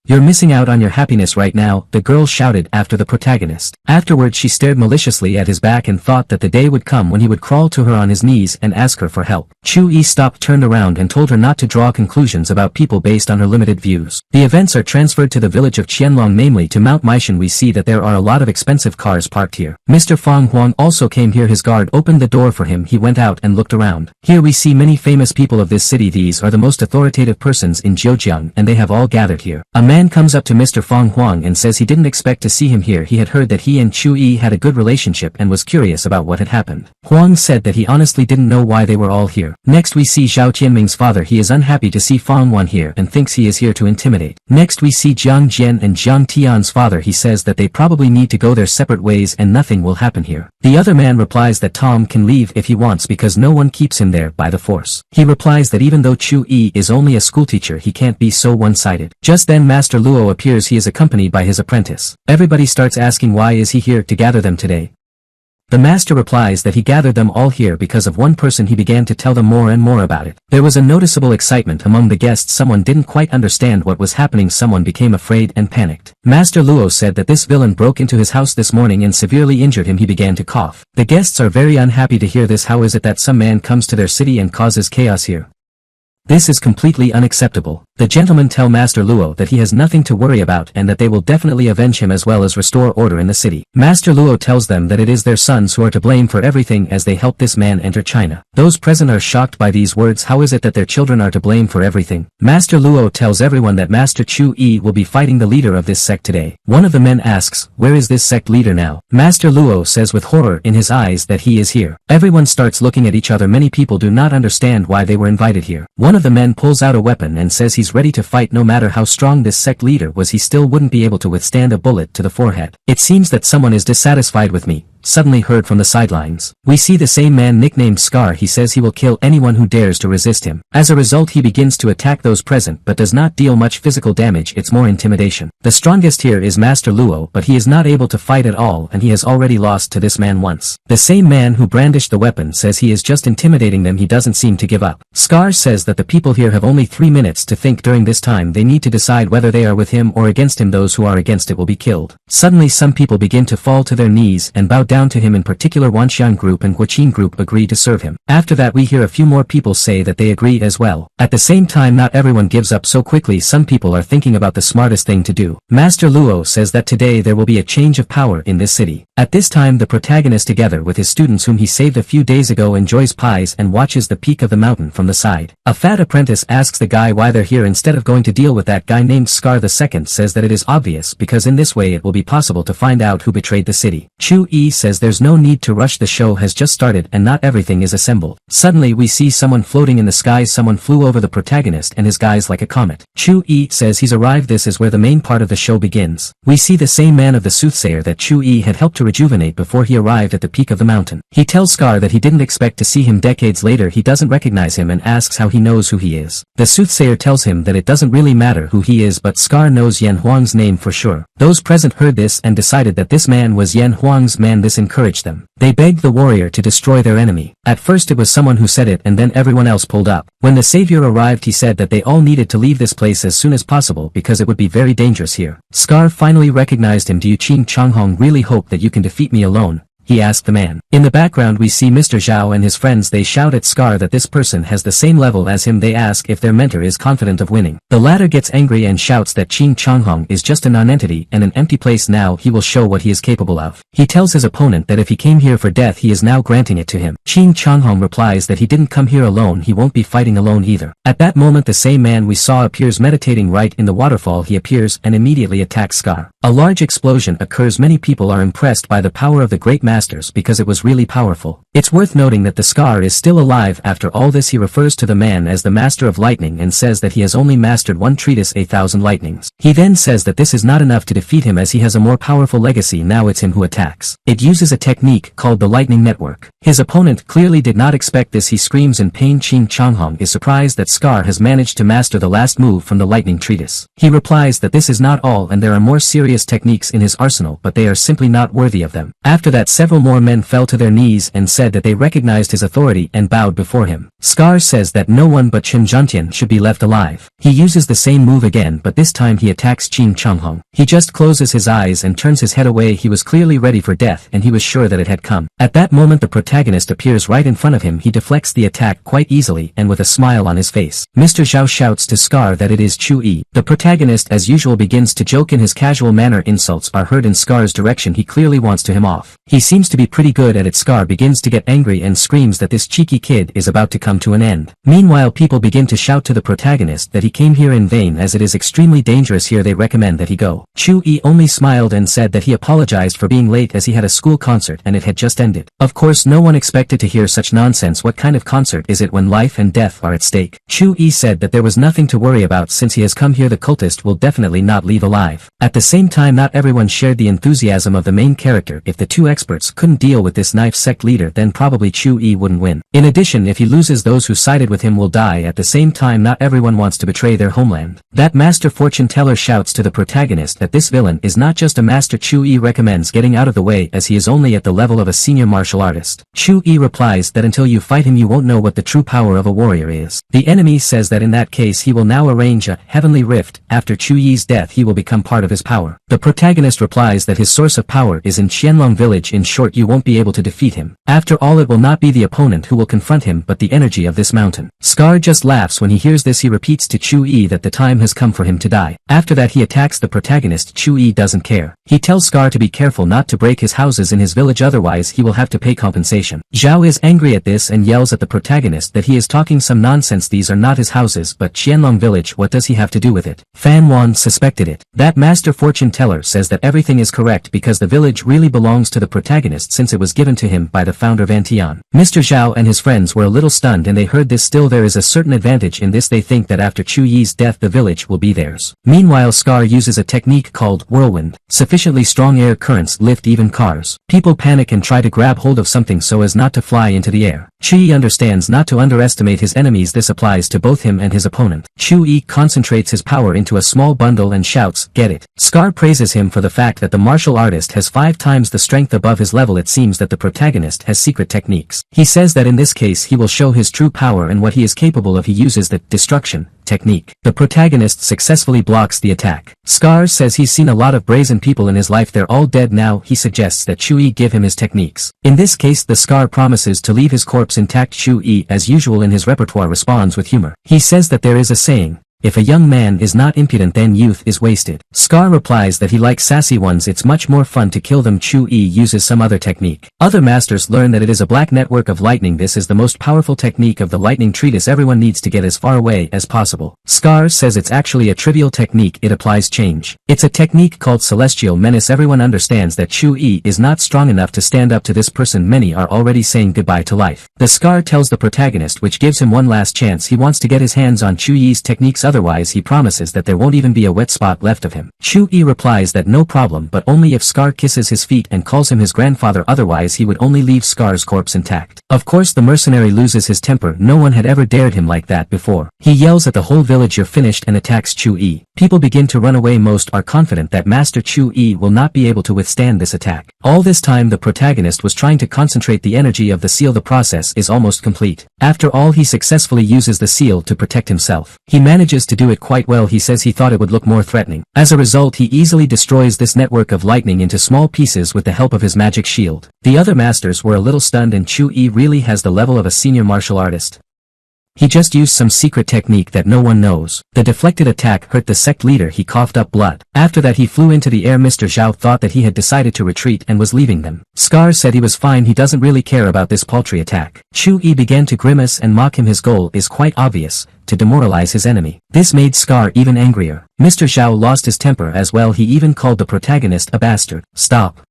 You're missing out on your happiness right now, the girl shouted after the protagonist. Afterwards she stared maliciously at his back and thought that the day would come when he would crawl to her on his knees and ask her for help. Chu-yi stopped, turned around and told her not to draw conclusions about people based on her limited views. The events are transferred to the village of Qianlong, namely to Mount Maishan. We see that there are a lot of expensive cars parked here. Mr. Fang Huang also came here. His guard opened the door for him. He went out and looked around. Here we see many famous people of this city. These are the most authoritative persons in Zhejiang and they have all gathered here. A man man comes up to Mr. Fong Huang and says he didn't expect to see him here. He had heard that he and Chu Yi had a good relationship and was curious about what had happened. Huang said that he honestly didn't know why they were all here. Next we see Zhao Tianming's father. He is unhappy to see Fong Wan here and thinks he is here to intimidate. Next we see Jiang Jian and Jiang Tian's father. He says that they probably need to go their separate ways and nothing will happen here. The other man replies that Tom can leave if he wants because no one keeps him there by the force. He replies that even though Chu Yi is only a schoolteacher, he can't be so one-sided. Just then Master Luo appears. He is accompanied by his apprentice. Everybody starts asking why is he here to gather them today. The master replies that he gathered them all here because of one person. He began to tell them more and more about it. There was a noticeable excitement among the guests. Someone didn't quite understand what was happening. Someone became afraid and panicked. Master Luo said that this villain broke into his house this morning and severely injured him. He began to cough. The guests are very unhappy to hear this. How is it that some man comes to their city and causes chaos here? This is completely unacceptable. The gentlemen tell Master Luo that he has nothing to worry about and that they will definitely avenge him as well as restore order in the city. Master Luo tells them that it is their sons who are to blame for everything as they help this man enter China. Those present are shocked by these words. How is it that their children are to blame for everything? Master Luo tells everyone that Master Chu Yi will be fighting the leader of this sect today. One of the men asks, where is this sect leader now? Master Luo says with horror in his eyes that he is here. Everyone starts looking at each other. Many people do not understand why they were invited here. One of the men pulls out a weapon and says he's ready to fight. No matter how strong this sect leader was, he still wouldn't be able to withstand a bullet to the forehead. It seems that someone is dissatisfied with me, suddenly heard from the sidelines. We see the same man nicknamed Scar. He says he will kill anyone who dares to resist him. As a result, he begins to attack those present but does not deal much physical damage. It's more intimidation. The strongest here is Master Luo, but he is not able to fight at all and he has already lost to this man once. The same man who brandished the weapon says he is just intimidating them. He doesn't seem to give up. Scar says that the people here have only 3 minutes to think. During this time they need to decide whether they are with him or against him. Those who are against it will be killed. Suddenly some people begin to fall to their knees and bow down to him. In particular, Wanxiang group and Guoqin group agree to serve him. After that we hear a few more people say that they agree as well. At the same time, not everyone gives up so quickly. Some people are thinking about the smartest thing to do. Master Luo says that today there will be a change of power in this city. At this time the protagonist together with his students whom he saved a few days ago enjoys pies and watches the peak of the mountain from the side. A fat apprentice asks the guy why they're here instead of going to deal with that guy named Scar. The second says that it is obvious because in this way it will be possible to find out who betrayed the city. Chu Yi says there's no need to rush. The show has just started and not everything is assembled. Suddenly we see someone floating in the skies. Someone flew over the protagonist and his guys like a comet. Chu Yi says he's arrived. This is where the main part of the show begins. We see the same man of the soothsayer that Chu Yi had helped to rejuvenate before he arrived at the peak of the mountain. He tells Scar that he didn't expect to see him decades later. He doesn't recognize him and asks how he knows who he is. The soothsayer tells him that it doesn't really matter who he is, but Scar knows Yan Huang's name for sure. Those present heard this and decided that this man was Yan Huang's man. This encouraged them. They begged the warrior to destroy their enemy. At first it was someone who said it and then everyone else pulled up. When the savior arrived he said that they all needed to leave this place as soon as possible because it would be very dangerous here. Scar finally recognized him. Do you Qing Changhong really hope that you can defeat me alone? He asked the man. In the background we see Mr. Zhao and his friends. They shout at Scar that this person has the same level as him. They ask if their mentor is confident of winning. The latter gets angry and shouts that Qing Changhong is just a non-entity and an empty place. Now he will show what he is capable of. He tells his opponent that if he came here for death he is now granting it to him. Qing Changhong replies that he didn't come here alone. He won't be fighting alone either. At that moment the same man we saw appears meditating right in the waterfall. He appears and immediately attacks Scar. A large explosion occurs. Many people are impressed by the power of the great masters because it was really powerful. It's worth noting that the Scar is still alive after all this. He refers to the man as the master of lightning and says that he has only mastered one treatise, 1,000 lightnings. He then says that this is not enough to defeat him as he has a more powerful legacy. Now it's him who attacks. It uses a technique called the lightning network. His opponent clearly did not expect this. He screams in pain. Qing Changhong is surprised that Scar has managed to master the last move from the lightning treatise. He replies that this is not all and there are more serious techniques in his arsenal, but they are simply not worthy of them. After that several more men fell to their knees and said that they recognized his authority and bowed before him. Scar says that no one but Chen Zhantian should be left alive. He uses the same move again, but this time he attacks Qing Changhong. He just closes his eyes and turns his head away. He was clearly ready for death and he was sure that it had come. At that moment the protagonist appears right in front of him. He deflects the attack quite easily and with a smile on his face. Mr. Zhao shouts to Scar that it is Chu Yi. The protagonist as usual begins to joke in his casual manner. Insults are heard in Scar's direction. He clearly wants to him off. He seems to be pretty good at it. Scar begins to get angry and screams that this cheeky kid is about to come come to an end. Meanwhile, people begin to shout to the protagonist that he came here in vain as it is extremely dangerous here. They recommend that he go. Chu-yi only smiled and said that he apologized for being late as he had a school concert and it had just ended. Of course, no one expected to hear such nonsense. What kind of concert is it when life and death are at stake? Chu-yi said that there was nothing to worry about since he has come here. The cultist will definitely not leave alive. At the same time, not everyone shared the enthusiasm of the main character. If the two experts couldn't deal with this knife sect leader, then probably Chu-yi wouldn't win. In addition, if he loses, those who sided with him will die. At the same time, not everyone wants to betray their homeland. That master fortune teller shouts to the protagonist that this villain is not just a master. Chu-yi recommends getting out of the way as he is only at the level of a senior martial artist. Chu-yi replies that until you fight him you won't know what the true power of a warrior is. The enemy says that in that case he will now arrange a heavenly rift. After Chu-yi's death he will become part of his power. The protagonist replies that his source of power is in Qianlong village. In short, you won't be able to defeat him. After all, it will not be the opponent who will confront him but the energy of this mountain. Scar just laughs when he hears this. He repeats to Chu-yi that the time has come for him to die. After that he attacks the protagonist. Chu-yi doesn't care. He tells Scar to be careful not to break his houses in his village, otherwise he will have to pay compensation. Zhao is angry at this and yells at the protagonist that he is talking some nonsense. These are not his houses but Qianlong village. What does he have to do with it? Fan Wan suspected it. That master fortune teller says that everything is correct because the village really belongs to the protagonist since it was given to him by the founder Van Tian. Mr. Zhao and his friends were a little stunned and they heard this. Still, there is a certain advantage in this. They think that after Chu-yi's death the village will be theirs. Meanwhile, Scar uses a technique called whirlwind. Sufficiently strong air currents lift even cars. People panic and try to grab hold of something so as not to fly into the air. Chu-yi understands not to underestimate his enemies. This applies to both him and his opponent. Chu-yi concentrates his power into a small bundle and shouts, "Get it." Scar praises him for the fact that the martial artist has 5 times the strength above his level. It seems that the protagonist has secret techniques. He says that in this case he will show his true power and what he is capable of. He uses the destruction technique. The protagonist successfully blocks the attack. Scar says he's seen a lot of brazen people in his life. They're all dead now. He suggests that Chu-yi give him his techniques. In this case, the Scar promises to leave his corpse intact. Chu-yi, as usual in his repertoire, responds with humor. He says that there is a saying, if a young man is not impudent then youth is wasted. Scar replies that he likes sassy ones. It's much more fun to kill them. Chu-yi uses some other technique. Other masters learn that it is a black network of lightning. This is the most powerful technique of the lightning treatise. Everyone needs to get as far away as possible. Scar says it's actually a trivial technique. It applies change. It's a technique called celestial menace. Everyone understands that Chu-yi is not strong enough to stand up to this person. Many are already saying goodbye to life. The Scar tells the protagonist, which gives him one last chance. He wants to get his hands on Chu-yi's techniques, otherwise he promises that there won't even be a wet spot left of him. Chu-yi replies that no problem, but only if Scar kisses his feet and calls him his grandfather, otherwise he would only leave Scar's corpse intact. Of course, the mercenary loses his temper. No one had ever dared him like that before. He yells at the whole village, "You're finished," and attacks Chu-yi. People begin to run away. Most are confident that Master Chu-yi will not be able to withstand this attack. All this time the protagonist was trying to concentrate the energy of the seal. The process is almost complete. After all, he successfully uses the seal to protect himself. He manages to do it quite well. He says he thought it would look more threatening. As a result, he easily destroys this network of lightning into small pieces with the help of his magic shield. The other masters were a little stunned, and Chu-yi really has the level of a senior martial artist. He just used some secret technique that no one knows. The deflected attack hurt the sect leader. He coughed up blood. After that he flew into the air. Mr. Zhao thought that he had decided to retreat and was leaving them. Scar said he was fine. He doesn't really care about this paltry attack. Chu-yi began to grimace and mock him. His goal is quite obvious, to demoralize his enemy. This made Scar even angrier. Mr. Zhao lost his temper as well. He even called the protagonist a bastard. "Stop."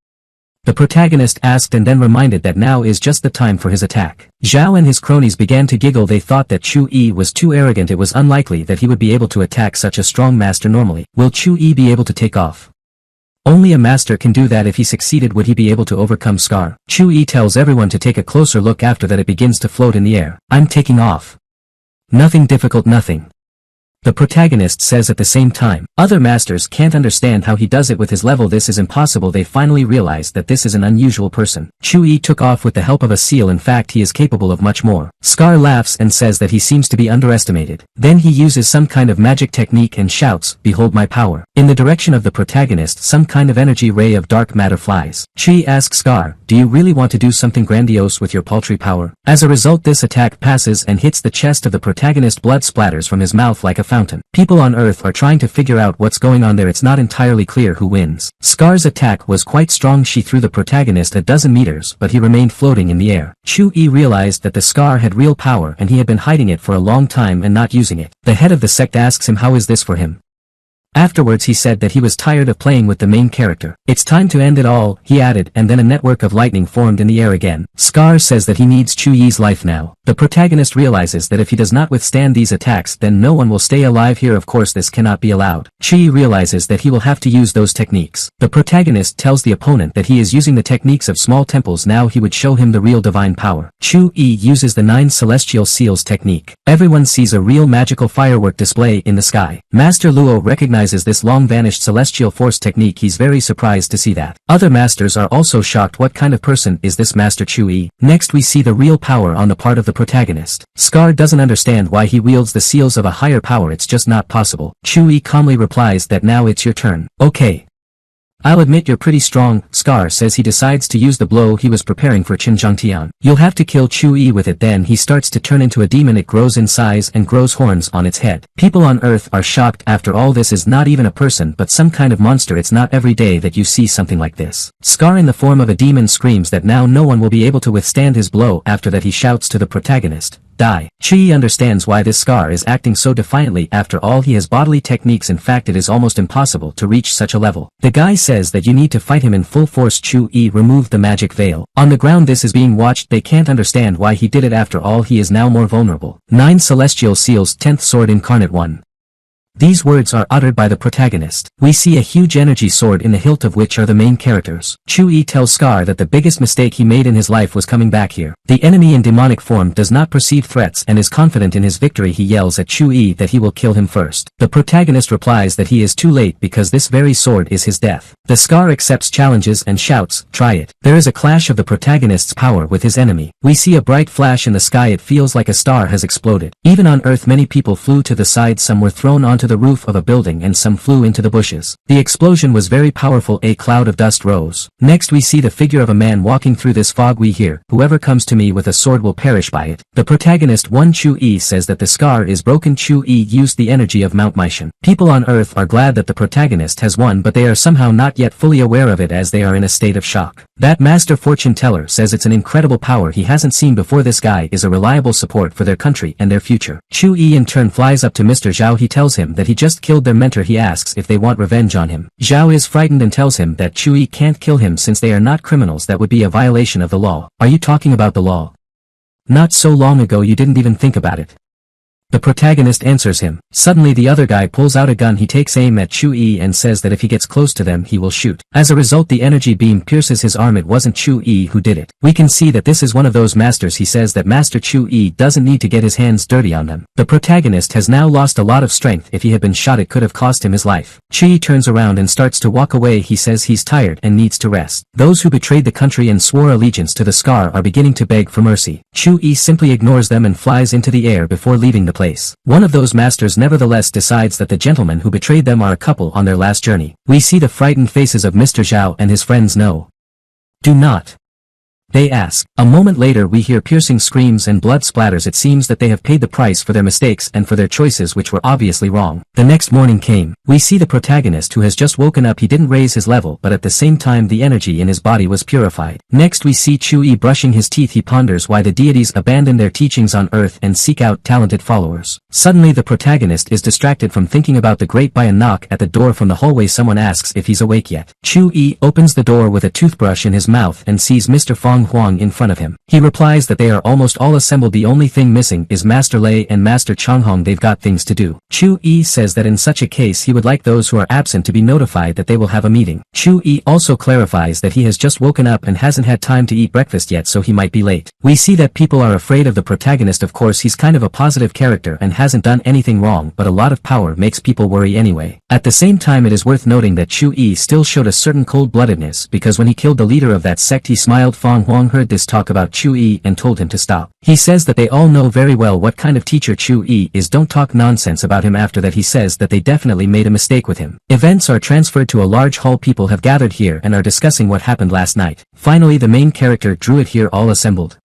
The protagonist asked and then reminded that now is just the time for his attack. Zhao and his cronies began to giggle. They thought that Chu-yi was too arrogant. It was unlikely that he would be able to attack such a strong master normally. Will Chu-yi be able to take off? Only a master can do that. If he succeeded, would he be able to overcome Scar? Chu-yi tells everyone to take a closer look. After that it begins to float in the air. "I'm taking off. Nothing difficult, nothing," the protagonist says at the same time. Other masters can't understand how he does it with his level. This is impossible. They finally realize that this is an unusual person. Chu-yi took off with the help of a seal. In fact, he is capable of much more. Scar laughs and says that he seems to be underestimated. Then he uses some kind of magic technique and shouts, "Behold my power." In the direction of the protagonist, some kind of energy ray of dark matter flies. Chi asks Scar, "Do you really want to do something grandiose with your paltry power?" As a result, this attack passes and hits the chest of the protagonist. Blood splatters from his mouth like a fountain. fountain. People on Earth are trying to figure out what's going on there. It's not entirely clear who wins. Scar's attack was quite strong. She threw the protagonist a dozen meters, but he remained floating in the air. Chu-yi realized that the Scar had real power and he had been hiding it for a long time and not using it. The head of the sect asks him how is this for him. Afterwards he said that he was tired of playing with the main character. It's time to end it all, he added, and then a network of lightning formed in the air again. Scar says that he needs Chu-yi's life now. The protagonist realizes that if he does not withstand these attacks then no one will stay alive here. Of course this cannot be allowed. Chu-yi realizes that he will have to use those techniques. The protagonist tells the opponent that he is using the techniques of small temples. Now he would show him the real divine power. Chu-yi uses the 9 celestial seals technique. Everyone sees a real magical firework display in the sky. Master Luo recognizes this long-vanished celestial force technique. He's very surprised to see that. Other masters are also shocked. What kind of person is this Master Chu-yi? Next we see the real power on the part of the protagonist. Scar doesn't understand why he wields the seals of a higher power. It's just not possible. Chu-yi calmly replies that now it's your turn. Okay. I'll admit you're pretty strong, Scar says. He decides to use the blow he was preparing for Qinjiangtian. You'll have to kill Chu-yi with it. Then he starts to turn into a demon. It grows in size and grows horns on its head. People on Earth are shocked. After all, this is not even a person but some kind of monster. It's not every day that you see something like this. Scar in the form of a demon screams that now no one will be able to withstand his blow. After that he shouts to the protagonist, die. Chu-yi understands why this Scar is acting so defiantly. After all, he has bodily techniques. In fact, it is almost impossible to reach such a level. The guy says that you need to fight him in full force. Chu-yi removed the magic veil. On the ground this is being watched. They can't understand why he did it. After all, he is now more vulnerable. 9 celestial seals, 10th sword incarnate 1. These words are uttered by the protagonist. We see a huge energy sword in the hilt of which are the main characters. Chu-yi tells Scar that the biggest mistake he made in his life was coming back here. The enemy in demonic form does not perceive threats and is confident in his victory. He yells at Chu-yi that he will kill him first. The protagonist replies that he is too late because this very sword is his death. The Scar accepts challenges and shouts, try it. There is a clash of the protagonist's power with his enemy. We see a bright flash in the sky. It feels like a star has exploded. Even on Earth many people flew to the side. Some were thrown onto the roof of a building and some flew into the bushes. The explosion was very powerful. A cloud of dust rose. Next we see the figure of a man walking through this fog. We hear, whoever comes to me with a sword will perish by it. The protagonist one Chu-yi says that the Scar is broken. Chu-yi used the energy of Mount Maishan. People on Earth are glad that the protagonist has won, but they are somehow not yet fully aware of it as they are in a state of shock. That master fortune teller says it's an incredible power he hasn't seen before. This guy is a reliable support for their country and their future. Chu-yi in turn flies up to Mr. Zhao. He tells him that he just killed their mentor. He asks if they want revenge on him. Zhao is frightened and tells him that Chu-yi can't kill him since they are not criminals. That would be a violation of the law. Are you talking about the law? Not so long ago you didn't even think about it. The protagonist answers him. Suddenly the other guy pulls out a gun. He takes aim at Chu-yi and says that if he gets close to them he will shoot. As a result the energy beam pierces his arm. It wasn't Chu-yi who did it. We can see that this is one of those masters. He says that Master Chu-yi doesn't need to get his hands dirty on them. The protagonist has now lost a lot of strength. If he had been shot it could have cost him his life. Chu-yi turns around and starts to walk away. He says he's tired and needs to rest. Those who betrayed the country and swore allegiance to the Scar are beginning to beg for mercy. Chu-yi simply ignores them and flies into the air before leaving the place. One of those masters nevertheless decides that the gentlemen who betrayed them are a couple on their last journey. We see the frightened faces of Mr. Zhao and his friends. No. Do not. They ask. A moment later we hear piercing screams and blood splatters. It seems that they have paid the price for their mistakes and for their choices which were obviously wrong. The next morning came. We see the protagonist who has just woken up. He didn't raise his level but at the same time the energy in his body was purified. Next we see Chu-yi brushing his teeth. He ponders why the deities abandon their teachings on Earth and seek out talented followers. Suddenly the protagonist is distracted from thinking about the great by a knock at the door from the hallway. Someone asks if he's awake yet. Chu-yi opens the door with a toothbrush in his mouth and sees Mr. Fong Huang in front of him. He replies that they are almost all assembled. The only thing missing is Master Lei and Master Changhong. They've got things to do. Chu-yi says that in such a case he would like those who are absent to be notified that they will have a meeting. Chu-yi also clarifies that he has just woken up and hasn't had time to eat breakfast yet, so he might be late. We see that people are afraid of the protagonist. Of course he's kind of a positive character and hasn't done anything wrong, but a lot of power makes people worry anyway. At the same time it is worth noting that Chu-yi still showed a certain cold-bloodedness because when he killed the leader of that sect he smiled. Fong Huang heard this talk about Chu-yi and told him to stop. He says that they all know very well what kind of teacher Chu-yi is. Don't talk nonsense about him. After that he says that they definitely made a mistake with him. Events are transferred to a large hall. People have gathered here and are discussing what happened last night. Finally the main character drew it here, all assembled.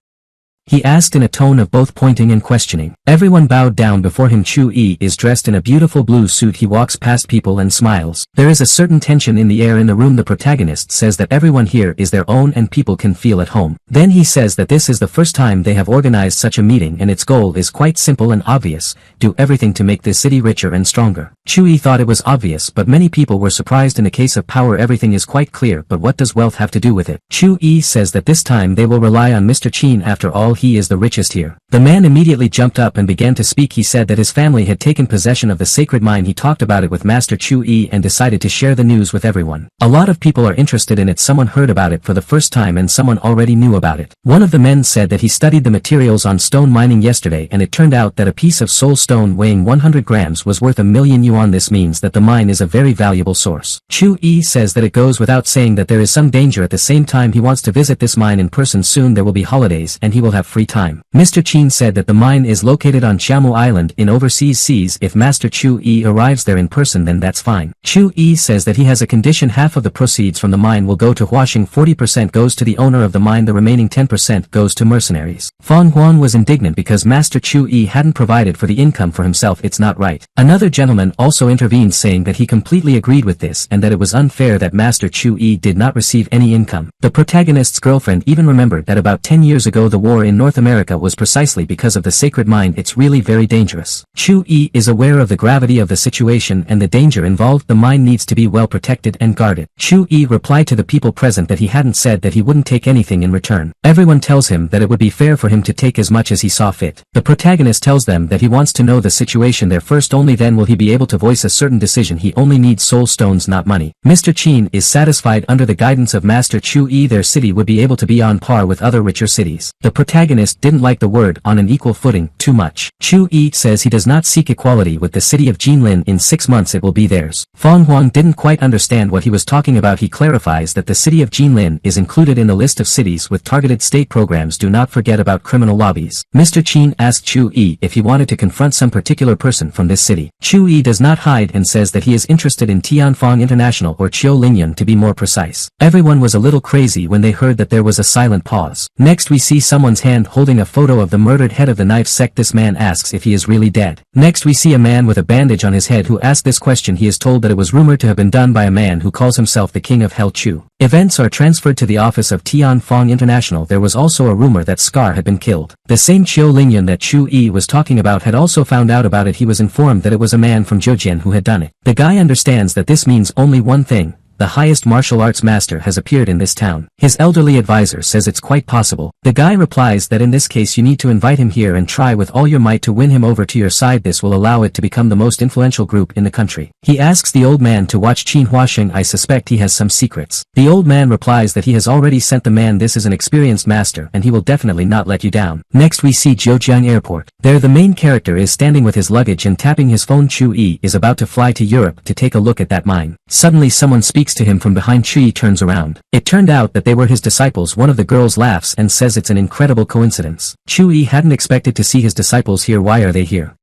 he asked in a tone of both pointing and questioning. Everyone bowed down before him. Chu-yi is dressed in a beautiful blue suit. He walks past people and smiles. There is a certain tension in the air in the room. The protagonist says that everyone here is their own and people can feel at home. Then he says that this is the first time they have organized such a meeting and its goal is quite simple and obvious: do everything to make this city richer and stronger. Chu-yi thought it was obvious, but many people were surprised. In a case of power everything is quite clear, but what does wealth have to do with it? Chu-yi says that this time they will rely on Mr. Chin. After all, he is the richest here. The man immediately jumped up and began to speak. He said that his family had taken possession of the sacred mine. He talked about it with Master Chu-yi and decided to share the news with everyone. A lot of people are interested in it. Someone heard about it for the first time and someone already knew about it. One of the men said that he studied the materials on stone mining yesterday and it turned out that a piece of soul stone weighing 100 grams was worth 1,000,000 yuan. This means that the mine is a very valuable source. Chu-yi says that it goes without saying that there is some danger. At the same time, he wants to visit this mine in person soon. There will be holidays and he will have free time. Mr. Chin said that the mine is located on Chamu Island in overseas seas. If Master Chu-yi arrives there in person, then that's fine. Chu-yi says that he has a condition: half of the proceeds from the mine will go to Huashing, 40% goes to the owner of the mine, the remaining 10% goes to mercenaries. Fang Huan was indignant because Master Chu-yi hadn't provided for the income for himself. It's not right. Another gentleman also intervened, saying that he completely agreed with this and that it was unfair that Master Chu-yi did not receive any income. The protagonist's girlfriend even remembered that about 10 years ago the war in North America was precisely because of the sacred mine. It's really very dangerous. Chu-yi is aware of the gravity of the situation and the danger involved. The mine needs to be well protected and guarded. Chu-yi replied to the people present that he hadn't said that he wouldn't take anything in return. Everyone tells him that it would be fair for him to take as much as he saw fit. The protagonist tells them that he wants to know the situation there first, only then will he be able to voice a certain decision. He only needs soul stones, not money. Mr. Chin is satisfied. Under the guidance of Master Chu-yi, their city would be able to be on par with other richer cities. The protagonist didn't like the word "on an equal footing" too much. Chu-yi says he does not seek equality with the city of Jinlin. In 6 months it will be theirs. Fang Huang didn't quite understand what he was talking about. He clarifies that the city of Jinlin is included in the list of cities with targeted state programs. Do not forget about criminal lobbies. Mr. Chin asked Chu-yi if he wanted to confront some particular person from this city. Chu-yi does not hide and says that he is interested in Tianfang International, or Qiu Lingyun to be more precise. Everyone was a little crazy when they heard that there was a silent pause. Next we see someone's hand holding a photo of the murdered head of the knife sect. This man asks if he is really dead. Next we see a man with a bandage on his head who asked this question. He is told that it was rumored to have been done by a man who calls himself the King of Hell Chu. Events are transferred to the office of Tianfang International. There was also a rumor that Scar had been killed. The same Qiu Lingyun that Chu-yi was talking about had also found out about it. He was informed that it was a man from Zhejian who had done it. The guy understands that this means only one thing: the highest martial arts master has appeared in this town. His elderly advisor says it's quite possible. The guy replies that in this case you need to invite him here and try with all your might to win him over to your side. This will allow it to become the most influential group in the country. He asks the old man to watch Qin Huasheng. I suspect he has some secrets. The old man replies that he has already sent the man. This is an experienced master and he will definitely not let you down. Next we see Zhejiang Airport. There the main character is standing with his luggage and tapping his phone. Chu-yi is about to fly to Europe to take a look at that mine. Suddenly someone speaks to him from behind. Chu-yi turns around. It turned out that they were his disciples. One of the girls laughs and says it's an incredible coincidence. Chu-yi hadn't expected to see his disciples here. Why are they here?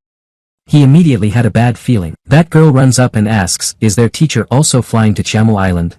He immediately had a bad feeling. That girl runs up and asks, is their teacher also flying to Chamu Island?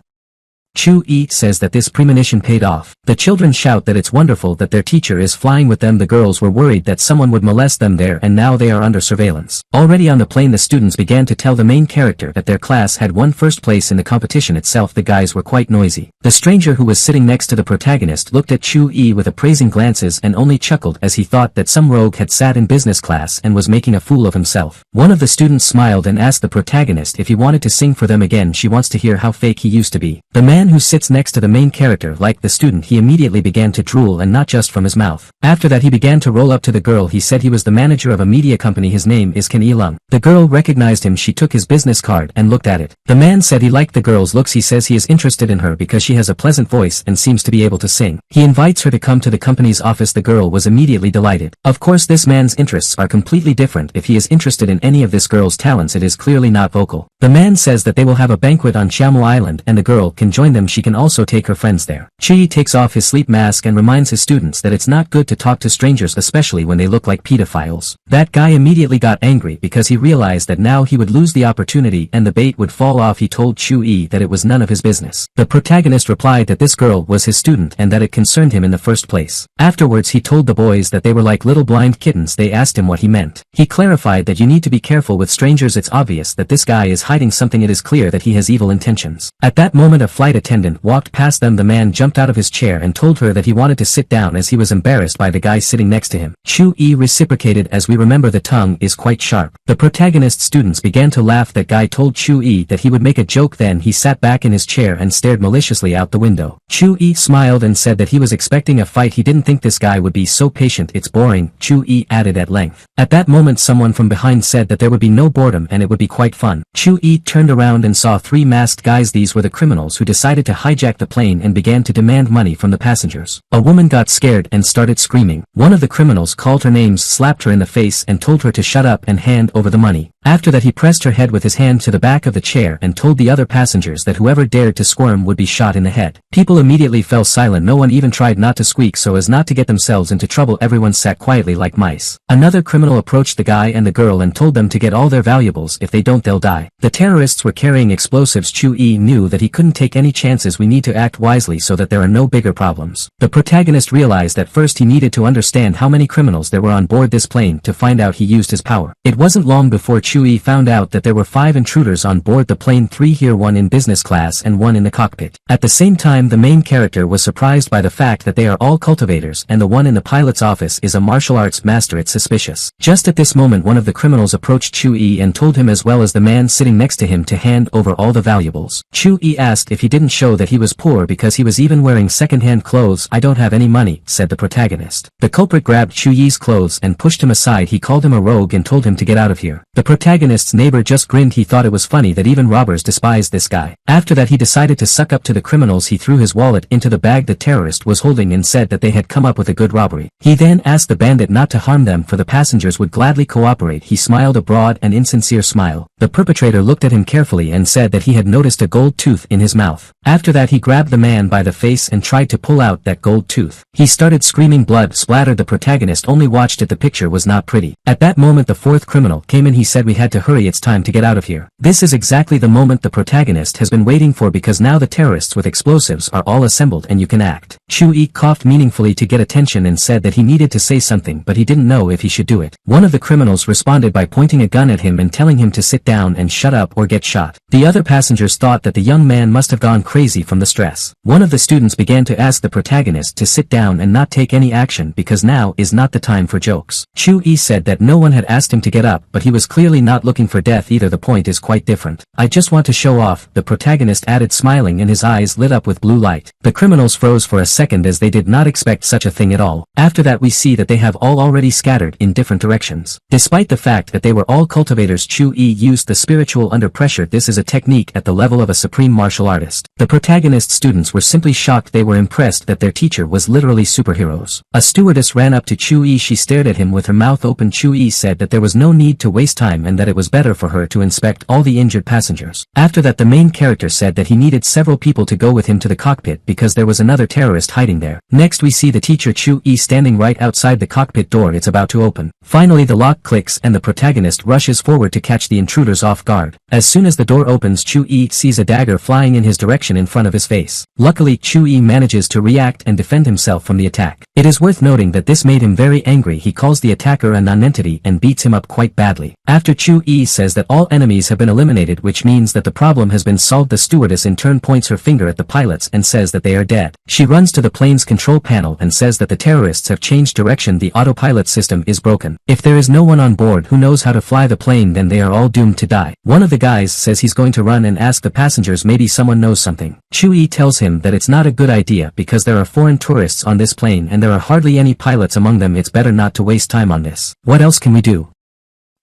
Chu-yi says that this premonition paid off. The children shout that it's wonderful that their teacher is flying with them. The girls were worried that someone would molest them there and now they are under surveillance. Already on the plane the students began to tell the main character that their class had won first place in the competition itself. The guys were quite noisy. The stranger who was sitting next to the protagonist looked at Chu-yi with appraising glances and only chuckled as he thought that some rogue had sat in business class and was making a fool of himself. One of the students smiled and asked the protagonist if he wanted to sing for them again. She wants to hear how fake he used to be. The man who sits next to the main character liked the student. He immediately began to drool, and not just from his mouth. After that he began to roll up to the girl. He said he was the manager of a media company. His name is Ken Ilung. The girl recognized him. She took his business card and looked at it. The man said he liked the girl's looks. He says he is interested in her because she has a pleasant voice and seems to be able to sing. He invites her to come to the company's office. The girl was immediately delighted. Of course this man's interests are completely different. If he is interested in any of this girl's talents, it is clearly not vocal. The man says that they will have a banquet on Chamu Island and the girl can join join them she can also take her friends there. Chi takes off his sleep mask and reminds his students that it's not good to talk to strangers, especially when they look like pedophiles. That guy immediately got angry because he realized that now he would lose the opportunity and the bait would fall off. He told Chu-yi that it was none of his business. The protagonist replied that this girl was his student and that it concerned him in the first place. Afterwards he told the boys that they were like little blind kittens. They asked him what he meant. He clarified that you need to be careful with strangers. It's obvious that this guy is hiding something. It is clear that he has evil intentions. At that moment a flight attendant walked past them. The man jumped out of his chair and told her that he wanted to sit down as he was embarrassed by the guy sitting next to him. Chu-yi reciprocated. As we remember, the tongue is quite sharp. The protagonist's students began to laugh. That guy told Chu-yi that he would make a joke. Then he sat back in his chair and stared maliciously out the window. Chu-yi smiled and said that he was expecting a fight. He didn't think this guy would be so patient. It's boring, Chu-yi added at length. At that moment someone from behind said that there would be no boredom and it would be quite fun. Chu-yi turned around and saw three masked guys. These were the criminals who decided to hijack the plane and began to demand money from the passengers. A woman got scared and started screaming. One of the criminals called her names, slapped her in the face and told her to shut up and hand over the money. After that he pressed her head with his hand to the back of the chair and told the other passengers that whoever dared to squirm would be shot in the head. People immediately fell silent. No one even tried not to squeak so as not to get themselves into trouble. Everyone sat quietly like mice. Another criminal approached the guy and the girl and told them to get all their valuables. If they don't, they'll die. The terrorists were carrying explosives. Chu-yi knew that he couldn't take any chances. We need to act wisely so that there are no bigger problems. The protagonist realized that first he needed to understand how many criminals there were on board this plane. To find out he used his power. It wasn't long before Chu-yi found out that there were 5 intruders on board the plane, 3 here, 1 in business class and 1 in the cockpit. At the same time the main character was surprised by the fact that they are all cultivators and the one in the pilot's office is a martial arts master. It's suspicious. Just at this moment one of the criminals approached Chu-yi and told him as well as the man sitting next to him to hand over all the valuables. Chu-yi asked if he didn't show that he was poor because he was even wearing second-hand clothes. I don't have any money, said the protagonist. The culprit grabbed Chu-yi's clothes and pushed him aside. He called him a rogue and told him to get out of here. The protagonist's neighbor just grinned. He thought it was funny that even robbers despised this guy. After that he decided to suck up to the criminals. He threw his wallet into the bag the terrorist was holding and said that they had come up with a good robbery. He then asked the bandit not to harm them for the passengers would gladly cooperate. He smiled a broad and insincere smile. The perpetrator looked at him carefully and said that he had noticed a gold tooth in his mouth. After that he grabbed the man by the face and tried to pull out that gold tooth. He started screaming. Blood splattered. The protagonist only watched it. The picture was not pretty. At that moment the 4th criminal came in. He said we had to hurry. It's time to get out of here. This is exactly the moment the protagonist has been waiting for because now the terrorists with explosives are all assembled and you can act. Chu-yi coughed meaningfully to get attention and said that he needed to say something but he didn't know if he should do it. One of the criminals responded by pointing a gun at him and telling him to sit down and shut up or get shot. The other passengers thought that the young man must have gone crazy from the stress. One of the students began to ask the protagonist to sit down and not take any action because now is not the time for jokes. Chu-yi said that no one had asked him to get up but he was clearly not looking for death either. The point is quite different. I just want to show off, the protagonist added smiling and his eyes lit up with blue light. The criminals froze for a second as they did not expect such a thing at all. After that we see that they have all already scattered in different directions. Despite the fact that they were all cultivators, Chu-yi used the spiritual under pressure. This is a technique at the level of a supreme martial artist. The protagonist's students were simply shocked. They were impressed that their teacher was literally superheroes. A stewardess ran up to Chu-yi. She stared at him with her mouth open. Chu-yi said that there was no need to waste time and that it was better for her to inspect all the injured passengers. After that the main character said that he needed several people to go with him to the cockpit because there was another terrorist hiding there. Next we see the teacher Chu-yi standing right outside the cockpit door. It's about to open. Finally the lock clicks and the protagonist rushes forward to catch the intruders off guard. As soon as the door opens Chu-yi sees a dagger flying in his direction in front of his face. Luckily Chu-yi manages to react and defend himself from the attack. It is worth noting that this made him very angry. He calls the attacker a nonentity and beats him up quite badly. After Chu-yi says that all enemies have been eliminated, which means that the problem has been solved. The stewardess in turn points her finger at the pilots and says that they are dead. She runs to the plane's control panel and says that the terrorists have changed direction. The autopilot system is broken. If there is no one on board who knows how to fly the plane, then they are all doomed to die. One of the guys says he's going to run and ask the passengers maybe someone knows something. Chu-yi tells him that it's not a good idea because there are foreign tourists on this plane and there are hardly any pilots among them. It's better not to waste time on this. What else can we do?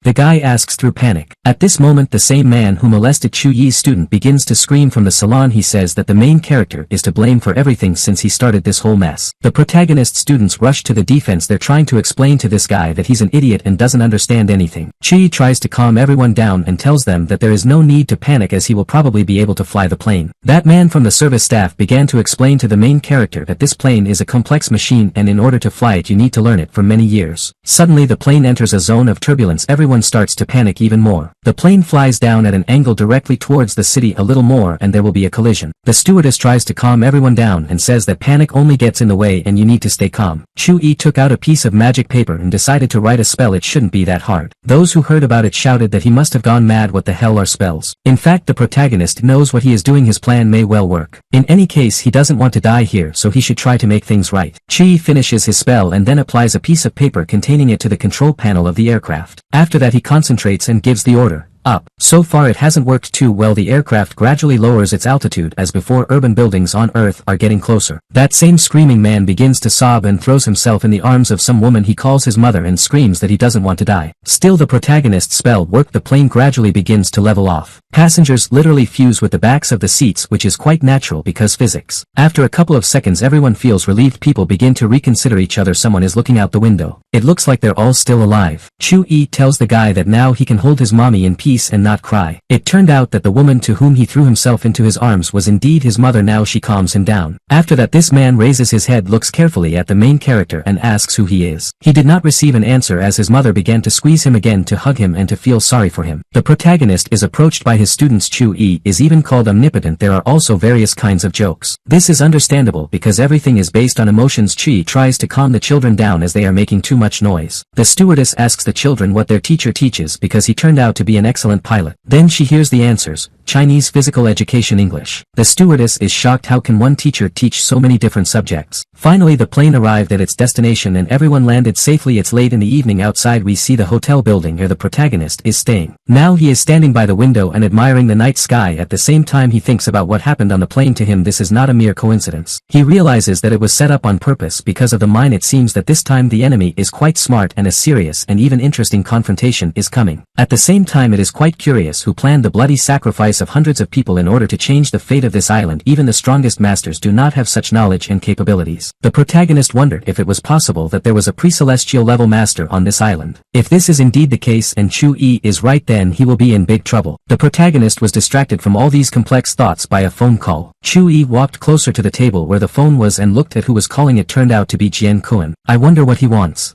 The guy asks through panic. At this moment the same man who molested Chu Yi's student begins to scream from the salon. He says that the main character is to blame for everything since he started this whole mess. The protagonist's students rush to the defense. They're trying to explain to this guy that he's an idiot and doesn't understand anything. Chi tries to calm everyone down and tells them that there is no need to panic as he will probably be able to fly the plane. That man from the service staff began to explain to the main character that this plane is a complex machine and in order to fly it you need to learn it for many years. Suddenly the plane enters a zone of turbulence. Everyone starts to panic even more. The plane flies down at an angle directly towards the city a little more and there will be a collision. The stewardess tries to calm everyone down and says that panic only gets in the way and you need to stay calm. Chu Yi took out a piece of magic paper and decided to write a spell. It shouldn't be that hard. Those who heard about it shouted that he must have gone mad. What the hell are spells? In fact the protagonist knows what he is doing. His plan may well work. In any case he doesn't want to die here so he should try to make things right. Chi finishes his spell and then applies a piece of paper containing it to the control panel of the aircraft. After that he concentrates and gives the order. Up. So far it hasn't worked too well. The aircraft gradually lowers its altitude as before urban buildings on Earth are getting closer. That same screaming man begins to sob and throws himself in the arms of some woman. He calls his mother and screams that he doesn't want to die. Still the protagonist's spell worked. The plane gradually begins to level off. Passengers literally fuse with the backs of the seats, which is quite natural because physics. After a couple of seconds everyone feels relieved. People begin to reconsider each other. Someone is looking out the window. It looks like they're all still alive. Chu Yi tells the guy that now he can hold his mommy in peace and not cry. It turned out that the woman to whom he threw himself into his arms was indeed his mother. Now she calms him down. After that this man raises his head, looks carefully at the main character and asks who he is. He did not receive an answer as his mother began to squeeze him again to hug him and to feel sorry for him. The protagonist is approached by his students. Chu Yi is even called omnipotent. There are also various kinds of jokes. This is understandable because everything is based on emotions. Chi tries to calm the children down as they are making too much noise. The stewardess asks the children what their teacher teaches because he turned out to be an excellent pilot. Then she hears the answers: Chinese, physical education, English. The stewardess is shocked. How can one teacher teach so many different subjects? Finally the plane arrived at its destination and everyone landed safely. It's late in the evening. Outside we see the hotel building where the protagonist is staying. Now he is standing by the window and admiring the night sky. At the same time he thinks about what happened on the plane. To him this is not a mere coincidence. He realizes that it was set up on purpose because of the mine. It seems that this time the enemy is quite smart and a serious and even interesting confrontation is coming. At the same time it is quite curious who planned the bloody sacrifice of hundreds of people in order to change the fate of this island. Even the strongest masters do not have such knowledge and capabilities. The protagonist wondered if it was possible that there was a pre-celestial level master on this island. If this is indeed the case and Chu Yi is right, then he will be in big trouble. The protagonist was distracted from all these complex thoughts by a phone call. Chu Yi walked closer to the table where the phone was and looked at who was calling. It turned out to be Jian Kuan. I wonder what he wants.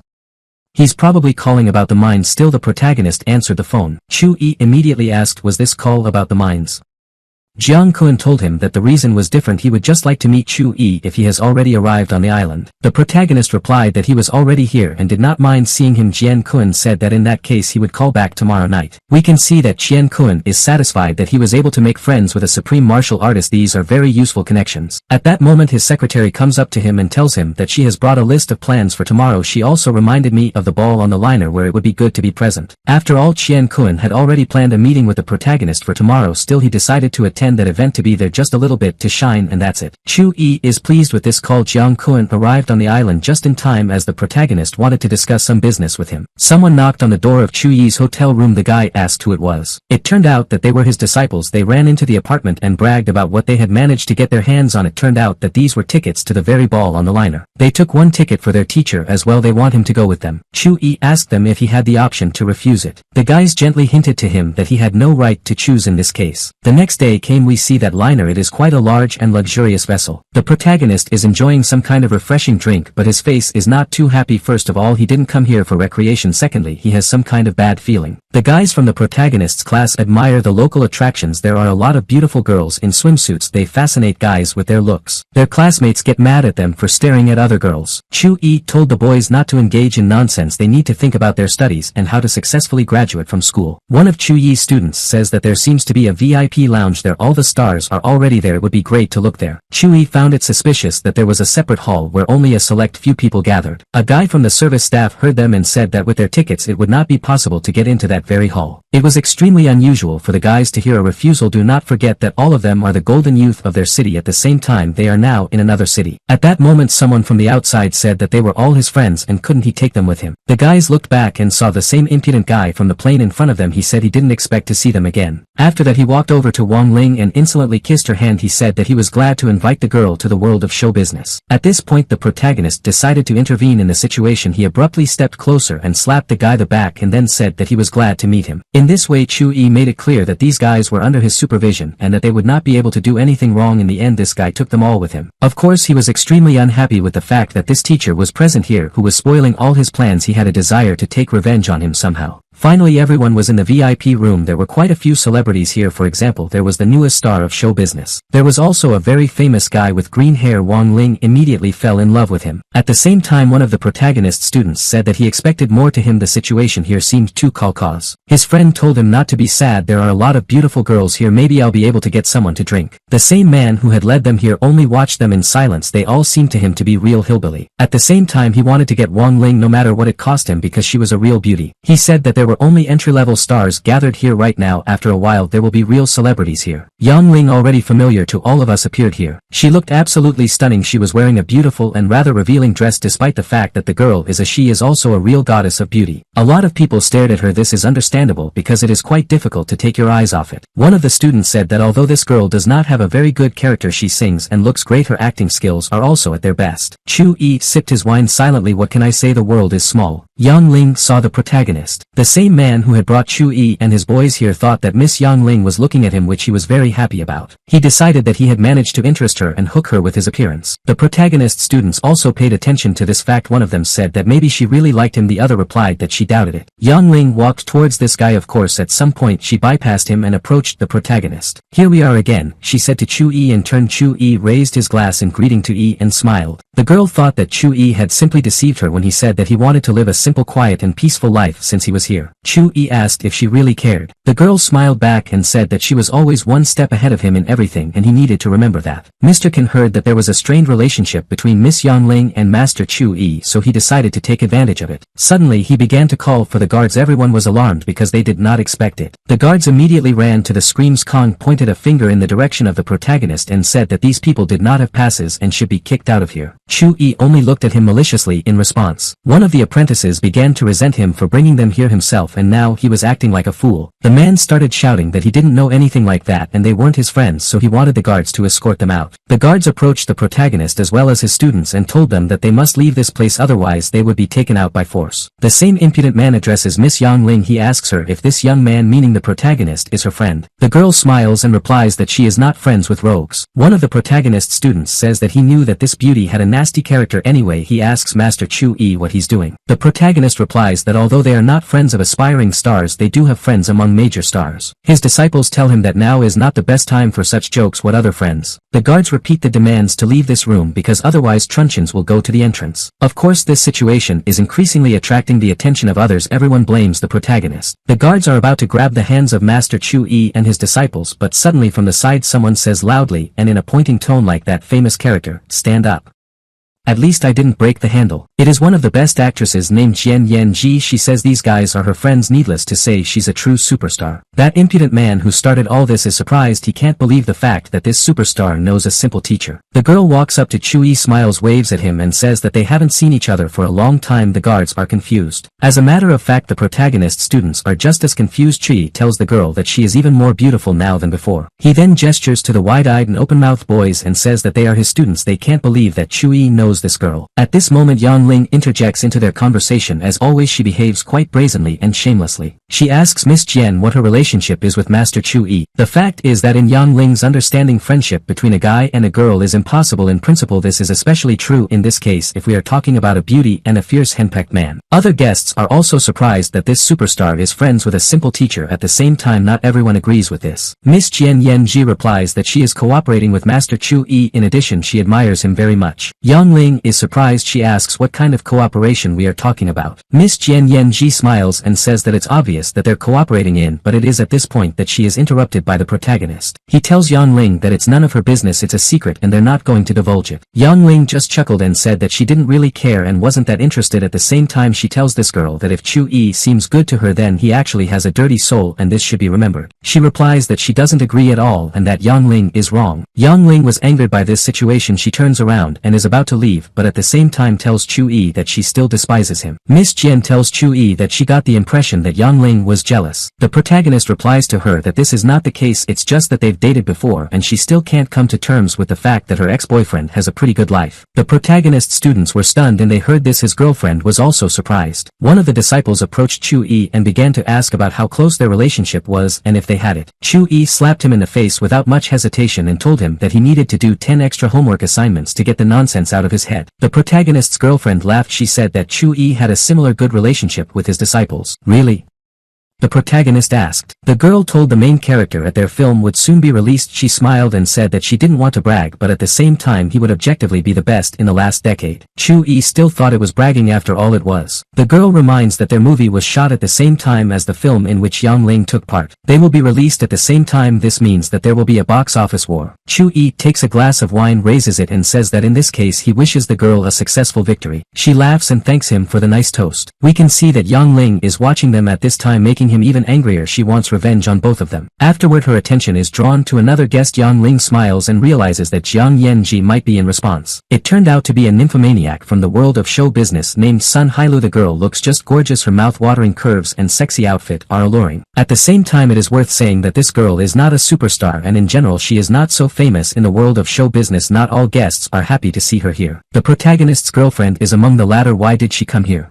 He's probably calling about the mines. Still the protagonist answered the phone. Chu Yi immediately asked, was this call about the mines? Jiang Kun told him that the reason was different. He would just like to meet Chu Yi if he has already arrived on the island. The protagonist replied that he was already here and did not mind seeing him. Jian Kun said that in that case he would call back tomorrow night. We can see that Jian Kun is satisfied that he was able to make friends with a supreme martial artist. These are very useful connections. At that moment his secretary comes up to him and tells him that she has brought a list of plans for tomorrow. She also reminded me of the ball on the liner where it would be good to be present. After all, Jian Kun had already planned a meeting with the protagonist for tomorrow. Still he decided to attend that event, to be there just a little bit to shine, and that's it. Chu Yi is pleased with this call. Jiang Kun arrived on the island just in time as the protagonist wanted to discuss some business with him. Someone knocked on the door of Chu Yi's hotel room. The guy asked who it was. It turned out that they were his disciples. They ran into the apartment and bragged about what they had managed to get their hands on. It turned out that these were tickets to the very ball on the liner. They took one ticket for their teacher as well. They want him to go with them. Chu Yi asked them if he had the option to refuse it. The guys gently hinted to him that he had no right to choose in this case. The next day came. We see that liner. It is quite a large and luxurious vessel. The protagonist is enjoying some kind of refreshing drink, but his face is not too happy. First of all, he didn't come here for recreation. Secondly, he has some kind of bad feeling. The guys from the protagonist's class admire the local attractions. There are a lot of beautiful girls in swimsuits. They fascinate guys with their looks. Their classmates get mad at them for staring at other girls. Chu Yi told the boys not to engage in nonsense. They need to think about their studies and how to successfully graduate from school. One of Chu Yi's students says that there seems to be a VIP lounge there. All the stars are already there. It would be great to look there. Chu Yi found it suspicious that there was a separate hall where only a select few people gathered. A guy from the service staff heard them and said that with their tickets it would not be possible to get into that very hall. It was extremely unusual for the guys to hear a refusal. Do not forget that all of them are the golden youth of their city. At the same time they are now in another city. At that moment someone from the outside said that they were all his friends and couldn't he take them with him. The guys looked back and saw the same impudent guy from the plane in front of them. He said he didn't expect to see them again. After that he walked over to Wang Ling and insolently kissed her hand. He said that he was glad to invite the girl to the world of show business. At this point the protagonist decided to intervene in the situation. He abruptly stepped closer and slapped the guy the back and then said that he was glad to meet him. In this way Chu-yi made it clear that these guys were under his supervision and that they would not be able to do anything wrong. In the end this guy took them all with him. Of course he was extremely unhappy with the fact that this teacher was present here who was spoiling all his plans. He had a desire to take revenge on him somehow. Finally everyone was in the VIP room. There were quite a few celebrities here. For example, there was the newest star of show business. There was also a very famous guy with green hair. Wang Ling immediately fell in love with him. At the same time one of the protagonist students said that he expected more to him. The situation here seemed too cause. His friend told him not to be sad. There are a lot of beautiful girls here. Maybe I'll be able to get someone to drink. The same man who had led them here only watched them in silence. They all seemed to him to be real hillbilly. At the same time he wanted to get Wang Ling no matter what it cost him because she was a real beauty. He said that there were only entry-level stars gathered here right now. After a while there will be real celebrities here. Yang Ling, already familiar to all of us, appeared here. She looked absolutely stunning. She was wearing a beautiful and rather revealing dress. Despite the fact that the girl is she is also a real goddess of beauty. A lot of people stared at her. This is understandable because it is quite difficult to take your eyes off it. One of the students said that although this girl does not have a very good character, she sings and looks great. Her acting skills are also at their best. Chu-yi sipped his wine silently. What can I say, the world is small. Yang Ling saw the protagonist. The same man who had brought Chu-yi and his boys here thought that Miss Yang Ling was looking at him, which he was very happy about. He decided that he had managed to interest her and hook her with his appearance. The protagonist students also paid attention to this fact. One of them said that maybe she really liked him. The other replied that she doubted it. Yang Ling walked towards this guy. Of course at some point she bypassed him and approached the protagonist. Here we are again, she said to Chu-yi. In turn Chu-yi raised his glass in greeting to Yi and smiled. The girl thought that Chu-yi had simply deceived her when he said that he wanted to live a simple, quiet and peaceful life since he was here. Chu-yi asked if she really cared. The girl smiled back and said that she was always one step ahead of him in everything and he needed to remember that. Mr. Kan heard that there was a strained relationship between Miss Yang Ling and Master Chu-yi, so he decided to take advantage of it. Suddenly he began to call for the guards. Everyone was alarmed because they did not expect it. The guards immediately ran to the screams. Kong pointed a finger in the direction of the protagonist and said that these people did not have passes and should be kicked out of here. Chu-yi only looked at him maliciously in response. One of the apprentices began to resent him for bringing them here himself, and now he was acting like a fool. The man started shouting that he didn't know anything like that and they weren't his friends, so he wanted the guards to escort them out. The guards approached the protagonist as well as his students and told them that they must leave this place, otherwise they would be taken out by force. The same impudent man addresses Miss Yang Ling. He asks her if this young man, meaning the protagonist, is her friend. The girl smiles and replies that she is not friends with rogues. One of the protagonist students says that he knew that this beauty had a nasty character anyway. He asks Master Chu-yi what he's doing. The protagonist replies that although they are not friends of aspiring stars, they do have friends among major stars. His disciples tell him that now is not the best time for such jokes. What other friends? The guards repeat the demands to leave this room because otherwise truncheons will go to the entrance. Of course this situation is increasingly attracting the attention of others. Everyone blames the protagonist. The guards are about to grab the hands of Master Chu-yi and his disciples, but suddenly from the side someone says loudly and in a pointing tone like that famous character, "Stand up. At least I didn't break the handle." It is one of the best actresses named Jian Yanji. She says these guys are her friends. Needless to say, she's a true superstar. That impudent man who started all this is surprised. He can't believe the fact that this superstar knows a simple teacher. The girl walks up to Chu-yi, smiles, waves at him and says that they haven't seen each other for a long time. The guards are confused. As a matter of fact, the protagonist students are just as confused. Chu-yi tells the girl that she is even more beautiful now than before. He then gestures to the wide-eyed and open-mouthed boys and says that they are his students. They can't believe that Chu-yi knows this girl. At this moment Yang Ling interjects into their conversation. As always she behaves quite brazenly and shamelessly. She asks Miss Jian what her relationship is with Master Chu-yi. The fact is that in Yang Ling's understanding, friendship between a guy and a girl is impossible. In principle this is especially true in this case if we are talking about a beauty and a fierce henpecked man. Other guests are also surprised that this superstar is friends with a simple teacher. At the same time not everyone agrees with this. Miss Jian Yanji replies that she is cooperating with Master Chu-yi. In addition she admires him very much. Yang Ling is surprised. She asks what kind of cooperation we are talking about. Miss Jian Yanji smiles and says that it's obvious that they're cooperating in, but it is at this point that she is interrupted by the protagonist. He tells Yang Ling that it's none of her business, it's a secret and they're not going to divulge it. Yang Ling just chuckled and said that she didn't really care and wasn't that interested. At the same time she tells this girl that if Chu Yi seems good to her then he actually has a dirty soul and this should be remembered. She replies that she doesn't agree at all and that Yang Ling is wrong. Yang Ling was angered by this situation. She turns around and is about to leave but at the same time tells Chu Yi that she still despises him. Miss Jian tells Chu Yi that she got the impression that Yang Ling was jealous. The protagonist replies to her that this is not the case, it's just that they've dated before and she still can't come to terms with the fact that her ex-boyfriend has a pretty good life. The protagonist's students were stunned and they heard this. His girlfriend was also surprised. One of the disciples approached Chu Yi and began to ask about how close their relationship was and if they had it. Chu Yi slapped him in the face without much hesitation and told him that he needed to do 10 extra homework assignments to get the nonsense out of his head. The protagonist's girlfriend laughed. She said that Chu Yi had a similar good relationship with his disciples. Really? The protagonist asked. The girl told the main character that their film would soon be released. She smiled and said that she didn't want to brag but at the same time he would objectively be the best in the last decade. Chu Yi still thought it was bragging after all it was. The girl reminds that their movie was shot at the same time as the film in which Yang Ling took part. They will be released at the same time. This means that there will be a box office war. Chu Yi takes a glass of wine, raises it and says that in this case he wishes the girl a successful victory. She laughs and thanks him for the nice toast. We can see that Yang Ling is watching them at this time, making him even angrier. She wants revenge on both of them. Afterward her attention is drawn to another guest. Yang Ling smiles and realizes that Jiang Yanji might be in response. It turned out to be a nymphomaniac from the world of show business named Sun Hailu. The girl looks just gorgeous. Her mouth-watering curves and sexy outfit are alluring. At the same time it is worth saying that this girl is not a superstar and in general she is not so famous in the world of show business. Not all guests are happy to see her here. The protagonist's girlfriend is among the latter. Why did she come here?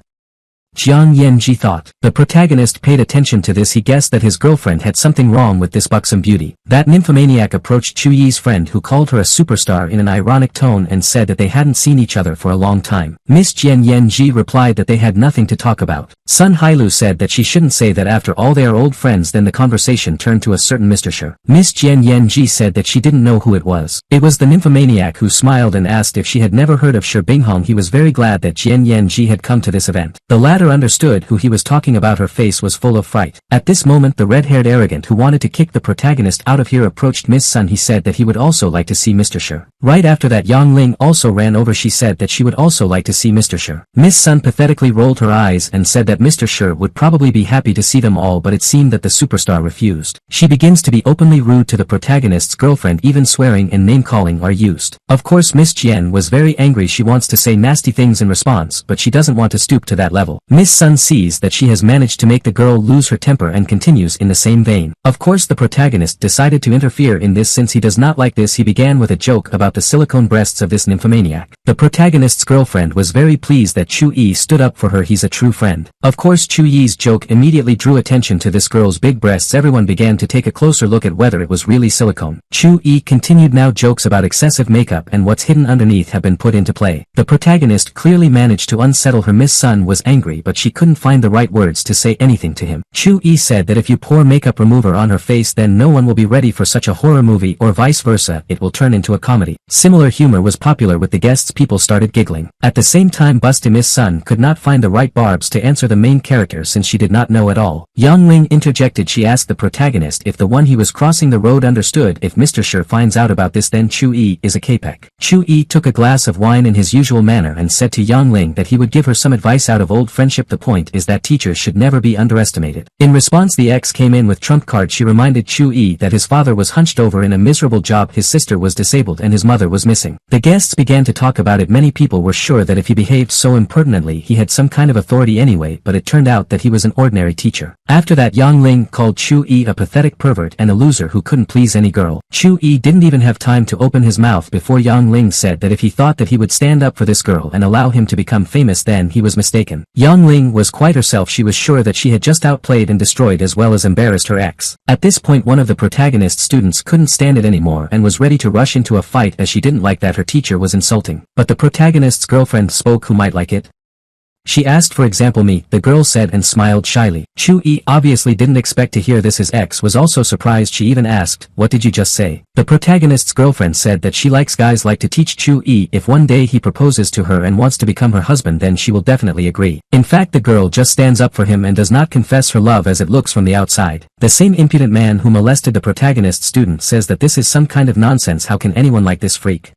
Jiang Yanji thought. The protagonist paid attention to this. He guessed that his girlfriend had something wrong with this buxom beauty. That nymphomaniac approached Chu Yi's friend who called her a superstar in an ironic tone and said that they hadn't seen each other for a long time. Miss Jian Yanji replied that they had nothing to talk about. Sun Hailu said that she shouldn't say that after all they are old friends. Then the conversation turned to a certain Mr. Shi. Miss Jian Yanji said that she didn't know who it was. It was the nymphomaniac who smiled and asked if she had never heard of Shi Binghong. He was very glad that Jian Yanji had come to this event. The latter understood who he was talking about. Her face was full of fright. At this moment the red-haired arrogant who wanted to kick the protagonist out of here approached Miss Sun. He said that he would also like to see Mr. Shi. Right after that Yang Ling also ran over. She said that she would also like to see Mr. Shi. Miss Sun pathetically rolled her eyes and said that Mr. Shi would probably be happy to see them all but it seemed that the superstar refused. She begins to be openly rude to the protagonist's girlfriend. Even swearing and name-calling are used. Of course Miss Jian was very angry. She wants to say nasty things in response but she doesn't want to stoop to that level. Miss Sun sees that she has managed to make the girl lose her temper and continues in the same vein. Of course the protagonist decided to interfere in this since he does not like this. He began with a joke about the silicone breasts of this nymphomaniac. The protagonist's girlfriend was very pleased that Chu Yi stood up for her. He's a true friend. Of course Chu Yi's joke immediately drew attention to this girl's big breasts. Everyone began to take a closer look at whether it was really silicone. Chu Yi continued. Now jokes about excessive makeup and what's hidden underneath have been put into play. The protagonist clearly managed to unsettle her. Miss Sun was angry but she couldn't find the right words to say anything to him. Chu Yi said that if you pour makeup remover on her face then no one will be ready for such a horror movie or vice versa, it will turn into a comedy. Similar humor was popular with the guests. People started giggling. At the same time Busty Miss Sun could not find the right barbs to answer the main character since she did not know at all. Yang Ling interjected. She asked the protagonist if the one he was crossing the road understood. If Mr. Shi finds out about this then Chu Yi is a K-pek. Chu Yi took a glass of wine in his usual manner and said to Yang Ling that he would give her some advice out of old friendship. The point is that teachers should never be underestimated. In response the ex came in with trump card. She reminded Chu Yi that his father was hunched over in a miserable job, his sister was disabled and his mother was missing. The guests began to talk about it. Many people were sure that if he behaved so impertinently he had some kind of authority anyway, but it turned out that he was an ordinary teacher. After that Yang Ling called Chu Yi a pathetic pervert and a loser who couldn't please any girl. Chu Yi didn't even have time to open his mouth before Yang Ling said that if he thought that he would stand up for this girl and allow him to become famous then he was mistaken. Yang Ling was quite herself. She was sure that she had just outplayed and destroyed as well as embarrassed her ex. At this point one of the protagonist's students couldn't stand it anymore and was ready to rush into a fight as she didn't like that her teacher was insulting. But the protagonist's girlfriend spoke. Who might like it? She asked for example me, the girl said and smiled shyly. Chu-yi obviously didn't expect to hear this. His ex was also surprised. She even asked, what did you just say? The protagonist's girlfriend said that she likes guys like to teach Chu-yi. If one day he proposes to her and wants to become her husband, then she will definitely agree. In fact, the girl just stands up for him and does not confess her love as it looks from the outside. The same impudent man who molested the protagonist's student says that this is some kind of nonsense. How can anyone like this freak?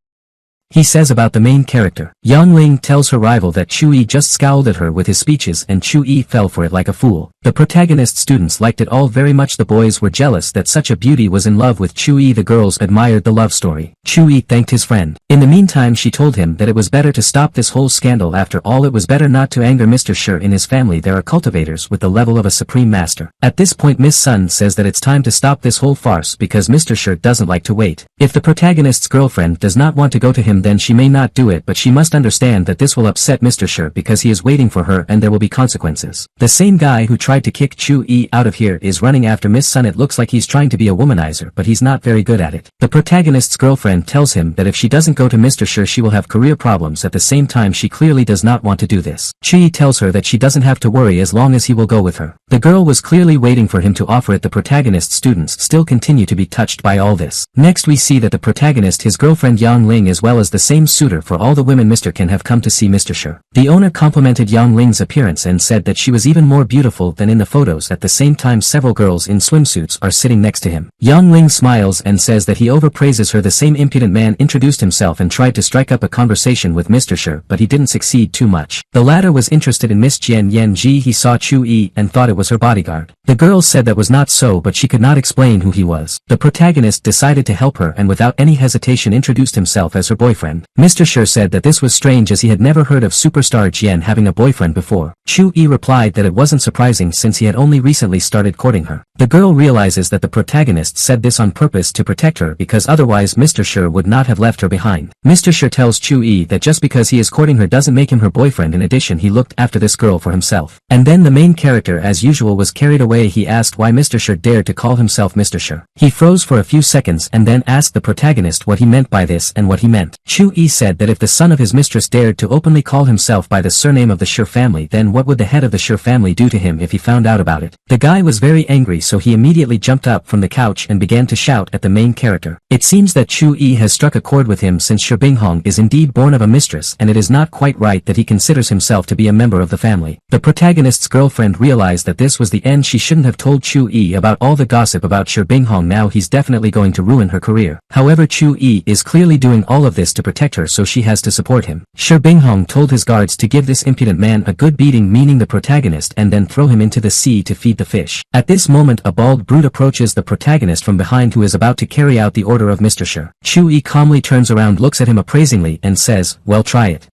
He says about the main character. Yang Ling tells her rival that Chu-yi just scowled at her with his speeches and Chu-yi fell for it like a fool. The protagonist's students liked it all very much. The boys were jealous that such a beauty was in love with Chu-yi. The girls admired the love story. Chu-yi thanked his friend. In the meantime, she told him that it was better to stop this whole scandal. After all, it was better not to anger Mr. Shi. In his family there are cultivators with the level of a supreme master. At this point Miss Sun says that it's time to stop this whole farce because Mr. Shi doesn't like to wait. If the protagonist's girlfriend does not want to go to him, then she may not do it, but she must understand that this will upset Mr. Shi because he is waiting for her and there will be consequences. The same guy who tried to kick Chu-yi out of here is running after Miss Sun. It looks like he's trying to be a womanizer, but he's not very good at it. The protagonist's girlfriend tells him that if she doesn't go to Mr. Shi, she will have career problems. At the same time, she clearly does not want to do this. Chu-yi tells her that she doesn't have to worry as long as he will go with her. The girl was clearly waiting for him to offer it. The protagonist's students still continue to be touched by all this. Next we see that the protagonist, his girlfriend Yang Ling, as well as the same suitor for all the women Mr. Can have come to see Mr. Shi. The owner complimented Yang Ling's appearance and said that she was even more beautiful than in the photos. At the same time, several girls in swimsuits are sitting next to him. Yang Ling smiles and says that he overpraises her. The same impudent man introduced himself and tried to strike up a conversation with Mr. Shi, but he didn't succeed too much. The latter was interested in Miss Jian Yanji. He saw Chu-yi and thought it was her bodyguard. The girl said that was not so, but she could not explain who he was. The protagonist decided to help her and without any hesitation introduced himself as her boyfriend. Mr. Shi said that this was strange as he had never heard of superstar Jian having a boyfriend before. Chu-yi replied that it wasn't surprising since he had only recently started courting her. The girl realizes that the protagonist said this on purpose to protect her because otherwise Mr. Shi would not have left her behind. Mr. Shi tells Chu-yi that just because he is courting her doesn't make him her boyfriend. In addition, he looked after this girl for himself. And then the main character as usual was carried away. He asked why Mr. Shi dared to call himself Mr. Shi. He froze for a few seconds and then asked the protagonist what he meant by this and what he meant. Chu-yi said that if the son of his mistress dared to openly call himself by the surname of the Shi family, then what would the head of the Shi family do to him if he found out about it? The guy was very angry, so he immediately jumped up from the couch and began to shout at the main character. It seems that Chu-yi has struck a chord with him since Shi Binghong is indeed born of a mistress, and it is not quite right that he considers himself to be a member of the family. The protagonist's girlfriend realized that this was the end. She shouldn't have told Chu-yi about all the gossip about Shi Binghong. Now he's definitely going to ruin her career. However, Chu-yi is clearly doing all of this to protect her, so she has to support him. Shi Binghong told his guards to give this impudent man a good beating, meaning the protagonist, and then throw him into the sea to feed the fish. At this moment a bald brute approaches the protagonist from behind who is about to carry out the order of Mr. Shi. Chu-yi calmly turns around, looks at him appraisingly and says, "Well, try it."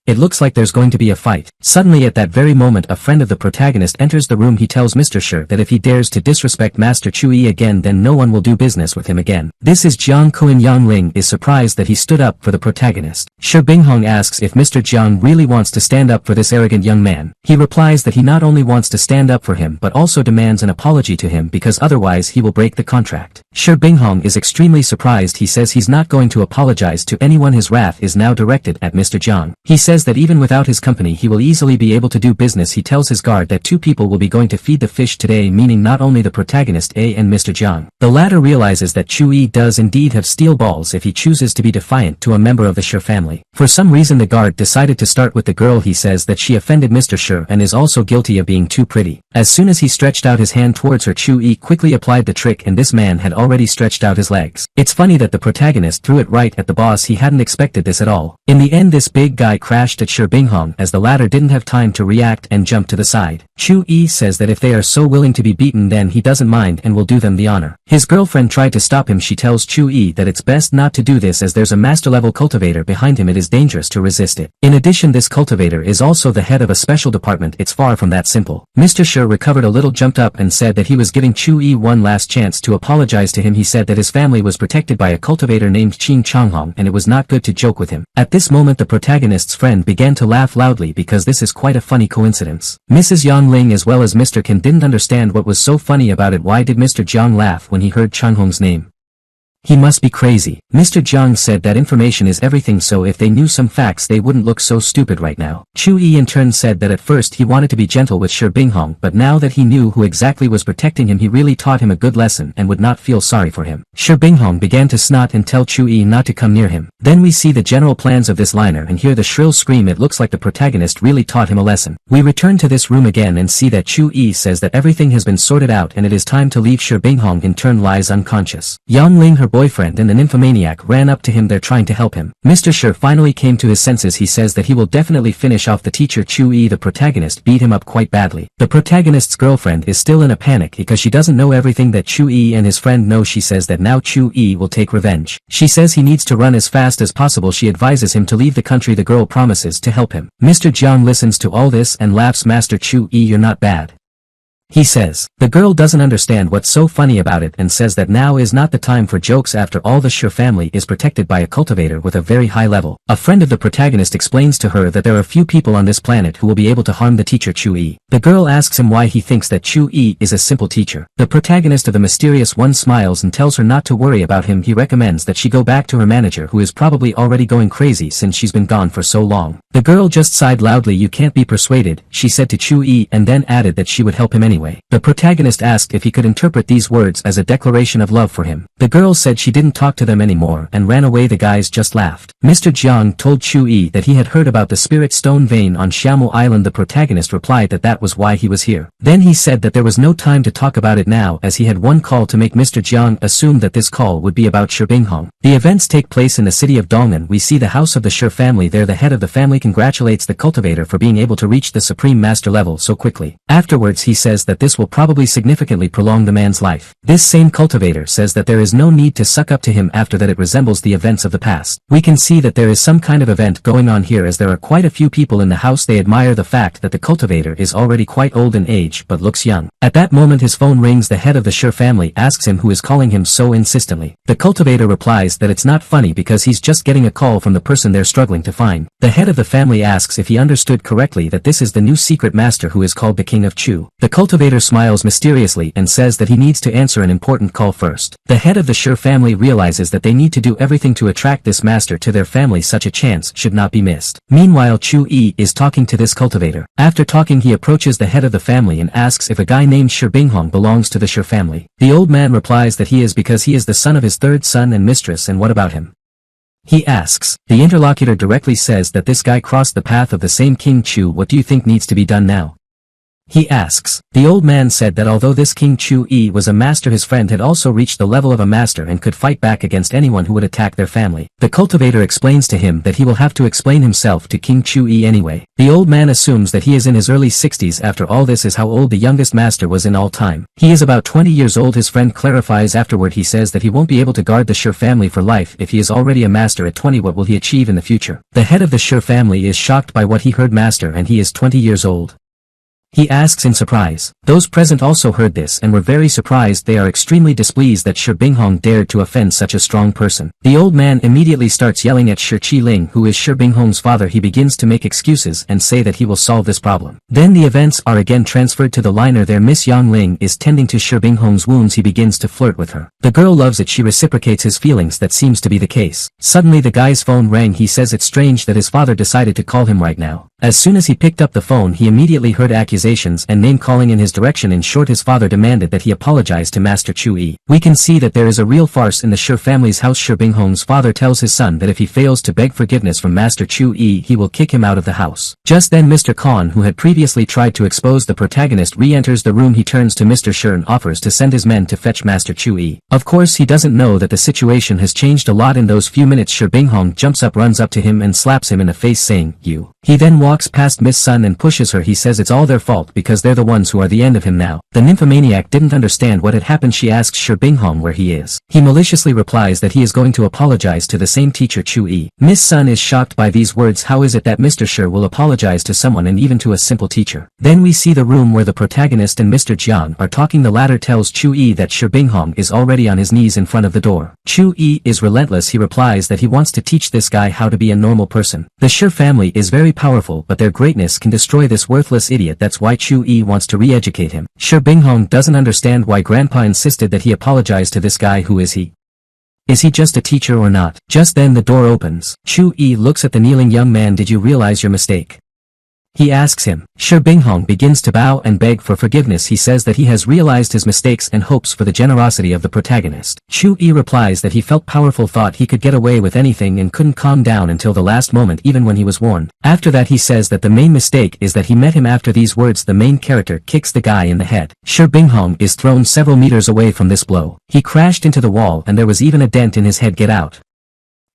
It looks like there's going to be a fight. Suddenly at that very moment a friend of the protagonist enters the room. He tells Mr. Shi that if he dares to disrespect Master Chu-yi again, then no one will do business with him again. This is Jiang Koen. Yang Ling is surprised that he stood up for the protagonist. Shi Binghong asks if Mr. Jiang really wants to stand up for this arrogant young man. He replies that he not only wants to stand up for him but also demands an apology to him because otherwise he will break the contract. Shi Binghong is extremely surprised. He says he's not going to apologize to anyone. His wrath is now directed at Mr. Jiang. He says that even without his company he will easily be able to do business. He tells his guard that two people will be going to feed the fish today, meaning not only the protagonist A and Mr. Jiang. The latter realizes that Chu-yi does indeed have steel balls if he chooses to be defiant to a member of the Shi family. For some reason the guard decided to start with the girl. He says that she offended Mr. Shi and is also guilty of being too pretty. As soon as he stretched out his hand towards her, Chu-yi quickly applied the trick and this man had already stretched out his legs. It's funny that the protagonist threw it right at the boss. He hadn't expected this at all. In the end this big guy crashed at Shi Binghong as the latter didn't have time to react and jumped to the side. Chu-yi says that if they are so willing to be beaten then he doesn't mind and will do them the honor. His girlfriend tried to stop him. She tells Chu-yi that it's best not to do this as there's a master level cultivator behind him. It is dangerous to resist it. In addition, this cultivator is also the head of a special department. It's far from that simple. Mr. Shi recovered a little, jumped up and said that he was giving Chu-yi one last chance to apologize to him. He said that his family was protected by a cultivator named Qing Changhong and it was not good to joke with him. At this moment the protagonist's friend began to laugh loudly because this is quite a funny coincidence. Mrs. Yang Ling as well as Mr. Kan didn't understand what was so funny about it. Why did Mr. Jiang laugh when he heard Changhong's name? He must be crazy. Mr. Jiang said that information is everything, so if they knew some facts they wouldn't look so stupid right now. Chu Yi in turn said that at first he wanted to be gentle with Shi Binghong, but now that he knew who exactly was protecting him, he really taught him a good lesson and would not feel sorry for him. Shi Binghong began to snot and tell Chu Yi not to come near him. Then we see the general plans of this liner and hear the shrill scream. It looks like the protagonist really taught him a lesson. We return to this room again and see that Chu Yi says that everything has been sorted out and it is time to leave. Shi Binghong in turn lies unconscious. Yang Ling, her boyfriend and an nymphomaniac, ran up to him. They're trying to help him. Mr. Shi finally came to his senses. He says that he will definitely finish off the teacher. Chu Yi, the protagonist, beat him up quite badly. The protagonist's girlfriend is still in a panic because she doesn't know everything that Chu Yi and his friend know. She says that now Chu Yi will take revenge. She says he needs to run as fast as possible. She advises him to leave the country. The girl promises to help him. Mr. Jiang listens to all this and laughs. Master Chu Yi, you're not bad, he says. The girl doesn't understand what's so funny about it and says that now is not the time for jokes. After all, the Shi family is protected by a cultivator with a very high level. A friend of the protagonist explains to her that there are few people on this planet who will be able to harm the teacher Chu Yi. The girl asks him why he thinks that Chu Yi is a simple teacher. The protagonist of the mysterious one smiles and tells her not to worry about him. He recommends that she go back to her manager, who is probably already going crazy since she's been gone for so long. The girl just sighed loudly. You can't be persuaded, she said to Chu Yi, and then added that she would help him anyway. The protagonist asked if he could interpret these words as a declaration of love for him. The girl said she didn't talk to them anymore and ran away. The guys just laughed. Mr. Jiang told Chu Yi that he had heard about the spirit stone vein on Xiaomu Island. The protagonist replied that that was why he was here. Then he said that there was no time to talk about it now, as he had one call to make. Mr. Jiang assumed that this call would be about Shi Binghong. The events take place in the city of Dongan. We see the house of the Shi family there. The head of the family congratulates the cultivator for being able to reach the supreme master level so quickly. Afterwards he says that this will probably significantly prolong the man's life. This same cultivator says that there is no need to suck up to him after that. It resembles the events of the past. We can see that there is some kind of event going on here, as there are quite a few people in the house. They admire the fact that the cultivator is already quite old in age but looks young. At that moment his phone rings. The head of the Shi family asks him who is calling him so insistently. The cultivator replies that it's not funny because he's just getting a call from the person they're struggling to find. The head of the family asks if he understood correctly that this is the new secret master who is called the King of Chu. The cultivator smiles mysteriously and says that he needs to answer an important call first. The head of the Shi family realizes that they need to do everything to attract this master to their family. Such a chance should not be missed. Meanwhile, Chu Yi is talking to this cultivator. After talking, he approaches the head of the family and asks if a guy named Shi Binghong belongs to the Shi family. The old man replies that he is, because he is the son of his third son and mistress. And what about him, he asks. The interlocutor directly says that this guy crossed the path of the same King Chu. What do you think needs to be done now, he asks. The old man said that although this King Chu Yi was a master, his friend had also reached the level of a master and could fight back against anyone who would attack their family. The cultivator explains to him that he will have to explain himself to King Chu Yi anyway. The old man assumes that he is in his early 60s. After all, this is how old the youngest master was in all time. He is about 20 years old. His friend clarifies afterward. He says that he won't be able to guard the Shi family for life if he is already a master at 20. What will he achieve in the future? The head of the Shi family is shocked by what he heard. Master, and he is 20 years old, he asks in surprise. Those present also heard this and were very surprised. They are extremely displeased that Shi Binghong dared to offend such a strong person. The old man immediately starts yelling at Shi Qiling, who is Shi Binghong's father. He begins to make excuses and say that he will solve this problem. Then the events are again transferred to the liner there. Miss Yang Ling is tending to Shi Binghong's wounds. He begins to flirt with her. The girl loves it. She reciprocates his feelings. That seems to be the case. Suddenly the guy's phone rang. He says it's strange that his father decided to call him right now. As soon as he picked up the phone, he immediately heard accusations and name-calling in his direction. In short, his father demanded that he apologize to Master Chu Yi. We can see that there is a real farce in the Shi family's house. Shi Binghong's father tells his son that if he fails to beg forgiveness from Master Chu Yi, he will kick him out of the house. Just then Mr. Khan, who had previously tried to expose the protagonist, re-enters the room. He turns to Mr. Shi and offers to send his men to fetch Master Chu Yi. Of course, he doesn't know that the situation has changed a lot in those few minutes. Shi Binghong jumps up, runs up to him and slaps him in the face, saying, "You." He then walks past Miss Sun and pushes her. He says it's all their fault because they're the ones who are the end of him now. The nymphomaniac didn't understand what had happened. She asks Shi Binghong where he is. He maliciously replies that he is going to apologize to the same teacher Chu Yi. Miss Sun is shocked by these words. How is it that Mr. Shi will apologize to someone, and even to a simple teacher? Then we see the room where the protagonist and Mr. Jiang are talking. The latter tells Chu Yi that Shi Binghong is already on his knees in front of the door. Chu Yi is relentless. He replies that he wants to teach this guy how to be a normal person. The Shi family is very powerful, but their greatness can destroy this worthless idiot. That's why Chu Yi wants to re-educate him. Shi Binghong doesn't understand why Grandpa insisted that he apologize to this guy. Who is he? Is he just a teacher or not? Just then the door opens. Chu-yi looks at the kneeling young man. Did you realize your mistake? He asks him. Shi Binghong begins to bow and beg for forgiveness. He says that he has realized his mistakes and hopes for the generosity of the protagonist. Chu-yi replies that he felt powerful, thought he could get away with anything and couldn't calm down until the last moment even when he was warned. After that he says that the main mistake is that he met him. After these words the main character kicks the guy in the head. Shi Binghong is thrown several meters away from this blow. He crashed into the wall and there was even a dent in his head. Get out,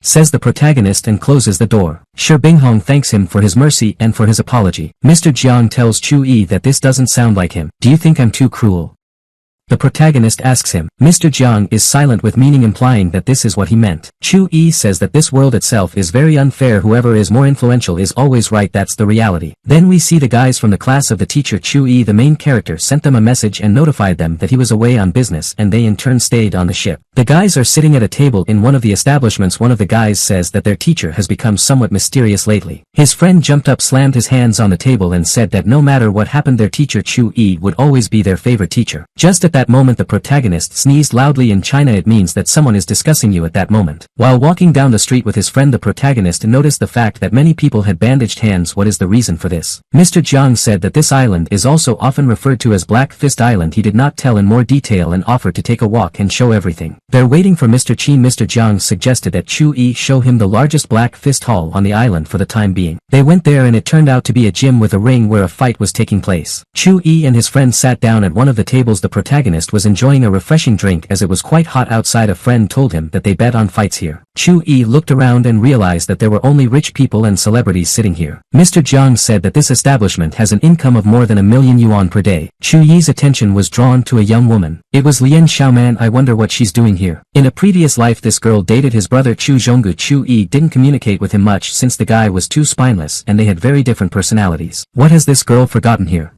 says the protagonist and closes the door. Shi Binghong thanks him for his mercy and for his apology. Mr. Jiang tells Chu-yi that this doesn't sound like him. Do you think I'm too cruel? The protagonist asks him. Mr. Jiang is silent with meaning, implying that this is what he meant. Chu-yi says that this world itself is very unfair. Whoever is more influential is always right. That's the reality. Then we see the guys from the class of the teacher. Chu-yi, the main character, sent them a message and notified them that he was away on business, and they in turn stayed on the ship. The guys are sitting at a table in one of the establishments. One of the guys says that their teacher has become somewhat mysterious lately. His friend jumped up, slammed his hands on the table and said that no matter what happened their teacher Chu-yi would always be their favorite teacher. Just at that moment the protagonist sneezed loudly. In China it means that someone is discussing you at that moment. While walking down the street with his friend the protagonist noticed the fact that many people had bandaged hands. What is the reason for this? Mr. Jiang said that this island is also often referred to as Black Fist Island. He did not tell in more detail and offered to take a walk and show everything. They're waiting for Mr. Qin. Mr. Jiang suggested that Chu-yi show him the largest Black Fist hall on the island for the time being. They went there and it turned out to be a gym with a ring where a fight was taking place. Chu-yi and his friend sat down at one of the tables. The protagonist was enjoying a refreshing drink as it was quite hot outside. A friend told him that they bet on fights here. Chu-yi looked around and realized that there were only rich people and celebrities sitting here. Mr. Jiang said that this establishment has an income of more than 1,000,000 yuan per day. Chu-yi's attention was drawn to a young woman. It was Lian Xiaoman. I wonder what she's doing here. In a previous life this girl dated his brother Chu Zhonggu. Chu-yi didn't communicate with him much since the guy was too spineless and they had very different personalities. What has this girl forgotten here?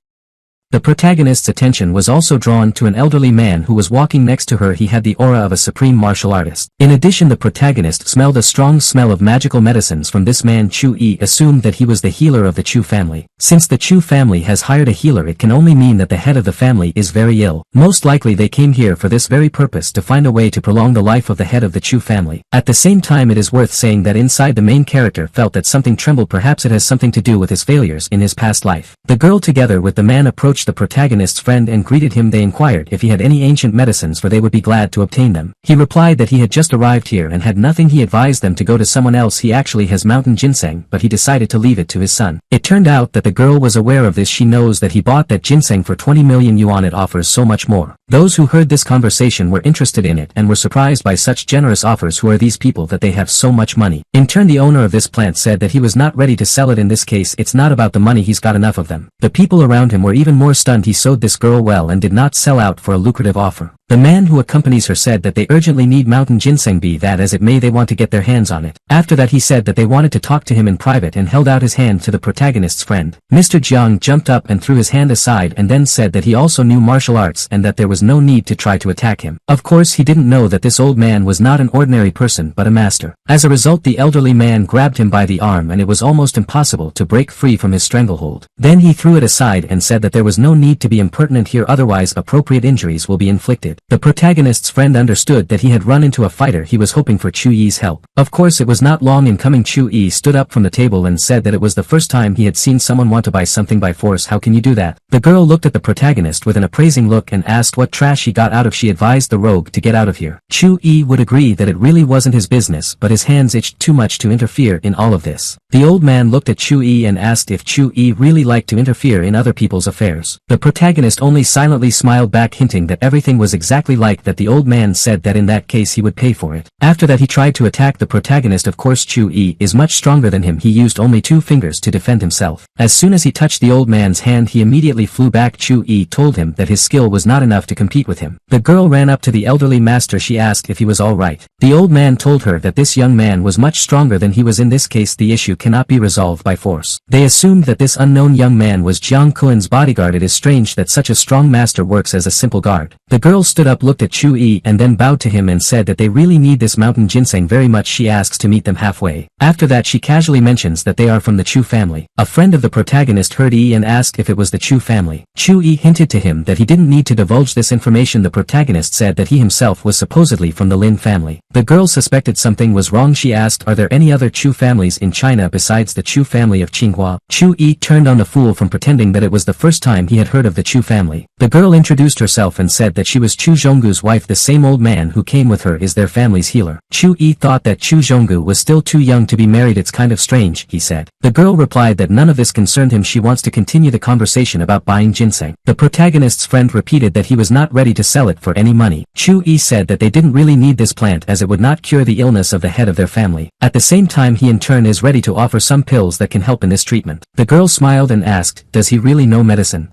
The protagonist's attention was also drawn to an elderly man who was walking next to her. He had the aura of a supreme martial artist. In addition, the protagonist smelled a strong smell of magical medicines from this man. Chu-yi assumed that he was the healer of the Chu family. Since the Chu family has hired a healer, it can only mean that the head of the family is very ill. Most likely they came here for this very purpose, to find a way to prolong the life of the head of the Chu family. At the same time, it is worth saying that inside the main character felt that something trembled. Perhaps it has something to do with his failures in his past life. The girl together with the man approached the protagonist's friend and greeted him. They inquired if he had any ancient medicines, for they would be glad to obtain them. He replied that he had just arrived here and had nothing. He advised them to go to someone else. He actually has mountain ginseng, but he decided to leave it to his son. It turned out that the girl was aware of this. She knows that he bought that ginseng for 20,000,000 yuan. It offers so much more. Those who heard this conversation were interested in it and were surprised by such generous offers. Who are these people that they have so much money? In turn, the owner of this plant said that he was not ready to sell it. In this case, it's not about the money, he's got enough of them. The people around him were even more stunned. He sold this girl well and did not sell out for a lucrative offer. The man who accompanies her said that they urgently need mountain ginseng, be that as it may, they want to get their hands on it. After that he said that they wanted to talk to him in private and held out his hand to the protagonist's friend. Mr. Jiang jumped up and threw his hand aside and then said that he also knew martial arts and that there was no need to try to attack him. Of course he didn't know that this old man was not an ordinary person but a master. As a result, the elderly man grabbed him by the arm and it was almost impossible to break free from his stranglehold. Then he threw it aside and said that there was no need to be impertinent here, otherwise appropriate injuries will be inflicted. The protagonist's friend understood that he had run into a fighter. He was hoping for Chu-yi's help. Of course it was not long in coming. Chu-yi stood up from the table and said that it was the first time he had seen someone want to buy something by force. How can you do that? The girl looked at the protagonist with an appraising look and asked what trash he got out of. She advised the rogue to get out of here. Chu-yi would agree that it really wasn't his business, but his hands itched too much to interfere in all of this. The old man looked at Chu-yi and asked if Chu-yi really liked to interfere in other people's affairs. The protagonist only silently smiled back, hinting that everything was exactly like that. The old man said that in that case he would pay for it. After that he tried to attack the protagonist. Of course Chu-yi is much stronger than him. He used only 2 fingers to defend himself. As soon as he touched the old man's hand, he immediately flew back. Chu-yi told him that his skill was not enough to compete with him. The girl ran up to the elderly master. She asked if he was all right. The old man told her that this young man was much stronger than he was. In this case the issue cannot be resolved by force. They assumed that this unknown young man was Jiang Kuan's bodyguard. part it is strange that such a strong master works as a simple guard. The girl stood up, looked at Chu-yi and then bowed to him and said that they really need this mountain ginseng very much. She asks to meet them halfway. After that she casually mentions that they are from the Chu family. A friend of the protagonist heard Yi and asked if it was the Chu family. Chu-yi hinted to him that he didn't need to divulge this information. The protagonist said that he himself was supposedly from the Lin family. The girl suspected something was wrong. She asked, are there any other Chu families in China besides the Chu family of Qinghua? Chu-yi turned on the fool from pretending that it was the first time he had heard of the Chu family. The girl introduced herself and said that she was Chu Zhonggu's wife. The same old man who came with her is their family's healer. Chu-yi thought that Chu Zhonggu was still too young to be married. It's kind of strange, he said. The girl replied that none of this concerned him. She wants to continue the conversation about buying ginseng. The protagonist's friend repeated that he was not ready to sell it for any money. Chu-yi said that they didn't really need this plant as it would not cure the illness of the head of their family. At the same time he in turn is ready to offer some pills that can help in this treatment. The girl smiled and asked, does he really know medicine?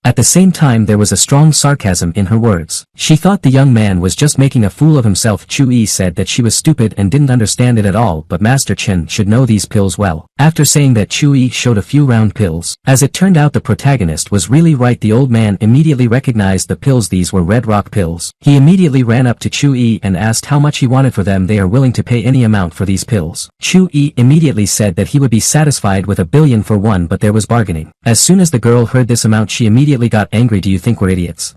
At the same time there was a strong sarcasm in her words. She thought the young man was just making a fool of himself. Chu-yi said that she was stupid and didn't understand it at all, but Master Chen should know these pills well. After saying that, Chu-yi showed a few round pills. As it turned out, the protagonist was really right. The old man immediately recognized the pills. These were red rock pills. He immediately ran up to Chu-yi and asked how much he wanted for them. They are willing to pay any amount for these pills. Chu-yi immediately said that he would be satisfied with 1 billion for one, but there was bargaining. As soon as the girl heard this amount she immediately got angry. Do you think we're idiots?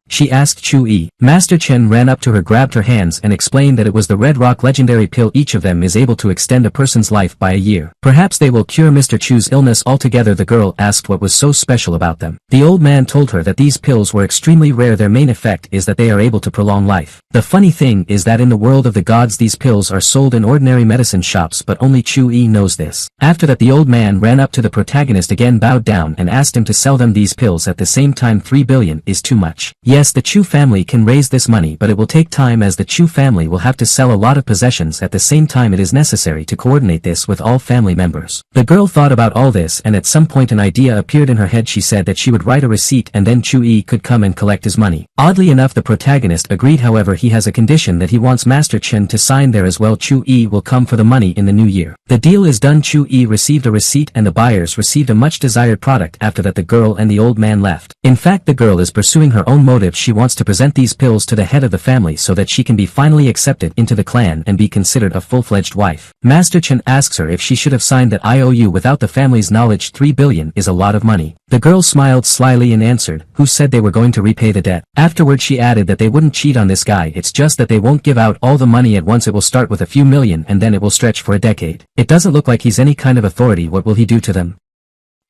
She asked Chu-yi. Master Chen ran up to her, grabbed her hands and explained that it was the Red Rock legendary pill. Each of them is able to extend a person's life by a year. Perhaps they will cure Mr. Chu's illness altogether. The girl asked what was so special about them. The old man told her that these pills were extremely rare. Their main effect is that they are able to prolong life. The funny thing is that in the world of the gods these pills are sold in ordinary medicine shops, but only Chu-yi knows this. After that the old man ran up to the protagonist again, bowed down and asked him to sell them these pills. At the same time, 3 billion is too much. Yes, the Chu family can raise this money, but it will take time as the Chu family will have to sell a lot of possessions. At the same time it is necessary to coordinate this with all family members. The girl thought about all this and at some point an idea appeared in her head. She said that she would write a receipt and then Chu-yi could come and collect his money. Oddly enough the protagonist agreed, however he has a condition that he wants Master Chen to sign there as well. Chu-yi will come for the money in the new year. The deal is done. Chu-yi received a receipt and the buyers received a much desired product. After that the girl and the old man left. In fact the girl is pursuing her own motive. She wants to present these pills to the head of the family so that she can be finally accepted into the clan and be considered a full-fledged wife. Master Chen asks her if she should have signed that IOU without the family's knowledge. 3 billion is a lot of money. The girl smiled slyly and answered, who said they were going to repay the debt? Afterward she added that they wouldn't cheat on this guy, it's just that they won't give out all the money at once. It will start with a few million and then it will stretch for a decade. It doesn't look like he's any kind of authority. What will he do to them?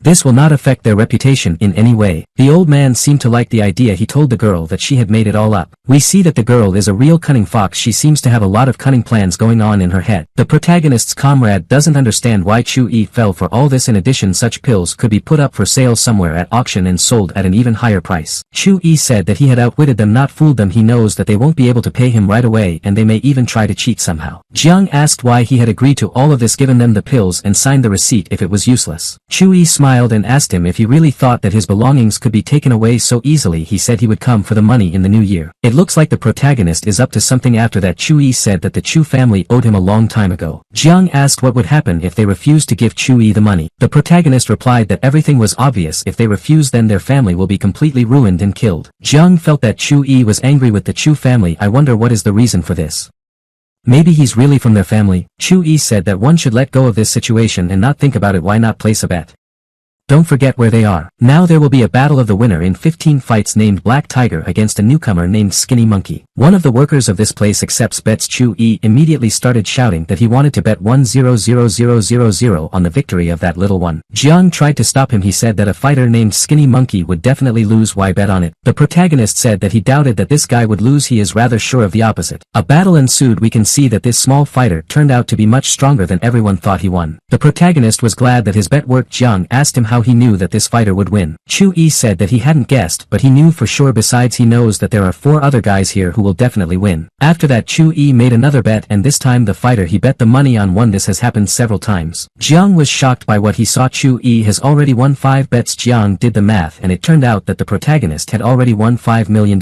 This will not affect their reputation in any way. The old man seemed to like the idea. He told the girl that she had made it all up. We see that the girl is a real cunning fox. She seems to have a lot of cunning plans going on in her head. The protagonist's comrade doesn't understand why Chu-yi fell for all this. In addition, such pills could be put up for sale somewhere at auction and sold at an even higher price. Chu-yi said that he had outwitted them, not fooled them. He knows that they won't be able to pay him right away and they may even try to cheat somehow. Jiang asked why he had agreed to all of this, given them the pills and signed the receipt if it was useless. Chu-yi smiled and asked him if he really thought that his belongings could be taken away so easily. He said he would come for the money in the new year. It looks like the protagonist is up to something. After that Chu-yi said that the Chu family owed him a long time ago. Jiang asked what would happen if they refused to give Chu-yi the money. The protagonist replied that everything was obvious. If they refuse then their family will be completely ruined and killed. Jiang felt that Chu-yi was angry with the Chu family. I wonder what is the reason for this. Maybe he's really from their family. Chu-yi said that one should let go of this situation and not think about it. Why not place a bet? Don't forget where they are. Now there will be a battle of the winner in 15 fights named Black Tiger against a newcomer named Skinny Monkey. One of the workers of this place accepts bets. Chu-yi immediately started shouting that he wanted to bet 100,000 on the victory of that little one. Jiang tried to stop him. He said that a fighter named Skinny Monkey would definitely lose. Why bet on it? The protagonist said that he doubted that this guy would lose. He is rather sure of the opposite. A battle ensued. We can see that this small fighter turned out to be much stronger than everyone thought. He won. The protagonist was glad that his bet worked. Jiang asked him how he knew that this fighter would win. Chu-yi said that he hadn't guessed, but he knew for sure. Besides, he knows that there are 4 other guys here who will definitely win. After that Chu-yi made another bet, and this time the fighter he bet the money on won. This has happened several times. Jiang was shocked by what he saw. Chu-yi has already won 5 bets. Jiang did the math and it turned out that the protagonist had already won $5 million.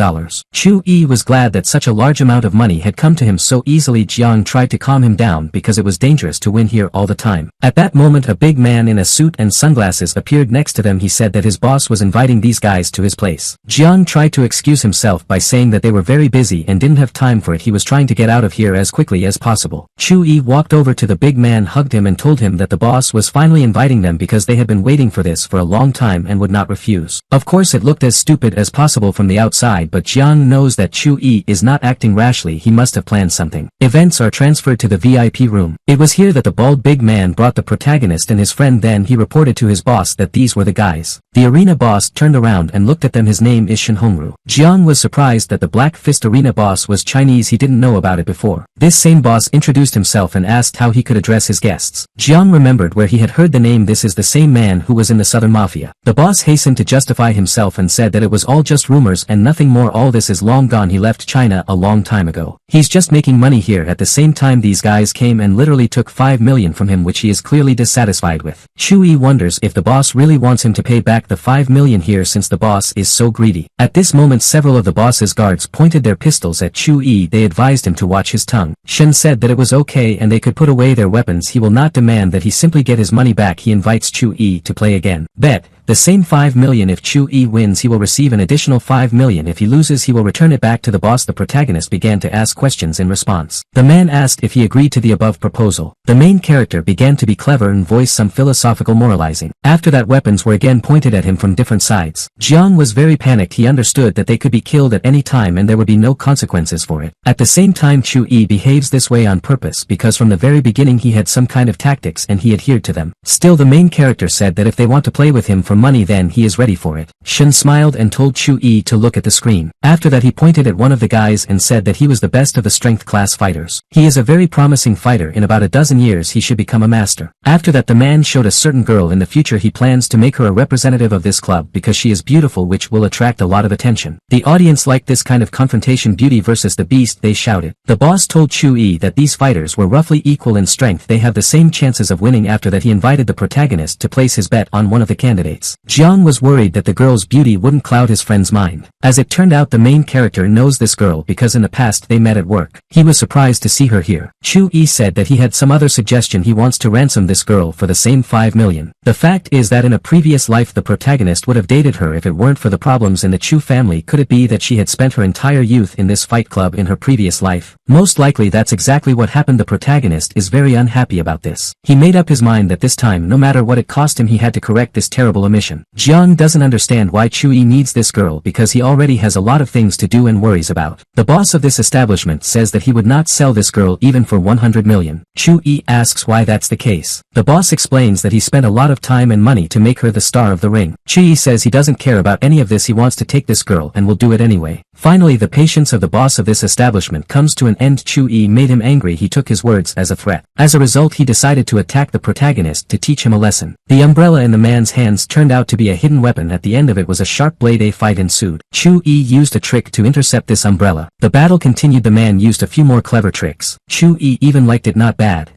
Chu-yi was glad that such a large amount of money had come to him so easily. Jiang tried to calm him down because it was dangerous to win here all the time. At that moment a big man in a suit and sunglasses appeared next to them. He said that his boss was inviting these guys to his place. Jiang tried to excuse himself by saying that they were very busy and didn't have time for it. He was trying to get out of here as quickly as possible. Chu-yi walked over to the big man, hugged him and told him that the boss was finally inviting them because they had been waiting for this for a long time and would not refuse. Of course it looked as stupid as possible from the outside, but Jiang knows that Chu-yi is not acting rashly. He must have planned something. Events are transferred to the VIP room. It was here that the bald big man brought the protagonist and his friend. Then he reported to his boss that these were the guys. The arena boss turned around and looked at them. His name is Shin Hongru. Jiang was surprised that the Black Fist arena boss was Chinese. He didn't know about it before. This same boss introduced himself and asked how he could address his guests. Jiang remembered where he had heard the name. This is the same man who was in the Southern Mafia. The boss hastened to justify himself and said that it was all just rumors and nothing more. All this is long gone. He left China a long time ago. He's just making money here. At the same time, these guys came and literally took 5 million from him, which he is clearly dissatisfied with. Chu-yi wonders if the boss really wants him to pay back the 5 million here since the boss is so greedy. At this moment, several of the boss's guards pointed their pistols at Chu-yi. They advised him to watch his tongue. Shen said that it was okay and they could put away their weapons. He will not demand that he simply get his money back. He invites Chu-yi to play again. Bet the same 5 million. If Chu-yi wins, he will receive an additional 5 million. If he loses, he will return it back to the boss. The protagonist began to ask questions in response. The man asked if he agreed to the above proposal. The main character began to be clever and voice some philosophical moralizing. After that, weapons were again pointed at him from different sides. Jiang was very panicked. He understood that they could be killed at any time and there would be no consequences for it. At the same time, Chu-yi behaves this way on purpose because from the very beginning he had some kind of tactics and he adhered to them. Still, the main character said that if they want to play with him for money, then he is ready for it. Shen smiled and told Chu-yi to look at the screen. After that, he pointed at one of the guys and said that he was the best of the strength class fighters. He is a very promising fighter. In about a dozen years he should become a master. After that, the man showed a certain girl. In the future he plans to make her a representative of this club because she is beautiful, which will attract a lot of attention. The audience liked this kind of confrontation. Beauty versus the beast, they shouted. The boss told Chu-yi that these fighters were roughly equal in strength. They have the same chances of winning. After that, he invited the protagonist to place his bet on one of the candidates. Jiang was worried that the girl's beauty wouldn't cloud his friend's mind. As it turned out, the main character knows this girl because in the past they met at work. He was surprised to see her here. Chu-yi said that he had some other suggestion. He wants to ransom this girl for the same 5 million. The fact is that in a previous life the protagonist would have dated her if it weren't for the problems in the Chu family. Could it be that she had spent her entire youth in this fight club in her previous life? Most likely that's exactly what happened. The protagonist is very unhappy about this. He made up his mind that this time, no matter what it cost him, he had to correct this terrible omission. Jiang doesn't understand why Chu-yi needs this girl because he already has a lot of things to do and worries about. The boss of this establishment says that he would not sell this girl even for 100 million. Chu-yi asks why that's the case. The boss explains that he spent a lot of time and money to make her the star of the ring. Chu-yi says he doesn't care about any of this. He wants to take this girl and will do it anyway. Finally, the patience of the boss of this establishment comes to an end. Chu-yi made him angry. He took his words as a threat. As a result, he decided to attack the protagonist to teach him a lesson. The umbrella in the man's hands turned out to be a hidden weapon. At the end of it was a sharp blade. A fight ensued. Chu-yi used a trick to intercept this umbrella. The battle continued. The man used a few more clever tricks. Chu-yi even liked it. Not bad.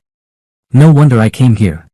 No wonder I came here,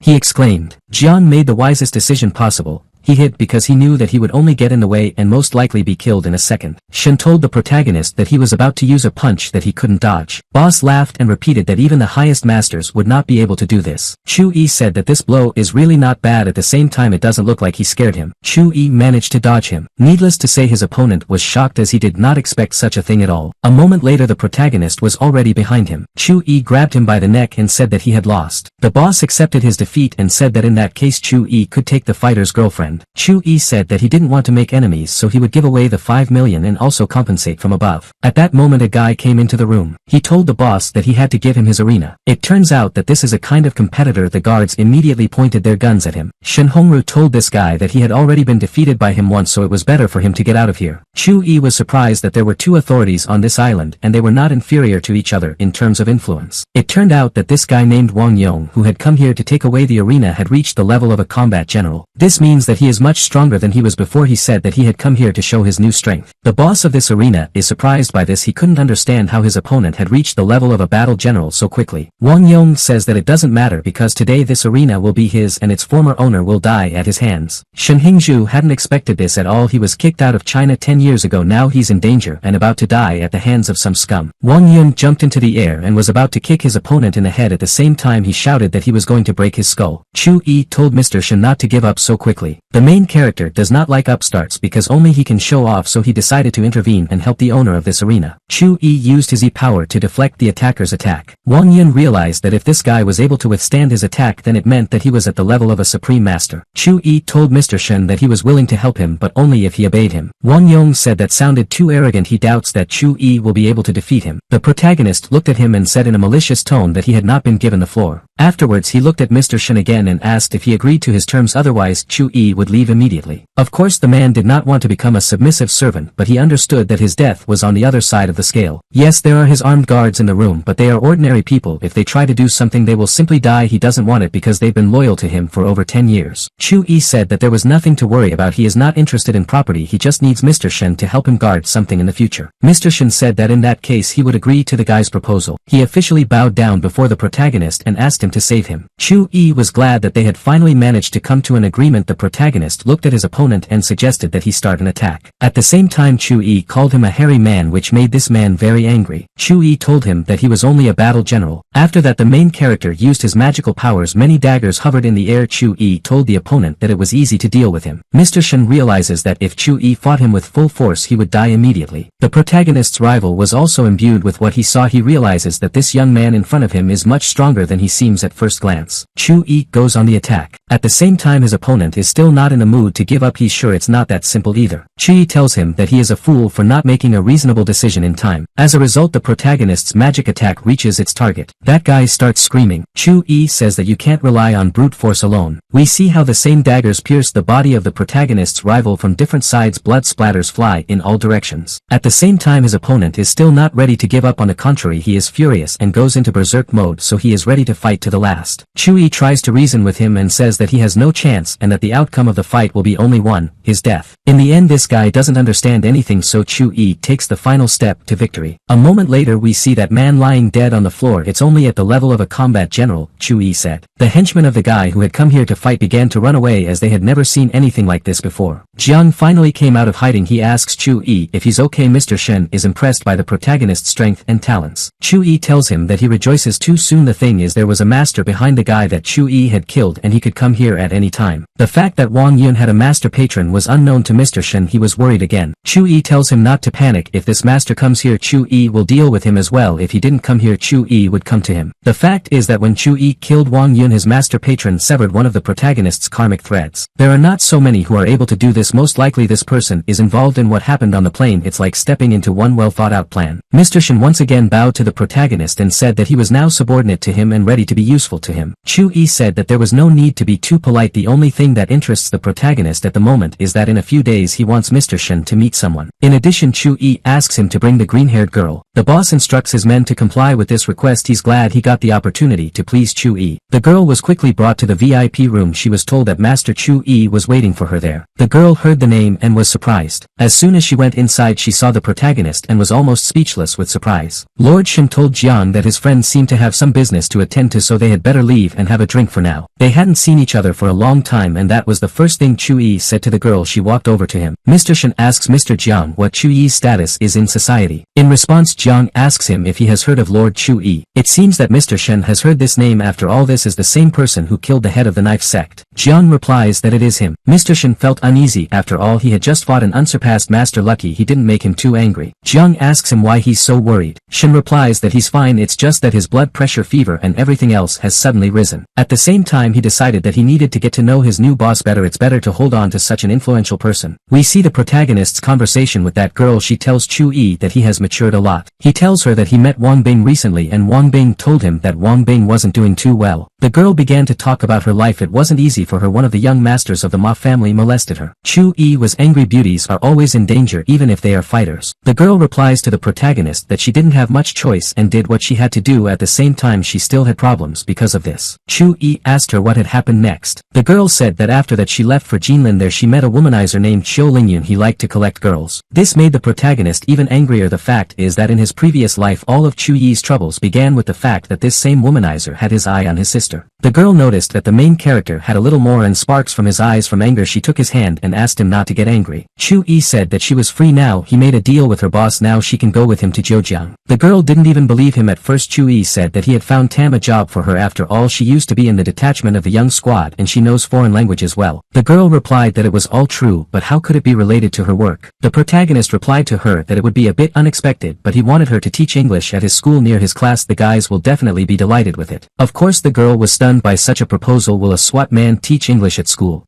he exclaimed. Jiang made the wisest decision possible. He hid because he knew that he would only get in the way and most likely be killed in a second. Shen told the protagonist that he was about to use a punch that he couldn't dodge. Boss laughed and repeated that even the highest masters would not be able to do this. Chu-yi said that this blow is really not bad. At the same time, it doesn't look like he scared him. Chu-yi managed to dodge him. Needless to say, his opponent was shocked as he did not expect such a thing at all. A moment later, the protagonist was already behind him. Chu-yi grabbed him by the neck and said that he had lost. The boss accepted his defeat and said that in that case Chu-yi could take the fighter's girlfriend. Chu-yi said that he didn't want to make enemies, so he would give away the 5 million and also compensate from above. At that moment, a guy came into the room. He told the boss that he had to give him his arena. It turns out that this is a kind of competitor. The guards immediately pointed their guns at him. Shen Hongru told this guy that he had already been defeated by him once, so it was better for him to get out of here. Chu-yi was surprised that there were 2 authorities on this island and they were not inferior to each other in terms of influence. It turned out that this guy named Wang Yong, who had come here to take away the arena, had reached the level of a combat general. This means that he he is much stronger than he was before. He said that he had come here to show his new strength. The boss of this arena is surprised by this. He couldn't understand how his opponent had reached the level of a battle general so quickly. Wang Yong says that it doesn't matter because today this arena will be his and its former owner will die at his hands. Shen Hingzhu hadn't expected this at all. He was kicked out of China 10 years ago. Now he's in danger and about to die at the hands of some scum. Wang Yun jumped into the air and was about to kick his opponent in the head. At the same time he shouted that he was going to break his skull. Chu Yi told Mr. Shen not to give up so quickly. The main character does not like upstarts because only he can show off, so he decided to intervene and help the owner of this arena. Chu Yi used his E-power to deflect the attacker's attack. Wang Yun realized that if this guy was able to withstand his attack, then it meant that he was at the level of a supreme master. Chu Yi told Mr. Shen that he was willing to help him but only if he obeyed him. Wang Yong said that sounded too arrogant. He doubts that Chu Yi will be able to defeat him. The protagonist looked at him and said in a malicious tone that he had not been given the floor. Afterwards he looked at Mr. Shen again and asked if he agreed to his terms, otherwise Chu Yi would leave immediately. Of course the man did not want to become a submissive servant, but he understood that his death was on the other side of the scale. Yes, there are his armed guards in the room, but they are ordinary people. If they try to do something they will simply die. He doesn't want it because they've been loyal to him for over 10 years. Chu Yi said that there was nothing to worry about. He is not interested in property. He just needs Mr. Shen to help him guard something in the future. Mr. Shen said that in that case he would agree to the guy's proposal. He officially bowed down before the protagonist and asked him to save him. Chu Yi was glad that they had finally managed to come to an agreement. The protagonist looked at his opponent and suggested that he start an attack. At the same time Chu Yi called him a hairy man, which made this man very angry. Chu Yi told him that he was only a battle general. After that the main character used his magical powers. Many daggers hovered in the air. Chu Yi told the opponent that it was easy to deal with him. Mr. Shen realizes that if Chu Yi fought him with full force he would die immediately. The protagonist's rival was also imbued with what he saw. He realizes that this young man in front of him is much stronger than he seems at first glance. Chu Yi goes on the attack. At the same time his opponent is still not in the mood to give up. He's sure it's not that simple either. Chu Yi tells him that he is a fool for not making a reasonable decision in time. As a result the protagonist's magic attack reaches its target. That guy starts screaming. Chu Yi says that you can't rely on brute force alone. We see how the same daggers pierce the body of the protagonist's rival from different sides. Blood splatters fly in all directions. At the same time his opponent is still not ready to give up. On the contrary, he is furious and goes into berserk mode, so he is ready to fight to the last. Chu Yi tries to reason with him and says that he has no chance and that the outcome of the fight will be only one, his death. In the end this guy doesn't understand anything, so Chu Yi takes the final step to victory. A moment later we see that man lying dead on the floor. It's only at the level of a combat general, Chu Yi said. The henchmen of the guy who had come here to fight began to run away as they had never seen anything like this before. Jiang finally came out of hiding. He asks Chu Yi if he's okay. Mr. Shen is impressed by the protagonist's strength and talents. Chu Yi tells him that he rejoices too soon. The thing is, there was a master behind the guy that Chu Yi had killed and he could come here at any time. The fact that Wang Yun had a master patron was unknown to Mr. Shen. He was worried again. Chu Yi tells him not to panic. If this master comes here Chu Yi will deal with him as well. If he didn't come here Chu Yi would come to him. The fact is that when Chu Yi killed Wang Yun his master patron severed one of the protagonist's karmic threads. There are not so many who are able to do this. Most likely this person is involved in what happened on the plane. It's like stepping into one well thought out plan. Mr. Shen once again bowed to the protagonist and said that he was now subordinate to him and ready to be useful to him. Chu Yi said that there was no need to be too polite. The only thing that interests the protagonist at the moment is that in a few days he wants Mr. Shen to meet someone. In addition Chu Yi asks him to bring the green-haired girl. The boss instructs his men to comply with this request. He's glad he got the opportunity to please Chu Yi. The girl was quickly brought to the VIP room. She was told that Master Chu Yi was waiting for her there. The girl heard the name and was surprised. As soon as she went inside she saw the protagonist and was almost speechless with surprise. Lord Shen told Jiang that his friend seemed to have some business to attend to, so they had better leave and have a drink for now. They hadn't seen each other for a long time and that was the first thing Chu Yi said to the girl. She walked over to him. Mr. Shen asks Mr. Jiang what Chu Yi's status is in society. In response Jiang asks him if he has heard of Lord Chu Yi. It seems that Mr. Shen has heard this name. After all, this is the same person who killed the head of the knife sect. Jiang replies that it is him. Mr. Shen felt uneasy. After all, he had just fought an unsurpassed master. Lucky he didn't make him too angry. Jiang asks him why he's so worried. Shen replies that he's fine, it's just that his blood pressure, fever and everything else has suddenly risen. At the same time he decided that he needed to get to know his new boss better. It's better to hold on to such an influential person. We see the protagonist's conversation with that girl. She tells Chu Yi that he has matured a lot. He tells her that he met Wang Bing recently and Wang Bing told him that Wang Bing wasn't doing too well. The girl began to talk about her life. It wasn't easy for her. One of the young masters of the Ma family molested her. Chu Yi was angry. Beauties are always in danger even if they are fighters. The girl replies to the protagonist that she didn't have much choice and did what she had to do. At the same time she still had problems because of this. Chu Yi asked her what had happened next. The girl said that after that she left for Jinlin. There she met a womanizer named Xiu Lingyun. He liked to collect girls. This made the protagonist even angrier. The fact is that in his previous life all of Chu Yi's troubles began with the fact that this same womanizer had his eye on his sister. The girl noticed that the main character had a little more and sparks from his eyes from anger. She took his hand and asked him not to get angry. Chu Yi said that she was free now. He made a deal with her boss. Now she can go with him to Zhejiang. The girl didn't even believe him at first. Chu Yi said that he had found Tam a job for her. After all, she used to be in the detachment of the young squad and she knows foreign languages well. The girl replied that it was all true, but how could it be related to her work? The protagonist replied to her that it would be a bit unexpected, but he wanted her to teach English at his school near his class. The guys will definitely be delighted with it. Of course the girl was stunned by such a proposal. Will a SWAT man teach English at school?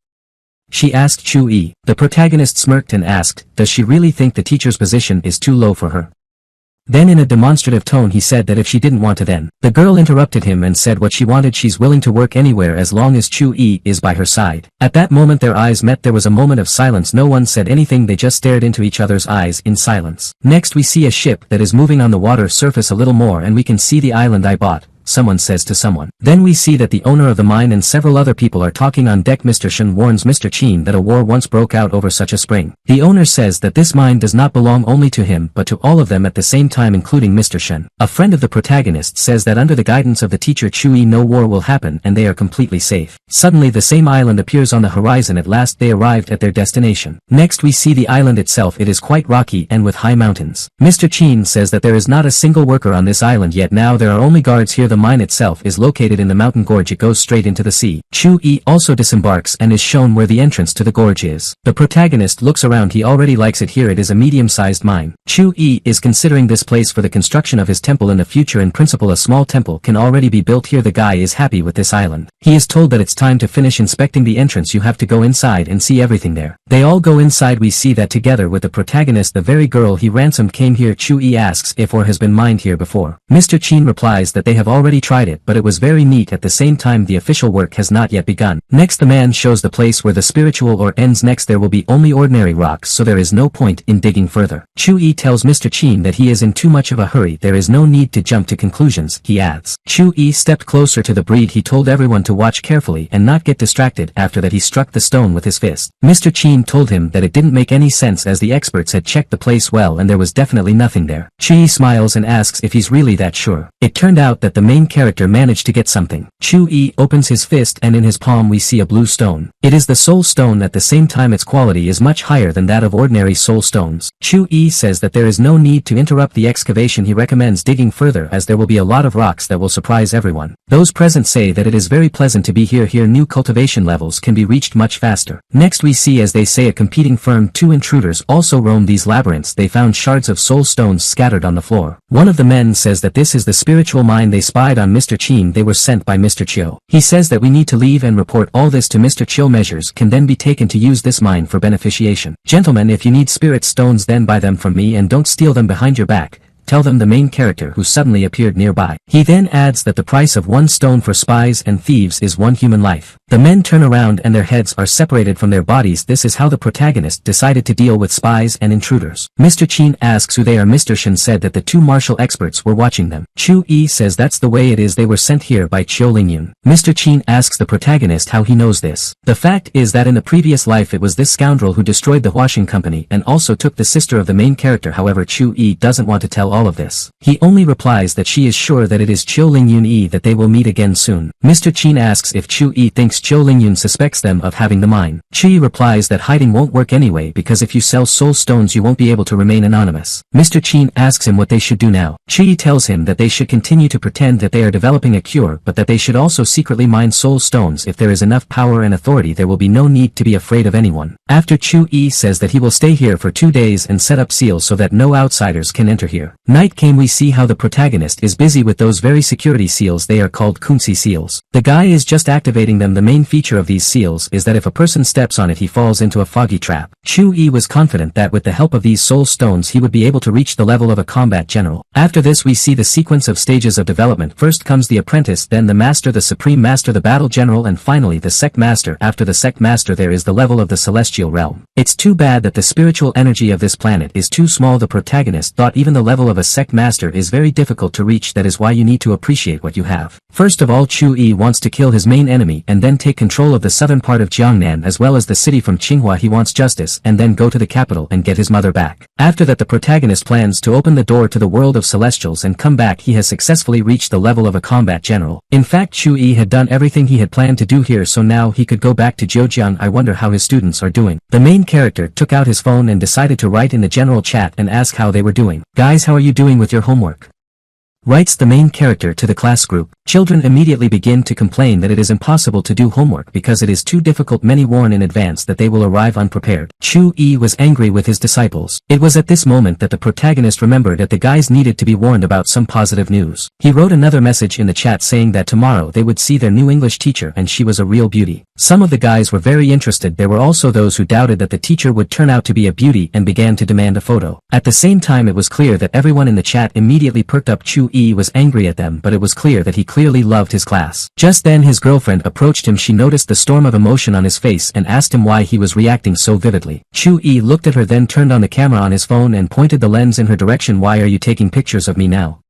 She asked Chu Yi. The protagonist smirked and asked, does she really think the teacher's position is too low for her? Then in a demonstrative tone he said that if she didn't want to then. The girl interrupted him and said what she wanted. She's willing to work anywhere as long as Chu Yi is by her side. At that moment their eyes met. There was a moment of silence. No one said anything. They just stared into each other's eyes in silence. Next we see a ship that is moving on the water surface a little more and we can see the island I bought. Someone says to someone. Then we see that the owner of the mine and several other people are talking on deck. Mr. Shen warns Mr. Qin that a war once broke out over such a spring. The owner says that this mine does not belong only to him but to all of them at the same time, including Mr. Shen. A friend of the protagonist says that under the guidance of the teacher Chu Yi no war will happen and they are completely safe. Suddenly the same island appears on the horizon. At last they arrived at their destination. Next we see the island itself. It is quite rocky and with high mountains. Mr. Qin says that there is not a single worker on this island yet. Now there are only guards here. The mine itself is located in the mountain gorge. It goes straight into the sea. Chu Yi also disembarks and is shown where the entrance to the gorge is. The protagonist looks around. He already likes it here. It is a medium-sized mine. Chu Yi is considering this place for the construction of his temple in the future. In principle a small temple can already be built here. The guy is happy with this island. He is told that it's time to finish inspecting the entrance. You have to go inside and see everything there. They all go inside. We see that together with the protagonist the very girl he ransomed came here. Chu Yi asks if or has been mined here before. Mr. Qin replies that they have already tried it, but it was very neat. At the same time the official work has not yet begun. Next the man shows the place where the spiritual ore ends. Next there will be only ordinary rocks, so there is no point in digging further. Chu Yi tells Mr. Qin that he is in too much of a hurry. There is no need to jump to conclusions, he adds. Chu Yi stepped closer to the breed. He told everyone to watch carefully and not get distracted. After that he struck the stone with his fist. Mr. Qin told him that it didn't make any sense as the experts had checked the place well and there was definitely nothing there. Chu Yi smiles and asks if he's really that sure. It turned out that the main character managed to get something. Chu Yi opens his fist and in his palm we see a blue stone. It is the soul stone. At the same time its quality is much higher than that of ordinary soul stones. Chu Yi says that there is no need to interrupt the excavation. He recommends digging further as there will be a lot of rocks that will surprise everyone. Those present say that it is very pleasant to be here. Here new cultivation levels can be reached much faster. Next we see, as they say, a competing firm. Two intruders also roamed these labyrinths. They found shards of soul stones scattered on the floor. One of the men says that this is the spiritual mine. They spied on Mr. Qin. They were sent by Mr. Chiu. He says that we need to leave and report all this to Mr. Chiu. Measures can then be taken to use this mine for beneficiation. Gentlemen, if you need spirit stones then buy them from me and don't steal them behind your back. Tell them the main character who suddenly appeared nearby. He then adds that the price of one stone for spies and thieves is one human life. The men turn around and their heads are separated from their bodies. This is how the protagonist decided to deal with spies and intruders. Mr. Qin asks who they are. Mr. Shen said that the two martial experts were watching them. Chu Yi says that's the way it is. They were sent here by Qiu Lingyun. Mr. Qin asks the protagonist how he knows this. The fact is that in the previous life it was this scoundrel who destroyed the washing company and also took the sister of the main character. However, Chu Yi doesn't want to tell all of this. He only replies that she is sure that it is Qiu Lingyun that they will meet again soon. Mr. Qin asks if Chu Yi thinks Qiu Lingyun suspects them of having the mine. Chu Yi replies that hiding won't work anyway because if you sell soul stones you won't be able to remain anonymous. Mr. Qin asks him what they should do now. Chu Yi tells him that they should continue to pretend that they are developing a cure, but that they should also secretly mine soul stones. If there is enough power and authority there will be no need to be afraid of anyone. After Chu Yi says that he will stay here for 2 days and set up seals so that no outsiders can enter here. Night came. We see how the protagonist is busy with those very security seals. They are called Kunzi seals. The guy is just activating them. The main feature of these seals is that if a person steps on it he falls into a foggy trap. Chu Yi was confident that with the help of these soul stones he would be able to reach the level of a combat general. After this we see the sequence of stages of development. First comes the apprentice, then the master, the supreme master, the battle general, and finally the sect master. After the sect master there is the level of the celestial realm. It's too bad that the spiritual energy of this planet is too small. The protagonist thought even the level of a sect master is very difficult to reach. That is why you need to appreciate what you have. First of all, Chu Yi wants to kill his main enemy and then then take control of the southern part of Jiangnan as well as the city from Tsinghua. He wants justice and then go to the capital and get his mother back. After that, the protagonist plans to open the door to the world of celestials and come back. He has successfully reached the level of a combat general. In fact, Chu-yi had done everything he had planned to do here, so now he could go back to Zhejiang. I wonder how his students are doing. The main character took out his phone and decided to write in the general chat and ask how they were doing. Guys, how are you doing with your homework? Writes the main character to the class group. Children immediately begin to complain that it is impossible to do homework because it is too difficult. Many warn in advance that they will arrive unprepared. Chu-yi was angry with his disciples. It was at this moment that the protagonist remembered that the guys needed to be warned about some positive news. He wrote another message in the chat saying that tomorrow they would see their new English teacher and she was a real beauty. Some of the guys were very interested. There were also those who doubted that the teacher would turn out to be a beauty and began to demand a photo. At the same time, it was clear that everyone in the chat immediately perked up. Chu-yi was angry at them, but it was clear that he clearly loved his class. Just then his girlfriend approached him. She noticed the storm of emotion on his face and asked him why he was reacting so vividly. Chu-yi looked at her, then turned on the camera on his phone and pointed the lens in her direction. Why are you taking pictures of me now?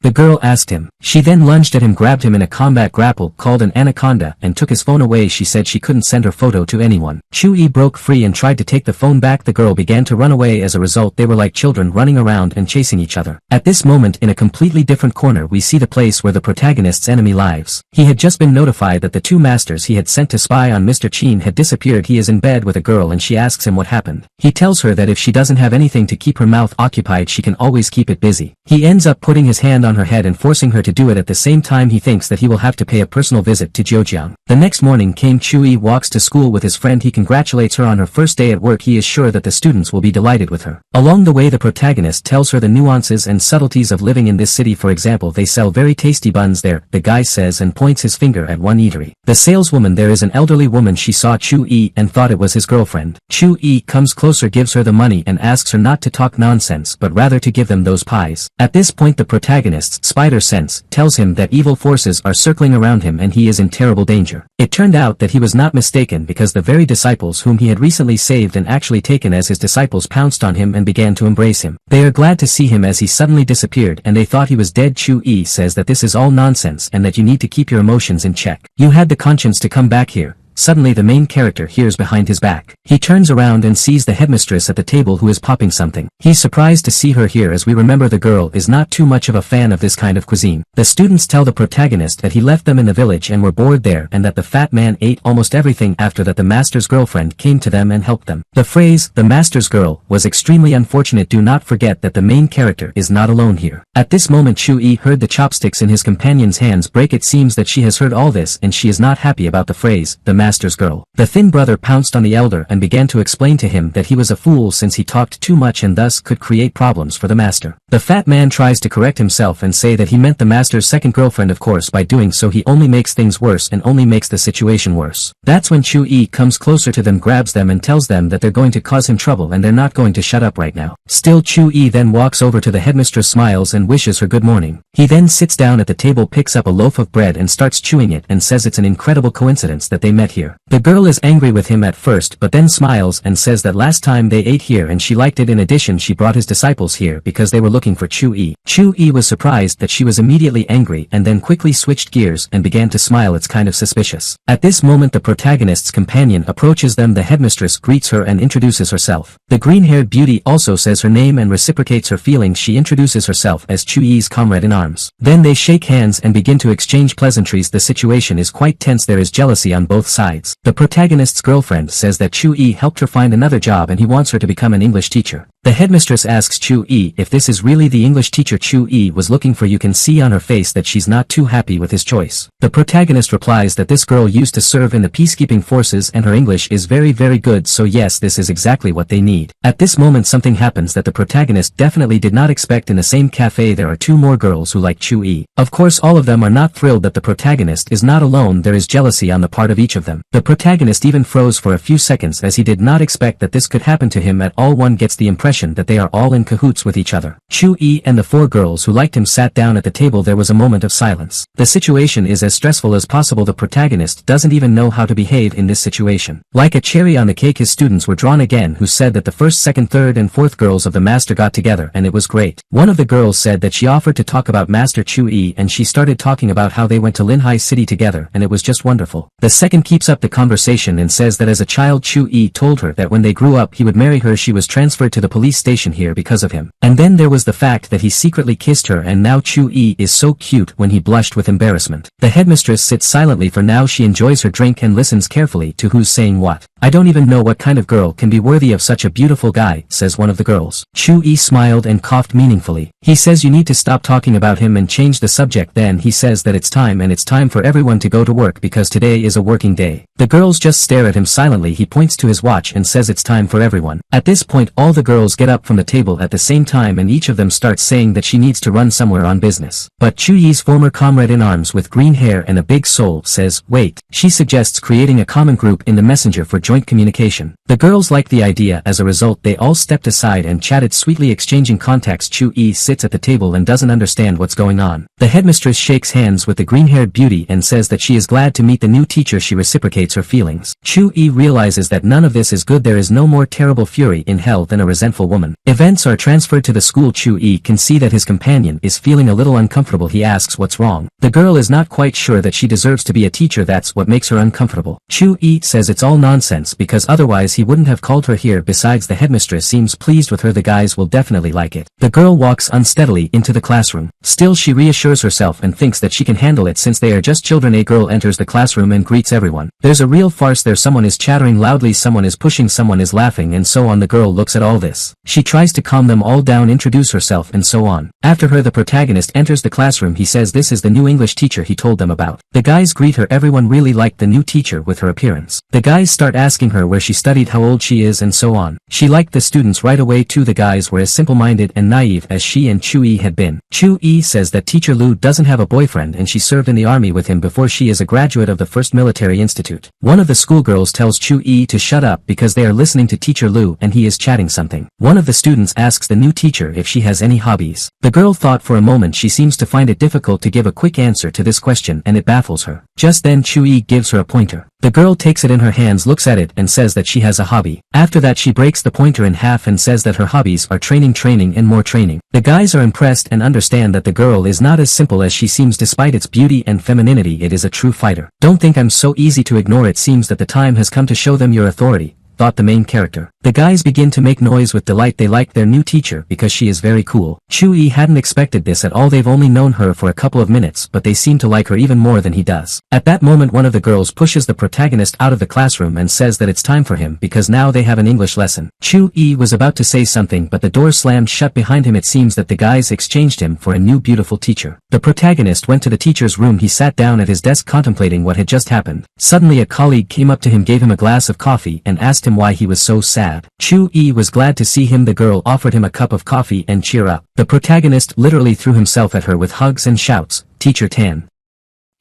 The girl asked him. She then lunged at him, grabbed him in a combat grapple called an anaconda, and took his phone away. She said she couldn't send her photo to anyone. Chu-yi broke free and tried to take the phone back. The girl began to run away. As a result, they were like children running around and chasing each other. At this moment, in a completely different corner, we see the place where the protagonist's enemy lives. He had just been notified that the two masters he had sent to spy on Mr. Chin had disappeared. He is in bed with a girl and she asks him what happened. He tells her that if she doesn't have anything to keep her mouth occupied, she can always keep it busy. He ends up putting his hand on her head and forcing her to do it. At the same time, he thinks that he will have to pay a personal visit to Zhejiang. The next morning came. Chu-yi walks to school with his friend. He congratulates her on her first day at work. He is sure that the students will be delighted with her. Along the way, the protagonist tells her the nuances and subtleties of living in this city. For example, they sell very tasty buns there, the guy says, and points his finger at one eatery. The saleswoman there is an elderly woman. She saw Chu-yi and thought it was his girlfriend. Chu-yi comes closer, gives her the money and asks her not to talk nonsense but rather to give them those pies. At this point, the protagonist's spider sense tells him that evil forces are circling around him and he is in terrible danger. It turned out that he was not mistaken, because the very disciples whom he had recently saved and actually taken as his disciples pounced on him and began to embrace him. They are glad to see him as he suddenly disappeared and they thought he was dead. Chu-yi says that this is all nonsense and that you need to keep your emotions in check. You had the conscience to come back here. Suddenly the main character hears behind his back. He turns around and sees the headmistress at the table who is popping something. He's surprised to see her here, as we remember the girl is not too much of a fan of this kind of cuisine. The students tell the protagonist that he left them in the village and were bored there and that the fat man ate almost everything. After that, the master's girlfriend came to them and helped them. The phrase, the master's girl, was extremely unfortunate. Do not forget that the main character is not alone here. At this moment, Chu-yi heard the chopsticks in his companion's hands break. It seems that she has heard all this and she is not happy about the phrase, the master's girl. The thin brother pounced on the elder and began to explain to him that he was a fool since he talked too much and thus could create problems for the master. The fat man tries to correct himself and say that he meant the master's second girlfriend. Of course, by doing so he only makes things worse and only makes the situation worse. That's when Chu-yi comes closer to them, grabs them and tells them that they're going to cause him trouble and they're not going to shut up right now. Still, Chu-yi then walks over to the headmistress, smiles and wishes her good morning. He then sits down at the table, picks up a loaf of bread and starts chewing it and says it's an incredible coincidence that they met here. The girl is angry with him at first but then smiles and says that last time they ate here and she liked it. In addition, she brought his disciples here because they were looking for Chu-yi. Chu-yi was surprised that she was immediately angry and then quickly switched gears and began to smile. It's kind of suspicious. At this moment, the protagonist's companion approaches them. The headmistress greets her and introduces herself. The green-haired beauty also says her name and reciprocates her feelings. She introduces herself as Chu-yi's comrade in arms. Then they shake hands and begin to exchange pleasantries. The situation is quite tense. There is jealousy on both sides. The protagonist's girlfriend says that Chu-yi helped her find another job and he wants her to become an English teacher. The headmistress asks Chu-yi if this is really the English teacher Chu-yi was looking for. You can see on her face that she's not too happy with his choice. The protagonist replies that this girl used to serve in the peacekeeping forces and her English is very good, so yes, this is exactly what they need. At this moment, something happens that the protagonist definitely did not expect. In the same cafe there are two more girls who like Chu-yi. Of course, all of them are not thrilled that the protagonist is not alone. There is jealousy on the part of each of them. them. The protagonist even froze for a few seconds as he did not expect that this could happen to him at all. One gets the impression that they are all in cahoots with each other. Chu-yi and the four girls who liked him sat down at the table. There was a moment of silence. The situation is as stressful as possible. The protagonist doesn't even know how to behave in this situation. Like a cherry on the cake, his students were drawn again, who said that the first, second, third and fourth girls of the master got together and it was great. One of the girls said that she offered to talk about Master Chu-yi and she started talking about how they went to Linhai City together and it was just wonderful. The second keeps up the conversation and says that as a child Chu-yi told her that when they grew up he would marry her. She was transferred to the police station here because of him. And then there was the fact that he secretly kissed her, and now Chu-yi is so cute when he blushed with embarrassment. The headmistress sits silently for now. She enjoys her drink and listens carefully to who's saying what. I don't even know what kind of girl can be worthy of such a beautiful guy, says one of the girls. Chu-yi smiled and coughed meaningfully. He says you need to stop talking about him and change the subject. Then he says that it's time, and it's time for everyone to go to work because today is a working day. The girls just stare at him silently. He points to his watch and says it's time for everyone. At this point all the girls get up from the table at the same time and each of them starts saying that she needs to run somewhere on business. But Chu-yi's former comrade in arms with green hair and a big soul says, wait. She suggests creating a common group in the messenger for joint communication. The girls like the idea. As a result they all stepped aside and chatted sweetly, exchanging contacts. Chu-yi sits at the table and doesn't understand what's going on. The headmistress shakes hands with the green-haired beauty and says that she is glad to meet the new teacher. She reciprocates her feelings. Chu-yi realizes that none of this is good. There is no more terrible fury in hell than a resentful woman. Events are transferred to the school. Chu-yi can see that his companion is feeling a little uncomfortable. He asks what's wrong. The girl is not quite sure that she deserves to be a teacher. That's what makes her uncomfortable. Chu-yi says it's all nonsense because otherwise he wouldn't have called her here. Besides, the headmistress seems pleased with her. The guys will definitely like it. The girl walks unsteadily into the classroom. Still, she reassures herself and thinks that she can handle it since they are just children. A girl enters the classroom and greets everyone. There's a real farce there. Someone is chattering loudly, someone is pushing, someone is laughing, and so on. The girl looks at all this. She tries to calm them all down, introduce herself and so on. After her the protagonist enters the classroom. He says this is the new English teacher he told them about. The guys greet her. Everyone really liked the new teacher with her appearance. The guys start asking her where she studied, how old she is and so on. She liked the students right away too. The guys were as simple-minded and naive as she and Chu-yi had been. Chu-yi says that teacher Lu doesn't have a boyfriend and she served in the army with him before. She is a graduate of the first military institute. One of the schoolgirls tells Chu-yi to shut up because they are listening to teacher Lu and he is chatting something. One of the students asks the new teacher if she has any hobbies. The girl thought for a moment. She seems to find it difficult to give a quick answer to this question and it baffles her. Just then Chu-yi gives her a pointer. The girl takes it in her hands, looks at it and says that she has a hobby. After that she breaks the pointer in half and says that her hobbies are training and more training. The guys are impressed and understand that the girl is not as simple as she seems. Despite its beauty and femininity, it is a true fighter. Don't think I'm so easy to ignore. It seems that the time has come to show them your authority, thought the main character. The guys begin to make noise with delight. They like their new teacher because she is very cool. Chu-yi hadn't expected this at all. They've only known her for a couple of minutes, but they seem to like her even more than he does. At that moment one of the girls pushes the protagonist out of the classroom and says that it's time for him because now they have an English lesson. Chu-yi was about to say something but the door slammed shut behind him. It seems that the guys exchanged him for a new beautiful teacher. The protagonist went to the teacher's room. He sat down at his desk contemplating what had just happened. Suddenly a colleague came up to him, gave him a glass of coffee and asked him why he was so sad. Chu-yi was glad to see him. The girl offered him a cup of coffee and cheer up. The protagonist literally threw himself at her with hugs and shouts, "Teacher Tan,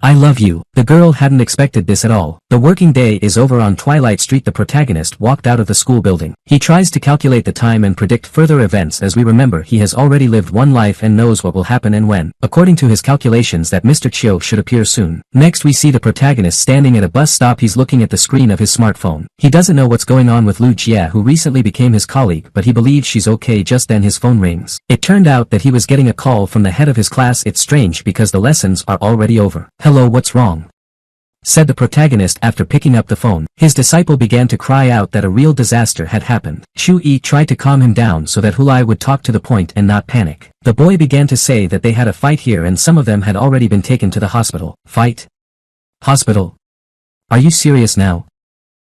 I love you." The girl hadn't expected this at all. The working day is over on Twilight Street. The protagonist walked out of the school building. He tries to calculate the time and predict further events. As we remember, he has already lived one life and knows what will happen and when. According to his calculations that Mr. Chiu should appear soon. Next we see the protagonist standing at a bus stop. He's looking at the screen of his smartphone. He doesn't know what's going on with Lu Jia, who recently became his colleague, but he believes she's okay. Just then his phone rings. It turned out that he was getting a call from the head of his class. It's strange because the lessons are already over. "Hello, what's wrong?" said the protagonist after picking up the phone. His disciple began to cry out that a real disaster had happened. Chu-yi tried to calm him down so that Hulai would talk to the point and not panic. The boy began to say that they had a fight here and some of them had already been taken to the hospital. "Fight? Hospital? Are you serious now?"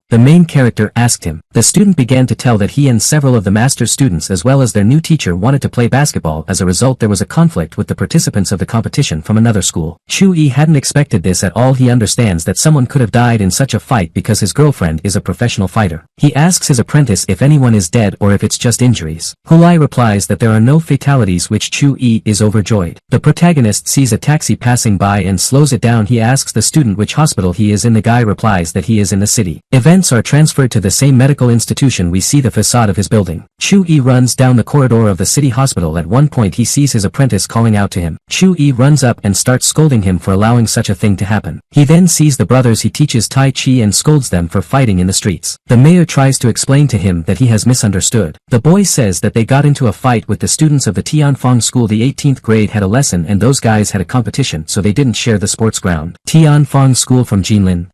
The main character asked him. The student began to tell that he and several of the master's students as well as their new teacher wanted to play basketball. As a result, there was a conflict with the participants of the competition from another school. Chu-yi hadn't expected this at all. He understands that someone could have died in such a fight because his girlfriend is a professional fighter. He asks his apprentice if anyone is dead or if it's just injuries. Hulai replies that there are no fatalities, which Chu-yi is overjoyed. The protagonist sees a taxi passing by and slows it down. He asks the student which hospital he is in. The guy replies that he is in the city. Events are transferred to the same medical institution. We see the facade of his building. Chu-yi runs down the corridor of the city hospital. At one point he sees his apprentice calling out to him. Chu-yi runs up and starts scolding him for allowing such a thing to happen. He then sees the brothers he teaches Tai Chi and scolds them for fighting in the streets. The mayor tries to explain to him that he has misunderstood. The boy says that they got into a fight with the students of the Tianfang school. The 18th grade had a lesson and those guys had a competition, so they didn't share the sports ground. Tianfang school from Jinlin,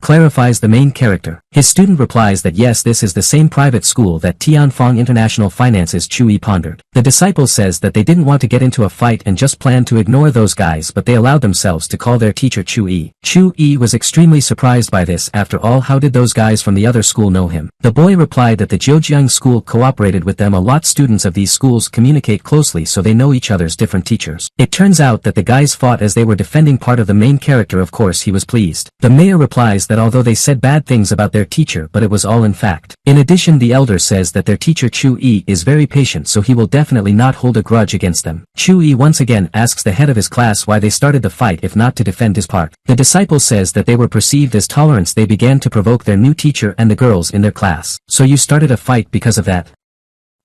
clarifies the main character. His student replies that yes, this is the same private school that Tianfang International finances. Chu-yi pondered. The disciple says that they didn't want to get into a fight and just planned to ignore those guys, but they allowed themselves to call their teacher Chu-yi. Chu-yi was extremely surprised by this. After all, how did those guys from the other school know him? The boy replied that the Zhejiang school cooperated with them a lot. Students of these schools communicate closely, so they know each other's different teachers. It turns out that the guys fought as they were defending part of the main character. Of course he was pleased. The mayor replies that although they said bad things about their teacher, but it was all in fact. In addition, the elder says that their teacher Chu-yi is very patient, so he will definitely not hold a grudge against them. Chu-yi once again asks the head of his class why they started the fight if not to defend his part. The disciple says that they were perceived as tolerant. They began to provoke their new teacher and the girls in their class. So you started a fight because of that?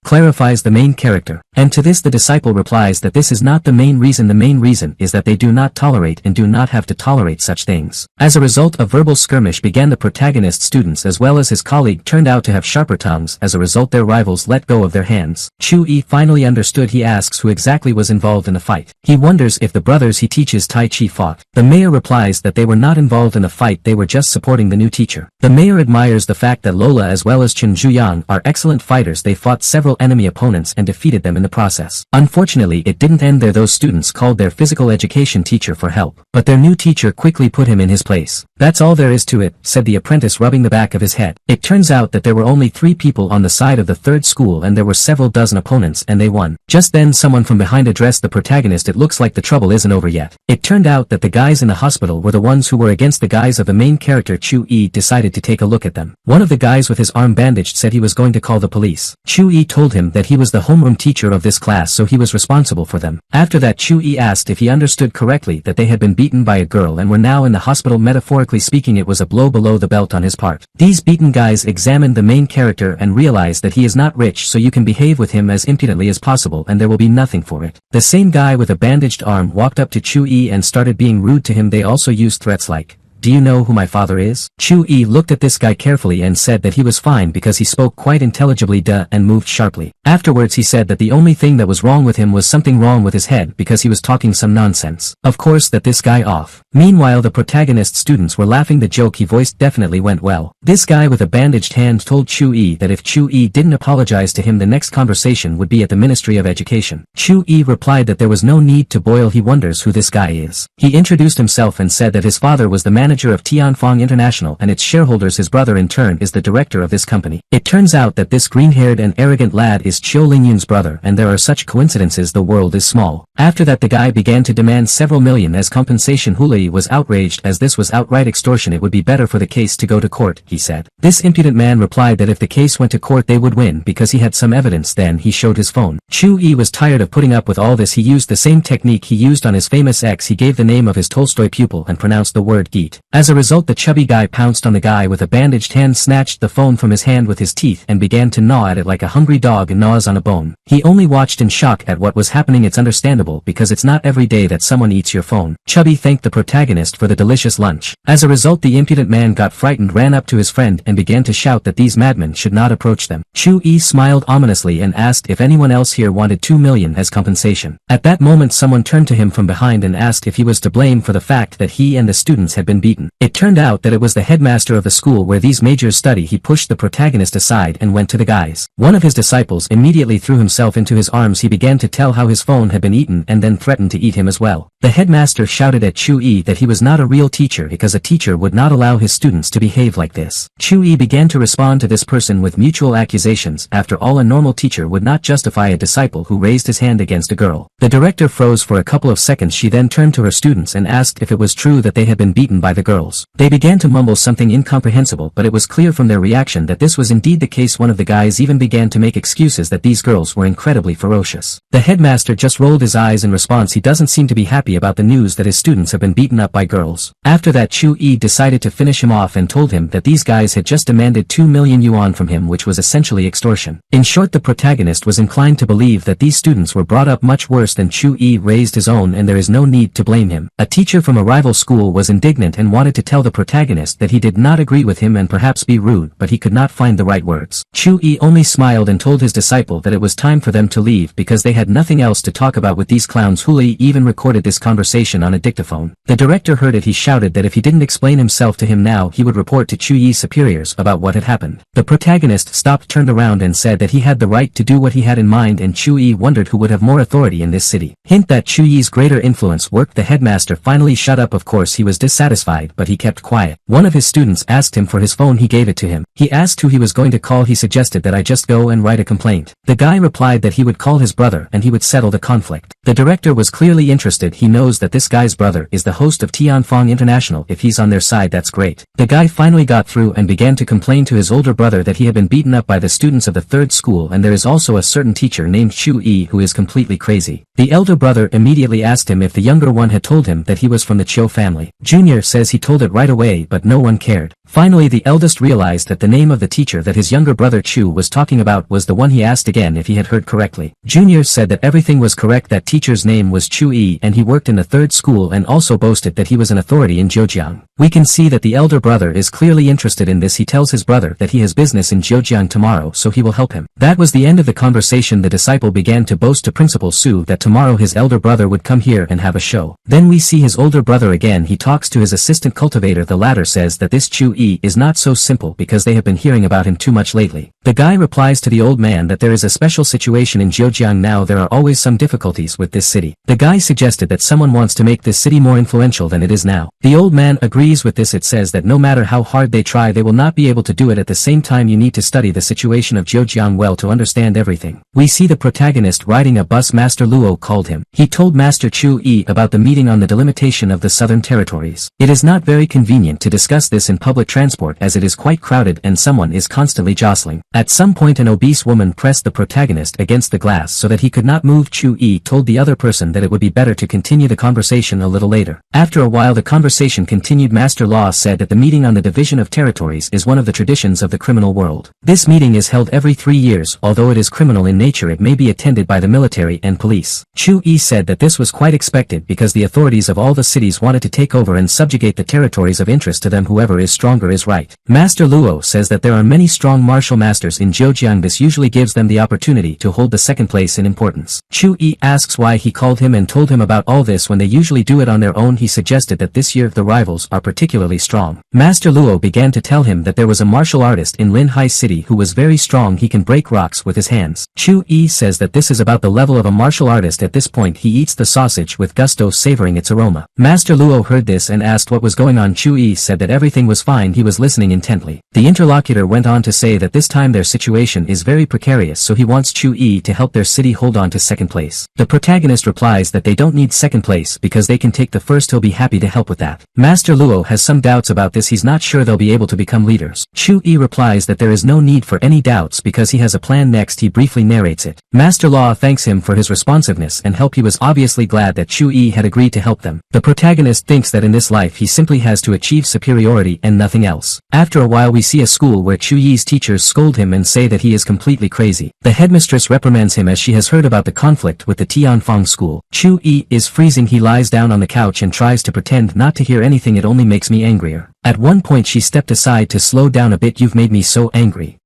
Clarifies the main character. And to this the disciple replies that this is not the main reason. The main reason is that they do not tolerate and do not have to tolerate such things. As a result, a verbal skirmish began. The protagonist's students as well as his colleague turned out to have sharper tongues. As a result, their rivals let go of their hands. Chu-yi finally understood. He asks who exactly was involved in the fight. He wonders if the brothers he teaches Tai Chi fought. The mayor replies that they were not involved in the fight, they were just supporting the new teacher. The mayor admires the fact that Lola as well as Chen Zhuyang are excellent fighters. They fought several enemy opponents and defeated them in the process. Unfortunately, it didn't end there. Those students called their physical education teacher for help, but their new teacher quickly put him in his place. That's all there is to it, said the apprentice, rubbing the back of his head. It turns out that there were only 3 people on the side of the third school and there were several dozen opponents and they won. Just then someone from behind addressed the protagonist. It looks like the trouble isn't over yet. It turned out that the guys in the hospital were the ones who were against the guys of the main character. Chu-yi decided to take a look at them. One of the guys with his arm bandaged said he was going to call the police. Chu-yi told him that he was the homeroom teacher of this class, so he was responsible for them. After that, Chu-yi asked if he understood correctly that they had been beaten by a girl and were now in the hospital. Metaphorically speaking, it was a blow below the belt on his part. These beaten guys examined the main character and realized that he is not rich, so you can behave with him as impudently as possible and there will be nothing for it. The same guy with a bandaged arm walked up to Chu-yi and started being rude to him. They also used threats like, "Do you know who my father is?" Chu-yi looked at this guy carefully and said that he was fine because he spoke quite intelligibly and moved sharply. Afterwards he said that the only thing that was wrong with him was something wrong with his head because he was talking some nonsense. Of course that this guy off. Meanwhile, the protagonist's students were laughing. The joke he voiced definitely went well. This guy with a bandaged hand told Chu-yi that if Chu-yi didn't apologize to him, the next conversation would be at the Ministry of Education. Chu-yi replied that there was no need to boil. He wonders who this guy is. He introduced himself and said that his father was the manager of Tianfang International and its shareholders. His brother in turn is the director of this company. It turns out that this green-haired and arrogant lad is Chiu Lingyun's brother, and there are such coincidences. The world is small. After that, the guy began to demand several million as compensation. Hulai was outraged as this was outright extortion. It would be better for the case to go to court, he said. This impudent man replied that if the case went to court they would win because he had some evidence. Then he showed his phone. Chu-yi was tired of putting up with all this. He used the same technique he used on his famous ex. He gave the name of his Tolstoy pupil and pronounced the word Geet. As a result, the chubby guy pounced on the guy with a bandaged hand, snatched the phone from his hand with his teeth and began to gnaw at it like a hungry dog gnaws on a bone. He only watched in shock at what was happening. It's understandable because it's not every day that someone eats your phone. Chubby thanked the protagonist for the delicious lunch. As a result, the impudent man got frightened, ran up to his friend and began to shout that these madmen should not approach them. Chu-yi smiled ominously and asked if anyone else here wanted 2 million as compensation. At that moment someone turned to him from behind and asked if he was to blame for the fact that he and the students had been beaten. beaten. It turned out that it was the headmaster of the school where these majors study. He pushed the protagonist aside and went to the guys. One of his disciples immediately threw himself into his arms. He began to tell how his phone had been eaten and then threatened to eat him as well. The headmaster shouted at Chu-yi that he was not a real teacher because a teacher would not allow his students to behave like this. Chu-yi began to respond to this person with mutual accusations. After all, a normal teacher would not justify a disciple who raised his hand against a girl. The director froze for a couple of seconds. She then turned to her students and asked if it was true that they had been beaten by the girls. They began to mumble something incomprehensible, but it was clear from their reaction that this was indeed the case. One of the guys even began to make excuses that these girls were incredibly ferocious. The headmaster just rolled his eyes in response. He doesn't seem to be happy about the news that his students have been beaten up by girls. After that, Chu-yi decided to finish him off and told him that these guys had just demanded 2 million yuan from him, which was essentially extortion. In short, the protagonist was inclined to believe that these students were brought up much worse than Chu-yi raised his own, and there is no need to blame him. A teacher from a rival school was indignant and wanted to tell the protagonist that he did not agree with him and perhaps be rude, but he could not find the right words. Chu-yi only smiled and told his disciple that it was time for them to leave because they had nothing else to talk about with these clowns. Huli even recorded this conversation on a dictaphone. The director heard it. He shouted that if he didn't explain himself to him now, he would report to Chu-yi's superiors about what had happened. The protagonist stopped, turned around and said that he had the right to do what he had in mind, and Chu-yi wondered who would have more authority in this city. Hint that Chu-yi's greater influence worked. The headmaster finally shut up. Of course he was dissatisfied, but he kept quiet. One of his students asked him for his phone. He gave it to him. He asked who he was going to call. He suggested that I just go and write a complaint. The guy replied that he would call his brother and he would settle the conflict. The director was clearly interested. He knows that this guy's brother is the host of Tianfeng International. If he's on their side, that's great. The guy finally got through and began to complain to his older brother that he had been beaten up by the students of the third school, and there is also a certain teacher named Chu-yi who is completely crazy. The elder brother immediately asked him if the younger one had told him that he was from the Chiu family. Junior says he told it right away, but no one cared. Finally, the eldest realized that the name of the teacher that his younger brother Chu was talking about was the one. He asked again if he had heard correctly. Junior said that everything was correct. That teacher's name was Chu-yi and he worked in the third school and also boasted that he was an authority in Zhejiang. We can see that the elder brother is clearly interested in this. He tells his brother that he has business in Zhejiang tomorrow, so he will help him. That was the end of the conversation. The disciple began to boast to Principal Su that tomorrow his elder brother would come here and have a show. Then we see his older brother again. He talks to his assistant cultivator. The latter says that this Chu-yi is not so simple because they have been hearing about him too much lately. The guy replies to the old man that there is a special situation in Zhejiang now. There are always some difficulties with this city. The guy suggested that someone wants to make this city more influential than it is now. The old man agrees with this. It says that no matter how hard they try, they will not be able to do it. At the same time, you need to study the situation of Zhejiang well to understand everything. We see the protagonist riding a bus. Master Luo called him. He told Master Chu-yi about the meeting on the delimitation of the southern territories. It is not very convenient to discuss this in public transport as it is quite crowded and someone is constantly jostling. At some point, an obese woman pressed the protagonist against the glass so that he could not move. Chu-yi told the other person that it would be better to continue the conversation a little later. After a while, the conversation continued. Master Law said that the meeting on the division of territories is one of the traditions of the criminal world. This meeting is held every 3 years. Although it is criminal in nature, it may be attended by the military and police. Chu-yi said that this was quite expected because the authorities of all the cities wanted to take over and subjugate the territories of interest to them. Whoever is stronger is right. Master Luo says that there are many strong martial masters in Zhejiang. This usually gives them the opportunity to hold the second place in importance. Chu-yi asks why he called him and told him about all this when they usually do it on their own. He suggested that this year the rivals are particularly strong. Master Luo began to tell him that there was a martial artist in Linhai City who was very strong. He can break rocks with his hands. Chu-yi says that this is about the level of a martial artist. At this point, he eats the sausage with gusto, savoring its aroma. Master Luo heard this and asked what was going on. Chu-yi said that everything was fine. He was listening intently. The interlocutor went on to say that this time their situation is very precarious, so he wants Chu-yi to help their city hold on to second place. The protagonist replies that they don't need second place because they can take the first. He'll be happy to help with that. Master Luo has some doubts about this. He's not sure they'll be able to become leaders. Chu-yi replies that there is no need for any doubts because he has a plan. Next, he briefly narrates it. Master Law thanks him for his responsiveness and help. He was obviously glad that Chu-yi had agreed to help them. The protagonist thinks that in this life he simply has to achieve superiority and nothing else. After a while, we see a school where Chu-yi's teachers scold him and say that he is completely crazy. The headmistress reprimands him as she has heard about the conflict with the Tianfeng school. Chu-yi is freezing. He lies down on the couch and tries to pretend not to hear anything. It only makes me angrier. At one point she stepped aside to slow down a bit. You've made me so angry.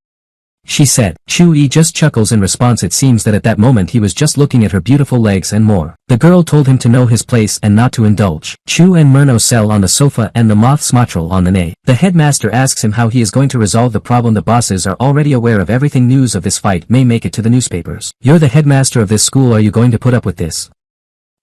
she said. Chu-yi just chuckles in response. It seems that at that moment he was just looking at her beautiful legs and more. The girl told him to know his place and not to indulge. Chu and Murno sell on the sofa and the moth's matral on the nay. The headmaster asks him how he is going to resolve the problem. The bosses are already aware of everything. News of this fight may make it to the newspapers. You're the headmaster of this school. Are you going to put up with this?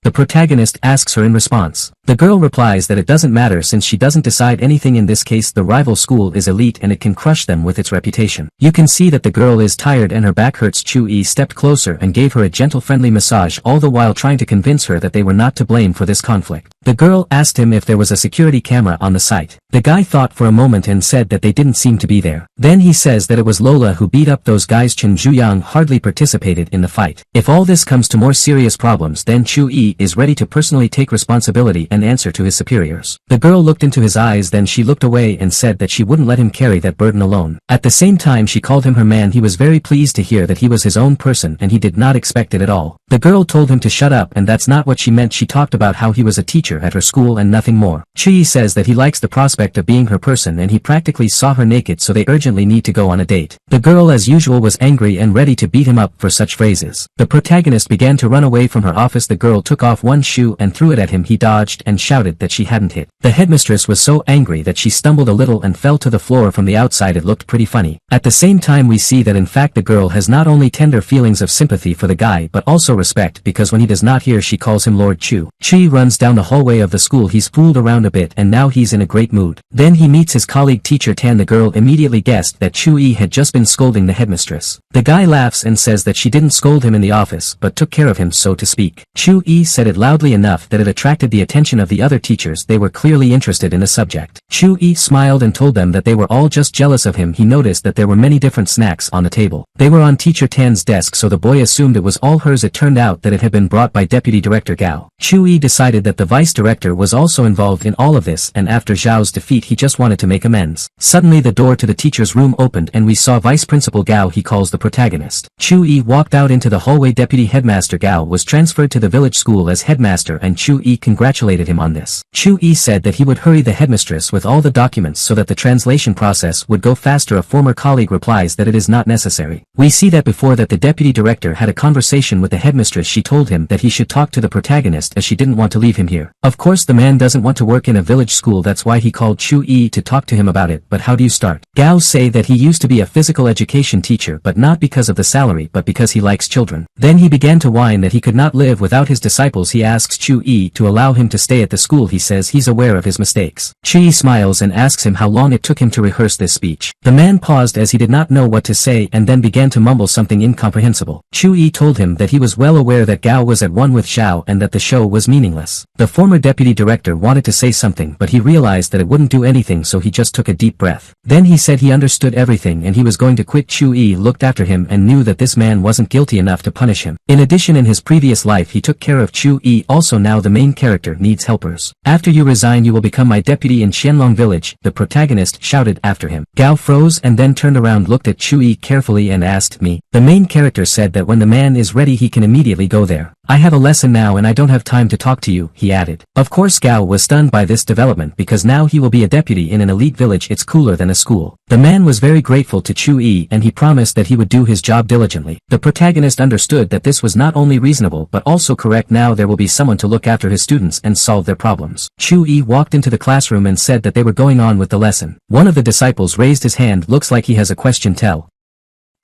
The protagonist asks her in response. The girl replies that it doesn't matter since she doesn't decide anything. In this case the rival school is elite and it can crush them with its reputation. You can see that the girl is tired and her back hurts. Chu-yi stepped closer and gave her a gentle friendly massage, all the while trying to convince her that they were not to blame for this conflict. The girl asked him if there was a security camera on the site. The guy thought for a moment and said that they didn't seem to be there. Then he says that it was Lola who beat up those guys. Chen Zhuyang hardly participated in the fight. If all this comes to more serious problems, then Chu-yi is ready to personally take responsibility and answer to his superiors. The girl looked into his eyes, then she looked away and said that she wouldn't let him carry that burden alone. At the same time she called him her man. He was very pleased to hear that he was his own person and he did not expect it at all. The girl told him to shut up, and that's not what she meant. She talked about how he was a teacher at her school and nothing more. Chi says that he likes the prospect of being her person and he practically saw her naked, so they urgently need to go on a date. The girl as usual was angry and ready to beat him up for such phrases. The protagonist began to run away from her office. The girl took off one shoe and threw it at him. He dodged and shouted that she hadn't hit. The headmistress was so angry that she stumbled a little and fell to the floor. From the outside it looked pretty funny. At the same time we see that in fact the girl has not only tender feelings of sympathy for the guy but also respect, because when he does not hear she calls him Lord Chu. Chi runs down the hallway of the school. He's fooled around a bit and now he's in a great mood. Then he meets his colleague teacher Tan. The girl immediately guessed that Chu-yi had just been scolding the headmistress. The guy laughs and says that she didn't scold him in the office but took care of him, so to speak. Chu-yi said it loudly enough that it attracted the attention of the other teachers. They were clearly interested in the subject. Chu-yi smiled and told them that they were all just jealous of him. He noticed that there were many different snacks on the table. They were on teacher Tan's desk, so the boy assumed it was all hers. It turned out that it had been brought by Deputy Director Gao. Chu-yi decided that the vice director was also involved in all of this, and after Zhao's defeat he just wanted to make amends. Suddenly the door to the teacher's room opened and we saw Vice Principal Gao. He calls the protagonist. Chu-yi walked out into the hallway. Deputy Headmaster Gao was transferred to the village school as headmaster and Chu-yi congratulated him on this. Chu-yi said that he would hurry the headmistress with all the documents so that the translation process would go faster. A former colleague replies that it is not necessary. We see that before that the deputy director had a conversation with the headmistress. She told him that he should talk to the protagonist as she didn't want to leave him here. Of course the man doesn't want to work in a village school, that's why he called Chu-yi to talk to him about it. But how do you start? Gao say that he used to be a physical education teacher, but not because of the salary but because he likes children. Then he began to whine that he could not live without his disciples. He asks Chu-yi to allow him to stay at the school. He says he's aware of his mistakes. Chu-yi smiles and asks him how long it took him to rehearse this speech. The man paused as he did not know what to say and then began to mumble something incomprehensible. Chu-yi told him that he was well aware that Gao was at one with Zhao and that the show was meaningless. The former deputy director wanted to say something but he realized that it wouldn't do anything, so he just took a deep breath. Then he said he understood everything and he was going to quit. Chu-yi looked after him and knew that this man wasn't guilty enough to punish him. In addition, in his previous life he took care of Chu-yi. Also now the main character needs helpers. After you resign you will become my deputy in Qianlong village, the protagonist shouted after him. Gao froze and then turned around, looked at Chu-yi carefully and asked me. The main character said that when the man is ready he can immediately go there. I have a lesson now and I don't have time to talk to you, he added. Of course Gao was stunned by this development because now he will be a deputy in an elite village. It's cooler than a school. The man was very grateful to Chu-yi and he promised that he would do his job diligently. The protagonist understood that this was not only reasonable but also correct. Now there will be someone to look after his students and solve their problems. Chu-yi walked into the classroom and said that they were going on with the lesson. One of the disciples raised his hand. Looks like he has a question. Tell.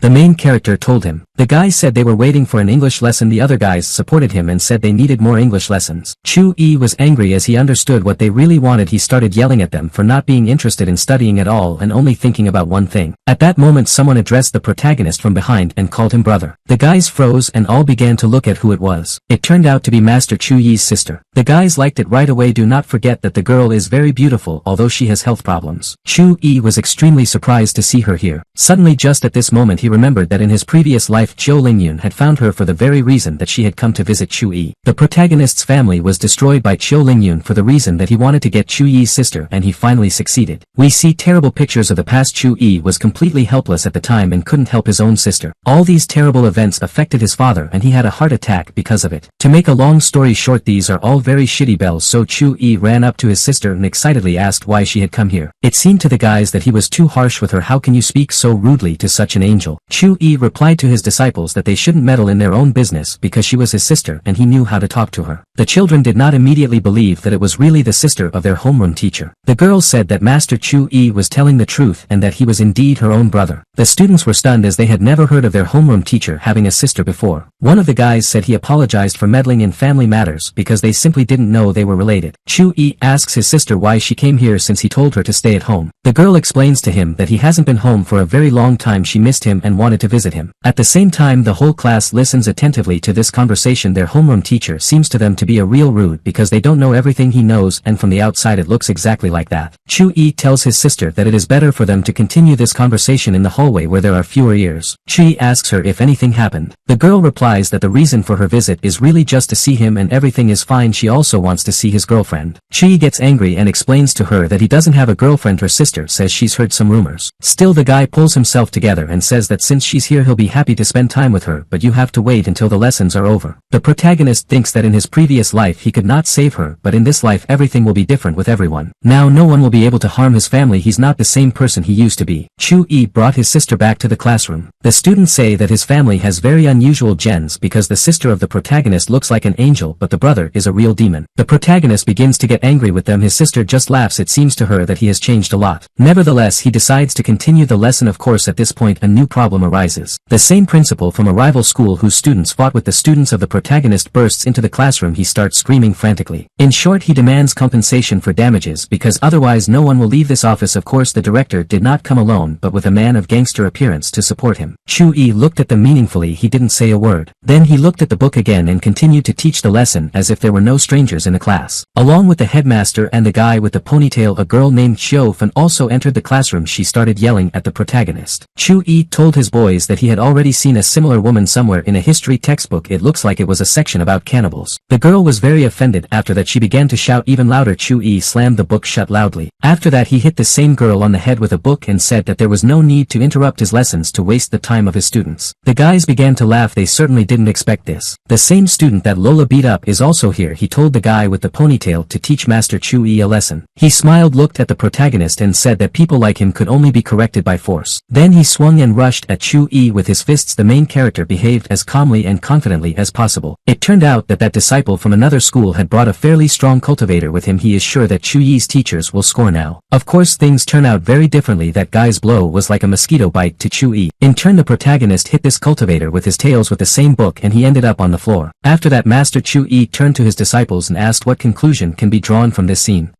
The main character told him. The guy said they were waiting for an English lesson. The other guys supported him and said they needed more English lessons. Chu-yi was angry as he understood what they really wanted. He started yelling at them for not being interested in studying at all and only thinking about one thing. At that moment someone addressed the protagonist from behind and called him brother. The guys froze and all began to look at who it was. It turned out to be Master Chu-yi's sister. The guys liked it right away. Do not forget that the girl is very beautiful although she has health problems. Chu-yi was extremely surprised to see her here. Suddenly just at this moment he remembered that in his previous life Chiu Lingyun had found her for the very reason that she had come to visit Chu-yi. The protagonist's family was destroyed by Chiu Lingyun for the reason that he wanted to get Chu-yi's sister, and he finally succeeded. We see terrible pictures of the past. Chu-yi was completely helpless at the time and couldn't help his own sister. All these terrible events affected his father and he had a heart attack because of it. To make a long story short, these are all very shitty bells, so Chu-yi ran up to his sister and excitedly asked why she had come here. It seemed to the guys that he was too harsh with her. How can you speak so rudely to such an angel? Chu-yi replied to his disciples that they shouldn't meddle in their own business because she was his sister and he knew how to talk to her. The children did not immediately believe that it was really the sister of their homeroom teacher. The girls said that Master Chu-yi was telling the truth and that he was indeed her own brother. The students were stunned as they had never heard of their homeroom teacher having a sister before. One of the guys said he apologized for meddling in family matters because they simply didn't know they were related. Chu-yi asks his sister why she came here since he told her to stay at home. The girl explains to him that he hasn't been home for a very long time. She missed him and wanted to visit him. At the same time, the whole class listens attentively to this conversation. Their homeroom teacher seems to them to be a real rude because they don't know everything he knows, and from the outside it looks exactly like that. Chu-yi tells his sister that it is better for them to continue this conversation in the hallway where there are fewer ears. Chu-yi asks her if anything happened. The girl replies that the reason for her visit is really just to see him and everything is fine. She also wants to see his girlfriend. Chu-yi gets angry and explains to her that he doesn't have a girlfriend. Her sister says she's heard some rumors. Still, the guy pulls himself together and says that since she's here he'll be happy to spend time with her, but you have to wait until the lessons are over. The protagonist thinks that in his previous life he could not save her, but in this life everything will be different with everyone. Now no one will be able to harm his family. He's not the same person he used to be. Chu-yi brought his sister back to the classroom. The students say that his family has very unusual genes because the sister of the protagonist looks like an angel but the brother is a real demon. The protagonist begins to get angry with them. His sister just laughs. It seems to her that he has changed a lot. Nevertheless, he decides to continue the lesson. Of course, at this point a new problem arises. The same principal from a rival school whose students fought with the students of the protagonist bursts into the classroom. He starts screaming frantically. In short, he demands compensation for damages because otherwise no one will leave this office. Of course, the director did not come alone but with a man of gangster appearance to support him. Chu-yi looked at them meaningfully. He didn't say a word. Then he looked at the book again and continued to teach the lesson as if there were no strangers in the class. Along with the headmaster and the guy with the ponytail, a girl named Xiao-fan also entered the classroom. She started yelling at the protagonist. Chu-yi told his boys that he had already seen a similar woman somewhere in a history textbook. It looks like it was a section about cannibals. The girl was very offended. After that she began to shout even louder. Chu-yi slammed the book shut loudly. After that he hit the same girl on the head with a book and said that there was no need to interrupt his lessons to waste the time of his students. The guys began to laugh. They certainly didn't expect this. The same student that Lola beat up is also here. He told the guy with the ponytail to teach Master Chu-yi a lesson. He smiled, looked at the protagonist and said that people like him could only be corrected by force. Then he swung and rushed at Chu-yi with his fists. The main character behaved as calmly and confidently as possible. It turned out that that disciple from another school had brought a fairly strong cultivator with him. He is sure that Chu-yi's teachers will score now. Of course, things turn out very differently. That guy's blow was like a mosquito bite to Chu-yi. In turn, the protagonist hit this cultivator with his tails with the same book and he ended up on the floor. After that, Master Chu-yi turned to his disciples and asked what conclusion can be drawn from this scene.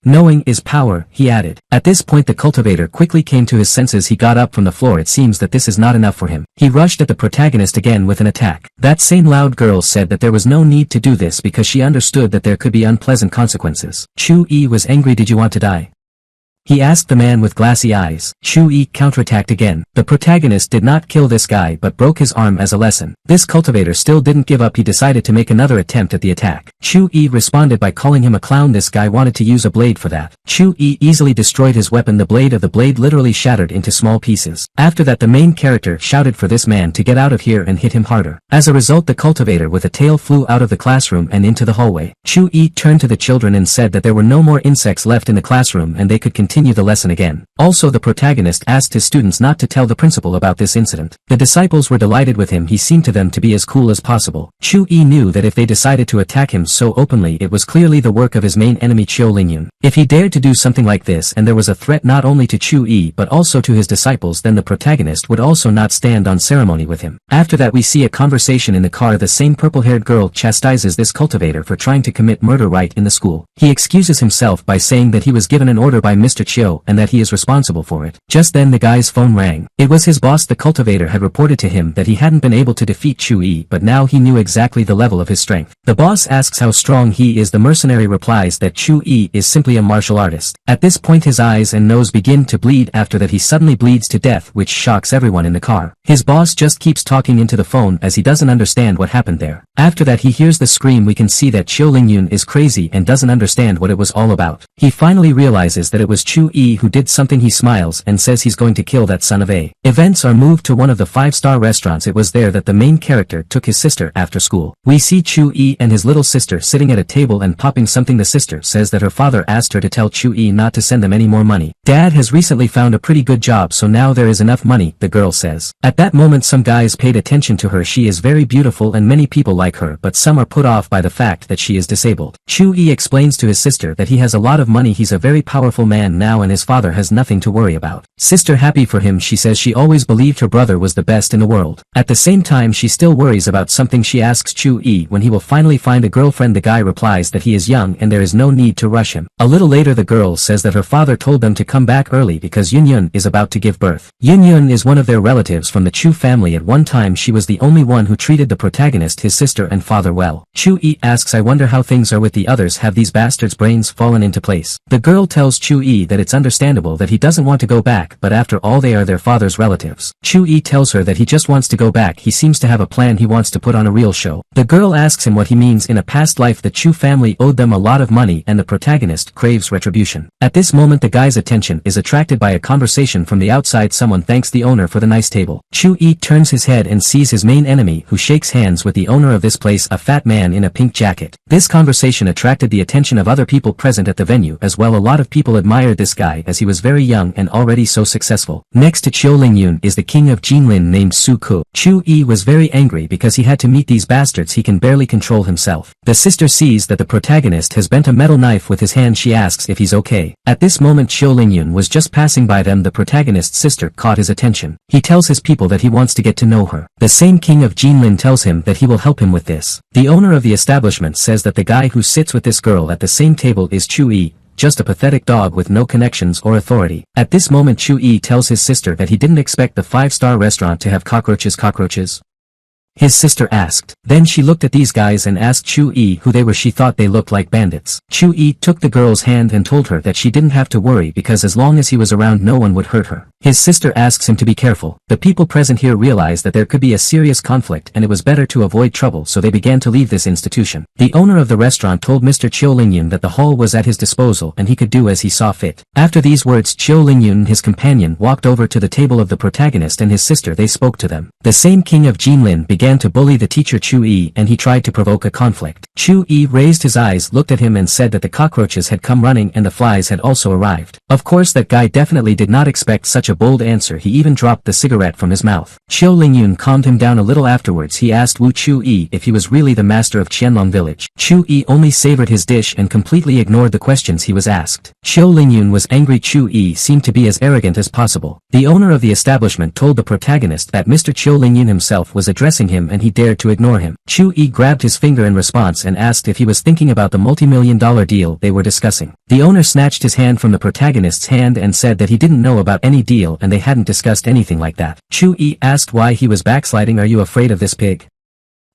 Knowing is power, he added. At this point the cultivator quickly came to his senses. He got up from the floor. It seems that this is not enough for him. He rushed at the protagonist again with an attack. That same loud girl said that there was no need to do this because she understood that there could be unpleasant consequences. Chu-yi was angry. Did you want to die? He asked the man with glassy eyes. Chu-yi counterattacked again. The protagonist did not kill this guy but broke his arm as a lesson. This cultivator still didn't give up. He decided to make another attempt at the attack. Chu-yi responded by calling him a clown. This guy wanted to use a blade for that. Chu-yi easily destroyed his weapon. The blade of the blade literally shattered into small pieces. After that the main character shouted for this man to get out of here and hit him harder. As a result, the cultivator with a tail flew out of the classroom and into the hallway. Chu-yi turned to the children and said that there were no more insects left in the classroom and they could continue the lesson again. Also, the protagonist asked his students not to tell the principal about this incident. The disciples were delighted with him. He seemed to them to be as cool as possible. Chu-yi knew that if they decided to attack him so openly, it was clearly the work of his main enemy Chiu Lingyun. If he dared to do something like this and there was a threat not only to Chu-yi but also to his disciples, then the protagonist would also not stand on ceremony with him. After that we see a conversation in the car. The same purple-haired girl chastises this cultivator for trying to commit murder right in the school. He excuses himself by saying that he was given an order by Mr. Chiu and that he is responsible for it. Just then the guy's phone rang. It was his boss. The cultivator had reported to him that he hadn't been able to defeat Chu-yi, but now he knew exactly the level of his strength. The boss asks how strong he is. The mercenary replies that Chu-yi is simply a martial artist. At this point his eyes and nose begin to bleed. After that he suddenly bleeds to death, which shocks everyone in the car. His boss just keeps talking into the phone as he doesn't understand what happened there. After that he hears the scream. We can see that Chiu Lingyun is crazy and doesn't understand what it was all about. He finally realizes that it was Chu-yi who did something. He smiles and says he's going to kill that son of a. Events are moved to one of the 5-star restaurants. It was there that the main character took his sister after school. We see Chu-yi and his little sister sitting at a table and popping something. The sister says that her father asked her to tell Chu-yi not to send them any more money. Dad has recently found a pretty good job, so now there is enough money, the girl says. At that moment some guys paid attention to her. She is very beautiful and many people like her, but some are put off by the fact that she is disabled. Chu-yi explains to his sister that he has a lot of money. He's a very powerful man now and his father has nothing to worry about. Sister happy for him. She says she always believed her brother was the best in the world. At the same time she still worries about something. She asks Chu-yi when he will finally find a girlfriend. The guy replies that he is young and there is no need to rush him. A little later the girl says that her father told them to come back early because Yun-yun is about to give birth. Yun-yun is one of their relatives from the Chu family. At one time she was the only one who treated the protagonist, his sister and father, well. Chu-yi asks, I wonder how things are with the others. Have these bastards' brains fallen into place? The girl tells Chu-yi that it's understandable that he doesn't want to go back, but after all they are their father's relatives. Chu-yi tells her that he just wants to go back. He seems to have a plan. He wants to put on a real show. The girl asks him what he means. In a past life the Chu family owed them a lot of money and the protagonist craves retribution. At this moment the guy's attention is attracted by a conversation from the outside. Someone thanks the owner for the nice table. Chu-yi turns his head and sees his main enemy, who shakes hands with the owner of this place, a fat man in a pink jacket. This conversation attracted the attention of other people present at the venue as well. A lot of people admired this guy as he was very young and already so successful. Next to Chio Ling-yun is the king of Jinlin named Su-ku. Chu-yi was very angry because he had to meet these bastards. He can barely control himself. The sister sees that the protagonist has bent a metal knife with his hand. She asks if he's okay. At this moment Chio Ling-yun was just passing by them. The protagonist's sister caught his attention. He tells his people that he wants to get to know her. The same king of Jinlin tells him that he will help him with this. The owner of the establishment says that the guy who sits with this girl at the same table is Chu-yi, just a pathetic dog with no connections or authority. At this moment Chu-yi tells his sister that he didn't expect the 5-star restaurant to have cockroaches. Cockroaches? His sister asked. Then she looked at these guys and asked Chu-yi who they were. She thought they looked like bandits. Chu-yi took the girl's hand and told her that she didn't have to worry because as long as he was around no one would hurt her. His sister asks him to be careful. The people present here realized that there could be a serious conflict and it was better to avoid trouble, so they began to leave this institution. The owner of the restaurant told Mr. Chio Ling-yun that the hall was at his disposal and he could do as he saw fit. After these words Chio Ling-yun and his companion walked over to the table of the protagonist and his sister. They spoke to them. The same king of Jinlin began to bully the teacher Chu-yi and he tried to provoke a conflict. Chu-yi raised his eyes, looked at him and said that the cockroaches had come running and the flies had also arrived. Of course that guy definitely did not expect such a bold answer. He even dropped the cigarette from his mouth. Chio Ling-yun calmed him down a little. Afterwards he asked Wu Chu-yi if he was really the master of Qianlong village. Chu-yi only savored his dish and completely ignored the questions he was asked. Chio Ling-yun was angry. Chu-yi seemed to be as arrogant as possible. The owner of the establishment told the protagonist that Mr. Chio Ling-yun himself was addressing him and he dared to ignore him. Chu-yi grabbed his finger in response and asked if he was thinking about the multi-million-dollar deal they were discussing. The owner snatched his hand from the protagonist's hand and said that he didn't know about any deal and they hadn't discussed anything like that. Chu-yi asked why he was backsliding. Are you afraid of this pig?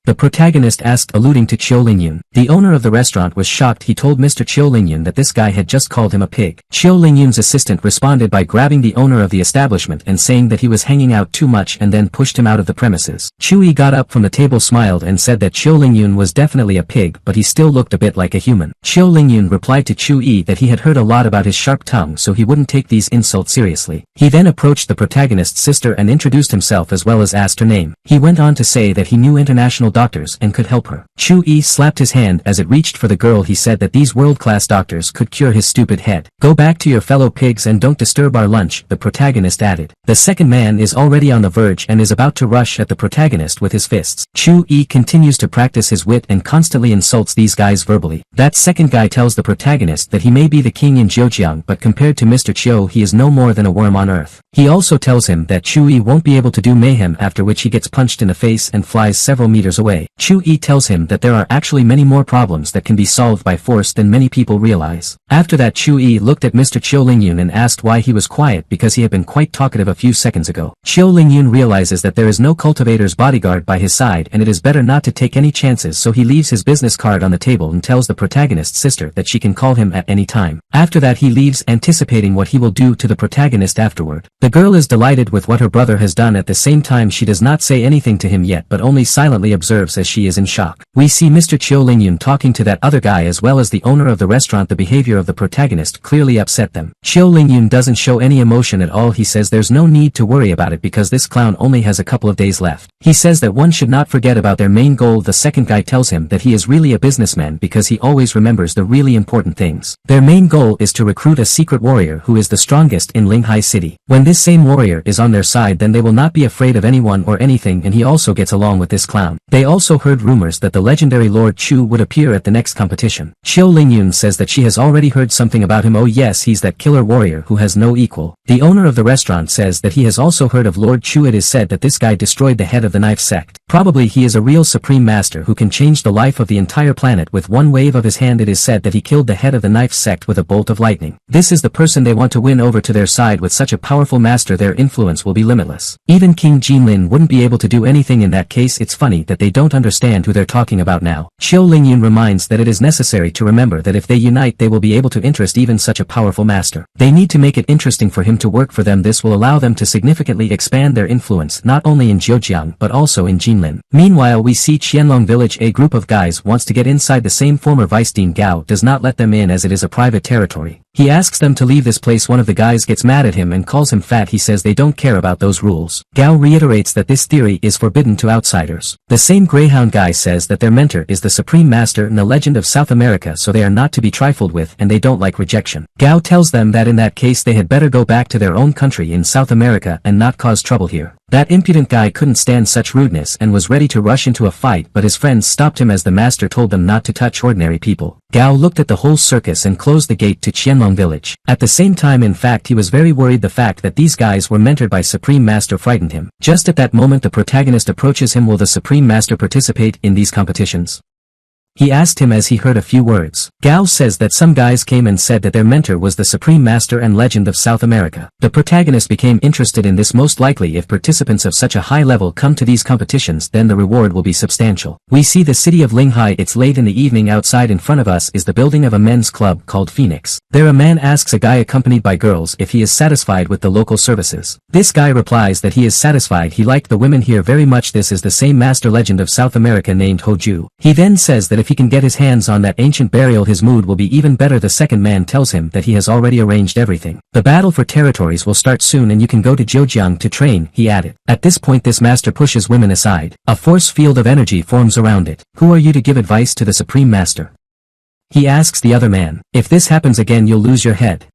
The protagonist asked, alluding to Chio Ling-yun. The owner of the restaurant was shocked. He told Mr. Chio Ling-yun that this guy had just called him a pig. Chio Ling-yun's assistant responded by grabbing the owner of the establishment and saying that he was hanging out too much and then pushed him out of the premises. Chu-yi got up from the table, smiled and said that Chio Ling-yun was definitely a pig, but he still looked a bit like a human. Chio Ling-yun replied to Chu-yi that he had heard a lot about his sharp tongue, so he wouldn't take these insults seriously. He then approached the protagonist's sister and introduced himself as well as asked her name. He went on to say that he knew international doctors and could help her. Chu-yi slapped his hand as it reached for the girl. He said that these world-class doctors could cure his stupid head. Go back to your fellow pigs and don't disturb our lunch, the protagonist added. The second man is already on the verge and is about to rush at the protagonist with his fists. Chu-yi continues to practice his wit and constantly insults these guys verbally. That second guy tells the protagonist that he may be the king in Zhejiang, but compared to Mr. Chiu he is no more than a worm on earth. He also tells him that Chu-yi won't be able to do mayhem, after which he gets punched in the face and flies several meters away. Chu-yi tells him that there are actually many more problems that can be solved by force than many people realize. After that, Chu-yi looked at Mr. Chio Ling-yun and asked why he was quiet, because he had been quite talkative a few seconds ago. Chio Ling-yun realizes that there is no cultivator's bodyguard by his side and it is better not to take any chances, so he leaves his business card on the table and tells the protagonist's sister that she can call him at any time. After that he leaves, anticipating what he will do to the protagonist afterward. The girl is delighted with what her brother has done. At the same time she does not say anything to him yet, but only silently observes observes as she is in shock. We see Mr. Chiu Lingyun talking to that other guy as well as the owner of the restaurant. The behavior of the protagonist clearly upset them. Chiu Lingyun doesn't show any emotion at all. He says there's no need to worry about it because this clown only has a couple of days left. He says that one should not forget about their main goal. The second guy tells him that he is really a businessman because he always remembers the really important things. Their main goal is to recruit a secret warrior who is the strongest in Linghai City. When this same warrior is on their side, then they will not be afraid of anyone or anything, and he also gets along with this clown. They also heard rumors that the legendary Lord Chu would appear at the next competition. Chiu Lingyun says that she has already heard something about him. Oh yes, he's that killer warrior who has no equal. The owner of the restaurant says that he has also heard of Lord Chu. It is said that this guy destroyed the head of the knife sect. Probably he is a real supreme master who can change the life of the entire planet with one wave of his hand. It is said that he killed the head of the knife sect with a bolt of lightning. This is the person they want to win over to their side. With such a powerful master, their influence will be limitless. Even King Jinlin wouldn't be able to do anything in that case. It's funny that they don't understand who they're talking about now. Chiu Lingyun reminds that it is necessary to remember that if they unite they will be able to interest even such a powerful master. They need to make it interesting for him to work for them. This will allow them to significantly expand their influence not only in Zhejiang but also in Jinlin. Meanwhile, we see Qianlong village. A group of guys wants to get inside the same. Former Vice Dean Gao does not let them in as it is a private territory. He asks them to leave this place. One of the guys gets mad at him and calls him fat. He says they don't care about those rules. Gao reiterates that this theory is forbidden to outsiders. The same Greyhound guy says that their mentor is the Supreme Master and the legend of South America, so they are not to be trifled with and they don't like rejection. Gao tells them that in that case they had better go back to their own country in South America and not cause trouble here. That impudent guy couldn't stand such rudeness and was ready to rush into a fight, but his friends stopped him as the master told them not to touch ordinary people. Gao looked at the whole circus and closed the gate to Qianlong village. At the same time, in fact, he was very worried. The fact that these guys were mentored by Supreme Master frightened him. Just at that moment the protagonist approaches him. Will the Supreme Master participate in these competitions? He asked him as he heard a few words. Gao says that some guys came and said that their mentor was the Supreme Master and Legend of South America. The protagonist became interested in this. Most likely if participants of such a high level come to these competitions, then the reward will be substantial. We see the city of Linghai. It's late in the evening. Outside in front of us is the building of a men's club called Phoenix. There a man asks a guy accompanied by girls if he is satisfied with the local services. This guy replies that he is satisfied. He liked the women here very much. This is the same master legend of South America named Hoju. He then says that if he can get his hands on that ancient burial his mood will be even better. The second man tells him that he has already arranged everything. The battle for territories will start soon and you can go to Zhejiang to train, he added. At this point this master pushes women aside. A force field of energy forms around it. Who are you to give advice to the Supreme Master? He asks the other man. If this happens again you'll lose your head.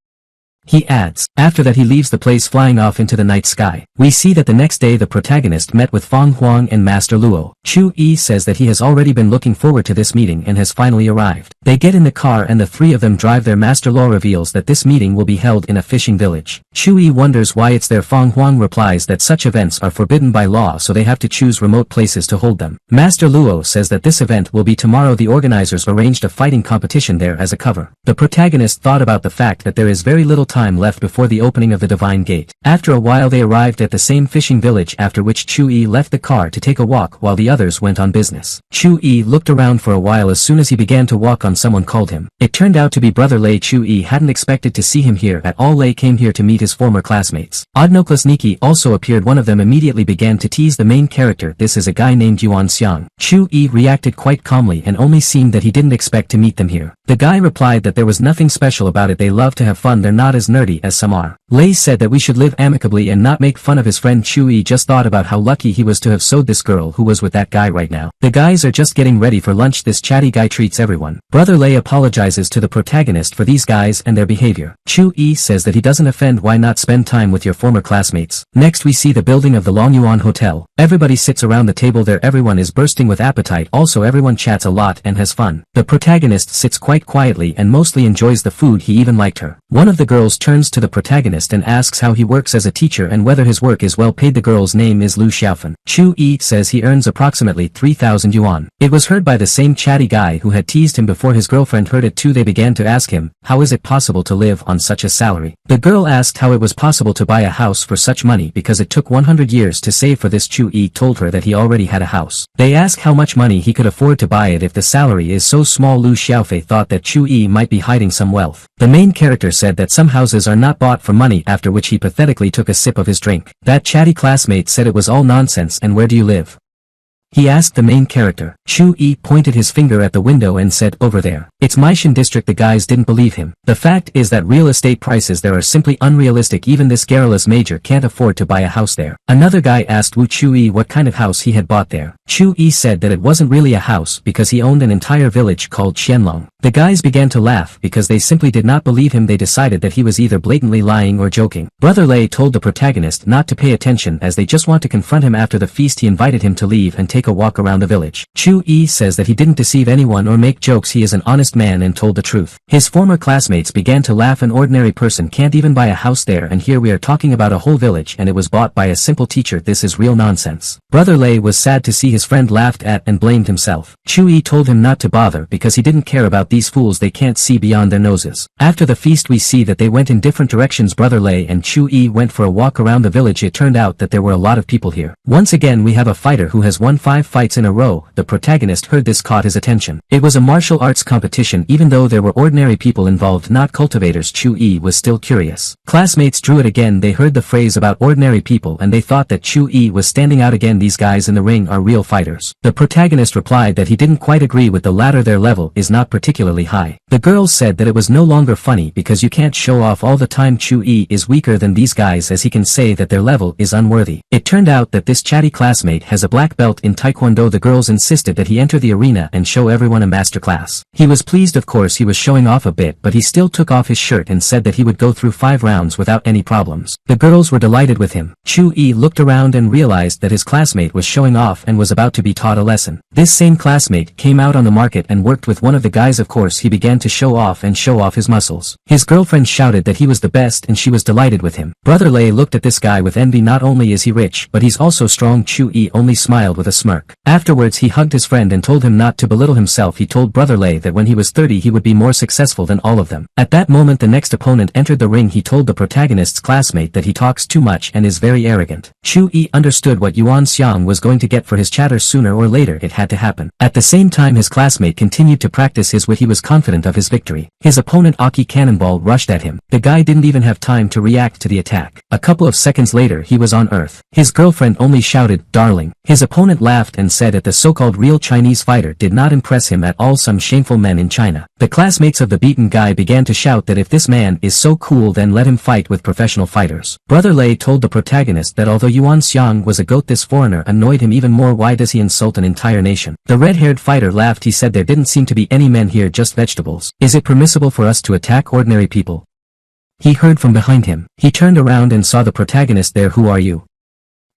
He adds. After that he leaves the place flying off into the night sky. We see that the next day the protagonist met with Fang Huang and Master Luo. Chu Yi says that he has already been looking forward to this meeting and has finally arrived. They get in the car and the three of them drive there. Master Luo reveals that this meeting will be held in a fishing village. Chu Yi wonders why it's there. Fang Huang replies that such events are forbidden by law, so they have to choose remote places to hold them. Master Luo says that this event will be tomorrow. The organizers arranged a fighting competition there as a cover. The protagonist thought about the fact that there is very little time left before the opening of the Divine Gate. After a while they arrived at the same fishing village, after which Chu Yi left the car to take a walk while the others went on business. Chu Yi looked around for a while. As soon as he began to walk on, someone called him. It turned out to be Brother Lei. Chu Yi hadn't expected to see him here at all. Lei came here to meet his former classmates. Odnoklasniki also appeared. One of them immediately began to tease the main character. This is a guy named Yuan Xiang. Chu Yi reacted quite calmly and only seemed that he didn't expect to meet them here. The guy replied that there was nothing special about it. They love to have fun. They're not as nerdy as some are. Lei said that we should live amicably and not make fun of his friend. Chu Yi just thought about how lucky he was to have sewed this girl who was with that guy right now. The guys are just getting ready for lunch. This chatty guy treats everyone. Brother Lei apologizes to the protagonist for these guys and their behavior. Chu Yi says that he doesn't offend. Why not spend time with your former classmates? Next we see the building of the Longyuan Hotel. Everybody sits around the table there. Everyone is bursting with appetite. Also everyone chats a lot and has fun. The protagonist sits quite quietly and mostly enjoys the food. He even liked her. One of the girls turns to the protagonist and asks how he works as a teacher and whether his work is well paid. The girl's name is Lu Xiaofan. Chu Yi says he earns approximately 3,000 yuan. It was heard by the same chatty guy who had teased him before. His girlfriend heard it too. They began to ask him, how is it possible to live on such a salary? The girl asked how it was possible to buy a house for such money because it took 100 years to save for this. Chu Yi told her that he already had a house. They asked how much money he could afford to buy it if the salary is so small. Lu Xiaofei thought that Chu Yi might be hiding some wealth. The main character said that some houses are not bought for money, after which he pathetically took a sip of his drink. That chatty classmate said it was all nonsense. And where do you live? he asked the main character. Chu-yi pointed his finger at the window and said, over there. It's Maishan district. The guys didn't believe him. The fact is that real estate prices there are simply unrealistic. Even this garrulous major can't afford to buy a house there. Another guy asked Wu Chu-yi what kind of house he had bought there. Chu-yi said that it wasn't really a house because he owned an entire village called Qianlong. The guys began to laugh because they simply did not believe him. They decided that he was either blatantly lying or joking. Brother Lei told the protagonist not to pay attention as they just want to confront him. After the feast he invited him to leave and take a walk around the village. Chu-yi says that he didn't deceive anyone or make jokes. He is an honest man and told the truth. His former classmates began to laugh. An ordinary person can't even buy a house there, and here we are talking about a whole village and it was bought by a simple teacher. This is real nonsense. Brother Lei was sad to see his friend laughed at and blamed himself. Chu-yi told him not to bother because he didn't care about these fools. They can't see beyond their noses. After the feast we see that they went in different directions. Brother Lei and Chu-yi went for a walk around the village. It turned out that there were a lot of people here. Once again we have a fighter who has won 5 fights in a row. The protagonist heard this caught his attention. It was a martial arts competition. Even though there were ordinary people involved, not cultivators, Chu-yi was still curious. Classmates drew it again. They heard the phrase about ordinary people and they thought that Chu-yi was standing out again. These guys in the ring are real fighters. The protagonist replied that he didn't quite agree with the latter. Their level is not particularly high. The girls said that it was no longer funny because you can't show off all the time. Chu-yi is weaker than these guys as he can say that their level is unworthy. It turned out that this chatty classmate has a black belt in Taekwondo. The girls insisted that he enter the arena and show everyone a masterclass. He was pleased. Of course he was showing off a bit, but he still took off his shirt and said that he would go through 5 rounds without any problems. The girls were delighted with him. Chu-yi looked around and realized that his classmate was showing off and was about to be taught a lesson. This same classmate came out on the market and worked with one of the guys. Of course he began to show off his muscles. His girlfriend shouted that he was the best and she was delighted with him. Brother Lei looked at this guy with envy. Not only is he rich, but he's also strong. Chu-yi only smiled with a smirk. Afterwards he hugged his friend and told him not to belittle himself. He told Brother Lei that when he was 30 he would be more successful than all of them. At that moment the next opponent entered the ring. He told the protagonist's classmate that he talks too much and is very arrogant. Chu-yi understood what Yuan Xiang was going to get for his chatter. Sooner or later it had to happen. At the same time his classmate continued to practice his wit. He was confident of his victory. His opponent Aki Cannonball rushed at him. The guy didn't even have time to react to the attack. A couple of seconds later he was on earth. His girlfriend only shouted, "Darling." His opponent laughed and said that the so-called real Chinese fighter did not impress him at all. Some shameful men in China. The classmates of the beaten guy began to shout that if this man is so cool then let him fight with professional fighters. Brother Lei told the protagonist that although Yuan Xiang was a goat, this foreigner annoyed him even more. Why does he insult an entire nation? The red-haired fighter laughed. He said there didn't seem to be any men here, just vegetables. Is it permissible for us to attack ordinary people? He heard from behind him. He turned around and saw the protagonist there. Who are you?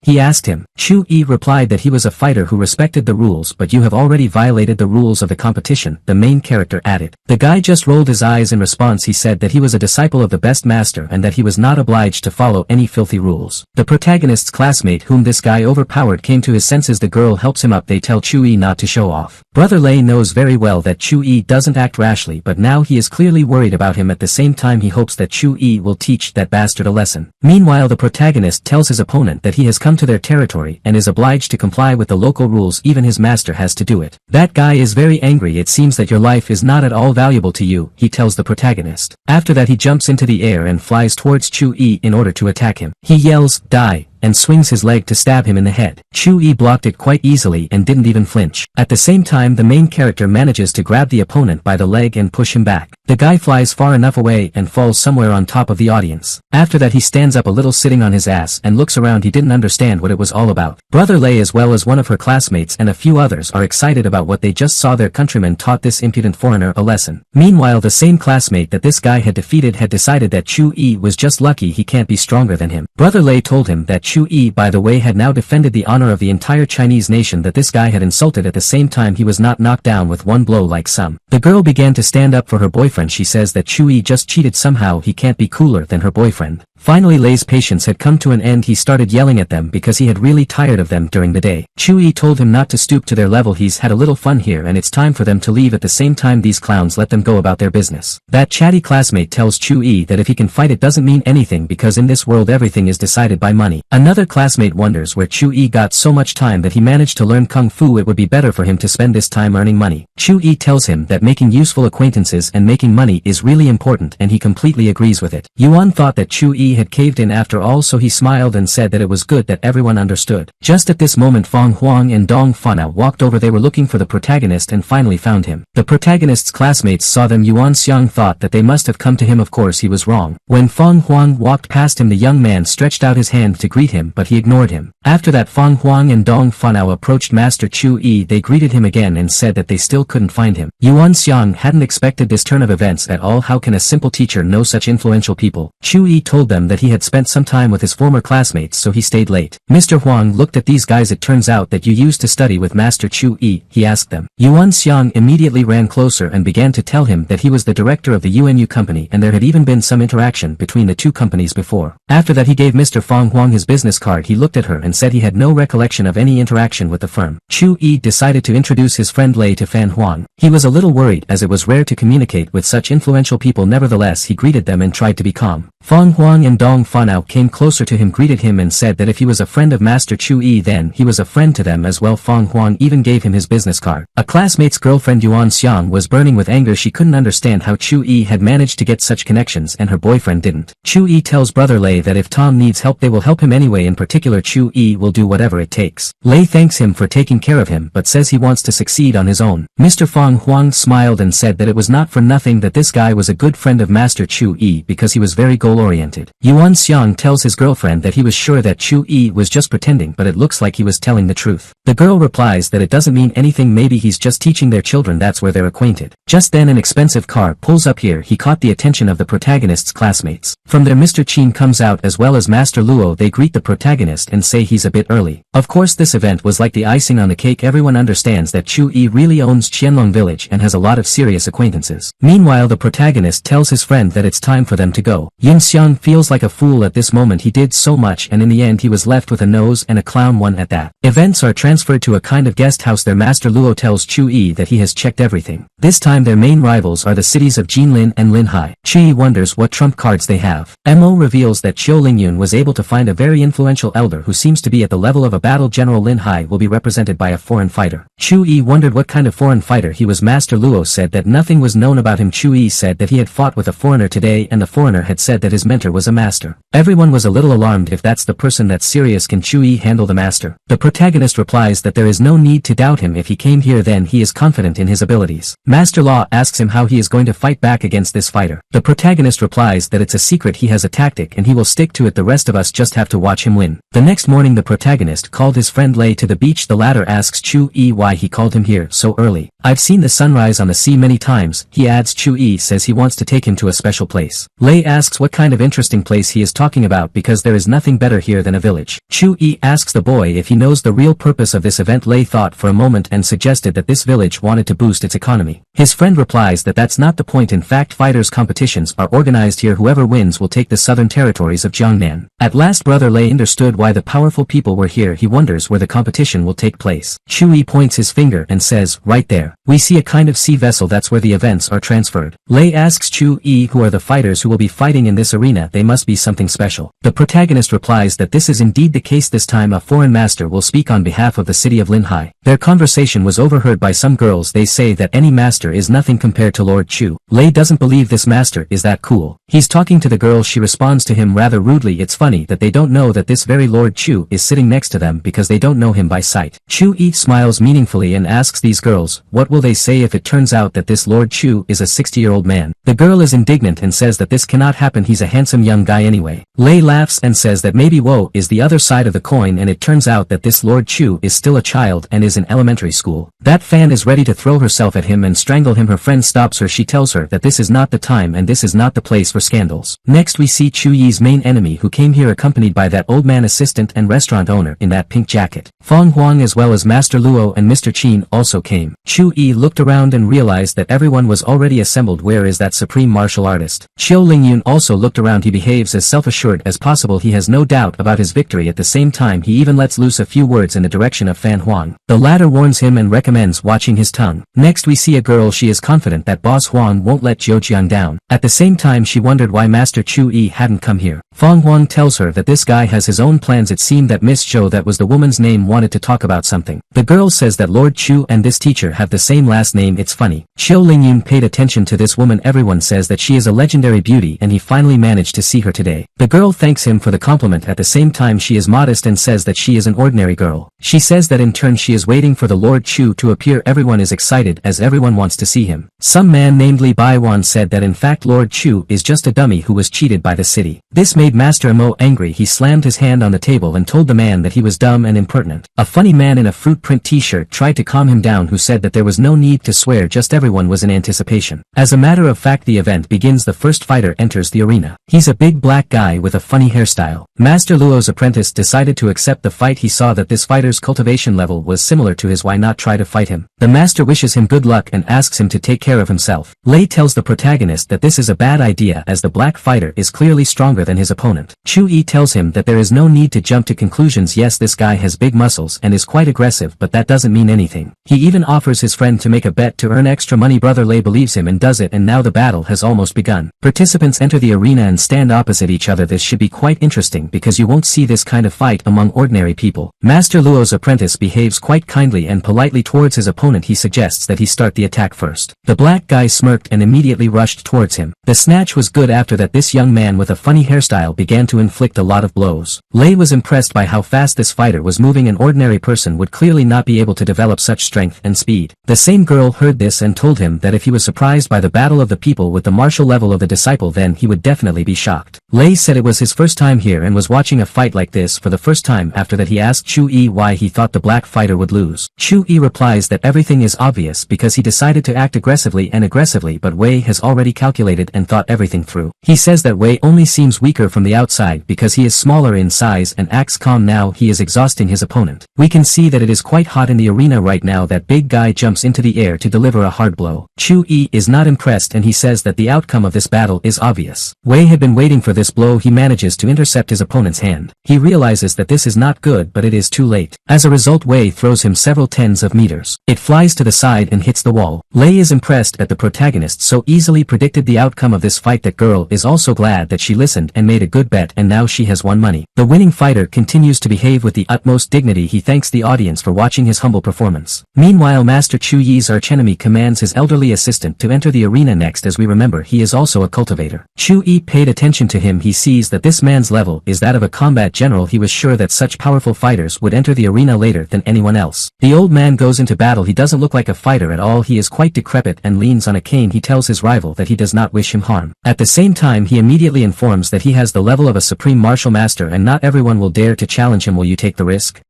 He asked him. Chu-yi replied that he was a fighter who respected the rules, but you have already violated the rules of the competition, the main character added. The guy just rolled his eyes. In response he said that he was a disciple of the best master and that he was not obliged to follow any filthy rules. The protagonist's classmate whom this guy overpowered came to his senses. The girl helps him up. They tell Chu-yi not to show off. Brother Lei knows very well that Chu-yi doesn't act rashly, but now he is clearly worried about him. At the same time he hopes that Chu-yi will teach that bastard a lesson. Meanwhile the protagonist tells his opponent that he has come to their territory and is obliged to comply with the local rules. Even his master has to do it. That guy is very angry. It seems that your life is not at all valuable to you, he tells the protagonist. After that he jumps into the air and flies towards Chu-yi in order to attack him. He yells, "Die," and swings his leg to stab him in the head. Chu-yi blocked it quite easily and didn't even flinch. At the same time the main character manages to grab the opponent by the leg and push him back. The guy flies far enough away and falls somewhere on top of the audience. After that he stands up a little sitting on his ass and looks around. He didn't understand what it was all about. Brother Lei as well as one of her classmates and a few others are excited about what they just saw. Their countrymen taught this impudent foreigner a lesson. Meanwhile the same classmate that this guy had defeated had decided that Chu-yi was just lucky he can't be stronger than him. Brother Lei told him that Chu-yi by the way had now defended the honor of the entire Chinese nation that this guy had insulted. At the same time he was not knocked down with one blow like some. The girl began to stand up for her boyfriend. She says that Chu-yi just cheated somehow. He can't be cooler than her boyfriend. Finally Lei's patience had come to an end. He started yelling at them because he had really tired of them during the day. Chu-yi told him not to stoop to their level. He's had a little fun here and it's time for them to leave. At the same time these clowns let them go about their business. That chatty classmate tells Chu-yi that if he can fight it doesn't mean anything because in this world everything is decided by money. Another classmate wonders where Chu-yi got so much time that he managed to learn kung fu. It would be better for him to spend this time earning money. Chu-yi tells him that making useful acquaintances and making money is really important and he completely agrees with it. Yuan thought that Chu-yi Yi had caved in after all, so he smiled and said that it was good that everyone understood. Just at this moment Fong Huang and Dong Fana walked over. They were looking for the protagonist and finally found him. The protagonist's classmates saw them. Yuan Xiang thought that they must have come to him. Of course he was wrong. When Fong Huang walked past him, the young man stretched out his hand to greet him, but he ignored him. After that Fong Huang and Dong Fana approached Master Chu Yi. They greeted him again and said that they still couldn't find him. Yuan Xiang hadn't expected this turn of events at all. How can a simple teacher know such influential people? Chu Yi told them that he had spent some time with his former classmates, so he stayed late. Mr. Huang looked at these guys. It turns out that you used to study with Master Chu Yi, he asked them. Yuan Xiang immediately ran closer and began to tell him that he was the director of the UNU company and there had even been some interaction between the two companies before. After that he gave Mr. Fong Huang his business card. He looked at her and said he had no recollection of any interaction with the firm. Chu Yi decided to introduce his friend Lei to Fan Huang. He was a little worried as it was rare to communicate with such influential people. Nevertheless he greeted them and tried to be calm. Fong Huang and Dong Fanao came closer to him, greeted him and said that if he was a friend of Master Chu Yi then he was a friend to them as well. Fong Huang even gave him his business card. A classmate's girlfriend Yuan Xiang was burning with anger. She couldn't understand how Chu Yi had managed to get such connections and her boyfriend didn't. Chu Yi tells brother Lei that if Tom needs help they will help him anyway. In particular Chu Yi will do whatever it takes. Lei thanks him for taking care of him but says he wants to succeed on his own. Mr. Fong Huang smiled and said that it was not for nothing that this guy was a good friend of Master Chu Yi because he was very goal-oriented. Yuan Xiang tells his girlfriend that he was sure that Chu Yi was just pretending, but it looks like he was telling the truth. The girl replies that it doesn't mean anything, maybe he's just teaching their children, that's where they're acquainted. Just then an expensive car pulls up here. He caught the attention of the protagonist's classmates. From there Mr. Qin comes out as well as Master Luo. They greet the protagonist and say he's a bit early. Of course this event was like the icing on the cake. Everyone understands that Chu Yi really owns Qianlong village and has a lot of serious acquaintances. Meanwhile the protagonist tells his friend that it's time for them to go. Yin Xiang feels like a fool at this moment. He did so much and in the end he was left with a nose and a clown one at that. Events are transferred to a kind of guest house there. Master Luo tells Chu Yi that he has checked everything. This time their main rivals are the cities of Jinlin and Linhai. Chu Yi wonders what trump cards they have. Mo reveals that Qiu Lingyun was able to find a very influential elder who seems to be at the level of a battle general. Linhai will be represented by a foreign fighter. Chu Yi wondered what kind of foreign fighter he was. Master Luo said that nothing was known about him. Chu Yi said that he had fought with a foreigner today and the foreigner had said that his mentor was a master. Everyone was a little alarmed. If that's the person, that's serious. Can Chu Yi handle the master? The protagonist replies that there is no need to doubt him. If he came here then he is confident in his abilities. Master Law asks him how he is going to fight back against this fighter. The protagonist replies that it's a secret. He has a tactic and he will stick to it. The rest of us just have to watch him win. The next morning the protagonist called his friend Lei to the beach. The latter asks Chu Yi why he called him here so early. I've seen the sunrise on the sea many times, he adds. Chu Yi says he wants to take him to a special place. Lei asks what kind of interesting place he is talking about because there is nothing better here than a village. Chu Yi asks the boy if he knows the real purpose of this event. Lei thought for a moment and suggested that this village wanted to boost its economy. His friend replies that that's not the point. In fact fighters competitions are organized here. Whoever wins will take the southern territories of Jiangnan. At last brother Lei understood why the powerful people were here. He wonders where the competition will take place. Chu Yi points his finger and says, right there. We see a kind of sea vessel, that's where the events are transferred. Lei asks Chu Yi who are the fighters who will be fighting in this arena. They must be something special. The protagonist replies that this is indeed the case. This time a foreign master will speak on behalf of the city of Linhai. Their conversation was overheard by some girls. They say that any master is nothing compared to Lord Chu. Lei doesn't believe this master is that cool. He's talking to the girl. She responds to him rather rudely. It's funny that they don't know that this very Lord Chu is sitting next to them because they don't know him by sight. Chu Yi smiles meaningfully and asks these girls, what will they say if it turns out that this Lord Chu is a 60-year-old man? The girl is indignant and says that this cannot happen. He's a handsome young guy anyway. Lei laughs and says that maybe woe is the other side of the coin and it turns out that this Lord Chu is still a child and is in elementary school. That fan is ready to throw herself at him and strangle him. Her friend stops her. She tells her that this is not the time and this is not the place for scandals. Next we see Chu Yi's main enemy who came here accompanied by that old man assistant and restaurant owner in that pink jacket. Fong Huang as well as Master Luo and Mr. Qin also came. Chu Yi looked around and realized that everyone was already assembled. Where is that supreme martial artist? Qiu Lingyun also looked around. He behaves as self-assured as possible. He has no doubt about his victory. At the same time he even lets loose a few words in the direction of Fan Huang. The latter warns him and recommends watching his tongue. Next we see a girl. She is confident that boss Huang won't let Zhou Jiang down. At the same time she wondered why Master Chu Yi hadn't come here. Fong Huang tells her that this guy has his own plans. It seemed that Miss Zhou, that was the woman's name, wanted to talk about something. The girl says that Lord Chu and this teacher have the same last name. It's funny. Qiu Lingyun paid attention to this woman. Everyone says that she is a legendary beauty and he finally managed to see her today. The girl thanks him for the compliment. At the same time she is modest and says that she is an ordinary girl. She says that in turn she is waiting for the Lord Chu to appear. Everyone is excited as everyone wants to see him. Some man named Li Baiwan said that in fact Lord Chu is just a dummy who was cheated by the city. This made Master Mo angry. He slammed his hand on the table and told the man that he was dumb and impertinent. A funny man in a fruit print t-shirt tried to calm him down, who said that there was no need to swear, just everyone was in anticipation. As a matter of fact, the event begins. The first fighter enters the arena. He's a big black guy with a funny hairstyle. Master Luo's apprentice decided to accept the fight. He saw that this fighter's cultivation level was similar to his. Why not try to fight him? The master wishes him good luck and asks him to take care of himself. Lei tells the protagonist that this is a bad idea as the black fighter is clearly stronger than his opponent. Chu Yi tells him that there is no need to jump to conclusions. Yes, this guy has big muscles and is quite aggressive, but that doesn't mean anything. He even offers his friend to make a bet to earn extra money. Brother Lei believes him and does it, and now the battle has almost begun. Participants enter the arena and stand opposite each other. This should be quite interesting because you won't see this kind of fight among ordinary people. Master Luo's apprentice behaves quite kindly and politely towards his opponent. He suggests that he start the attack first. The black guy smirked and immediately rushed towards him. The snatch was good. After that, this young man with a funny hairstyle began to inflict a lot of blows. Lei was impressed by how fast this fighter was moving. An ordinary person would clearly not be able to develop such strength and speed. The same girl heard this and told him that if he was surprised by the battle of the people with the martial level of the disciple, then he would definitely be shocked. Lei said it was his first time here and was watching a fight like this for the first time. After that, he asked Chu Yi why he thought the black fighter would lose. Chu Yi replies that everything is obvious because he decided to act aggressively, but Wei has already calculated and thought everything through. He says that Wei only seems weaker from the outside because he is smaller in size and acts calm. Now he is exhausting his opponent. We can see that it is quite hot in the arena right now. That big guy jumps into the air to deliver a hard blow. Chu Yi is not impressed and he says that the outcome of this battle is obvious. Wei had been waiting for this blow. He manages to intercept his opponent's hand. He realizes that this is not good, but it is too late. As a result, Wei throws him several tens of meters. It flies to the side and hits the wall. Lei is impressed at the protagonist so easily predicted the outcome of this fight. That girl is also glad that she listened and made a good bet, and now she has won money. The winning fighter continues to behave with the utmost dignity. He thanks the audience for watching his humble performance. Meanwhile, Master Chu Yi's archenemy commands his elderly assistant to enter the arena next. As we remember, he is also a cultivator. Chu Yi paid attention to him. He sees that this man's level is that of a combat general. He was sure that such powerful fighters would enter the arena later than anyone else. The old man goes into battle. He doesn't look like a fighter at all. He is quite decrepit and leans on a cane. He tells his rival that he does not wish him harm. At the same time, he immediately informs that he has the level of a supreme martial master and not everyone will dare to challenge him. Will you take the risk?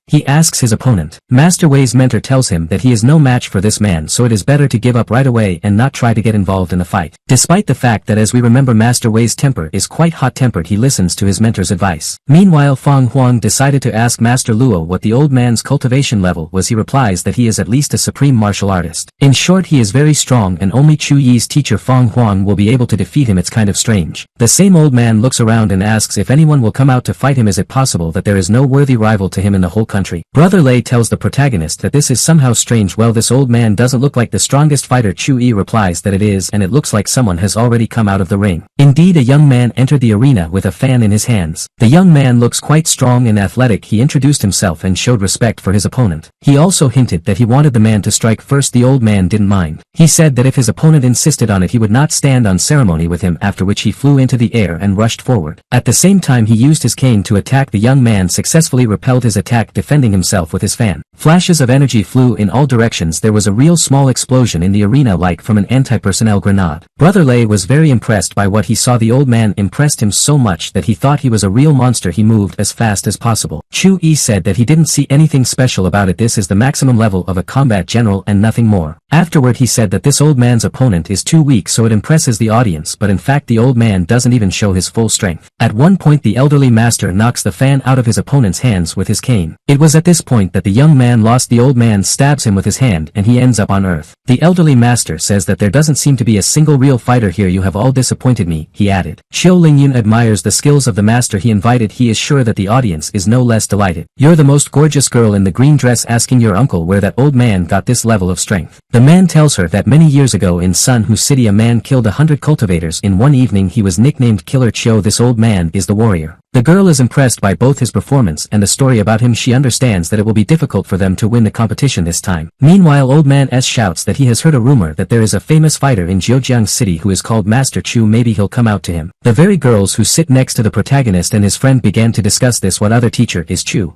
He asks his opponent. Master Wei's mentor tells him that he is no match for this man, so it is better to give up right away and not try to get involved in the fight. Despite the fact that, as we remember, Master Wei's temper is quite hot-tempered, he listens to his mentor's advice. Meanwhile, Fong Huang decided to ask Master Luo what the old man's cultivation level was. He replies that he is at least a supreme martial artist. In short, he is very strong and only Chu Yi's teacher Fong Huang will be able to defeat him. It's kind of strange. The same old man looks around and asks if anyone will come out to fight him. Is it possible that there is no worthy rival to him in the whole country? Brother Lei tells the protagonist that this is somehow strange. Well, this old man doesn't look like the strongest fighter. Chu Yi replies that it is, and it looks like someone has already come out of the ring. Indeed, a young man entered the arena with a fan in his hands. The young man looks quite strong and athletic. He introduced himself and showed respect for his opponent. He also hinted that he wanted the man to strike first. The old man didn't mind. He said that if his opponent insisted on it, he would not stand on ceremony with him, after which he flew into the air and rushed forward. At the same time, he used his cane to attack. The young man successfully repelled his attack, defending himself with his fan. Flashes of energy flew in all directions. There was a real small explosion in the arena like from an anti-personnel grenade. Brother Lei was very impressed by what he saw. The old man impressed him so much that he thought he was a real monster. He moved as fast as possible. Chu Yi said that he didn't see anything special about it. This is the maximum level of a combat general and nothing more. Afterward, he said that this old man's opponent is too weak, so it impresses the audience, but in fact the old man doesn't even show his full strength. At one point, the elderly master knocks the fan out of his opponent's hands with his cane. It was at this point that the young man lost. The old man stabs him with his hand and he ends up on earth. The elderly master says that there doesn't seem to be a single real fighter here. You have all disappointed me, he added. Xiao Lingyun admires the skills of the master he invited. He is sure that the audience is no less delighted. You're the most gorgeous girl in the green dress, asking your uncle where that old man got this level of strength. The man tells her that many years ago in Sun Hu City a man killed 100 cultivators in one evening. He was nicknamed Killer Chiu. This old man is the warrior. The girl is impressed by both his performance and the story about him. She understands that it will be difficult for them to win the competition this time. Meanwhile, old man S shouts that he has heard a rumor that there is a famous fighter in Zhejiang City who is called Master Chu. Maybe he'll come out to him. The very girls who sit next to the protagonist and his friend began to discuss this. What other teacher is Chu?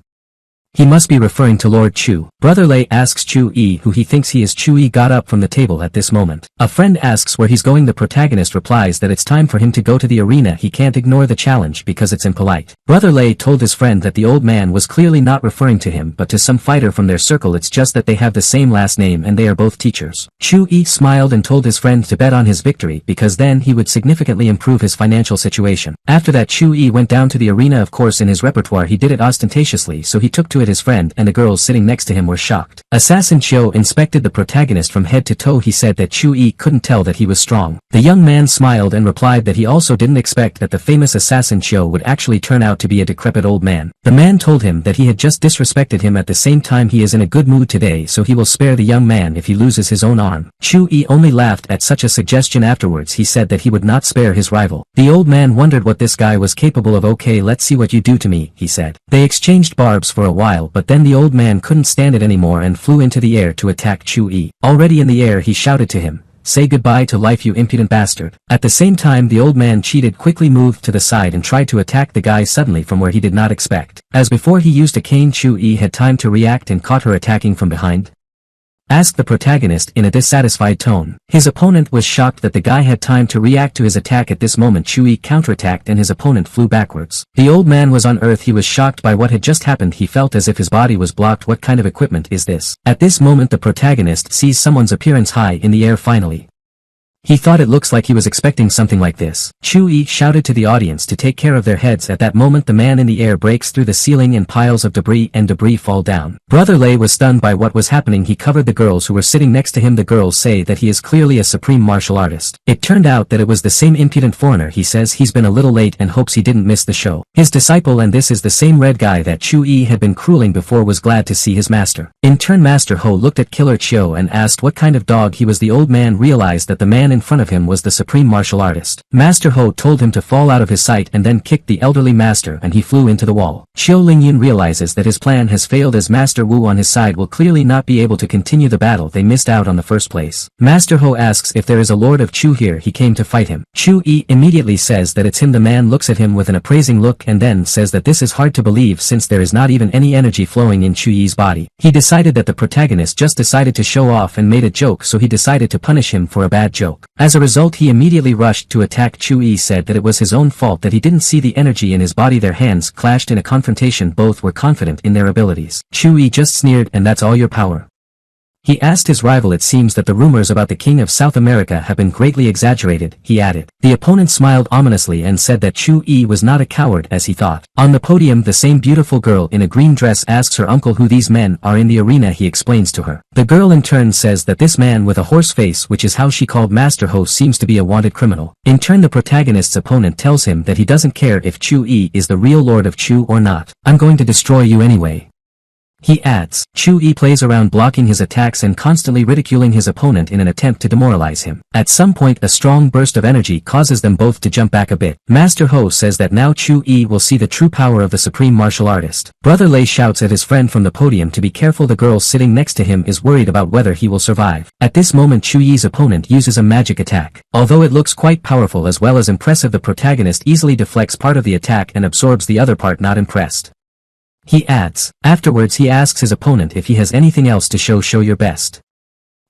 He must be referring to Lord Chu. Brother Lei asks Chu Yi who he thinks he is. Chu Yi got up from the table at this moment. A friend asks where he's going. The protagonist replies that it's time for him to go to the arena. He can't ignore the challenge because it's impolite. Brother Lei told his friend that the old man was clearly not referring to him but to some fighter from their circle. It's just that they have the same last name and they are both teachers. Chu Yi smiled and told his friend to bet on his victory because then he would significantly improve his financial situation. After that, Chu Yi went down to the arena. Of course, in his repertoire he did it ostentatiously, so he took to it. His friend and the girls sitting next to him were shocked. Assassin Chiu inspected the protagonist from head to toe. He said that Chu Yi couldn't tell that he was strong. The young man smiled and replied that he also didn't expect that the famous assassin Chiu would actually turn out to be a decrepit old man. The man told him that he had just disrespected him. At the same time, he is in a good mood today, so he will spare the young man if he loses his own arm. Chu Yi only laughed at such a suggestion. Afterwards he said that he would not spare his rival. The old man wondered what this guy was capable of. Okay, let's see what you do to me, he said. They exchanged barbs for a while, but then the old man couldn't stand it anymore and flew into the air to attack Chu Yi. Already in the air he shouted to him, "Say goodbye to life, you impudent bastard." At the same time, the old man cheated, quickly moved to the side and tried to attack the guy suddenly from where he did not expect. As before, he used a cane. Chu Yi had time to react and caught her attacking from behind. Asked the protagonist in a dissatisfied tone. His opponent was shocked that the guy had time to react to his attack. At this moment, Chu Yi counterattacked and his opponent flew backwards. The old man was on earth. He was shocked by what had just happened. He felt as if his body was blocked. What kind of equipment is this? At this moment, the protagonist sees someone's appearance high in the air. Finally, he thought it looks like he was expecting something like this. Chu Yi shouted to the audience to take care of their heads. At that moment, the man in the air breaks through the ceiling and piles of debris fall down. Brother Lei was stunned by what was happening. He covered the girls who were sitting next to him. The girls say that he is clearly a supreme martial artist. It turned out that it was the same impudent foreigner. He says he's been a little late and hopes he didn't miss the show. His disciple, and this is the same red guy that Chu Yi had been crueling before, was glad to see his master. In turn, Master Ho looked at Killer Chiu and asked what kind of dog he was. The old man realized that the man in front of him was the supreme martial artist. Master Ho told him to fall out of his sight and then kicked the elderly master and he flew into the wall. Xiao Lingyun realizes that his plan has failed as Master Wu on his side will clearly not be able to continue the battle. They missed out on the first place. Master Ho asks if there is a Lord of Chu here. He came to fight him. Chu Yi immediately says that it's him. The man looks at him with an appraising look and then says that this is hard to believe since there is not even any energy flowing in Chu Yi's body. He decided that the protagonist just decided to show off and made a joke, so he decided to punish him for a bad joke. As a result, he immediately rushed to attack. Chu Yi said that it was his own fault that he didn't see the energy in his body. Their hands clashed in a confrontation. Both were confident in their abilities. Chu Yi just sneered, "And that's all your power?" He asked his rival. It seems that the rumors about the King of South America have been greatly exaggerated, he added. The opponent smiled ominously and said that Chu Yi was not a coward as he thought. On the podium, the same beautiful girl in a green dress asks her uncle who these men are in the arena. He explains to her. The girl in turn says that this man with a horse face, which is how she called Master Ho, seems to be a wanted criminal. In turn, the protagonist's opponent tells him that he doesn't care if Chu Yi is the real Lord of Chu or not. "I'm going to destroy you anyway," he adds. Chu Yi plays around, blocking his attacks and constantly ridiculing his opponent in an attempt to demoralize him. At some point, a strong burst of energy causes them both to jump back a bit. Master Ho says that now Chu Yi will see the true power of the supreme martial artist. Brother Lei shouts at his friend from the podium to be careful. The girl sitting next to him is worried about whether he will survive. At this moment, Chu Yi's opponent uses a magic attack. Although it looks quite powerful as well as impressive, the protagonist easily deflects part of the attack and absorbs the other part. Not impressed, he adds. Afterwards, he asks his opponent if he has anything else to show your best.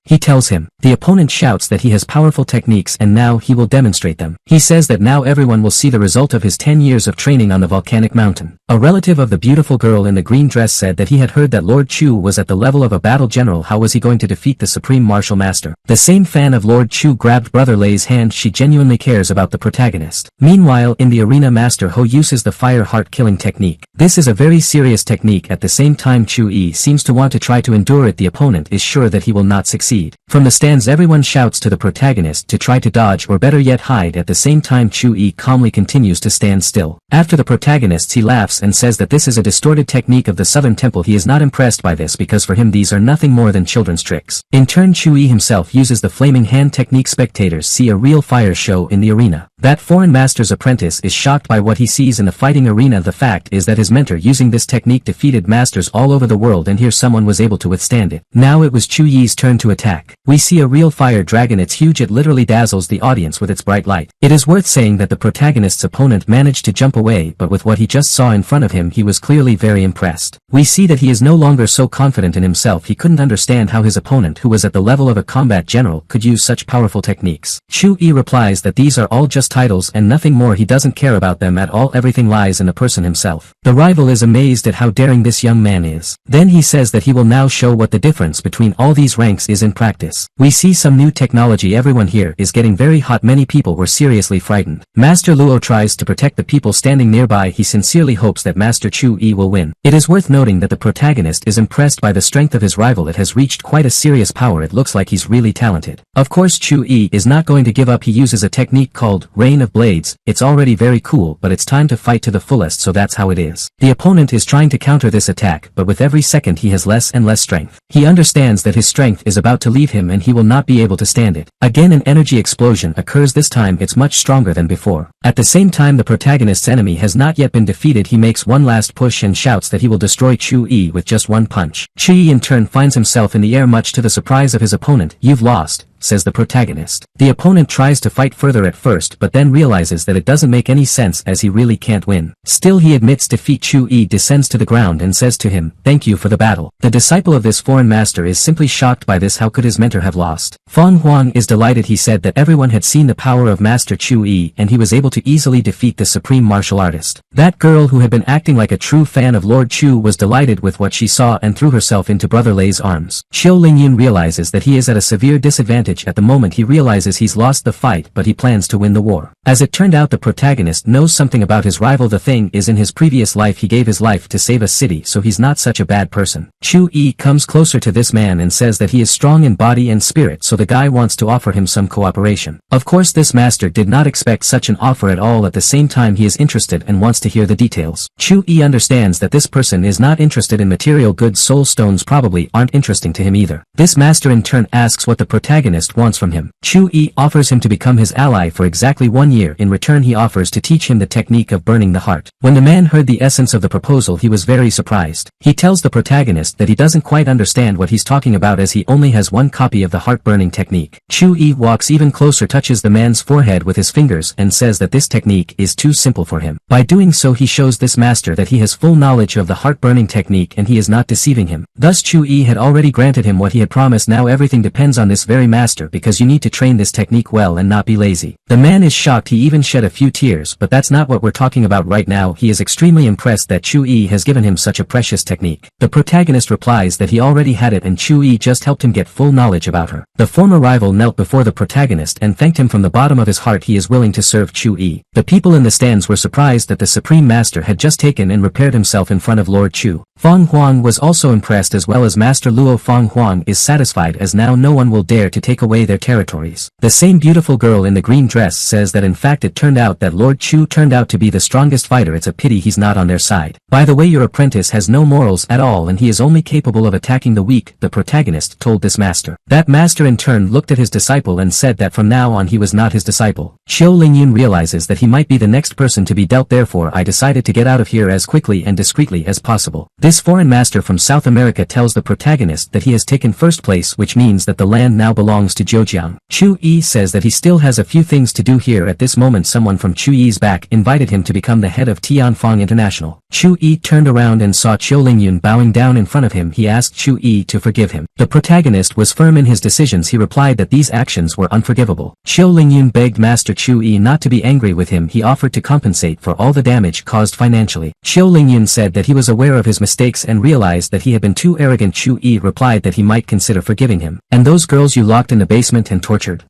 He tells him, The opponent shouts that he has powerful techniques and now he will demonstrate them. He says that now everyone will see the result of his 10 years of training on the volcanic mountain. A relative of the beautiful girl in the green dress said that he had heard that Lord Chu was at the level of a battle general. How was he going to defeat the supreme martial master? The same fan of Lord Chu grabbed Brother Lei's hand. She genuinely cares about the protagonist. Meanwhile, in the arena, Master Ho uses the fire heart killing technique. This is a very serious technique. At the same time, Chu Yi seems to want to try to endure it. The opponent is sure that he will not succeed. From the stands, everyone shouts to the protagonist to try to dodge or better yet hide. At the same time, Chu Yi calmly continues to stand still. After the protagonists, he laughs and says that this is a distorted technique of the Southern Temple. He is not impressed by this because for him these are nothing more than children's tricks. In turn, Chu Yi himself uses the flaming hand technique. Spectators see a real fire show in the arena. That foreign master's apprentice is shocked by what he sees in the fighting arena. The fact is that his mentor using this technique defeated masters all over the world, and here someone was able to withstand it. Now it was Chu Yi's turn to attack. We see a real fire dragon. It's huge. It literally dazzles the audience with its bright light. It is worth saying that the protagonist's opponent managed to jump away, but with what he just saw in front of him he was clearly very impressed. We see that he is no longer so confident in himself. He couldn't understand how his opponent, who was at the level of a combat general, could use such powerful techniques. Chu Yi replies that these are all just titles and nothing more. He doesn't care about them at all. Everything lies in the person himself. The rival is amazed at how daring this young man is. Then he says that he will now show what the difference between all these ranks is in practice. We see some new technology. Everyone here is getting very hot. Many people were seriously frightened. Master Luo tries to protect the people standing nearby. He sincerely hopes that Master Chu Yi will win. It is worth noting that the protagonist is impressed by the strength of his rival. It has reached quite a serious power. It looks like he's really talented. Of course, Chu Yi is not going to give up. He uses a technique called Rain of Blades. It's already very cool, but it's time to fight to the fullest, so that's how it is. The opponent is trying to counter this attack, but with every second he has less and less strength. He understands that his strength is about to leave him and he will not be able to stand it. Again, an energy explosion occurs. This time it's much stronger than before. At the same time, the protagonist's enemy has not yet been defeated. He makes one last push and shouts that he will destroy Chu Yi with just one punch. Chu Yi in turn finds himself in the air, much to the surprise of his opponent. "You've lost," says the protagonist. The opponent tries to fight further at first, but then realizes that it doesn't make any sense as he really can't win. Still, he admits defeat. Chu Yi descends to the ground and says to him, "Thank you for the battle." The disciple of this foreign master is simply shocked by this. How could his mentor have lost? Fang Huang is delighted. He said that everyone had seen the power of Master Chu Yi and he was able to easily defeat the supreme martial artist. That girl who had been acting like a true fan of Lord Chu was delighted with what she saw and threw herself into Brother Lei's arms. Qiu Lingyun realizes that he is at a severe disadvantage. At the moment he realizes he's lost the fight, but he plans to win the war. As it turned out, the protagonist knows something about his rival. The thing is, in his previous life he gave his life to save a city, so he's not such a bad person. Chu Yi comes closer to this man and says that he is strong in body and spirit, so the guy wants to offer him some cooperation. Of course, this master did not expect such an offer at all. At the same time, he is interested and wants to hear the details. Chu Yi understands that this person is not interested in material goods. Soul stones probably aren't interesting to him either. This master in turn asks what the protagonist wants from him. Chu Yi offers him to become his ally for exactly 1 year. In return, he offers to teach him the technique of burning the heart. When the man heard the essence of the proposal, he was very surprised. He tells the protagonist that he doesn't quite understand what he's talking about as he only has one copy of the heart burning technique. Chu Yi walks even closer, touches the man's forehead with his fingers and says that this technique is too simple for him. By doing so, he shows this master that he has full knowledge of the heart burning technique and he is not deceiving him. Thus Chu Yi had already granted him what he had promised. Now everything depends on this very master, because you need to train this technique well and not be lazy. The man is shocked. He even shed a few tears, but that's not what we're talking about right now. He is extremely impressed that Chu Yi has given him such a precious technique. The protagonist replies that he already had it and Chu Yi just helped him get full knowledge about her. The former rival knelt before the protagonist and thanked him from the bottom of his heart. He is willing to serve Chu Yi. The people in the stands were surprised that the supreme master had just taken and repaired himself in front of Lord Chu. Fang Huang was also impressed, as well as Master Luo. Fang Huang is satisfied as now no one will dare to take away their territories. The same beautiful girl in the green dress says that in fact it turned out that Lord Chu turned out to be the strongest fighter. It's a pity he's not on their side. By the way, your apprentice has no morals at all and he is only capable of attacking the weak, the protagonist told this master. That master in turn looked at his disciple and said that from now on he was not his disciple. Qiu Lingyun realizes that he might be the next person to be dealt. Therefore I decided to get out of here as quickly and discreetly as possible. This foreign master from South America tells the protagonist that he has taken first place, which means that the land now belongs to Zhejiang. Chu-yi says that he still has a few things to do here. At this moment someone from Chu-yi's back invited him to become the head of Tianfang International. Chu-yi turned around and saw Qiu Lingyun bowing down in front of him. He asked Chu-yi to forgive him. The protagonist was firm in his decisions. He replied that these actions were unforgivable. Qiu Lingyun begged Master Chu-yi not to be angry with him. He offered to compensate for all the damage caused financially. Qiu Lingyun said that he was aware of his mistakes and realized that he had been too arrogant. Chu-yi replied that he might consider forgiving him. And those girls you locked in the basement and tortured?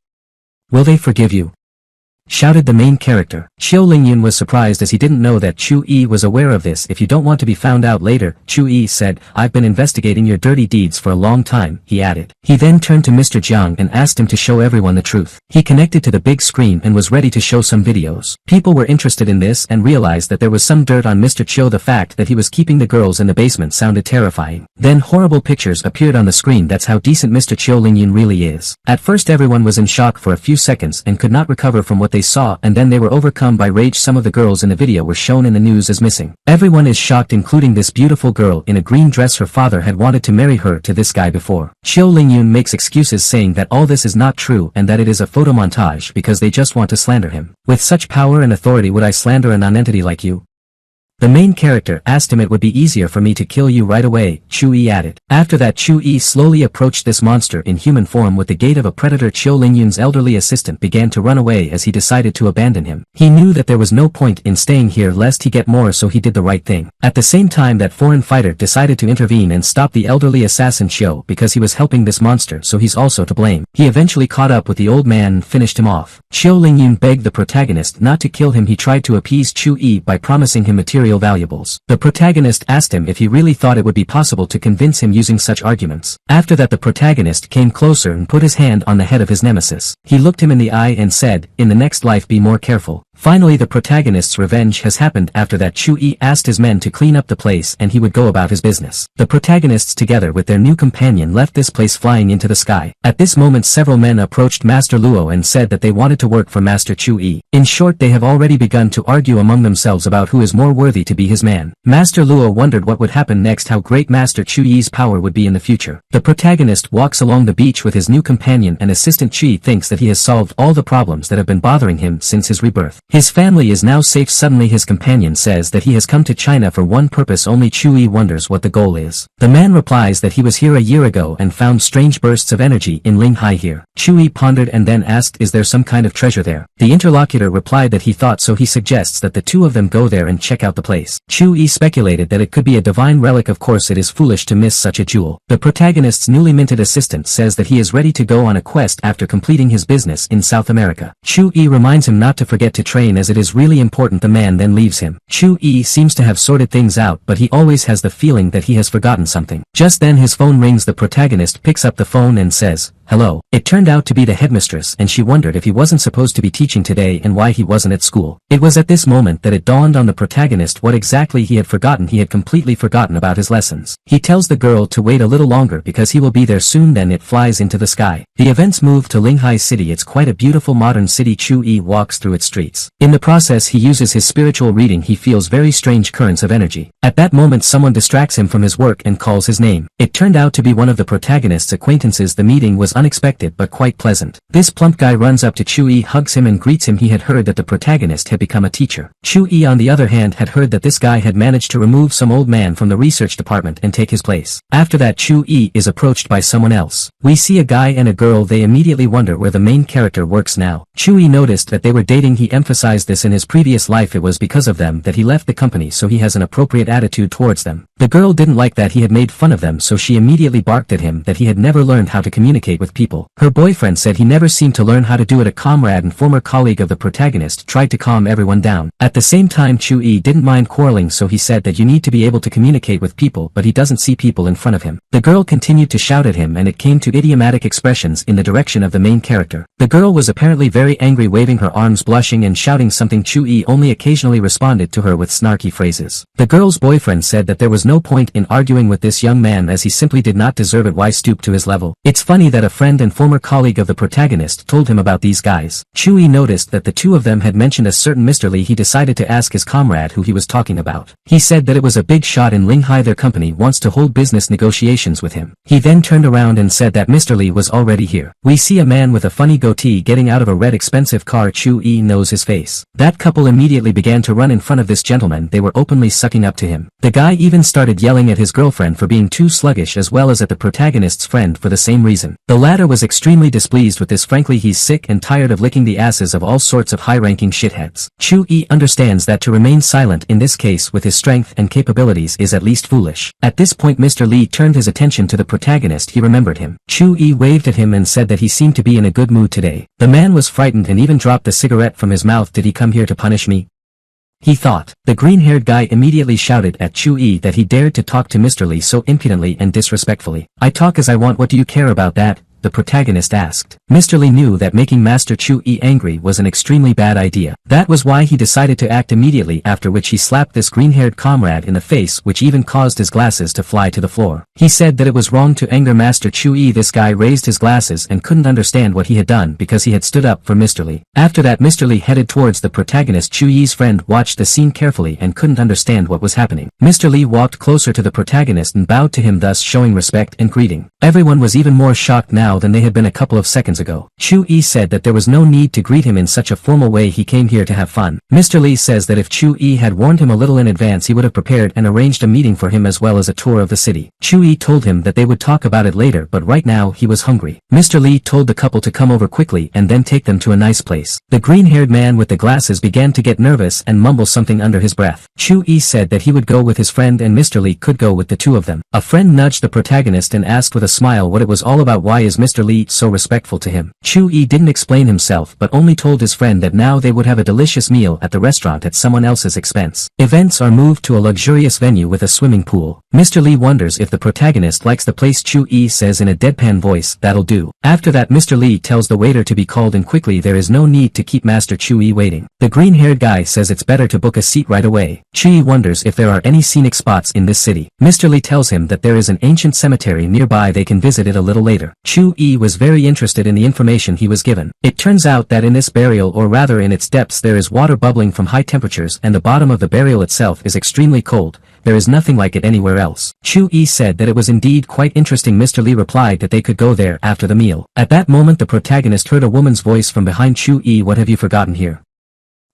Will they forgive you? Shouted the main character. Qiu Lingyun was surprised as he didn't know that Chu-yi was aware of this. If you don't want to be found out later, Chu-yi said, I've been investigating your dirty deeds for a long time, he added. He then turned to Mr. Jiang and asked him to show everyone the truth. He connected to the big screen and was ready to show some videos. People were interested in this and realized that there was some dirt on Mr. Qiu. The fact that he was keeping the girls in the basement sounded terrifying. Then horrible pictures appeared on the screen. That's how decent Mr. Qiu Lingyun really is. At first everyone was in shock for a few seconds and could not recover from what they saw, and then they were overcome by rage. Some of the girls in the video were shown in the news as missing. Everyone is shocked, including this beautiful girl in a green dress. Her father had wanted to marry her to this guy before. Qiu Lingyun makes excuses saying that all this is not true and that it is a photo montage because they just want to slander him. With such power and authority, would I slander a nonentity like you? The main character asked him. It would be easier for me to kill you right away, Chu-yi added. After that Chu-yi slowly approached this monster in human form with the gait of a predator. Qiu Lingyun's elderly assistant began to run away as he decided to abandon him. He knew that there was no point in staying here lest he get more, so he did the right thing. At the same time that foreign fighter decided to intervene and stop the elderly assassin Qiu because he was helping this monster, so he's also to blame. He eventually caught up with the old man and finished him off. Qiu Lingyun begged the protagonist not to kill him. He tried to appease Chu-yi by promising him material valuables. The protagonist asked him if he really thought it would be possible to convince him using such arguments. After that the protagonist came closer and put his hand on the head of his nemesis. He looked him in the eye and said, in the next life be more careful. Finally the protagonist's revenge has happened. After that Chu-yi asked his men to clean up the place and he would go about his business. The protagonists together with their new companion left this place flying into the sky. At this moment several men approached Master Luo and said that they wanted to work for Master Chu-yi. In short, they have already begun to argue among themselves about who is more worthy to be his man. Master Luo wondered what would happen next, how great Master Chu-yi's power would be in the future. The protagonist walks along the beach with his new companion and assistant. Chi thinks that he has solved all the problems that have been bothering him since his rebirth. His family is now safe. Suddenly his companion says that he has come to China for one purpose only. Chu-yi wonders what the goal is. The man replies that he was here a year ago and found strange bursts of energy in Linghai here. Chu-yi pondered and then asked, is there some kind of treasure there? The interlocutor replied that he thought so. He suggests that the two of them go there and check out the place. Chu-yi speculated that it could be a divine relic. Of course it is foolish to miss such a jewel. The protagonist's newly minted assistant says that he is ready to go on a quest after completing his business in South America. Chu-yi reminds him not to forget to train as it is really important. The man then leaves him. Chu-yi seems to have sorted things out, but he always has the feeling that he has forgotten something. Just then his phone rings. The protagonist picks up the phone and says, hello. It turned out to be the headmistress and she wondered if he wasn't supposed to be teaching today and why he wasn't at school. It was at this moment that it dawned on the protagonist what exactly he had forgotten. He had completely forgotten about his lessons. He tells the girl to wait a little longer because he will be there soon. Then it flies into the sky. The events move to Linghai City. It's quite a beautiful modern city. Chu-yi walks through its streets. In the process he uses his spiritual reading. He feels very strange currents of energy. At that moment someone distracts him from his work and calls his name. It turned out to be one of the protagonist's acquaintances. The meeting was unexpected but quite pleasant. This plump guy runs up to Chu-yi, hugs him and greets him. He had heard that the protagonist had become a teacher. Chu-yi on the other hand had heard that this guy had managed to remove some old man from the research department and take his place. After that Chu-yi is approached by someone else. We see a guy and a girl. They immediately wonder where the main character works now. Chu-yi noticed that they were dating. He emphasized this in his previous life. It was because of them that he left the company, so he has an appropriate attitude towards them. The girl didn't like that he had made fun of them, so she immediately barked at him that he had never learned how to communicate with people. Her boyfriend said he never seemed to learn how to do it. A comrade and former colleague of the protagonist tried to calm everyone down. At the same time Chu-yi didn't mind quarreling, so he said that you need to be able to communicate with people, but he doesn't see people in front of him. The girl continued to shout at him and it came to idiomatic expressions in the direction of the main character. The girl was apparently very angry, waving her arms, blushing and shouting something. Chu-yi only occasionally responded to her with snarky phrases. The girl's boyfriend said that there was was no point in arguing with this young man as he simply did not deserve it. Why stoop to his level? It's funny that a friend and former colleague of the protagonist told him about these guys. Chu-yi noticed that the two of them had mentioned a certain Mr. Lee. He decided to ask his comrade who he was talking about. He said that it was a big shot in Linghai. Their company wants to hold business negotiations with him. He then turned around and said that Mr. Lee was already here. We see a man with a funny goatee getting out of a red expensive car. Chu-yi knows his face. That couple immediately began to run in front of this gentleman. They were openly sucking up to him. The guy even started yelling at his girlfriend for being too sluggish as well as at the protagonist's friend for the same reason. The latter was extremely displeased with this. Frankly, he's sick and tired of licking the asses of all sorts of high-ranking shitheads. Chu-yi understands that to remain silent in this case with his strength and capabilities is at least foolish. At this point Mr. Lee turned his attention to the protagonist. He remembered him. Chu-yi waved at him and said that he seemed to be in a good mood today. The man was frightened and even dropped the cigarette from his mouth. Did he come here to punish me? He thought. The green-haired guy immediately shouted at Chu-yi that he dared to talk to Mr. Lee so impudently and disrespectfully. I talk as I want. What do you care about that? The protagonist asked. Mr. Lee knew that making Master Chu-yi angry was an extremely bad idea. That was why he decided to act immediately, after which he slapped this green-haired comrade in the face, which even caused his glasses to fly to the floor. He said that it was wrong to anger Master Chu-yi. This guy raised his glasses and couldn't understand what he had done because he had stood up for Mr. Lee. After that Mr. Lee headed towards the protagonist. Chu-yi's friend watched the scene carefully and couldn't understand what was happening. Mr. Lee walked closer to the protagonist and bowed to him, thus showing respect and greeting. Everyone was even more shocked now than they had been a couple of seconds ago. Chu-yi said that there was no need to greet him in such a formal way. He came here to have fun. Mr. Lee says that if Chu-yi had warned him a little in advance he would have prepared and arranged a meeting for him as well as a tour of the city. Chu-yi told him that they would talk about it later, but right now he was hungry. Mr. Lee told the couple to come over quickly and then take them to a nice place. The green-haired man with the glasses began to get nervous and mumble something under his breath. Chu-yi said that he would go with his friend and Mr. Lee could go with the two of them. A friend nudged the protagonist and asked with a smile what it was all about. Why is Mr. Lee so respectful to him? Chu-yi didn't explain himself but only told his friend that now they would have a delicious meal at the restaurant at someone else's expense. Events are moved to a luxurious venue with a swimming pool. Mr. Lee wonders if the protagonist likes the place. Chu-yi says in a deadpan voice, "That'll do." After that Mr. Lee tells the waiter to be called in quickly. There is no need to keep Master Chu-yi waiting. The green-haired guy says it's better to book a seat right away. Chu-yi wonders if there are any scenic spots in this city. Mr. Lee tells him that there is an ancient cemetery nearby. They can visit it a little later. Chu-yi was very interested in the information he was given. It turns out that in this burial, or rather in its depths, there is water bubbling from high temperatures and the bottom of the burial itself is extremely cold. There is nothing like it anywhere else. Chu-yi said that it was indeed quite interesting. Mr. Lee replied that they could go there after the meal. At that moment the protagonist heard a woman's voice from behind Chu-yi. "What have you forgotten here?"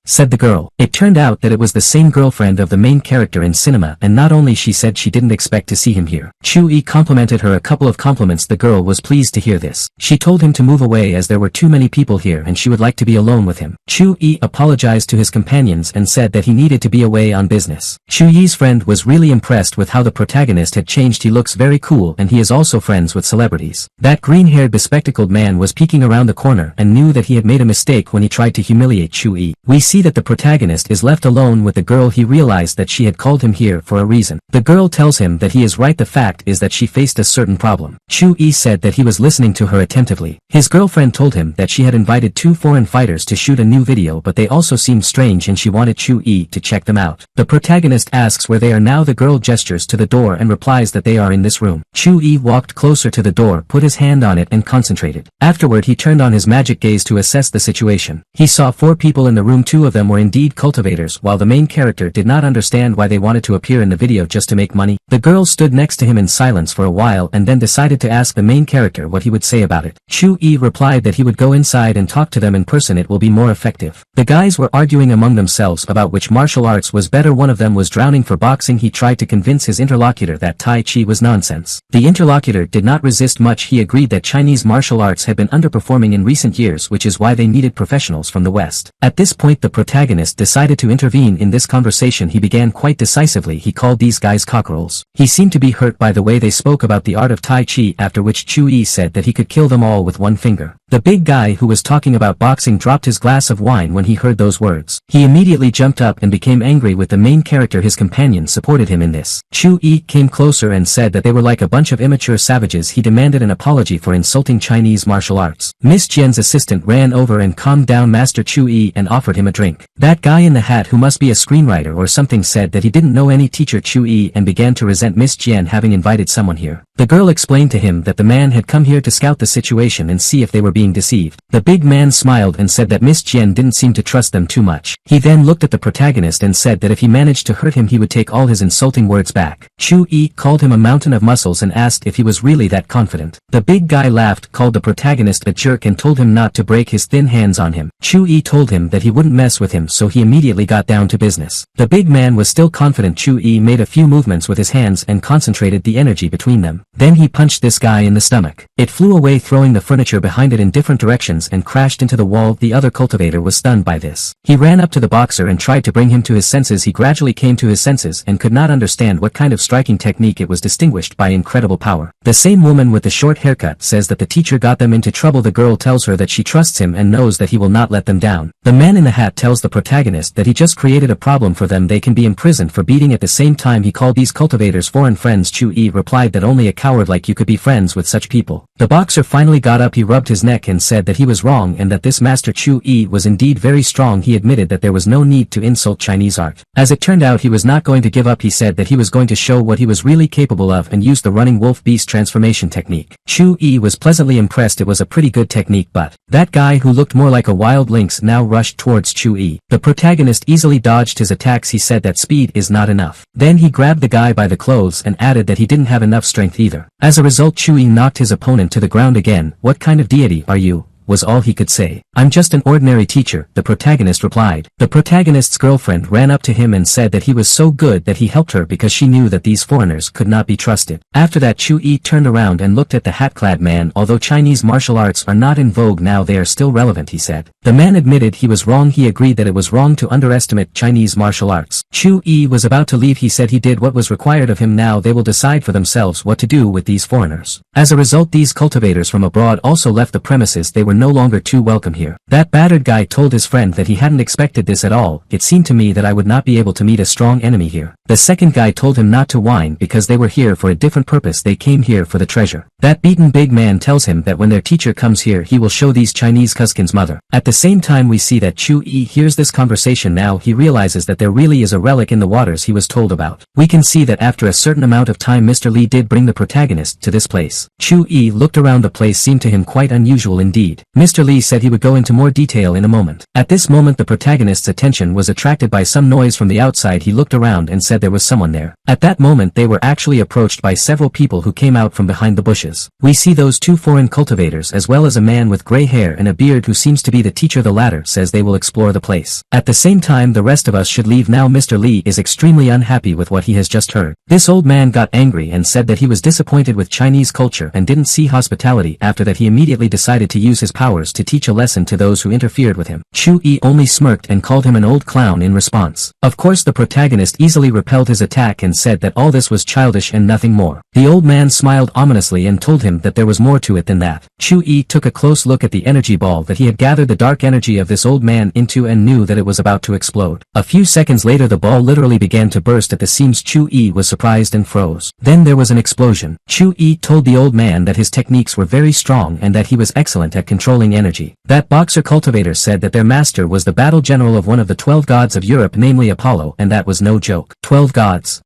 said the girl. It turned out that it was the same girlfriend of the main character in cinema, and not only she said she didn't expect to see him here. Chu-yi complimented her a couple of compliments. The girl was pleased to hear this. She told him to move away as there were too many people here and she would like to be alone with him. Chu-yi apologized to his companions and said that he needed to be away on business. Chu-yi's friend was really impressed with how the protagonist had changed. He looks very cool and he is also friends with celebrities. That green-haired bespectacled man was peeking around the corner and knew that he had made a mistake when he tried to humiliate Chu-yi. We see that the protagonist is left alone with the girl. He realized that she had called him here for a reason. The girl tells him that he is right. The fact is that she faced a certain problem. Chu-yi said that he was listening to her attentively. His girlfriend told him that she had invited two foreign fighters to shoot a new video, but they also seemed strange and she wanted Chu-yi to check them out. The protagonist asks where they are now. The girl gestures to the door and replies that they are in this room. Chu-yi walked closer to the door, put his hand on it and concentrated. Afterward he turned on his magic gaze to assess the situation. He saw 4 people in the room. 2 of them were indeed cultivators, while the main character did not understand why they wanted to appear in the video just to make money. The girl stood next to him in silence for a while and then decided to ask the main character what he would say about it. Chu-yi replied that he would go inside and talk to them in person. It will be more effective. The guys were arguing among themselves about which martial arts was better. One of them was drowning for boxing. He tried to convince his interlocutor that Tai Chi was nonsense. The interlocutor did not resist much. He agreed that Chinese martial arts had been underperforming in recent years, which is why they needed professionals from the West. At this point the protagonist decided to intervene in this conversation. He began quite decisively. He called these guys cockerels. He seemed to be hurt by the way they spoke about the art of Tai Chi, after which Chu-yi said that he could kill them all with one finger. The big guy who was talking about boxing dropped his glass of wine when he heard those words. He immediately jumped up and became angry with the main character. His companion supported him in this. Chu-yi came closer and said that they were like a bunch of immature savages. He demanded an apology for insulting Chinese martial arts. Miss Jian's assistant ran over and calmed down Master Chu-yi and offered him a drink. drink. That guy in the hat who must be a screenwriter or something said that he didn't know any teacher Chu-yi and began to resent Miss Jian having invited someone here. The girl explained to him that the man had come here to scout the situation and see if they were being deceived. The big man smiled and said that Miss Jian didn't seem to trust them too much. He then looked at the protagonist and said that if he managed to hurt him he would take all his insulting words back. Chu-yi called him a mountain of muscles and asked if he was really that confident. The big guy laughed, called the protagonist a jerk and told him not to break his thin hands on him. Chu-yi told him that he wouldn't mess with him, so he immediately got down to business. The big man was still confident. Chu-yi made a few movements with his hands and concentrated the energy between them. Then he punched this guy in the stomach. It flew away, throwing the furniture behind it in different directions and crashed into the wall. The other cultivator was stunned by this. He ran up to the boxer and tried to bring him to his senses. He gradually came to his senses and could not understand what kind of striking technique it was, distinguished by incredible power. The same woman with the short haircut says that the teacher got them into trouble. The girl tells her that she trusts him and knows that he will not let them down. The man in the hat tells the protagonist that he just created a problem for them. They can be imprisoned for beating. At the same time he called these cultivators foreign friends. Chu-yi replied that only a coward like you could be friends with such people. The boxer finally got up. He rubbed his neck and said that he was wrong and that this master Chu-yi was indeed very strong. He admitted that there was no need to insult Chinese art. As it turned out, he was not going to give up. He said that he was going to show what he was really capable of and use the running wolf beast transformation technique. Chu-yi was pleasantly impressed. It was a pretty good technique, but that guy who looked more like a wild lynx now rushed towards Chu-yi. The protagonist easily dodged his attacks. He said that speed is not enough. Then he grabbed the guy by the clothes and added that he didn't have enough strength either. As a result, Chu-yi knocked his opponent to the ground again. "What kind of deity are you?" was all he could say. "I'm just an ordinary teacher," the protagonist replied. The protagonist's girlfriend ran up to him and said that he was so good that he helped her because she knew that these foreigners could not be trusted. After that, Chu-yi turned around and looked at the hat-clad man. "Although Chinese martial arts are not in vogue now, they are still relevant," he said. The man admitted he was wrong. He agreed that it was wrong to underestimate Chinese martial arts. Chu-yi was about to leave. He said he did what was required of him. Now they will decide for themselves what to do with these foreigners. As a result, these cultivators from abroad also left the premises. They were no longer too welcome here. That battered guy told his friend that he hadn't expected this at all. "It seemed to me that I would not be able to meet a strong enemy here." The second guy told him not to whine because they were here for a different purpose. They came here for the treasure. That beaten big man tells him that when their teacher comes here he will show these Chinese Cuskin's mother. At the same time we see that Chu-yi hears this conversation. Now he realizes that there really is a relic in the waters he was told about. We can see that after a certain amount of time Mr. Lee did bring the protagonist to this place. Chu-yi looked around. The place seemed to him quite unusual indeed. Mr. Lee said he would go into more detail in a moment. At this moment the protagonist's attention was attracted by some noise from the outside. He looked around and said there was someone there. At that moment they were actually approached by several people who came out from behind the bushes. We see those two foreign cultivators as well as a man with gray hair and a beard who seems to be the teacher. The latter says they will explore the place. At the same time the rest of us should leave now. Mr. Lee is extremely unhappy with what he has just heard. This old man got angry and said that he was disappointed with Chinese culture and didn't see hospitality. After that he immediately decided to use his powers to teach a lesson to those who interfered with him. Chu-yi only smirked and called him an old clown in response. Of course the protagonist easily repelled his attack and said that all this was childish and nothing more. The old man smiled ominously and told him that there was more to it than that. Chu-yi took a close look at the energy ball that he had gathered the dark energy of this old man into and knew that it was about to explode. A few seconds later the ball literally began to burst at the seams. Chu-yi was surprised and froze. Then there was an explosion. Chu-yi told the old man that his techniques were very strong and that he was excellent at controlling energy. That boxer cultivator said that their master was the battle general of one of the 12 gods of Europe, namely Apollo, and that was no joke. 12 gods?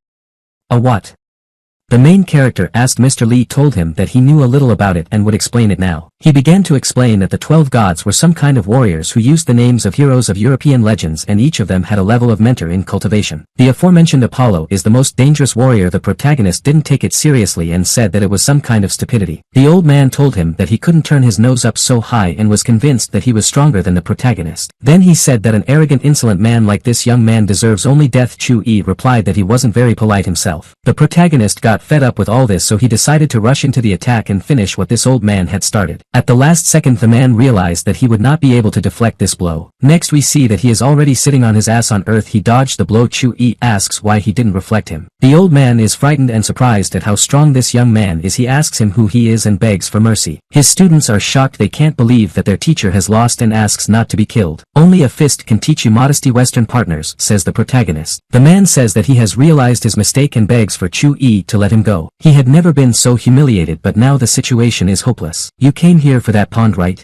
A what? The main character asked. Mr. Lee told him that he knew a little about it and would explain it now. He began to explain that the 12 gods were some kind of warriors who used the names of heroes of European legends, and each of them had a level of mentor in cultivation. The aforementioned Apollo is the most dangerous warrior. The protagonist didn't take it seriously and said that it was some kind of stupidity. The old man told him that he couldn't turn his nose up so high and was convinced that he was stronger than the protagonist. Then he said that an arrogant, insolent man like this young man deserves only death. Chu-yi replied that he wasn't very polite himself. The protagonist got fed up with all this, so he decided to rush into the attack and finish what this old man had started. At the last second the man realized that he would not be able to deflect this blow. Next we see that he is already sitting on his ass on earth. He dodged the blow. Chu-yi asks why he didn't reflect him. The old man is frightened and surprised at how strong this young man is. He asks him who he is and begs for mercy. His students are shocked. They can't believe that their teacher has lost and asks not to be killed. "Only a fist can teach you modesty, Western partners," says the protagonist. The man says that he has realized his mistake and begs for Chu-yi to let him go. He had never been so humiliated, but now the situation is hopeless. "You came here for that pond, right?"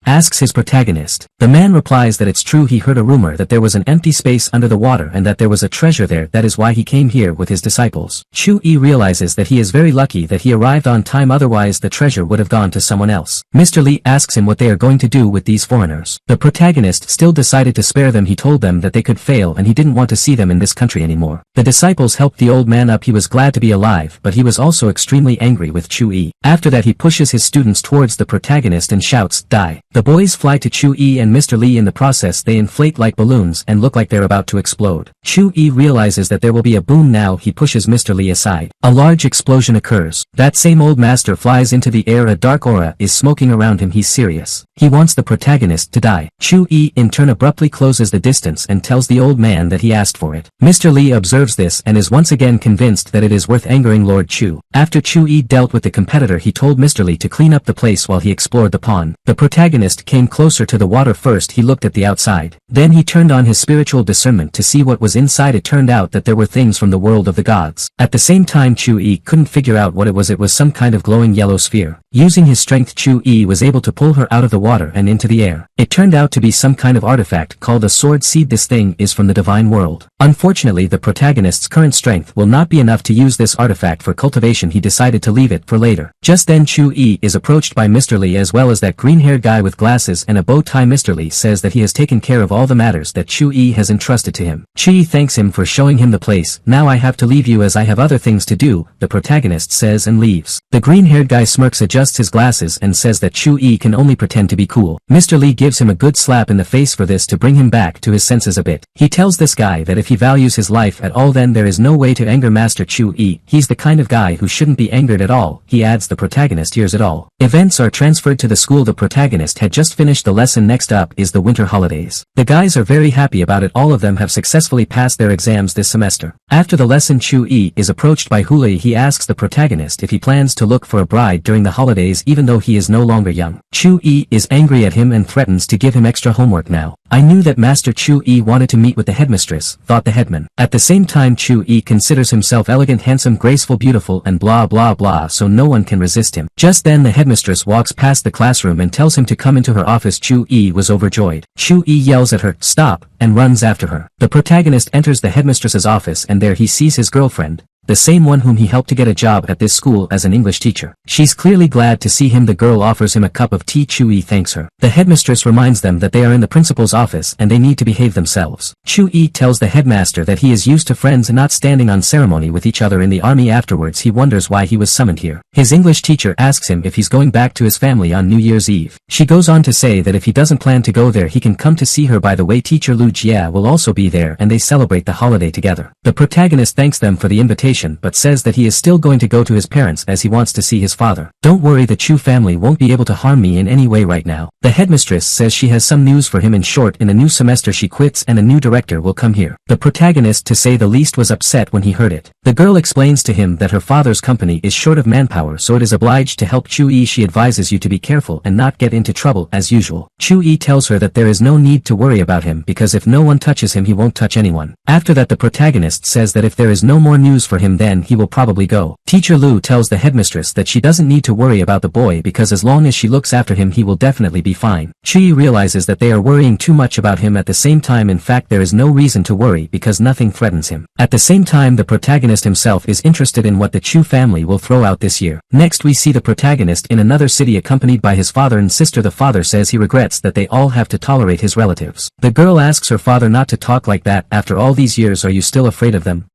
asks his protagonist. The man replies that it's true, he heard a rumor that there was an empty space under the water and that there was a treasure there, that is why he came here with his disciples. Chu-yi realizes that he is very lucky that he arrived on time, otherwise the treasure would have gone to someone else. Mr. Lee asks him what they are going to do with these foreigners. The protagonist still decided to spare them. He told them that they could fail and he didn't want to see them in this country anymore. The disciples helped the old man up. He was glad to be alive, but he was also extremely angry with Chu-yi. After that he pushes his students towards the protagonist and shouts, "Die." The boys fly to Chu-yi and Mr. Lee. In the process they inflate like balloons and look like they're about to explode. Chu-yi realizes that there will be a boom now. He pushes Mr. Lee aside. A large explosion occurs. That same old master flies into the air. A dark aura is smoking around him. He's serious. He wants the protagonist to die. Chu-yi in turn abruptly closes the distance and tells the old man that he asked for it. Mr. Lee observes this and is once again convinced that it is worth angering Lord Chu. After Chu-yi dealt with the competitor, he told Mr. Lee to clean up the place while he explored the pond. The protagonist came closer to the water. First he looked at the outside. Then he turned on his spiritual discernment to see what was inside. It turned out that there were things from the world of the gods. At the same time Chu-yi couldn't figure out what it was. It was some kind of glowing yellow sphere. Using his strength Chu-yi was able to pull her out of the water and into the air. It turned out to be some kind of artifact called a sword seed. This thing is from the divine world. Unfortunately the protagonist's current strength will not be enough to use this artifact for cultivation. He decided to leave it for later. Just then Chu-yi is approached by Mr. Lee as well as that green-haired guy with glasses and a bow tie. Mr. Lee says that he has taken care of all the matters that Chu-yi has entrusted to him. Chu-yi thanks him for showing him the place. "Now I have to leave you as I have other things to do," the protagonist says and leaves. The green-haired guy smirks, adjusts his glasses and says that Chu-yi can only pretend to be cool. Mr. Lee gives him a good slap in the face for this to bring him back to his senses a bit. He tells this guy that if he values his life at all then there is no way to anger Master Chu-yi. He's the kind of guy who shouldn't be angered at all. He adds the protagonist hears it all. Events are transferred to the school. The protagonist had just finished the lesson. Next up is the winter holidays. The guys are very happy about it. All of them have successfully passed their exams this semester. After the lesson Chu-yi is approached by Huli. He asks the protagonist if he plans to look for a bride during the holidays even though he is no longer young. Chu-yi is angry at him and threatens to give him extra homework now. "I knew that Master Chu-yi wanted to meet with the headmistress," thought the headman. At the same time Chu-yi considers himself elegant, handsome, graceful, beautiful and blah blah blah, so no one can resist him. Just then the headmistress walks past the classroom and tells him to come into her office. Chu-yi was overjoyed. Chu-yi yells at her, "Stop," and runs after her. The protagonist enters the headmistress's office and there he sees his girlfriend, the same one whom he helped to get a job at this school as an English teacher. She's clearly glad to see him. The girl offers him a cup of tea. Chu-yi thanks her. The headmistress reminds them that they are in the principal's office and they need to behave themselves. Chu-yi tells the headmaster that he is used to friends not standing on ceremony with each other in the army. Afterwards he wonders why he was summoned here. His English teacher asks him if he's going back to his family on New Year's Eve. She goes on to say that if he doesn't plan to go there he can come to see her. By the way, teacher Lu Jia will also be there and they celebrate the holiday together. The protagonist thanks them for the invitation but says that he is still going to go to his parents as he wants to see his father. "Don't worry, the Chu family won't be able to harm me in any way right now." The headmistress says she has some news for him. In short, in a new semester she quits and a new director will come here. The protagonist, to say the least, was upset when he heard it. The girl explains to him that her father's company is short of manpower so it is obliged to help Chu-yi. She advises you to be careful and not get into trouble as usual. Chu-yi tells her that there is no need to worry about him because if no one touches him he won't touch anyone. After that the protagonist says that if there is no more news for him then he will probably go. Teacher Lu tells the headmistress that she doesn't need to worry about the boy because as long as she looks after him he will definitely be fine. Chu-yi realizes that they are worrying too much about him. At the same time, in fact, there is no reason to worry because nothing threatens him. At the same time the protagonist himself is interested in what the Chu family will throw out this year. Next we see the protagonist in another city accompanied by his father and sister. The father says he regrets that they all have to tolerate his relatives. The girl asks her father not to talk like that. After all these years, are you still afraid of them?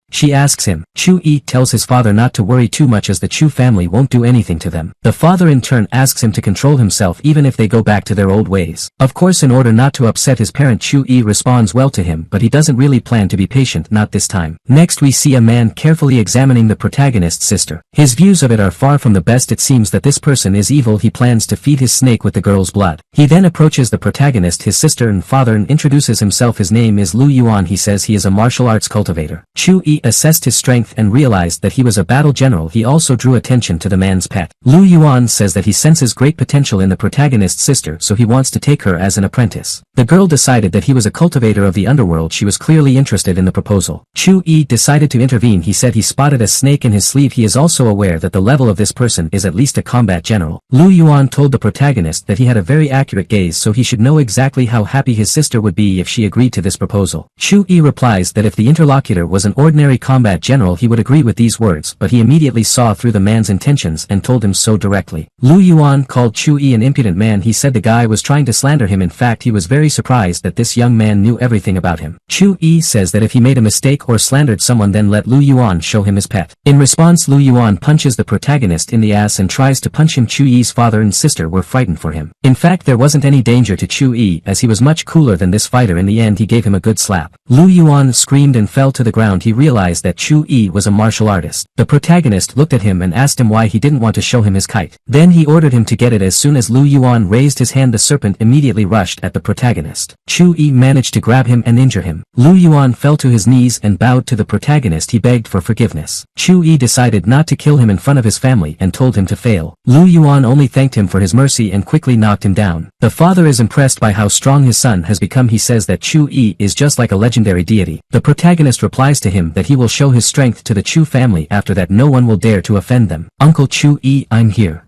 She asks him. Chu-yi tells his father not to worry too much as the Chu family won't do anything to them. The father in turn asks him to control himself even if they go back to their old ways. Of course, in order not to upset his parent, Chu-yi responds well to him, but he doesn't really plan to be patient, not this time. Next we see a man carefully examining the protagonist's sister. His views of it are far from the best. It seems that this person is evil. He plans to feed his snake with the girl's blood. He then approaches the protagonist, his sister and father, and introduces himself. His name is Lu Yuan. He says he is a martial arts cultivator. Chu-yi Yi assessed his strength and realized that he was a battle general. He also drew attention to the man's pet. Lu Yuan says that he senses great potential in the protagonist's sister, so he wants to take her as an apprentice. The girl decided that he was a cultivator of the underworld. She was clearly interested in the proposal. Chu Yi decided to intervene. He said he spotted a snake in his sleeve. He is also aware that the level of this person is at least a combat general. Lu Yuan told the protagonist that he had a very accurate gaze, so he should know exactly how happy his sister would be if she agreed to this proposal. Chu Yi replies that if the interlocutor was an ordinary combat general he would agree with these words, but he immediately saw through the man's intentions and told him so directly. Lu Yuan called Chu Yi an impudent man. He said the guy was trying to slander him. In fact, he was very surprised that this young man knew everything about him. Chu Yi says that if he made a mistake or slandered someone, then let Lu Yuan show him his pet. In response, Lu Yuan punches the protagonist in the ass and tries to punch him. Chu Yi's father and sister were frightened for him. In fact, there wasn't any danger to Chu Yi, as he was much cooler than this fighter. In the end, he gave him a good slap. Lu Yuan screamed and fell to the ground. He realized that Chu Yi was a martial artist. The protagonist looked at him and asked him why he didn't want to show him his kite. Then he ordered him to get it. As soon as Lu Yuan raised his hand, the serpent immediately rushed at the protagonist. Chu Yi managed to grab him and injure him. Lu Yuan fell to his knees and bowed to the protagonist. He begged for forgiveness. Chu Yi decided not to kill him in front of his family and told him to fail. Lu Yuan only thanked him for his mercy and quickly knocked him down. The father is impressed by how strong his son has become. He says that Chu Yi is just like a legendary deity. The protagonist replies to him that he will show his strength to the Chu family. After that, no one will dare to offend them. Uncle Chu Yi, I'm here.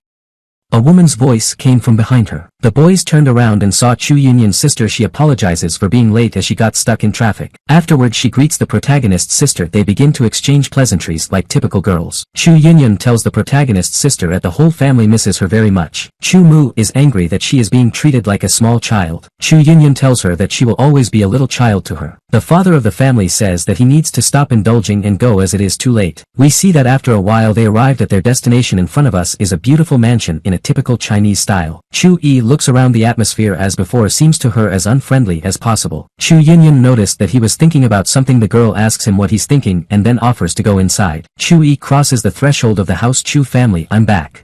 A woman's voice came from behind her. The boys turned around and saw Chu Yunyun's sister. She apologizes for being late as she got stuck in traffic. Afterward, she greets the protagonist's sister. They begin to exchange pleasantries like typical girls. Chu Yunyun tells the protagonist's sister that the whole family misses her very much. Chu Mu is angry that she is being treated like a small child. Chu Yunyun tells her that she will always be a little child to her. The father of the family says that he needs to stop indulging and go as it is too late. We see that after a while they arrived at their destination. In front of us is a beautiful mansion in a typical Chinese style. Chu Yi looks around. The atmosphere as before seems to her as unfriendly as possible. Chu Yunyun noticed that he was thinking about something. The girl asks him what he's thinking and then offers to go inside. Chu Yi crosses the threshold of the house. Chu family, I'm back,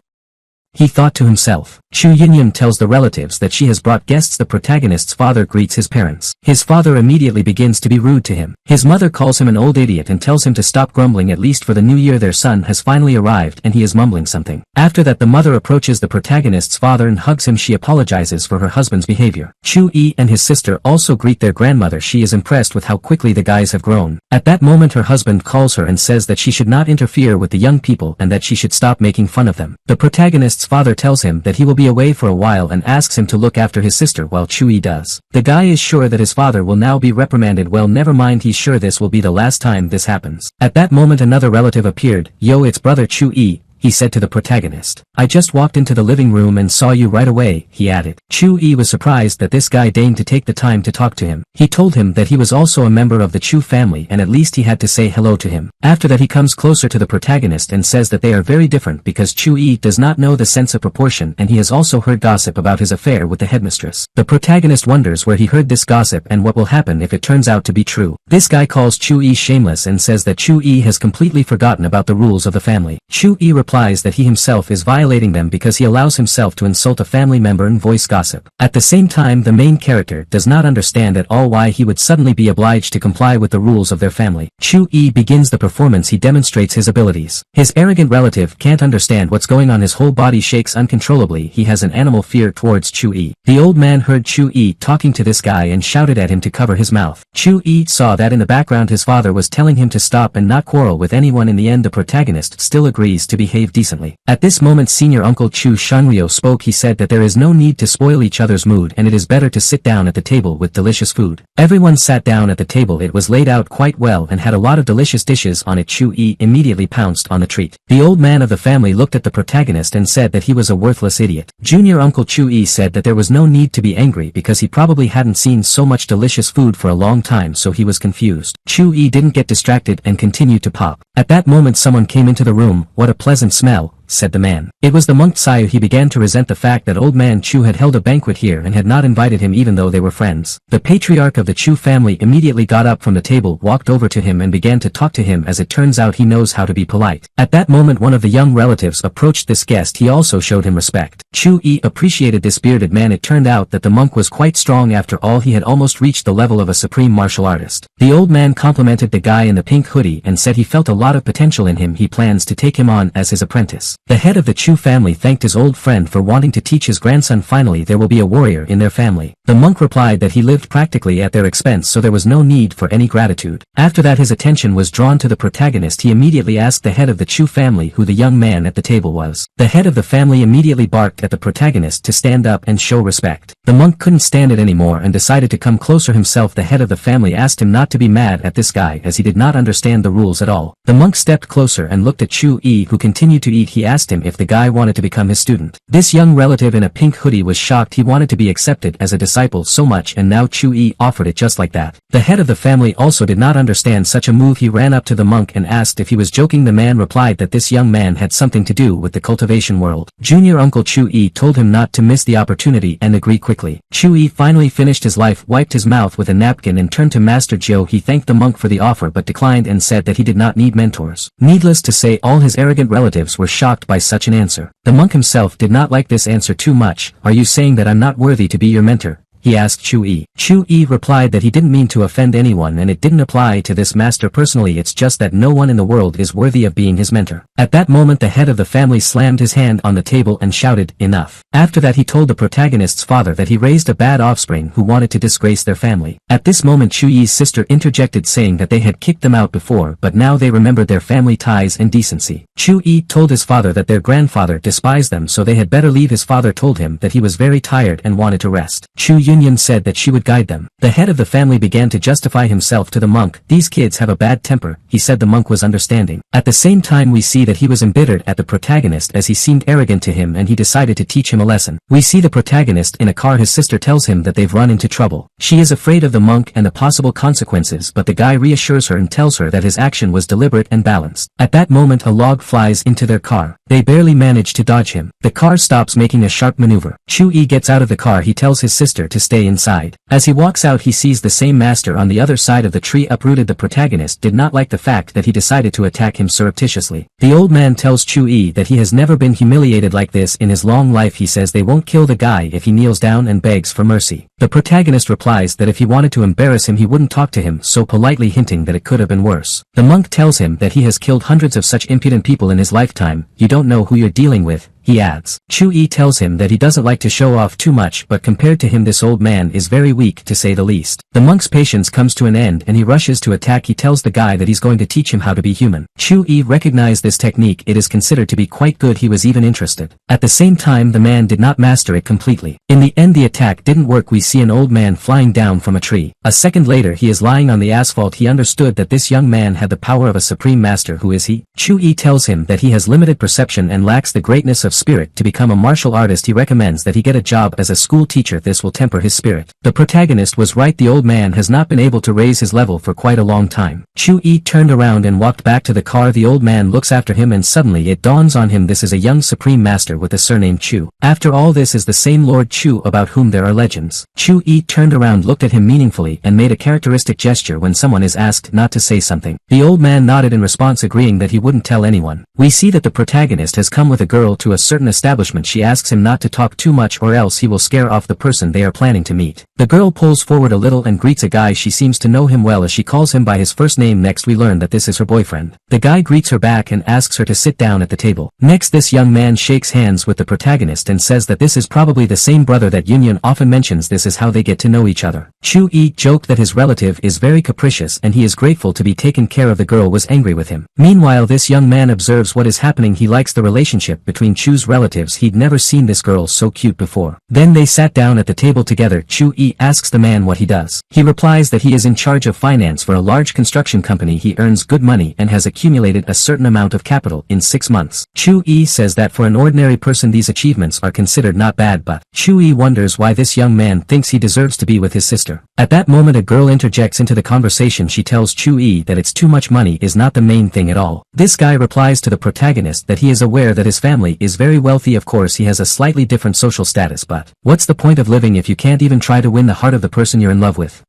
he thought to himself. Chu Yunyun tells the relatives that she has brought guests. The protagonist's father greets his parents. His father immediately begins to be rude to him. His mother calls him an old idiot and tells him to stop grumbling. At least for the new year their son has finally arrived and he is mumbling something. After that, the mother approaches the protagonist's father and hugs him. She apologizes for her husband's behavior. Chu Yi and his sister also greet their grandmother. She is impressed with how quickly the guys have grown. At that moment her husband calls her and says that she should not interfere with the young people and that she should stop making fun of them. The protagonist's father tells him that he will be away for a while and asks him to look after his sister while Chu Yi does. The guy is sure that his father will now be reprimanded. Well, never mind, he's sure this will be the last time this happens. At that moment another relative appeared. Yo, it's brother Chu Yi, he said to the protagonist. I just walked into the living room and saw you right away, he added. Chu Yi was surprised that this guy deigned to take the time to talk to him. He told him that he was also a member of the Chu family and at least he had to say hello to him. After that he comes closer to the protagonist and says that they are very different because Chu Yi does not know the sense of proportion and he has also heard gossip about his affair with the headmistress. The protagonist wonders where he heard this gossip and what will happen if it turns out to be true. This guy calls Chu Yi shameless and says that Chu Yi has completely forgotten about the rules of the family. Chu Yi replies that he himself is violating them because he allows himself to insult a family member and voice gossip. At the same time, the main character does not understand at all why he would suddenly be obliged to comply with the rules of their family. Chu Yi begins the performance. He demonstrates his abilities. His arrogant relative can't understand what's going on. His whole body shakes uncontrollably. He has an animal fear towards Chu Yi. The old man heard Chu Yi talking to this guy and shouted at him to cover his mouth. Chu Yi saw that in the background his father was telling him to stop and not quarrel with anyone. In the end, the protagonist still agrees to behave decently. At this moment, senior uncle Chu Shanryo spoke. He said that there is no need to spoil each other's mood and it is better to sit down at the table with delicious food. Everyone sat down at the table. It was laid out quite well and had a lot of delicious dishes on it. Chu Yi immediately pounced on the treat. The old man of the family looked at the protagonist and said that he was a worthless idiot. Junior uncle Chu Yi said that there was no need to be angry because he probably hadn't seen so much delicious food for a long time, so he was confused. Chu Yi didn't get distracted and continued to pop. At that moment someone came into the room. What a pleasant smell. said the man. It was the monk Sayu. He began to resent the fact that old man Chu had held a banquet here and had not invited him even though they were friends. The patriarch of the Chu family immediately got up from the table, walked over to him and began to talk to him. As it turns out, he knows how to be polite. At that moment one of the young relatives approached this guest. He also showed him respect. Chu Yi appreciated this bearded man. It turned out that the monk was quite strong. After all, he had almost reached the level of a supreme martial artist. The old man complimented the guy in the pink hoodie and said he felt a lot of potential in him. He plans to take him on as his apprentice. The head of the Chu family thanked his old friend for wanting to teach his grandson. Finally, there will be a warrior in their family. The monk replied that he lived practically at their expense, so there was no need for any gratitude. After that, his attention was drawn to the protagonist. He immediately asked the head of the Chu family who the young man at the table was. The head of the family immediately barked at the protagonist to stand up and show respect. The monk couldn't stand it anymore and decided to come closer himself. The head of the family asked him not to be mad at this guy as he did not understand the rules at all. The monk stepped closer and looked at Chu Yi, who continued to eat. He asked him if the guy wanted to become his student. This young relative in a pink hoodie was shocked. He wanted to be accepted as a disciple so much, and now Chu Yi offered it just like that. The head of the family also did not understand such a move. He ran up to the monk and asked if he was joking. The man replied that this young man had something to do with the Cultivation World. Junior uncle Chu Yi told him not to miss the opportunity and agree quickly. Chu Yi finally finished his life, wiped his mouth with a napkin and turned to Master Jiu. He thanked the monk for the offer but declined and said that he did not need mentors. Needless to say, all his arrogant relatives were shocked by such an answer. The monk himself did not like this answer too much. Are you saying that I'm not worthy to be your mentor? He asked Chu Yi. Chu Yi replied that he didn't mean to offend anyone and it didn't apply to this master personally. It's just that no one in the world is worthy of being his mentor. At that moment the head of the family slammed his hand on the table and shouted, "Enough." After that he told the protagonist's father that he raised a bad offspring who wanted to disgrace their family. At this moment Chu Yi's sister interjected, saying that they had kicked them out before but now they remembered their family ties and decency. Chu Yi told his father that their grandfather despised them, so they had better leave. His father told him that he was very tired and wanted to rest. Chu Yunyan said that she would guide them. The head of the family began to justify himself to the monk. These kids have a bad temper, he said. The monk was understanding. At the same time we see that he was embittered at the protagonist as he seemed arrogant to him and he decided to teach him a lesson. We see the protagonist in a car. His sister tells him that they've run into trouble. She is afraid of the monk and the possible consequences, but the guy reassures her and tells her that his action was deliberate and balanced. At that moment a log flies into their car. They barely manage to dodge him. The car stops, making a sharp maneuver. Chu Yi gets out of the car. He tells his sister to stay inside. As he walks out he sees the same master on the other side of the tree, uprooted. The protagonist did not like the fact that he decided to attack him surreptitiously. The old man tells Chu Yi that he has never been humiliated like this in his long life. He says they won't kill the guy if he kneels down and begs for mercy. The protagonist replies that if he wanted to embarrass him he wouldn't talk to him so politely, hinting that it could have been worse. The monk tells him that he has killed hundreds of such impudent people in his lifetime. You don't know who you're dealing with, he adds. Chu Yi tells him that he doesn't like to show off too much, but compared to him this old man is very weak, to say the least. The monk's patience comes to an end and he rushes to attack. He tells the guy that he's going to teach him how to be human. Chu Yi recognized this technique. It is considered to be quite good. He was even interested. At the same time the man did not master it completely. In the end the attack didn't work. We see an old man flying down from a tree. A second later he is lying on the asphalt. He understood that this young man had the power of a supreme master. Who is he? Chu Yi tells him that he has limited perception and lacks the greatness of spirit to become a martial artist. He recommends that he get a job as a school teacher. This will temper his spirit. The protagonist was right. The old man has not been able to raise his level for quite a long time. Chu Yi turned around and walked back to the car. The old man looks after him and suddenly it dawns on him this is a young supreme master with the surname Chu. After all, this is the same Lord Chu about whom there are legends. Chu Yi turned around, looked at him meaningfully and made a characteristic gesture when someone is asked not to say something. The old man nodded in response, agreeing that he wouldn't tell anyone. We see that the protagonist has come with a girl to a certain establishment. She asks him not to talk too much or else he will scare off the person they are planning to meet. The girl pulls forward a little and greets a guy. She seems to know him well as she calls him by his first name. Next we learn that this is her boyfriend. The guy greets her back and asks her to sit down at the table. Next this young man shakes hands with the protagonist and says that this is probably the same brother that Yunyan often mentions. This is how they get to know each other. Chu Yi joked that his relative is very capricious and he is grateful to be taken care of. The girl was angry with him. Meanwhile this young man observes what is happening. He likes the relationship between Chu Chu's relatives he'd never seen this girl so cute before. Then they sat down at the table together. Chu-yi asks the man what he does. He replies that he is in charge of finance for a large construction company. He earns good money and has accumulated a certain amount of capital in 6 months. Chu-yi says that for an ordinary person these achievements are considered not bad, but Chu-yi wonders why this young man thinks he deserves to be with his sister. At that moment a girl interjects into the conversation. She tells Chu-yi that it's too much money is not the main thing at all. This guy replies to the protagonist that he is aware that his family is very wealthy. Of course he has a slightly different social status, but what's the point of living if you can't even try to win the heart of the person you're in love with?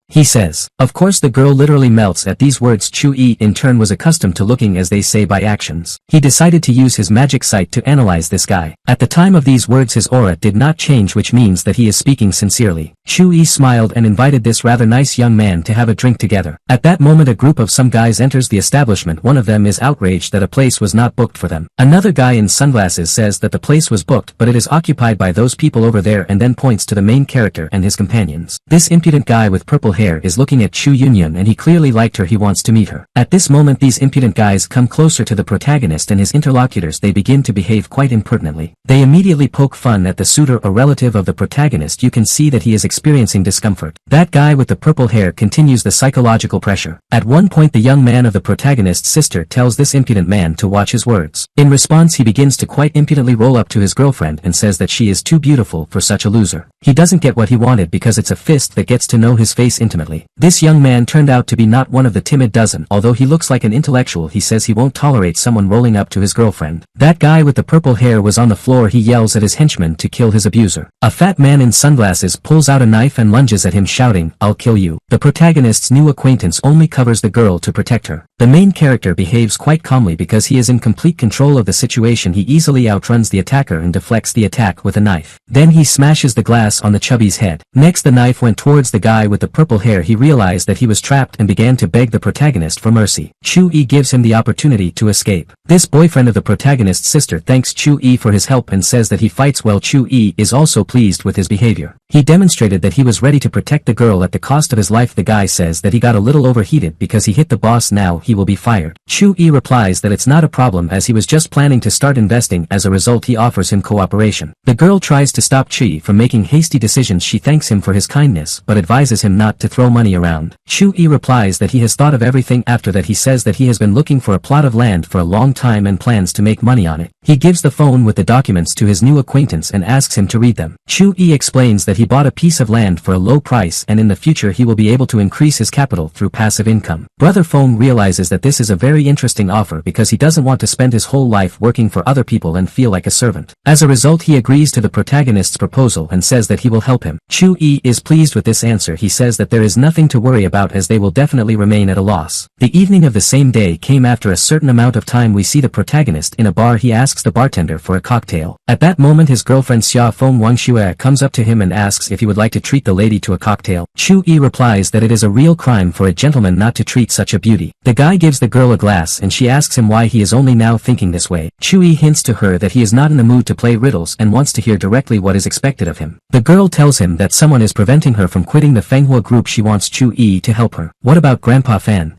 He says. Of course the girl literally melts at these words. Chu-yi in turn was accustomed to looking, as they say, by actions. He decided to use his magic sight to analyze this guy. At the time of these words his aura did not change, which means that he is speaking sincerely. Chu-yi smiled and invited this rather nice young man to have a drink together. At that moment a group of some guys enters the establishment. One of them is outraged that a place was not booked for them. Another guy in sunglasses says that the place was booked but it is occupied by those people over there, and then points to the main character and his companions. This impudent guy with purple hair is looking at Chu Yunyun and he clearly liked her. He wants to meet her. At this moment these impudent guys come closer to the protagonist and his interlocutors. They begin to behave quite impertinently. They immediately poke fun at the suitor, a relative of the protagonist. You can see that he is experiencing discomfort. That guy with the purple hair continues the psychological pressure. At one point the young man of the protagonist's sister tells this impudent man to watch his words. In response he begins to quite impudently roll up to his girlfriend and says that she is too beautiful for such a loser. He doesn't get what he wanted because it's a fist that gets to know his face intimately. This young man turned out to be not one of the timid dozen. Although he looks like an intellectual, he says he won't tolerate someone rolling up to his girlfriend. That guy with the purple hair was on the floor. He yells at his henchman to kill his abuser. A fat man in sunglasses pulls out a knife and lunges at him, shouting, "I'll kill you." The protagonist's new acquaintance only covers the girl to protect her. The main character behaves quite calmly because he is in complete control of the situation. He easily outruns the attacker and deflects the attack with a knife. Then he smashes the glass on the chubby's head. Next the knife went towards the guy with the purple hair. He realized that he was trapped and began to beg the protagonist for mercy. Chu-yi gives him the opportunity to escape. This boyfriend of the protagonist's sister thanks Chu-yi for his help and says that he fights well. Chu-yi is also pleased with his behavior. He demonstrated that he was ready to protect the girl at the cost of his life. The guy says that he got a little overheated because he hit the boss. Now he will be fired. Chu-yi replies that it's not a problem as he was just planning to start investing. As a result he offers him cooperation. The girl tries to stop Chu-yi from making hasty decisions. She thanks him for his kindness but advises him not to throw money around. Chu-yi replies that he has thought of everything. After that he says that he has been looking for a plot of land for a long time and plans to make money on it. He gives the phone with the documents to his new acquaintance and asks him to read them. Chu-yi explains that he bought a piece of land for a low price and in the future he will be able to increase his capital through passive income. Brother Phone realizes that this is a very interesting offer because he doesn't want to spend his whole life working for other people and feel like a servant. As a result he agrees to the protagonist's proposal and says that he will help him. Chu-yi is pleased with this answer. He says that there is nothing to worry about as they will definitely remain at a loss. The evening of the same day came. After a certain amount of time we see the protagonist in a bar. He asks the bartender for a cocktail. At that moment his girlfriend Xia Feng Wangxue comes up to him and asks if he would like to treat the lady to a cocktail. Chu-yi replies that it is a real crime for a gentleman not to treat such a beauty. The guy gives the girl a glass and she asks him why he is only now thinking this way. Chu-yi hints to her that he is not in the mood to play riddles and wants to hear directly what is expected of him. The girl tells him that someone is preventing her from quitting the Fenghua group. She wants Chu-yi to help her. What about Grandpa Fan?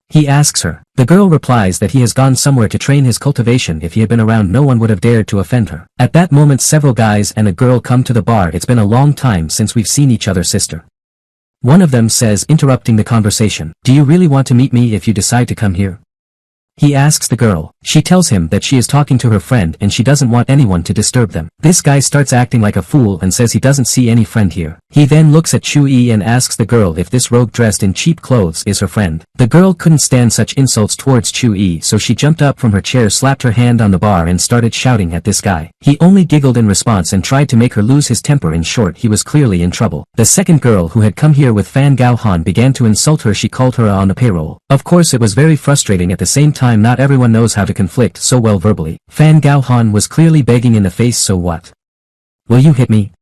He asks her. The girl replies that he has gone somewhere to train his cultivation. If he had been around no one would have dared to offend her. At that moment several guys and a girl come to the bar. It's been a long time since we've seen each other, sister. One of them says, interrupting the conversation, "Do you really want to meet me if you decide to come here?" He asks the girl. She tells him that she is talking to her friend and she doesn't want anyone to disturb them. This guy starts acting like a fool and says he doesn't see any friend here. He then looks at Chu-yi and asks the girl if this rogue dressed in cheap clothes is her friend. The girl couldn't stand such insults towards Chu-yi, so she jumped up from her chair, slapped her hand on the bar and started shouting at this guy. He only giggled in response and tried to make her lose his temper. In short, he was clearly in trouble. The second girl who had come here with Fan Gaohan began to insult her. She called her on the payroll. Of course it was very frustrating. At the same time not everyone knows how to conflict so well verbally. Fan Gaohan was clearly begging in the face. "So what? Will you hit me?"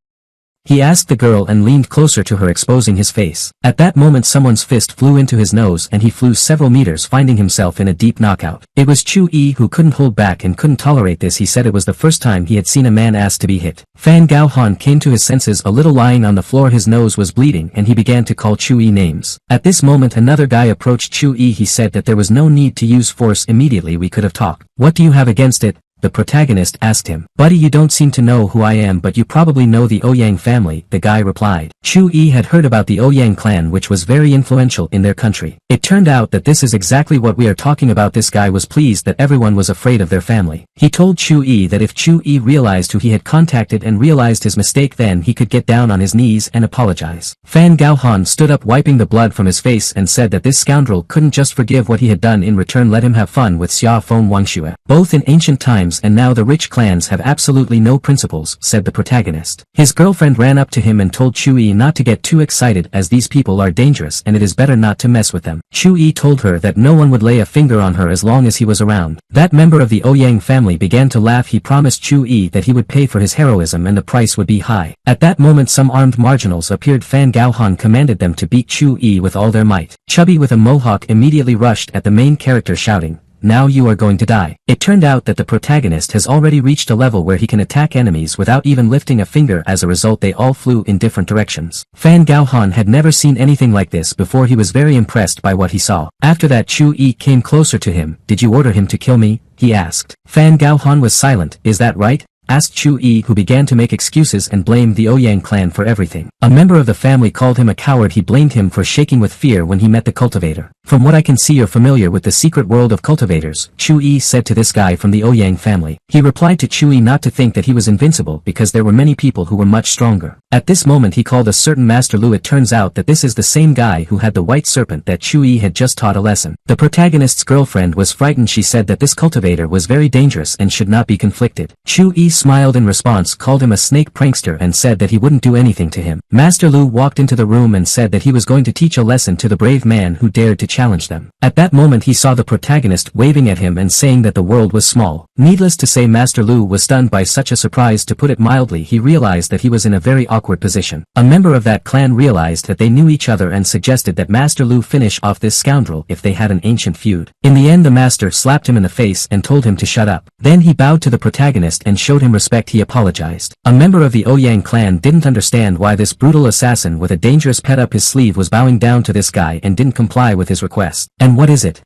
He asked the girl and leaned closer to her, exposing his face. At that moment someone's fist flew into his nose and he flew several meters, finding himself in a deep knockout. It was Chu-yi who couldn't hold back and couldn't tolerate this. He said it was the first time he had seen a man asked to be hit. Fan Gaohan came to his senses a little, lying on the floor. His nose was bleeding and he began to call Chu-yi names. At this moment another guy approached Chu-yi. He said that there was no need to use force immediately. We could have talked. "What do you have against it?" the protagonist asked him. Buddy, you don't seem to know who I am, but you probably know the Ouyang family, the guy replied. Chu-yi had heard about the Ouyang clan, which was very influential in their country. It turned out that this is exactly what we are talking about. This guy was pleased that everyone was afraid of their family. He told Chu-yi that if Chu-yi realized who he had contacted and realized his mistake, then he could get down on his knees and apologize. Fan Gaohan stood up, wiping the blood from his face, and said that this scoundrel couldn't just forgive what he had done. In return, let him have fun with Xia Feng Wangxue. Both in ancient times and now the rich clans have absolutely no principles, said the protagonist. His girlfriend ran up to him and told Chu-yi not to get too excited, as these people are dangerous and it is better not to mess with them. Chu-yi told her that no one would lay a finger on her as long as he was around. That member of the Ouyang family began to laugh. He promised Chu-yi that he would pay for his heroism and the price would be high. At that moment some armed marginals appeared. Fan Gaohan commanded them to beat Chu-yi with all their might. Chubby with a mohawk immediately rushed at the main character, shouting, "Now you are going to die." It turned out that the protagonist has already reached a level where he can attack enemies without even lifting a finger. As a result, they all flew in different directions. Fan Gaohan had never seen anything like this before. He was very impressed by what he saw. After that, Chu-yi came closer to him. "Did you order him to kill me?" he asked. Fan Gaohan was silent. "Is that right?" asked Chu-yi, who began to make excuses and blamed the Ouyang clan for everything. A member of the family called him a coward. He blamed him for shaking with fear when he met the cultivator. "From what I can see, you're familiar with the secret world of cultivators," Chu-yi said to this guy from the Ouyang family. He replied to Chu-yi not to think that he was invincible because there were many people who were much stronger. At this moment he called a certain Master Lu. It turns out that this is the same guy who had the white serpent that Chu-yi had just taught a lesson. The protagonist's girlfriend was frightened. She said that this cultivator was very dangerous and should not be conflicted. Chu-yi smiled in response, called him a snake prankster, and said that he wouldn't do anything to him. Master Lu walked into the room and said that he was going to teach a lesson to the brave man who dared to challenge them. At that moment he saw the protagonist waving at him and saying that the world was small. Needless to say, Master Lu was stunned by such a surprise. To put it mildly, he realized that he was in a very awkward position. A member of that clan realized that they knew each other and suggested that Master Lu finish off this scoundrel if they had an ancient feud. In the end, the master slapped him in the face and told him to shut up. Then he bowed to the protagonist and showed him respect. He apologized. A member of the Ouyang clan didn't understand why this brutal assassin with a dangerous pet up his sleeve was bowing down to this guy and didn't comply with his request. "And what is it?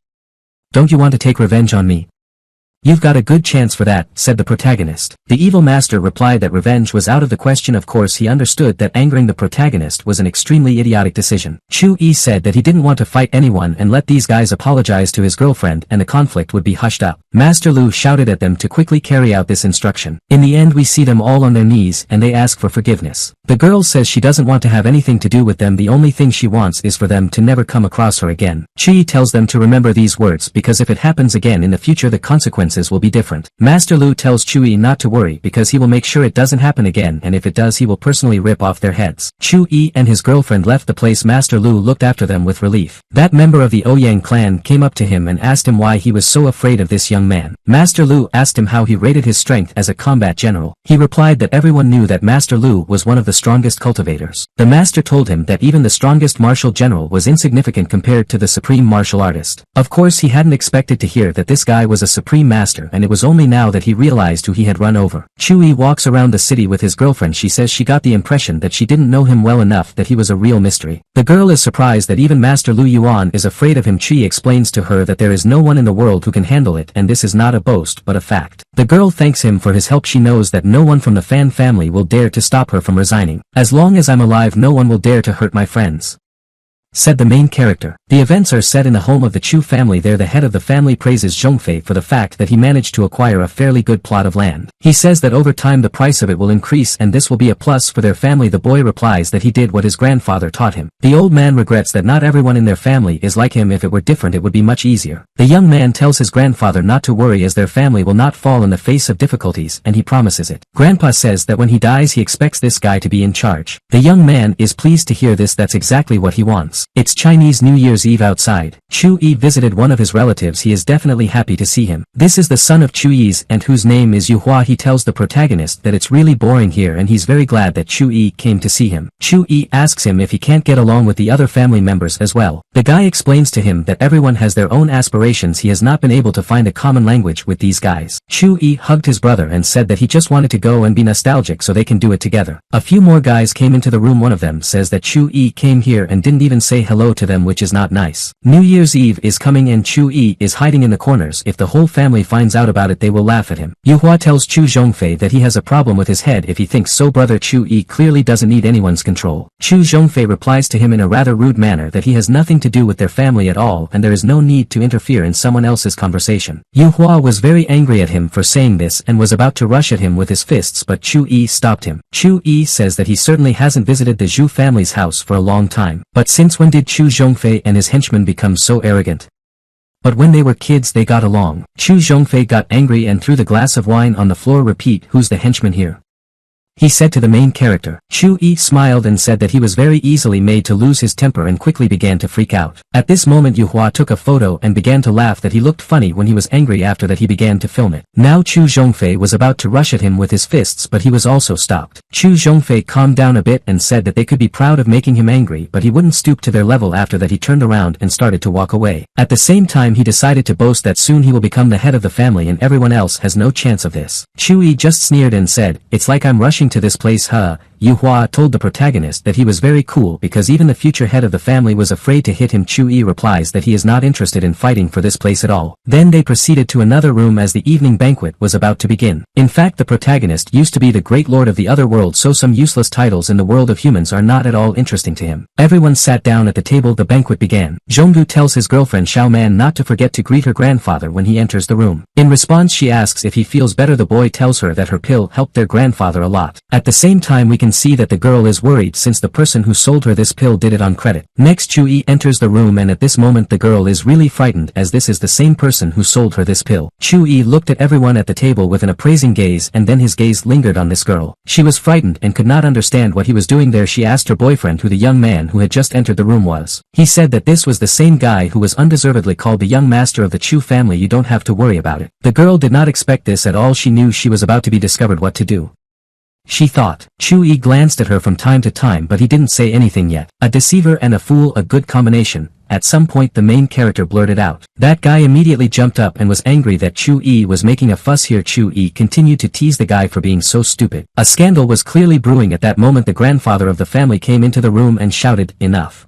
Don't you want to take revenge on me? You've got a good chance for that," said the protagonist. The evil master replied that revenge was out of the question. Of course, he understood that angering the protagonist was an extremely idiotic decision. Chu-yi said that he didn't want to fight anyone and let these guys apologize to his girlfriend and the conflict would be hushed up. Master Lu shouted at them to quickly carry out this instruction. In the end, we see them all on their knees and they ask for forgiveness. The girl says she doesn't want to have anything to do with them. The only thing she wants is for them to never come across her again. Chu-yi tells them to remember these words because if it happens again in the future, the consequences will be different. Master Lu tells Chu-yi not to worry because he will make sure it doesn't happen again, and if it does he will personally rip off their heads. Chu-yi and his girlfriend left the place. Master Lu looked after them with relief. That member of the Ouyang clan came up to him and asked him why he was so afraid of this young man. Master Lu asked him how he rated his strength as a combat general. He replied that everyone knew that Master Lu was one of the strongest cultivators. The master told him that even the strongest martial general was insignificant compared to the supreme martial artist. Of course, he hadn't expected to hear that this guy was a supreme master, and it was only now that he realized who he had run over. Chu-yi walks around the city with his girlfriend. She says she got the impression that she didn't know him well enough, that he was a real mystery. The girl is surprised that even Master Lu Yuan is afraid of him. Chu-yi explains to her that there is no one in the world who can handle it, and this is not a boast but a fact. The girl thanks him for his help. She knows that no one from the Fan family will dare to stop her from resigning. "As long as I'm alive, no one will dare to hurt my friends," said the main character. The events are set in the home of the Chu family. There the head of the family praises Zhongfei for the fact that he managed to acquire a fairly good plot of land. He says that over time the price of it will increase and this will be a plus for their family. The boy replies that he did what his grandfather taught him. The old man regrets that not everyone in their family is like him. If it were different it would be much easier. The young man tells his grandfather not to worry as their family will not fall in the face of difficulties, and he promises it. Grandpa says that when he dies he expects this guy to be in charge. The young man is pleased to hear this. That's exactly what he wants. It's Chinese New Year's Eve outside. Chu-yi visited one of his relatives. He is definitely happy to see him. This is the son of Chu-yi's and whose name is Yuhua. He tells the protagonist that it's really boring here and he's very glad that Chu-yi came to see him. Chu-yi asks him if he can't get along with the other family members as well. The guy explains to him that everyone has their own aspirations. He has not been able to find a common language with these guys. Chu-yi hugged his brother and said that he just wanted to go and be nostalgic so they can do it together. A few more guys came into the room. One of them says that Chu-yi came here and didn't even say hello to them, which is not nice. New Year's Eve is coming and Chu-yi is hiding in the corners. If the whole family finds out about it, they will laugh at him. Yuhua tells Chu Zhongfei that he has a problem with his head if he thinks so. Brother Chu-yi clearly doesn't need anyone's control. Chu Zhongfei replies to him in a rather rude manner that he has nothing to do with their family at all and there is no need to interfere in someone else's conversation. Yuhua was very angry at him for saying this and was about to rush at him with his fists, but Chu-yi stopped him. Chu-yi says that he certainly hasn't visited the Zhu family's house for a long time. But since when did Chu Zhongfei and his henchmen become so arrogant? But when they were kids they got along. Chu Zhongfei got angry and threw the glass of wine on the floor. Repeat, who's the henchman here? He said to the main character. Chu-yi smiled and said that he was very easily made to lose his temper and quickly began to freak out. At this moment Yuhua took a photo and began to laugh that he looked funny when he was angry. After that he began to film it. Now Chu Zhongfei was about to rush at him with his fists, but he was also stopped. Chu Zhongfei calmed down a bit and said that they could be proud of making him angry, but he wouldn't stoop to their level. After that he turned around and started to walk away. At the same time he decided to boast that soon he will become the head of the family and everyone else has no chance of this. Chu-yi just sneered and said, "It's like I'm rushing to this place, huh?" Yuhua told the protagonist that he was very cool because even the future head of the family was afraid to hit him. Chu-yi replies that he is not interested in fighting for this place at all. Then they proceeded to another room as the evening banquet was about to begin. In fact, the protagonist used to be the great lord of the other world, so some useless titles in the world of humans are not at all interesting to him. Everyone sat down at the table. The banquet began. Zhonggu tells his girlfriend Xiaoman not to forget to greet her grandfather when he enters the room. In response she asks if he feels better. The boy tells her that her pill helped their grandfather a lot. At the same time we can see that the girl is worried since the person who sold her this pill did it on credit. Next Chu-yi enters the room and at this moment the girl is really frightened as this is the same person who sold her this pill. Chu-yi looked at everyone at the table with an appraising gaze and then his gaze lingered on this girl. She was frightened and could not understand what he was doing there. She asked her boyfriend who the young man who had just entered the room was. He said that this was the same guy who was undeservedly called the young master of the Chu family. You don't have to worry about it. The girl did not expect this at all. She knew she was about to be discovered. What to do? She thought. Chu-yi glanced at her from time to time but he didn't say anything yet. A deceiver and a fool, a good combination. At some point the main character blurted out. That guy immediately jumped up and was angry that Chu-yi was making a fuss here. Chu-yi continued to tease the guy for being so stupid. A scandal was clearly brewing at that moment. The grandfather of the family came into the room and shouted, "Enough.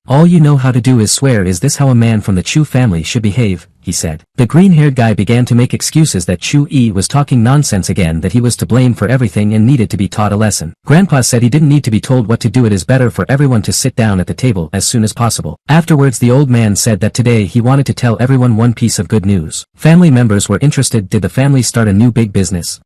All you know how to do is swear. Is this how a man from the Chu family should behave?" he said. The green-haired guy began to make excuses that Chu-yi was talking nonsense again, that he was to blame for everything and needed to be taught a lesson. Grandpa said he didn't need to be told what to do. It is better for everyone to sit down at the table as soon as possible. Afterwards the old man said that today he wanted to tell everyone one piece of good news. Family members were interested. Did the family start a new big business?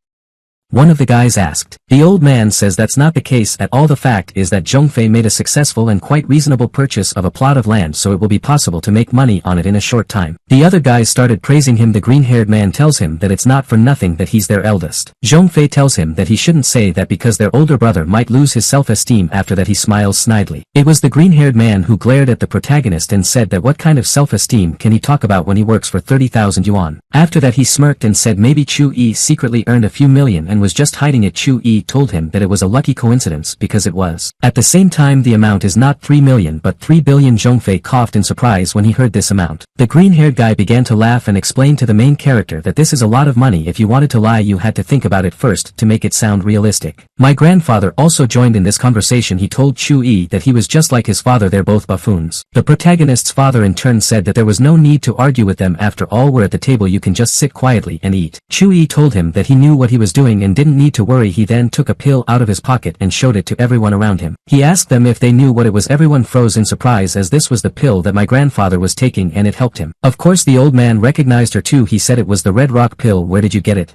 One of the guys asked. The old man says that's not the case at all. The fact is that Zhongfei made a successful and quite reasonable purchase of a plot of land, so it will be possible to make money on it in a short time. The other guys started praising him. The green-haired man tells him that it's not for nothing that he's their eldest. Zhongfei tells him that he shouldn't say that because their older brother might lose his self-esteem. After that he smiles snidely. It was the green-haired man who glared at the protagonist and said that what kind of self-esteem can he talk about when he works for 30,000 yuan. After that he smirked and said maybe Chu-yi secretly earned a few million and was just hiding it. Chu-yi told him that it was a lucky coincidence because it was. At the same time the amount is not 3 million but 3 billion. Zhongfei coughed in surprise when he heard this amount. The green-haired guy began to laugh and explained to the main character that this is a lot of money. If you wanted to lie you had to think about it first to make it sound realistic. My grandfather also joined in this conversation. He told Chu-yi that he was just like his father. They're both buffoons. The protagonist's father in turn said that there was no need to argue with them. After all, we're at the table, you can just sit quietly and eat. Chu-yi told him that he knew what he was doing and didn't need to worry. He then took a pill out of his pocket and showed it to everyone around him. He asked them if they knew what it was. Everyone froze in surprise as this was the pill that my grandfather was taking and it helped him. Of course the old man recognized her too. He said it was the Red Rock pill. Where did you get it?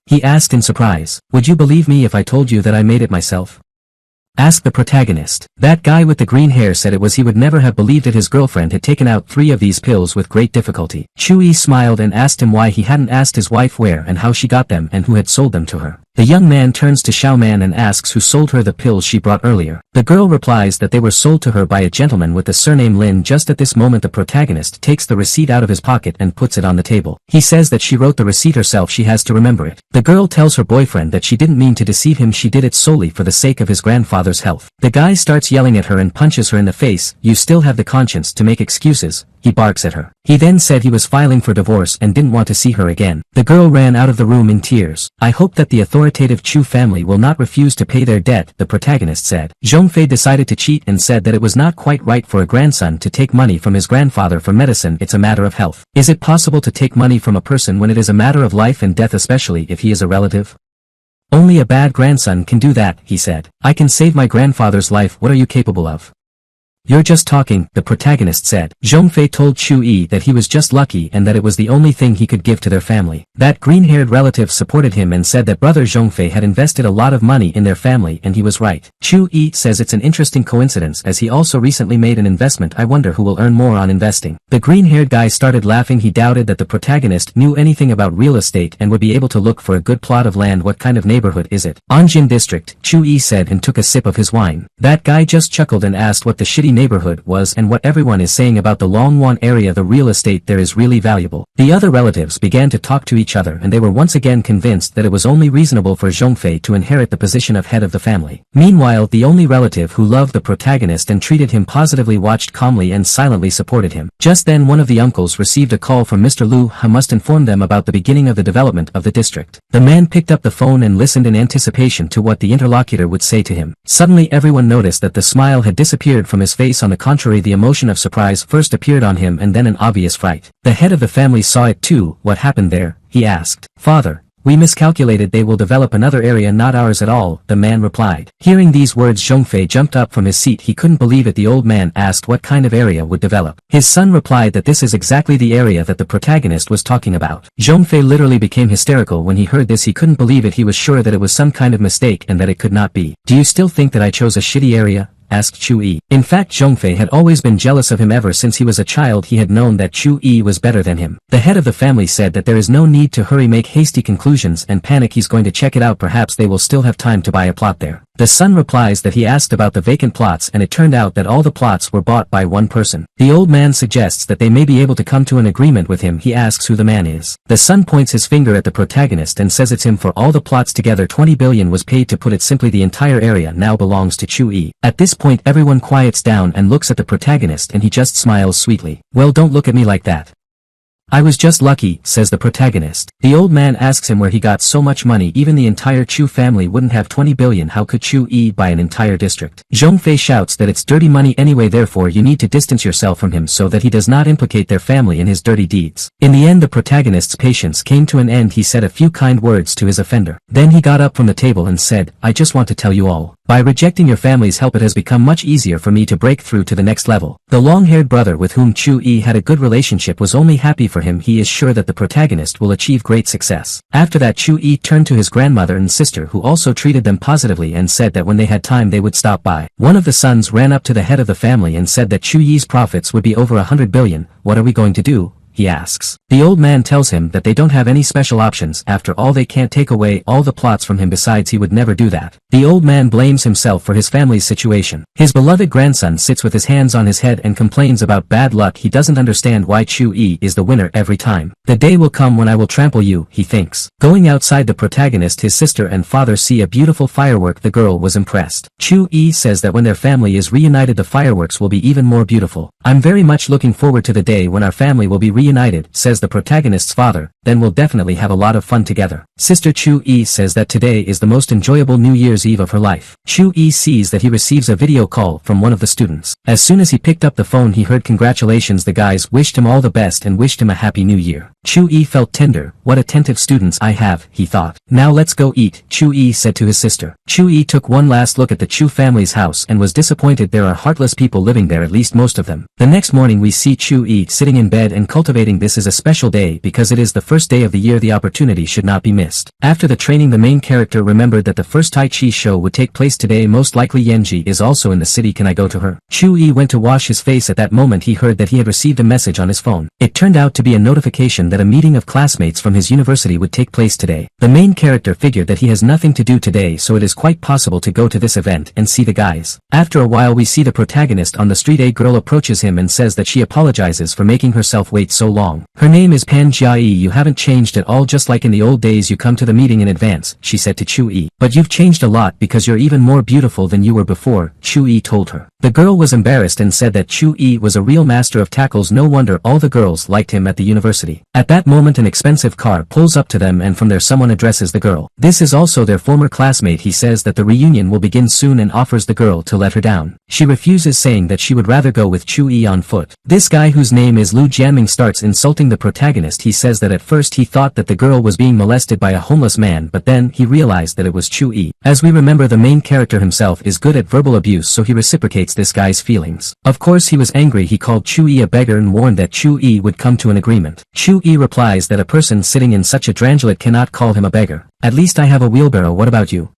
He asked in surprise. Would you believe me if I told you that I made it myself? Asked the protagonist. That guy with the green hair said it was. He would never have believed it. His girlfriend had taken out 3 of these pills with great difficulty. Chu-yi smiled and asked him why he hadn't asked his wife where and how she got them and who had sold them to her. The young man turns to Xiaoman and asks who sold her the pills she brought earlier. The girl replies that they were sold to her by a gentleman with the surname Lin. Just at this moment the protagonist takes the receipt out of his pocket and puts it on the table. He says that she wrote the receipt herself. She has to remember it. The girl tells her boyfriend that she didn't mean to deceive him. She did it solely for the sake of his grandfather's health. The guy starts yelling at her and punches her in the face. You still have the conscience to make excuses, he barks at her. He then said he was filing for divorce and didn't want to see her again. The girl ran out of the room in tears. I hope that the authorities authoritative Chu family will not refuse to pay their debt, the protagonist said. Zhongfei decided to cheat and said that it was not quite right for a grandson to take money from his grandfather for medicine. It's a matter of health. Is it possible to take money from a person when it is a matter of life and death, especially if he is a relative? Only a bad grandson can do that, he said. I can save my grandfather's life. What are you capable of? You're just talking, the protagonist said. Zhongfei told Chu Yi that he was just lucky and that it was the only thing he could give to their family. That green-haired relative supported him and said that brother Zhongfei had invested a lot of money in their family, and he was right. Chu Yi says it's an interesting coincidence as he also recently made an investment. I wonder who will earn more on investing. The green-haired guy started laughing. He doubted that the protagonist knew anything about real estate and would be able to look for a good plot of land. What kind of neighborhood is it? Anjin District, Chu Yi said and took a sip of his wine. That guy just chuckled and asked what the shitty neighborhood was and what everyone is saying about the Longwan area. The real estate there is really valuable. The other relatives began to talk to each other and they were once again convinced that it was only reasonable for Zhongfei to inherit the position of head of the family. Meanwhile, the only relative who loved the protagonist and treated him positively watched calmly and silently supported him. Just then one of the uncles received a call from Mr. Lu, who must inform them about the beginning of the development of the district. The man picked up the phone and listened in anticipation to what the interlocutor would say to him. Suddenly everyone noticed that the smile had disappeared from his face. On the contrary, the emotion of surprise first appeared on him and then an obvious fright. The head of the family saw it too. What happened there? He asked. Father, we miscalculated. They will develop another area, not ours at all, the man replied. Hearing these words, Zhongfei jumped up from his seat. He couldn't believe it. The old man asked what kind of area would develop. His son replied that this is exactly the area that the protagonist was talking about. Zhongfei literally became hysterical when he heard this. He couldn't believe it. He was sure that it was some kind of mistake and that it could not be. Do you still think that I chose a shitty area? Asked Chu Yi. In fact, Zhongfei had always been jealous of him ever since he was a child. He had known that Chu Yi was better than him. The head of the family said that there is no need to hurry, make hasty conclusions and panic. He's going to check it out. Perhaps they will still have time to buy a plot there. The son replies that he asked about the vacant plots and it turned out that all the plots were bought by one person. The old man suggests that they may be able to come to an agreement with him. He asks who the man is. The son points his finger at the protagonist and says it's him. For all the plots together 20 billion was paid. To put it simply, the entire area now belongs to Chu Yi. At this point everyone quiets down and looks at the protagonist and he just smiles sweetly. Well, don't look at me like that. I was just lucky, says the protagonist. The old man asks him where he got so much money. Even the entire Chu family wouldn't have 20 billion. How could Chu Yi buy an entire district? Zhongfei shouts that it's dirty money anyway, therefore you need to distance yourself from him so that he does not implicate their family in his dirty deeds. In the end, the protagonist's patience came to an end. He said a few kind words to his offender. Then he got up from the table and said, I just want to tell you all. By rejecting your family's help, it has become much easier for me to break through to the next level. The long-haired brother with whom Chu Yi had a good relationship was only happy for him. He is sure that the protagonist will achieve great success. After that, Chu Yi turned to his grandmother and sister, who also treated them positively and said that when they had time they would stop by. One of the sons ran up to the head of the family and said that Chu Yi's profits would be over 100 billion. What are we going to do? He asks. The old man tells him that they don't have any special options. After all, they can't take away all the plots from him. Besides, he would never do that. The old man blames himself for his family's situation. His beloved grandson sits with his hands on his head and complains about bad luck. He doesn't understand why Chu Yi is the winner every time. The day will come when I will trample you, he thinks. Going outside, the protagonist, his sister and father see a beautiful firework. The girl was impressed. Chu Yi says that when their family is reunited, the fireworks will be even more beautiful. I'm very much looking forward to the day when our family will be reunited, says the protagonist's father. Then we'll definitely have a lot of fun together. Sister Chu Yi says that today is the most enjoyable New Year's Eve of her life. Chu Yi sees that he receives a video call from one of the students. As soon as he picked up the phone, he heard congratulations. The guys wished him all the best and wished him a happy new year. Chu Yi felt tender. What attentive students I have, he thought. Now let's go eat, Chu Yi said to his sister. Chu Yi took one last look at the Chu family's house and was disappointed. There are heartless people living there, at least most of them. The next morning we see Chu Yi sitting in bed and cultivating. This is a special day because it is the first day of the year. The opportunity should not be missed. After the training, the main character remembered that the first Tai Chi show would take place today. Most likely Yanji is also in the city. Can I go to her? Chu Yi went to wash his face. At that moment he heard that he had received a message on his phone. It turned out to be a notification that a meeting of classmates from his university would take place today. The main character figured that he has nothing to do today, so it is quite possible to go to this event and see the guys. After a while we see the protagonist on the street. A girl approaches him and says that she apologizes for making herself wait so long. Her name is Pan Jiayi. You haven't changed at all, just like in the old days. You come to the meeting in advance, she said to Chu Yi. But you've changed a lot because you're even more beautiful than you were before, Chu Yi told her. The girl was embarrassed and said that Chu-yi was a real master of tackles. No wonder all the girls liked him at the university. At that moment an expensive car pulls up to them and from there someone addresses the girl. This is also their former classmate. He says that the reunion will begin soon and offers the girl to let her down. She refuses, saying that she would rather go with Chu-yi on foot. This guy, whose name is Lu Jianming, starts insulting the protagonist. He says that at first he thought that the girl was being molested by a homeless man, but then he realized that it was Chu-yi. As we remember, the main character himself is good at verbal abuse, so he reciprocates this guy's feelings. Of course he was angry. He called Chu-yi a beggar and warned that Chu-yi would come to an agreement. Chu-yi replies that a person sitting in such a dranglet cannot call him a beggar. At least I have a wheelbarrow, what about you?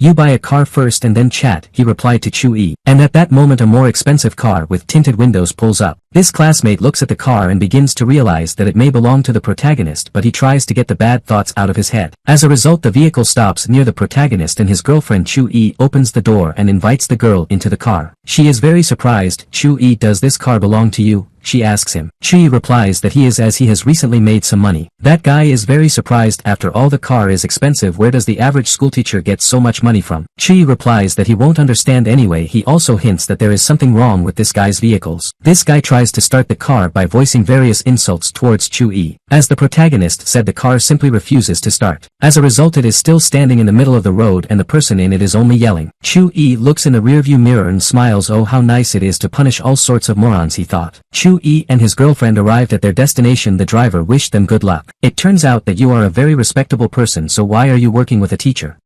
You buy a car first and then chat, he replied to Chu-yi. And at that moment a more expensive car with tinted windows pulls up. This classmate looks at the car and begins to realize that it may belong to the protagonist, but he tries to get the bad thoughts out of his head. As a result, the vehicle stops near the protagonist and his girlfriend Chu-yi opens the door and invites the girl into the car. She is very surprised. Chu-yi, does this car belong to you? She asks him. Chu-yi replies that he is, as he has recently made some money. That guy is very surprised. After all, the car is expensive. Where does the average schoolteacher get so much money from? Chu-yi replies that he won't understand anyway. He also hints that there is something wrong with this guy's vehicles. This guy tries to start the car by voicing various insults towards Chu-yi. As the protagonist said, the car simply refuses to start. As a result, it is still standing in the middle of the road and the person in it is only yelling. Chu-yi looks in the rearview mirror and smiles. Oh, how nice it is to punish all sorts of morons, he thought. Chu-yi and his girlfriend arrived at their destination. The driver wished them good luck. It turns out that you are a very respectable person, so why are you working with a teacher?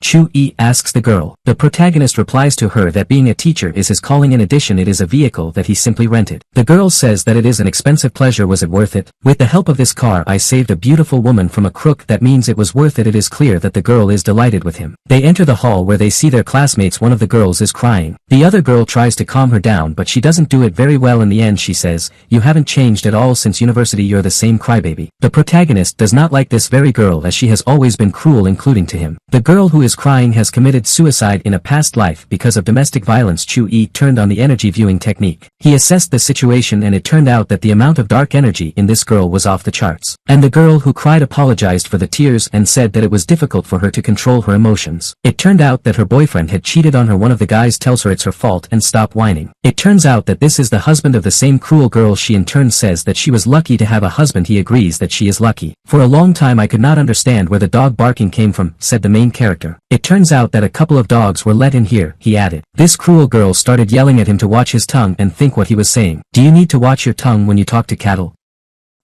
Chu-yi asks the girl. The protagonist replies to her that being a teacher is his calling. In addition, it is a vehicle that he simply rented. The girl says that it is an expensive pleasure. Was it worth it? With the help of this car I saved a beautiful woman from a crook. That means it was worth it. It is clear that the girl is delighted with him. They enter the hall where they see their classmates. One of the girls is crying. The other girl tries to calm her down, but she doesn't do it very well. In the end she says, you haven't changed at all since university. You're the same crybaby. The protagonist does not like this very girl as she has always been cruel, including to him. The girl who is crying has committed suicide in a past life because of domestic violence. Chu-yi turned on the energy viewing technique. He assessed the situation and it turned out that the amount of dark energy in this girl was off the charts. And the girl who cried apologized for the tears and said that it was difficult for her to control her emotions. It turned out that her boyfriend had cheated on her. One of the guys tells her it's her fault and stop whining. It turns out that this is the husband of the same cruel girl. She in turn says that she was lucky to have a husband. He agrees that she is lucky. For a long time I could not understand where the dog barking came from, said the main character. It turns out that a couple of dogs were let in here, he added. This cruel girl started yelling at him to watch his tongue and think what he was saying. Do you need to watch your tongue when you talk to cattle?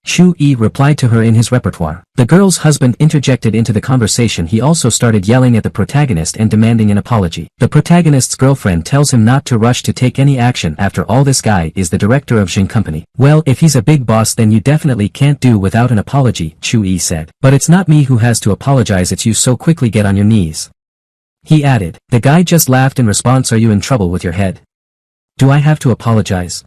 Chu-yi replied to her in his repertoire. The girl's husband interjected into the conversation. He also started yelling at the protagonist and demanding an apology. The protagonist's girlfriend tells him not to rush to take any action. After all, this guy is the director of Jin Company. Well, if he's a big boss then you definitely can't do without an apology, Chu-yi said. But it's not me who has to apologize, it's you, so quickly get on your knees. He added. The guy just laughed in response. Are you in trouble with your head? Do I have to apologize?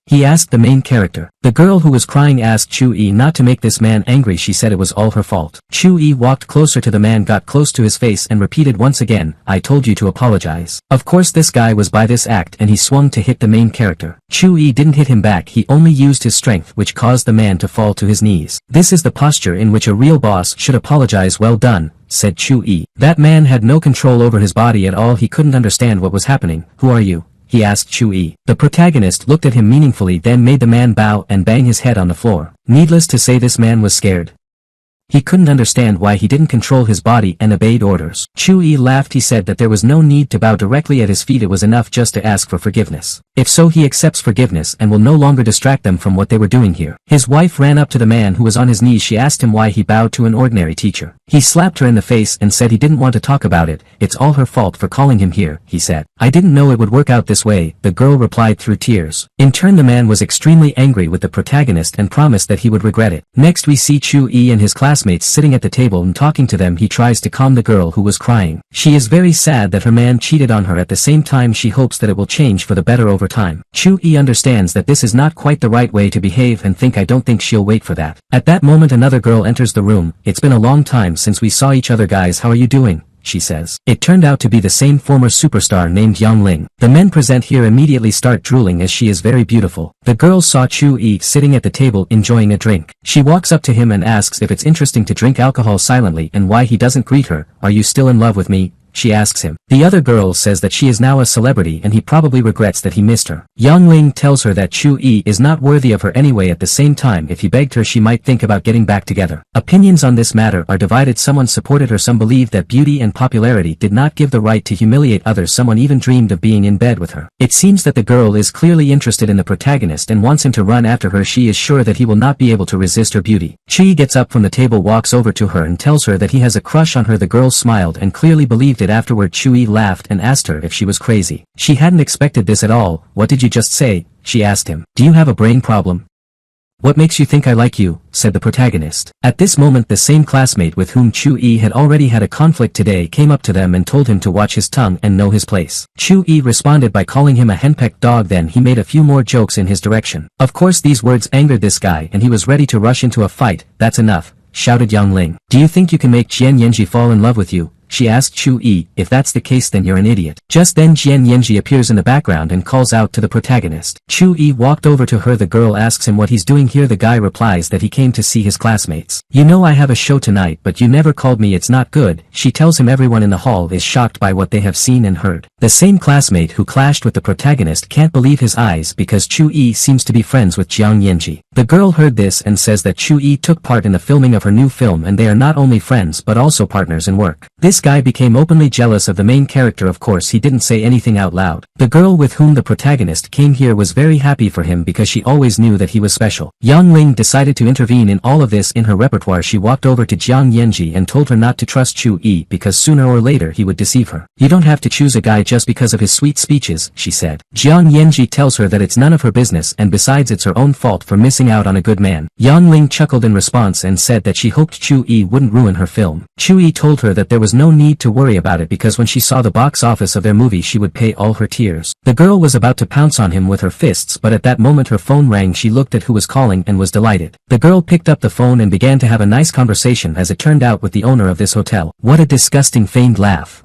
He asked the main character. The girl who was crying asked Chu-yi not to make this man angry. She said it was all her fault. Chu-yi walked closer to the man, got close to his face and repeated once again, I told you to apologize. Of course this guy was by this act and he swung to hit the main character. Chu-yi didn't hit him back, he only used his strength, which caused the man to fall to his knees. This is the posture in which a real boss should apologize. Well done, said Chu-yi. That man had no control over his body at all. He couldn't understand what was happening. Who are you? He asked Chu-yi. The protagonist looked at him meaningfully, then made the man bow and bang his head on the floor. Needless to say, this man was scared. He couldn't understand why he didn't control his body and obeyed orders. Chu-yi laughed. He said that there was no need to bow directly at his feet. It was enough just to ask for forgiveness. If so, he accepts forgiveness and will no longer distract them from what they were doing here. His wife ran up to the man who was on his knees. She asked him why he bowed to an ordinary teacher. He slapped her in the face and said he didn't want to talk about it. It's all her fault for calling him here, he said. I didn't know it would work out this way, the girl replied through tears. In turn, the man was extremely angry with the protagonist and promised that he would regret it. Next we see Chu-yi and his classmates sitting at the table and talking to them. He tries to calm the girl who was crying. She is very sad that her man cheated on her. At the same time she hopes that it will change for the better over time. Chu-yi understands that this is not quite the right way to behave and I don't think she'll wait for that. At that moment another girl enters the room. It's been a long time since we saw each other. Guys, how are you doing? She says. It turned out to be the same former superstar named Yang Ling. The men present here immediately start drooling as she is very beautiful. The girl saw Chu-yi sitting at the table enjoying a drink. She walks up to him and asks if it's interesting to drink alcohol silently and why he doesn't greet her. Are you still in love with me? she asks him. The other girl says that she is now a celebrity and he probably regrets that he missed her. Yang Ling tells her that Chu-yi is not worthy of her anyway. At the same time, if he begged her she might think about getting back together. Opinions on this matter are divided. Someone supported her, some believed that beauty and popularity did not give the right to humiliate others. Someone even dreamed of being in bed with her. It seems that the girl is clearly interested in the protagonist and wants him to run after her. She is sure that he will not be able to resist her beauty. Chi gets up from the table, walks over to her and tells her that he has a crush on her. The girl smiled and clearly believed it. Afterward, Chui laughed and asked her if she was crazy. She hadn't expected this at all. What did you just say? She asked him. Do you have a brain problem? What makes you think I like you? Said the protagonist. At this moment, the same classmate with whom Chu-yi had already had a conflict today came up to them and told him to watch his tongue and know his place. Chu-yi responded by calling him a henpecked dog. Then he made a few more jokes in his direction. Of course these words angered this guy and he was ready to rush into a fight. That's enough, shouted Yang Ling. Do you think you can make Jian Yanji fall in love with you? She asked Chu-yi. If that's the case, then you're an idiot. Just then Jian Yanji appears in the background and calls out to the protagonist. Chu-yi walked over to her. The girl asks him what he's doing here. The guy replies that he came to see his classmates. You know I have a show tonight, but you never called me. It's not good. She tells him. Everyone in the hall is shocked by what they have seen and heard. The same classmate who clashed with the protagonist can't believe his eyes because Chu-yi seems to be friends with Jiang Yanji. The girl heard this and says that Chu-yi took part in the filming of her new film and they are not only friends but also partners in work. This guy became openly jealous of the main character. Of course he didn't say anything out loud. The girl with whom the protagonist came here was very happy for him because she always knew that he was special. Yang Ling decided to intervene in all of this. In her repertoire, she walked over to Jiang Yanji and told her not to trust Chu-yi because sooner or later he would deceive her. You don't have to choose a guy just because of his sweet speeches, she said. Jiang Yanji tells her that it's none of her business and besides it's her own fault for missing out on a good man. Yang Ling chuckled in response and said that she hoped Chu-yi wouldn't ruin her film. Chu-yi told her that there was no need to worry about it because when she saw the box office of their movie she would pay all her tears. The girl was about to pounce on him with her fists, but at that moment her phone rang. She looked at who was calling and was delighted. The girl picked up the phone and began to have a nice conversation, as it turned out, with the owner of this hotel. What a disgusting feigned laugh.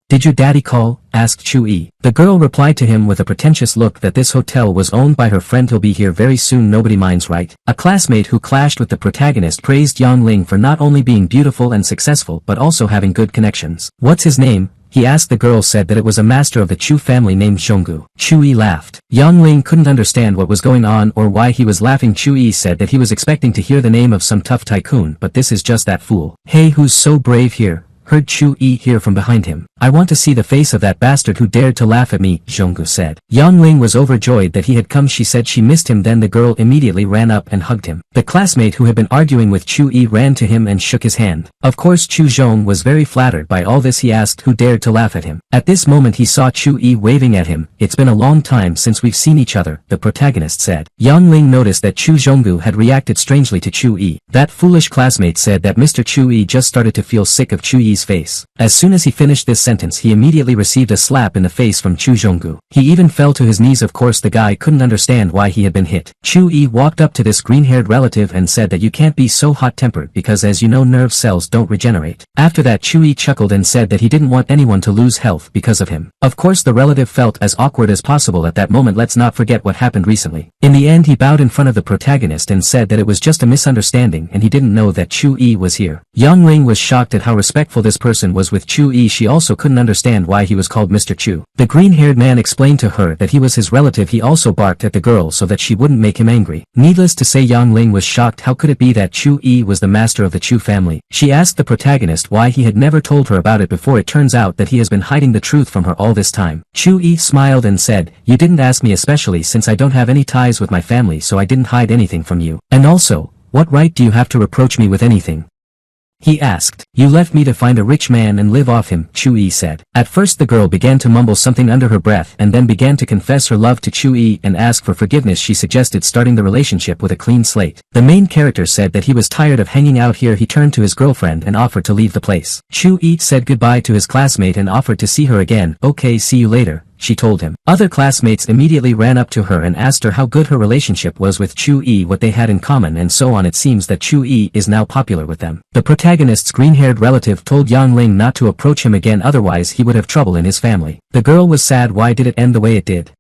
Did your daddy call? Asked Chu-yi. The girl replied to him with a pretentious look that this hotel was owned by her friend. He'll be here very soon. Nobody minds, right? A classmate who clashed with the protagonist praised Yang Ling for not only being beautiful and successful but also having good connections. What's his name? He asked. The girl said that it was a master of the Chu family named Zhonggu. Chu-yi laughed. Yang Ling couldn't understand what was going on or why he was laughing. Chu-yi said that he was expecting to hear the name of some tough tycoon, but this is just that fool. Hey, who's so brave here? Heard Chu-yi hear from behind him. I want to see the face of that bastard who dared to laugh at me, Zhonggu said. Yang Ling was overjoyed that he had come. She said she missed him. Then the girl immediately ran up and hugged him. The classmate who had been arguing with Chu-yi ran to him and shook his hand. Of course Chu Zhong was very flattered by all this. He asked who dared to laugh at him. At this moment he saw Chu-yi waving at him. It's been a long time since we've seen each other, the protagonist said. Yang Ling noticed that Chu Zhonggu had reacted strangely to Chu-yi. That foolish classmate said that Mr. Chu-yi just started to feel sick of Chu-yi's face. As soon as he finished this sentence he immediately received a slap in the face from Chu Zhonggu. He even fell to his knees. Of course the guy couldn't understand why he had been hit. Chu-yi walked up to this green-haired relative and said that you can't be so hot-tempered because as you know nerve cells don't regenerate. After that Chu-yi chuckled and said that he didn't want anyone to lose health because of him. Of course the relative felt as awkward as possible at that moment. Let's not forget what happened recently. In the end he bowed in front of the protagonist and said that it was just a misunderstanding and he didn't know that Chu-yi was here. Yang Ling was shocked at how respectful this person was with Chu-yi. She also couldn't understand why he was called Mr. Chu. The green-haired man explained to her that he was his relative. He also barked at the girl so that she wouldn't make him angry. Needless to say Yang Ling was shocked. How could it be that Chu-yi was the master of the Chu family? She asked the protagonist why he had never told her about it before. It turns out that he has been hiding the truth from her all this time. Chu-yi smiled and said, you didn't ask me, especially since I don't have any ties with my family, so I didn't hide anything from you. And also, what right do you have to reproach me with anything? He asked. You left me to find a rich man and live off him, Chu-yi said. At first the girl began to mumble something under her breath and then began to confess her love to Chu-yi and ask for forgiveness. She suggested starting the relationship with a clean slate. The main character said that he was tired of hanging out here. He turned to his girlfriend and offered to leave the place. Chu-yi said goodbye to his classmate and offered to see her again. Okay, see you later, she told him. Other classmates immediately ran up to her and asked her how good her relationship was with Chu-yi, what they had in common and so on. It seems that Chu-yi is now popular with them. The protagonist's green-haired relative told Yang Ling not to approach him again, otherwise he would have trouble in his family. The girl was sad. Why did it end the way it did?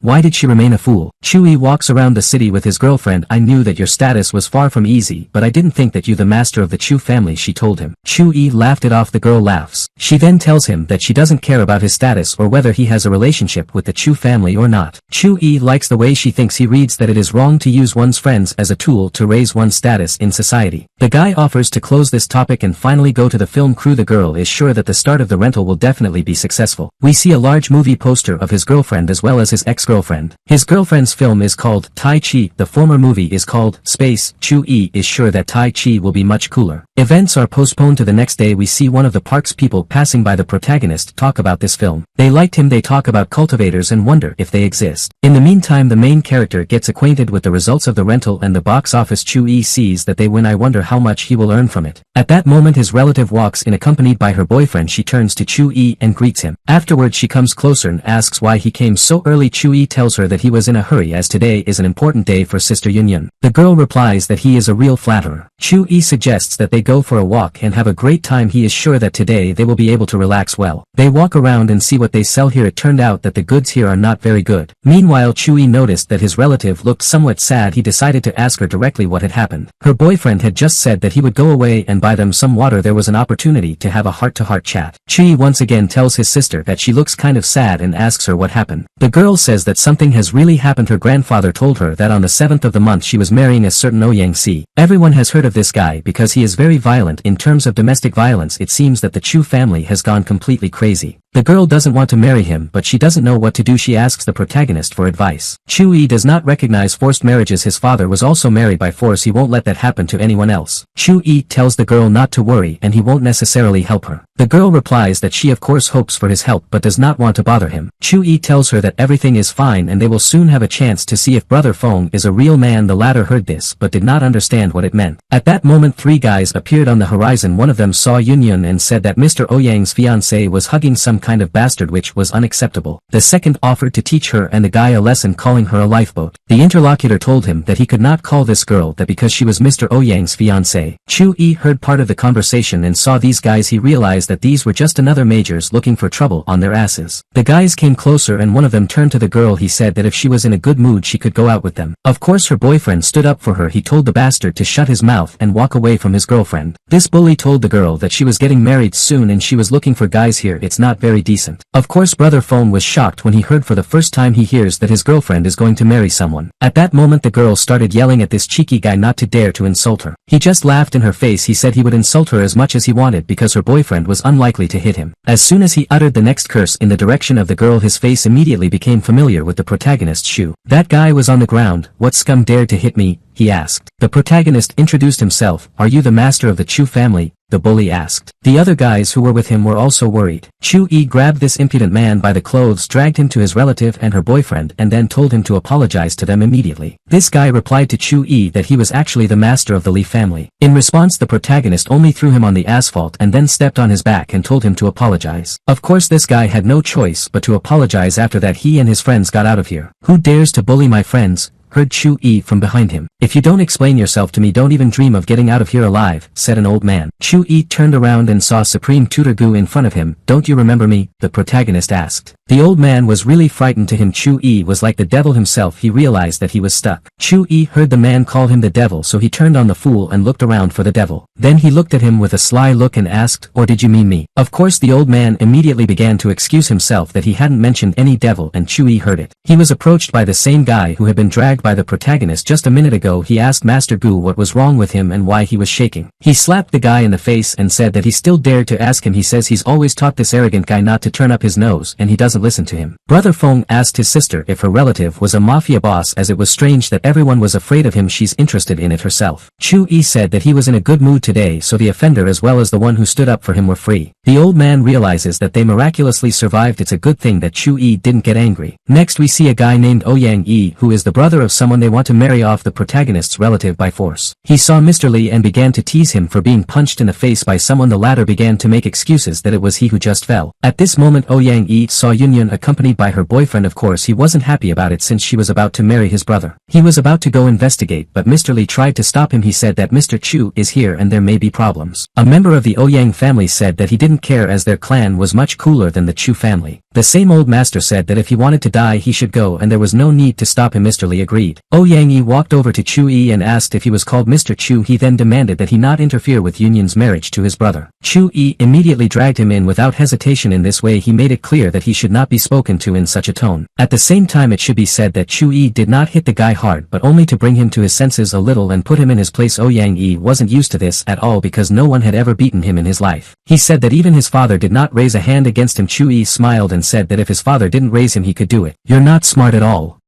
Why did she remain a fool? Chu-yi walks around the city with his girlfriend. I knew that your status was far from easy, but I didn't think that you the master of the Chu family, she told him. Chu-yi laughed it off. The girl laughs. She then tells him that she doesn't care about his status or whether he has a relationship with the Chu family or not. Chu-yi likes the way she thinks he reads that it is wrong to use one's friends as a tool to raise one's status in society. The guy offers to close this topic and finally go to the film crew. The girl is sure that the start of the rental will definitely be successful. We see a large movie poster of his girlfriend as well as his ex-girlfriend. His girlfriend's film is called Tai Chi. The former movie is called Space. Chu-yi is sure that Tai Chi will be much cooler. Events are postponed to the next day. We see one of the park's people passing by the protagonist talk about this film. They liked him. They talk about cultivators and wonder if they exist. In the meantime, the main character gets acquainted with the results of the rental and the box office. Chu-yi sees that they win. I wonder how much he will earn from it. At that moment his relative walks in accompanied by her boyfriend. She turns to Chu-yi and greets him. Afterwards she comes closer and asks why he came so early. Chu-yi tells her that he was in a hurry as today is an important day for Sister Yun. The girl replies that he is a real flatterer. Chu-yi suggests that they go for a walk and have a great time. He is sure that today they will be able to relax well. They walk around and see what they sell here. It turned out that the goods here are not very good. Meanwhile, Chu-yi noticed that his relative looked somewhat sad. He decided to ask her directly what had happened. Her boyfriend had just said that he would go away and buy them some water. There was an opportunity to have a heart-to-heart chat. Chu-yi once again tells his sister that she looks kind of sad and asks her what happened. The girl says that something has really happened. Her grandfather told her that on the 7th of the month she was marrying a certain Ouyang. Everyone has heard of this guy because he is very violent. In terms of domestic violence, it seems that the Chu family has gone completely crazy. The girl doesn't want to marry him, but she doesn't know what to do. She asks the protagonist for advice. Chu-yi does not recognize forced marriages. His father was also married by force. He won't let that happen to anyone else. Chu-yi tells the girl not to worry and he won't necessarily help her. The girl replies that she of course hopes for his help but does not want to bother him. Chu-yi tells her that everything is fine and they will soon have a chance to see if Brother Feng is a real man. The latter heard this but did not understand what it meant. At that moment 3 guys appeared on the horizon. One of them saw Yun and said that Mr. Ouyang's fiancé was hugging some kind of bastard, which was unacceptable. The second offered to teach her and the guy a lesson, calling her a lifeboat. The interlocutor told him that he could not call this girl that because she was Mr. Ouyang's fiancé. Chu-yi heard part of the conversation and saw these guys. He realized that these were just another majors looking for trouble on their asses. The guys came closer and one of them turned to the girl. He said that if she was in a good mood she could go out with them. Of course her boyfriend stood up for her. He told the bastard to shut his mouth and walk away from his girlfriend. This bully told the girl that she was getting married soon and she was looking for guys here. It's not very decent. Of course Brother Feng was shocked when he heard for the first time he hears that his girlfriend is going to marry someone. At that moment the girl started yelling at this cheeky guy not to dare to insult her. He just laughed in her face. He said he would insult her as much as he wanted because her boyfriend was unlikely to hit him. As soon as he uttered the next curse in the direction of the girl, his face immediately became familiar with the protagonist's shoe. That guy was on the ground. What scum dared to hit me? He asked. The protagonist introduced himself. Are you the master of the Chu family? The bully asked. The other guys who were with him were also worried. Chu-yi grabbed this impudent man by the clothes, dragged him to his relative and her boyfriend and then told him to apologize to them immediately. This guy replied to Chu-yi that he was actually the master of the Li family. In response the protagonist only threw him on the asphalt and then stepped on his back and told him to apologize. Of course this guy had no choice but to apologize. After that he and his friends got out of here. Who dares to bully my friends? Heard Chu-yi from behind him. If you don't explain yourself to me, don't even dream of getting out of here alive, said an old man. Chu-yi turned around and saw Supreme Tutor Gu in front of him. Don't you remember me? The protagonist asked. The old man was really frightened. To him Chu-yi was like the devil himself. He realized that he was stuck. Chu-yi heard the man call him the devil, so he turned on the fool and looked around for the devil. Then he looked at him with a sly look and asked, or did you mean me? Of course the old man immediately began to excuse himself that he hadn't mentioned any devil and Chu-yi heard it. He was approached by the same guy who had been dragged by the protagonist just a minute ago. He asked Master Gu what was wrong with him and why he was shaking. He slapped the guy in the face and said that he still dared to ask him. He says he's always taught this arrogant guy not to turn up his nose and he doesn't listen to him. Brother Feng asked his sister if her relative was a mafia boss, as it was strange that everyone was afraid of him. She's interested in it herself. Chu-yi said that he was in a good mood today, so the offender as well as the one who stood up for him were free. The old man realizes that they miraculously survived. It's a good thing that Chu-yi didn't get angry. Next we see a guy named Ouyang who is the brother of someone they want to marry off the protagonist's relative by force. He saw Mr. Li and began to tease him for being punched in the face by someone. The latter began to make excuses that it was he who just fell. At this moment Ouyang saw Yun accompanied by her boyfriend. Of course he wasn't happy about it since she was about to marry his brother. He was about to go investigate but Mr. Li tried to stop him. He said that Mr. Chu is here and there may be problems. A member of the Ouyang family said that he didn't care as their clan was much cooler than the Chu family. The same old master said that if he wanted to die he should go and there was no need to stop him. Mr. Lee agreed. Yang Yi walked over to Chu Yi and asked if he was called Mr. Chu. He then demanded that he not interfere with Yunyan's marriage to his brother. Chu Yi immediately dragged him in without hesitation. In this way he made it clear that he should not be spoken to in such a tone. At the same time it should be said that Chu Yi did not hit the guy hard but only to bring him to his senses a little and put him in his place. Yang Yi wasn't used to this at all because no one had ever beaten him in his life. He said that even his father did not raise a hand against him. Chu Yi smiled and said that if his father didn't raise him he could do it. You're not smart at all.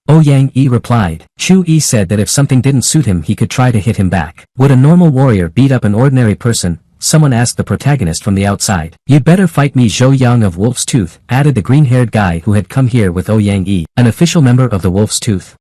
Yang Yi replied. Chu Yi said that if something didn't suit him he could try to hit him back. Would a normal warrior beat up an ordinary person? Someone asked the protagonist from the outside. You'd better fight me. Zhou Yang of Wolf's Tooth, added the green-haired guy who had come here with Yang Yi, an official member of the Wolf's Tooth.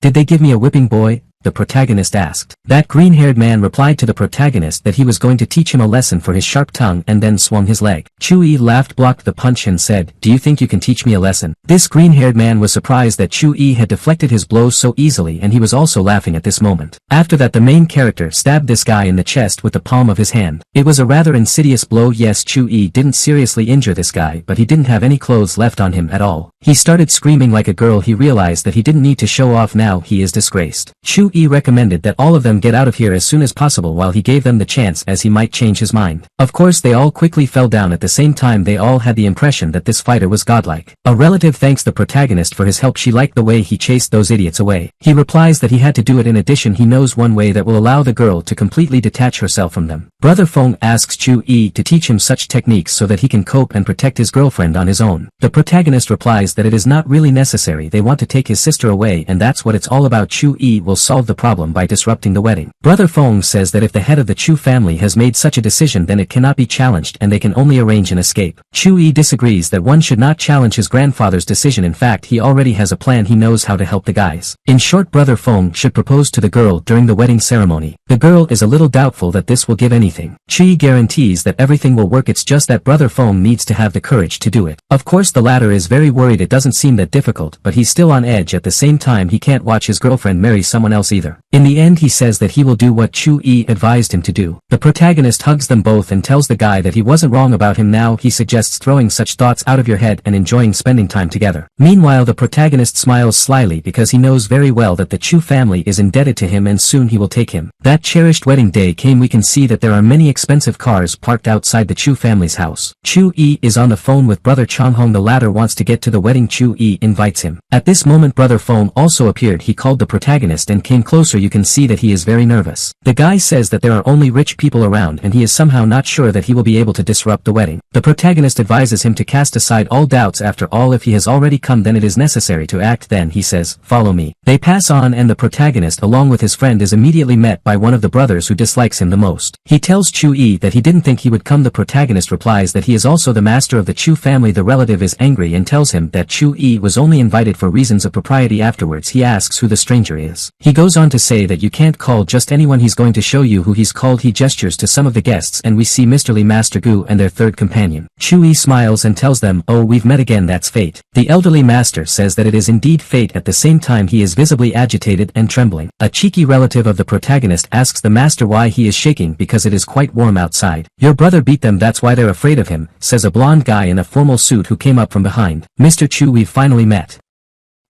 Did they give me a whipping, boy? The protagonist asked. That green-haired man replied to the protagonist that he was going to teach him a lesson for his sharp tongue and then swung his leg. Chu Yi laughed, blocked the punch and said, do you think you can teach me a lesson? This green-haired man was surprised that Chu Yi had deflected his blows so easily and he was also laughing at this moment. After that the main character stabbed this guy in the chest with the palm of his hand. It was a rather insidious blow. Yes, Chu Yi didn't seriously injure this guy but he didn't have any clothes left on him at all. He started screaming like a girl. He realized that he didn't need to show off now. He is disgraced. Chu Yi recommended that all of them get out of here as soon as possible while he gave them the chance as he might change his mind. Of course they all quickly fell down. At the same time they all had the impression that this fighter was godlike. A relative thanks the protagonist for his help. She liked the way he chased those idiots away. He replies that he had to do it. In addition he knows one way that will allow the girl to completely detach herself from them. Brother Feng asks Chu Yi to teach him such techniques so that he can cope and protect his girlfriend on his own. The protagonist replies that it is not really necessary. They want to take his sister away and that's what it's all about. Chu Yi will solve the problem by disrupting the wedding. Brother Feng says that if the head of the Chu family has made such a decision then it cannot be challenged and they can only arrange an escape. Chu Yi disagrees that one should not challenge his grandfather's decision. In fact he already has a plan. He knows how to help the guys. In short, Brother Feng should propose to the girl during the wedding ceremony. The girl is a little doubtful that this will give anything. Chu Yi guarantees that everything will work. It's just that Brother Feng needs to have the courage to do it. Of course the latter is very worried. It doesn't seem that difficult but he's still on edge. At the same time he can't watch his girlfriend marry someone else either. In the end he says that he will do what Chu Yi advised him to do. The protagonist hugs them both and tells the guy that he wasn't wrong about him. Now he suggests throwing such thoughts out of your head and enjoying spending time together. Meanwhile the protagonist smiles slyly because he knows very well that the Chu family is indebted to him and soon he will take him. That cherished wedding day came. We can see that there are many expensive cars parked outside the Chu family's house. Chu Yi is on the phone with brother Changhong. The latter wants to get to the wedding. Chu Yi invites him. At this moment Brother Feng also appeared. He called the protagonist and came closer. You can see that he is very nervous. The guy says that there are only rich people around and he is somehow not sure that he will be able to disrupt the wedding. The protagonist advises him to cast aside all doubts. After all, if he has already come then it is necessary to act. Then he says, follow me. They pass on and the protagonist along with his friend is immediately met by one of the brothers who dislikes him the most. He tells Chu Yi that he didn't think he would come. The protagonist replies that he is also the master of the Chu family. The relative is angry and tells him that Chu Yi was only invited for reasons of propriety. Afterwards he asks who the stranger is. He goes on to say that you can't call just anyone. He's going to show you who he's called. He gestures to some of the guests and we see Mr. Lee, Master Gu and their third companion. Chu Yi smiles and tells them, oh, we've met again. That's fate. The elderly master says that it is indeed fate. At the same time he is visibly agitated and trembling. A cheeky relative of the protagonist asks the master why he is shaking. Because it is quite warm outside. Your brother beat them, that's why they're afraid of him, says a blonde guy in a formal suit who came up from behind. Mr. Chu, we've finally met.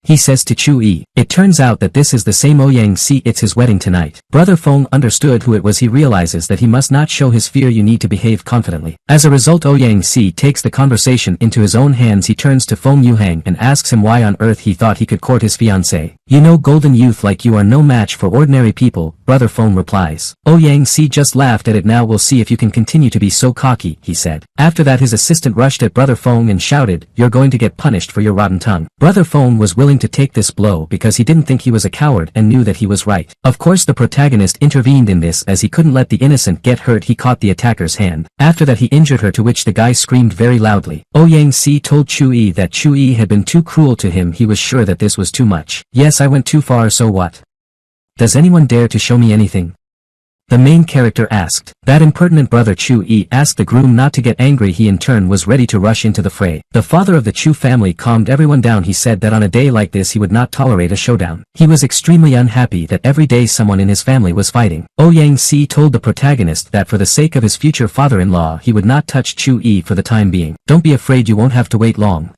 He says to Chu Yi. It turns out that this is the same Yang Si. It's his wedding tonight. Brother Feng understood who it was. He realizes that he must not show his fear. You need to behave confidently. As a result Yang Si takes the conversation into his own hands. He turns to Feng Yuhang and asks him why on earth he thought he could court his fiancée. You know, golden youth like you are no match for ordinary people. Brother Feng replies. Yang Si just laughed at it. Now we'll see if you can continue to be so cocky, he said. After that his assistant rushed at Brother Feng and shouted, you're going to get punished for your rotten tongue. Brother Feng was willing to take this blow because he didn't think he was a coward and knew that he was right. Of course the protagonist intervened in this as he couldn't let the innocent get hurt. He caught the attacker's hand. After that he injured her, to which the guy screamed very loudly. Yang Si told Chu Yi that Chu Yi had been too cruel to him. He was sure that this was too much. Yes, I went too far, so what? Does anyone dare to show me anything? The main character asked. That impertinent brother Chu-yi asked the groom not to get angry. He in turn was ready to rush into the fray. The father of the Chu family calmed everyone down. He said that on a day like this he would not tolerate a showdown. He was extremely unhappy that every day someone in his family was fighting. Ouyang Si told the protagonist that for the sake of his future father-in-law he would not touch Chu-yi for the time being. Don't be afraid, you won't have to wait long.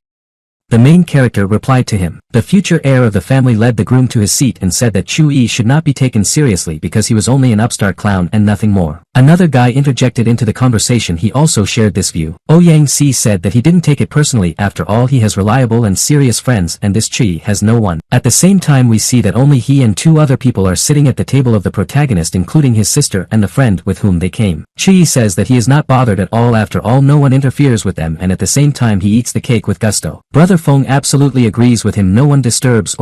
The main character replied to him. The future heir of the family led the groom to his seat and said that Chu-yi should not be taken seriously because he was only an upstart clown and nothing more. Another guy interjected into the conversation. He also shared this view. Ouyang Si said that he didn't take it personally. After all, he has reliable and serious friends and this Chi has no one. At the same time we see that only he and two other people are sitting at the table of the protagonist, including his sister and the friend with whom they came. Chi says that he is not bothered at all. After all, no one interferes with them, and at the same time he eats the cake with gusto. Brother Feng absolutely agrees with him. No one disturbs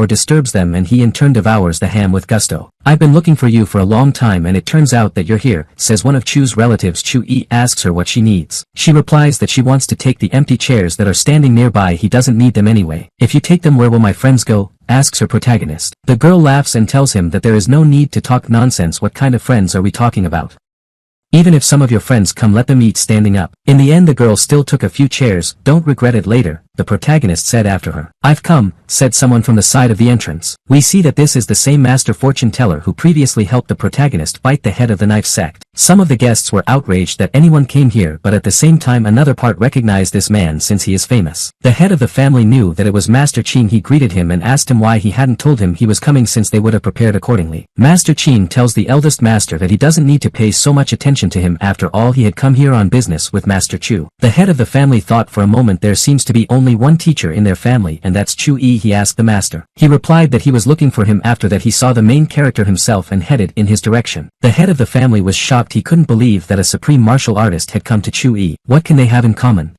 them, and he in turn devours the ham with gusto. I've been looking for you for a long time and it turns out that you're here, says one of Chu's relatives. Chu-yi asks her what she needs. She replies that she wants to take the empty chairs that are standing nearby. He doesn't need them anyway. If you take them, where will my friends go? Asks her protagonist. The girl laughs and tells him that there is no need to talk nonsense. What kind of friends are we talking about? Even if some of your friends come, let them eat standing up. In the end the girl still took a few chairs. Don't regret it later, the protagonist said after her. I've come, said someone from the side of the entrance. We see that this is the same master fortune teller who previously helped the protagonist fight the head of the knife sect. Some of the guests were outraged that anyone came here, but at the same time another part recognized this man since he is famous. The head of the family knew that it was Master Qin. He greeted him and asked him why he hadn't told him he was coming, since they would have prepared accordingly. Master Qin tells the eldest master that he doesn't need to pay so much attention to him. After all, he had come here on business with Master Chu. The head of the family thought for a moment. There seems to be only one teacher in their family, and that's Chu-yi. He asked the master. He replied that he was looking for him. After that he saw the main character himself and headed in his direction. The head of the family was shocked. He couldn't believe that a supreme martial artist had come to Chu-yi. What can they have in common?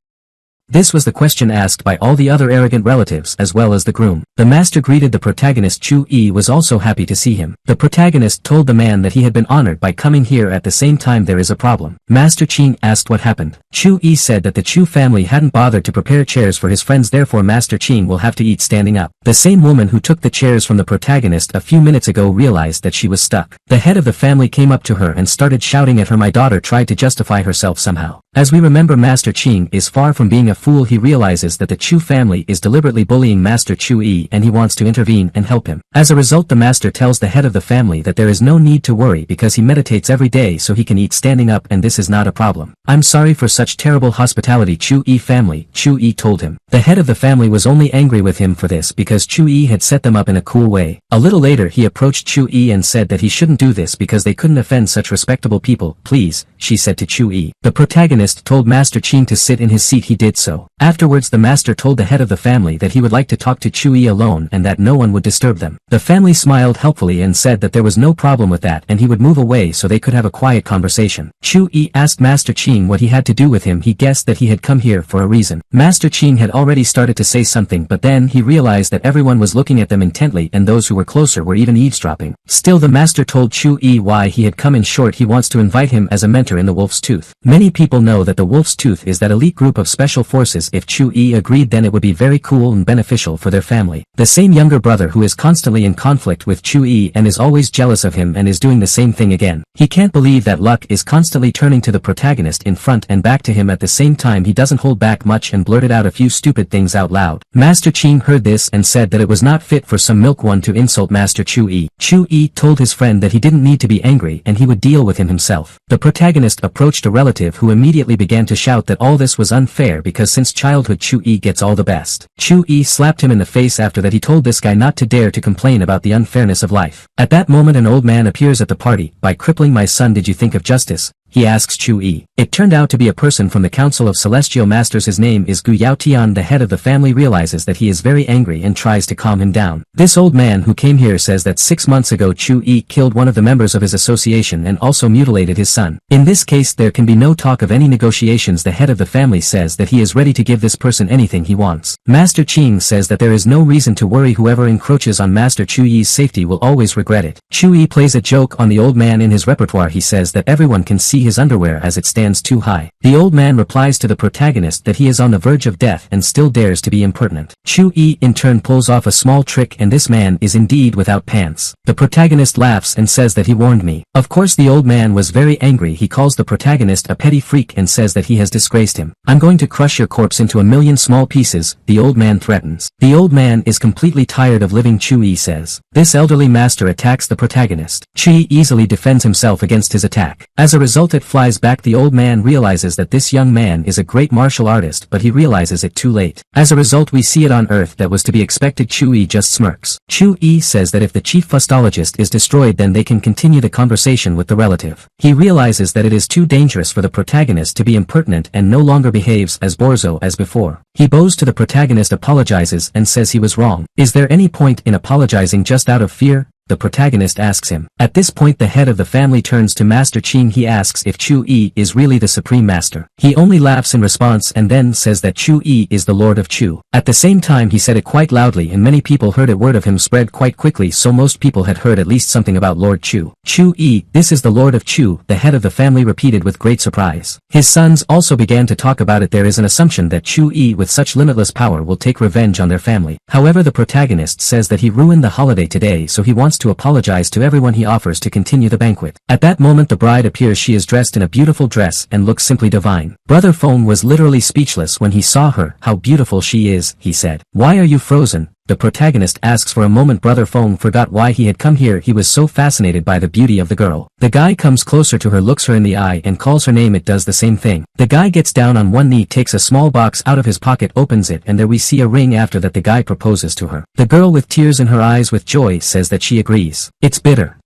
This was the question asked by all the other arrogant relatives as well as the groom. The master greeted the protagonist. Chu-yi was also happy to see him. The protagonist told the man that he had been honored by coming here. At the same time, there is a problem. Master Qin asked what happened. Chu-yi said that the Chu family hadn't bothered to prepare chairs for his friends, therefore Master Qin will have to eat standing up. The same woman who took the chairs from the protagonist a few minutes ago realized that she was stuck. The head of the family came up to her and started shouting at her. My daughter tried to justify herself somehow. As we remember, Master Qin is far from being a fool. He realizes that the Chu family is deliberately bullying Master Chu-yi and he wants to intervene and help him. As a result, the master tells the head of the family that there is no need to worry because he meditates every day so he can eat standing up, and this is not a problem. I'm sorry for such terrible hospitality, Chu-yi family, Chu-yi told him. The head of the family was only angry with him for this because Chu-yi had set them up in a cool way. A little later he approached Chu-yi and said that he shouldn't do this because they couldn't offend such respectable people. Please, she said to Chu-yi. The protagonist told Master Qin to sit in his seat. He did so. Afterwards the master told the head of the family that he would like to talk to Chu-yi alone and that no one would disturb them. The family smiled helpfully and said that there was no problem with that and he would move away so they could have a quiet conversation. Chu-yi asked Master Qin what he had to do with him. He guessed that he had come here for a reason. Master Qin had already started to say something, but then he realized that everyone was looking at them intently and those who were closer were even eavesdropping. Still, the master told Chu-yi why he had come. In short, he wants to invite him as a mentor in the Wolf's Tooth. Many people know that the Wolf's Tooth is that elite group of special forces. If Chu-yi agreed, then it would be very cool and beneficial for their family. The same younger brother who is constantly in conflict with Chu-yi and is always jealous of him and is doing the same thing again. He can't believe that luck is constantly turning to the protagonist in front and back to him. At the same time, he doesn't hold back much and blurted out a few stupid things out loud. Master Qin heard this and said that it was not fit for some milk one to insult Master Chu-yi. Chu-yi told his friend that he didn't need to be angry and he would deal with him himself. The protagonist approached a relative who immediately began to shout that all this was unfair because since childhood Chu-yi gets all the best. Chu-yi slapped him in the face. After that he told this guy not to dare to complain about the unfairness of life. At that moment an old man appears at the party. By crippling my son, did you think of justice? He asks Chu-yi. It turned out to be a person from the Council of Celestial Masters. His name is Gu Yaotian. The head of the family realizes that he is very angry and tries to calm him down. This old man who came here says that 6 months ago Chu-yi killed one of the members of his association and also mutilated his son. In this case there can be no talk of any negotiations. The head of the family says that he is ready to give this person anything he wants. Master Qin says that there is no reason to worry. Whoever encroaches on Master Chu-yi's safety will always regret it. Chu-yi plays a joke on the old man in his repertoire. He says that everyone can see his underwear as it stands too high. The old man replies to the protagonist that he is on the verge of death and still dares to be impertinent. Chu-yi in turn pulls off a small trick and this man is indeed without pants. The protagonist laughs and says that he warned me. Of course the old man was very angry. He calls the protagonist a petty freak and says that he has disgraced him. I'm going to crush your corpse into a million small pieces, the old man threatens. The old man is completely tired of living, Chu-yi says. This elderly master attacks the protagonist. Chu-yi easily defends himself against his attack. As a result it flies back. The old man realizes that this young man is a great martial artist but he realizes it too late. As a result we see it on Earth that was to be expected. Chu-yi just smirks. Chu-yi says that if the chief fustologist is destroyed then they can continue the conversation with the relative. He realizes that it is too dangerous for the protagonist to be impertinent and no longer behaves as borzo as before. He bows to the protagonist, apologizes and says he was wrong. Is there any point in apologizing just out of fear? The protagonist asks him. At this point the head of the family turns to Master Ching. He asks if Chu-yi is really the supreme master. He only laughs in response and then says that Chu-yi is the Lord of Chu. At the same time he said it quite loudly and many people heard it. Word of him spread quite quickly, so most people had heard at least something about Lord Chu. Chu-yi, this is the Lord of Chu, the head of the family repeated with great surprise. His sons also began to talk about it. There is an assumption that Chu-yi with such limitless power will take revenge on their family. However the protagonist says that he ruined the holiday today so he wants to apologize to everyone. He offers to continue the banquet. At that moment the bride appears. She is dressed in a beautiful dress and looks simply divine. Brother Phone was literally speechless when he saw her. How beautiful she is, he said. Why are you frozen? The protagonist asks. For a moment Brother Phone forgot why he had come here. He was so fascinated by the beauty of the girl. The guy comes closer to her, looks her in the eye and calls her name. It does the same thing. The guy gets down on one knee, takes a small box out of his pocket, opens it, and there we see a ring. After that the guy proposes to her. The girl with tears in her eyes with joy says that she agrees. It's bitter.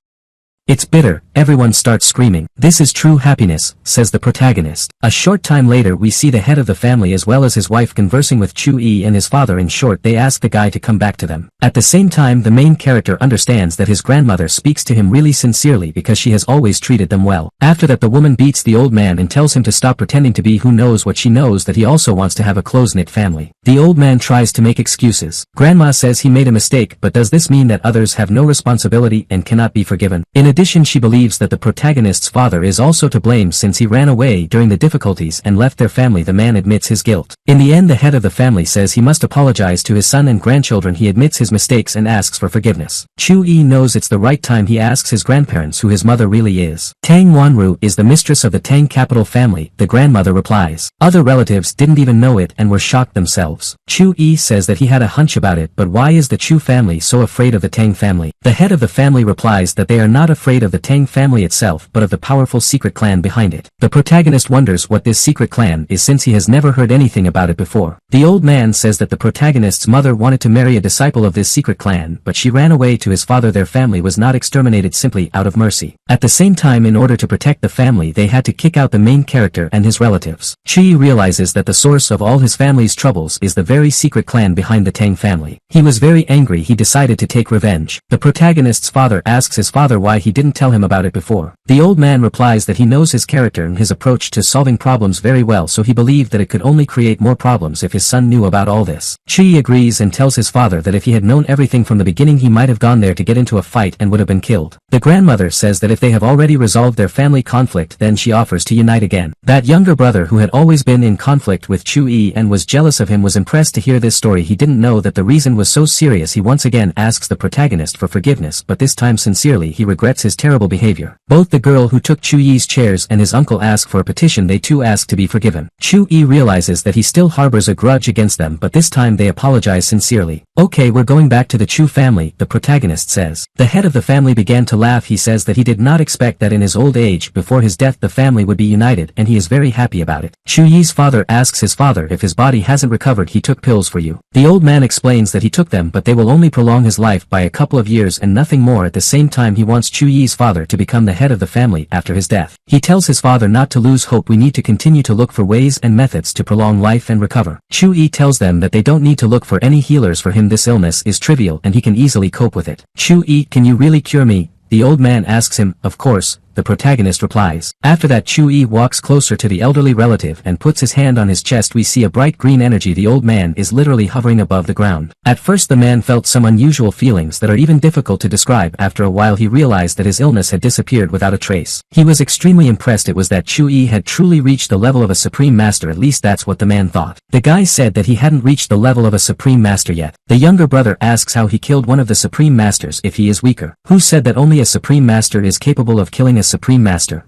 It's bitter. Everyone starts screaming. This is true happiness, says the protagonist. A short time later we see the head of the family as well as his wife conversing with Chu-yi and his father. In short, they ask the guy to come back to them. At the same time the main character understands that his grandmother speaks to him really sincerely because she has always treated them well. After that the woman beats the old man and tells him to stop pretending to be who knows what. She knows that he also wants to have a close-knit family. The old man tries to make excuses. Grandma says he made a mistake, but does this mean that others have no responsibility and cannot be forgiven? In addition, she believes that the protagonist's father is also to blame since he ran away during the difficulties and left their family. The man admits his guilt. In the end the head of the family says he must apologize to his son and grandchildren. He admits his mistakes and asks for forgiveness. Chu-yi knows it's the right time. He asks his grandparents who his mother really is. Tang Wanru is the mistress of the Tang capital family, the grandmother replies. Other relatives didn't even know it and were shocked themselves. Chu-yi says that he had a hunch about it, but why is the Chu family so afraid of the Tang family? The head of the family replies that they are not afraid of the Tang family itself but of the powerful secret clan behind it. The protagonist wonders what this secret clan is since he has never heard anything about it before. The old man says that the protagonist's mother wanted to marry a disciple of this secret clan but she ran away to his father. Their family was not exterminated simply out of mercy. At the same time, in order to protect the family they had to kick out the main character and his relatives. Chi realizes that the source of all his family's troubles is the very secret clan behind the Tang family. He was very angry. He decided to take revenge. The protagonist's father asks his father why he didn't tell him about it before. The old man replies that he knows his character and his approach to solving problems very well, so he believed that it could only create more problems if his son knew about all this. Chi agrees and tells his father that if he had known everything from the beginning he might have gone there to get into a fight and would have been killed. The grandmother says that if they have already resolved their family conflict then she offers to unite again. That younger brother who had always been in conflict with Chu-yi and was jealous of him was impressed to hear this story. He didn't know that the reason was so serious. He once again asks the protagonist for forgiveness, but this time sincerely. He regrets his terrible behavior. Both the girl who took Chu-yi's chairs and his uncle ask for a petition. They too ask to be forgiven. Chu-yi realizes that he still harbors a grudge against them, but this time they apologize sincerely. Okay, we're going back to the Chu family, the protagonist says. The head of the family began to laugh. He says that he did not expect that in his old age, before his death, the family would be united, and he is very happy about it. Chu-yi's father asks his father if his body hasn't recovered. He took pills for you. The old man explains that he took them, but they will only prolong his life by a couple of years and nothing more. At the same time he wants Chu-yi's father to become the head of the family after his death. He tells his father not to lose hope. We need to continue to look for ways and methods to prolong life and recover. Chu-yi tells them that they don't need to look for any healers for him. This illness is trivial and he can easily cope with it. Chu-yi, can you really cure me? The old man asks him. Of course, the protagonist replies. After that, Chu-yi walks closer to the elderly relative and puts his hand on his chest. We see a bright green energy. The old man is literally hovering above the ground. At first the man felt some unusual feelings that are even difficult to describe. After a while he realized that his illness had disappeared without a trace. He was extremely impressed. It was that Chu-yi had truly reached the level of a supreme master. At least that's what the man thought. The guy said that he hadn't reached the level of a supreme master yet. The younger brother asks how he killed one of the supreme masters if he is weaker. Who said that only a supreme master is capable of killing a supreme master?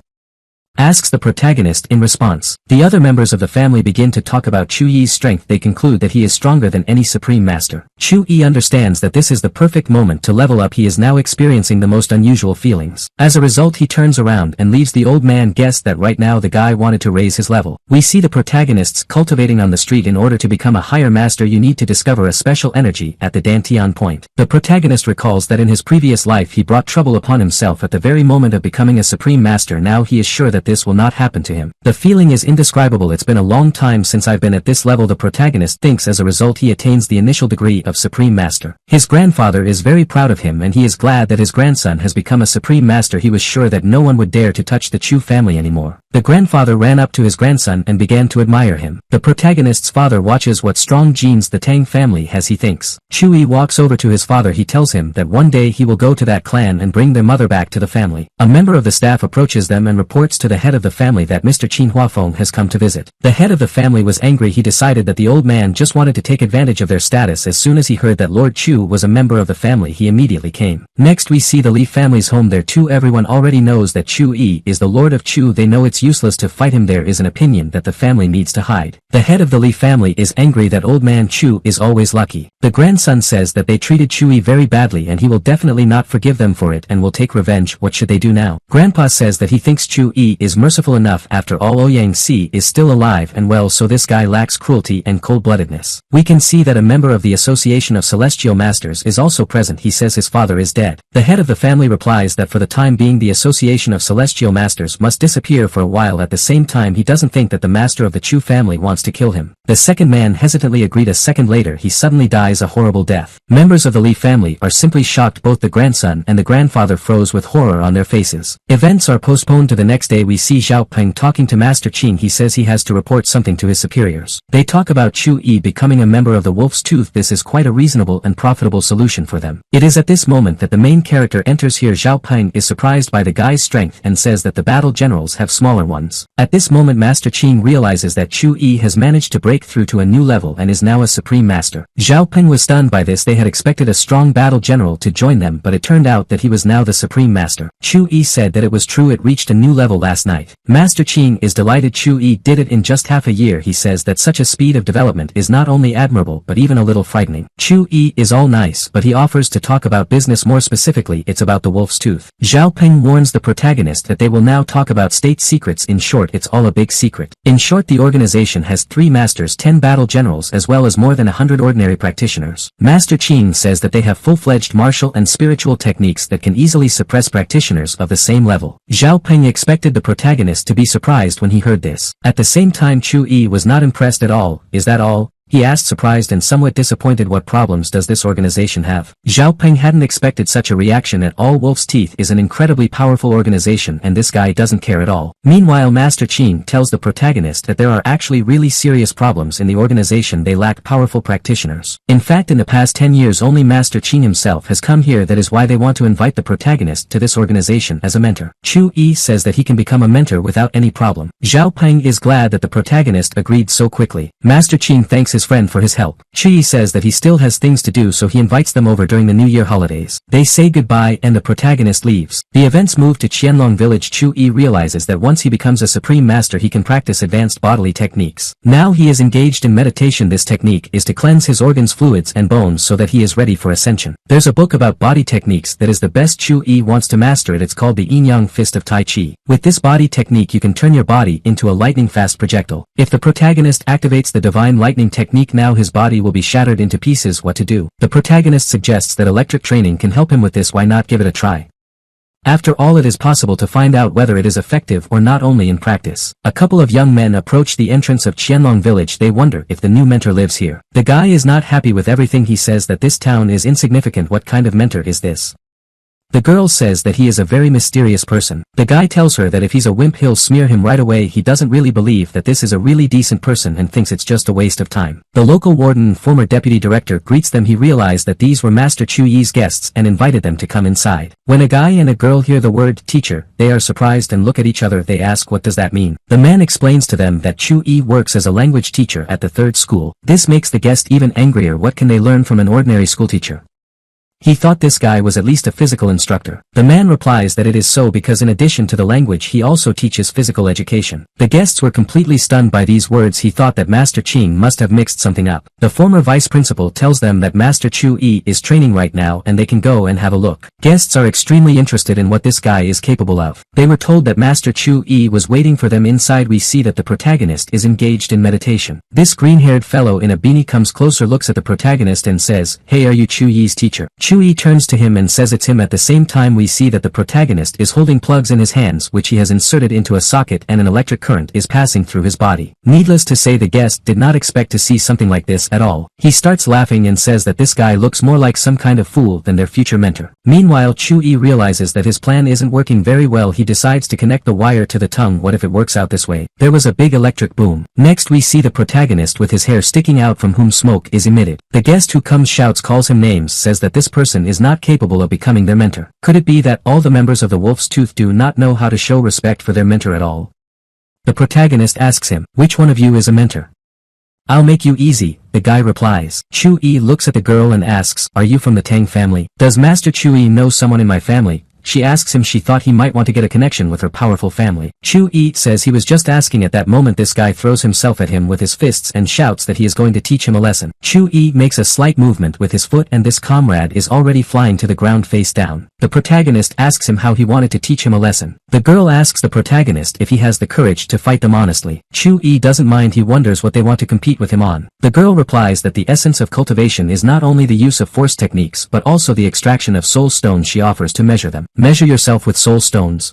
Asks the protagonist in response. The other members of the family begin to talk about Chu-yi's strength. They conclude that he is stronger than any supreme master. Chu-yi understands that this is the perfect moment to level up. He is now experiencing the most unusual feelings. As a result he turns around and leaves. The old man guessed that right now the guy wanted to raise his level. We see the protagonists cultivating on the street. In order to become a higher master you need to discover a special energy at the Dantian point. The protagonist recalls that in his previous life he brought trouble upon himself at the very moment of becoming a supreme master. Now he is sure that this will not happen to him. The feeling is indescribable. It's been a long time since I've been at this level, the protagonist thinks. As a result he attains the initial degree of supreme master. His grandfather is very proud of him and he is glad that his grandson has become a supreme master. He was sure that no one would dare to touch the Chu family anymore. The grandfather ran up to his grandson and began to admire him. The protagonist's father watches what strong genes the Tang family has, he thinks. Chu-yi walks over to his father. He tells him that one day he will go to that clan and bring their mother back to the family. A member of the staff approaches them and reports to the head of the family that Mr. Qin Huafeng has come to visit. The head of the family was angry. He decided that the old man just wanted to take advantage of their status. As soon as he heard that Lord Chu was a member of the family he immediately came. Next we see the Li family's home. There too everyone already knows that Chu-yi is the Lord of Chu. They know it's useless to fight him. There is an opinion that the family needs to hide. The head of the Li family is angry that old man Chu is always lucky. The grandson says that they treated Chu-yi very badly and he will definitely not forgive them for it and will take revenge. What should they do now? Grandpa says that he thinks Chu-yi is merciful enough. After all, Ouyang Si is still alive and well, so this guy lacks cruelty and cold-bloodedness. We can see that a member of the Association of Celestial Masters is also present. He says his father is dead. The head of the family replies that for the time being the Association of Celestial Masters must disappear for a while. At the same time he doesn't think that the master of the Chu family wants to kill him. The second man hesitantly agreed. A second later he suddenly dies a horrible death. Members of the Li family are simply shocked. Both the grandson and the grandfather froze with horror on their faces. Events are postponed to the next day. We see Zhao Peng talking to Master Qin. He says he has to report something to his superiors. They talk about Chu-yi becoming a member of the Wolf's Tooth. This is quite a reasonable and profitable solution for them. It is at this moment that the main character enters here. Zhao Peng is surprised by the guy's strength and says that the battle generals have smaller ones. At this moment Master Qin realizes that Chu-yi has managed to break through to a new level and is now a supreme master. Zhao Peng was stunned by this. They had expected a strong battle general to join them, but it turned out that he was now the supreme master. Chu-yi said that it was true, it reached a new level last night. Master Qin is delighted. Chu-yi did it in just half a year. He says that such a speed of development is not only admirable but even a little frightening. Chu-yi is all nice, but he offers to talk about business. More specifically, it's about the Wolf's Tooth. Zhao Peng warns the protagonist that they will now talk about state secrets. In short, it's all a big secret. In short, the organization has 3 masters, 10 battle generals, as well as more than 100 ordinary practitioners. Master Qin says that they have full-fledged martial and spiritual techniques that can easily suppress practitioners of the same level. Zhao Peng expected the protagonist to be surprised when he heard this. At the same time Chu-yi was not impressed at all. Is that all? He asked, surprised and somewhat disappointed. What problems does this organization have? Zhao Peng hadn't expected such a reaction at all. Wolf's Teeth is an incredibly powerful organization and this guy doesn't care at all. Meanwhile Master Qin tells the protagonist that there are actually really serious problems in the organization. They lack powerful practitioners. In fact, in the past 10 years only Master Qin himself has come here. That is why they want to invite the protagonist to this organization as a mentor. Chu-yi says that he can become a mentor without any problem. Zhao Peng is glad that the protagonist agreed so quickly. Master Qin thanks his friend for his help. Chu-yi says that he still has things to do, so he invites them over during the New Year holidays. They say goodbye and the protagonist leaves. The events move to Qianlong village. Chu-yi realizes that once he becomes a supreme master he can practice advanced bodily techniques. Now he is engaged in meditation. This technique is to cleanse his organs, fluids and bones so that he is ready for ascension. There's a book about body techniques that is the best. Chu-yi wants to master it. It's called the Yin-Yang Fist of Tai Chi. With this body technique you can turn your body into a lightning fast projectile. If the protagonist activates the divine lightning technique, now his body will be shattered into pieces. What to do? The protagonist suggests that electric training can help him with this. Why not give it a try? After all, it is possible to find out whether it is effective or not only in practice. A couple of young men approach the entrance of Qianlong village. They wonder if the new mentor lives here. The guy is not happy with everything. He says that this town is insignificant. What kind of mentor is this? The girl says that he is a very mysterious person. The guy tells her that if he's a wimp he'll smear him right away. He doesn't really believe that this is a really decent person and thinks it's just a waste of time. The local warden and former deputy director greets them. He realized that these were Master Chu Yi's guests and invited them to come inside. When a guy and a girl hear the word teacher, they are surprised and look at each other. They ask what does that mean. The man explains to them that Chu Yi works as a language teacher at the third school. This makes the guest even angrier. What can they learn from an ordinary schoolteacher? He thought this guy was at least a physical instructor. The man replies that it is so because in addition to the language he also teaches physical education. The guests were completely stunned by these words. He thought that Master Ching must have mixed something up. The former vice principal tells them that Master Chu Yi is training right now and they can go and have a look. Guests are extremely interested in what this guy is capable of. They were told that Master Chu Yi was waiting for them inside. We see that the protagonist is engaged in meditation. This green-haired fellow in a beanie comes closer, looks at the protagonist and says, "Hey, are you Chu Yi's teacher?" Chu Yi turns to him and says it's him. At the same time we see that the protagonist is holding plugs in his hands which he has inserted into a socket and an electric current is passing through his body. Needless to say the guest did not expect to see something like this at all. He starts laughing and says that this guy looks more like some kind of fool than their future mentor. Meanwhile Chu Yi realizes that his plan isn't working very well. He decides to connect the wire to the tongue. What if it works out this way? There was a big electric boom. Next we see the protagonist with his hair sticking out from whom smoke is emitted. The guest who comes shouts, calls him names, says that this person is not capable of becoming their mentor. Could it be that all the members of the Wolf's Tooth do not know how to show respect for their mentor at all? The protagonist asks him, "Which one of you is a mentor?" "I'll make you easy," the guy replies. Chu Yi looks at the girl and asks, "Are you from the Tang family?" "Does Master Chu Yi know someone in my family?" She asks him. She thought he might want to get a connection with her powerful family. Chu Yi says he was just asking. At that moment this guy throws himself at him with his fists and shouts that he is going to teach him a lesson. Chu Yi makes a slight movement with his foot and this comrade is already flying to the ground face down. The protagonist asks him how he wanted to teach him a lesson. The girl asks the protagonist if he has the courage to fight them honestly. Chu Yi doesn't mind. He wonders what they want to compete with him on. The girl replies that the essence of cultivation is not only the use of force techniques but also the extraction of soul stones. She offers to measure them. "Measure yourself with soul stones.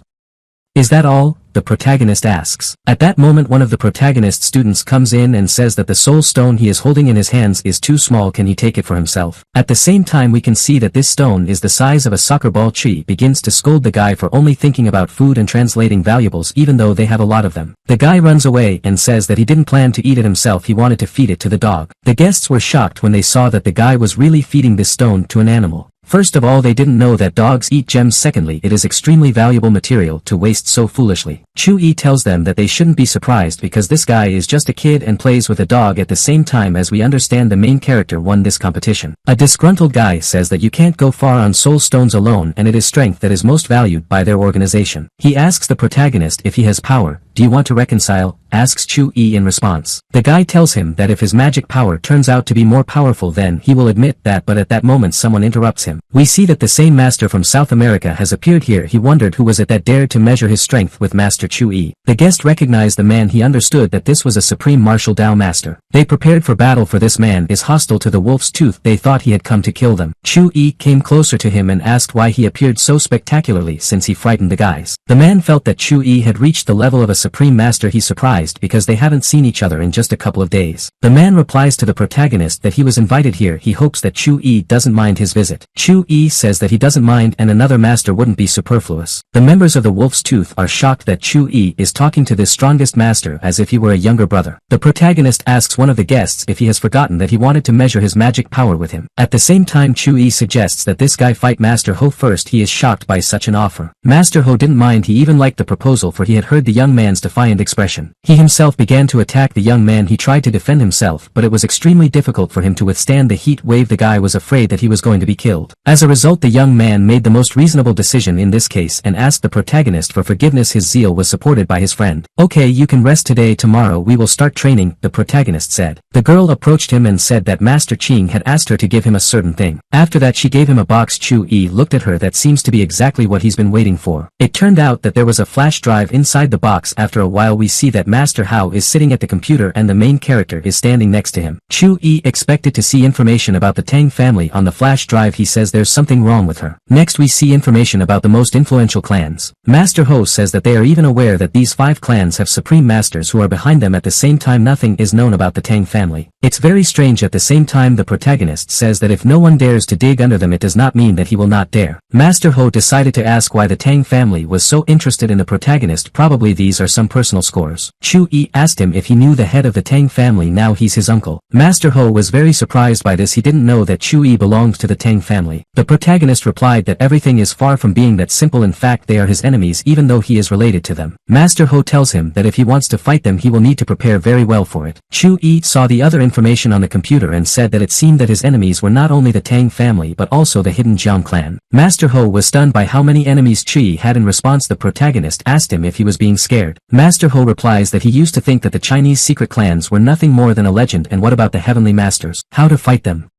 Is that all?" the protagonist asks. At that moment one of the protagonist's students comes in and says that the soul stone he is holding in his hands is too small. Can he take it for himself? At the same time we can see that this stone is the size of a soccer ball. Chi begins to scold the guy for only thinking about food and translating valuables even though they have a lot of them. The guy runs away and says that he didn't plan to eat it himself. He wanted to feed it to the dog. The guests were shocked when they saw that the guy was really feeding this stone to an animal. First of all, they didn't know that dogs eat gems. Secondly, it is extremely valuable material to waste so foolishly. Chu Yi tells them that they shouldn't be surprised because this guy is just a kid and plays with a dog. At the same time, as we understand, the main character won this competition. A disgruntled guy says that you can't go far on soul stones alone and it is strength that is most valued by their organization. He asks the protagonist if he has power. "Do you want to reconcile?" asks Chu Yi in response. The guy tells him that if his magic power turns out to be more powerful then he will admit that, but at that moment someone interrupts him. We see that the same master from South America has appeared here. He wondered who was it that dared to measure his strength with Master Chu Yi. The guest recognized the man. He understood that this was a supreme martial Dao master. They prepared for battle, for this man is hostile to the Wolf's Tooth. They thought he had come to kill them. Chu Yi came closer to him and asked why he appeared so spectacularly since he frightened the guys. The man felt that Chu Yi had reached the level of a supreme master. He's surprised because they haven't seen each other in just a couple of days. The man replies to the protagonist that he was invited here. He hopes that Chu Yi doesn't mind his visit. Chu Yi says that he doesn't mind and another master wouldn't be superfluous. The members of the Wolf's Tooth are shocked that Chu Yi is talking to this strongest master as if he were a younger brother. The protagonist asks one of the guests if he has forgotten that he wanted to measure his magic power with him. At the same time Chu Yi suggests that this guy fight Master Ho first. He is shocked by such an offer. Master Ho didn't mind. He even liked the proposal, for he had heard the young man's defiant expression. He himself began to attack the young man. He tried to defend himself, but it was extremely difficult for him to withstand the heat wave. The guy was afraid that he was going to be killed. As a result, the young man made the most reasonable decision in this case and asked the protagonist for forgiveness. His zeal was supported by his friend. "Okay, you can rest today. Tomorrow we will start training," the protagonist said. The girl approached him and said that Master Ching had asked her to give him a certain thing. After that she gave him a box. Chu Yi looked at her. That seems to be exactly what he's been waiting for. It turned out that there was a flash drive inside the box. after a while we see that Master Hao is sitting at the computer and the main character is standing next to him. Chu-yi expected to see information about the Tang family on the flash drive. He says there's something wrong with her. Next we see information about the most influential clans. Master Ho says that they are even aware that these 5 clans have supreme masters who are behind them. At the same time nothing is known about the Tang family. It's very strange. At the same time the protagonist says that if no one dares to dig under them it does not mean that he will not dare. Master Ho decided to ask why the Tang family was so interested in the protagonist. Probably these are some personal scores. Chu-yi asked him if he knew the head of the Tang family. Now he's his uncle. Master Ho was very surprised by this. He didn't know that Chu-yi belonged to the Tang family. The protagonist replied that everything is far from being that simple. In fact they are his enemies even though he is related to them. Master Ho tells him that if he wants to fight them he will need to prepare very well for it. Chu-yi saw the other information on the computer and said that it seemed that his enemies were not only the Tang family but also the hidden Jiang clan. Master Ho was stunned by how many enemies Chu-yi had. In response the protagonist asked him if he was being scared. Master Ho replies that he used to think that the Chinese secret clans were nothing more than a legend. And what about the heavenly masters? How to fight them?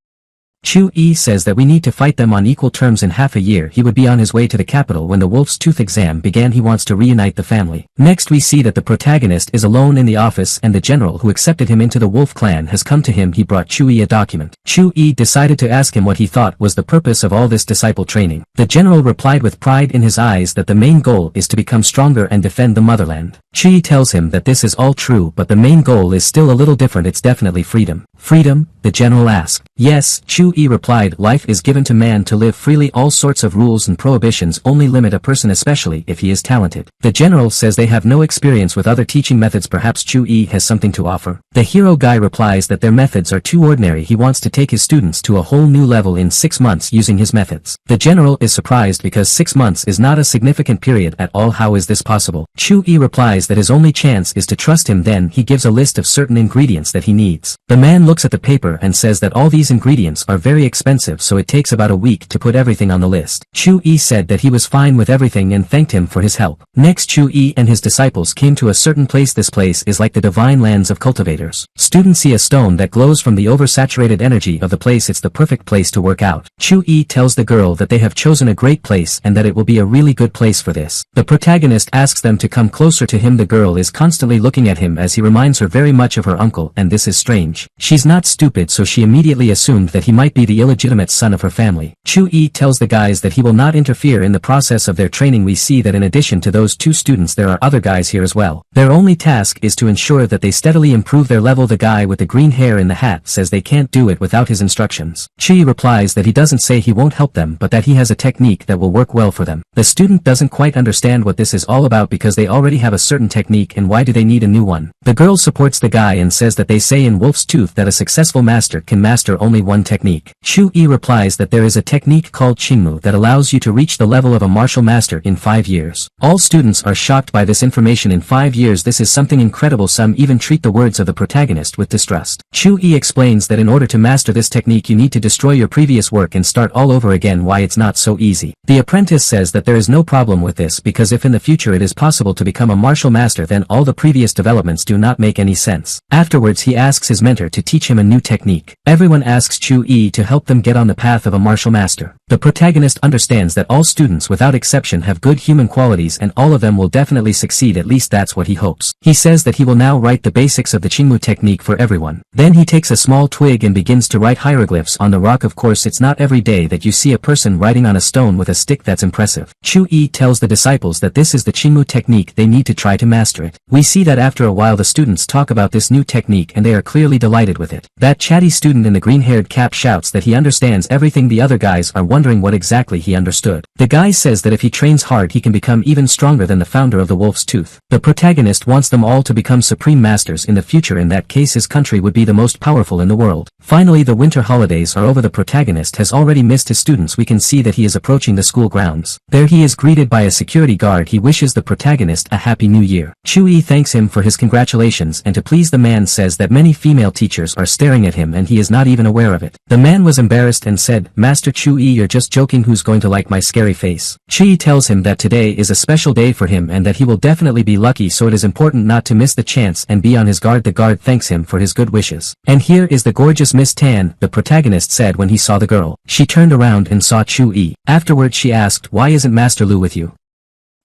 Chu-yi says that we need to fight them on equal terms. In half a year he would be on his way to the capital when the Wolf's Tooth exam began. He wants to reunite the family. Next we see that the protagonist is alone in the office and the general who accepted him into the Wolf clan has come to him. He brought Chu-yi a document. Chu-yi decided to ask him what he thought was the purpose of all this disciple training. The general replied with pride in his eyes that the main goal is to become stronger and defend the motherland. Chu-yi tells him that this is all true but the main goal is still a little different. It's definitely freedom. Freedom? The general asked. Yes, Chu-yi replied. Life is given to man to live freely. All sorts of rules and prohibitions only limit a person, especially if he is talented. The general says they have no experience with other teaching methods. Perhaps Chu-yi has something to offer. The hero guy replies that their methods are too ordinary. He wants to take his students to a whole new level in 6 months using his methods. The general is surprised because 6 months is not a significant period at all. How is this possible? Chu-yi replies that his only chance is to trust him. Then he gives a list of certain ingredients that he needs. The man looks at the paper and says that all these ingredients are very expensive so it takes about a week to put everything on the list. Chu-yi said that he was fine with everything and thanked him for his help. Next Chu-yi and his disciples came to a certain place. This place is like the divine lands of cultivators. Students see a stone that glows from the oversaturated energy of the place. It's the perfect place to work out. Chu-yi tells the girl that they have chosen a great place and that it will be a really good place for this. The protagonist asks them to come closer to him. The girl is constantly looking at him as he reminds her very much of her uncle, and this is strange. She's not stupid so she immediately assumed that he might be the illegitimate son of her family. Chu-yi tells the guys that he will not interfere in the process of their training. We see that in addition to those 2 students there are other guys here as well. Their only task is to ensure that they steadily improve their level. The guy with the green hair in the hat says they can't do it without his instructions. Chu-yi replies that he doesn't say he won't help them but that he has a technique that will work well for them. The student doesn't quite understand what this is all about because they already have a certain technique and why do they need a new one. The girl supports the guy and says that they say in Wolf's Tooth that a successful master can master only one technique. Chu-yi replies that there is a technique called Qingmu that allows you to reach the level of a martial master in 5 years. All students are shocked by this information. In 5 years this is something incredible. Some even treat the words of the protagonist with distrust. Chu-yi explains that in order to master this technique you need to destroy your previous work and start all over again. Why it's not so easy. The apprentice says that there is no problem with this because if in the future it is possible to become a martial master then all the previous developments do not make any sense. Afterwards he asks his mentor to teach him a new technique. Everyone asks Chu-yi to help them get on the path of a martial master. The protagonist understands that all students without exception have good human qualities and all of them will definitely succeed. At least that's what he hopes. He says that he will now write the basics of the Qingmu technique for everyone. Then he takes a small twig and begins to write hieroglyphs on the rock. Of course it's not every day that you see a person writing on a stone with a stick. That's impressive. Chu-yi tells the disciples that this is the Qingmu technique. They need to try to master it. We see that after a while the students talk about this new technique and they are clearly delighted with it. That chatty student in the green-haired cap shouts that he understands everything. The other guys are wondering what exactly he understood. The guy says that if he trains hard he can become even stronger than the founder of the Wolf's Tooth. The protagonist wants them all to become supreme masters in the future. In that case his country would be the most powerful in the world. Finally the winter holidays are over. The protagonist has already missed his students. We can see that he is approaching the school grounds. There he is greeted by a security guard. He wishes the protagonist a happy new year. Chu-yi thanks him for his congratulations and to please the man says that many female teachers are staring at him and he is not even aware of it. The man was embarrassed and said, Master Chu-yi, you're just joking. Who's going to like my scary face? Chu-yi tells him that today is a special day for him and that he will definitely be lucky, so it is important not to miss the chance and be on his guard. The guard thanks him for his good wishes. And here is the gorgeous Miss Tan, the protagonist said when he saw the girl. She turned around and saw Chu-yi. Afterwards she asked, why isn't Master Lu with you?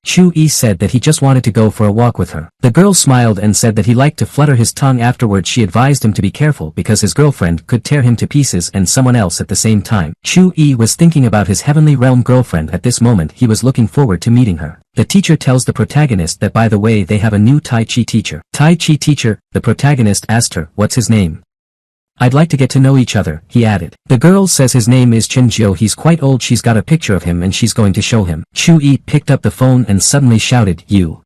Chu-yi said that he just wanted to go for a walk with her. The girl smiled and said that he liked to flutter his tongue. Afterwards she advised him to be careful because his girlfriend could tear him to pieces and someone else at the same time. Chu-yi was thinking about his heavenly realm girlfriend. At this moment he was looking forward to meeting her. The teacher tells the protagonist that by the way they have a new Tai Chi teacher. Tai Chi teacher, the protagonist asked her, what's his name? I'd like to get to know each other, he added. The girl says his name is Chin-jio. He's quite old. She's got a picture of him and she's going to show him. Chu-yi picked up the phone and suddenly shouted, you.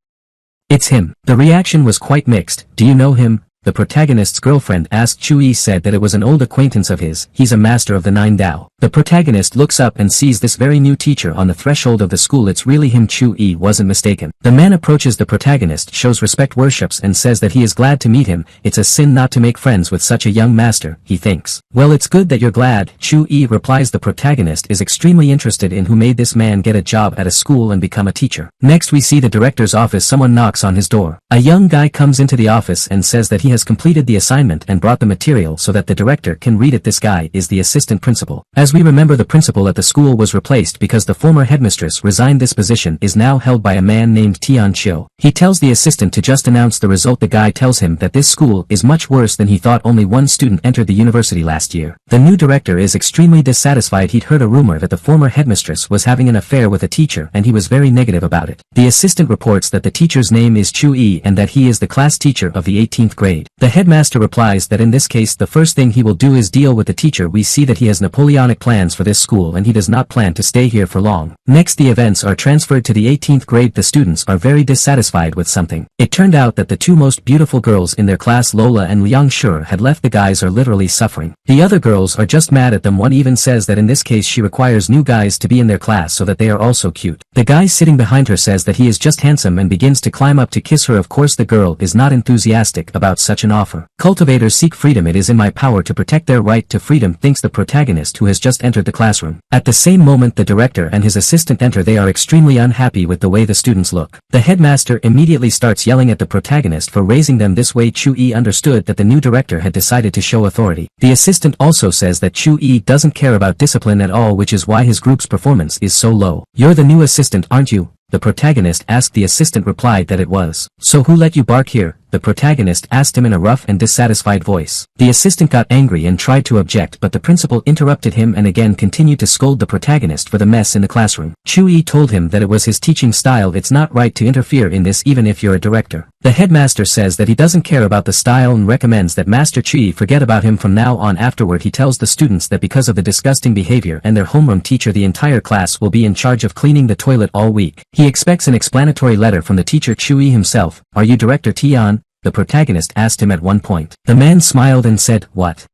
It's him. The reaction was quite mixed. Do you know him? The protagonist's girlfriend asked. Chu-yi said that it was an old acquaintance of his. He's a master of the Nine Dao. The protagonist looks up and sees this very new teacher on the threshold of the school. It's really him. Chu-yi wasn't mistaken. The man approaches the protagonist, shows respect, worships and says that he is glad to meet him. It's a sin not to make friends with such a young master, he thinks. Well, it's good that you're glad, Chu-yi replies. The protagonist is extremely interested in who made this man get a job at a school and become a teacher. Next we see the director's office. Someone knocks on his door. A young guy comes into the office and says that he has completed the assignment and brought the material so that the director can read it. This guy is the assistant principal. As we remember, the principal at the school was replaced because the former headmistress resigned. This position is now held by a man named Tian Chiu. He tells the assistant to just announce the result. The guy tells him that this school is much worse than he thought. Only one student entered the university last year. The new director is extremely dissatisfied. He'd heard a rumor that the former headmistress was having an affair with a teacher and he was very negative about it. The assistant reports that the teacher's name is Chu-yi and that he is the class teacher of the 18th grade. The headmaster replies that in this case the first thing he will do is deal with the teacher. We see that he has Napoleonic plans for this school and he does not plan to stay here for long. Next the events are transferred to the 18th grade. The students are very dissatisfied with something. It turned out that the two most beautiful girls in their class, Lola and Liang Shur, had left. The guys are literally suffering. The other girls are just mad at them. One even says that in this case she requires new guys to be in their class so that they are also cute. The guy sitting behind her says that he is just handsome and begins to climb up to kiss her. Of course the girl is not enthusiastic about such an offer. Cultivators seek freedom. It is in my power to protect their right to freedom, thinks the protagonist who has just entered the classroom. At the same moment the director and his assistant enter. They are extremely unhappy with the way the students look. The headmaster immediately starts yelling at the protagonist for raising them this way. Chu-yi understood that the new director had decided to show authority. The assistant also says that Chu-yi doesn't care about discipline at all, which is why his group's performance is so low. You're the new assistant, aren't you? The protagonist asked. The assistant replied that it was. So who let you bark here? The protagonist asked him in a rough and dissatisfied voice. The assistant got angry and tried to object, but the principal interrupted him and again continued to scold the protagonist for the mess in the classroom. Chu-yi told him that it was his teaching style. It's not right to interfere in this even if you're a director. The headmaster says that he doesn't care about the style and recommends that Master Chi forget about him from now on. Afterward he tells the students that because of the disgusting behavior and their homeroom teacher the entire class will be in charge of cleaning the toilet all week. He expects an explanatory letter from the teacher Chu-yi himself. Are you Director Tian? The protagonist asked him at one point. The man smiled and said, what?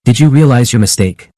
Did you realize your mistake?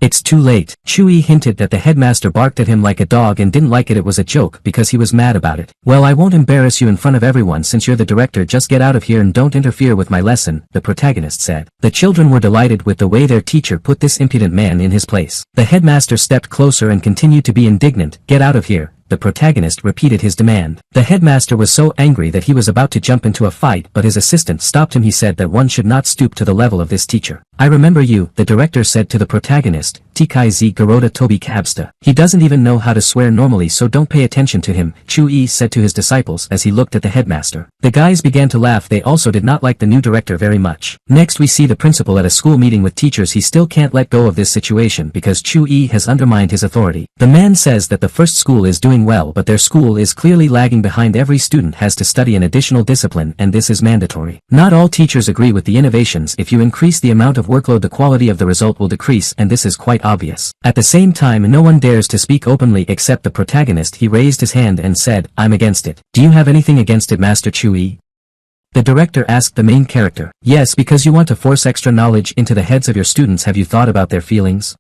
It's too late. Chu-yi hinted that the headmaster barked at him like a dog and didn't like it. It was a joke because he was mad about it. Well, I won't embarrass you in front of everyone since you're the director. Just get out of here and don't interfere with my lesson, the protagonist said. The children were delighted with the way their teacher put this impudent man in his place. The headmaster stepped closer and continued to be indignant. Get out of here. The protagonist repeated his demand. The headmaster was so angry that he was about to jump into a fight, but his assistant stopped him. He said that one should not stoop to the level of this teacher. I remember you, the director said to the protagonist, Tikai Garoda Tobi Kabsta. He doesn't even know how to swear normally, so don't pay attention to him, Chu-yi said to his disciples as he looked at the headmaster. The guys began to laugh. They also did not like the new director very much. Next we see the principal at a school meeting with teachers. He still can't let go of this situation because Chu-yi has undermined his authority. The man says that the first school is doing well, but their school is clearly lagging behind. Every student has to study an additional discipline and this is mandatory. Not all teachers agree with the innovations. If you increase the amount of workload, the quality of the result will decrease, and this is quite obvious. At the same time, no one dares to speak openly except the protagonist. He raised his hand and said, I'm against it. Do you have anything against it, Master Chu-yi? The director asked the main character. Yes, because you want to force extra knowledge into the heads of your students. Have you thought about their feelings?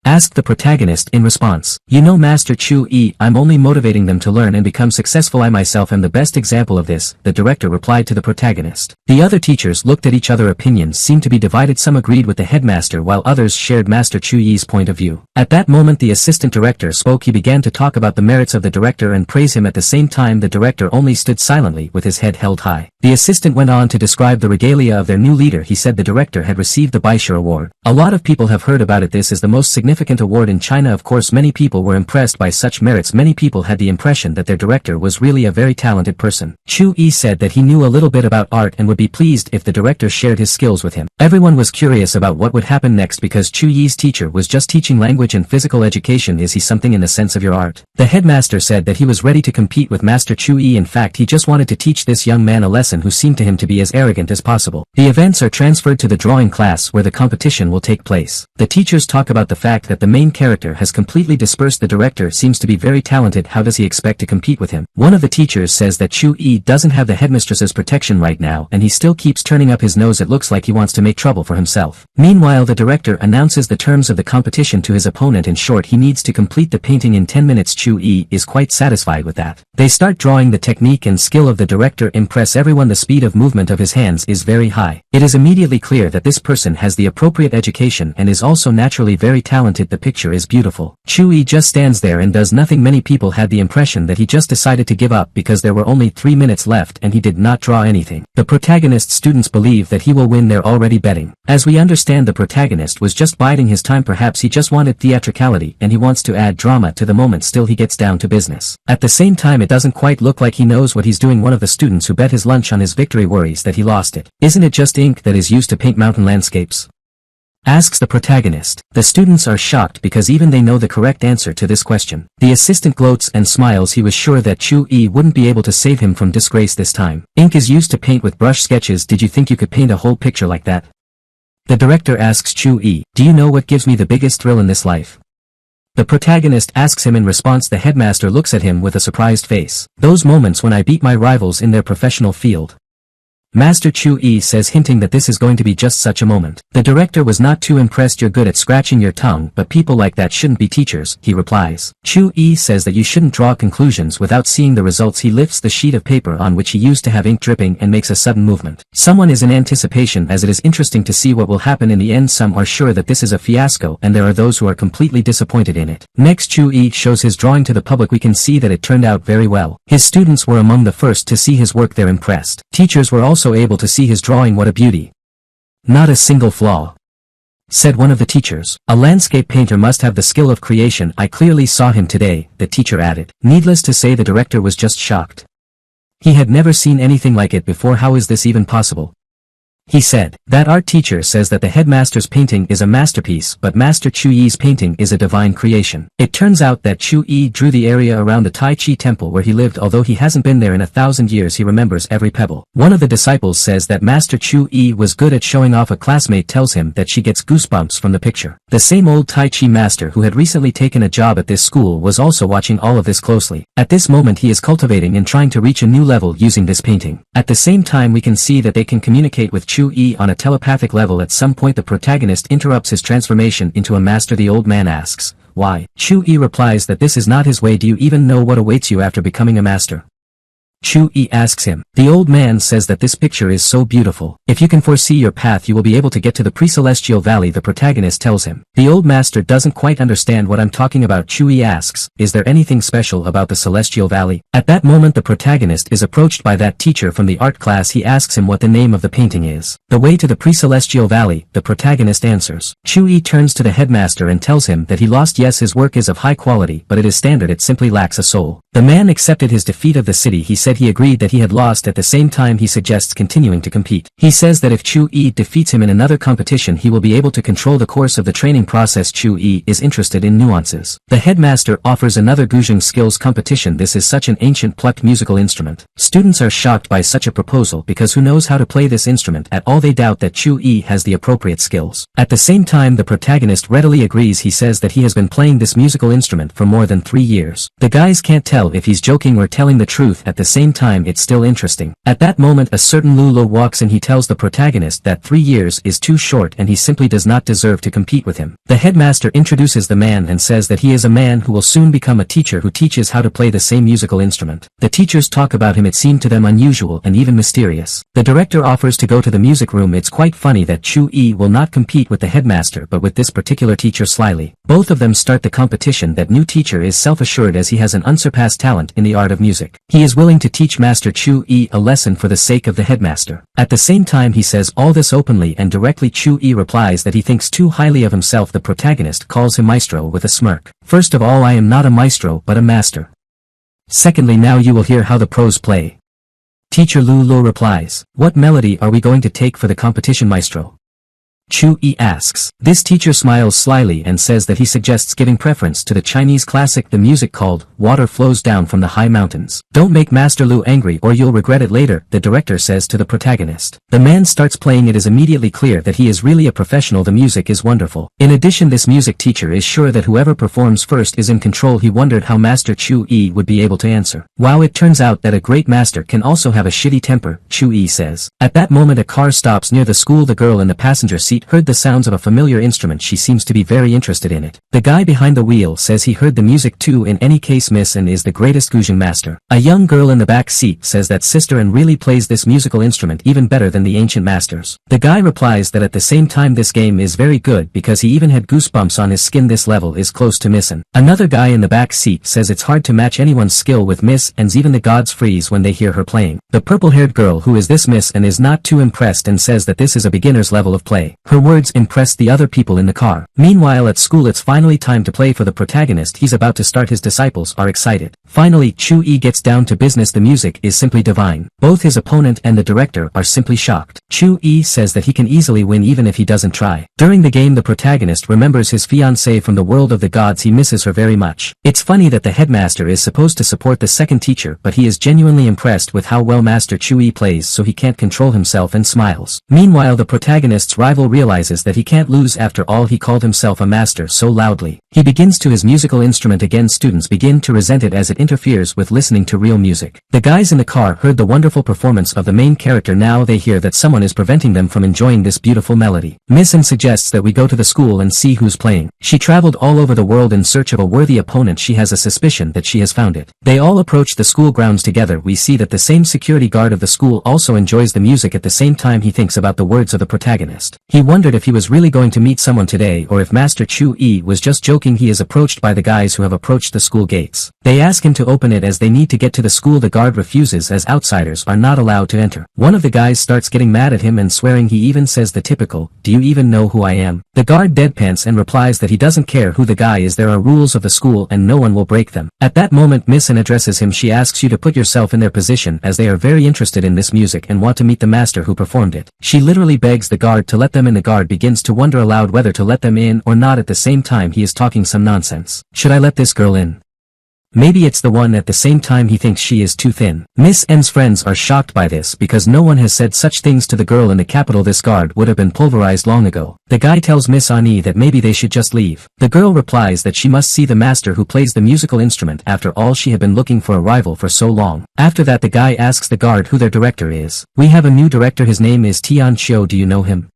Asked the protagonist in response. You know, Master Chu-yi, I'm only motivating them to learn and become successful. I myself am the best example of this, the director replied to the protagonist. The other teachers looked at each other. Opinions seemed to be divided. Some agreed with the headmaster while others shared Master Chu-yi's point of view. At that moment the assistant director spoke. He began to talk about the merits of the director and praise him. At the same time the director only stood silently with his head held high. The assistant went on to describe the regalia of their new leader. He said the director had received the Baisha Award. A lot of people have heard about it. This is the most significant significant award in China. Of course many people were impressed by such merits. Many people had the impression that their director was really a very talented person. Chu-yi said that he knew a little bit about art and would be pleased if the director shared his skills with him. Everyone was curious about what would happen next because Chu-yi's teacher was just teaching language and physical education. Is he something in the sense of your art? The headmaster said that he was ready to compete with Master Chu-yi. In fact, he just wanted to teach this young man a lesson who seemed to him to be as arrogant as possible. The events are transferred to the drawing class where the competition will take place. The teachers talk about the fact that the main character has completely dispersed. The director seems to be very talented. How does he expect to compete with him? One of the teachers says that Chu-yi doesn't have the headmistress's protection right now and he still keeps turning up his nose. It looks like he wants to make trouble for himself. Meanwhile, the director announces the terms of the competition to his opponent. In short, he needs to complete the painting in 10 minutes. Chu-yi is quite satisfied with that. They start drawing. The technique and skill of the director impress everyone. The speed of movement of his hands is very high. It is immediately clear that this person has the appropriate education and is also naturally very talented. The picture is beautiful. Chu-yi just stands there and does nothing. Many people had the impression that he just decided to give up because there were only 3 minutes left and he did not draw anything. The protagonist's students believe that he will win. They're already betting. As we understand, the protagonist was just biding his time. Perhaps he just wanted theatricality and he wants to add drama to the moment. Still, he gets down to business. At the same time, it doesn't quite look like he knows what he's doing. One of the students who bet his lunch on his victory worries that he lost it. Isn't it just ink that is used to paint mountain landscapes? Asks the protagonist. The students are shocked because even they know the correct answer to this question. The assistant gloats and smiles. He was sure that Chu-yi wouldn't be able to save him from disgrace this time. Ink is used to paint with brush sketches. Did you think you could paint a whole picture like that? The director asks Chu-yi, do you know what gives me the biggest thrill in this life? The protagonist asks him. In response, the headmaster looks at him with a surprised face. Those moments when I beat my rivals in their professional field. Master Chu-yi says, hinting that this is going to be just such a moment. The director was not too impressed. You're good at scratching your tongue, but people like that shouldn't be teachers, he replies. Chu-yi says that you shouldn't draw conclusions without seeing the results. He lifts the sheet of paper on which he used to have ink dripping and makes a sudden movement. Someone is in anticipation as it is interesting to see what will happen in the end. Some are sure that this is a fiasco and there are those who are completely disappointed in it. Next, Chu-yi shows his drawing to the public. We can see that it turned out very well. His students were among the first to see his work. They're impressed. Teachers were also able to see his drawing. What a beauty. Not a single flaw, said one of the teachers. A landscape painter must have the skill of creation. I clearly saw him today, the teacher added. Needless to say, the director was just shocked. He had never seen anything like it before. How is this even possible? He said. That art teacher says that the headmaster's painting is a masterpiece, but Master Chu-yi's painting is a divine creation. It turns out that Chu-yi drew the area around the Tai Chi temple where he lived. Although he hasn't been there in 1,000 years, he remembers every pebble. One of the disciples says that Master Chu-yi was good at showing off. A classmate tells him that she gets goosebumps from the picture. The same old Tai Chi master who had recently taken a job at this school was also watching all of this closely. At this moment, he is cultivating and trying to reach a new level using this painting. At the same time, we can see that they can communicate with Chu-yi on a telepathic level. At some point, the protagonist interrupts his transformation into a master. The old man asks, why? Chu-yi replies that this is not his way. Do you even know what awaits you after becoming a master? Chu-yi asks him. The old man says that this picture is so beautiful. If you can foresee your path, you will be able to get to the pre-celestial valley, the protagonist tells him. The old master doesn't quite understand what I'm talking about. Chu-yi asks, is there anything special about the celestial valley? At that moment, the protagonist is approached by that teacher from the art class. He asks him what the name of the painting is. The way to the pre-celestial valley, the protagonist answers. Chu-yi turns to the headmaster and tells him that he lost. Yes, his work is of high quality, but it is standard. It simply lacks a soul. The man accepted his defeat of the city. He said he agreed that he had lost. At the same time, he suggests continuing to compete. He says that if Chu-yi defeats him in another competition, he will be able to control the course of the training process. Chu-yi is interested in nuances. The headmaster offers another guzheng skills competition. This is such an ancient plucked musical instrument. Students are shocked by such a proposal because who knows how to play this instrument at all? They doubt that Chu-yi has the appropriate skills. At the same time, the protagonist readily agrees. He says that he has been playing this musical instrument for more than 3 years. The guys can't tell if he's joking or telling the truth. At the same time, it's still interesting. At that moment, a certain Lulo walks in. He tells the protagonist that 3 years is too short and he simply does not deserve to compete with him. The headmaster introduces the man and says that he is a man who will soon become a teacher who teaches how to play the same musical instrument. The teachers talk about him. It seemed to them unusual and even mysterious. The director offers to go to the music room. It's quite funny that Chu-yi will not compete with the headmaster but with this particular teacher slyly. Both of them start the competition. That new teacher is self-assured as he has an unsurpassed talent in the art of music. He is willing to teach Master Chu-yi a lesson for the sake of the headmaster. At the same time he says all this openly and directly. Chu-yi replies that he thinks too highly of himself. The protagonist calls him maestro with a smirk. First of all, I am not a maestro but a master. Secondly, now you will hear how the pros play. Teacher Lu replies, what melody are we going to take for the competition, maestro? Chu-yi asks. This teacher smiles slyly and says that he suggests giving preference to the Chinese classic, the music called Water Flows Down from the High Mountains. Don't make Master Lu angry or you'll regret it later, the director says to the protagonist. The man starts playing. It is immediately clear that he is really a professional. The music is wonderful. In addition, this music teacher is sure that whoever performs first is in control. He wondered how Master Chu-yi would be able to answer. Wow, it turns out that a great master can also have a shitty temper, Chu-yi says. At that moment a car stops near the school. The girl in the passenger seat heard the sounds of a familiar instrument. She seems to be very interested in it. The guy behind the wheel says he heard the music too. In any case, Miss An is the greatest guzheng master. A young girl in the back seat says that Sister An really plays this musical instrument even better than the ancient masters. The guy replies that at the same time this game is very good because he even had goosebumps on his skin. This level is close to Miss An. Another guy in the back seat says it's hard to match anyone's skill with Miss An's. Even the gods freeze when they hear her playing. The purple-haired girl who is this Miss An is not too impressed and says that this is a beginner's level of play. Her words impressed the other people in the car. Meanwhile at school it's finally time to play for the protagonist. He's about to start. His disciples are excited. Finally Chu-yi gets down to business. The music is simply divine. Both his opponent and the director are simply shocked. Chu-yi says that he can easily win even if he doesn't try. During the game the protagonist remembers his fiancée from the world of the gods. He misses her very much. It's funny that the headmaster is supposed to support the second teacher but he is genuinely impressed with how well Master Chu-yi plays, so he can't control himself and smiles. Meanwhile the protagonist's rival realizes that he can't lose. After all, he called himself a master so loudly. He begins to his musical instrument again. Students begin to resent it as it interferes with listening to real music. The guys in the car heard the wonderful performance of the main character. Now they hear that someone is preventing them from enjoying this beautiful melody. Miss An suggests that we go to the school and see who's playing. She traveled all over the world in search of a worthy opponent. She has a suspicion that she has found it. They all approach the school grounds together. We see that the same security guard of the school also enjoys the music. At the same time he thinks about the words of the protagonist. He wondered if he was really going to meet someone today or if Master Chu-yi was just joking. He is approached by the guys who have approached the school gates. They ask him to open it as they need to get to the school. The guard refuses as outsiders are not allowed to enter. One of the guys starts getting mad at him and swearing. He even says the typical, "Do you even know who I am?" The guard deadpans and replies that he doesn't care who the guy is. There are rules of the school and no one will break them. At that moment Miss An addresses him. She asks you to put yourself in their position as they are very interested in this music and want to meet the master who performed it. She literally begs the guard to let them in. The guard begins to wonder aloud whether to let them in or not. At the same time he is talking some nonsense. Should I let this girl in? Maybe it's the one. At the same time he thinks she is too thin. Miss N's friends are shocked by this because no one has said such things to the girl in the capital. This guard would have been pulverized long ago. The guy tells Miss Ani that maybe they should just leave. The girl replies that she must see the master who plays the musical instrument. After all, she had been looking for a rival for so long. After that the guy asks the guard who their director is. We have a new director. His name is Tian Chiu. Do you know him?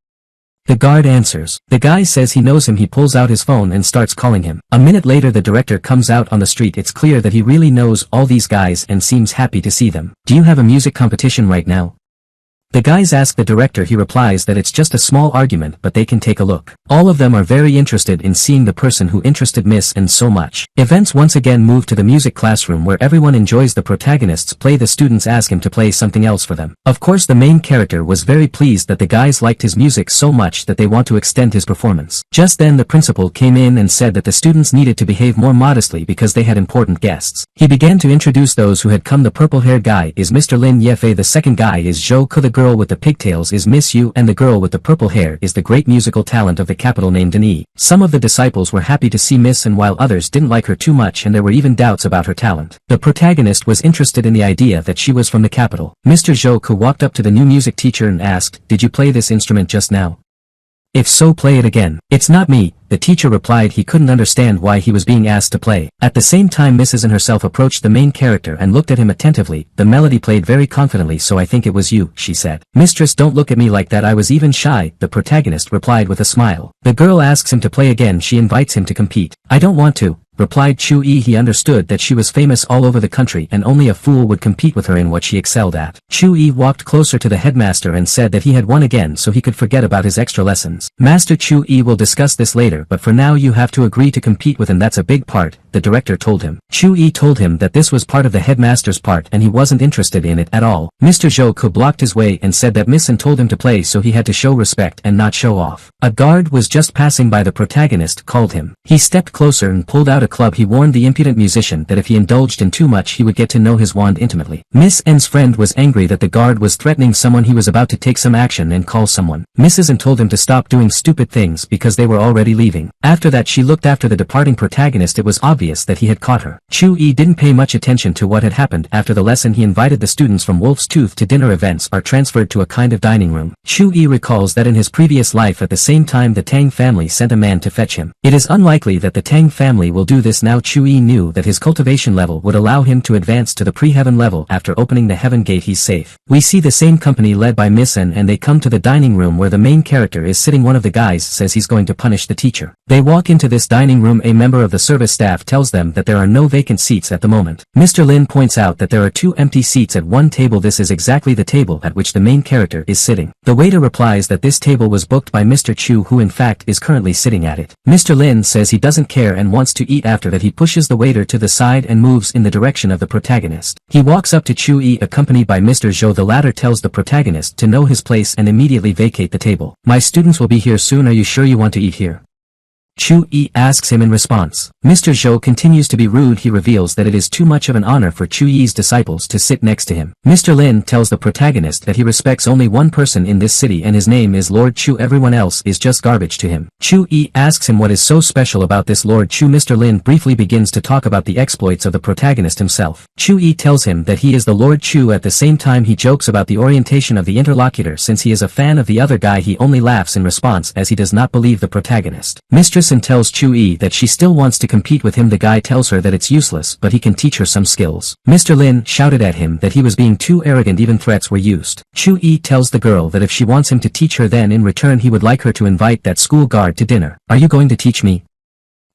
The guard answers. The guy says he knows him. He pulls out his phone and starts calling him. A minute later the director comes out on the street. It's clear that he really knows all these guys and seems happy to see them. Do you have a music competition right now? The guys ask the director. He replies that it's just a small argument but they can take a look. All of them are very interested in seeing the person who interested Miss An so much. Events once again move to the music classroom where everyone enjoys the protagonists play. The students ask him to play something else for them. Of course the main character was very pleased that the guys liked his music so much that they want to extend his performance. Just then the principal came in and said that the students needed to behave more modestly because they had important guests. He began to introduce those who had come. The purple-haired guy is Mr. Lin Yefei. The second guy is Zhou Ke. The girl with the pigtails is Miss Yu, and the girl with the purple hair is the great musical talent of the capital named Dani. Some of the disciples were happy to see Miss An while others didn't like her too much and there were even doubts about her talent. The protagonist was interested in the idea that she was from the capital. Mr. Zhou Ke walked up to the new music teacher and asked, "Did you play this instrument just now? If so, play it again." "It's not me," the teacher replied. He couldn't understand why he was being asked to play. At the same time Mrs. An herself approached the main character and looked at him attentively. "The melody played very confidently, so I think it was you," she said. "Mistress, don't look at me like that. I was even shy," the protagonist replied with a smile. The girl asks him to play again. She invites him to compete. "I don't want to," replied Chu-yi. He understood that she was famous all over the country and only a fool would compete with her in what she excelled at. Chu-yi walked closer to the headmaster and said that he had won again so he could forget about his extra lessons. Master Chu-yi will discuss this later, but for now you have to agree to compete with him. That's a big part, the director told him. Chu-yi told him that this was part of the headmaster's part and he wasn't interested in it at all. Mr. Zhou blocked his way and said that Miss An told him to play so he had to show respect and not show off. A guard was just passing by. The protagonist called him. He stepped closer and pulled out a club. He warned the impudent musician that if he indulged in too much he would get to know his wand intimately. Miss N's friend was angry that the guard was threatening someone. He was about to take some action and call someone. Mrs. N told him to stop doing stupid things because they were already leaving. After that she looked after the departing protagonist. It was obvious that he had caught her. Chu-yi didn't pay much attention to what had happened. After the lesson he invited the students from Wolf's Tooth to dinner. Events are transferred to a kind of dining room. Chu-yi recalls that in his previous life at the same time the Tang family sent a man to fetch him. It is unlikely that the Tang family will do this now. Chu-yi knew that his cultivation level would allow him to advance to the pre-heaven level. After opening the heaven gate he's safe. We see the same company led by Miss N and they come to the dining room where the main character is sitting. One of the guys says he's going to punish the teacher. They walk into this dining room. A member of the service staff tells them that there are no vacant seats at the moment. Mr. Lin points out that there are 2 empty seats at one table. This is exactly the table at which the main character is sitting. The waiter replies that this table was booked by Mr. Chu, who in fact is currently sitting at it. Mr. Lin says he doesn't care and wants to eat. After that he pushes the waiter to the side and moves in the direction of the protagonist. He walks up to Chu-yi accompanied by Mr. Zhou. The latter tells the protagonist to know his place and immediately vacate the table. My students will be here soon. Are you sure you want to eat here? Chu-yi asks him in response. Mr. Zhou continues to be rude. He reveals that it is too much of an honor for Chu-yi's disciples to sit next to him. Mr. Lin tells the protagonist that he respects only one person in this city and his name is Lord Chu. Everyone else is just garbage to him. Chu-yi asks him what is so special about this Lord Chu. Mr. Lin briefly begins to talk about the exploits of the protagonist himself. Chu-yi tells him that he is the Lord Chu. At the same time he jokes about the orientation of the interlocutor. Since he is a fan of the other guy he only laughs in response as he does not believe the protagonist. Mistress An tells Chu-yi that she still wants to compete with him. The guy tells her that it's useless but he can teach her some skills. Mr. Lin shouted at him that he was being too arrogant. Even threats were used. Chu-yi tells the girl that if she wants him to teach her then in return he would like her to invite that school guard to dinner. Are you going to teach me?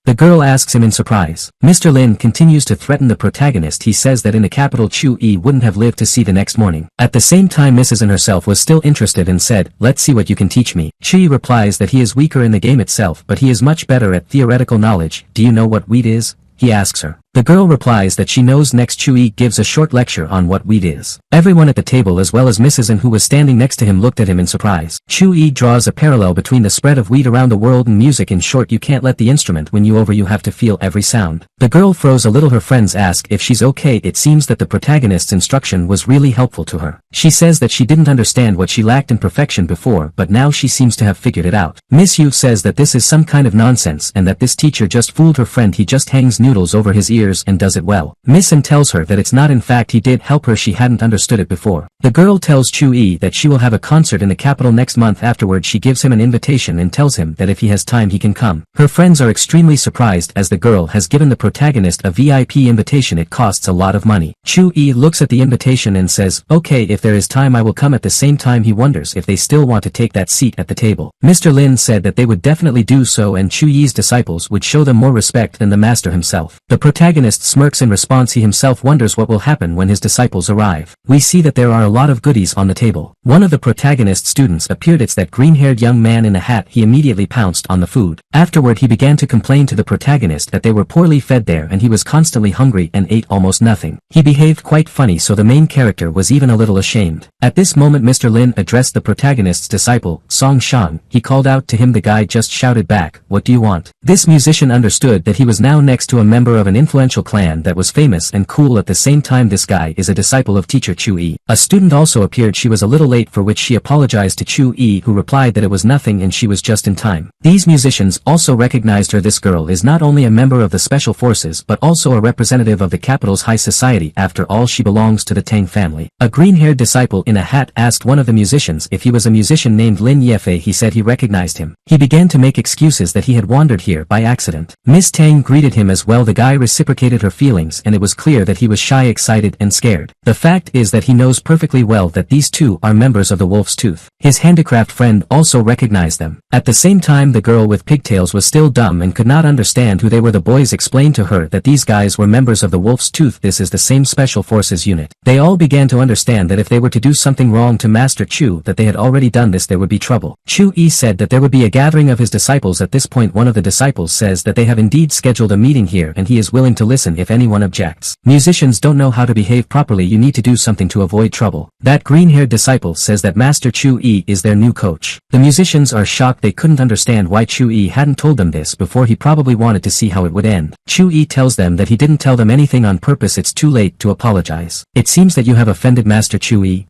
The girl asks him in surprise. Mr. Lin continues to threaten the protagonist. He says that in the capital Chu-yi wouldn't have lived to see the next morning. At the same time Mrs. N herself was still interested and said, let's see what you can teach me. Chu-yi replies that he is weaker in the game itself but he is much better at theoretical knowledge. Do you know what weed is? He asks her. The girl replies that she knows. Next Chu-yi gives a short lecture on what weed is. Everyone at the table as well as Mrs. N who was standing next to him looked at him in surprise. Chu-yi draws a parallel between the spread of weed around the world and music. In short, you can't let the instrument win you over, you have to feel every sound. The girl froze a little. Her friends ask if she's okay. It seems that the protagonist's instruction was really helpful to her. She says that she didn't understand what she lacked in perfection before but now she seems to have figured it out. Miss Yu says that this is some kind of nonsense and that this teacher just fooled her friend. He just hangs noodles over his ears and does it well. Miss N tells her that it's not, in fact he did help her. She hadn't understood it before. The girl tells Chu-yi that she will have a concert in the capital next month. Afterward she gives him an invitation and tells him that if he has time he can come. Her friends are extremely surprised as the girl has given the protagonist a VIP invitation. It costs a lot of money. Chu-yi looks at the invitation and says, okay, if there is time I will come. At the same time he wonders if they still want to take that seat at the table. Mr. Lin said that they would definitely do so and Chu-yi's disciples would show them more respect than the master himself. The protagonist smirks in response. He himself wonders what will happen when his disciples arrive. We see that there are a lot of goodies on the table. One of the protagonist's students appeared. It's that green-haired young man in a hat. He immediately pounced on the food. Afterward he began to complain to the protagonist that they were poorly fed there and he was constantly hungry and ate almost nothing. He behaved quite funny so the main character was even a little ashamed. At this moment Mr. Lin addressed the protagonist's disciple, Song Shan. He called out to him. The guy just shouted back, what do you want? This musician understood that he was now next to a member of an influential clan that was famous and cool. At the same time this guy is a disciple of teacher Chu-yi. A student also appeared. She was a little late for which she apologized to Chu-yi who replied that it was nothing and she was just in time. These musicians also recognized her. This girl is not only a member of the special forces but also a representative of the capital's high society. After all she belongs to the Tang family. A green-haired disciple in a hat asked one of the musicians if he was a musician named Lin Yefei. He said he recognized him. He began to make excuses that he had wandered here by accident. Miss Tang greeted him as well. The guy reciprocated reciprocated her feelings and it was clear that he was shy, excited and scared. The fact is that he knows perfectly well that these two are members of the Wolf's Tooth. His handicraft friend also recognized them. At the same time the girl with pigtails was still dumb and could not understand who they were. The boys explained to her that these guys were members of the Wolf's Tooth. This is the same special forces unit. They all began to understand that if they were to do something wrong to Master Chu, that they had already done this, there would be trouble. Chu Yi said that there would be a gathering of his disciples. At this point one of the disciples says that they have indeed scheduled a meeting here and he is willing to listen if anyone objects. Musicians don't know how to behave properly. You need to do something to avoid trouble. That green-haired disciple says that Master Chu Yi is their new coach. The musicians are shocked. They couldn't understand why Chu Yi hadn't told them this before. He probably wanted to see how it would end. Chu Yi tells them that he didn't tell them anything on purpose. It's too late to apologize. It seems that you have offended Master Chu Yi.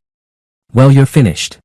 Well, you're finished,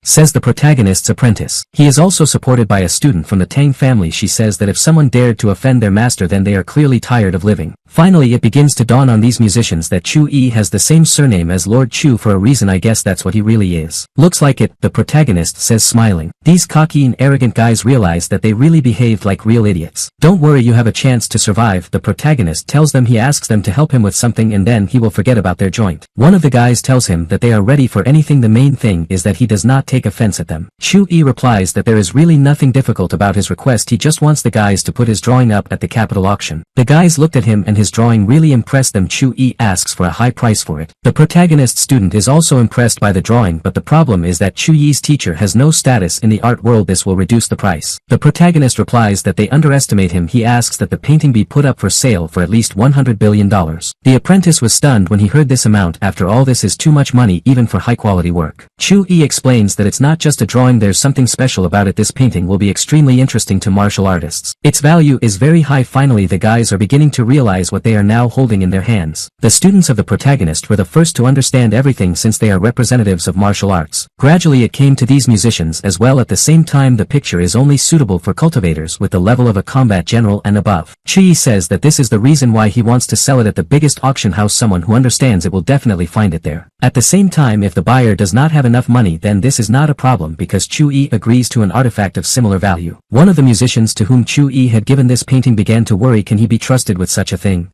says the protagonist's apprentice. He is also supported by a student from the Tang family. She says that if someone dared to offend their master then they are clearly tired of living. Finally it begins to dawn on these musicians that Chu Yi has the same surname as Lord Chu for a reason. I guess that's what he really is. Looks like it, the protagonist says smiling. These cocky and arrogant guys realize that they really behaved like real idiots. Don't worry, you have a chance to survive, the protagonist tells them. He asks them to help him with something and then he will forget about their joint. One of the guys tells him that they are ready for anything. The main thing is that he does not take offense at them. Chu Yi replies that there is really nothing difficult about his request. He just wants the guys to put his drawing up at the capital auction. The guys looked at him and his drawing really impressed them. Chu Yi asks for a high price for it. The protagonist student is also impressed by the drawing, but the problem is that Chu Yi's teacher has no status in the art world. This will reduce the price. The protagonist replies that they underestimate him. He asks that the painting be put up for sale for at least $100 billion. The apprentice was stunned when he heard this amount. After all, this is too much money even for high quality work. Chu Yi explains that it's not just a drawing, there's something special about it. This painting will be extremely interesting to martial artists. Its value is very high. Finally the guys are beginning to realize what they are now holding in their hands. The students of the protagonist were the first to understand everything since they are representatives of martial arts. Gradually it came to these musicians as well. At the same time the picture is only suitable for cultivators with the level of a combat general and above. Chu Yi says that this is the reason why he wants to sell it at the biggest auction house. Someone who understands it will definitely find it there. At the same time, if the buyer does not have enough money then this is not a problem because Chu Yi agrees to an artifact of similar value. One of the musicians to whom Chu Yi had given this painting began to worry. Can he be trusted with such a thing?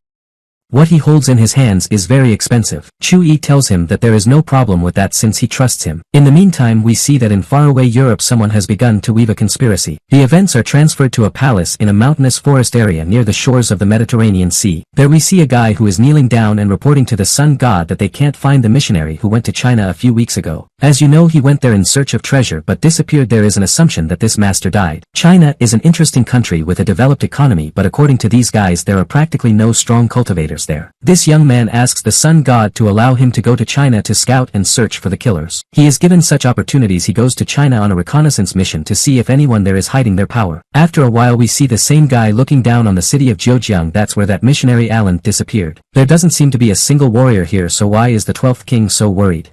What he holds in his hands is very expensive. Chu Yi tells him that there is no problem with that since he trusts him. In the meantime we see that in faraway Europe someone has begun to weave a conspiracy. The events are transferred to a palace in a mountainous forest area near the shores of the Mediterranean Sea. There we see a guy who is kneeling down and reporting to the sun god that they can't find the missionary who went to China a few weeks ago. As you know, he went there in search of treasure but disappeared. There is an assumption that this master died. China is an interesting country with a developed economy, but according to these guys there are practically no strong cultivators there. This young man asks the sun god to allow him to go to China to scout and search for the killers. He is given such opportunities. He goes to China on a reconnaissance mission to see if anyone there is hiding their power. After a while we see the same guy looking down on the city of Zhejiang. That's where that missionary Alan disappeared. There doesn't seem to be a single warrior here, so why is the 12th king so worried?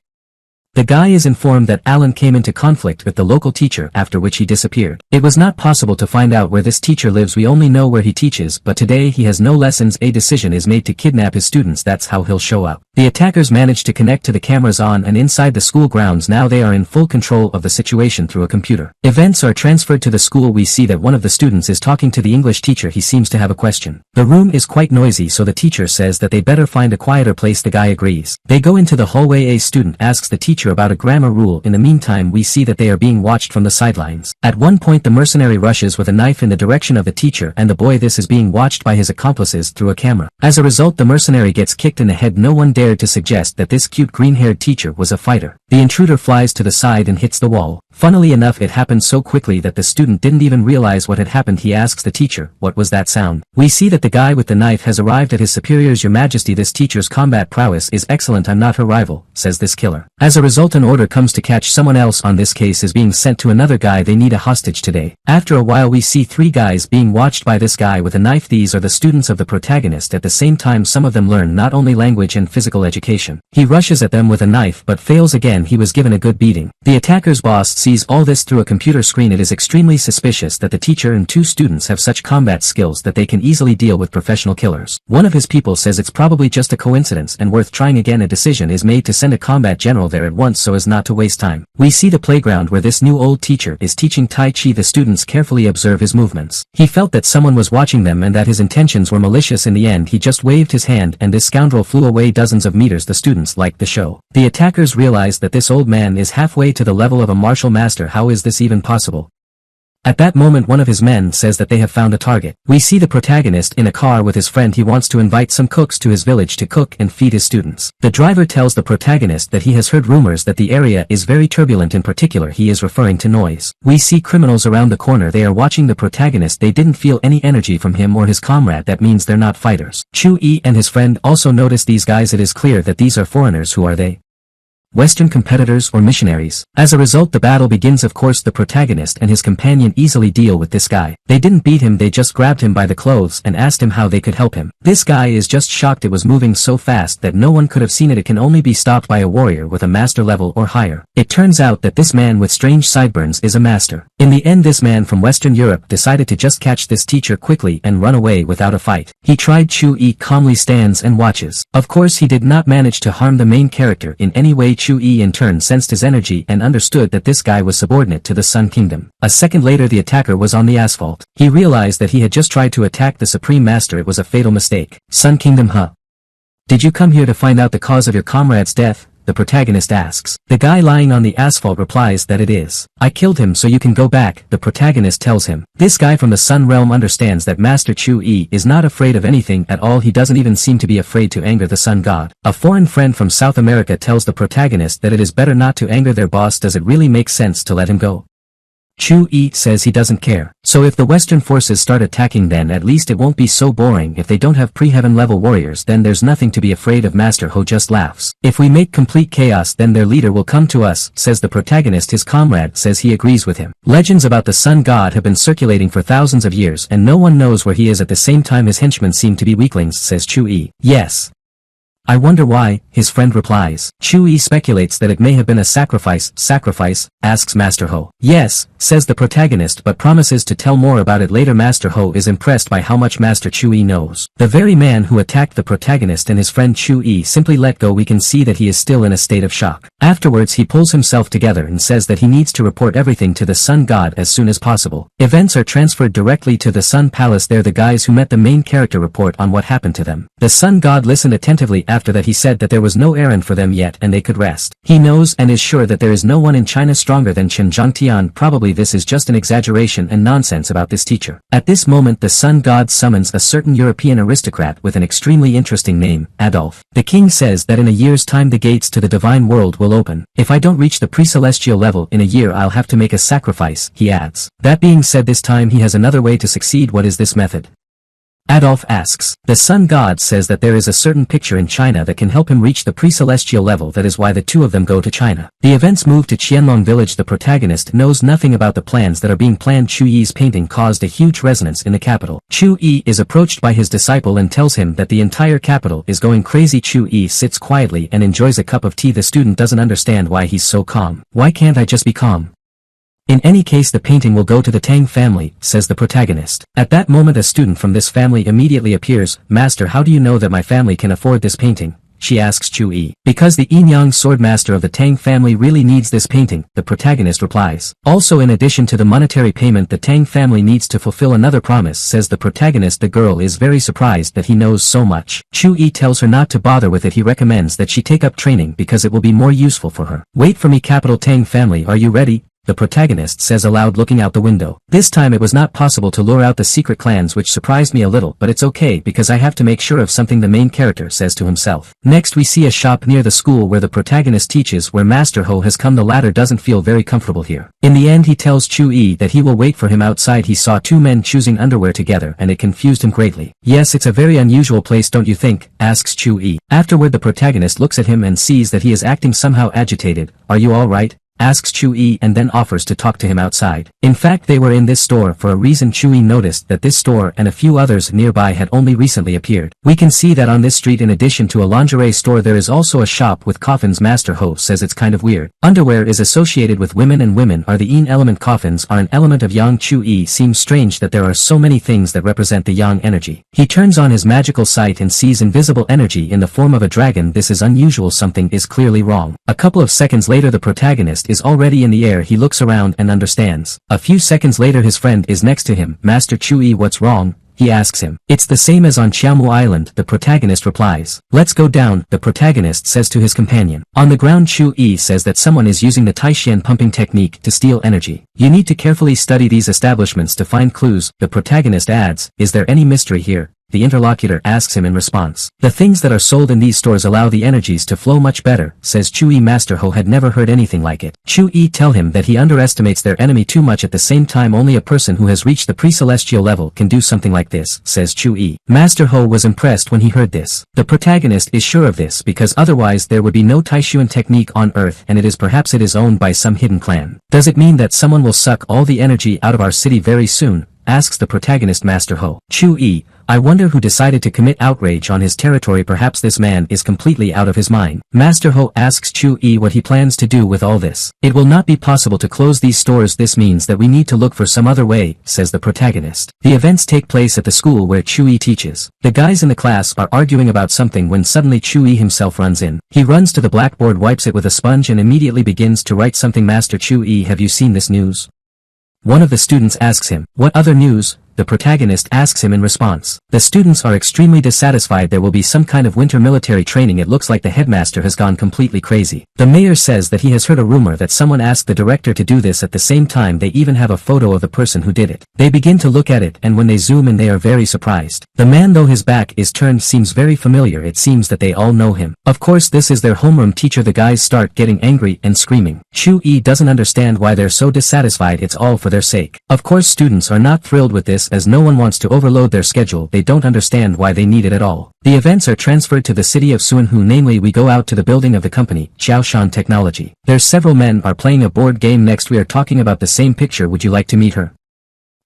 The guy is informed that Alan came into conflict with the local teacher, after which he disappeared. It was not possible to find out where this teacher lives. We only know where he teaches, but today he has no lessons. A decision is made to kidnap his students. That's how he'll show up. The attackers manage to connect to the cameras on and inside the school grounds. Now they are in full control of the situation through a computer. Events are transferred to the school. We see that one of the students is talking to the English teacher. He seems to have a question. The room is quite noisy, so the teacher says that they better find a quieter place. The guy agrees. They go into the hallway. A student asks the teacher about a grammar rule. In the meantime we see that they are being watched from the sidelines. At one point the mercenary rushes with a knife in the direction of the teacher and the boy. This is being watched by his accomplices through a camera. As a result the mercenary gets kicked in the head. No one dared to suggest that this cute green-haired teacher was a fighter. The intruder flies to the side and hits the wall. Funnily enough, it happened so quickly that the student didn't even realize what had happened. He asks the teacher, "What was that sound?" We see that the guy with the knife has arrived at his superiors. "Your Majesty, this teacher's combat prowess is excellent. I'm not her rival," says this killer. As a result an order comes to catch someone else on this case is being sent to another guy. They need a hostage today. After a while we see three guys being watched by this guy with a knife. These are the students of the protagonist. At the same time some of them learn not only language and physical education. He rushes at them with a knife but fails again. He was given a good beating. The attacker's boss sees all this through a computer screen. It is extremely suspicious that the teacher and two students have such combat skills that they can easily deal with professional killers. One of his people says it's probably just a coincidence and worth trying again. A decision is made to send a combat general there. At once so as not to waste time. We see the playground where this new old teacher is teaching Tai Chi. The students carefully observe his movements. He felt that someone was watching them and that his intentions were malicious. In the end he just waved his hand and this scoundrel flew away dozens of meters. The students liked the show. The attackers realized that this old man is halfway to the level of a martial master. How is this even possible? At that moment one of his men says that they have found a target. We see the protagonist in a car with his friend. He wants to invite some cooks to his village to cook and feed his students. The driver tells the protagonist that he has heard rumors that the area is very turbulent. In particular he is referring to noise. We see criminals around the corner. They are watching the protagonist. They didn't feel any energy from him or his comrade. That means they're not fighters. Chu-yi and his friend also notice these guys. It is clear that these are foreigners. Who are they? Western competitors or missionaries? As a result the battle begins. Of course the protagonist and his companion easily deal with this guy. They didn't beat him, they just grabbed him by the clothes and asked him how they could help him. This guy is just shocked. It was moving so fast that no one could have seen it. It can only be stopped by a warrior with a master level or higher. It turns out that this man with strange sideburns is a master. In the end this man from Western Europe decided to just catch this teacher quickly and run away without a fight. He tried. Chu-yi calmly stands and watches. Of course he did not manage to harm the main character in any way. Chu-yi in turn sensed his energy and understood that this guy was subordinate to the Sun Kingdom. A second later the attacker was on the asphalt. He realized that he had just tried to attack the Supreme Master. It was a fatal mistake. Sun Kingdom, huh? Did you come here to find out the cause of your comrade's death? The protagonist asks. The guy lying on the asphalt replies that it is. I killed him so you can go back, the protagonist tells him. This guy from the Sun Realm understands that Master Chu-yi is not afraid of anything at all. He doesn't even seem to be afraid to anger the Sun God. A foreign friend from South America tells the protagonist that it is better not to anger their boss. Does it really make sense to let him go? Chu-yi says he doesn't care. So if the Western forces start attacking then at least it won't be so boring. If they don't have pre-heaven level warriors then there's nothing to be afraid of. Master Ho just laughs. If we make complete chaos then their leader will come to us, says the protagonist. His comrade says he agrees with him. Legends about the Sun God have been circulating for thousands of years and no one knows where he is. At the same time his henchmen seem to be weaklings, says Chu-yi. Yes. I wonder why, his friend replies. Chu-yi speculates that it may have been a sacrifice. Sacrifice? Asks Master Ho. Yes, says the protagonist but promises to tell more about it later. Master Ho is impressed by how much Master Chu-yi knows. The very man who attacked the protagonist and his friend Chu-yi simply let go. We can see that he is still in a state of shock. Afterwards he pulls himself together and says that he needs to report everything to the Sun God as soon as possible. Events are transferred directly to the Sun Palace. There the guys who met the main character report on what happened to them. The Sun God listened attentively. After that he said that there was no errand for them yet and they could rest. He knows and is sure that there is no one in China stronger than Chen Zhangtian. Probably this is just an exaggeration and nonsense about this teacher. At this moment the Sun God summons a certain European aristocrat with an extremely interesting name, Adolf. The king says that in a year's time the gates to the divine world will open. If I don't reach the pre-celestial level in a year I'll have to make a sacrifice, he adds. That being said this time he has another way to succeed. What is this method? Adolf asks. The Sun God says that there is a certain picture in China that can help him reach the pre-celestial level. That is why the two of them go to China. The events move to Qianlong village. The protagonist knows nothing about the plans that are being planned. Chu-yi's painting caused a huge resonance in the capital. Chu-yi is approached by his disciple and tells him that the entire capital is going crazy. Chu-yi sits quietly and enjoys a cup of tea. The student doesn't understand why he's so calm. Why can't I just be calm? In any case the painting will go to the Tang family, says the protagonist. At that moment a student from this family immediately appears. Master, how do you know that my family can afford this painting? She asks Chu-yi. Because the Yin-Yang sword master of the Tang family really needs this painting, the protagonist replies. Also in addition to the monetary payment the Tang family needs to fulfill another promise, says the protagonist. The girl is very surprised that he knows so much. Chu-yi tells her not to bother with it. He recommends that she take up training because it will be more useful for her. Wait for me, capital Tang family, are you ready? The protagonist says aloud looking out the window. This time it was not possible to lure out the secret clans, which surprised me a little, but it's okay because I have to make sure of something, the main character says to himself. Next we see a shop near the school where the protagonist teaches, where Master Ho has come. The latter doesn't feel very comfortable here. In the end he tells Chu-yi that he will wait for him outside. He saw two men choosing underwear together and it confused him greatly. Yes, it's a very unusual place, don't you think? Asks Chu-yi. Afterward the protagonist looks at him and sees that he is acting somehow agitated. Are you alright? asks Chu-yi and then offers to talk to him outside. In fact they were in this store for a reason. Chu-yi noticed that this store and a few others nearby had only recently appeared. We can see that on this street in addition to a lingerie store there is also a shop with coffins. Master Ho says it's kind of weird. Underwear is associated with women and women are the yin element. Coffins are an element of yang. Chu-yi seems strange that there are so many things that represent the yang energy. He turns on his magical sight and sees invisible energy in the form of a dragon. This is unusual. Something is clearly wrong. A couple of seconds later the protagonist is already in the air. He looks around and understands. A few seconds later his friend is next to him. Master Chu-yi, what's wrong? He asks him. It's the same as on Xiaomu Island, the protagonist replies. Let's go down, the protagonist says to his companion. On the ground Chu-yi says that someone is using the Taishan pumping technique to steal energy. You need to carefully study these establishments to find clues, the protagonist adds. Is there any mystery here? The interlocutor asks him in response. The things that are sold in these stores allow the energies to flow much better, says Chu-yi. Master Ho had never heard anything like it. Chu-yi tell him that he underestimates their enemy too much. At the same time only a person who has reached the pre-celestial level can do something like this, says Chu-yi. Master Ho was impressed when he heard this. The protagonist is sure of this because otherwise there would be no Taishuan technique on Earth, and perhaps it is owned by some hidden clan. Does it mean that someone will suck all the energy out of our city very soon? Asks the protagonist. Master Ho. Chu-yi, I wonder who decided to commit outrage on his territory. Perhaps this man is completely out of his mind. Master Ho asks Chu-yi what he plans to do with all this. It will not be possible to close these stores. This means that we need to look for some other way, says the protagonist. The events take place at the school where Chu-yi teaches. The guys in the class are arguing about something when suddenly Chu-yi himself runs in. He runs to the blackboard, wipes it with a sponge and immediately begins to write something. Master Chu-yi, have you seen this news? One of the students asks him. What other news? The protagonist asks him in response. The students are extremely dissatisfied. There will be some kind of winter military training. It looks like the headmaster has gone completely crazy. The mayor says that he has heard a rumor that someone asked the director to do this. At the same time they even have a photo of the person who did it. They begin to look at it and when they zoom in they are very surprised. The man, though his back is turned, seems very familiar. It seems that they all know him. Of course this is their homeroom teacher. The guys start getting angry and screaming. Chu-yi doesn't understand why they're so dissatisfied. It's all for their sake. Of course students are not thrilled with this as no one wants to overload their schedule. They don't understand why they need it at all. The events are transferred to the city of Suanhu, namely we go out to the building of the company, Xiaoshan Technology. There's several men are playing a board game next. We are talking about the same picture. Would you like to meet her?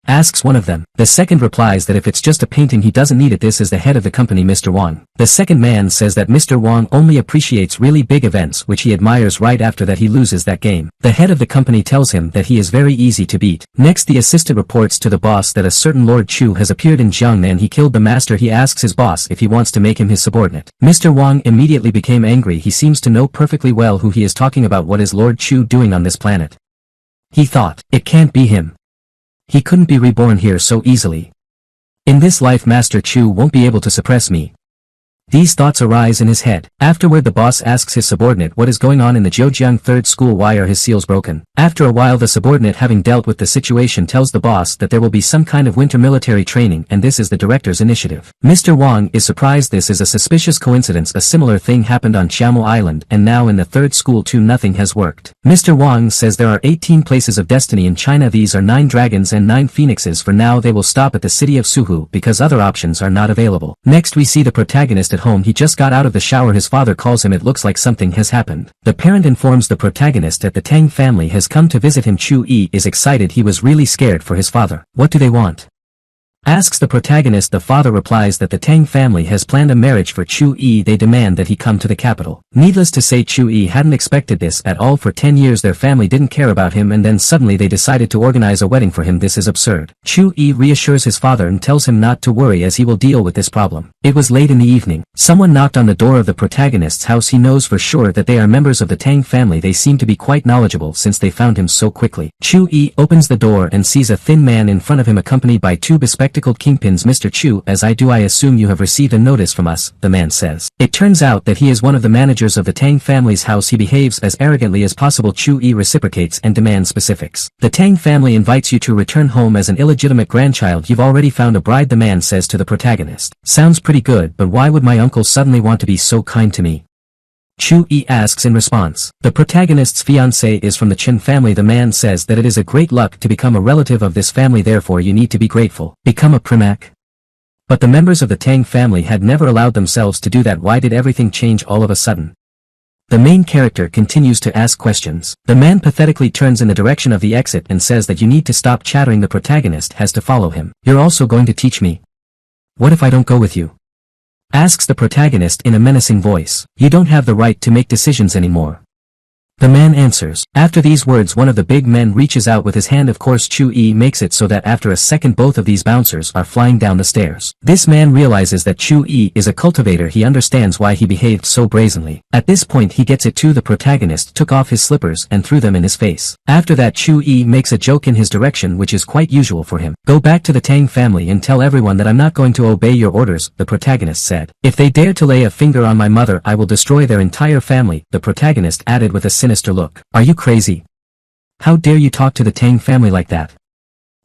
Asks one of them. The second replies that if it's just a painting he doesn't need it. This is the head of the company, Mr. Wang. The second man says that Mr. Wang only appreciates really big events which he admires. Right after that he loses that game. The head of the company tells him that he is very easy to beat. Next the assistant reports to the boss that a certain Lord Chu has appeared in Jiangnan. He killed the master. He asks his boss if he wants to make him his subordinate. Mr. Wang immediately became angry. He seems to know perfectly well who he is talking about. What is Lord Chu doing on this planet? He thought, it can't be him. He couldn't be reborn here so easily. In this life Master Chu won't be able to suppress me. These thoughts arise in his head. Afterward the boss asks his subordinate what is going on in the Zhejiang third school. Why are his seals broken? After a while the subordinate, having dealt with the situation, tells the boss that there will be some kind of winter military training and this is the director's initiative. Mr. Wang is surprised. This is a suspicious coincidence. A similar thing happened on Xiaomu Island and now in the third school too nothing has worked. Mr. Wang says there are 18 places of destiny in China. These are 9 dragons and 9 phoenixes. For now they will stop at the city of Suhu because other options are not available. Next we see the protagonist at home. He just got out of the shower. His father calls him. It looks like something has happened. The parent informs the protagonist that the Tang family has come to visit him. Chu-yi is excited. He was really scared for his father. What do they want? Asks the protagonist. The father replies that the Tang family has planned a marriage for Chu-yi. They demand that he come to the capital. Needless to say Chu-yi hadn't expected this at all. For 10 years their family didn't care about him and then suddenly they decided to organize a wedding for him. This is absurd. Chu-yi reassures his father and tells him not to worry as he will deal with this problem. It was late in the evening. Someone knocked on the door of the protagonist's house. He knows for sure that they are members of the Tang family. They seem to be quite knowledgeable since they found him so quickly. Chu-yi opens the door and sees a thin man in front of him accompanied by 2 bespectacled kingpins. Mr. Chu, as I do, I assume you have received a notice from us, the man says. It turns out that he is one of the managers of the Tang family's house. He behaves as arrogantly as possible. Chu-yi reciprocates and demands specifics. The Tang family invites you to return home as an illegitimate grandchild. You've already found a bride, the man says to the protagonist. Sounds pretty good, but why would my uncle suddenly want to be so kind to me? Chu-yi asks in response. The protagonist's fiancé is from the Chen family. The man says that it is a great luck to become a relative of this family, therefore you need to be grateful. Become a primak? But the members of the Tang family had never allowed themselves to do that. Why did everything change all of a sudden? The main character continues to ask questions. The man pathetically turns in the direction of the exit and says that you need to stop chattering. The protagonist has to follow him. You're also going to teach me? What if I don't go with you? Asks the protagonist in a menacing voice. You don't have the right to make decisions anymore. The man answers. After these words, one of the big men reaches out with his hand. Of course, Chu-yi makes it so that after a second both of these bouncers are flying down the stairs. This man realizes that Chu-yi is a cultivator. He understands why he behaved so brazenly. At this point he gets it too. The protagonist took off his slippers and threw them in his face. After that, Chu-yi makes a joke in his direction, which is quite usual for him. Go back to the Tang family and tell everyone that I'm not going to obey your orders, the protagonist said. If they dare to lay a finger on my mother, I will destroy their entire family, the protagonist added with a sinister look. Are you crazy? How dare you talk to the Tang family like that?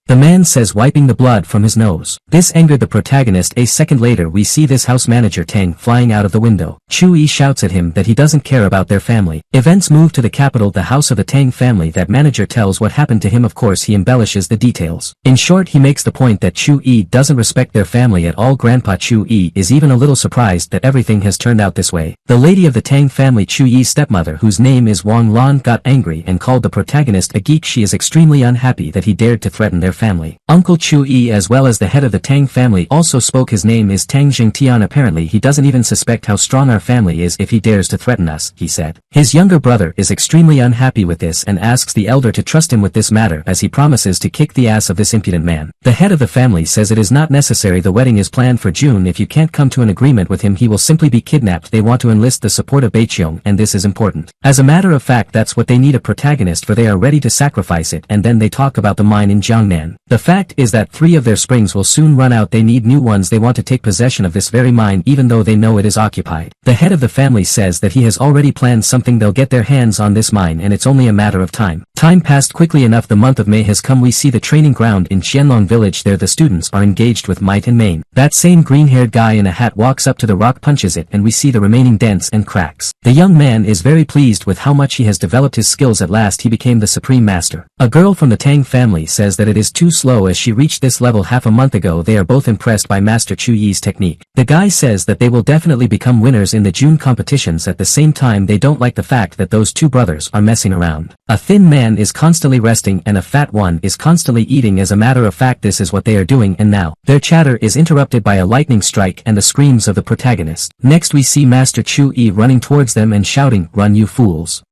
The man says, wiping the blood from his nose. This angered the protagonist. A second later we see this house manager Tang flying out of the window. Chu-yi shouts at him that he doesn't care about their family. Events move to the capital, the house of the Tang family. That manager tells what happened to him. Of course he embellishes the details. In short, he makes the point that Chu-yi doesn't respect their family at all. Grandpa Chu-yi is even a little surprised that everything has turned out this way. The lady of the Tang family, Chu-yi's stepmother, whose name is Wang Lan, got angry and called the protagonist a geek. She is extremely unhappy that he dared to threaten their family. Uncle Chu-yi, as well as the head of the Tang family, also spoke. His name is Tang Jingtian. Apparently he doesn't even suspect how strong our family is if he dares to threaten us, he said. His younger brother is extremely unhappy with this and asks the elder to trust him with this matter, as he promises to kick the ass of this impudent man. The head of the family says it is not necessary. The wedding is planned for June. If you can't come to an agreement with him, he will simply be kidnapped. They want to enlist the support of Beiqiong, and this is important. As a matter of fact, that's what they need, a protagonist, for they are ready to sacrifice it. And then they talk about the mine in Jiangnan. The fact is that 3 of their springs will soon run out. They need new ones. They want to take possession of this very mine even though they know it is occupied. The head of the family says that he has already planned something. They'll get their hands on this mine and it's only a matter of time. Time passed quickly enough. The month of May has come. We see the training ground in Qianlong village. There the students are engaged with might and main. That same green-haired guy in a hat walks up to the rock, punches it, and we see the remaining dents and cracks. The young man is very pleased with how much he has developed his skills. At last he became the supreme master. A girl from the Tang family says that it is too slow as she reached this level half a month ago. They are both impressed by Master Chu-yi's technique. The guy says that they will definitely become winners in the June competitions. At the same time they don't like the fact that those 2 brothers are messing around. A thin man is constantly resting and a fat one is constantly eating. As a matter of fact, this is what they are doing, and now their chatter is interrupted by a lightning strike and the screams of the protagonist. Next we see Master Chu-yi running towards them and shouting, "Run, you fools!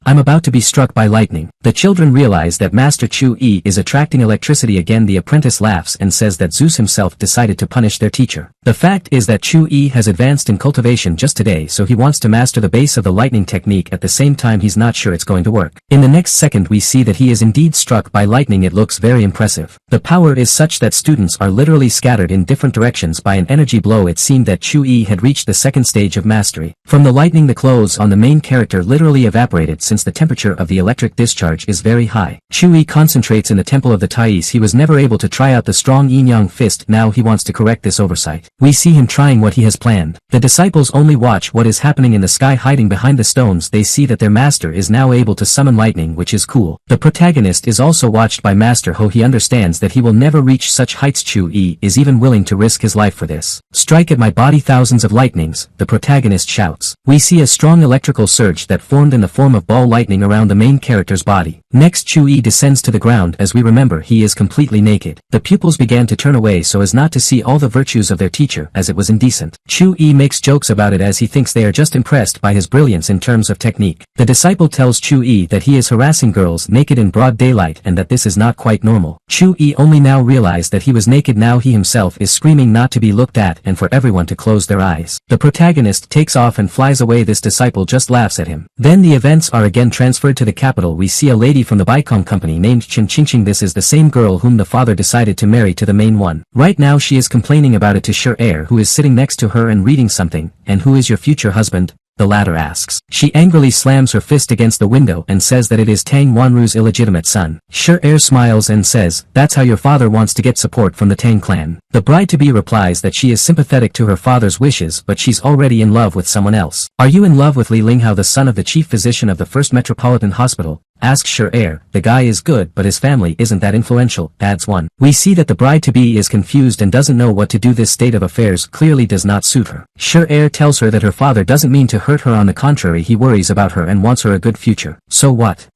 I'm about to be struck by lightning." The children realize that Master Chu-yi is attracting electricity again. The apprentice laughs and says that Zeus himself decided to punish their teacher. The fact is that Chu-yi has advanced in cultivation just today, so he wants to master the base of the lightning technique. At the same time he's not sure it's going to work. In the next second we see that he is indeed struck by lightning. It looks very impressive. The power is such that students are literally scattered in different directions by an energy blow. It seemed that Chu-yi had reached the second stage of mastery. From the lightning the clothes on the main character literally evaporated, since the temperature of the electric discharge is very high. Chu-yi concentrates in the temple of the Thais. He was never able to try out the strong yin-yang fist. Now he wants to correct this oversight. We see him trying what he has planned. The disciples only watch what is happening in the sky. Hiding behind the stones they see that their master is now able to summon lightning, which is cool. The protagonist is also watched by Master Ho. He understands that he will never reach such heights. Chu-yi is even willing to risk his life for this. "Strike at my body, thousands of lightnings," the protagonist shouts. We see a strong electrical surge that formed in the form of ball lightning around the main character's body. Next Chu-yi descends to the ground. As we remember, he is completely naked. The pupils began to turn away so as not to see all the virtues of their teacher, as it was indecent. Chu-yi makes jokes about it as he thinks they are just impressed by his brilliance in terms of technique. The disciple tells Chu-yi that he is harassing girls naked in broad daylight and that this is not quite normal. Chu-yi only now realized that he was naked. Now he himself is screaming not to be looked at and for everyone to close their eyes. The protagonist takes off and flies away. This disciple just laughs at him. Then the events are again transferred to the capital. We see a lady from the Baikong company named Chen Qingqing. This is the same girl whom the father decided to marry to the main one. Right now she is complaining about it to Shi-er, who is sitting next to her and reading something. "And who is your future husband?" the latter asks. She angrily slams her fist against the window and says that it is Tang Wanru's illegitimate son. Shi-er smiles and says, "That's how your father wants to get support from the Tang clan." The bride-to-be replies that she is sympathetic to her father's wishes, but she's already in love with someone else. "Are you in love with Li Linghao, the son of the chief physician of the First Metropolitan Hospital?" asks Sure Air, the guy is good but his family isn't that influential, adds one. We see that the bride-to-be is confused and doesn't know what to do. This state of affairs clearly does not suit her. Sure Air tells her that her father doesn't mean to hurt her, on the contrary he worries about her and wants her a good future. So what?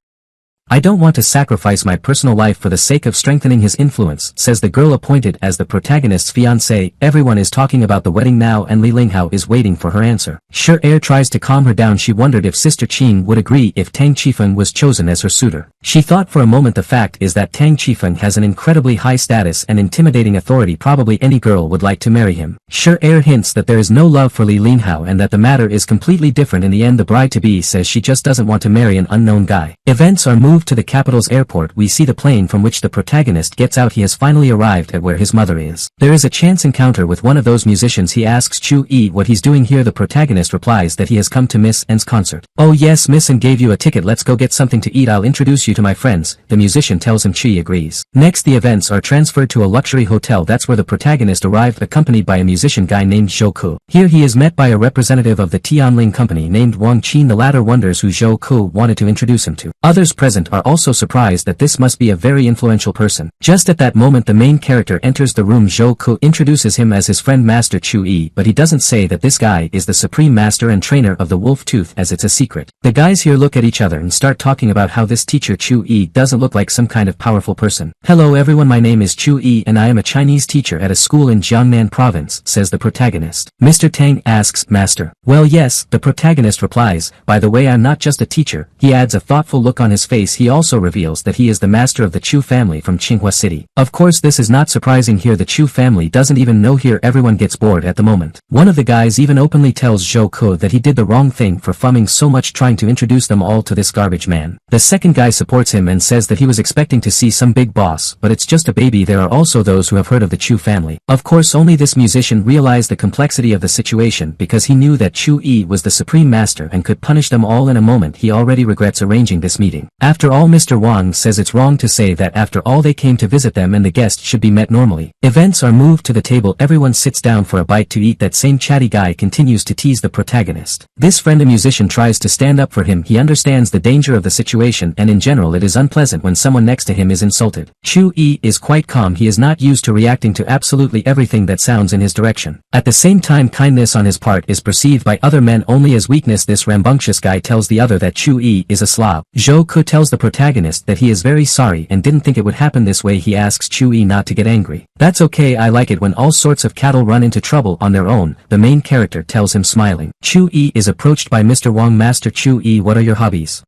I don't want to sacrifice my personal life for the sake of strengthening his influence, says the girl appointed as the protagonist's fiancée. Everyone is talking about the wedding now and Li Linghao is waiting for her answer. Sure Air tries to calm her down. She wondered if Sister Qing would agree if Tang Qifeng was chosen as her suitor. She thought for a moment. The fact is that Tang Qifeng has an incredibly high status and intimidating authority. Probably any girl would like to marry him. Sure Air hints that there is no love for Li Linghao and that the matter is completely different. In the end, the bride-to-be says she just doesn't want to marry an unknown guy. Events are moved to the capital's airport. We see the plane from which the protagonist gets out. He has finally arrived at where his mother is. There is a chance encounter with one of those musicians. He asks Chu Yi what he's doing here. The protagonist replies that he has come to Miss N's concert. Oh yes, Miss N gave you a ticket. Let's go get something to eat. I'll introduce you to my friends. The musician tells him. Chi agrees. Next, the events are transferred to a luxury hotel. That's where the protagonist arrived, accompanied by a musician guy named Zhou Ku. Here he is met by a representative of the Tianling company named Wang Qin. The latter wonders who Zhou Ku wanted to introduce him to. Others present are also surprised that this must be a very influential person. Just at that moment, the main character enters the room. Zhou Ku introduces him as his friend Master Chu Yi, but he doesn't say that this guy is the supreme master and trainer of the Wolf Tooth, as it's a secret. The guys here look at each other and start talking about how this teacher Chu Yi doesn't look like some kind of powerful person. Hello everyone, my name is Chu Yi and I am a Chinese teacher at a school in Jiangnan province, says the protagonist. Mr. Tang asks, Master? Well yes, the protagonist replies, by the way I'm not just a teacher. He adds a thoughtful look on his face. He also reveals that he is the master of the Chu family from Qinghua City. Of course this is not surprising here. The Chu family doesn't even know here. Everyone gets bored at the moment. One of the guys even openly tells Zhou Ku that he did the wrong thing for fumming so much trying to introduce them all to this garbage man. The second guy supports him and says that he was expecting to see some big boss, but it's just a baby. There are also those who have heard of the Chu family. Of course only this musician realized the complexity of the situation because he knew that Chu Yi was the supreme master and could punish them all in a moment. He already regrets arranging this meeting. After all, Mr. Wang says it's wrong to say that after all they came to visit them and the guest should be met normally. Events are moved to the table. Everyone sits down for a bite to eat. That same chatty guy continues to tease the protagonist. This friend, a musician, tries to stand up for him. He understands the danger of the situation and in general it is unpleasant when someone next to him is insulted. Chu Yi is quite calm. He is not used to reacting to absolutely everything that sounds in his direction. At the same time, kindness on his part is perceived by other men only as weakness. This rambunctious guy tells the other that Chu Yi is a Slav. Zhou Ku tells the protagonist that he is very sorry and didn't think it would happen this way. He asks Chu Yi not to get angry. That's okay, I like it when all sorts of cattle run into trouble on their own, the main character tells him, smiling. Chu Yi is approached by Mr. Wang. Master Chu Yi, what are your hobbies?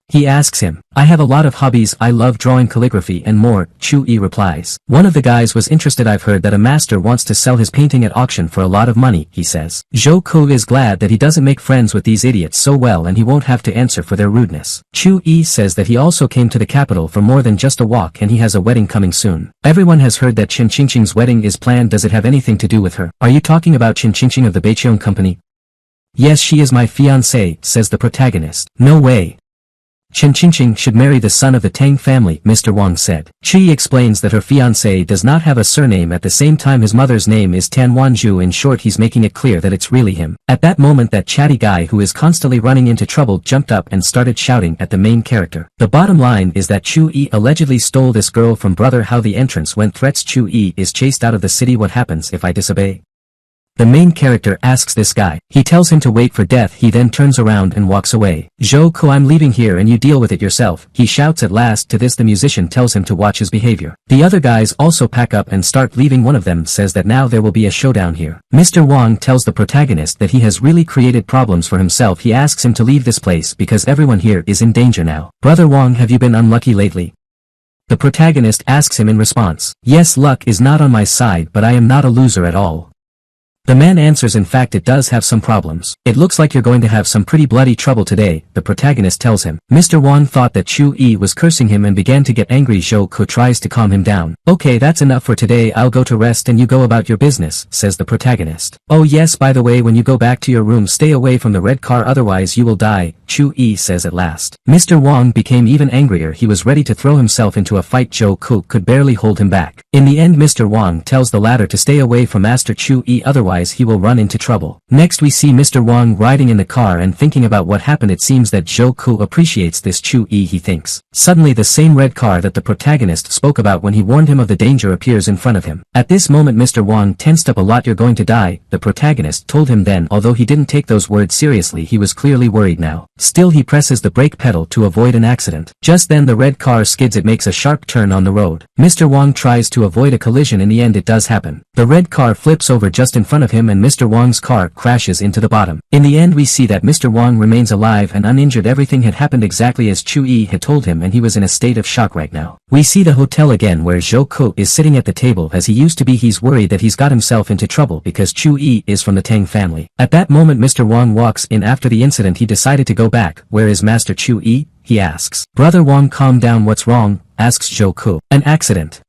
He asks him. I have a lot of hobbies. I love drawing, calligraphy and more, Chu Yi replies. One of the guys was interested. I've heard that a master wants to sell his painting at auction for a lot of money, he says. Zhou Ku is glad that he doesn't make friends with these idiots so well and he won't have to answer for their rudeness. Chu Yi says that he also came to the capital for more than just a walk and he has a wedding coming soon. Everyone has heard that Chen Qingqing's wedding is planned. Does it have anything to do with her? Are you talking about Chen Qingqing of the Beiqiong company? Yes, she is my fiancée, says the protagonist. No way. Chen Qingqing should marry the son of the Tang family, Mr. Wang said. Chi explains that her fiancé does not have a surname. At the same time his mother's name is Tan Wanzhu. In short, he's making it clear that it's really him. At that moment, that chatty guy who is constantly running into trouble jumped up and started shouting at the main character. The bottom line is that Chu Yi allegedly stole this girl from brother. How the entrance went. Threats. Chu Yi is chased out of the city. What happens if I disobey? The main character asks this guy. He tells him to wait for death. He then turns around and walks away. Zhou Ku, I'm leaving here and you deal with it yourself, he shouts at last. To this the musician tells him to watch his behavior. The other guys also pack up and start leaving. One of them says that now there will be a showdown here. Mr. Wang tells the protagonist that he has really created problems for himself. He asks him to leave this place because everyone here is in danger now. Brother Wang, have you been unlucky lately? The protagonist asks him in response. Yes, luck is not on my side, but I am not a loser at all. The man answers, in fact it does have some problems. It looks like you're going to have some pretty bloody trouble today, the protagonist tells him. Mr. Wang thought that Chu Yi was cursing him and began to get angry. Zhou Ku tries to calm him down. Okay, that's enough for today. I'll go to rest and you go about your business, says the protagonist. Oh yes, by the way, when you go back to your room stay away from the red car, otherwise you will die, Chu Yi says at last. Mr. Wang became even angrier. He was ready to throw himself into a fight. Zhou Ku could barely hold him back. In the end, Mr. Wang tells the latter to stay away from Master Chu Yi, otherwise otherwise he will run into trouble. Next we see Mr. Wang riding in the car and thinking about what happened. It seems that Zhou Ku appreciates this Chu-yi, he thinks. Suddenly the same red car that the protagonist spoke about when he warned him of the danger appears in front of him. At this moment Mr. Wang tensed up a lot. You're going to die, the protagonist told him then. Although he didn't take those words seriously, he was clearly worried now. Still he presses the brake pedal to avoid an accident. Just then the red car skids. It makes a sharp turn on the road. Mr. Wang tries to avoid a collision. In the end it does happen. The red car flips over just in front of him and Mr. Wang's car crashes into the bottom. In the end we see that Mr. Wang remains alive and uninjured. Everything had happened exactly as Chu-yi had told him and he was in a state of shock right now. We see the hotel again where Zhou Ku is sitting at the table as he used to be. He's worried that he's got himself into trouble because Chu-yi is from the Tang family. At that moment Mr. Wang walks in. After the incident he decided to go back. Where is Master Chu-yi? He asks. Brother Wang, calm down. What's wrong? Asks Zhou Ku. An accident.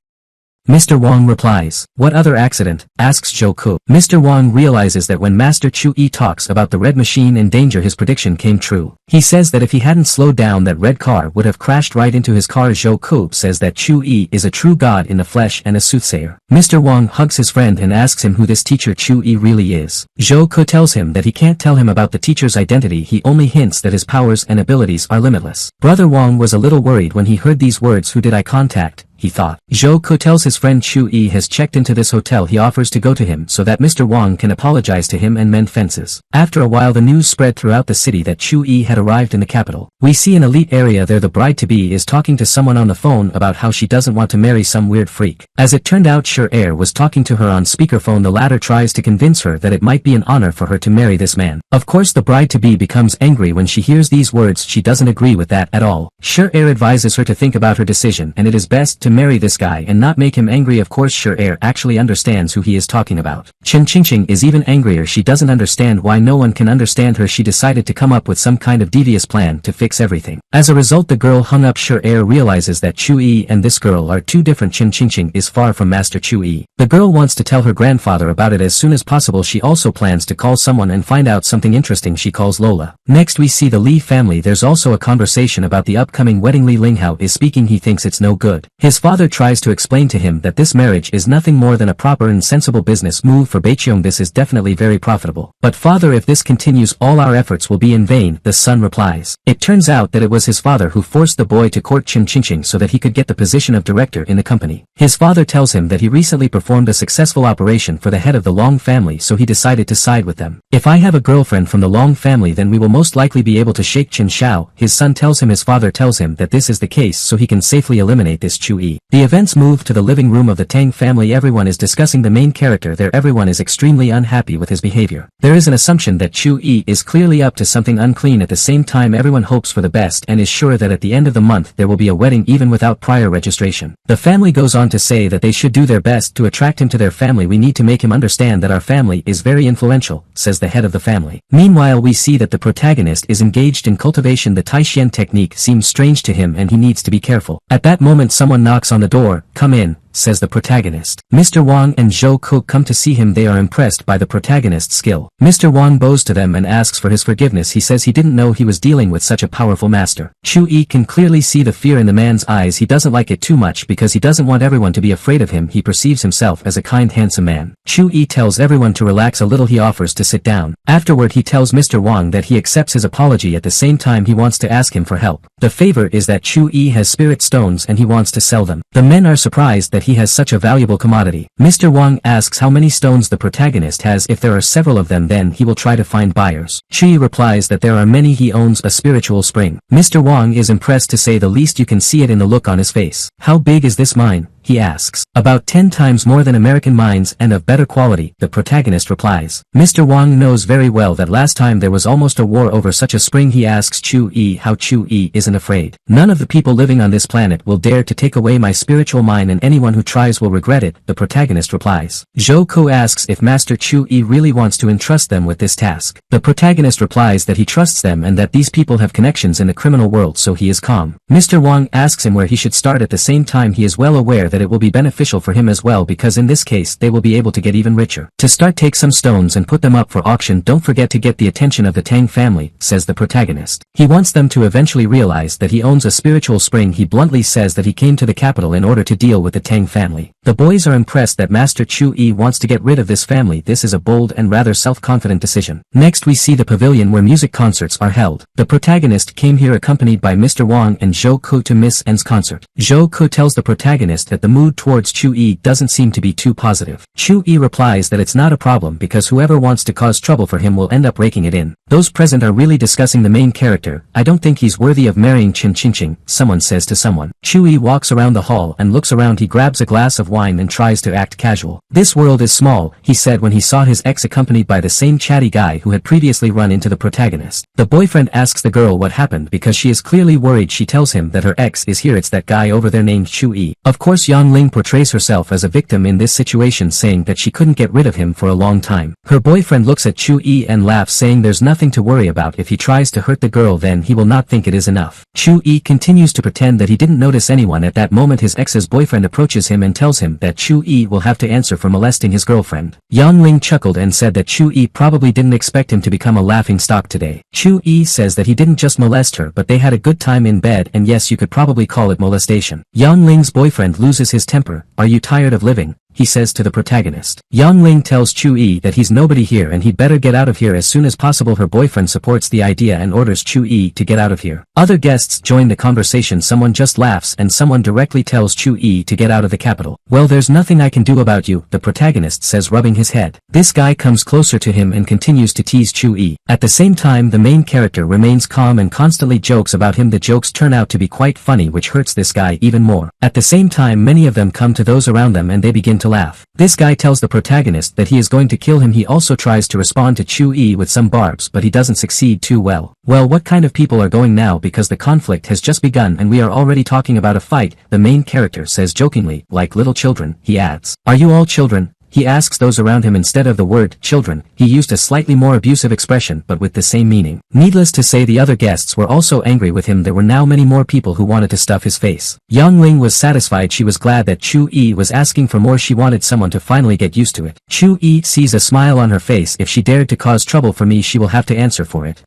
Mr. Wang replies. What other accident? Asks Zhou Ku. Mr. Wang realizes that when Master Chu-yi talks about the red machine and danger, his prediction came true. He says that if he hadn't slowed down, that red car would have crashed right into his car. Zhou Ku says that Chu-yi is a true god in the flesh and a soothsayer. Mr. Wang hugs his friend and asks him who this teacher Chu-yi really is. Zhou Ku tells him that he can't tell him about the teacher's identity. He only hints that his powers and abilities are limitless. Brother Wang was a little worried when he heard these words. Who did I contact? He thought. Zhou Ku tells his friend Chu-yi has checked into this hotel. He offers to go to him so that Mr. Wang can apologize to him and mend fences. After a while the news spread throughout the city that Chu-yi had arrived in the capital. We see an elite area there. The bride-to-be is talking to someone on the phone about how she doesn't want to marry some weird freak. As it turned out, Sher was talking to her on speakerphone. The latter tries to convince her that it might be an honor for her to marry this man. Of course the bride-to-be becomes angry when she hears these words. She doesn't agree with that at all. Sher advises her to think about her decision and it is best to marry this guy and not make him angry. Of course Sher actually understands who he is talking about. Chen Qingqing is even angrier. She doesn't understand why no one can understand her. She decided to come up with some kind of devious plan to fix everything. As a result the girl hung up. Sher realizes that Chu-yi and this girl are two different. Chen Qingqing is far from Master Chu-yi. The girl wants to tell her grandfather about it as soon as possible. She also plans to call someone and find out something interesting. She calls Lola. Next we see the Li family. There's also a conversation about the upcoming wedding. Li Linghao is speaking. He thinks it's no good. His father tries to explain to him that this marriage is nothing more than a proper and sensible business move for Beiqiong. This is definitely very profitable. But father, if this continues all our efforts will be in vain, the son replies. It turns out that it was his father who forced the boy to court Chen Qingqing so that he could get the position of director in the company. His father tells him that he recently performed a successful operation for the head of the Long family, so he decided to side with them. If I have a girlfriend from the Long family, then we will most likely be able to shake Chen Shao. His son tells him his father tells him that this is the case so he can safely eliminate this Chu-yi. The events move to the living room of the Tang family. Everyone is discussing the main character there. Everyone is extremely unhappy with his behavior. There is an assumption that Chu-yi is clearly up to something unclean. At the same time everyone hopes for the best and is sure that at the end of the month there will be a wedding even without prior registration. The family goes on to say that they should do their best to attract him to their family. We need to make him understand that our family is very influential, says the head of the family. Meanwhile we see that the protagonist is engaged in cultivation. The Taishian technique seems strange to him and he needs to be careful. At that moment someone knocks on the door. Come in, says the protagonist. Mr. Wang and Zhou Ku come to see him. They are impressed by the protagonist's skill. Mr. Wang bows to them and asks for his forgiveness. He says he didn't know he was dealing with such a powerful master. Chu-yi can clearly see the fear in the man's eyes. He doesn't like it too much because he doesn't want everyone to be afraid of him. He perceives himself as a kind, handsome man. Chu-yi tells everyone to relax a little. He offers to sit down. Afterward he tells Mr. Wang that he accepts his apology. At the same time he wants to ask him for help. The favor is that Chu-yi has spirit stones and he wants to sell them. The men are surprised that he has such a valuable commodity. Mr. Wang asks how many stones the protagonist has. If there are several of them, then he will try to find buyers. Chu replies that there are many. He owns a spiritual spring. Mr. Wang is impressed to say the least. You can see it in the look on his face. How big is this mine? He asks. About 10 times more than American mines and of better quality, the protagonist replies. Mr. Wang knows very well that last time there was almost a war over such a spring. He asks Chu-yi how Chu-yi isn't afraid. None of the people living on this planet will dare to take away my spiritual mine and anyone who tries will regret it, the protagonist replies. Zhou Ku asks if Master Chu-yi really wants to entrust them with this task. The protagonist replies that he trusts them and that these people have connections in the criminal world, so he is calm. Mr. Wang asks him where he should start. At the same time he is well aware that it will be beneficial for him as well because in this case they will be able to get even richer. To start, take some stones and put them up for auction. Don't forget to get the attention of the Tang family, says the protagonist. He wants them to eventually realize that he owns a spiritual spring. He bluntly says that he came to the capital in order to deal with the Tang family. The boys are impressed that Master Chu-yi wants to get rid of this family. This is a bold and rather self-confident decision. Next we see the pavilion where music concerts are held. The protagonist came here accompanied by Mr. Wang and Zhou Ku to Miss N's concert. Zhou Ku tells the protagonist that the mood towards Chu-yi doesn't seem to be too positive. Chu-yi replies that it's not a problem because whoever wants to cause trouble for him will end up raking it in. Those present are really discussing the main character. I don't think he's worthy of marrying Chin Chin Ching, someone says to someone. Chu-yi walks around the hall and looks around. He grabs a glass of wine and tries to act casual. This world is small, he said when he saw his ex accompanied by the same chatty guy who had previously run into the protagonist. The boyfriend asks the girl what happened because she is clearly worried. She tells him that her ex is here. It's that guy over there named Chu-yi. Of course Yang Ling portrays herself as a victim in this situation, saying that she couldn't get rid of him for a long time. Her boyfriend looks at Chu-yi and laughs, saying there's nothing to worry about. If he tries to hurt the girl then he will not think it is enough. Chu-yi continues to pretend that he didn't notice anyone. At that moment his ex's boyfriend approaches him and tells him that Chu-yi will have to answer for molesting his girlfriend. Yang Ling chuckled and said that Chu-yi probably didn't expect him to become a laughing stock today. Chu-yi says that he didn't just molest her but they had a good time in bed, and yes, you could probably call it molestation. Yang Ling's boyfriend loses his temper. Are you tired of living? He says to the protagonist. Yang Ling tells Chu-yi that he's nobody here and he'd better get out of here as soon as possible. Her boyfriend supports the idea and orders Chu-yi to get out of here. Other guests join the conversation. Someone just laughs and someone directly tells Chu-yi to get out of the capital. Well, there's nothing I can do about you, the protagonist says, rubbing his head. This guy comes closer to him and continues to tease Chu-yi. At the same time the main character remains calm and constantly jokes about him. The jokes turn out to be quite funny, which hurts this guy even more. At the same time many of them come to those around them and they begin to laugh. This guy tells the protagonist that he is going to kill him. He also tries to respond to Chu-yi with some barbs but he doesn't succeed too well. Well, what kind of people are going now, because the conflict has just begun and we are already talking about a fight, the main character says jokingly, like little children. He adds, are you all children? He asks those around him. Instead of the word children, he used a slightly more abusive expression but with the same meaning. Needless to say the other guests were also angry with him. There were now many more people who wanted to stuff his face. Yang Ling was satisfied. She was glad that Chu-yi was asking for more. She wanted someone to finally get used to it. Chu-yi sees a smile on her face. If she dared to cause trouble for me she will have to answer for it,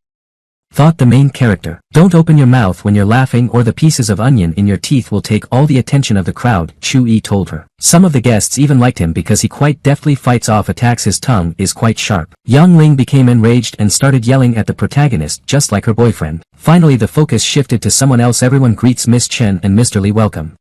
thought the main character. Don't open your mouth when you're laughing or the pieces of onion in your teeth will take all the attention of the crowd, Chu-yi told her. Some of the guests even liked him because he quite deftly fights off attacks. His tongue is quite sharp. Yang Ling became enraged and started yelling at the protagonist just like her boyfriend. Finally the focus shifted to someone else. Everyone greets Miss Chen and Mr. Li. Welcome,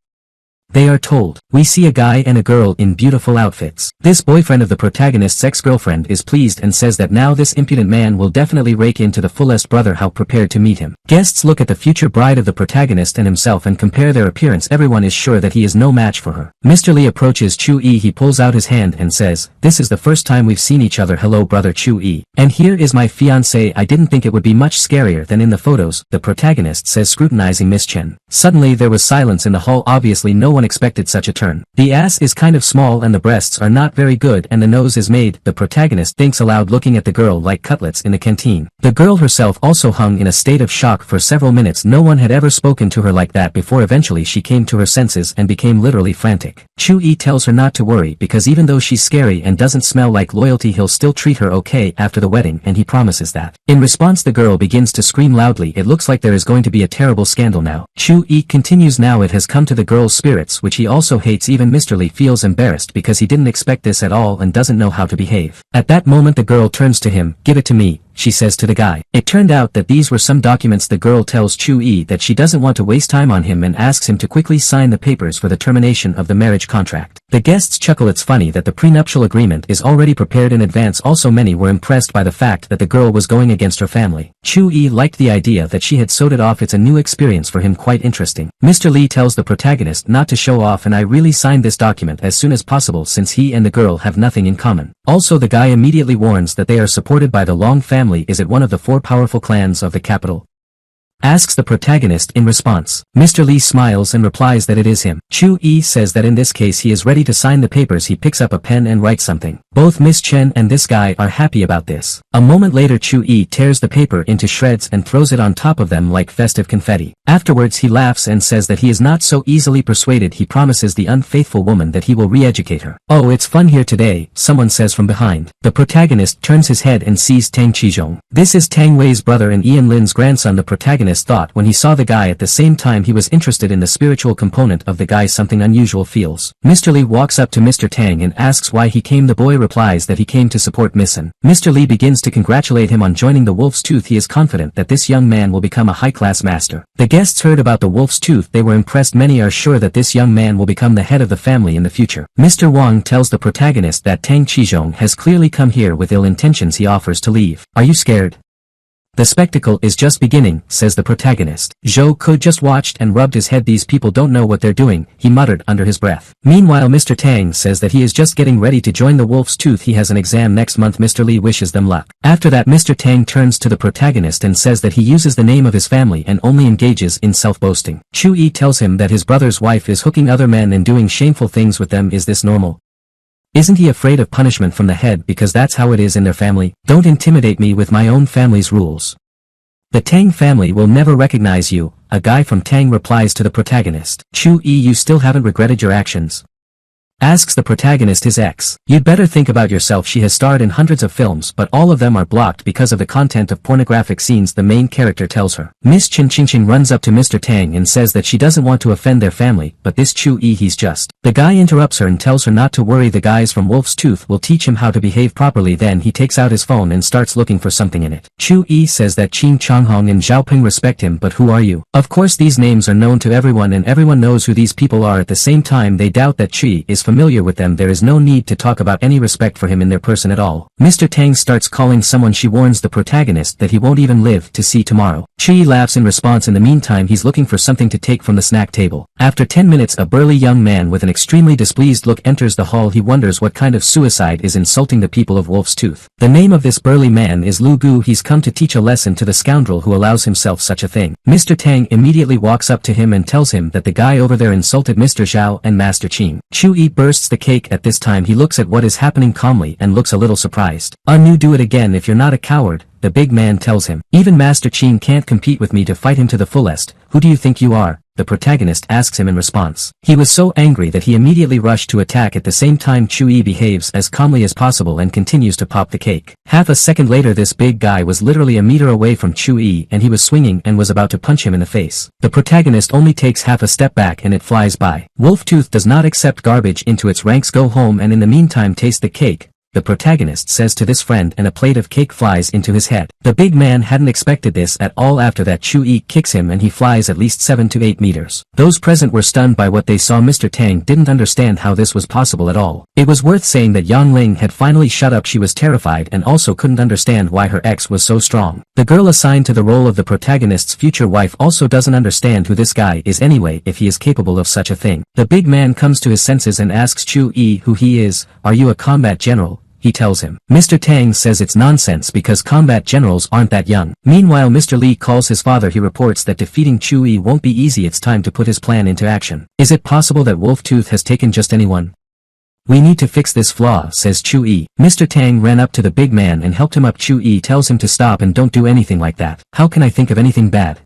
they are told. We see a guy and a girl in beautiful outfits. This boyfriend of the protagonist's ex-girlfriend is pleased and says that now this impudent man will definitely rake into the fullest brother. How prepared to meet him. Guests look at the future bride of the protagonist and himself and compare their appearance. Everyone is sure that he is no match for her. Mr. Li approaches Chu-yi. He pulls out his hand and says, this is the first time we've seen each other. Hello brother Chu-yi. And here is my fiancé. I didn't think it would be much scarier than in the photos, the protagonist says, scrutinizing Miss Chen. Suddenly there was silence in the hall. Obviously no one expected such a turn. The ass is kind of small and the breasts are not very good and the nose is made, the protagonist thinks aloud, looking at the girl like cutlets in the canteen. The girl herself also hung in a state of shock for several minutes. No one had ever spoken to her like that before. Eventually she came to her senses and became literally frantic. Chu-yi tells her not to worry because even though she's scary and doesn't smell like loyalty he'll still treat her okay after the wedding, and he promises that. In response the girl begins to scream loudly. It looks like there is going to be a terrible scandal now. Chu-yi continues, now it has come to the girl's spirits, which he also hates. Even Mr. Li feels embarrassed because he didn't expect this at all and doesn't know how to behave. At that moment the girl turns to him. Give it to me, she says to the guy. It turned out that these were some documents. The girl tells Chu-yi that she doesn't want to waste time on him and asks him to quickly sign the papers for the termination of the marriage contract. The guests chuckle. It's funny that the prenuptial agreement is already prepared in advance. Also many were impressed by the fact that the girl was going against her family. Chu-yi liked the idea that she had sewed it off. It's a new experience for him, quite interesting. Mr. Li tells the protagonist not to show off, and I really signed this document as soon as possible since he and the girl have nothing in common. Also the guy immediately warns that they are supported by the Long family. Is it one of the 4 powerful clans of the capital? Asks the protagonist in response. Mr. Li smiles and replies that it is him. Chu-yi says that in this case he is ready to sign the papers. He picks up a pen and writes something. Both Miss Chen and this guy are happy about this. A moment later Chu-yi tears the paper into shreds and throws it on top of them like festive confetti. Afterwards he laughs and says that he is not so easily persuaded. He promises the unfaithful woman that he will re-educate her. "Oh, it's fun here today," someone says from behind. The protagonist turns his head and sees Tang Qizhong. This is Tang Wei's brother and Ian Lin's grandson. The protagonist thought when he saw the guy at the same time he was interested in the spiritual component of the guy. Something unusual feels. Mr. Li walks up to Mr. Tang and asks why he came. The boy replies that he came to support Missen. Mr. Li begins to congratulate him on joining the Wolf's Tooth. He is confident that this young man will become a high-class master. The guests heard about the Wolf's Tooth. They were impressed. Many are sure that this young man will become the head of the family in the future. Mr. Wang tells the protagonist that Tang Qizhong has clearly come here with ill intentions. He offers to leave. "Are you scared? The spectacle is just beginning," says the protagonist. Zhou Ke just watched and rubbed his head. "These people don't know what they're doing," he muttered under his breath. Meanwhile Mr. Tang says that he is just getting ready to join the Wolf's Tooth. He has an exam next month. Mr. Li wishes them luck. After that Mr. Tang turns to the protagonist and says that he uses the name of his family and only engages in self-boasting. Chu-yi tells him that his brother's wife is hooking other men and doing shameful things with them. Is this normal? Isn't he afraid of punishment from the head because that's how it is in their family? "Don't intimidate me with my own family's rules. The Tang family will never recognize you," a guy from Tang replies to the protagonist. "Chu-yi, you still haven't regretted your actions?" asks the protagonist his ex. "You'd better think about yourself. She has starred in hundreds of films but all of them are blocked because of the content of pornographic scenes," the main character tells her. Miss Chen Qingqing runs up to Mr. Tang and says that she doesn't want to offend their family, but this Chu-yi he's just. The guy interrupts her and tells her not to worry. The guys from Wolf's Tooth will teach him how to behave properly. Then he takes out his phone and starts looking for something in it. Chu-yi says that Qin Changhong and Zhaoping respect him. "But who are you?" Of course these names are known to everyone and everyone knows who these people are. At the same time they doubt that Chi is familiar with them. There is no need to talk about any respect for him in their person at all. Mr. Tang starts calling someone. She warns the protagonist that he won't even live to see tomorrow. Chi laughs in response. In the meantime he's looking for something to take from the snack table. After 10 minutes a burly young man with an extremely displeased look enters the hall. He wonders what kind of suicide is insulting the people of Wolf's Tooth. The name of this burly man is Lu Gu. He's come to teach a lesson to the scoundrel who allows himself such a thing. Mr. Tang immediately walks up to him and tells him that the guy over there insulted Mr. Zhao and Master Qing. Chu-yi bursts the cake. At this time he looks at what is happening calmly and looks a little surprised. "Nu, do it again if you're not a coward," the big man tells him. "Even Master Qing can't compete with me to fight him to the fullest. Who do you think you are?" the protagonist asks him in response. He was so angry that he immediately rushed to attack. At the same time Chu-yi behaves as calmly as possible and continues to pop the cake. Half a second later this big guy was literally a meter away from Chu-yi and he was swinging and was about to punch him in the face. The protagonist only takes half a step back and it flies by. Wolf Tooth does not accept garbage into its ranks. "Go home and in the meantime taste the cake," the protagonist says to this friend, and a plate of cake flies into his head. The big man hadn't expected this at all. After that Chu-yi kicks him and he flies at least 7 to 8 meters. Those present were stunned by what they saw. Mr. Tang didn't understand how this was possible at all. It was worth saying that Yang Ling had finally shut up. She was terrified and also couldn't understand why her ex was so strong. The girl assigned to the role of the protagonist's future wife also doesn't understand who this guy is anyway if he is capable of such a thing. The big man comes to his senses and asks Chu-yi who he is. "Are you a combat general?" he tells him. Mr. Tang says it's nonsense because combat generals aren't that young. Meanwhile Mr. Li calls his father. He reports that defeating Chu-yi won't be easy. It's time to put his plan into action. "Is it possible that Wolf Tooth has taken just anyone? We need to fix this flaw," says Chu-yi. Mr. Tang ran up to the big man and helped him up. Chu-yi tells him to stop and don't do anything like that. "How can I think of anything bad?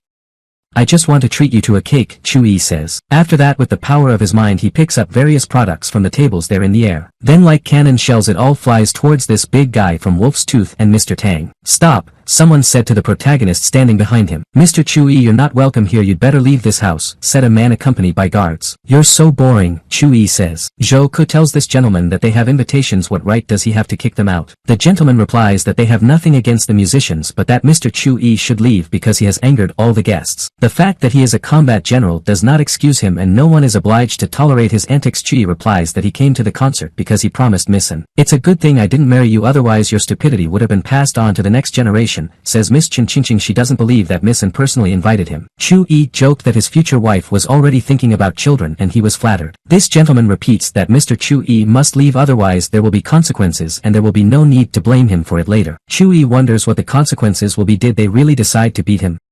I just want to treat you to a cake," Chu-yi says. After that with the power of his mind he picks up various products from the tables there in the air. Then like cannon shells it all flies towards this big guy from Wolf's Tooth and Mr. Tang. "Stop," someone said to the protagonist standing behind him. "Mr. Chu-yi, you're not welcome here. You'd better leave this house," said a man accompanied by guards. "You're so boring," Chu-yi says. Zhou Ke tells this gentleman that they have invitations. What right does he have to kick them out? The gentleman replies that they have nothing against the musicians but that Mr. Chu-yi should leave because he has angered all the guests. The fact that he is a combat general does not excuse him and no one is obliged to tolerate his antics. Chu-yi replies that he came to the concert because he promised Missen. "It's a good thing I didn't marry you, otherwise your stupidity would have been passed on to the next generation," says Miss Chen Qingqing. She doesn't believe that Missen personally invited him. Chu-yi joked that his future wife was already thinking about children and he was flattered. This gentleman repeats that Mr. Chu-yi must leave, otherwise there will be consequences and there will be no need to blame him for it later. Chu-yi wonders what the consequences will be. Did they really decide to beat him?